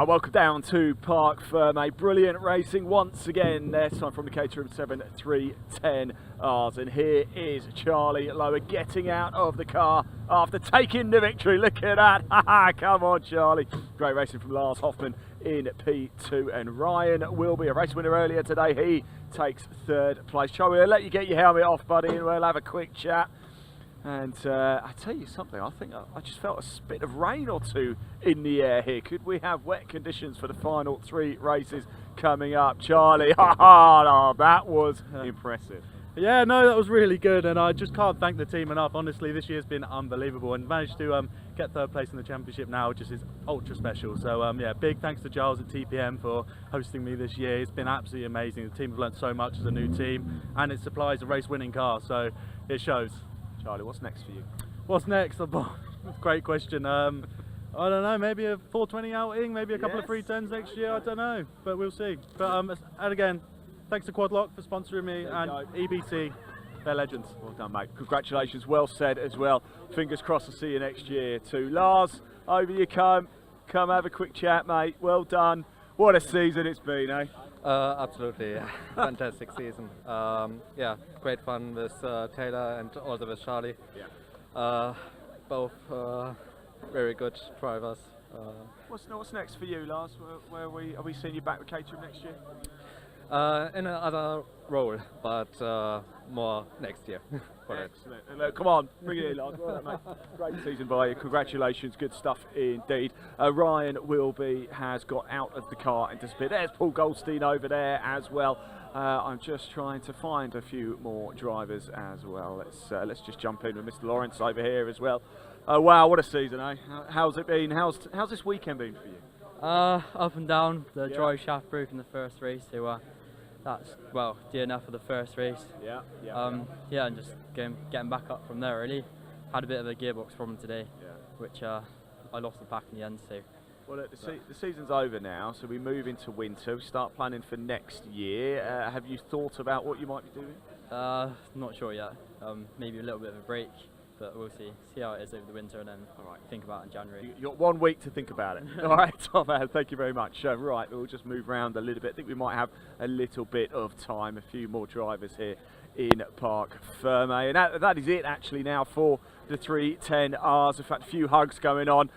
Welcome down to Park Ferme. Brilliant racing once again, this time from the Caterham 7 310Rs. And here is Charlie Lower getting out of the car after taking the victory. Look at that. Come on, Charlie. Great racing from Lars Hoffman in P2. And Ryan Wilby, a race winner earlier today, he takes 3rd place. Charlie, we'll let you get your helmet off, buddy, and we'll have a quick chat. And I tell you something, I think I just felt a spit of rain or two in the air here. Could we have wet conditions for the final 3 races coming up? Charlie, that was impressive. Yeah, no, that was really good, and I just can't thank the team enough. Honestly, this year's been unbelievable, and managed to get 3rd place in the championship now, which is ultra special. So yeah, big thanks to Giles at TPM for hosting me this year. It's been absolutely amazing. The team have learned so much as a new team, and it supplies a race-winning car, so it shows. Charlie, what's next for you? What's next? Great question. I don't know, maybe a 420 outing, maybe a couple of 310s next year, I don't know, but we'll see. But and again, thanks to Quadlock for sponsoring me, and EBT, they're legends. Well done, mate. Congratulations, well said as well. Fingers crossed to see you next year too. Lars, over you come have a quick chat, mate. Well done. What a season it's been, eh? Absolutely, yeah. Fantastic season. Yeah, great fun with Taylor and also with Charlie. Yeah. Both very good drivers. What's next for you, Lars? Where are we seeing you back with Caterham next year? In another role, but more next year. Excellent. Look, come on, bring it in, Lars. Well done, mate. Great season by you. Congratulations. Good stuff indeed. Ryan Wilby has got out of the car and disappeared. There's Paul Goldstein over there as well. I'm just trying to find a few more drivers as well. Let's just jump in with Mr. Lawrence over here as well. Wow, what a season, eh? How's it been? How's this weekend been for you? Up and down. The dry shaft broke in the first race, so that's DNF for the first race. Yeah. Yeah, and just getting back up from there. Really, had a bit of a gearbox problem today, which I lost the pack in the end. So. Well, the season's over now, so we move into winter. We start planning for next year. Have you thought about what you might be doing? Not sure yet. Maybe a little bit of a break, but we'll see. See how it is over the winter, and then think about it in January. You've got 1 week to think about it. All right, Tom, thank you very much. Right, we'll just move around a little bit. I think we might have a little bit of time. A few more drivers here in Parc Ferme, and that is it actually now for the 310Rs. In fact, a few hugs going on.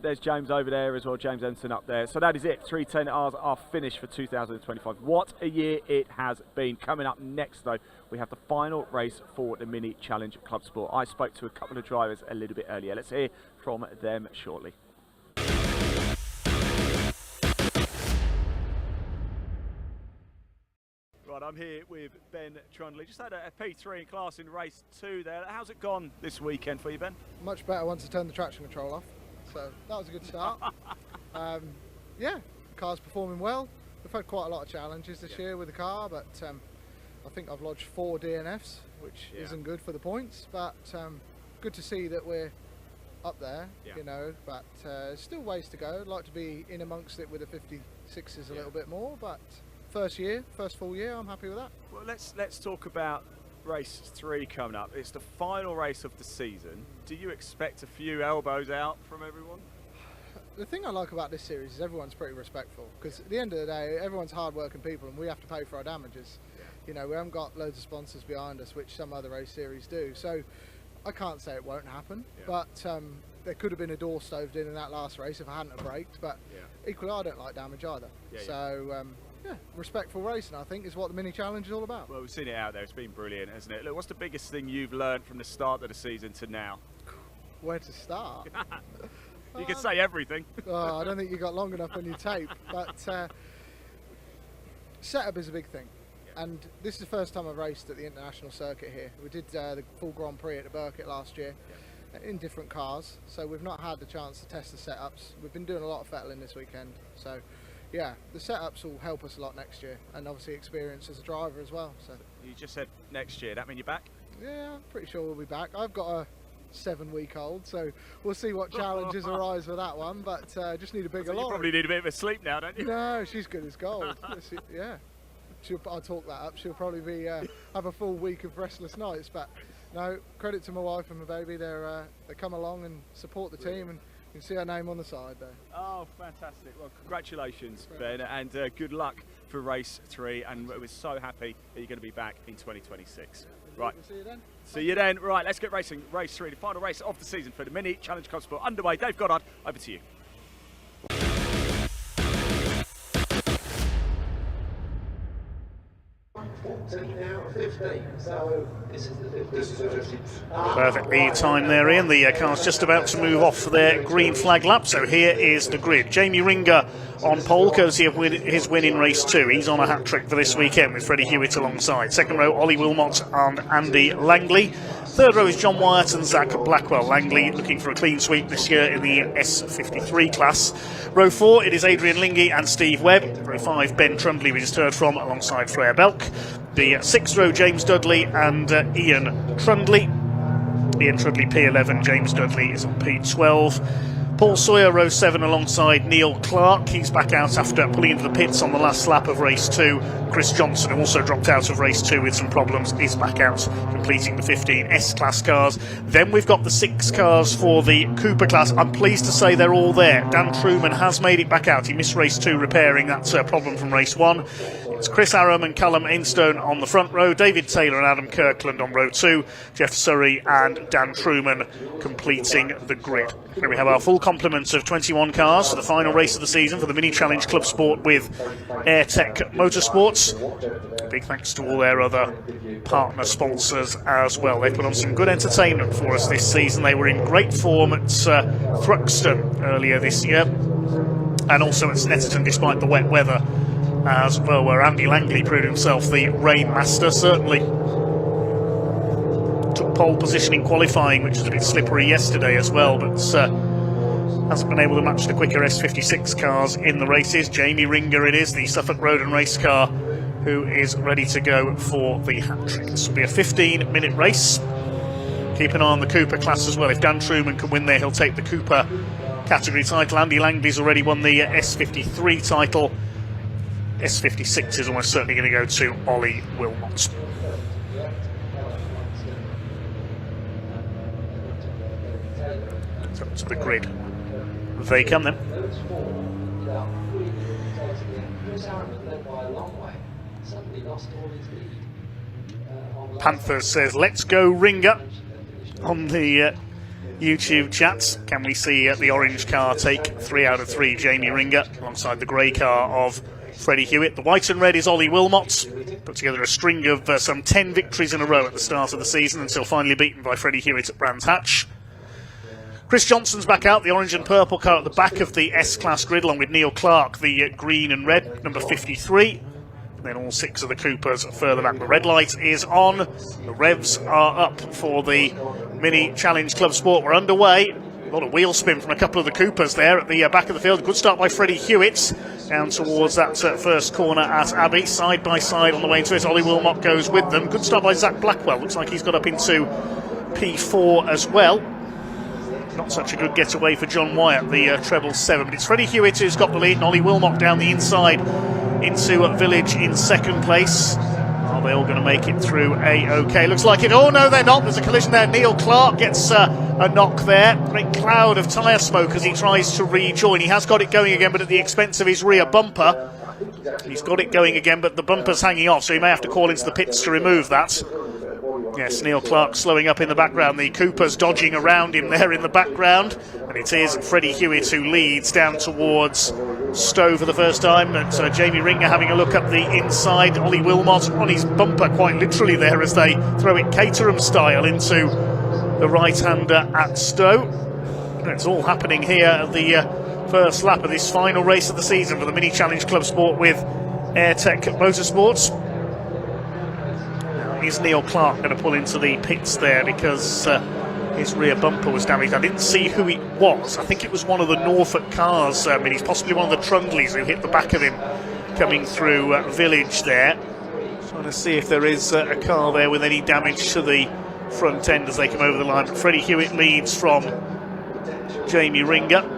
There's James over there as well, James Ensign up there. So that is it. 310Rs are finished for 2025. What a year it has been. Coming up next, though, we have the final race for the Mini Challenge Club Sport. I spoke to a couple of drivers a little bit earlier. Let's hear from them shortly. Right, I'm here with Ben Trundley. Just had a P3 in class in race 2 there. How's it gone this weekend for you, Ben? Much better once I turned the traction control off. So that was a good start. Yeah, the car's performing well. We've had quite a lot of challenges this year with the car, but I think I've lodged 4 DNFs, which isn't good for the points, but good to see that we're up there, you know, but still ways to go. I'd like to be in amongst it with the 56s a little bit more, but first full year, I'm happy with that. Well, let's talk about race 3 coming up. It's the final race of the season. Do you expect a few elbows out from everyone? The thing I like about this series is everyone's pretty respectful, because at the end of the day, everyone's hard-working people and we have to pay for our damages. You know, we haven't got loads of sponsors behind us, which some other race series do. So I can't say it won't happen, but there could have been a door stoved in that last race if I hadn't have braked, but equally I don't like damage either. Yeah, respectful racing, I think, is what the Mini Challenge is all about. Well, we've seen it out there. It's been brilliant, hasn't it? Look, what's the biggest thing you've learned from the start of the season to now? Where to start? You can say everything. Oh, I don't think you got long enough on your tape, but setup is a big thing. And this is the first time I've raced at the international circuit here. We did the full Grand Prix at the Burkitt last year in different cars, so we've not had the chance to test the setups. We've been doing a lot of fettling this weekend, so yeah, the setups will help us a lot next year, and obviously experience as a driver as well. So you just said next year. That mean you're back? Yeah, I'm pretty sure we'll be back. I've got a 7-week-old, so we'll see what challenges arise with that one. But just need a bigger lorry. You probably need a bit of a sleep now, don't you? No, she's good as gold. Yeah, I'll talk that up. She'll probably be have a full week of restless nights. But no, credit to my wife and my baby. They come along and support the team, and you can see her name on the side there. Oh, fantastic. Well, congratulations, Ben, and good luck for race 3. And we're so happy that you're going to be back in 2026. Right. We'll see you then. See you then. Right, let's get racing. Race 3, the final race of the season for the Mini Challenge Club Sport underway. Dave Goddard, over to you. Perfectly timed there, Ian. The car's just about to move off for their green flag lap, so here is the grid. Jamie Ringer on pole, courtesy of his win in race 2. He's on a hat-trick for this weekend with Freddie Hewitt alongside. Second row, Ollie Wilmot and Andy Langley. Third row is John Wyatt and Zach Blackwell. Langley looking for a clean sweep this year in the S53 class. Row 4, it is Adrian Lingy and Steve Webb. Row 5, Ben Trundley, we just heard from, alongside Freya Belk. The 6th row, James Dudley and Ian Trundley. Ian Trundley P11, James Dudley is on P12. Paul Sawyer, row 7, alongside Neil Clark. He's back out after pulling into the pits on the last lap of race 2. Chris Johnson, who also dropped out of race 2 with some problems, is back out completing the 15 S-Class cars. Then we've got the 6 cars for the Cooper class. I'm pleased to say they're all there. Dan Truman has made it back out. He missed race 2 repairing that problem from race 1. It's Chris Aram and Callum Ainstone on the front row, David Taylor and Adam Kirkland on row 2, Jeff Surrey and Dan Truman completing the grid. Here we have our full complement of 21 cars for the final race of the season for the Mini Challenge Club Sport with Airtech Motorsports. Big thanks to all their other partner sponsors as well. They put on some good entertainment for us this season. They were in great form at Thruxton earlier this year, and also at Snetterton despite the wet weather as well, where Andy Langley proved himself the rain master. Certainly took pole position in qualifying, which was a bit slippery yesterday as well, but hasn't been able to match the quicker S56 cars in the races. Jamie Ringer it is, the Suffolk Road and Race car, who is ready to go for the hat-trick. This will be a 15-minute race. Keep an eye on the Cooper class as well. If Dan Truman can win there, he'll take the Cooper category title. Andy Langley's already won the S53 title. S56 is almost certainly going to go to Ollie Wilmot. So to the grid they come then. Panthers says, let's go Ringer on the YouTube chats. Can we see the orange car take 3 out of 3? Jamie Ringer alongside the grey car of Freddie Hewitt. The white and red is Ollie Wilmot. Put together a string of some 10 victories in a row at the start of the season until finally beaten by Freddie Hewitt at Brands Hatch. Chris Johnson's back out, the orange and purple car at the back of the S-Class grid, along with Neil Clark, the green and red, number 53. And then all 6 of the Coopers further back. The red light is on. The revs are up for the Mini Challenge Club Sport. We're underway. A lot of wheel spin from a couple of the Coopers there at the back of the field. Good start by Freddie Hewitt down towards that first corner at Abbey. Side by side on the way into it. Ollie Wilmot goes with them. Good start by Zach Blackwell. Looks like he's got up into P4 as well. Not such a good getaway for John Wyatt, the treble 7. But it's Freddie Hewitt who's got the lead, and Ollie Wilmot down the inside into Village in second place. Are they all going to make it through A-OK? Looks like it. Oh no, they're not. There's a collision there. Neil Clark gets a knock there. Great cloud of tyre smoke as he tries to rejoin. He has got it going again, but at the expense of his rear bumper. He's got it going again, but the bumper's hanging off, so he may have to call into the pits to remove that. Yes, Neil Clark slowing up in the background. The Coopers dodging around him there in the background. And it is Freddie Hewitt who leads down towards Stowe for the first time. And Jamie Ringer having a look up the inside. Ollie Wilmot on his bumper quite literally there as they throw it Caterham style into the right-hander at Stowe. And it's all happening here at the first lap of this final race of the season for the Mini Challenge Club Sport with Airtech Motorsports. Is Neil Clark going to pull into the pits there because his rear bumper was damaged? I didn't see who it was. I think it was one of the Norfolk cars. He's possibly one of the Trundleys who hit the back of him coming through Village there. Trying to see if there is a car there with any damage to the front end as they come over the line. But Freddie Hewitt leads from Jamie Ringer.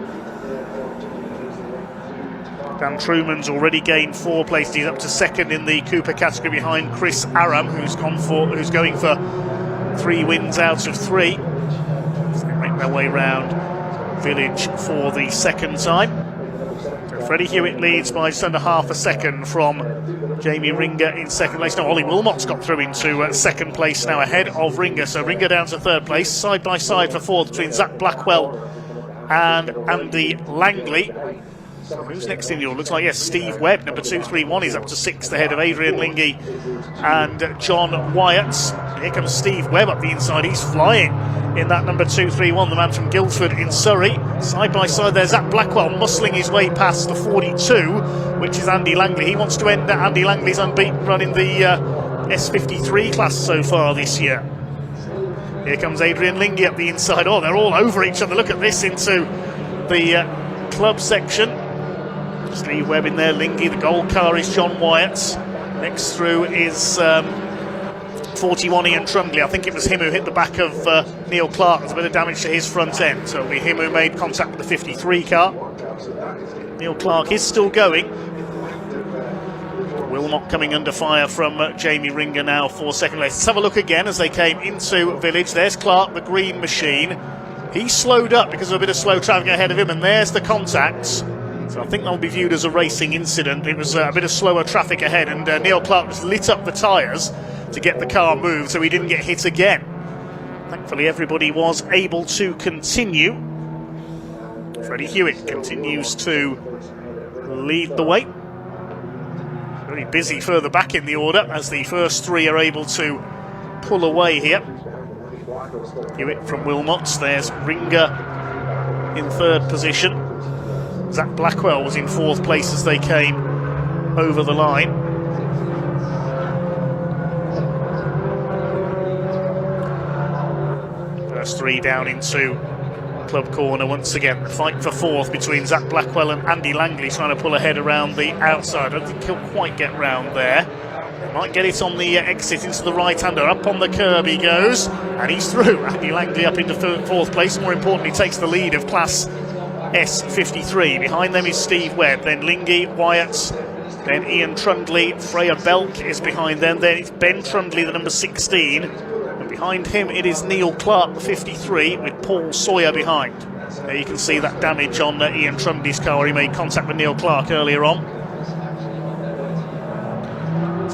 Dan Truman's already gained 4 places. He's up to second in the Cooper category behind Chris Aram, who's going for 3 wins out of 3. So they make their way round Village for the second time. So Freddie Hewitt leads by just under half a second from Jamie Ringer in second place. Now Ollie Wilmot's got through into second place now ahead of Ringer. So Ringer down to third place, side by side for fourth between Zach Blackwell and Andy Langley. Who's next in your? Looks like, yes, Steve Webb, number 231, is up to 6th ahead of Adrian Lingy and John Wyatt. Here comes Steve Webb up the inside. He's flying in that number 231, the man from Guildford in Surrey. Side by side there, Zach Blackwell muscling his way past the 42, which is Andy Langley. He wants to end Andy Langley's unbeaten run in the S53 class so far this year. Here comes Adrian Lingy up the inside. Oh, they're all over each other. Look at this into the club section. Steve Webb in there, Lingy, the gold car is John Wyatt. Next through is 41 Ian Trundley. I think it was him who hit the back of Neil Clark. There's a bit of damage to his front end, so it'll be him who made contact with the 53 car. Neil Clark is still going. Wilmot coming under fire from Jamie Ringer now for second place. Let's have a look again as they came into Village. There's Clark, the green machine. He slowed up because of a bit of slow traffic ahead of him, and there's the contact. So I think that'll be viewed as a racing incident. It was a bit of slower traffic ahead, and Neil Clark just lit up the tyres to get the car moved so he didn't get hit again. Thankfully everybody was able to continue. Freddie Hewitt continues to lead the way. Very busy further back in the order as the first 3 are able to pull away here. Hewitt from Wilmots. There's Ringer in third position. Zach Blackwell was in 4th place as they came over the line. First three down into club corner once again. The fight for fourth between Zach Blackwell and Andy Langley, trying to pull ahead around the outside. I don't think he'll quite get round there. Might get it on the exit into the right-hander. Up on the curb he goes, and he's through. Andy Langley up into fourth place. More importantly, takes the lead of Class S53. Behind them is Steve Webb, then Lingy, Wyatt, then Ian Trundley. Freya Belk is behind them. Then it's Ben Trundley, the number 16. And behind him it is Neil Clark, the 53, with Paul Sawyer behind. There you can see that damage on Ian Trundley's car. He made contact with Neil Clark earlier on.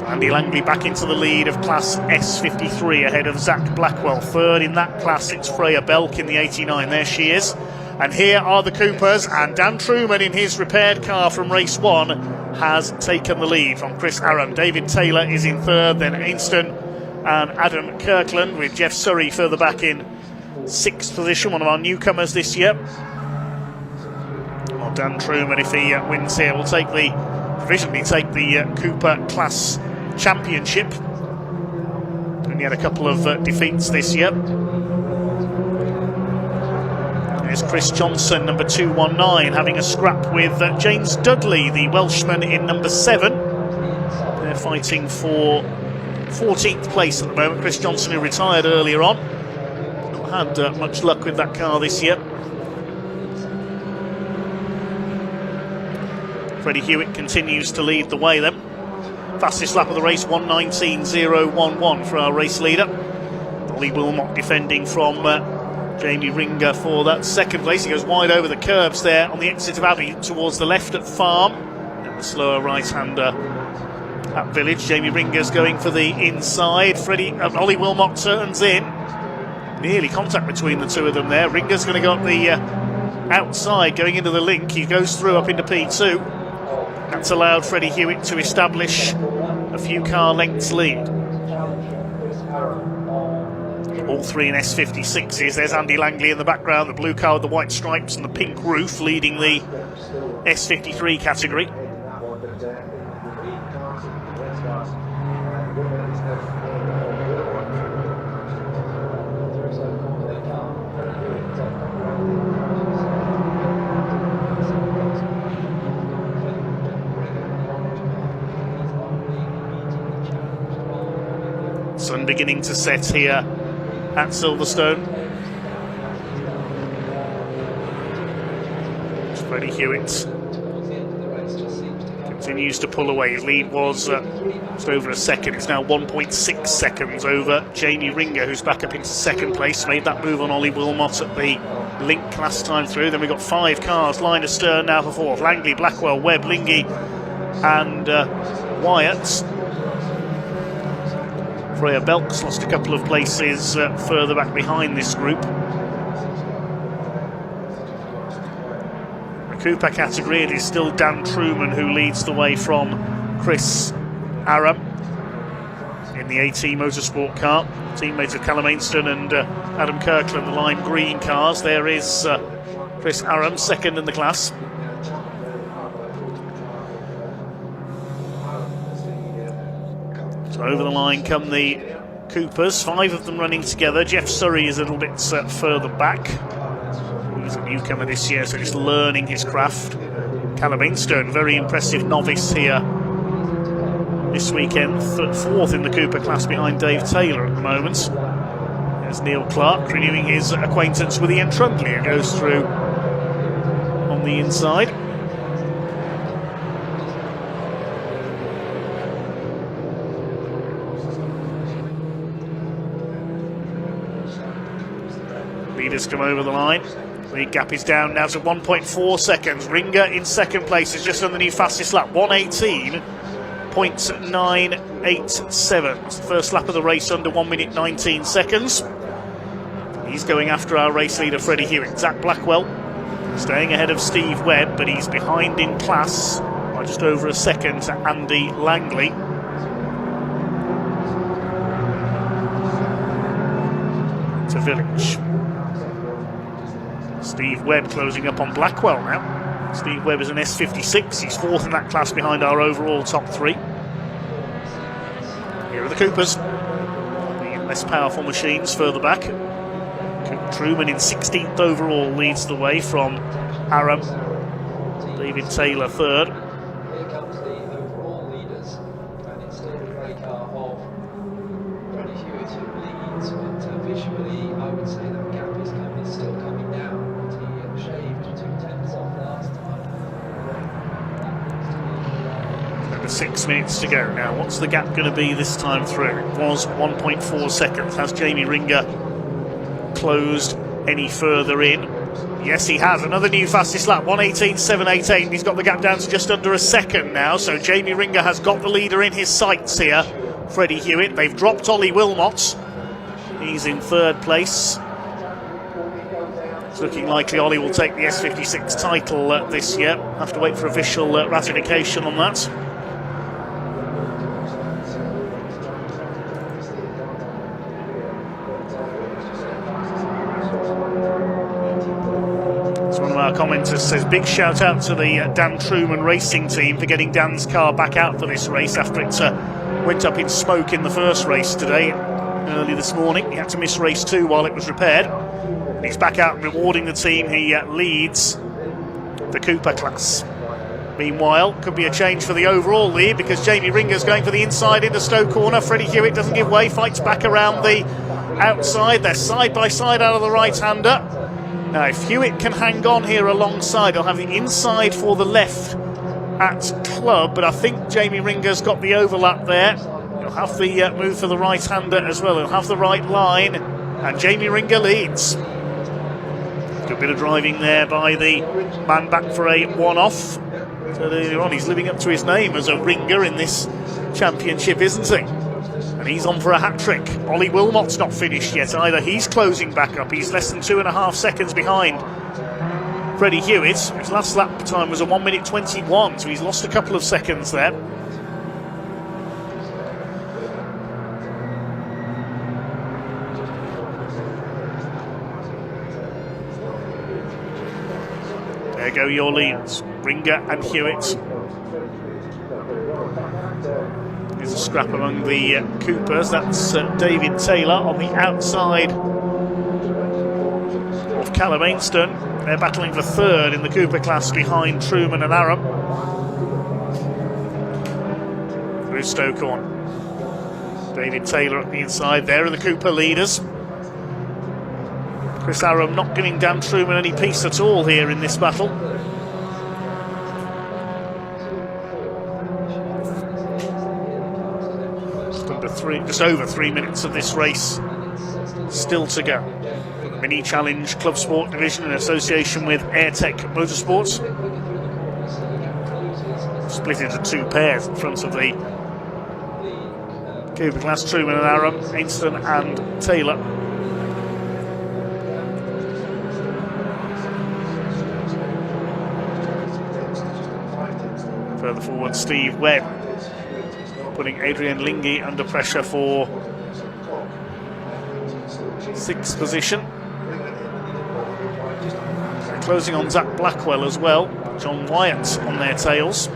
Andy Langley back into the lead of Class S53 ahead of Zach Blackwell. Third in that class, it's Freya Belk in the 89. There she is. And here are the Coopers, and Dan Truman in his repaired car from race 1 has taken the lead from Chris Aram. David Taylor is in third, then Ainston and Adam Kirkland, with Jeff Surrey further back in 6th position, one of our newcomers this year. Well, Dan Truman, if he wins here, will provisionally take the Cooper Class Championship. Only had a couple of defeats this year. There's Chris Johnson, number 219, having a scrap with James Dudley, the Welshman in number 7. They're fighting for 14th place at the moment. Chris Johnson, who retired earlier on, not had much luck with that car this year. Freddie Hewitt continues to lead the way then. Fastest lap of the race, 1:19.011 for our race leader. Ollie Wilmot defending from Jamie Ringer for that second place. He goes wide over the curbs there on the exit of Abbey towards the left at Farm. And the slower right-hander at Village. Jamie Ringer's going for the inside. Ollie Wilmot turns in. Nearly contact between the two of them there. Ringer's going to go up the outside, going into the link. He goes through up into P2. That's allowed Freddie Hewitt to establish a few car lengths lead. All three in S56s. There's Andy Langley in the background, the blue car with the white stripes and the pink roof, leading the S53 category. Sun beginning to set here at Silverstone. Freddie Hewitt continues to pull away. His lead was just over a second. It's now 1.6 seconds over Jamie Ringer, who's back up into second place. Made that move on Ollie Wilmot at the link last time through. Then we've got 5 cars line astern now for fourth. Langley, Blackwell, Webb, Lingy and Wyatt. Freya Belk's lost a couple of places further back behind this group. The Cooper category, it is still Dan Truman who leads the way from Chris Aram in the AT Motorsport car. Teammates of Callum Ainston and Adam Kirkland, the lime green cars. There is Chris Aram, second in the class. So over the line come the Coopers, 5 of them running together. Jeff Surrey is a little bit further back. He's a newcomer this year, so just learning his craft. Callum Ainston, very impressive novice here this weekend. 4th in the Cooper class behind Dave Taylor at the moment. There's Neil Clark renewing his acquaintance with Ian Trundley, who goes through on the inside. Leaders come over the line. Lead gap is down now to 1.4 seconds. Ringer in second place is just underneath fastest lap, 1:18.987. It's the first lap of the race under 1 minute 19 seconds. He's going after our race leader Freddie Hewitt. Zach Blackwell staying ahead of Steve Webb, but he's behind in class by just over a second to Andy Langley. To Village. Steve Webb closing up on Blackwell now. Steve Webb is an S56. He's fourth in that class behind our overall top three. Here are the Coopers. The less powerful machines further back. Truman in 16th overall leads the way from Aram. David Taylor third. Here comes the overall leaders, and it's still the grey car of Freddie Hewitt who leads, but visually I would say that gap is still coming down. He shaved 2/10 off last time. Over 6 minutes to go now. What's the gap going to be this time through? It was 1.4 seconds. Has Jamie Ringer closed any further in? Yes, he has. Another new fastest lap, 1:18.788. He's got the gap down to just under a second now, so Jamie Ringer has got the leader in his sights here. Freddie Hewitt. They've dropped Ollie Wilmot. He's in third place. It's looking likely Ollie will take the S56 title this year. Have to wait for official ratification on that. Our commenter says big shout out to the Dan Truman racing team for getting Dan's car back out for this race after it went up in smoke in the first race today early this morning. He had to miss race 2 while it was repaired, and he's back out rewarding the team. He leads the Cooper class. Meanwhile, could be a change for the overall lead because Jamie Ringer's going for the inside into Stowe corner. Freddie Hewitt doesn't give way, fights back around the outside. They're side by side out of the right-hander. Now, if Hewitt can hang on here alongside, he'll have the inside for the left at Club, but I think Jamie Ringer's got the overlap there. He'll have the move for the right-hander as well. He'll have the right line, and Jamie Ringer leads. Good bit of driving there by the man back for a one-off. So earlier on, he's living up to his name as a Ringer in this championship, isn't he? And he's on for a hat-trick. Ollie Wilmot's not finished yet either. He's closing back up. He's less than 2.5 seconds behind Freddie Hewitt. His last lap time was a 1:21, so he's lost a couple of seconds there. There go your leads, Ringer and Hewitt. There's a scrap among the Coopers. That's David Taylor on the outside of Callum Ainston. They're battling for third in the Cooper class behind Truman and Aram. Through Stokecorn. David Taylor at the inside. There are the Cooper leaders. Chris Aram not giving Dan Truman any peace at all here in this battle. Just over 3 minutes of this race still to go. The Mini Challenge Club Sport Division in association with Airtech Motorsports. Split into two pairs in front of the Cooper class, Truman and Aram, Ainston and Taylor. Further forward, Steve Webb, putting Adrian Lingy under pressure for 6th position. They're closing on Zach Blackwell as well. John Wyatt on their tails.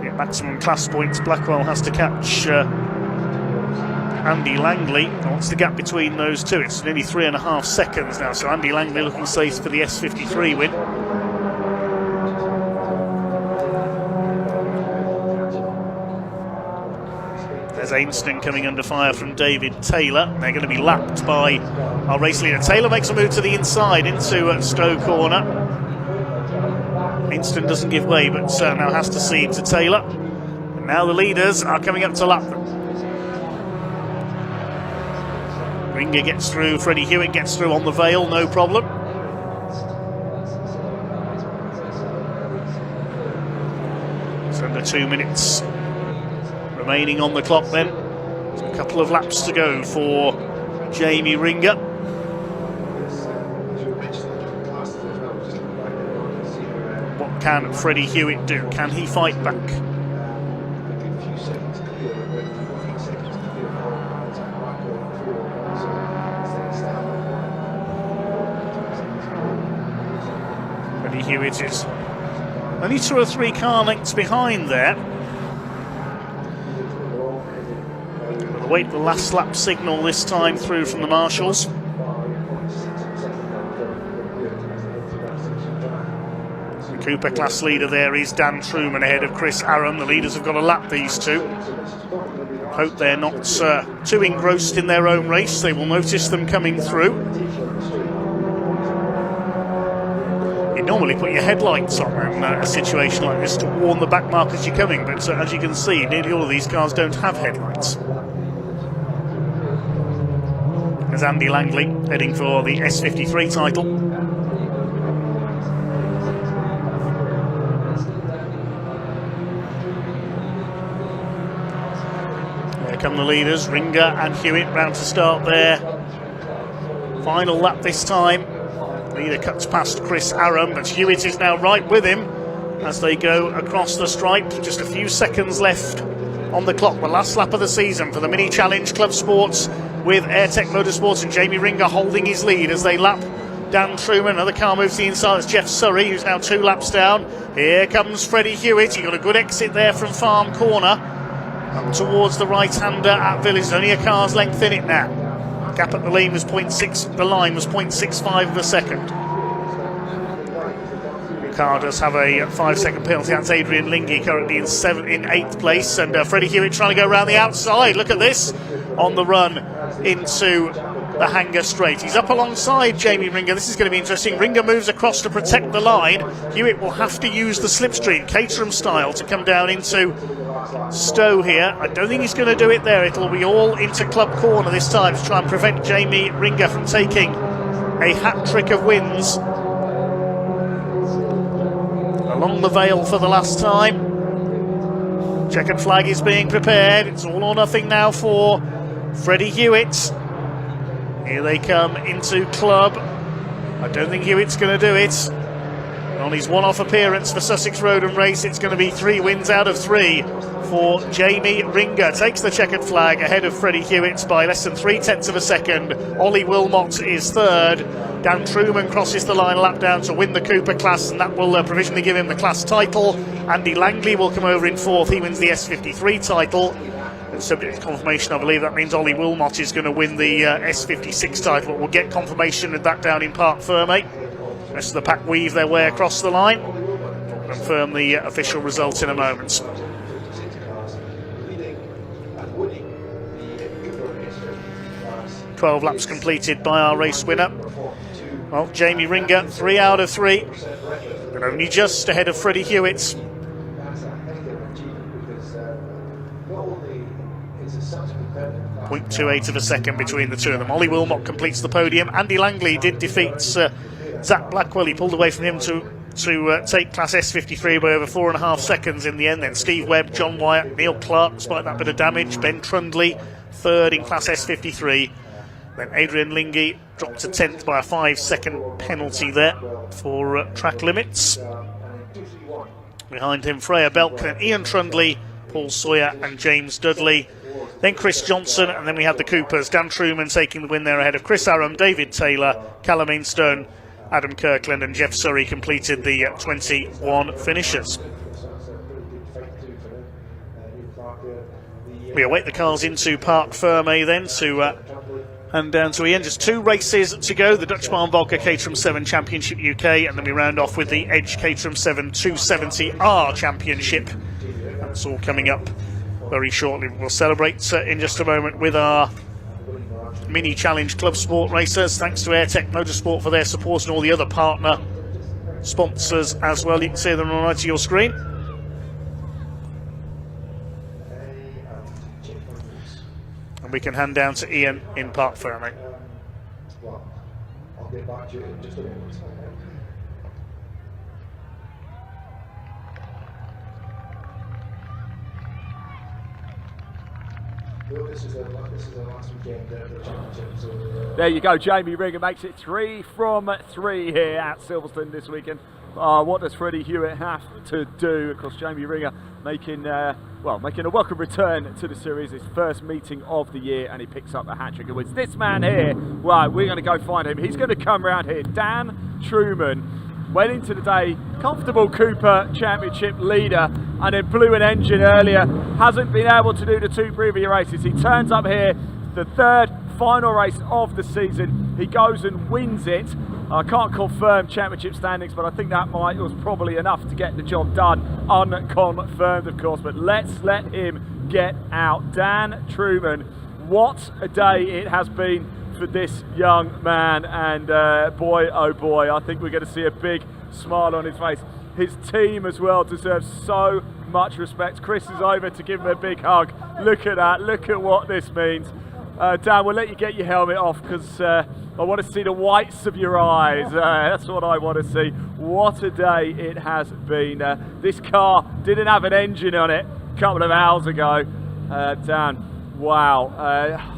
The maximum class points Blackwell has to catch Andy Langley. What's the gap between those two? It's nearly 3.5 seconds now, so Andy Langley looking safe for the S53 win. There's Ainston coming under fire from David Taylor. They're going to be lapped by our race leader. Taylor makes a move to the inside into Stowe corner. Ainston doesn't give way, but now has to cede to Taylor. And now the leaders are coming up to lap them. Ringer gets through, Freddie Hewitt gets through on the Vale, no problem. It's under 2 minutes remaining on the clock then. There's a couple of laps to go for Jamie Ringer. What can Freddie Hewitt do? Can he fight back? Hewitt is only 2 or 3 car lengths behind there. We'll await the last lap signal this time through from the marshals. The Cooper class leader there is Dan Truman ahead of Chris Aram. The leaders have got to lap these two. Hope they're not too engrossed in their own race. They will notice them coming through. You normally put your headlights on in a situation like this to warn the back markers you're coming, but as you can see, nearly all of these cars don't have headlights. There's Andy Langley heading for the S53 title. Here come the leaders, Ringer and Hewitt round to start their final lap this time. Leader cuts past Chris Aram, but Hewitt is now right with him as they go across the stripe. Just a few seconds left on the clock. The last lap of the season for the Mini Challenge Club Sports, with Vertex Motorsport and Jamie Ringer holding his lead as they lap Dan Truman. Another car moves to the inside. It's Jeff Surrey, who's now 2 laps down. Here comes Freddie Hewitt. He got a good exit there from Farm Corner up towards the right-hander at Village. Only a car's length in it now. Gap at the line was 0.65 of a second. The car does have a 5-second penalty. That's Adrian Lingy currently in 8th place, and Freddie Hewitt trying to go around the outside. Look at this on the run into the hangar straight. He's up alongside Jamie Ringer. This is going to be interesting. Ringer moves across to protect the line. Hewitt will have to use the slipstream, Caterham style, to come down into Stowe here. I don't think he's going to do it there. It'll be all into Club Corner this time to try and prevent Jamie Ringer from taking a hat-trick of wins. Along the Vale for the last time. Checkered flag is being prepared. It's all or nothing now for Freddie Hewitt. Here they come into Club. I don't think Hewitt's going to do it. On his one-off appearance for Sussex Road and Race, it's going to be 3 wins out of 3 for Jamie Ringer. Takes the checkered flag ahead of Freddie Hewitt by less than 0.3 of a second. Ollie Wilmot is 3rd. Dan Truman crosses the line a lap down to win the Cooper class, and that will provisionally give him the class title. Andy Langley will come over in 4th. He wins the S53 title. And subject to confirmation, I believe that means Ollie Wilmot is going to win the S56 title. But we'll get confirmation of that down in Parc Fermé. The rest of the pack weave their way across the line. We'll confirm the official result in a moment. 12 laps completed by our race winner. Well, Jamie Ringer, 3 out of 3, but only just ahead of Freddie Hewitt. 0.28 of a second between the two of them. Ollie Wilmot completes the podium. Andy Langley did defeat Zach Blackwell. He pulled away from him to take Class S53 by over 4.5 seconds in the end. Then Steve Webb, John Wyatt, Neil Clark, despite that bit of damage. Ben Trundley, 3rd in Class S53. Then Adrian Lingy dropped to 10th by a 5-second penalty there for track limits. Behind him, Freya Belkin, Ian Trundley, Paul Sawyer and James Dudley. Then Chris Johnson, and then we had the Coopers. Dan Truman taking the win there ahead of Chris Aram, David Taylor, Callum Ainstone, Adam Kirkland and Jeff Surrey completed the 21 finishers. We await the cars into Parc Fermé then to hand down to Ian. Just 2 races to go. The Dutch Barn Vodka Caterham 7 Championship UK, and then we round off with the Edge Caterham 7 270R Championship. That's all coming up very shortly. We'll celebrate in just a moment with our Mini Challenge Club Sport racers. Thanks to Vertex Motorsport for their support and all the other partner sponsors as well. You can see them on right to your screen. And we can hand down to Ian in Parc Fermé. I'll get back to you in just a moment. This is the last weekend of the championship. There you go, Jamie Ringer makes it 3 from 3 here at Silverstone this weekend. What does Freddie Hewitt have to do? Of course, Jamie Ringer making a welcome return to the series, his first meeting of the year, and he picks up a hat-trick of wins. This man here, right, we're going to go find him. He's going to come around here. Dan Truman went into the day comfortable Cooper Championship leader, and then blew an engine earlier. Hasn't been able to do the 2 previous races. He turns up here, the 3rd final race of the season. He goes and wins it. I can't confirm championship standings, but I think that was probably enough to get the job done. Unconfirmed, of course, but let's let him get out. Dan Truman, what a day it has been for this young man, and boy, oh boy, I think we're going to see a big smile on his face. His team as well deserves so much respect. Chris is over to give him a big hug. Look at that, look at what this means. Dan, we'll let you get your helmet off because I want to see the whites of your eyes. That's what I want to see. What a day it has been. This car didn't have an engine on it a couple of hours ago. Dan, wow.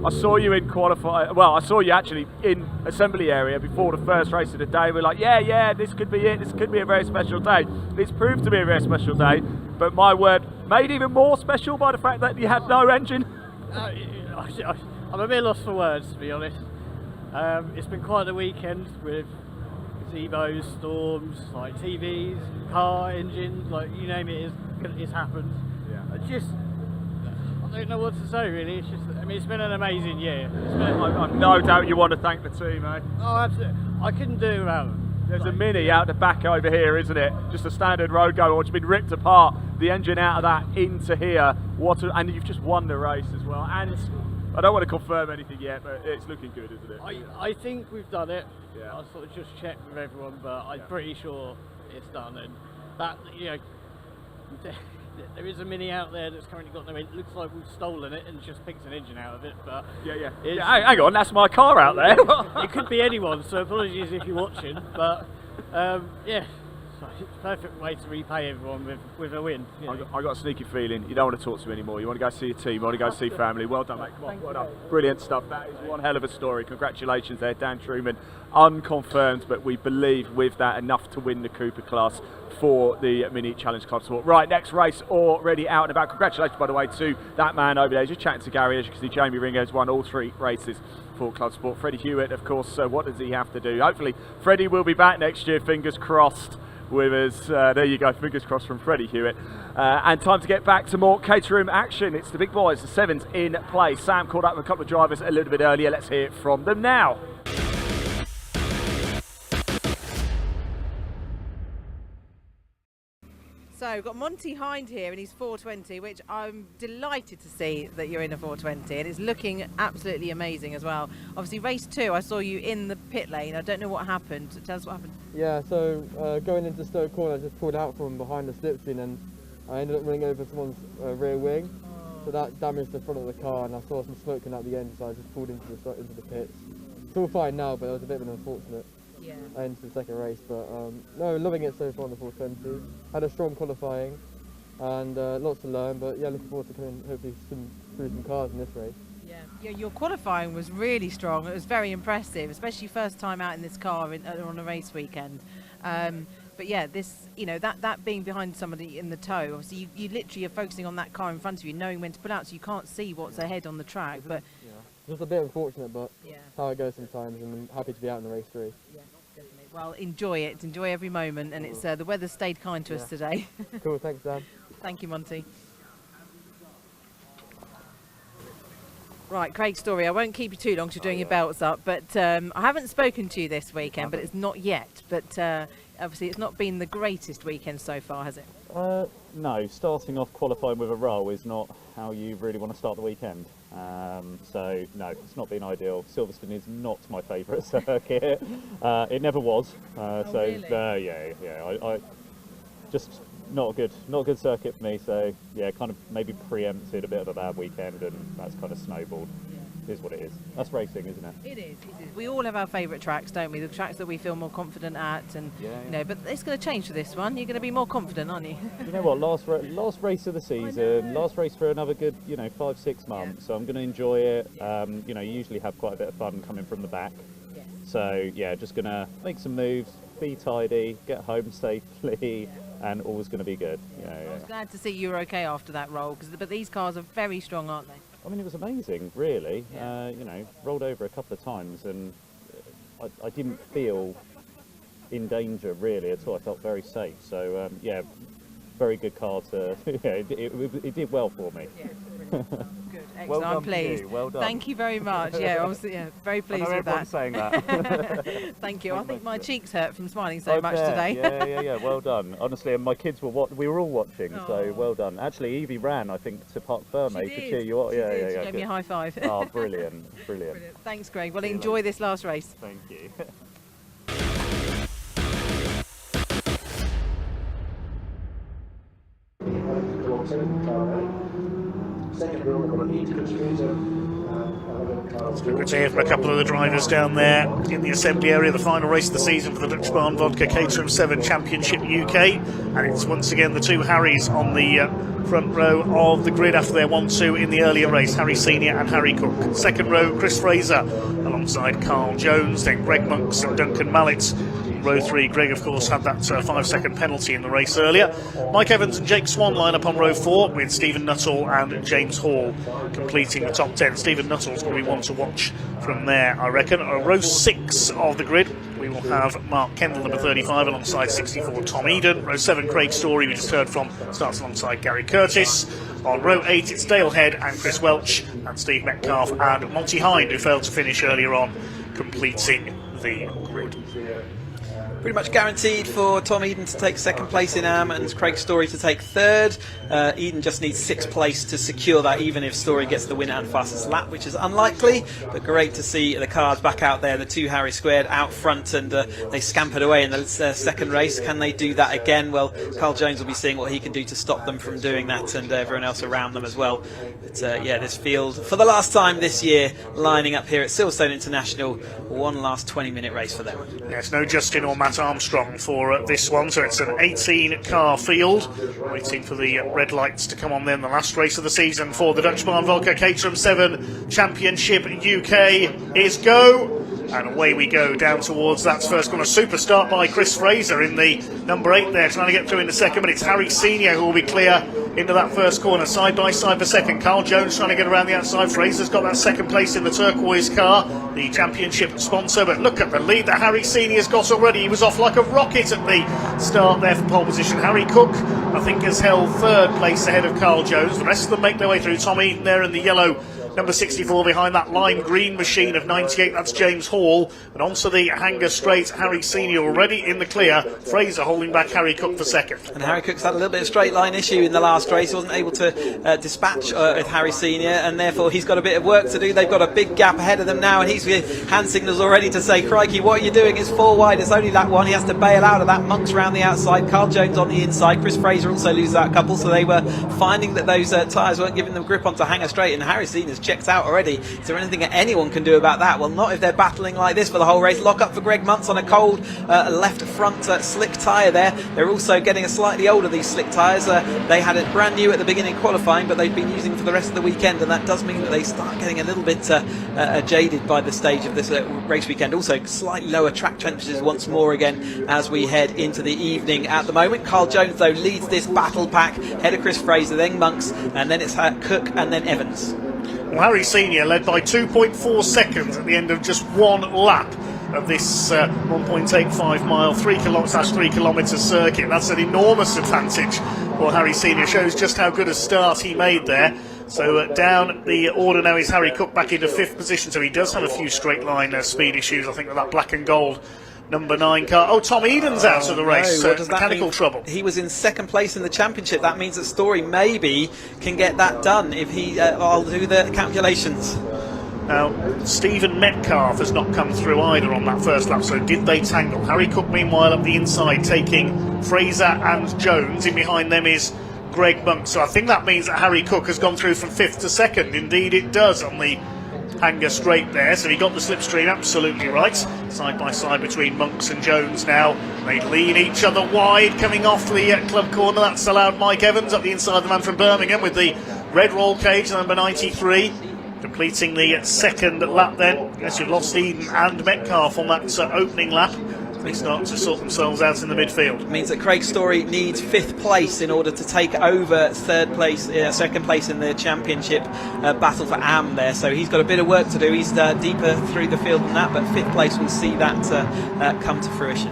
I saw you in I saw you actually in assembly area before the first race of the day. We're like, yeah, this could be it. This could be a very special day. It's proved to be a very special day, but my word, made even more special by the fact that you had no engine. I'm a bit lost for words, to be honest. It's been quite a weekend with gazebos, storms, like TVs, car, engines, like you name it, it's happened. Yeah. I don't know what to say really. It's just, I mean, it's been an amazing year. I've no doubt you want to thank the team, eh? Oh, absolutely. I couldn't do it without them. There's a Mini out the back over here, isn't it? Just a standard road go, which has been ripped apart. The engine out of that into here. And you've just won the race as well. And I don't want to confirm anything yet, but it's looking good, isn't it? I think we've done it. Yeah. I sort of just checked with everyone, but I'm pretty sure it's done. And that, you know, there is a Mini out there that's currently got no engine. It looks like we've stolen it and just picked an engine out of it, but hang on, that's my car out there. It could be anyone, so apologies if you're watching, but yeah, it's a perfect way to repay everyone with a win. I got a sneaky feeling you don't want to talk to me anymore. You want to go see your team, you want to go see family. Well done, mate. Come on, well done. Brilliant stuff. That is one hell of a story. Congratulations there, Dan Truman. Unconfirmed, but we believe with that enough to win the Cooper class for the Mini Challenge Club Sport. Right, next race already out and about. Congratulations, by the way, to that man over there. Just chatting to Gary. As you can see, Jamie Ringo has won all 3 races for Club Sport. Freddie Hewitt, of course, so what does he have to do? Hopefully, Freddie will be back next year, fingers crossed, with us. There you go, fingers crossed from Freddie Hewitt. And time to get back to more Caterham action. It's the big boys, the 7s in play. Sam called up a couple of drivers a little bit earlier. Let's hear from them now. So we've got Monty Hind here in his 420, which I'm delighted to see that you're in a 420, and it's looking absolutely amazing as well. Obviously race 2, I saw you in the pit lane. I don't know what happened. Tell us what happened. Yeah, so going into Stoke Corner, I just pulled out from behind the slipstream and I ended up running over someone's rear wing. So that damaged the front of the car, and I saw some smoke coming out the end, so I just pulled into the pits. It's all fine now, but it was a bit of an unfortunate end to the second race. But no, loving it so far on the 420. Had a strong qualifying and lots to learn, but yeah, looking forward to coming hopefully through some cars in this race. Yeah, your qualifying was really strong. It was very impressive, especially first time out in this car on a race weekend. But yeah, this, you know, that being behind somebody in the tow, obviously you literally are focusing on that car in front of you, knowing when to pull out, so you can't see what's ahead on the track. But just a bit unfortunate, but how it goes sometimes, and I'm happy to be out in the race 3. Yeah, definitely. Well, enjoy it. Enjoy every moment, and it's the weather stayed kind to us today. Cool, thanks, Dan. Thank you, Monty. Right, Craig Story, I won't keep you too long because you're doing your belts up, but I haven't spoken to you this weekend, but it's not yet. But obviously it's not been the greatest weekend so far, has it? No, starting off qualifying with a roll is not how you really want to start the weekend. So no, it's not been ideal. Silverstone is not my favourite circuit. It never was. Really? I just not a good circuit for me. So yeah, kind of maybe preempted a bit of a bad weekend, and that's kind of snowballed. Is what it is. That's racing, isn't it? It is. We all have our favourite tracks, don't we? The tracks that we feel more confident at, and you know. But it's going to change for this one. You're going to be more confident, aren't you? You know what? Last race of the season, last race for another good, 5-6 months. So I'm going to enjoy it. You usually have quite a bit of fun coming from the back. Yes. So yeah, just going to make some moves, be tidy, get home safely. And all's going to be good. I was glad to see you were okay after that roll, but these cars are very strong, aren't they? I mean, it was amazing, really. Rolled over a couple of times, and I didn't feel in danger really at all. I felt very safe. So yeah, very good car to. Yeah, it did well for me. Yeah, good. Excellent. Well done I'm pleased. Well done. Thank you very much. Yeah, obviously, yeah, very pleased with that. Everyone's saying that. Thank you. I think my cheeks hurt from smiling so much today. Yeah. Well done. Honestly, and my kids were we were all watching, so well done. Actually, Evie ran, I think, to Park Ferme to cheer you up. Yeah. She gave me a high five. Oh, brilliant. Thanks, Greg. Well, enjoy this last race. Thank you. It's good to hear from a couple of the drivers down there in the assembly area. The final race of the season for the Dutch Barn Vodka Caterham 7 Championship UK, and it's once again the two Harrys on the front row of the grid after their 1-2 in the earlier race, Harry Senior and Harry Cook. Second row, Chris Fraser alongside Carl Jones, then Greg Monks and Duncan Mallet. Row 3, Greg of course had that 5-second penalty in the race earlier. Mike Evans and Jake Swan line up on row 4 with Stephen Nuttall and James Hall completing the top 10. Stephen Nuttall's going to be one to watch from there, I reckon. Row 6 of the grid, we will have Mark Kendall, number 35, alongside 64 Tom Eden. Row 7, Craig Story, we just heard from, starts alongside Gary Curtis. On row 8, it's Dale Head and Chris Welch, and Steve Metcalf and Monty Hind, who failed to finish earlier on, completing the grid. Pretty much guaranteed for Tom Eden to take second place in AM and Craig Story to take third. Eden just needs 6th place to secure that, even if Story gets the winner and fastest lap, which is unlikely. But great to see the cars back out there, the two Harry Squared out front, and they scampered away in the second race. Can they do that again? Well, Carl Jones will be seeing what he can do to stop them from doing that, and everyone else around them as well. But yeah, this field, for the last time this year, lining up here at Silverstone International, one last 20-minute race for them. Yes, no Justin or Matt Armstrong for this one, so it's an 18-car field, waiting for the red lights to come on then. The last race of the season for the Dutch Barn Vodka Caterham 7 Championship UK is go. And away we go down towards that first corner. Super start by Chris Fraser in the number 8 there, trying to get through in the second, but it's Harry Senior who will be clear into that first corner. Side by side for second. Carl Jones trying to get around the outside. Fraser's got that second place in the turquoise car, the championship sponsor, but look at the lead that Harry Senior's got already. He was off like a rocket at the start there for pole position. Harry Cook, I think, has held third place ahead of Carl Jones. The rest of them make their way through. Tom Eden there in the yellow number 64 behind that lime green machine of 98, that's James Hall. And onto the hanger straight, Harry Senior already in the clear. Fraser holding back Harry Cook for second. And Harry Cook's had a little bit of straight line issue in the last race. He wasn't able to dispatch with Harry Senior, and therefore he's got a bit of work to do. They've got a big gap ahead of them now, and he's with hand signals already to say, crikey, what are you doing? It's 4 wide, it's only that one. He has to bail out of that. Monks round the outside, Carl Jones on the inside. Chris Fraser also loses out a couple, so they were finding that those tyres weren't giving them grip onto hanger straight, and Harry Senior's checked out already. Is there anything that anyone can do about that? Well, not if they're battling like this for the whole race. Lock up for Greg Muntz on a cold left front slick tyre there. They're also getting a slightly older, these slick tyres. They had it brand new at the beginning of qualifying, but they've been using for the rest of the weekend, and that does mean that they start getting a little bit jaded by the stage of this race weekend. Also, slightly lower track temperatures once more again as we head into the evening at the moment. Carl Jones, though, leads this battle pack. Head of Chris Fraser, then Monks, and then it's Cook, and then Evans. Well, Harry Senior led by 2.4 seconds at the end of just one lap of this 1.85 mile, 3 kilometre circuit. That's an enormous advantage for Harry Senior. Shows just how good a start he made there. So down the order now is Harry Cook back into 5th position. So he does have a few straight line speed issues, I think, with that black and gold number 9 car. Oh, Tom Eden's out of the race. No, what does that mechanical mean? Trouble. He was in 2nd place in the championship. That means that Story maybe can get that done if he. I'll do the calculations. Now, Stephen Metcalf has not come through either on that first lap, so did they tangle? Harry Cook, meanwhile, up the inside, taking Fraser and Jones. In behind them is Greg Monk. So I think that means that Harry Cook has gone through from 5th to 2nd. Indeed, it does on the hanger straight there, so he got the slipstream absolutely right. Side by side between Monks and Jones now. They lean each other wide coming off the club corner. That's allowed Mike Evans up the inside, the man from Birmingham, with the red roll cage, number 93, completing the 2nd lap then. Yes, you've lost Eden and Metcalf on that opening lap. They start to sort themselves out in the midfield. It means that Craig Story needs 5th place in order to take over 3rd place, 2nd place in the championship battle for AM there. So he's got a bit of work to do. He's deeper through the field than that, but 5th place will see that come to fruition.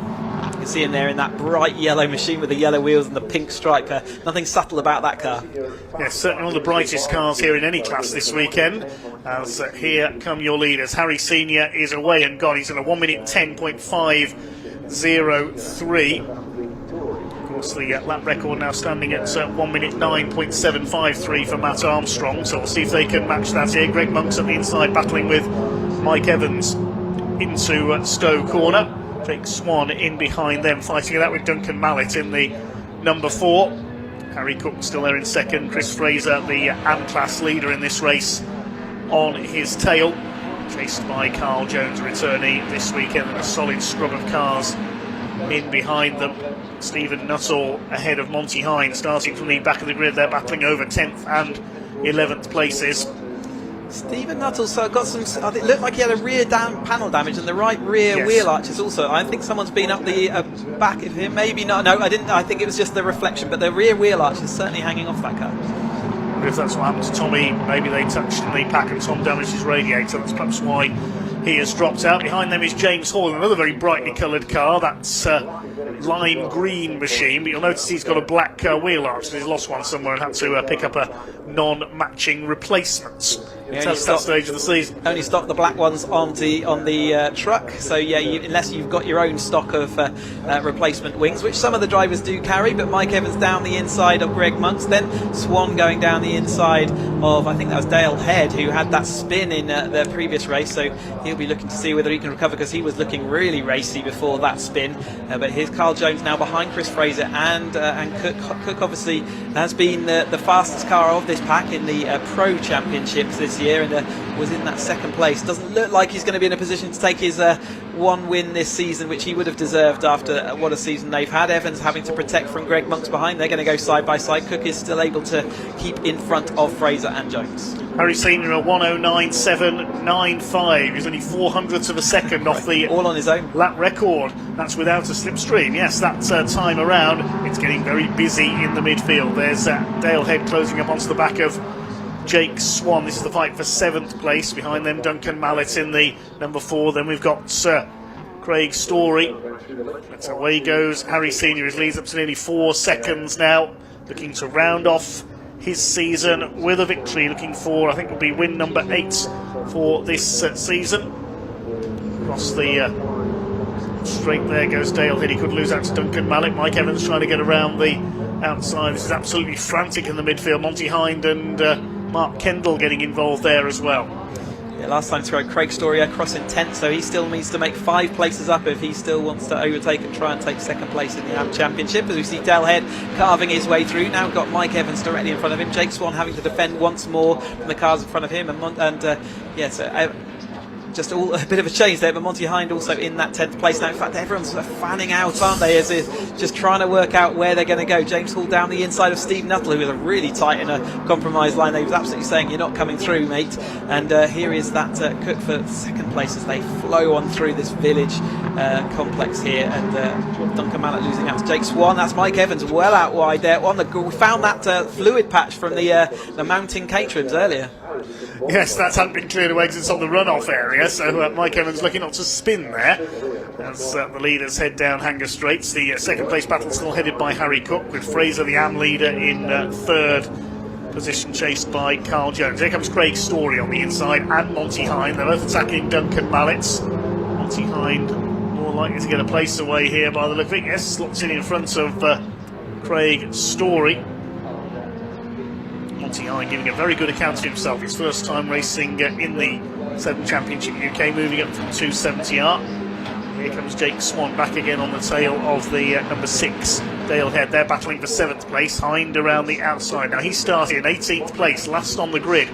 can see him there in that bright yellow machine with the yellow wheels and the pink stripe. Nothing subtle about that car. Yes, certainly one of the brightest cars here in any class this weekend. As here come your leaders. Harry Senior is away and gone. He's in a 1 minute 10.503. Of course, the lap record now standing at 1 minute 9.753 for Matt Armstrong. So we'll see if they can match that here. Greg Monks on the inside battling with Mike Evans into Stowe corner. Jake Swan in behind them, fighting it out with Duncan Mallet in the number 4. Harry Cook still there in second. Chris Fraser, the AM-class leader in this race, on his tail, chased by Carl Jones, returnee this weekend, and a solid scrub of cars in behind them. Stephen Nuttall ahead of Monty Hine, starting from the back of the grid. They're battling over 10th and 11th places. Stephen Nuttall got some. It looked like he had a rear panel damage and the right rear wheel arches also. I think someone's been up the back of him. Maybe not. No, I didn't. I think it was just the reflection. But the rear wheel arch is certainly hanging off that car. If that's what happened to Tommy, maybe they touched in the pack and Tom damaged his radiator. That's perhaps why he has dropped out. Behind them is James Hall, another very brightly coloured car. That's lime green machine, but you'll notice he's got a black wheel arch. He's lost one somewhere and had to pick up a non-matching replacement. At that stage of the season, only stock the black ones on the truck. So yeah, unless you've got your own stock of replacement wings, which some of the drivers do carry. But Mike Evans down the inside of Greg Monks, then Swan going down the inside of, I think that was Dale Head, who had that spin in the previous race. So he'll be looking to see whether he can recover, because he was looking really racy before that spin. But here's Carl Jones now behind Chris Fraser and Cook. Cook obviously has been the fastest car of this pack in the Pro Championships this year, and was in that second place. Doesn't look like he's going to be in a position to take his one win this season, which he would have deserved after what a season they've had. Evans having to protect from Greg Monks behind. They're going to go side by side. Cook is still able to keep in front of Fraser and Jones. Harry Senior a 109.795. He's only 400ths of a second off the all on his own lap record. That's without a slipstream. Yes, that time around it's getting very busy in the midfield. There's Dale Head closing up onto the back of Jake Swan. This is the fight for 7th place. Behind them Duncan Mallet in the number 4. Then we've got Craig Story. That's away goes Harry Senior. His leads up to nearly 4 seconds now, looking to round off his season with a victory, looking for, I think, will be win number 8 for this season. Across the straight there goes Dale Head. He could lose out to Duncan Mallet. Mike Evans trying to get around the outside. This is absolutely frantic in the midfield. Monty Hind and Mark Kendall getting involved there as well. Yeah, last time through Craig Story across in 10th, so he still needs to make 5 places up if he still wants to overtake and try and take 2nd place in the AM Championship. As we see Dale Head carving his way through. Now we've got Mike Evans directly in front of him. Jake Swan having to defend once more from the cars in front of him. Just all a bit of a change there, but Monty Hind also in that 10th place now. In fact, everyone's sort of fanning out, aren't they, as they're just trying to work out where they're going to go. James Hall down the inside of Steve Nuttall, who was really tight in a compromised line. He was absolutely saying, "You're not coming through, mate." And here is that Cook for 2nd place as they flow on through this village complex here. And Duncan Mallet losing out to Jake Swan. That's Mike Evans well out wide there. We found that fluid patch from the mounting Caterhams earlier. Yes, that hadn't been cleared away because it's on the runoff area, so Mike Evans looking not to spin there as the leaders head down Hanger Straights. The 2nd place battle still headed by Harry Cook, with Fraser, the AM leader, in 3rd position, chased by Carl Jones. Here comes Craig Story on the inside and Monty Hind. They're both attacking Duncan Mallet. Monty Hind more likely to get a place away here by the look of it. Yes, slots in front of Craig Story. Monty Hind giving a very good account of himself. His first time racing in the 7 Championship UK, moving up from 270R. Here comes Jake Swan back again on the tail of the number 6 Dale Head. They're battling for 7th place. Hind around the outside. Now he started in 18th place, last on the grid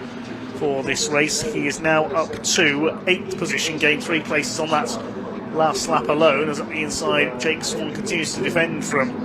for this race. He is now up to 8th position, gained 3 places on that last lap alone, as up the inside Jake Swan continues to defend from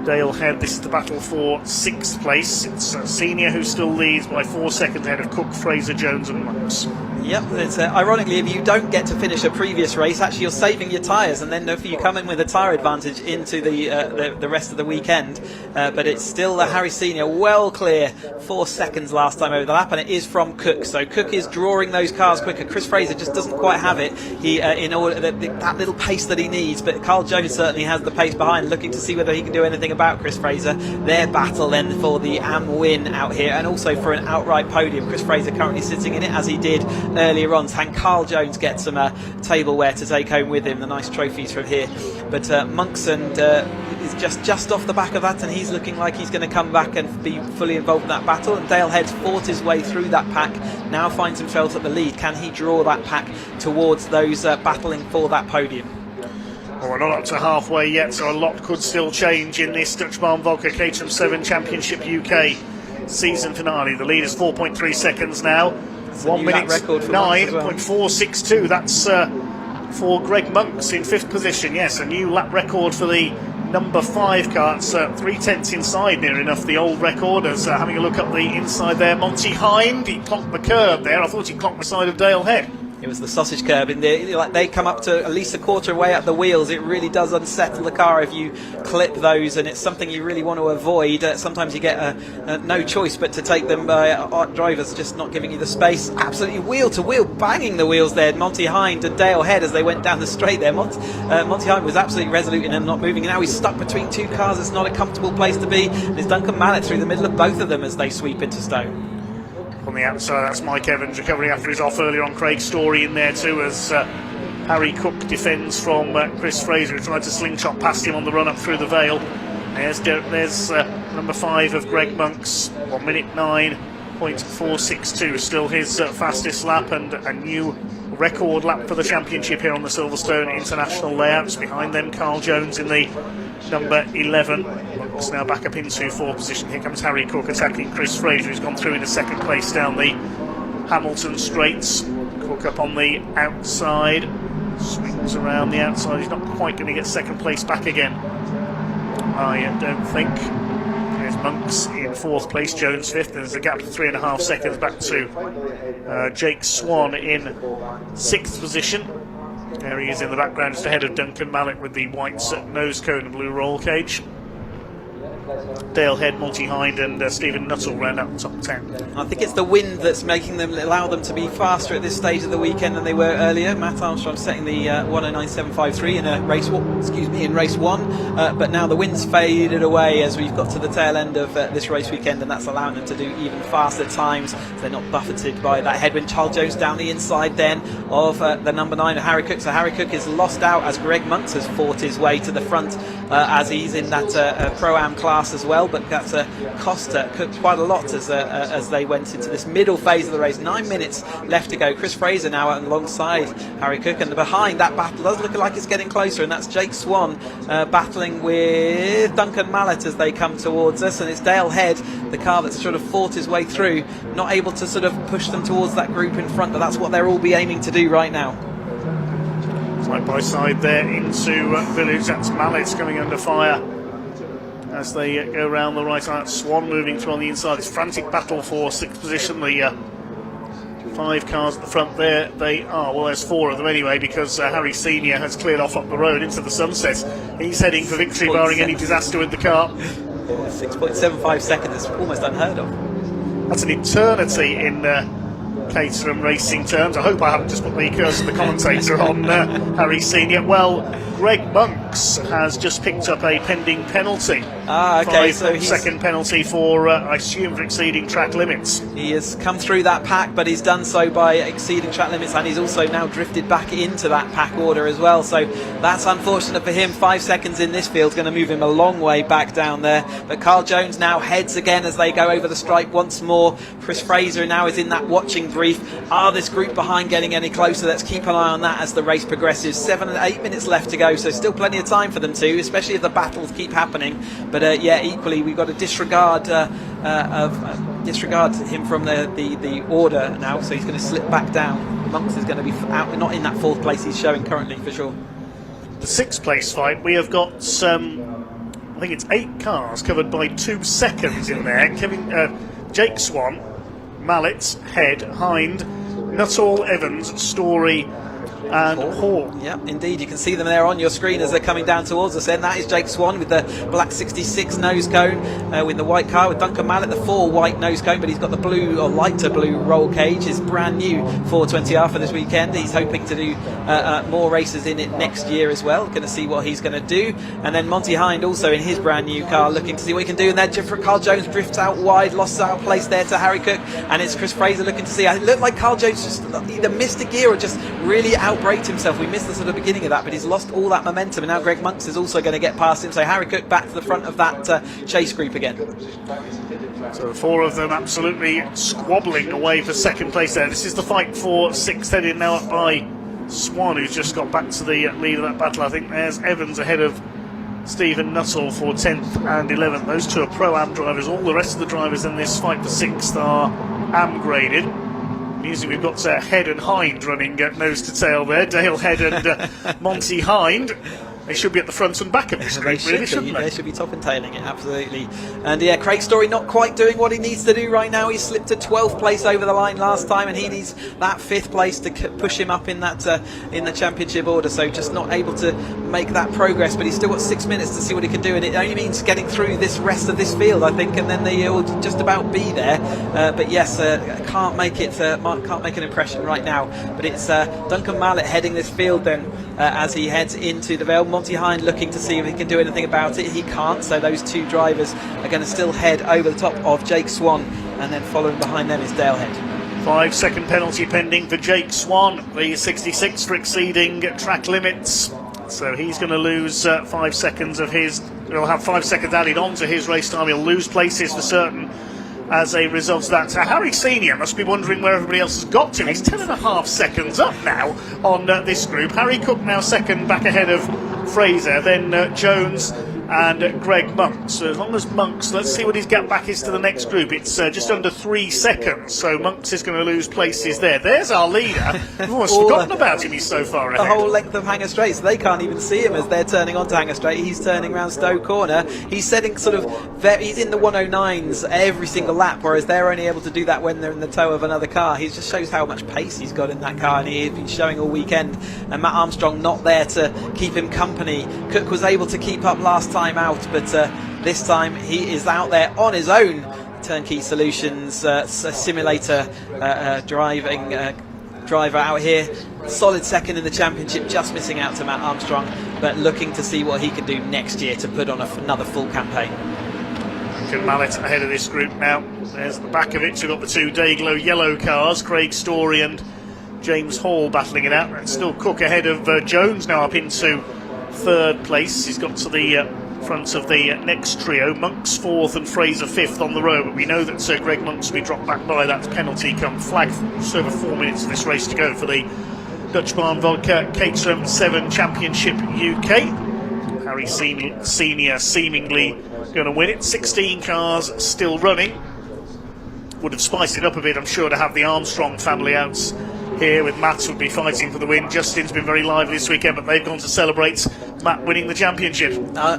Dale Head. This is the battle for 6th place. It's Senior who still leads by 4 seconds ahead of Cook, Fraser, Jones and Monks. Yep, it's, ironically, if you don't get to finish a previous race, actually you're saving your tyres, and then if you come in with a tyre advantage into the rest of the weekend. But it's still Harry Senior well clear, 4 seconds last time over the lap, and it is from Cook. So Cook is drawing those cars quicker. Chris Fraser just doesn't quite have it. He in order that little pace that he needs, but Carl Jones certainly has the pace behind, looking to see whether he can do anything about Chris Fraser. Their battle then for the AM win out here, and also for an outright podium. Chris Fraser currently sitting in it as he did earlier on. And Carl Jones gets some tableware to take home with him, the nice trophies from here. But Monksund is just off the back of that, and he's looking like he's going to come back and be fully involved in that battle. And Dale Head's fought his way through that pack, now finds himself at the lead. Can he draw that pack towards those battling for that podium? Well, we're not up to halfway yet, so a lot could still change in this Dutch Barn Vodka Caterham 7 Championship UK season finale. The lead is 4.3 seconds now. 1 minute 9.462. That's for Greg Monks in 5th position. Yes, a new lap record for the number 5 car. It's 3/10 inside, near enough the old record. As having a look up the inside there, Monty Hind, he clocked the curb there. I thought he clocked the side of Dale Head. It was the sausage curb in there. Like, they come up to at least a quarter way up the wheels. It really does unsettle the car if you clip those, and it's something you really want to avoid. Sometimes you get no choice but to take them by drivers just not giving you the space. Absolutely wheel to wheel, banging the wheels there. Monty Hind and Dale Head as they went down the straight there. Monty Hind was absolutely resolute in them not moving. Now he's stuck between two cars. It's not a comfortable place to be. There's Duncan Mallet through the middle of both of them as they sweep into Stone. On the outside, that's Mike Evans recovering after his off earlier on. Craig Story in there too, as Harry Cook defends from Chris Fraser, who tried to slingshot past him on the run up through the Vale. There's number 5 of Greg Monks, 1 minute 9.462, still his fastest lap, and a new record lap for the championship here on the Silverstone International layouts. Behind them, Carl Jones in the number 11. Monks now back up into 4th position. Here comes Harry Cook attacking Chris Fraser, who's gone through into 2nd place down the Hamilton Straights. Cook up on the outside, swings around the outside. He's not quite going to get 2nd place back again, I don't think. There's Monks in 4th place, Jones 5th. There's a gap of 3.5 seconds back to Jake Swan in 6th position. There he is in the background, just ahead of Duncan Mallet with the white nose cone and blue roll cage. Dale Head, Monty Hind and Stephen Nuttall round out the top 10. I think it's the wind that's making them allow them to be faster at this stage of the weekend than they were earlier. Matt Armstrong setting the 109.753 in race 1, but now the wind's faded away as we've got to the tail end of this race weekend, and that's allowing them to do even faster times. They're not buffeted by that headwind. Charles Jones down the inside then of the number 9 of Harry Cook. So Harry Cook is lost out as Greg Monks has fought his way to the front as he's in that Pro-Am class as well, but that's cost Cook quite a lot as they went into this middle phase of the race. 9 minutes left to go. Chris Fraser now alongside Harry Cook, and behind that battle does look like it's getting closer, and that's Jake Swan battling with Duncan Mallet as they come towards us, and it's Dale Head, the car that's sort of fought his way through, not able to sort of push them towards that group in front, but that's what they'll all be aiming to do right now. Side by side there into Village. That's Mallet's coming under fire as they go around the right side. Swan moving through on the inside. It's frantic battle for 6th position. The 5 cars at the front there, they are, well, there's 4 of them anyway, because Harry Senior has cleared off up the road into the sunset. He's heading for victory, barring any disaster with the car. 6.75 seconds is almost unheard of. That's an eternity in Caterham racing terms. I hope I haven't just put the curse of the commentator on Harry Senior. Well, Greg Monks has just picked up a pending penalty. Okay, so he's second penalty for, I assume, for exceeding track limits. He has come through that pack, but he's done so by exceeding track limits, and he's also now drifted back into that pack order as well. So that's unfortunate for him. 5 seconds in this field is going to move him a long way back down there. But Carl Jones now heads again as they go over the stripe once more. Chris Fraser now is in that watching brief. Are this group behind getting any closer? Let's keep an eye on that as the race progresses. 7 and 8 minutes left to go, so still plenty of time for them too, especially if the battles keep happening. But yeah, equally we've got to disregard him from the order now, so he's going to slip back down. Monks is going to be out, not in that 4th place he's showing currently for sure. The 6th place fight, we have got I think it's 8 cars covered by 2 seconds in there. Jake Swan, Mallet, Head, Hind, Nuttall, Evans, Story and Hall. Yeah, indeed. You can see them there on your screen as they're coming down towards us. And that is Jake Swan with the black 66 nose cone with the white car, with Duncan Mallett, the 4 white nose cone, but he's got the blue or lighter blue roll cage. His brand new 420R for this weekend. He's hoping to do more races in it next year as well. Going to see what he's going to do. And then Monty Hind also in his brand new car, looking to see what he can do. And then Carl Jones drifts out wide, lost out place there to Harry Cook, and it's Chris Fraser looking to see. It looked like Carl Jones just either missed a gear or just really outbraked himself. We missed the sort of beginning of that, but he's lost all that momentum, and now Greg Monks is also going to get past him. So Harry Cook back to the front of that chase group again. So 4 of them absolutely squabbling away for second place there. This is the fight for 6th, headed now up by Swan, who's just got back to the lead of that battle. I think there's Evans ahead of Stephen Nuttall for 10th and 11th. Those 2 are Pro-Am drivers. All the rest of the drivers in this fight for 6th are Am graded. Music, we've got Head and Hind running nose to tail there. Dale Head and Monty Hind. They should be at the front and back of this group, really, shouldn't they? They should be top and tailing it, absolutely. And yeah, Craig Story not quite doing what he needs to do right now. He slipped to 12th place over the line last time, and he needs that 5th place to push him up in that in the championship order. So just not able to make that progress, but he's still got 6 minutes to see what he can do, and it only means getting through this rest of this field, I think, and then they will just about be there. But yes, can't make it. Can't make an impression right now. But it's Duncan Mallett heading this field then as he heads into the Vale. Monty Hind looking to see if he can do anything about it. He can't, so those 2 drivers are going to still head over the top of Jake Swan, and then following behind them is Dale Head. 5-second penalty pending for Jake Swan, the 66 for exceeding track limits. So he's going to lose 5 seconds of his. He'll have 5 seconds added on to his race time. He'll lose places for certain as a result of that. So Harry Senior must be wondering where everybody else has got to. He's 10.5 seconds up now on this group. Harry Cook now second, back ahead of Fraser, then Jones and Greg Monks. So as long as Monks, let's see what his gap back is to the next group. It's just under 3 seconds, so Monks is going to lose places there. There's our leader. We've almost forgotten about him, he's so far ahead. The whole length of Hanger Straight, so they can't even see him as they're turning onto Hanger Straight. He's turning around Stowe Corner. He's setting sort of, he's in the 109s every single lap, whereas they're only able to do that when they're in the tow of another car. He just shows how much pace he's got in that car, and he's been showing all weekend. And Matt Armstrong not there to keep him company. Cook was able to keep up last time out, but this time he is out there on his own. Turnkey Solutions simulator driving driver out here, solid second in the championship, just missing out to Matt Armstrong, but looking to see what he can do next year to put on another full campaign. Duncan Mallett ahead of this group now. There's the back of it. So we've got the 2 Dayglow yellow cars, Craig Story and James Hall battling it out. And still Cook ahead of Jones now up into 3rd place. He's got to the front of the next trio. Monks 4th and Fraser 5th on the row, but we know that Sir Greg Monks will be dropped back by that penalty come flag. Just over 4 minutes of this race to go for the Dutch Barn Vodka Caterham 7 Championship UK. Harry Senior seemingly going to win it. 16 cars still running. Would have spiced it up a bit, I'm sure, to have the Armstrong family out here with Matt would be fighting for the win. Justin's been very lively this weekend, but they've gone to celebrate Matt winning the championship.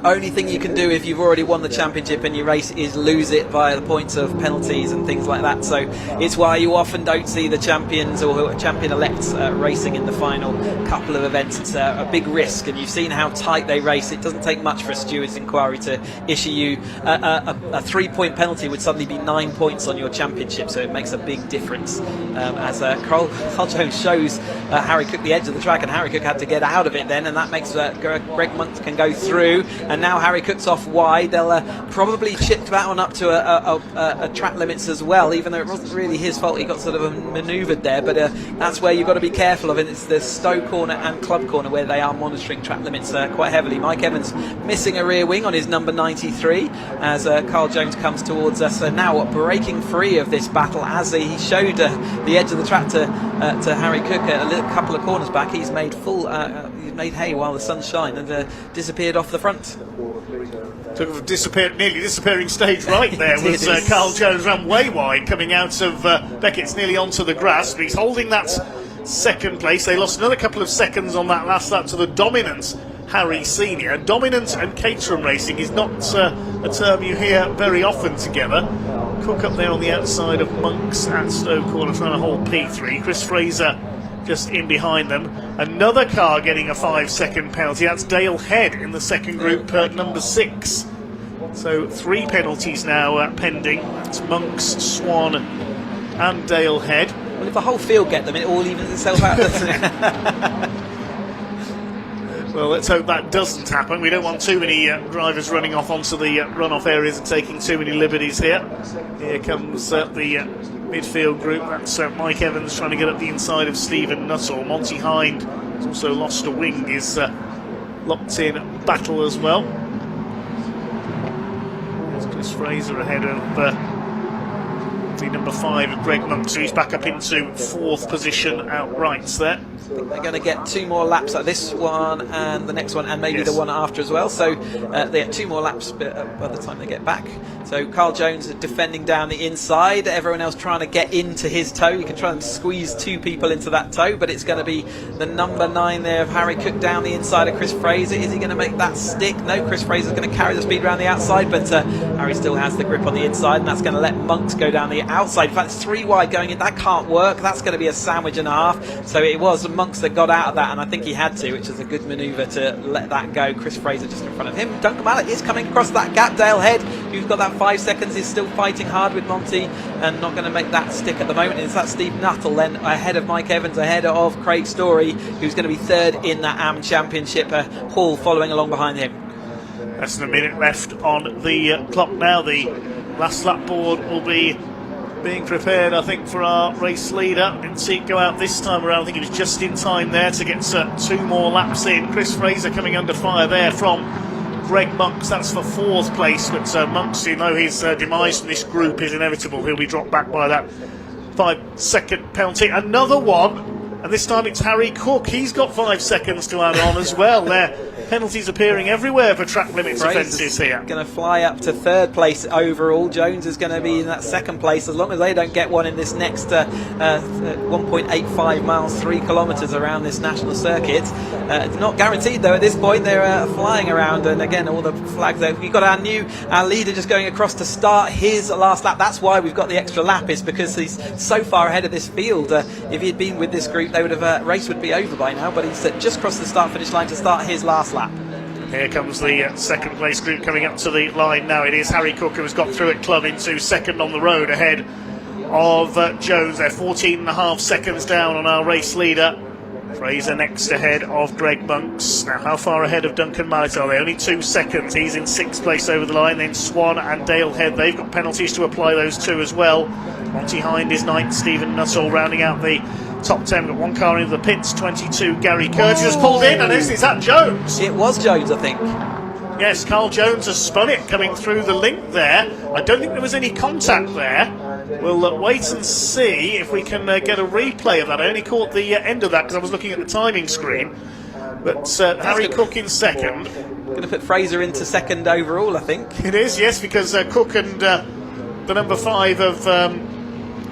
Only thing you can do if you've already won the championship and your race is lose it via the points of penalties and things like that. So it's why you often don't see the champions or champion-elects racing in the final couple of events. It's a big risk, and you've seen how tight they race. It doesn't take much for a steward's inquiry to issue you a 3-point penalty would suddenly be 9 points on your championship, so it makes a big difference. As Carl Jones shows Harry Cook the edge of the track, and Harry Cook had to get out of it then, and that makes Greg Monks can go through, and now Harry Cook's off wide. They'll probably chip that one up to a track limits as well, even though it wasn't really his fault. He got sort of manoeuvred there, but that's where you've got to be careful of it. It's the Stowe Corner and Club Corner where they are monitoring track limits quite heavily. Mike Evans missing a rear wing on his number 93 as Carl Jones comes towards us, now breaking free of this battle as he showed the edge of the track to Harry Cook a couple of corners back. He's made he's made hay while the sun's shine and disappeared off the front. Took a nearly disappearing stage right there was Carl Jones, ran way wide coming out of Beckett's nearly onto the grass, but he's holding that 2nd place. They lost another couple of seconds on that last lap to the dominant Harry Senior. Dominant and Caterham racing is not a term you hear very often together. Cook up there on the outside of Monks at Stowe Corner trying to hold P3. Chris Fraser just in behind them. Another car getting a 5-second penalty. That's Dale Head in the second group, number 6. So 3 penalties now pending. It's Monks, Swan and Dale Head. Well, if the whole field get them, it all evens itself out, doesn't it? Well, let's hope that doesn't happen. We don't want too many drivers running off onto the runoff areas and taking too many liberties here. Here comes the midfield group. That's Mike Evans trying to get up the inside of Stephen Nuttall. Monty Hind has also lost a wing, is locked in battle as well. There's Chris Fraser ahead of the number 5 of Greg Monks, so he's back up into 4th position outright there. I think they're going to get 2 more laps at this one and the next one, and maybe the one after as well. So they get 2 more laps by the time they get back. So Carl Jones defending down the inside, everyone else trying to get into his toe. You can try and squeeze 2 people into that toe, but it's going to be the number 9 there of Harry Cook down the inside of Chris Fraser. Is he going to make that stick? No, Chris Fraser's going to carry the speed around the outside, but Harry still has the grip on the inside, and that's going to let Monks go down the outside. In fact, it's 3 wide going in. That can't work. That's going to be a sandwich and a half. So it was Monks that got out of that, and I think he had to, which is a good manoeuvre to let that go. Chris Fraser just in front of him. Duncan Mallett is coming across that gap. Dale Head, who's got that 5 seconds, is still fighting hard with Monty and not going to make that stick at the moment. It's that Steve Nuttall then ahead of Mike Evans, ahead of Craig Story, who's going to be 3rd in that AM Championship. Hall following along behind him. Less than a minute left on the clock now. The last lap board will be being prepared, I think, for our race leader. Didn't see it go out this time around. I think he was just in time there to get 2 more laps in. Chris Fraser coming under fire there from Greg Monks. That's for 4th place, but Monks, you know, his demise from this group is inevitable. He'll be dropped back by that 5-second penalty. Another one, and this time it's Harry Cook. He's got 5 seconds to add on as well. There, penalties appearing everywhere for track limits offences here. Going to fly up to 3rd place overall. Jones is going to be in that 2nd place as long as they don't get one in this next 1.85 miles, 3 kilometres around this national circuit. It's not guaranteed though at this point. They're flying around, and again all the flags there. We've got our leader just going across to start his last lap. That's why we've got the extra lap, is because he's so far ahead of this field. If he had been with this group, they would have race would be over by now, but he's just crossed the start finish line to start his last lap. Here comes the 2nd place group coming up to the line now. It is Harry Cook who has got through at Club into 2nd on the road ahead of Jones. They're 14.5 seconds down on our race leader. Fraser next ahead of Greg Monks. Now, how far ahead of Duncan Mallett are they? Only 2 seconds. He's in 6th place over the line. Then Swan and Dale Head, they've got penalties to apply, those 2 as well. Monty Hind is 9th. Stephen Nuttall rounding out the top 10. We've got 1 car into the pits. 22, Gary Curtis has pulled in, and is that Jones? It was Jones, I think. Yes, Carl Jones has spun it coming through the link there. I don't think there was any contact there. We'll wait and see if we can get a replay of that. I only caught the end of that because I was looking at the timing screen. But Harry Cook in 2nd. Going to put Fraser into 2nd overall, I think. It is, yes, because Cook and the number 5 of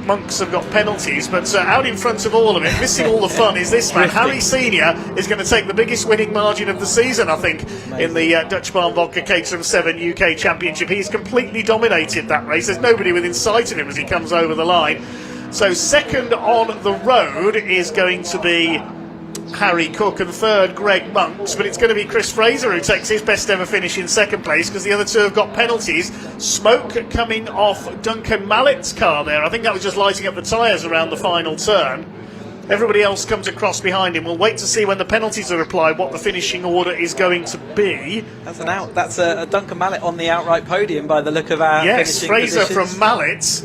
Monks have got penalties, but out in front of all of it, missing all the fun, is this man. Harry Senior is going to take the biggest winning margin of the season, I think, in the Dutch Barn Vodka Caterham 7 UK Championship. He's completely dominated that race. There's nobody within sight of him as he comes over the line. So 2nd on the road is going to be Harry Cook, and 3rd Greg Monks, but it's going to be Chris Fraser who takes his best ever finish in 2nd place because the other 2 have got penalties. Smoke coming off Duncan Mallett's car there. I think that was just lighting up the tyres around the final turn. Everybody else comes across behind him. We'll wait to see when the penalties are applied what the finishing order is going to be. That's That's a Duncan Mallett on the outright podium by the look of our finishing Fraser positions. from Mallett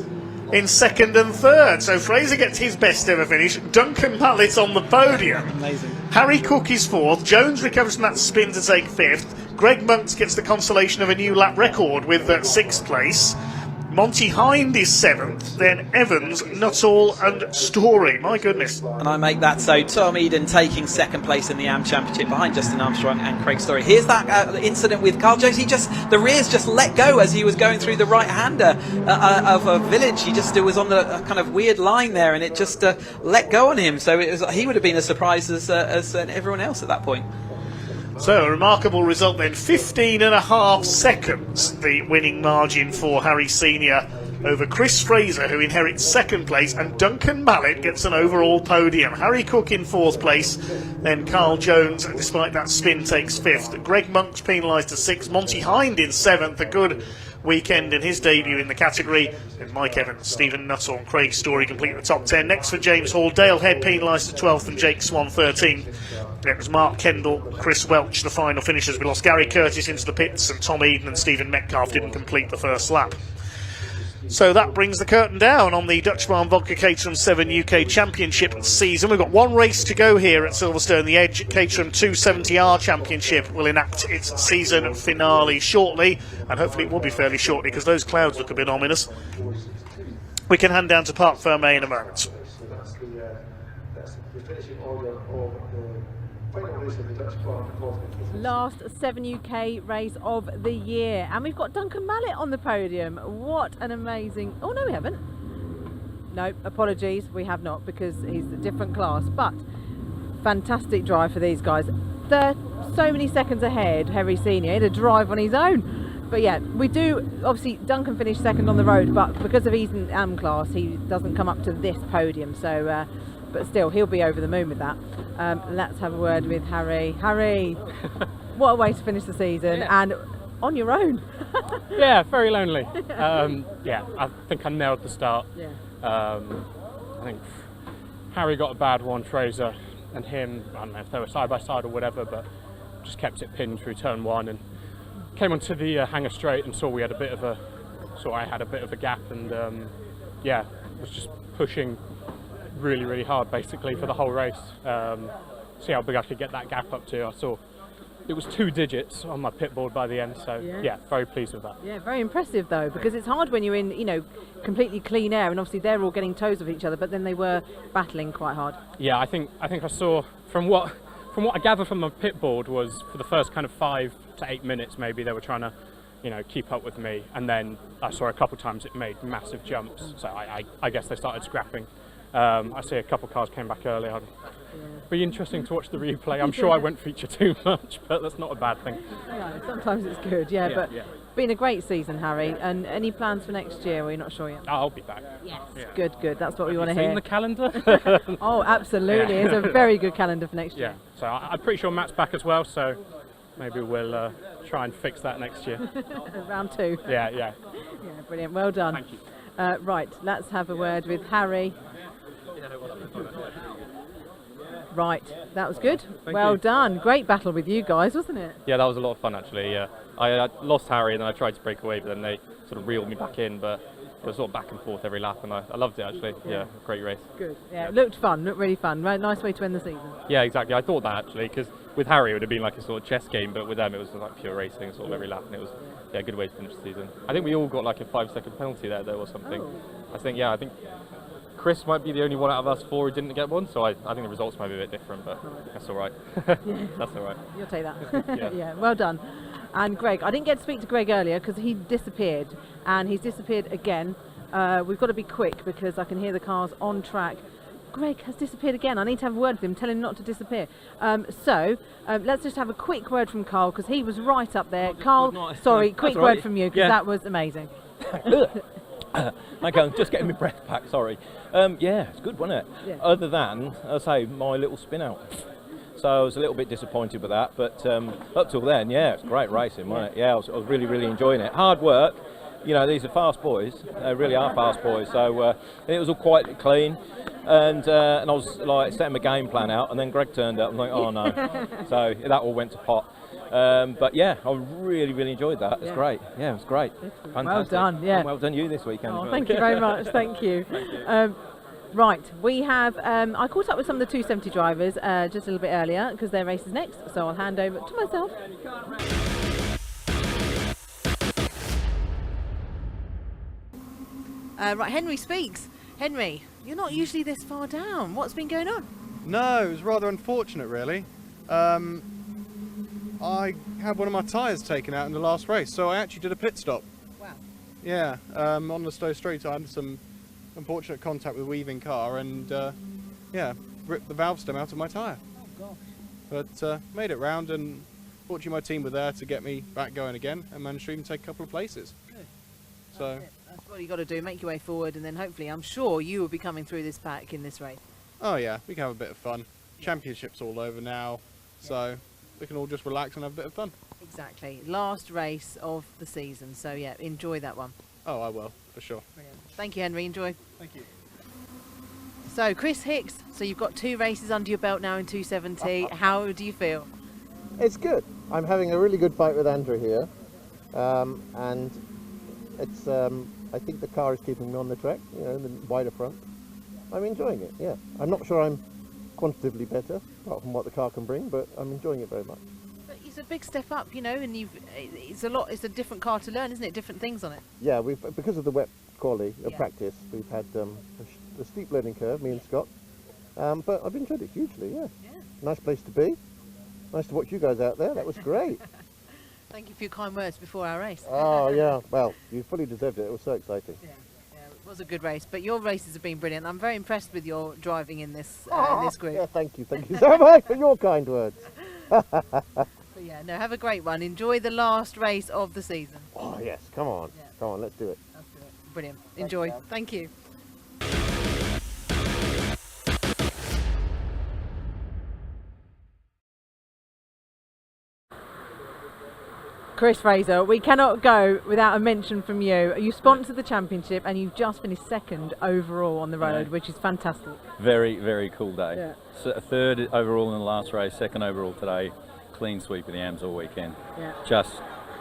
in 2nd and 3rd. So Fraser gets his best ever finish. Duncan Mallett on the podium. Amazing. Harry Cook is 4th. Jones recovers from that spin to take 5th. Greg Monks gets the consolation of a new lap record with 6th place. Monty Hind is 7th, then Evans, Nuttall and Story. My goodness. And I make that so. Tom Eden taking 2nd place in the AM Championship behind Justin Armstrong and Craig Story. Here's that incident with Carl Jones. The rears just let go as he was going through the right-hander of a village. There was on the kind of weird line there, and it just let go on him. So he would have been as surprised as everyone else at that point. So a remarkable result then, 15.5 seconds the winning margin for Harry Senior over Chris Fraser, who inherits second place, and Duncan Mallet gets an overall podium. Harry Cook in fourth place, then Carl Jones, despite that spin, takes fifth. Greg Monk's penalised to sixth, Monty Hind in seventh, a good weekend in his debut in the category, and Mike Evans, Stephen Nuttall and Craig Story complete the top 10. Next for James Hall, Dale Head penalised to 12th and Jake Swan 13th. It was Mark Kendall, Chris Welch, the final finishers. We lost Gary Curtis into the pits, and Tom Eden and Stephen Metcalf didn't complete the first lap. So that brings the curtain down on the Dutch Farm Vodka Caterham 7 UK Championship season. We've got one race to go here at Silverstone. The Edge Caterham 270R Championship will enact its season finale shortly, and hopefully it will be fairly shortly because those clouds look a bit ominous. We can hand down to Parc Fermé in a moment. Last 7 UK race of the year, and we've got Duncan Mallet on the podium. What an amazing... Oh no, we haven't. No, apologies, we have not, because he's a different class, but fantastic drive for these guys. They're so many seconds ahead. Harry Senior had a drive on his own, but yeah, we do obviously. Duncan finished second on the road, but because of his AM class, he doesn't come up to this podium, so but still he'll be over the moon with that. Let's have a word with Harry. Harry, what a way to finish the season, and on your own. Yeah, very lonely. Yeah, I think I nailed the start. Yeah. I think Harry got a bad one, Fraser and him, I don't know if they were side by side or whatever, but just kept it pinned through turn one and came onto the hanger straight and saw we had a bit of a, I had a bit of a gap, and yeah, was just pushing really hard basically for the whole race. See how big I could get that gap up to. I saw it was 2 digits on my pit board by the end, so yeah, very pleased with that. Yeah, very impressive though, because it's hard when you're in, you know, completely clean air, and obviously they're all getting toes of each other, but then they were battling quite hard. Yeah, I think I saw from what I gathered from my pit board was for the first kind of 5 to 8 minutes maybe they were trying to, you know, keep up with me, and then I saw a couple of times it made massive jumps, so I guess they started scrapping. I see a couple of cars came back early. Be interesting to watch the replay. I'm sure I won't feature too much, but that's not a bad thing. Yeah, sometimes it's good, but been a great season, Harry. And any plans for next year? We're not sure yet. I'll be back. Yes, good. That's what we want to Have you hear. seen the calendar? Oh, absolutely. It's a very good calendar for next year. So I'm pretty sure Matt's back as well. So maybe we'll try and fix that next year. Round 2. Yeah, brilliant. Well done. Thank you. Right, let's have a word with Harry. Right, that was good. Well done. Great battle with you guys, wasn't it? Yeah, that was a lot of fun actually. Yeah, I lost Harry and then I tried to break away, but then they sort of reeled me back in. But it was sort of back and forth every lap, and I loved it actually. Yeah, great race. Good. Yeah, it looked fun. Looked really fun. Right, nice way to end the season. Yeah, exactly. I thought that actually, because with Harry it would have been like a sort of chess game, but with them it was like pure racing, sort of every lap, and it was a good way to finish the season. I think we all got like a 5-second penalty there though or something. I think Chris might be the only one out of us 4 who didn't get one, so I think the results might be a bit different, but that's all right. That's all right. You'll take that. Yeah, well done. And Greg, I didn't get to speak to Greg earlier because he disappeared, and he's disappeared again. We've got to be quick because I can hear the cars on track. Greg has disappeared again. I need to have a word with him, tell him not to disappear. So let's just have a quick word from Carl because he was right up there. Carl, sorry, quick word from you because that was amazing. Okay, I'm just getting my breath back, sorry. Yeah, it's good, wasn't it? Yeah. Other than, I say, my little spin out. So I was a little bit disappointed with that, but up till then, yeah, it's great racing, wasn't it? Yeah, I was really enjoying it. Hard work, you know, these are fast boys, they really are fast boys, so it was all quite clean. And I was like setting my game plan out, and then Greg turned up, and I'm like, oh no. So that all went to pot. But yeah, I really enjoyed that. It's great. Yeah, it was great. Fantastic. Well done. Yeah. And well done you this weekend. Oh, thank you very much. Thank you. Right, we have. I caught up with some of the 270 drivers just a little bit earlier because their race is next. So I'll hand over to myself. Right, Henry speaks. Henry, you're not usually this far down. What's been going on? No, it was rather unfortunate, really. I had one of my tyres taken out in the last race, so I actually did a pit stop. Wow. Yeah, on the Stowe Street I had some unfortunate contact with a weaving car and, yeah, ripped the valve stem out of my tyre. Oh, gosh. But made it round, and fortunately my team were there to get me back going again and managed to even take a couple of places. Good. So, all you got to do, make your way forward, and then hopefully, I'm sure you will be coming through this pack in this race. Oh yeah, we can have a bit of fun. Championship's all over now, so we can all just relax and have a bit of fun. Exactly. Last race of the season, so yeah, enjoy that one. Oh, I will, for sure. Brilliant. Thank you, Henry. Enjoy. Thank you. So, Chris Hicks, so you've got 2 races under your belt now in 270. How do you feel? It's good. I'm having a really good fight with Andrew here, and it's. I think the car is keeping me on the track, you know, the wider front. I'm enjoying it. Yeah, I'm not sure I'm quantitatively better, apart from what the car can bring, but I'm enjoying it very much. But it's a big step up, you know, and it's a different car to learn, isn't it? Different things on it. Yeah, because of the wet quality of practice, we've had a steep learning curve, me and Scott. But I've enjoyed it hugely. Yeah. Nice place to be. Nice to watch you guys out there. That was great. Thank you for your kind words before our race. Oh yeah, well, you fully deserved it. It was so exciting. Yeah, it was a good race, but your races have been brilliant. I'm very impressed with your driving in this group. Yeah, thank you so much for your kind words. But yeah, no, have a great one. Enjoy the last race of the season. Oh yes, come on, come on, let's do it. Let's do it. Brilliant. Enjoy. Thank you. Chris Fraser, we cannot go without a mention from you. You sponsored the championship and you've just finished 2nd overall on the road, which is fantastic. Very, very cool day. Yeah. So 3rd overall in the last race, 2nd overall today. Clean sweep of the AMS all weekend. Yeah. Just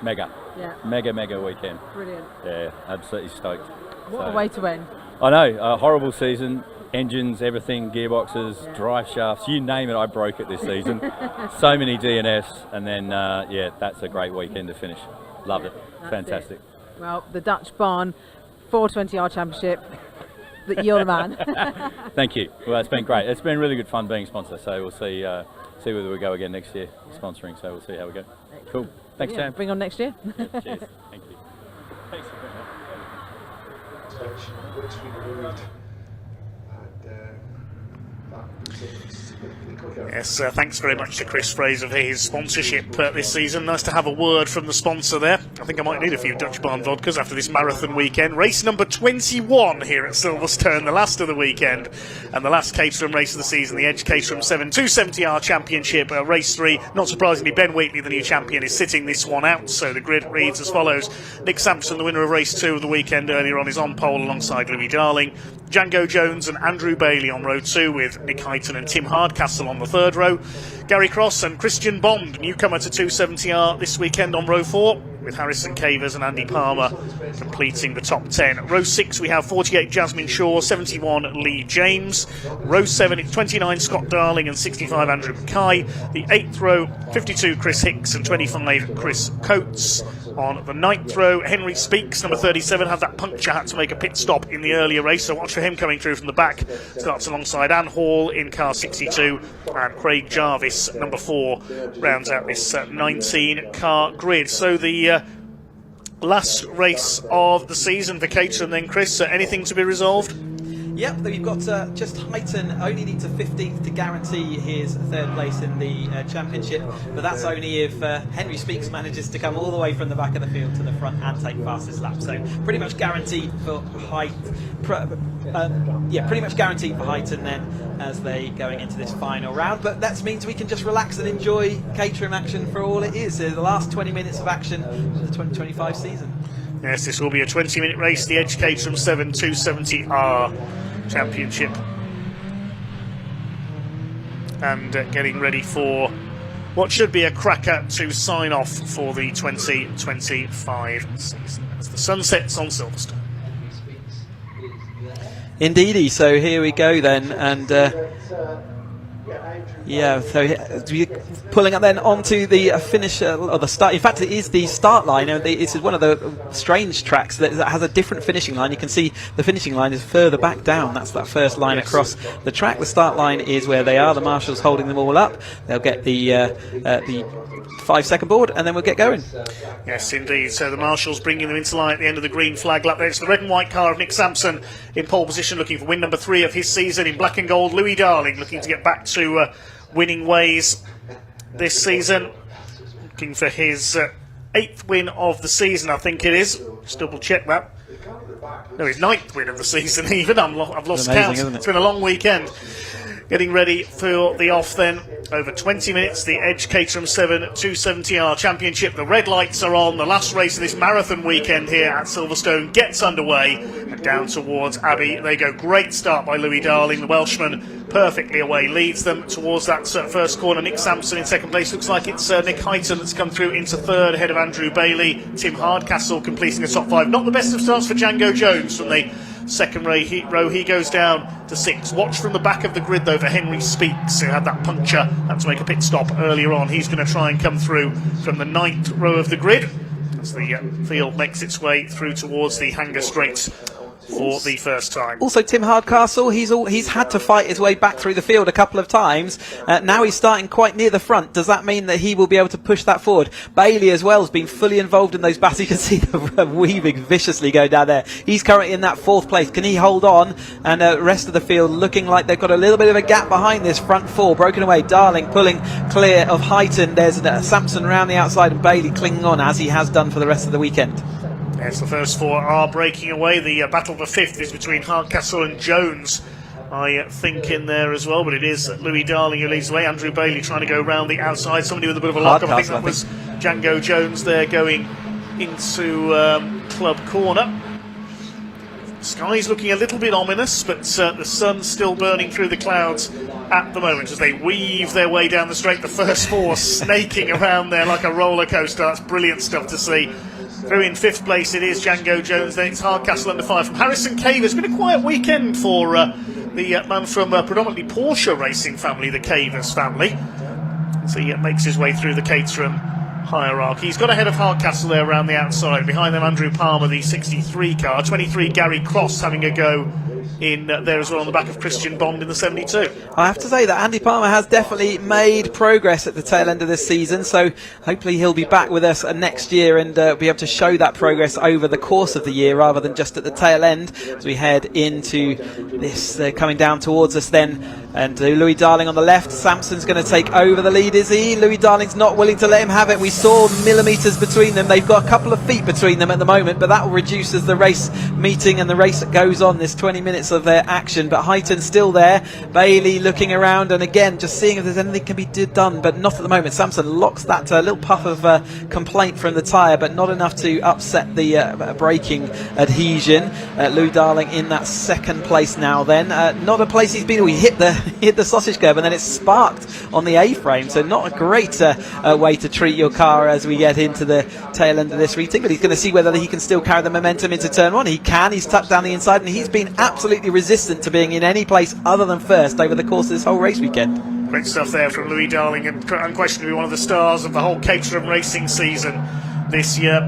mega. Yeah. Mega weekend. Brilliant. Yeah, absolutely stoked. What a way to end. I know, a horrible season. Engines, everything, gearboxes, drive shafts, you name it, I broke it this season. So many DNS, and then, yeah, that's a great weekend to finish. Loved it. Fantastic. Well, the Dutch Barn 420R Championship, you're the man. Thank you. Well, it's been great. It's been really good fun being a sponsor, so we'll see whether we go again next year, sponsoring, so we'll see how we go. Cool. Thanks, Sam. Bring on next year. Cheers. Thank you. Thanks. Which we moved. Yes, thanks very much to Chris Fraser for his sponsorship this season. Nice to have a word from the sponsor there. I think I might need a few Dutch Barn vodkas after this marathon weekend. Race number 21 here at Silverstone, the last of the weekend, and the last Caterham race of the season, the Edge Caterham 7 270R Championship, race 3. Not surprisingly, Ben Wheatley, the new champion, is sitting this one out, so the grid reads as follows. Nick Sampson, the winner of race 2 of the weekend earlier on, is on pole alongside Louis Darling. Django Jones and Andrew Bailey on row 2, with Nick Heighton and Tim Hardcastle on the 3rd row. Gary Cross and Christian Bond, newcomer to 270R this weekend, on row 4, with Harrison Cavers and Andy Palmer completing the top 10. Row 6 we have 48 Jasmine Shaw, 71 Lee James. Row 7 it's 29 Scott Darling and 65 Andrew Mackay. The 8th row 52 Chris Hicks and 25 Chris Coates. On the 9th row, Henry Speaks, number 37, had that puncture, had to make a pit stop in the earlier race, so watch for him coming through from the back. Starts alongside Anne Hall in car 62, and Craig Jarvis, number 4, rounds out this 19-car grid. So the last race of the season for Caterham then, Chris, anything to be resolved? Yep, we've got just Heighton only needs a 15th to guarantee his 3rd place in the championship, but that's only if Henry Speaks manages to come all the way from the back of the field to the front and take fastest lap. So pretty much guaranteed for pretty much guaranteed for Heighton then as they going into this final round. But that means we can just relax and enjoy Caterham action for all it is. The last 20 minutes of action for the 2025 season. Yes, this will be a 20-minute race, the Edge Caterham 7 270R Championship. And getting ready for what should be a cracker to sign off for the 2025 season as the sun sets on Silverstone. Indeedy, so here we go then, and yeah, so pulling up then onto the finish or the start. In fact, it is the start line. This is one of the strange tracks that has a different finishing line. You can see the finishing line is further back down. That's that first line across the track. The start line is where they are. The marshals holding them all up. They'll get the 5-second board, and then we'll get going. Yes, indeed. So the marshals bringing them into line at the end of the green flag lap. There it's the red and white car of Nick Sampson in pole position, looking for win number 3 of his season in black and gold. Louis Darling looking to get back to winning ways this season, looking for his 8th win of the season, I think it is. Just double check that. No, his 9th win of the season even. I've lost Amazing, count. isn't it? It's been a long weekend. Getting ready for the off then. Over 20 minutes, the Edge Caterham 7 270R Championship. The red lights are on. The last race of this marathon weekend here at Silverstone gets underway. And down towards Abbey they go. Great start by Louis Darling. The Welshman perfectly away. Leads them towards that first corner. Nick Sampson in second place. Looks like it's Nick Heighton that's come through into third ahead of Andrew Bailey. Tim Hardcastle completing the top 5. Not the best of starts for Django Jones from the second row. He goes down to 6. Watch from the back of the grid though for Henry Speaks, who had that puncture, had to make a pit stop earlier on. He's going to try and come through from the 9th row of the grid as the field makes its way through towards the Hanger Straight for the first time. Also, Tim Hardcastle, he's had to fight his way back through the field a couple of times. Now he's starting quite near the front. Does that mean that he will be able to push that forward? Bailey as well has been fully involved in those battles. You can see the weaving viciously go down there. He's currently in that 4th place. Can he hold on? And the rest of the field looking like they've got a little bit of a gap behind this front 4. Broken away. Darling pulling clear of Heighton. There's Sampson around the outside and Bailey clinging on as he has done for the rest of the weekend. Yes, the first 4 are breaking away. The battle for 5th is between Hardcastle and Jones, I think, in there as well. But it is Louis Darling who leads the way. Andrew Bailey trying to go round the outside. Somebody with a bit of a lock-up. I think that was Django Jones there going into Club Corner. The sky's looking a little bit ominous, but the sun's still burning through the clouds at the moment as they weave their way down the straight. The first 4 snaking around there like a roller coaster. That's brilliant stuff to see. Through in 5th place it is Django Jones, then it's Hardcastle under 5 from Harrison Caver. It's been a quiet weekend for the man from predominantly Porsche racing family, the Cavers family. So he makes his way through the Caterham hierarchy. He's got ahead of Hardcastle there around the outside. Behind them Andrew Palmer, the 63 car. 23 Gary Cross having a go in there as well on the back of Christian Bond in the 72. I have to say that Andy Palmer has definitely made progress at the tail end of this season, so hopefully he'll be back with us next year and be able to show that progress over the course of the year rather than just at the tail end as we head into this coming down towards us then. And Louis Darling on the left. Sampson's going to take over the lead, is he? Louis Darling's not willing to let him have it. We saw millimetres between them. They've got a couple of feet between them at the moment, but that will reduce as the race meeting and the race goes on. This 20 minutes of their action, but Heighton's still there. Bailey looking around and again just seeing if there's anything can be done, but not at the moment. Sampson locks that little puff of complaint from the tyre, but not enough to upset the braking adhesion. Louis Darling in that 2nd place now then. Not a place he's been. He hit the sausage curb and then it sparked on the A-frame, so not a great way to treat your car as we get into the tail end of this meeting, but he's going to see whether he can still carry the momentum into turn 1. He can. He's tucked down the inside and he's been absolutely resistant to being in any place other than first over the course of this whole race weekend. Great stuff there from Louis Darling, and unquestionably one of the stars of the whole Caterham racing season this year.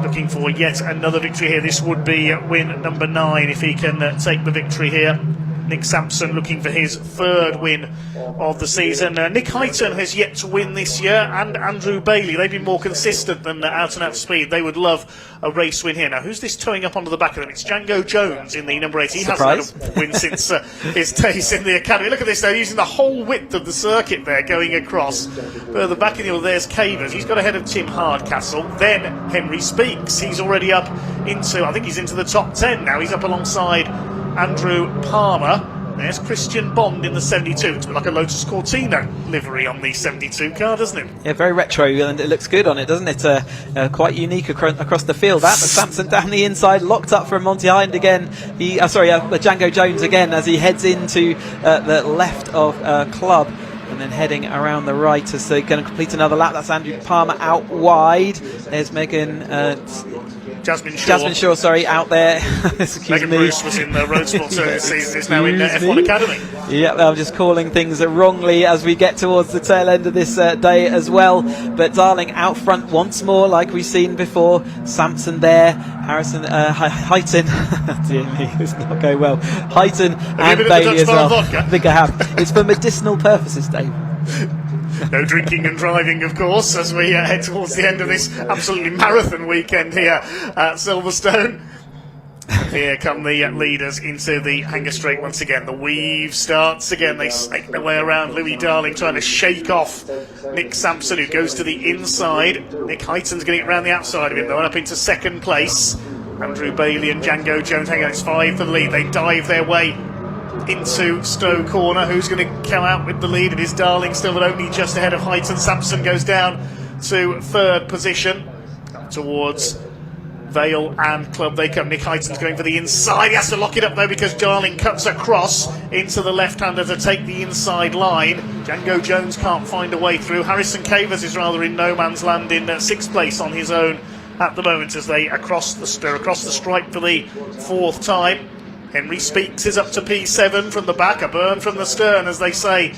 Looking for yet another victory here. This would be win number 9 if he can take the victory here. Nick Sampson looking for his 3rd win of the season. Nick Heighton has yet to win this year, and Andrew Bailey. They've been more consistent than out and out speed. They would love a race win here. Now, who's this towing up onto the back of them? It's Django Jones in the number 8. He hasn't had a win since his days in the Academy. Look at this, they're using the whole width of the circuit there going across. Further back in the order, there's Cavers. He's got ahead of Tim Hardcastle. Then Henry Speaks. He's already up into, I think he's into the top 10 now. He's up alongside Andrew Palmer. There's Christian Bond in the 72. It's like a Lotus Cortina livery on the 72 car, doesn't it? Yeah, very retro, and it looks good on it, doesn't it? Quite unique across the field. That, but Sampson down the inside, locked up from Monty Hind again. Django Jones again as he heads into the left of Club. And then heading around the right as they're going to complete another lap. That's Andrew Palmer out wide. There's Jasmine Shaw, sorry, out there. Megan Bruce was in the Roadsport this season, is now in the F1 Academy. Yeah, I'm just calling things wrongly as we get towards the tail end of this day as well. But Darling out front once more, like we've seen before. Sampson there, Harrison, Heighton. Dear me, it's not going well. Heighton and Bailey as well. Vodka? I think I have. It's for medicinal purposes, Dave. No drinking and driving, of course, as we head towards the end of this absolutely marathon weekend here at Silverstone. Here come the leaders into the Hanger Straight once again. The weave starts again. They snake their way around. Louis Darling trying to shake off Nick Sampson, who goes to the inside. Nick Heighton's getting it around the outside of him, though, and up into 2nd place. Andrew Bailey and Django Jones hanging out. It's 5 for the lead. They dive their way into Stowe Corner. Who's going to come out with the lead? It is Darling still, but only just ahead of Heighton. Sampson goes down to 3rd position. Up towards Vale and Club they come. Nick Heighton's going for the inside. He has to lock it up though because Darling cuts across into the left-hander to take the inside line. Django Jones can't find a way through. Harrison Cavers is rather in no man's land in 6th place on his own at the moment as they across the stripe for the 4th time. Henry Speaks is up to P7 from the back, a burn from the stern, as they say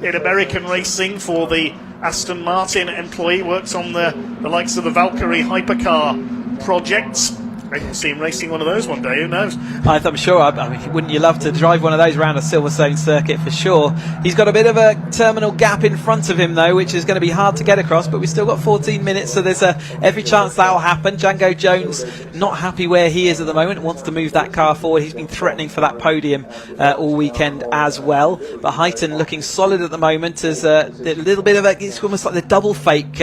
in American racing for the Aston Martin employee. Works on the likes of the Valkyrie hypercar projects. Maybe we'll see him racing one of those one day, who knows? I'm sure. I mean, wouldn't you love to drive one of those around a Silverstone circuit for sure? He's got a bit of a terminal gap in front of him though, which is going to be hard to get across, but we've still got 14 minutes, so there's every chance that will happen. Django Jones not happy where he is at the moment, wants to move that car forward. He's been threatening for that podium all weekend as well, but Heighton looking solid at the moment. There's a little bit of it's almost like the double fake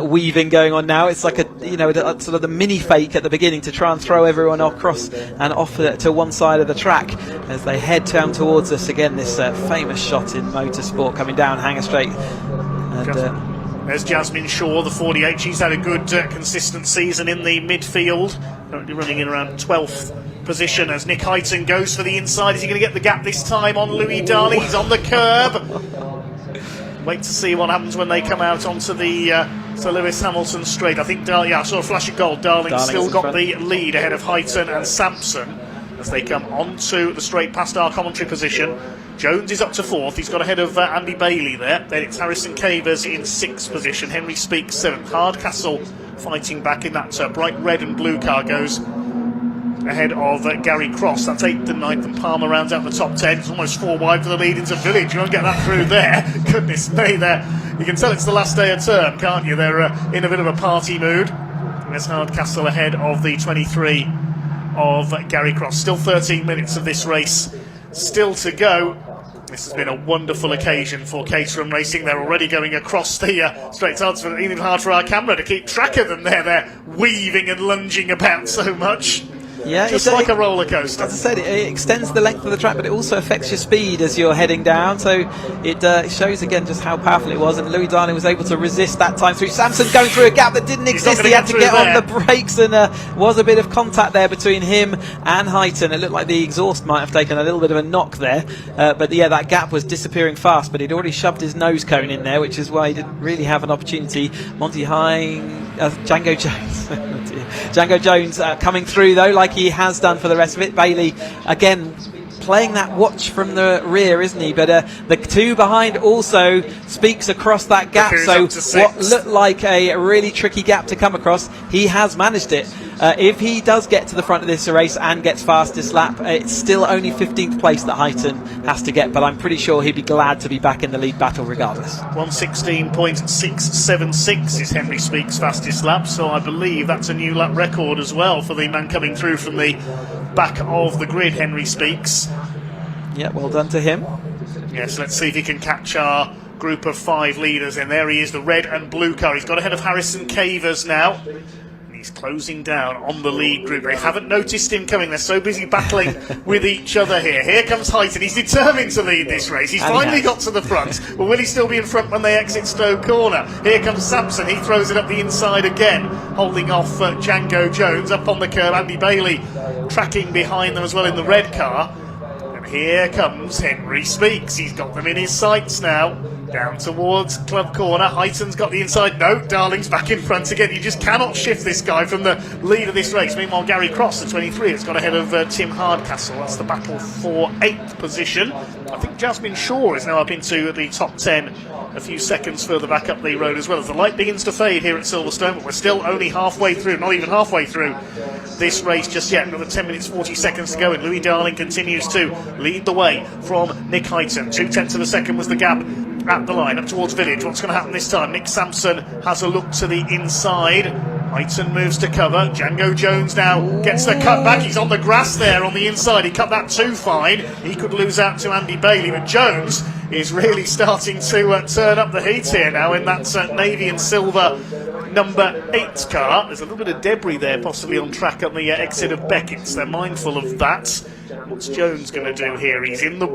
weaving going on now. It's like sort of the mini fake at the beginning to try and throw everyone across and off to one side of the track as they head down towards us again. This famous shot in motorsport coming down Hanger Straight. And, there's Jasmine Shaw, the 48. She's had a good consistent season in the midfield, currently running in around 12th position as Nick Heighton goes for the inside. Is he going to get the gap this time on Louis Darling? He's on the curb. Wait to see what happens when they come out onto the Sir Lewis Hamilton straight. I think, I saw a flash of gold. Darling's still got the lead ahead of Heighton and Sampson as they come onto the straight past our commentary position. Jones is up to 4th. He's got ahead of Andy Bailey there. Then it's Harrison Cavers in 6th position. Henry Speaks 7th. Hardcastle fighting back in that bright red and blue car goes ahead of Gary Cross. That's 8th and 9th, and Palmer rounds out the top 10. It's almost 4 wide for the lead into Village. You won't get that through there. Goodness me, there. You can tell it's the last day of term, can't you? They're in a bit of a party mood. There's Hardcastle ahead of the 23 of Gary Cross. Still 13 minutes of this race still to go. This has been a wonderful occasion for Caterham Racing. They're already going across the straight. It's even hard for our camera to keep track of them. They're weaving and lunging about so much. Yeah, just like a roller coaster. As I said, it extends the length of the track, but it also affects your speed as you're heading down. So it shows again just how powerful it was. And Louis Darling was able to resist that time through. Samson going through a gap that didn't exist. He had to get on the brakes, and was a bit of contact there between him and Heighton. It looked like the exhaust might have taken a little bit of a knock there. But yeah, that gap was disappearing fast. But he'd already shoved his nose cone in there, which is why he didn't really have an opportunity. Django Jones. Django Jones coming through though, like he has done for the rest of it. Bailey again playing that watch from the rear, isn't he? But the two behind also Speaks across that gap. So what looked like a really tricky gap to come across, he has managed it. If he does get to the front of this race and gets fastest lap, it's still only 15th place that Heighton has to get, but I'm pretty sure he'd be glad to be back in the lead battle regardless. 1:16.676 is Henry Speaks' fastest lap, so I believe that's a new lap record as well for the man coming through from the back of the grid, Henry Speaks. Yeah, well done to him. Yes, let's see if he can catch our group of 5 leaders, and there he is, the red and blue car. He's got ahead of Harrison Cavers now. He's closing down on the lead group. They haven't noticed him coming. They're so busy battling with each other here. Here comes Heighton. He's determined to lead this race. He's finally got to the front. But will he still be in front when they exit Stowe Corner? Here comes Sampson. He throws it up the inside again, holding off Django Jones. Up on the curb, Andy Bailey tracking behind them as well in the red car. And here comes Henry Speaks. He's got them in his sights now. Down towards Club Corner. Heighton's got the inside. No, Darling's back in front again. You just cannot shift this guy from the lead of this race. Meanwhile, Gary Cross, the 23, has got ahead of Tim Hardcastle. That's the battle for 8th position. I think Jasmine Shaw is now up into the top 10 a few seconds further back up the road as well, as the light begins to fade here at Silverstone, but we're still only halfway through, not even halfway through this race just yet. Another 10 minutes 40 seconds to go, and Louis Darling continues to lead the way from Nick Heighton. 2/10 of a second was the gap at the line up towards Village. What's going to happen this time? Nick Sampson has a look to the inside. Heighton moves to cover. Django Jones now gets the cut back. He's on the grass there on the inside. He cut that too fine. He could lose out to Andy Bailey, but Jones is really starting to turn up the heat here now in that navy and silver number 8 car. There's a little bit of debris there, possibly on track on the exit of Beckett's. They're mindful of that. What's Jones going to do here? He's in the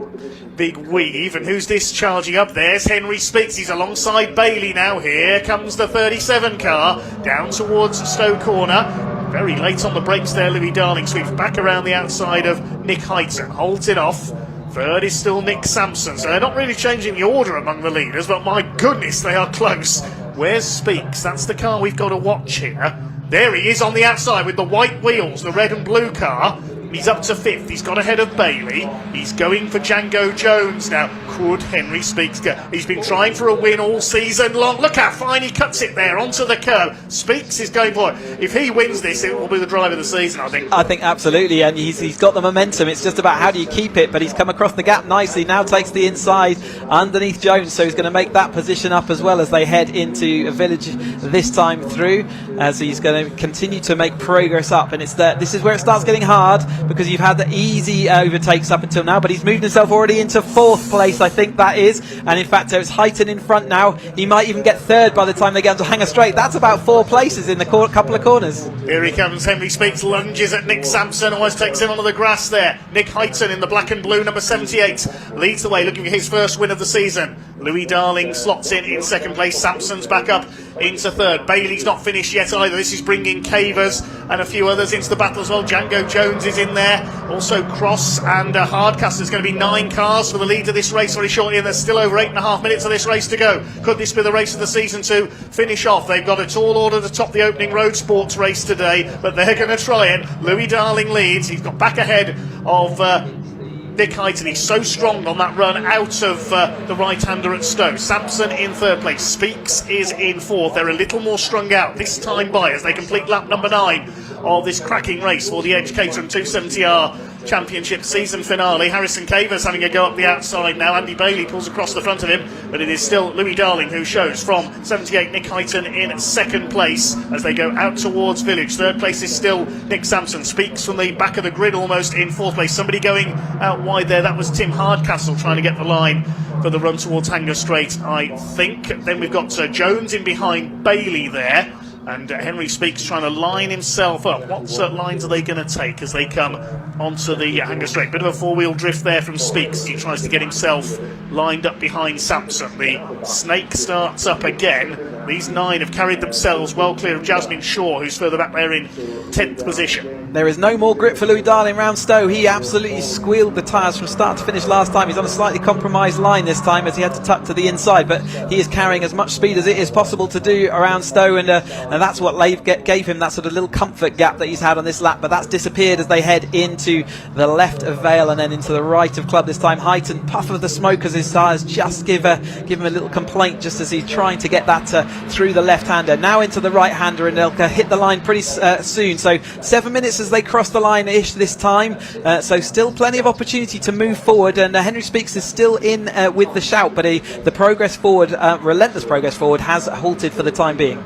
big weave, and who's this charging up? There's Henry Speaks. He's alongside Bailey now. Here comes the 37 car down towards Stowe Corner. Very late on the brakes there, Louis Darling sweeps back around the outside of Nick Heighton, holds it off. Third is still Nick Sampson, so they're not really changing the order among the leaders, but my goodness, they are close. Where's Speaks? That's the car we've got to watch here. There he is on the outside with the white wheels, the red and blue car. He's up to 5th. He's got ahead of Bailey. He's going for Django Jones now. Could Henry Speaks go? He's been trying for a win all season long. Look how fine he cuts it there onto the curb. Speaks is going for it. If he wins this, it will be the driver of the season, I think. I think absolutely, and he's got the momentum. It's just about how do you keep it, but he's come across the gap nicely. Now takes the inside underneath Jones, so he's going to make that position up as well as they head into a village this time through. As he's going to continue to make progress up, and this is where it starts getting hard, because you've had the easy overtakes up until now, but he's moved himself already into 4th place, I think that is, and in fact there's Heighton in front now. He might even get 3rd by the time they get onto Hanger Straight. That's about 4 places in the couple of corners. Here he comes. Henry Speaks lunges at Nick Sampson, almost takes him onto the grass there. Nick Heighton in the black and blue, number 78, leads the way, looking for his first win of the season. Louis Darling slots in 2nd place. Sampson's back up into 3rd. Bailey's not finished yet either. This is bringing Cavers and a few others into the battle as well. Django Jones is in there. Also Cross and Hardcastle. There's going to be 9 cars for the lead of this race very shortly, and there's still over 8.5 minutes of this race to go. Could this be the race of the season to finish off? They've got a tall order to top the opening road sports race today, but they're going to try it. Louis Darling leads. He's got back ahead of Nick Heighton. He's so strong on that run out of the right-hander at Stowe. Sampson in 3rd place. Speaks is in 4th. They're a little more strung out this time by as they complete lap number 9 of this cracking race for the Edge Caterham 270R Championship season finale. Harrison Cavers having a go up the outside now. Andy Bailey pulls across the front of him, but it is still Louis Darling who shows from 78. Nick Heighton in 2nd place as they go out towards Village. 3rd place is still Nick Sampson. Speaks from the back of the grid almost in 4th place. Somebody going out wide there. That was Tim Hardcastle trying to get the line for the run towards Hanger Straight, I think. Then we've got Jones in behind Bailey there. And Henry Speaks trying to line himself up. What lines are they going to take as they come onto the Hanger Straight? Bit of a four-wheel drift there from Speaks. He tries to get himself lined up behind Sampson. The snake starts up again. These 9 have carried themselves well clear of Jasmine Shaw, who's further back there in 10th position. There is no more grip for Louis Darling round Stowe. He absolutely squealed the tyres from start to finish last time. He's on a slightly compromised line this time as he had to tuck to the inside, but he is carrying as much speed as it is possible to do around Stowe, and that's what gave him that sort of little comfort gap that he's had on this lap, but that's disappeared as they head into the left of Vale and then into the right of Club this time. Heighton, puff of the smoke as his tyres just give him a little complaint just as he's trying to get that through the left-hander. Now into the right-hander, and they'll hit the line pretty soon. So 7 minutes as they cross the line-ish this time. So still plenty of opportunity to move forward, and Henry Speaks is still in with the shout, but the progress forward, relentless progress forward, has halted for the time being.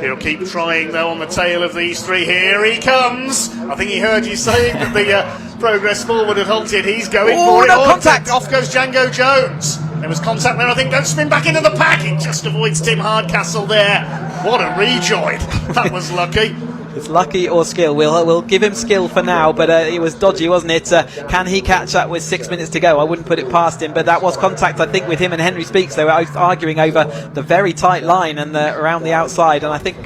He'll keep trying though on the tail of these 3. Here he comes. I think he heard you saying that the progress forward had halted. He's going for it. No contact. Off goes Django Jones. There was contact there, I think. Don't spin back into the pack. He just avoids Tim Hardcastle there. What a rejoin. That was lucky. It's lucky or skill. We'll give him skill for now, but it was dodgy, wasn't it? Can he catch up with 6 minutes to go? I wouldn't put it past him, but that was contact, I think, with him and Henry Speaks. They were arguing over the very tight line and around the outside, and I think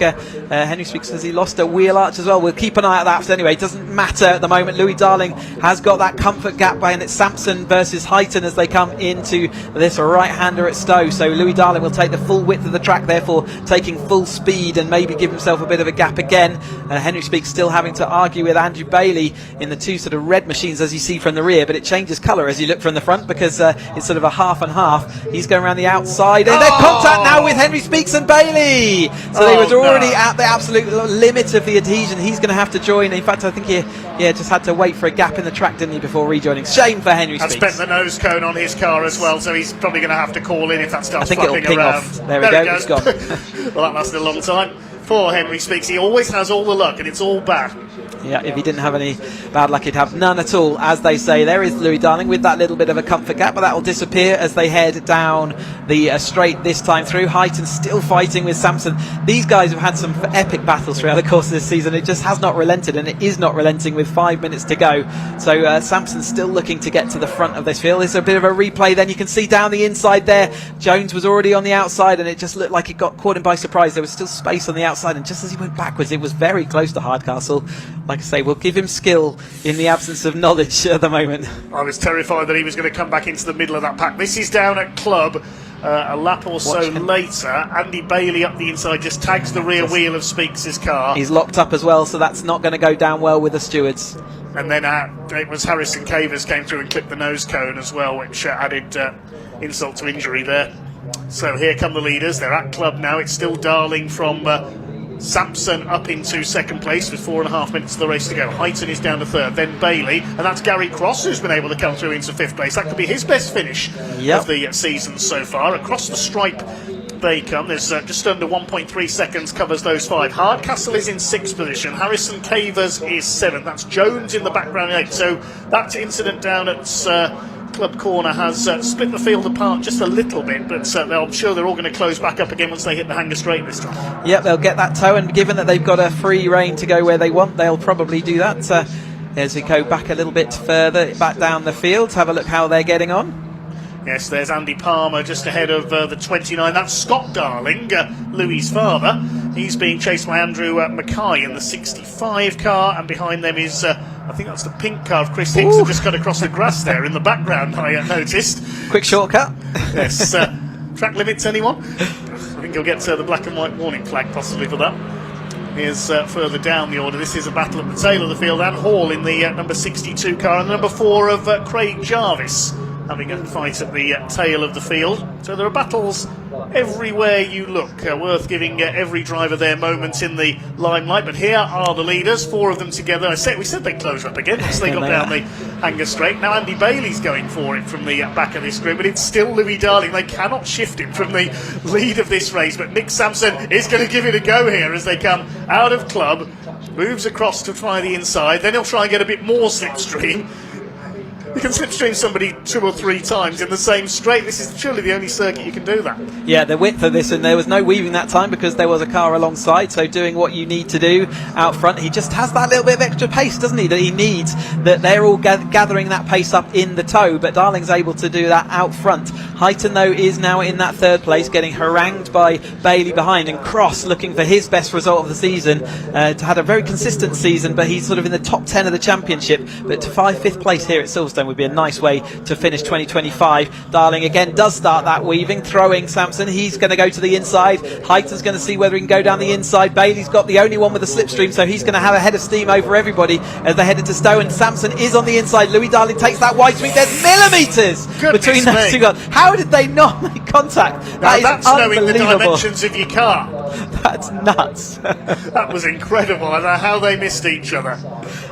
Henry Speaks says he lost a wheel arch as well. We'll keep an eye out that, but anyway, it doesn't matter at the moment. Louis Darling has got that comfort gap behind it. Sampson versus Heighton as they come into this right-hander at Stowe. So Louis Darling will take the full width of the track, therefore taking full speed and maybe give himself a bit of a gap again. Henry Speaks still having to argue with Andrew Bailey in the 2 sort of red machines as you see from the rear, but it changes colour as you look from the front because it's sort of a half and half. He's going around the outside, and they're contact now with Henry Speaks and Bailey. So they was already at the absolute limit of the adhesion. He's going to have to join. In fact, I think he just had to wait for a gap in the track, didn't he, before rejoining. Shame for Henry Speaks. And spent the nose cone on his car as well, so he's probably going to have to call in if that starts flapping around. I think it'll ping off. There we go. It's gone. Well, that lasted a long time. For Henry Speaks, he always has all the luck, and it's all bad. Yeah, if he didn't have any bad luck, he'd have none at all. As they say, there is Louis Darling with that little bit of a comfort gap, but that will disappear as they head down the straight this time through. Heighton still fighting with Sampson. These guys have had some epic battles throughout the course of this season. It just has not relented, and it is not relenting with 5 minutes to go. So Sampson's still looking to get to the front of this field. There's a bit of a replay then. You can see down the inside there, Jones was already on the outside, and it just looked like it got caught him by surprise. There was still space on the outside, and just as he went backwards, it was very close to Hardcastle. Like I say, we'll give him skill in the absence of knowledge at the moment. I was terrified that he was going to come back into the middle of that pack. This is down at Club. A lap or so later, Andy Bailey up the inside just tags the rear wheel of Speaks' car. He's locked up as well, so that's not going to go down well with the stewards. And then it was Harrison Cavers came through and clipped the nose cone as well, which added insult to injury there. So here come the leaders. They're at Club now. It's still Darling from Sampson up into second place with 4.5 minutes of the race to go. Heighton is down to third, then Bailey, and that's Gary Cross who's been able to come through into fifth place. That could be his best finish of the season so far. Across the stripe they come. There's just under 1.3 seconds covers those five. Hardcastle is in sixth position. Harrison Cavers is seventh. That's Jones in the background eighth. So that incident down at Club Corner has split the field apart just a little bit, but I'm sure they're all going to close back up again once they hit the hanger straight this time. Yep, they'll get that toe, and given that they've got a free rein to go where they want, they'll probably do that. As we go back a little bit further, back down the field, have a look how they're getting on. Yes, there's Andy Palmer just ahead of the 29. That's Scott Darling, Louis' father. He's being chased by Andrew Mackay in the 65 car, and behind them is, I think that's the pink car of Chris Hicks, who just got across the grass there in the background, I noticed. Quick shortcut. Yes. Track limits, anyone? I think you'll get the black and white warning flag possibly for that. Here's further down the order. This is a battle at the tail of the field. Anne Hall in the number 62 car, and the number 4 of Craig Jarvis having a fight at the tail of the field. So there are battles everywhere you look. Worth giving every driver their moment in the limelight. But here are the leaders, 4 of them together. We said they'd close up again once they got down the hanger straight. Now Andy Bailey's going for it from the back of this group, but it's still Louis Darling. They cannot shift him from the lead of this race. But Nick Sampson is going to give it a go here as they come out of Club. Moves across to try the inside. Then he'll try and get a bit more slipstream. You can slipstream somebody 2 or 3 times in the same straight. This is surely the only circuit you can do that. Yeah, the width of this, and there was no weaving that time because there was a car alongside, so doing what you need to do out front. He just has that little bit of extra pace, doesn't he, that he needs, that they're all gathering that pace up in the toe, but Darling's able to do that out front. Heighton, though, is now in that third place, getting harangued by Bailey behind, and Cross looking for his best result of the season. Had a very consistent season, but he's sort of in the top 10 of the championship, but to 5th place here at Silverstone would be a nice way to finish 2025. Darling again does start that weaving, throwing Sampson. He's going to go to the inside. Heighton's going to see whether he can go down the inside. Bailey's got the only one with a slipstream, so he's going to have a head of steam over everybody as they head into Stowe, and Sampson is on the inside. Louis Darling takes that wide swing. There's millimetres between those two guys. How did they not make contact? Now that's knowing the dimensions of your car. That's nuts. That was incredible. I don't know how they missed each other.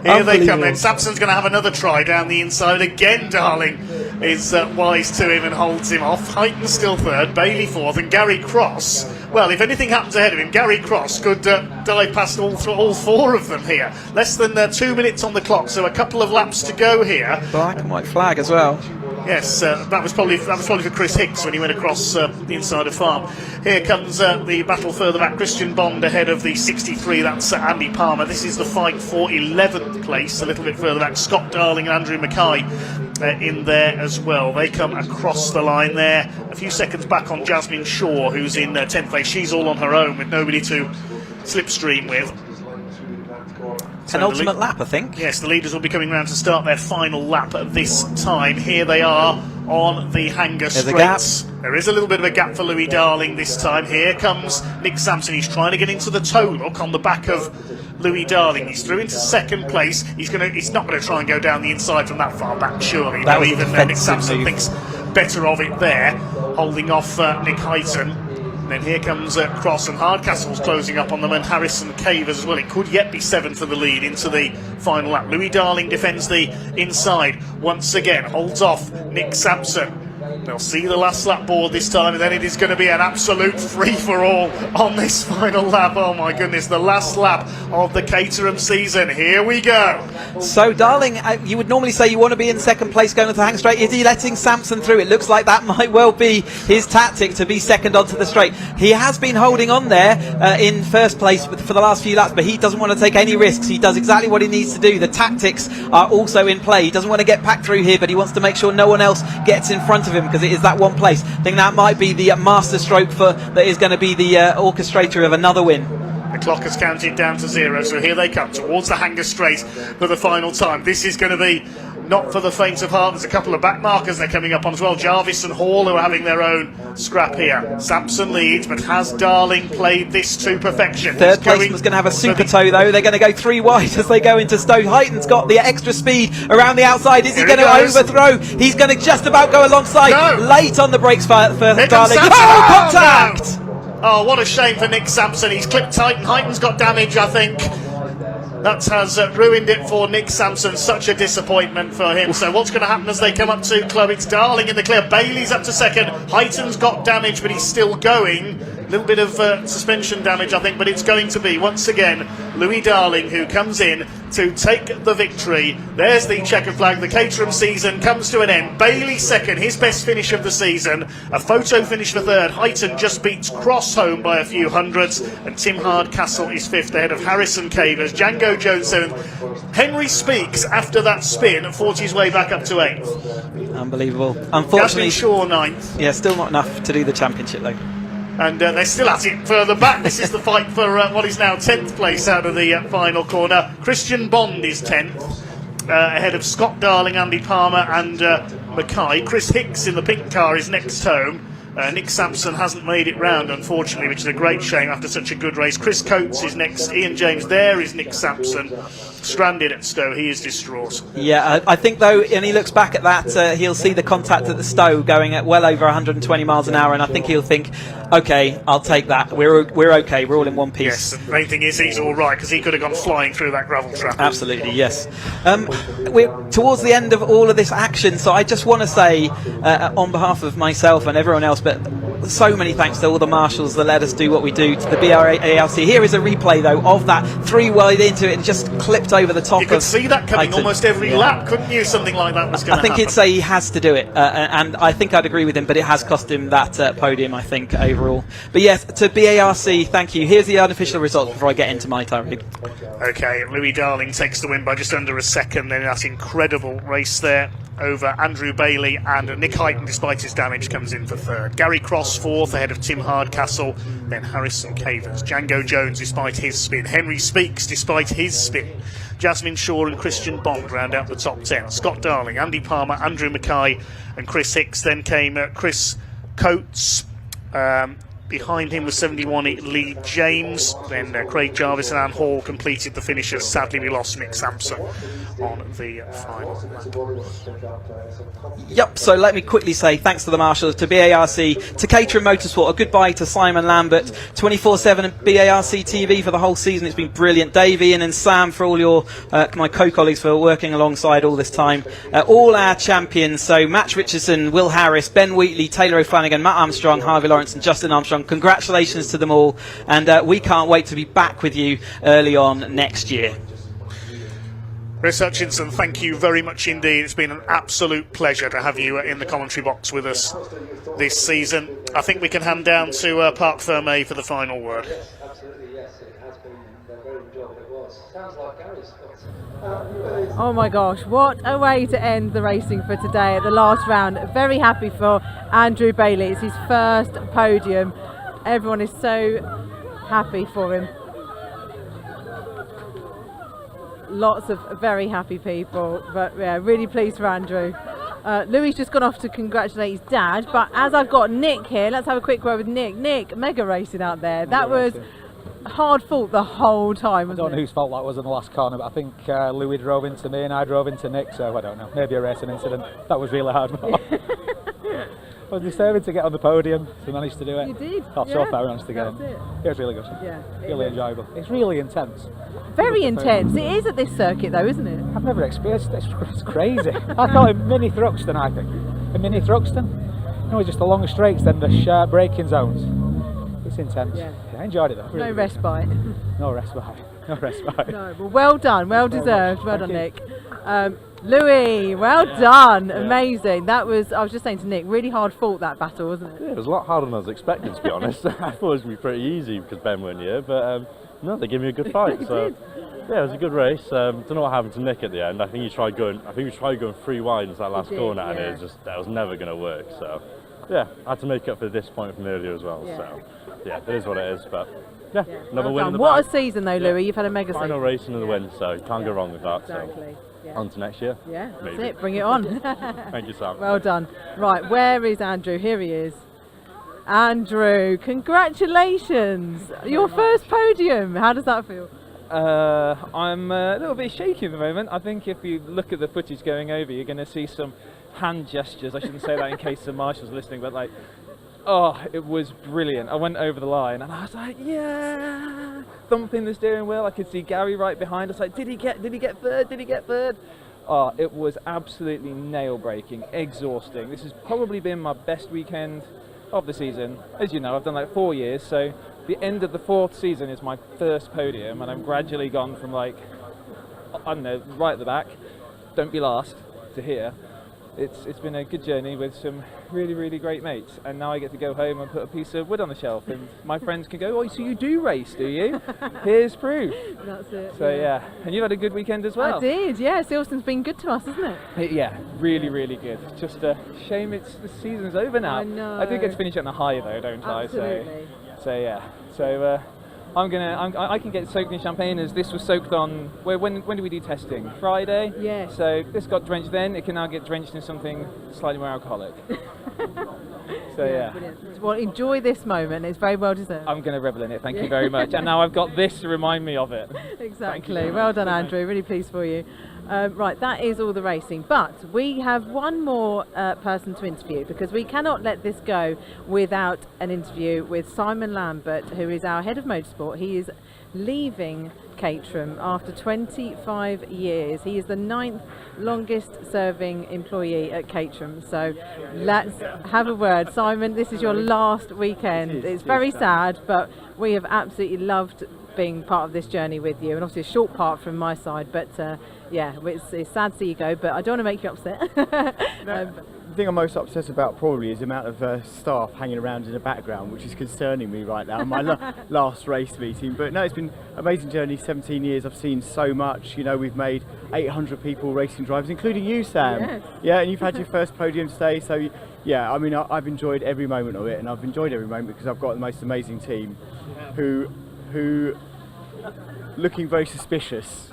Here they come then. Sampson's going to have another try down the inside. Again, Darling is wise to him and holds him off. Heighton still third, Bailey fourth, and Gary Cross. Well, if anything happens ahead of him, Gary Cross could dive past all 4 of them here. Less than 2 minutes on the clock, so a couple of laps to go here. Black and white flag as well. Yes, that was probably for Chris Hicks when he went across the inside of Farm. Here comes the battle further back. Christian Bond ahead of the 63. That's Andy Palmer. This is the fight for 11th place. A little bit further back, Scott Darling and Andrew Mackay in there as well. They come across the line there. A few seconds back on Jasmine Shaw, who's in 10th place. She's all on her own with nobody to slipstream with. Penultimate lap, I think. Yes, the leaders will be coming round to start their final lap at this time. Here they are on the hanger straights. There is a little bit of a gap for Louis Darling this time. Here comes Nick Sampson. He's trying to get into the toe look on the back of Louis Darling. He's through into second place. He's not going to try and go down the inside from that far back, surely. That no, even Nick Sampson thinks better of it there, holding off Nick Heighton. And then here comes Cross, and Hardcastle's closing up on them, and Harrison Cavers as well. It could yet be 7 for the lead into the final lap. Louis Darling defends the inside once again, holds off Nick Sampson. They'll see the last lap board this time, and then it is going to be an absolute free-for-all on this final lap. Oh my goodness, the last lap of the Caterham season. Here we go. So, Darling, you would normally say you want to be in second place going onto the hang straight. Is he letting Sampson through? It looks like that might well be his tactic, to be second onto the straight. He has been holding on there in first place for the last few laps, but he doesn't want to take any risks. He does exactly what he needs to do. The tactics are also in play. He doesn't want to get packed through here, but he wants to make sure no one else gets in front of him, because it is that one place. I think that might be the master stroke that is going to be the orchestrator of another win. The clock has counted down to 0, so here they come towards the hanger straight for the final time. This is going to be not for the faint of heart. There's a couple of back markers they're coming up on as well. Jarvis and Hall, who are having their own scrap here. Sampson leads, but has Darling played this to perfection? Third place was going to have a super toe, though. They're going to go 3 wide as they go into Stowe. Hyton's got the extra speed around the outside. Is he going to overthrow? He's going to just about go alongside. No. Late on the brakes for Darling. Oh, Contact! no. Oh, what a shame for Nick Sampson. He's clipped Hyton. Hyton's got damage, I think. That has ruined it for Nick Sampson. Such a disappointment for him. So what's going to happen as they come up to Chloe? It's Darling in the clear. Bailey's up to second. Hyton's got damage, but he's still going. A little bit of suspension damage, I think, but it's going to be, once again, Louis Darling who comes in to take the victory. There's the checkered flag. The Caterham season comes to an end. Bailey second, his best finish of the season. A photo finish for third. Hyton just beats Cross home by a few hundreds, and Tim Hardcastle is fifth ahead of Harrison Cavers. Django Jones seventh. Henry Speaks, after that spin, fought his way back up to 8th. Unbelievable. Unfortunately, Jasmine Shaw 9th. Yeah, still not enough to do the championship, though. And they're still at it further back. This is the fight for what is now 10th place out of the final corner. Christian Bond is 10th, ahead of Scott Darling, Andy Palmer and Mackay. Chris Hicks in the pink car is next home. Nick Sampson hasn't made it round, unfortunately, which is a great shame after such a good race. Chris Coates is next. Ian James, there is Nick Sampson, stranded at Stowe. He is distraught. Yeah, I think, though, and he looks back at that, he'll see the contact at the Stowe going at well over 120 miles an hour, and I think he'll think, OK, I'll take that. We're OK. We're all in one piece. Yes, the main thing is he's all right, because he could have gone flying through that gravel trap. Absolutely, yes. We're towards the end of all of this action, so I just want to say, on behalf of myself and everyone else, but so many thanks to all the marshals that let us do what we do, to the BRALC. Here is a replay, though, of that 3 wide into it and just clipped over the top. You could see that coming almost every lap, couldn't you? Something like that was going to happen. I think he'd say he has to do it, and I think I'd agree with him, but it has cost him that podium, I think, overall. But yes, to BARC, thank you. Here's the unofficial results before I get into my tirade. OK, Louis Darling takes the win by just under a second in that incredible race there over Andrew Bailey, and Nick Hyton, despite his damage, comes in for third. Gary Cross fourth, ahead of Tim Hardcastle, then Harrison Cavers. Django Jones, despite his spin. Henry Speaks, despite his spin. Jasmine Shaw and Christian Bond round out the top 10. Scott Darling, Andy Palmer, Andrew Mackay and Chris Hicks. Then came Chris Coates. Behind him was 71 Lee James. Then Craig Jarvis and Anne Hall completed the finishes. Sadly, we lost Nick Sampson on the final. Yep, so let me quickly say thanks to the marshals, to BARC, to Caterham Motorsport, a goodbye to Simon Lambert, 24/7 BARC TV for the whole season. It's been brilliant. Dave, Ian and Sam for all your my co-colleagues for working alongside all this time. All our champions, so Matt Richardson, Will Harris, Ben Wheatley, Taylor O'Flanagan, Matt Armstrong, Harvey Lawrence and Justin Armstrong. Congratulations to them all, and we can't wait to be back with you early on next year. Chris Hutchinson, thank you very much indeed. It's been an absolute pleasure to have you in the commentary box with us this season. I think we can hand down to Parc Fermé for the final word. Absolutely, yes, it has been a very enjoyable it was. Sounds like Gary's got Oh my gosh, what a way to end the racing for today at the last round. Very happy for Andrew Bailey. It's his first podium. Everyone is so happy for him. Lots of very happy people, but yeah, really pleased for Andrew. Louis just gone off to congratulate his dad, but as I've got Nick here, let's have a quick word with Nick. Nick, mega racing out there. That was hard fought the whole time, wasn't it? I don't know whose fault that was in the last corner, but I think Louis drove into me and I drove into Nick, so I don't know, maybe a racing incident. That was really hard. I was determined to get on the podium, so managed to do it. You did? Got so far, managed to get in. It was really good. Yeah, really enjoyable. It's really intense. Very intense. It is at this circuit though, isn't it? I've never experienced this. It's crazy. I call it mini Thruxton, I think. A mini Thruxton. No, just the longer straights, then the sharp braking zones. It's intense. Yeah. I enjoyed it though. No respite. No respite. No respite. No, well done, well deserved. Well done, Nick. Louis, well done, amazing. That was, I was just saying to Nick, really hard fought, that battle, wasn't it? Yeah, it was a lot harder than I was expecting, to be honest. I thought it was going to be pretty easy because Ben weren't here, but no, they gave me a good fight. So yeah, it was a good race. Don't know what happened to Nick at the end. I think he tried going 3 wide into that last corner, and it was just, that was never going to work. So yeah, I had to make up for the disappointment from earlier as well. So yeah, it is what it is. But yeah, another win in the What bag. a season though, Louis. You've had a mega Final season. race, another win, so you can't go wrong with that. Exactly. So on to next year. Yeah, that's maybe. it. Bring it on. Thank you, Sam. Well done. Right, where is Andrew? Here he is. Andrew, congratulations! Your first podium. How does that feel? I'm a little bit shaky at the moment. I think if you look at the footage going over, you're going to see some hand gestures. I shouldn't say that in case the marshal's listening, but like, oh, it was brilliant. I went over the line and I was like, yeah, thumping the steering wheel. I could see Gary right behind us. Like, did he get third? Did he get third? Oh, it was absolutely nail breaking, exhausting. This has probably been my best weekend of the season. As you know, I've done like 4 years, so the end of the 4th season is my first podium, and I'm gradually gone from like, I don't know, right at the back, don't be last, to here. It's been a good journey with some really great mates, and now I get to go home and put a piece of wood on the shelf, and my friends can go, oh, so you do race, do you? Here's proof. That's it. So yeah, and you've had a good weekend as well. I did, yeah. Silverstone's been good to us, hasn't it? Yeah, really good. It's just a shame the season's over now. I know. I do get to finish on a high though, don't Absolutely. So yeah. So I can get soaked in champagne, as this was soaked on. When do we do testing? Friday. Yeah. So this got drenched then. It can now get drenched in something slightly more alcoholic. So yeah. Brilliant. Well, enjoy this moment. It's very well deserved. I'm going to revel in it. Thank you very much. And now I've got this to remind me of it. Exactly. Well done, Andrew. Really pleased for you. Right, that is all the racing, but we have one more person to interview, because we cannot let this go without an interview with Simon Lambert, who is our head of motorsport. He is leaving Caterham after 25 years. He is the 9th longest serving employee at Caterham. So let's have a word. Simon, this is your last weekend. It's very sad, but we have absolutely loved being part of this journey with you, and obviously a short part from my side, but yeah, it's sad to see you go, but I don't want to make you upset. The thing I'm most upset about probably is the amount of staff hanging around in the background, which is concerning me right now. My last race meeting, but no, it's been an amazing journey. 17 years, I've seen so much. You know, we've made 800 people racing drivers, including you, Sam. Yes. Yeah, and you've had your first podium today, so yeah, I mean, I've enjoyed every moment of it, and I've enjoyed every moment because I've got the most amazing team who looking very suspicious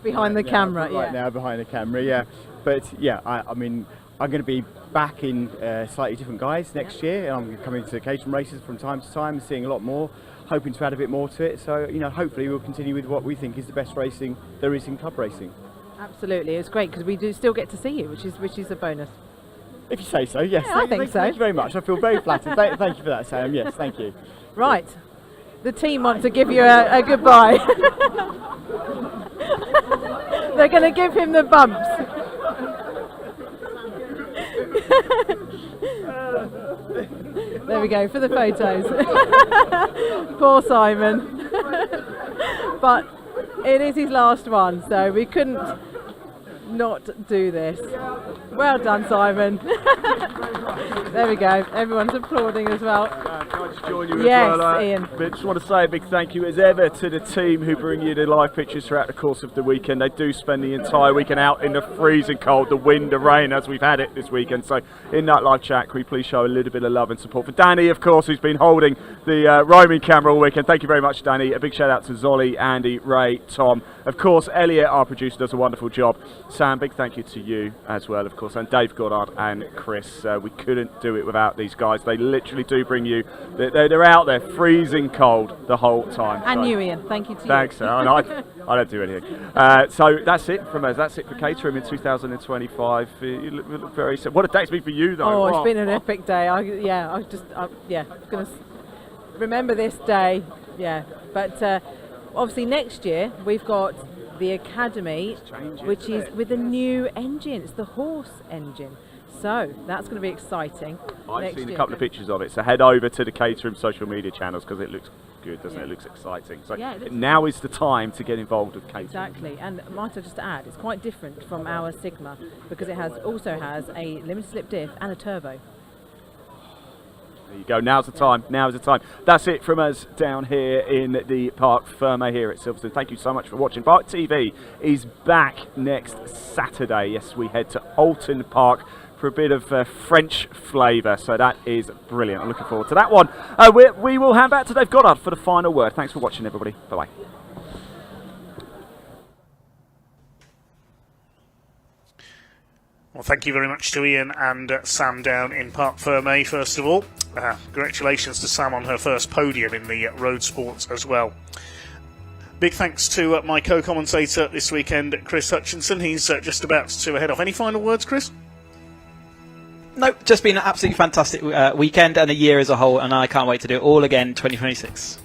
behind the camera right now, behind the camera, yeah. But yeah, I mean, I'm going to be back in slightly different guise next year, and I'm coming to Caterham races from time to time, seeing a lot more, hoping to add a bit more to it. So you know, hopefully we'll continue with what we think is the best racing there is in club racing. Absolutely, it's great because we do still get to see you, which is a bonus. If you say so, yes. Yeah, I think so. Thank you very much. I feel very flattered. Thank you for that, Sam. Yes, thank you. Right. The team want to give you a goodbye. They're going to give him the bumps. There we go, for the photos. Poor Simon. But it is his last one, so we couldn't not do this. Well done, Simon. There we go, everyone's applauding as well. Can I just join you yes, as well? Ian. But just want to say a big thank you as ever to the team who bring you the live pictures throughout the course of the weekend. They do spend the entire weekend out in the freezing cold, the wind, the rain, as we've had it this weekend. So in that live chat, can we please show a little bit of love and support for Danny, of course, who's been holding the roaming camera all weekend. Thank you very much, Danny. A big shout out to Zolly, Andy, Ray, Tom. Of course, Elliot, our producer, does a wonderful job. Sam, big thank you to you as well, of course, and Dave Goddard and Chris. We couldn't do it without these guys. They literally do bring you, they're out there freezing cold the whole time. And so. you, Ian. Thank you to Thanks, you. Sam. I don't do anything. So that's it from us. That's it for Caterham in 2025. You look very. What a day it's been for you, though. Oh, wow. It's been an epic day. I'm going to remember this day. Yeah, but obviously next year we've got the Academy, which is with a new engine. It's the horse engine. So that's going to be exciting. I've next seen a year. couple of pictures of it, so head over to the Caterham social media channels because it looks good, doesn't it? It looks exciting. So Yeah, it looks now is the time to get involved with Caterham. Exactly, and might I just add, it's quite different from our Sigma because it also has a limited slip diff and a turbo. There you go, now's the time, now's the time. That's it from us down here in the Parc Fermé here at Silverstone. Thank you so much for watching. Park TV is back next Saturday. Yes, we head to Alton Park for a bit of French flavour, so that is brilliant. I'm looking forward to that one. We will hand back to Dave Goddard for the final word. Thanks for watching, everybody. Bye-bye. Well, thank you very much to Ian and Sam down in Parc Fermé, first of all. Congratulations to Sam on her first podium in the road sports as well. Big thanks to my co-commentator this weekend, Chris Hutchinson. He's just about to head off. Any final words, Chris? No, just been an absolutely fantastic weekend and a year as a whole, and I can't wait to do it all again 2026.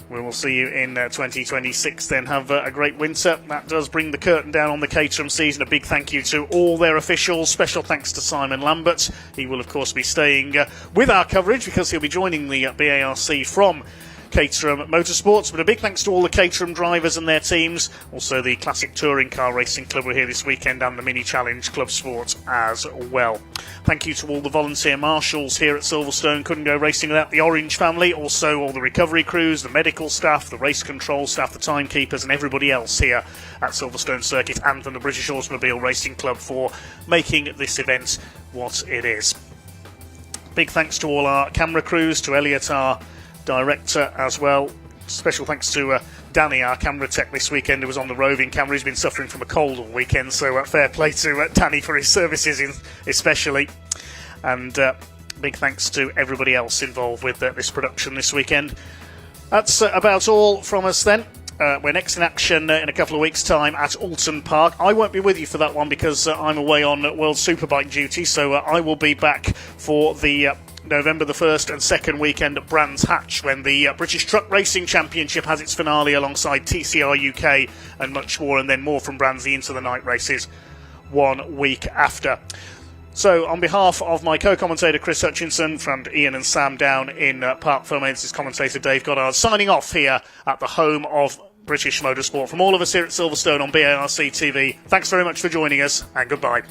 We will see you in 2026 then. Have a great winter. That does bring the curtain down on the Caterham season. A big thank you to all their officials. Special thanks to Simon Lambert. He will, of course, be staying with our coverage because he'll be joining the BARC from Caterham Motorsport. But a big thanks to all the Caterham drivers and their teams. Also the Classic Touring Car Racing Club were here this weekend and the Mini Challenge Club Sport as well. Thank you to all the volunteer marshals here at Silverstone. Couldn't go racing without the Orange family. Also all the recovery crews, the medical staff, the race control staff, the timekeepers and everybody else here at Silverstone Circuit and from the British Automobile Racing Club for making this event what it is. Big thanks to all our camera crews, to Elliot, our director as well. Special thanks to Danny, our camera tech this weekend, who was on the roving camera. He's been suffering from a cold all weekend, so fair play to Danny for his services especially. And big thanks to everybody else involved with this production this weekend. That's about all from us then. We're next in action in a couple of weeks' time at Alton Park. I won't be with you for that one because I'm away on World Superbike duty, so I will be back for the November the 1st and 2nd weekend at Brands Hatch when the British Truck Racing Championship has its finale alongside TCR UK and much more, and then more from Brandsy into the night races 1 week after. So on behalf of my co-commentator Chris Hutchinson, from Ian and Sam down in Parc Fermé, this is commentator Dave Goddard signing off here at the home of British Motorsport. From all of us here at Silverstone on BARC TV, thanks very much for joining us and goodbye.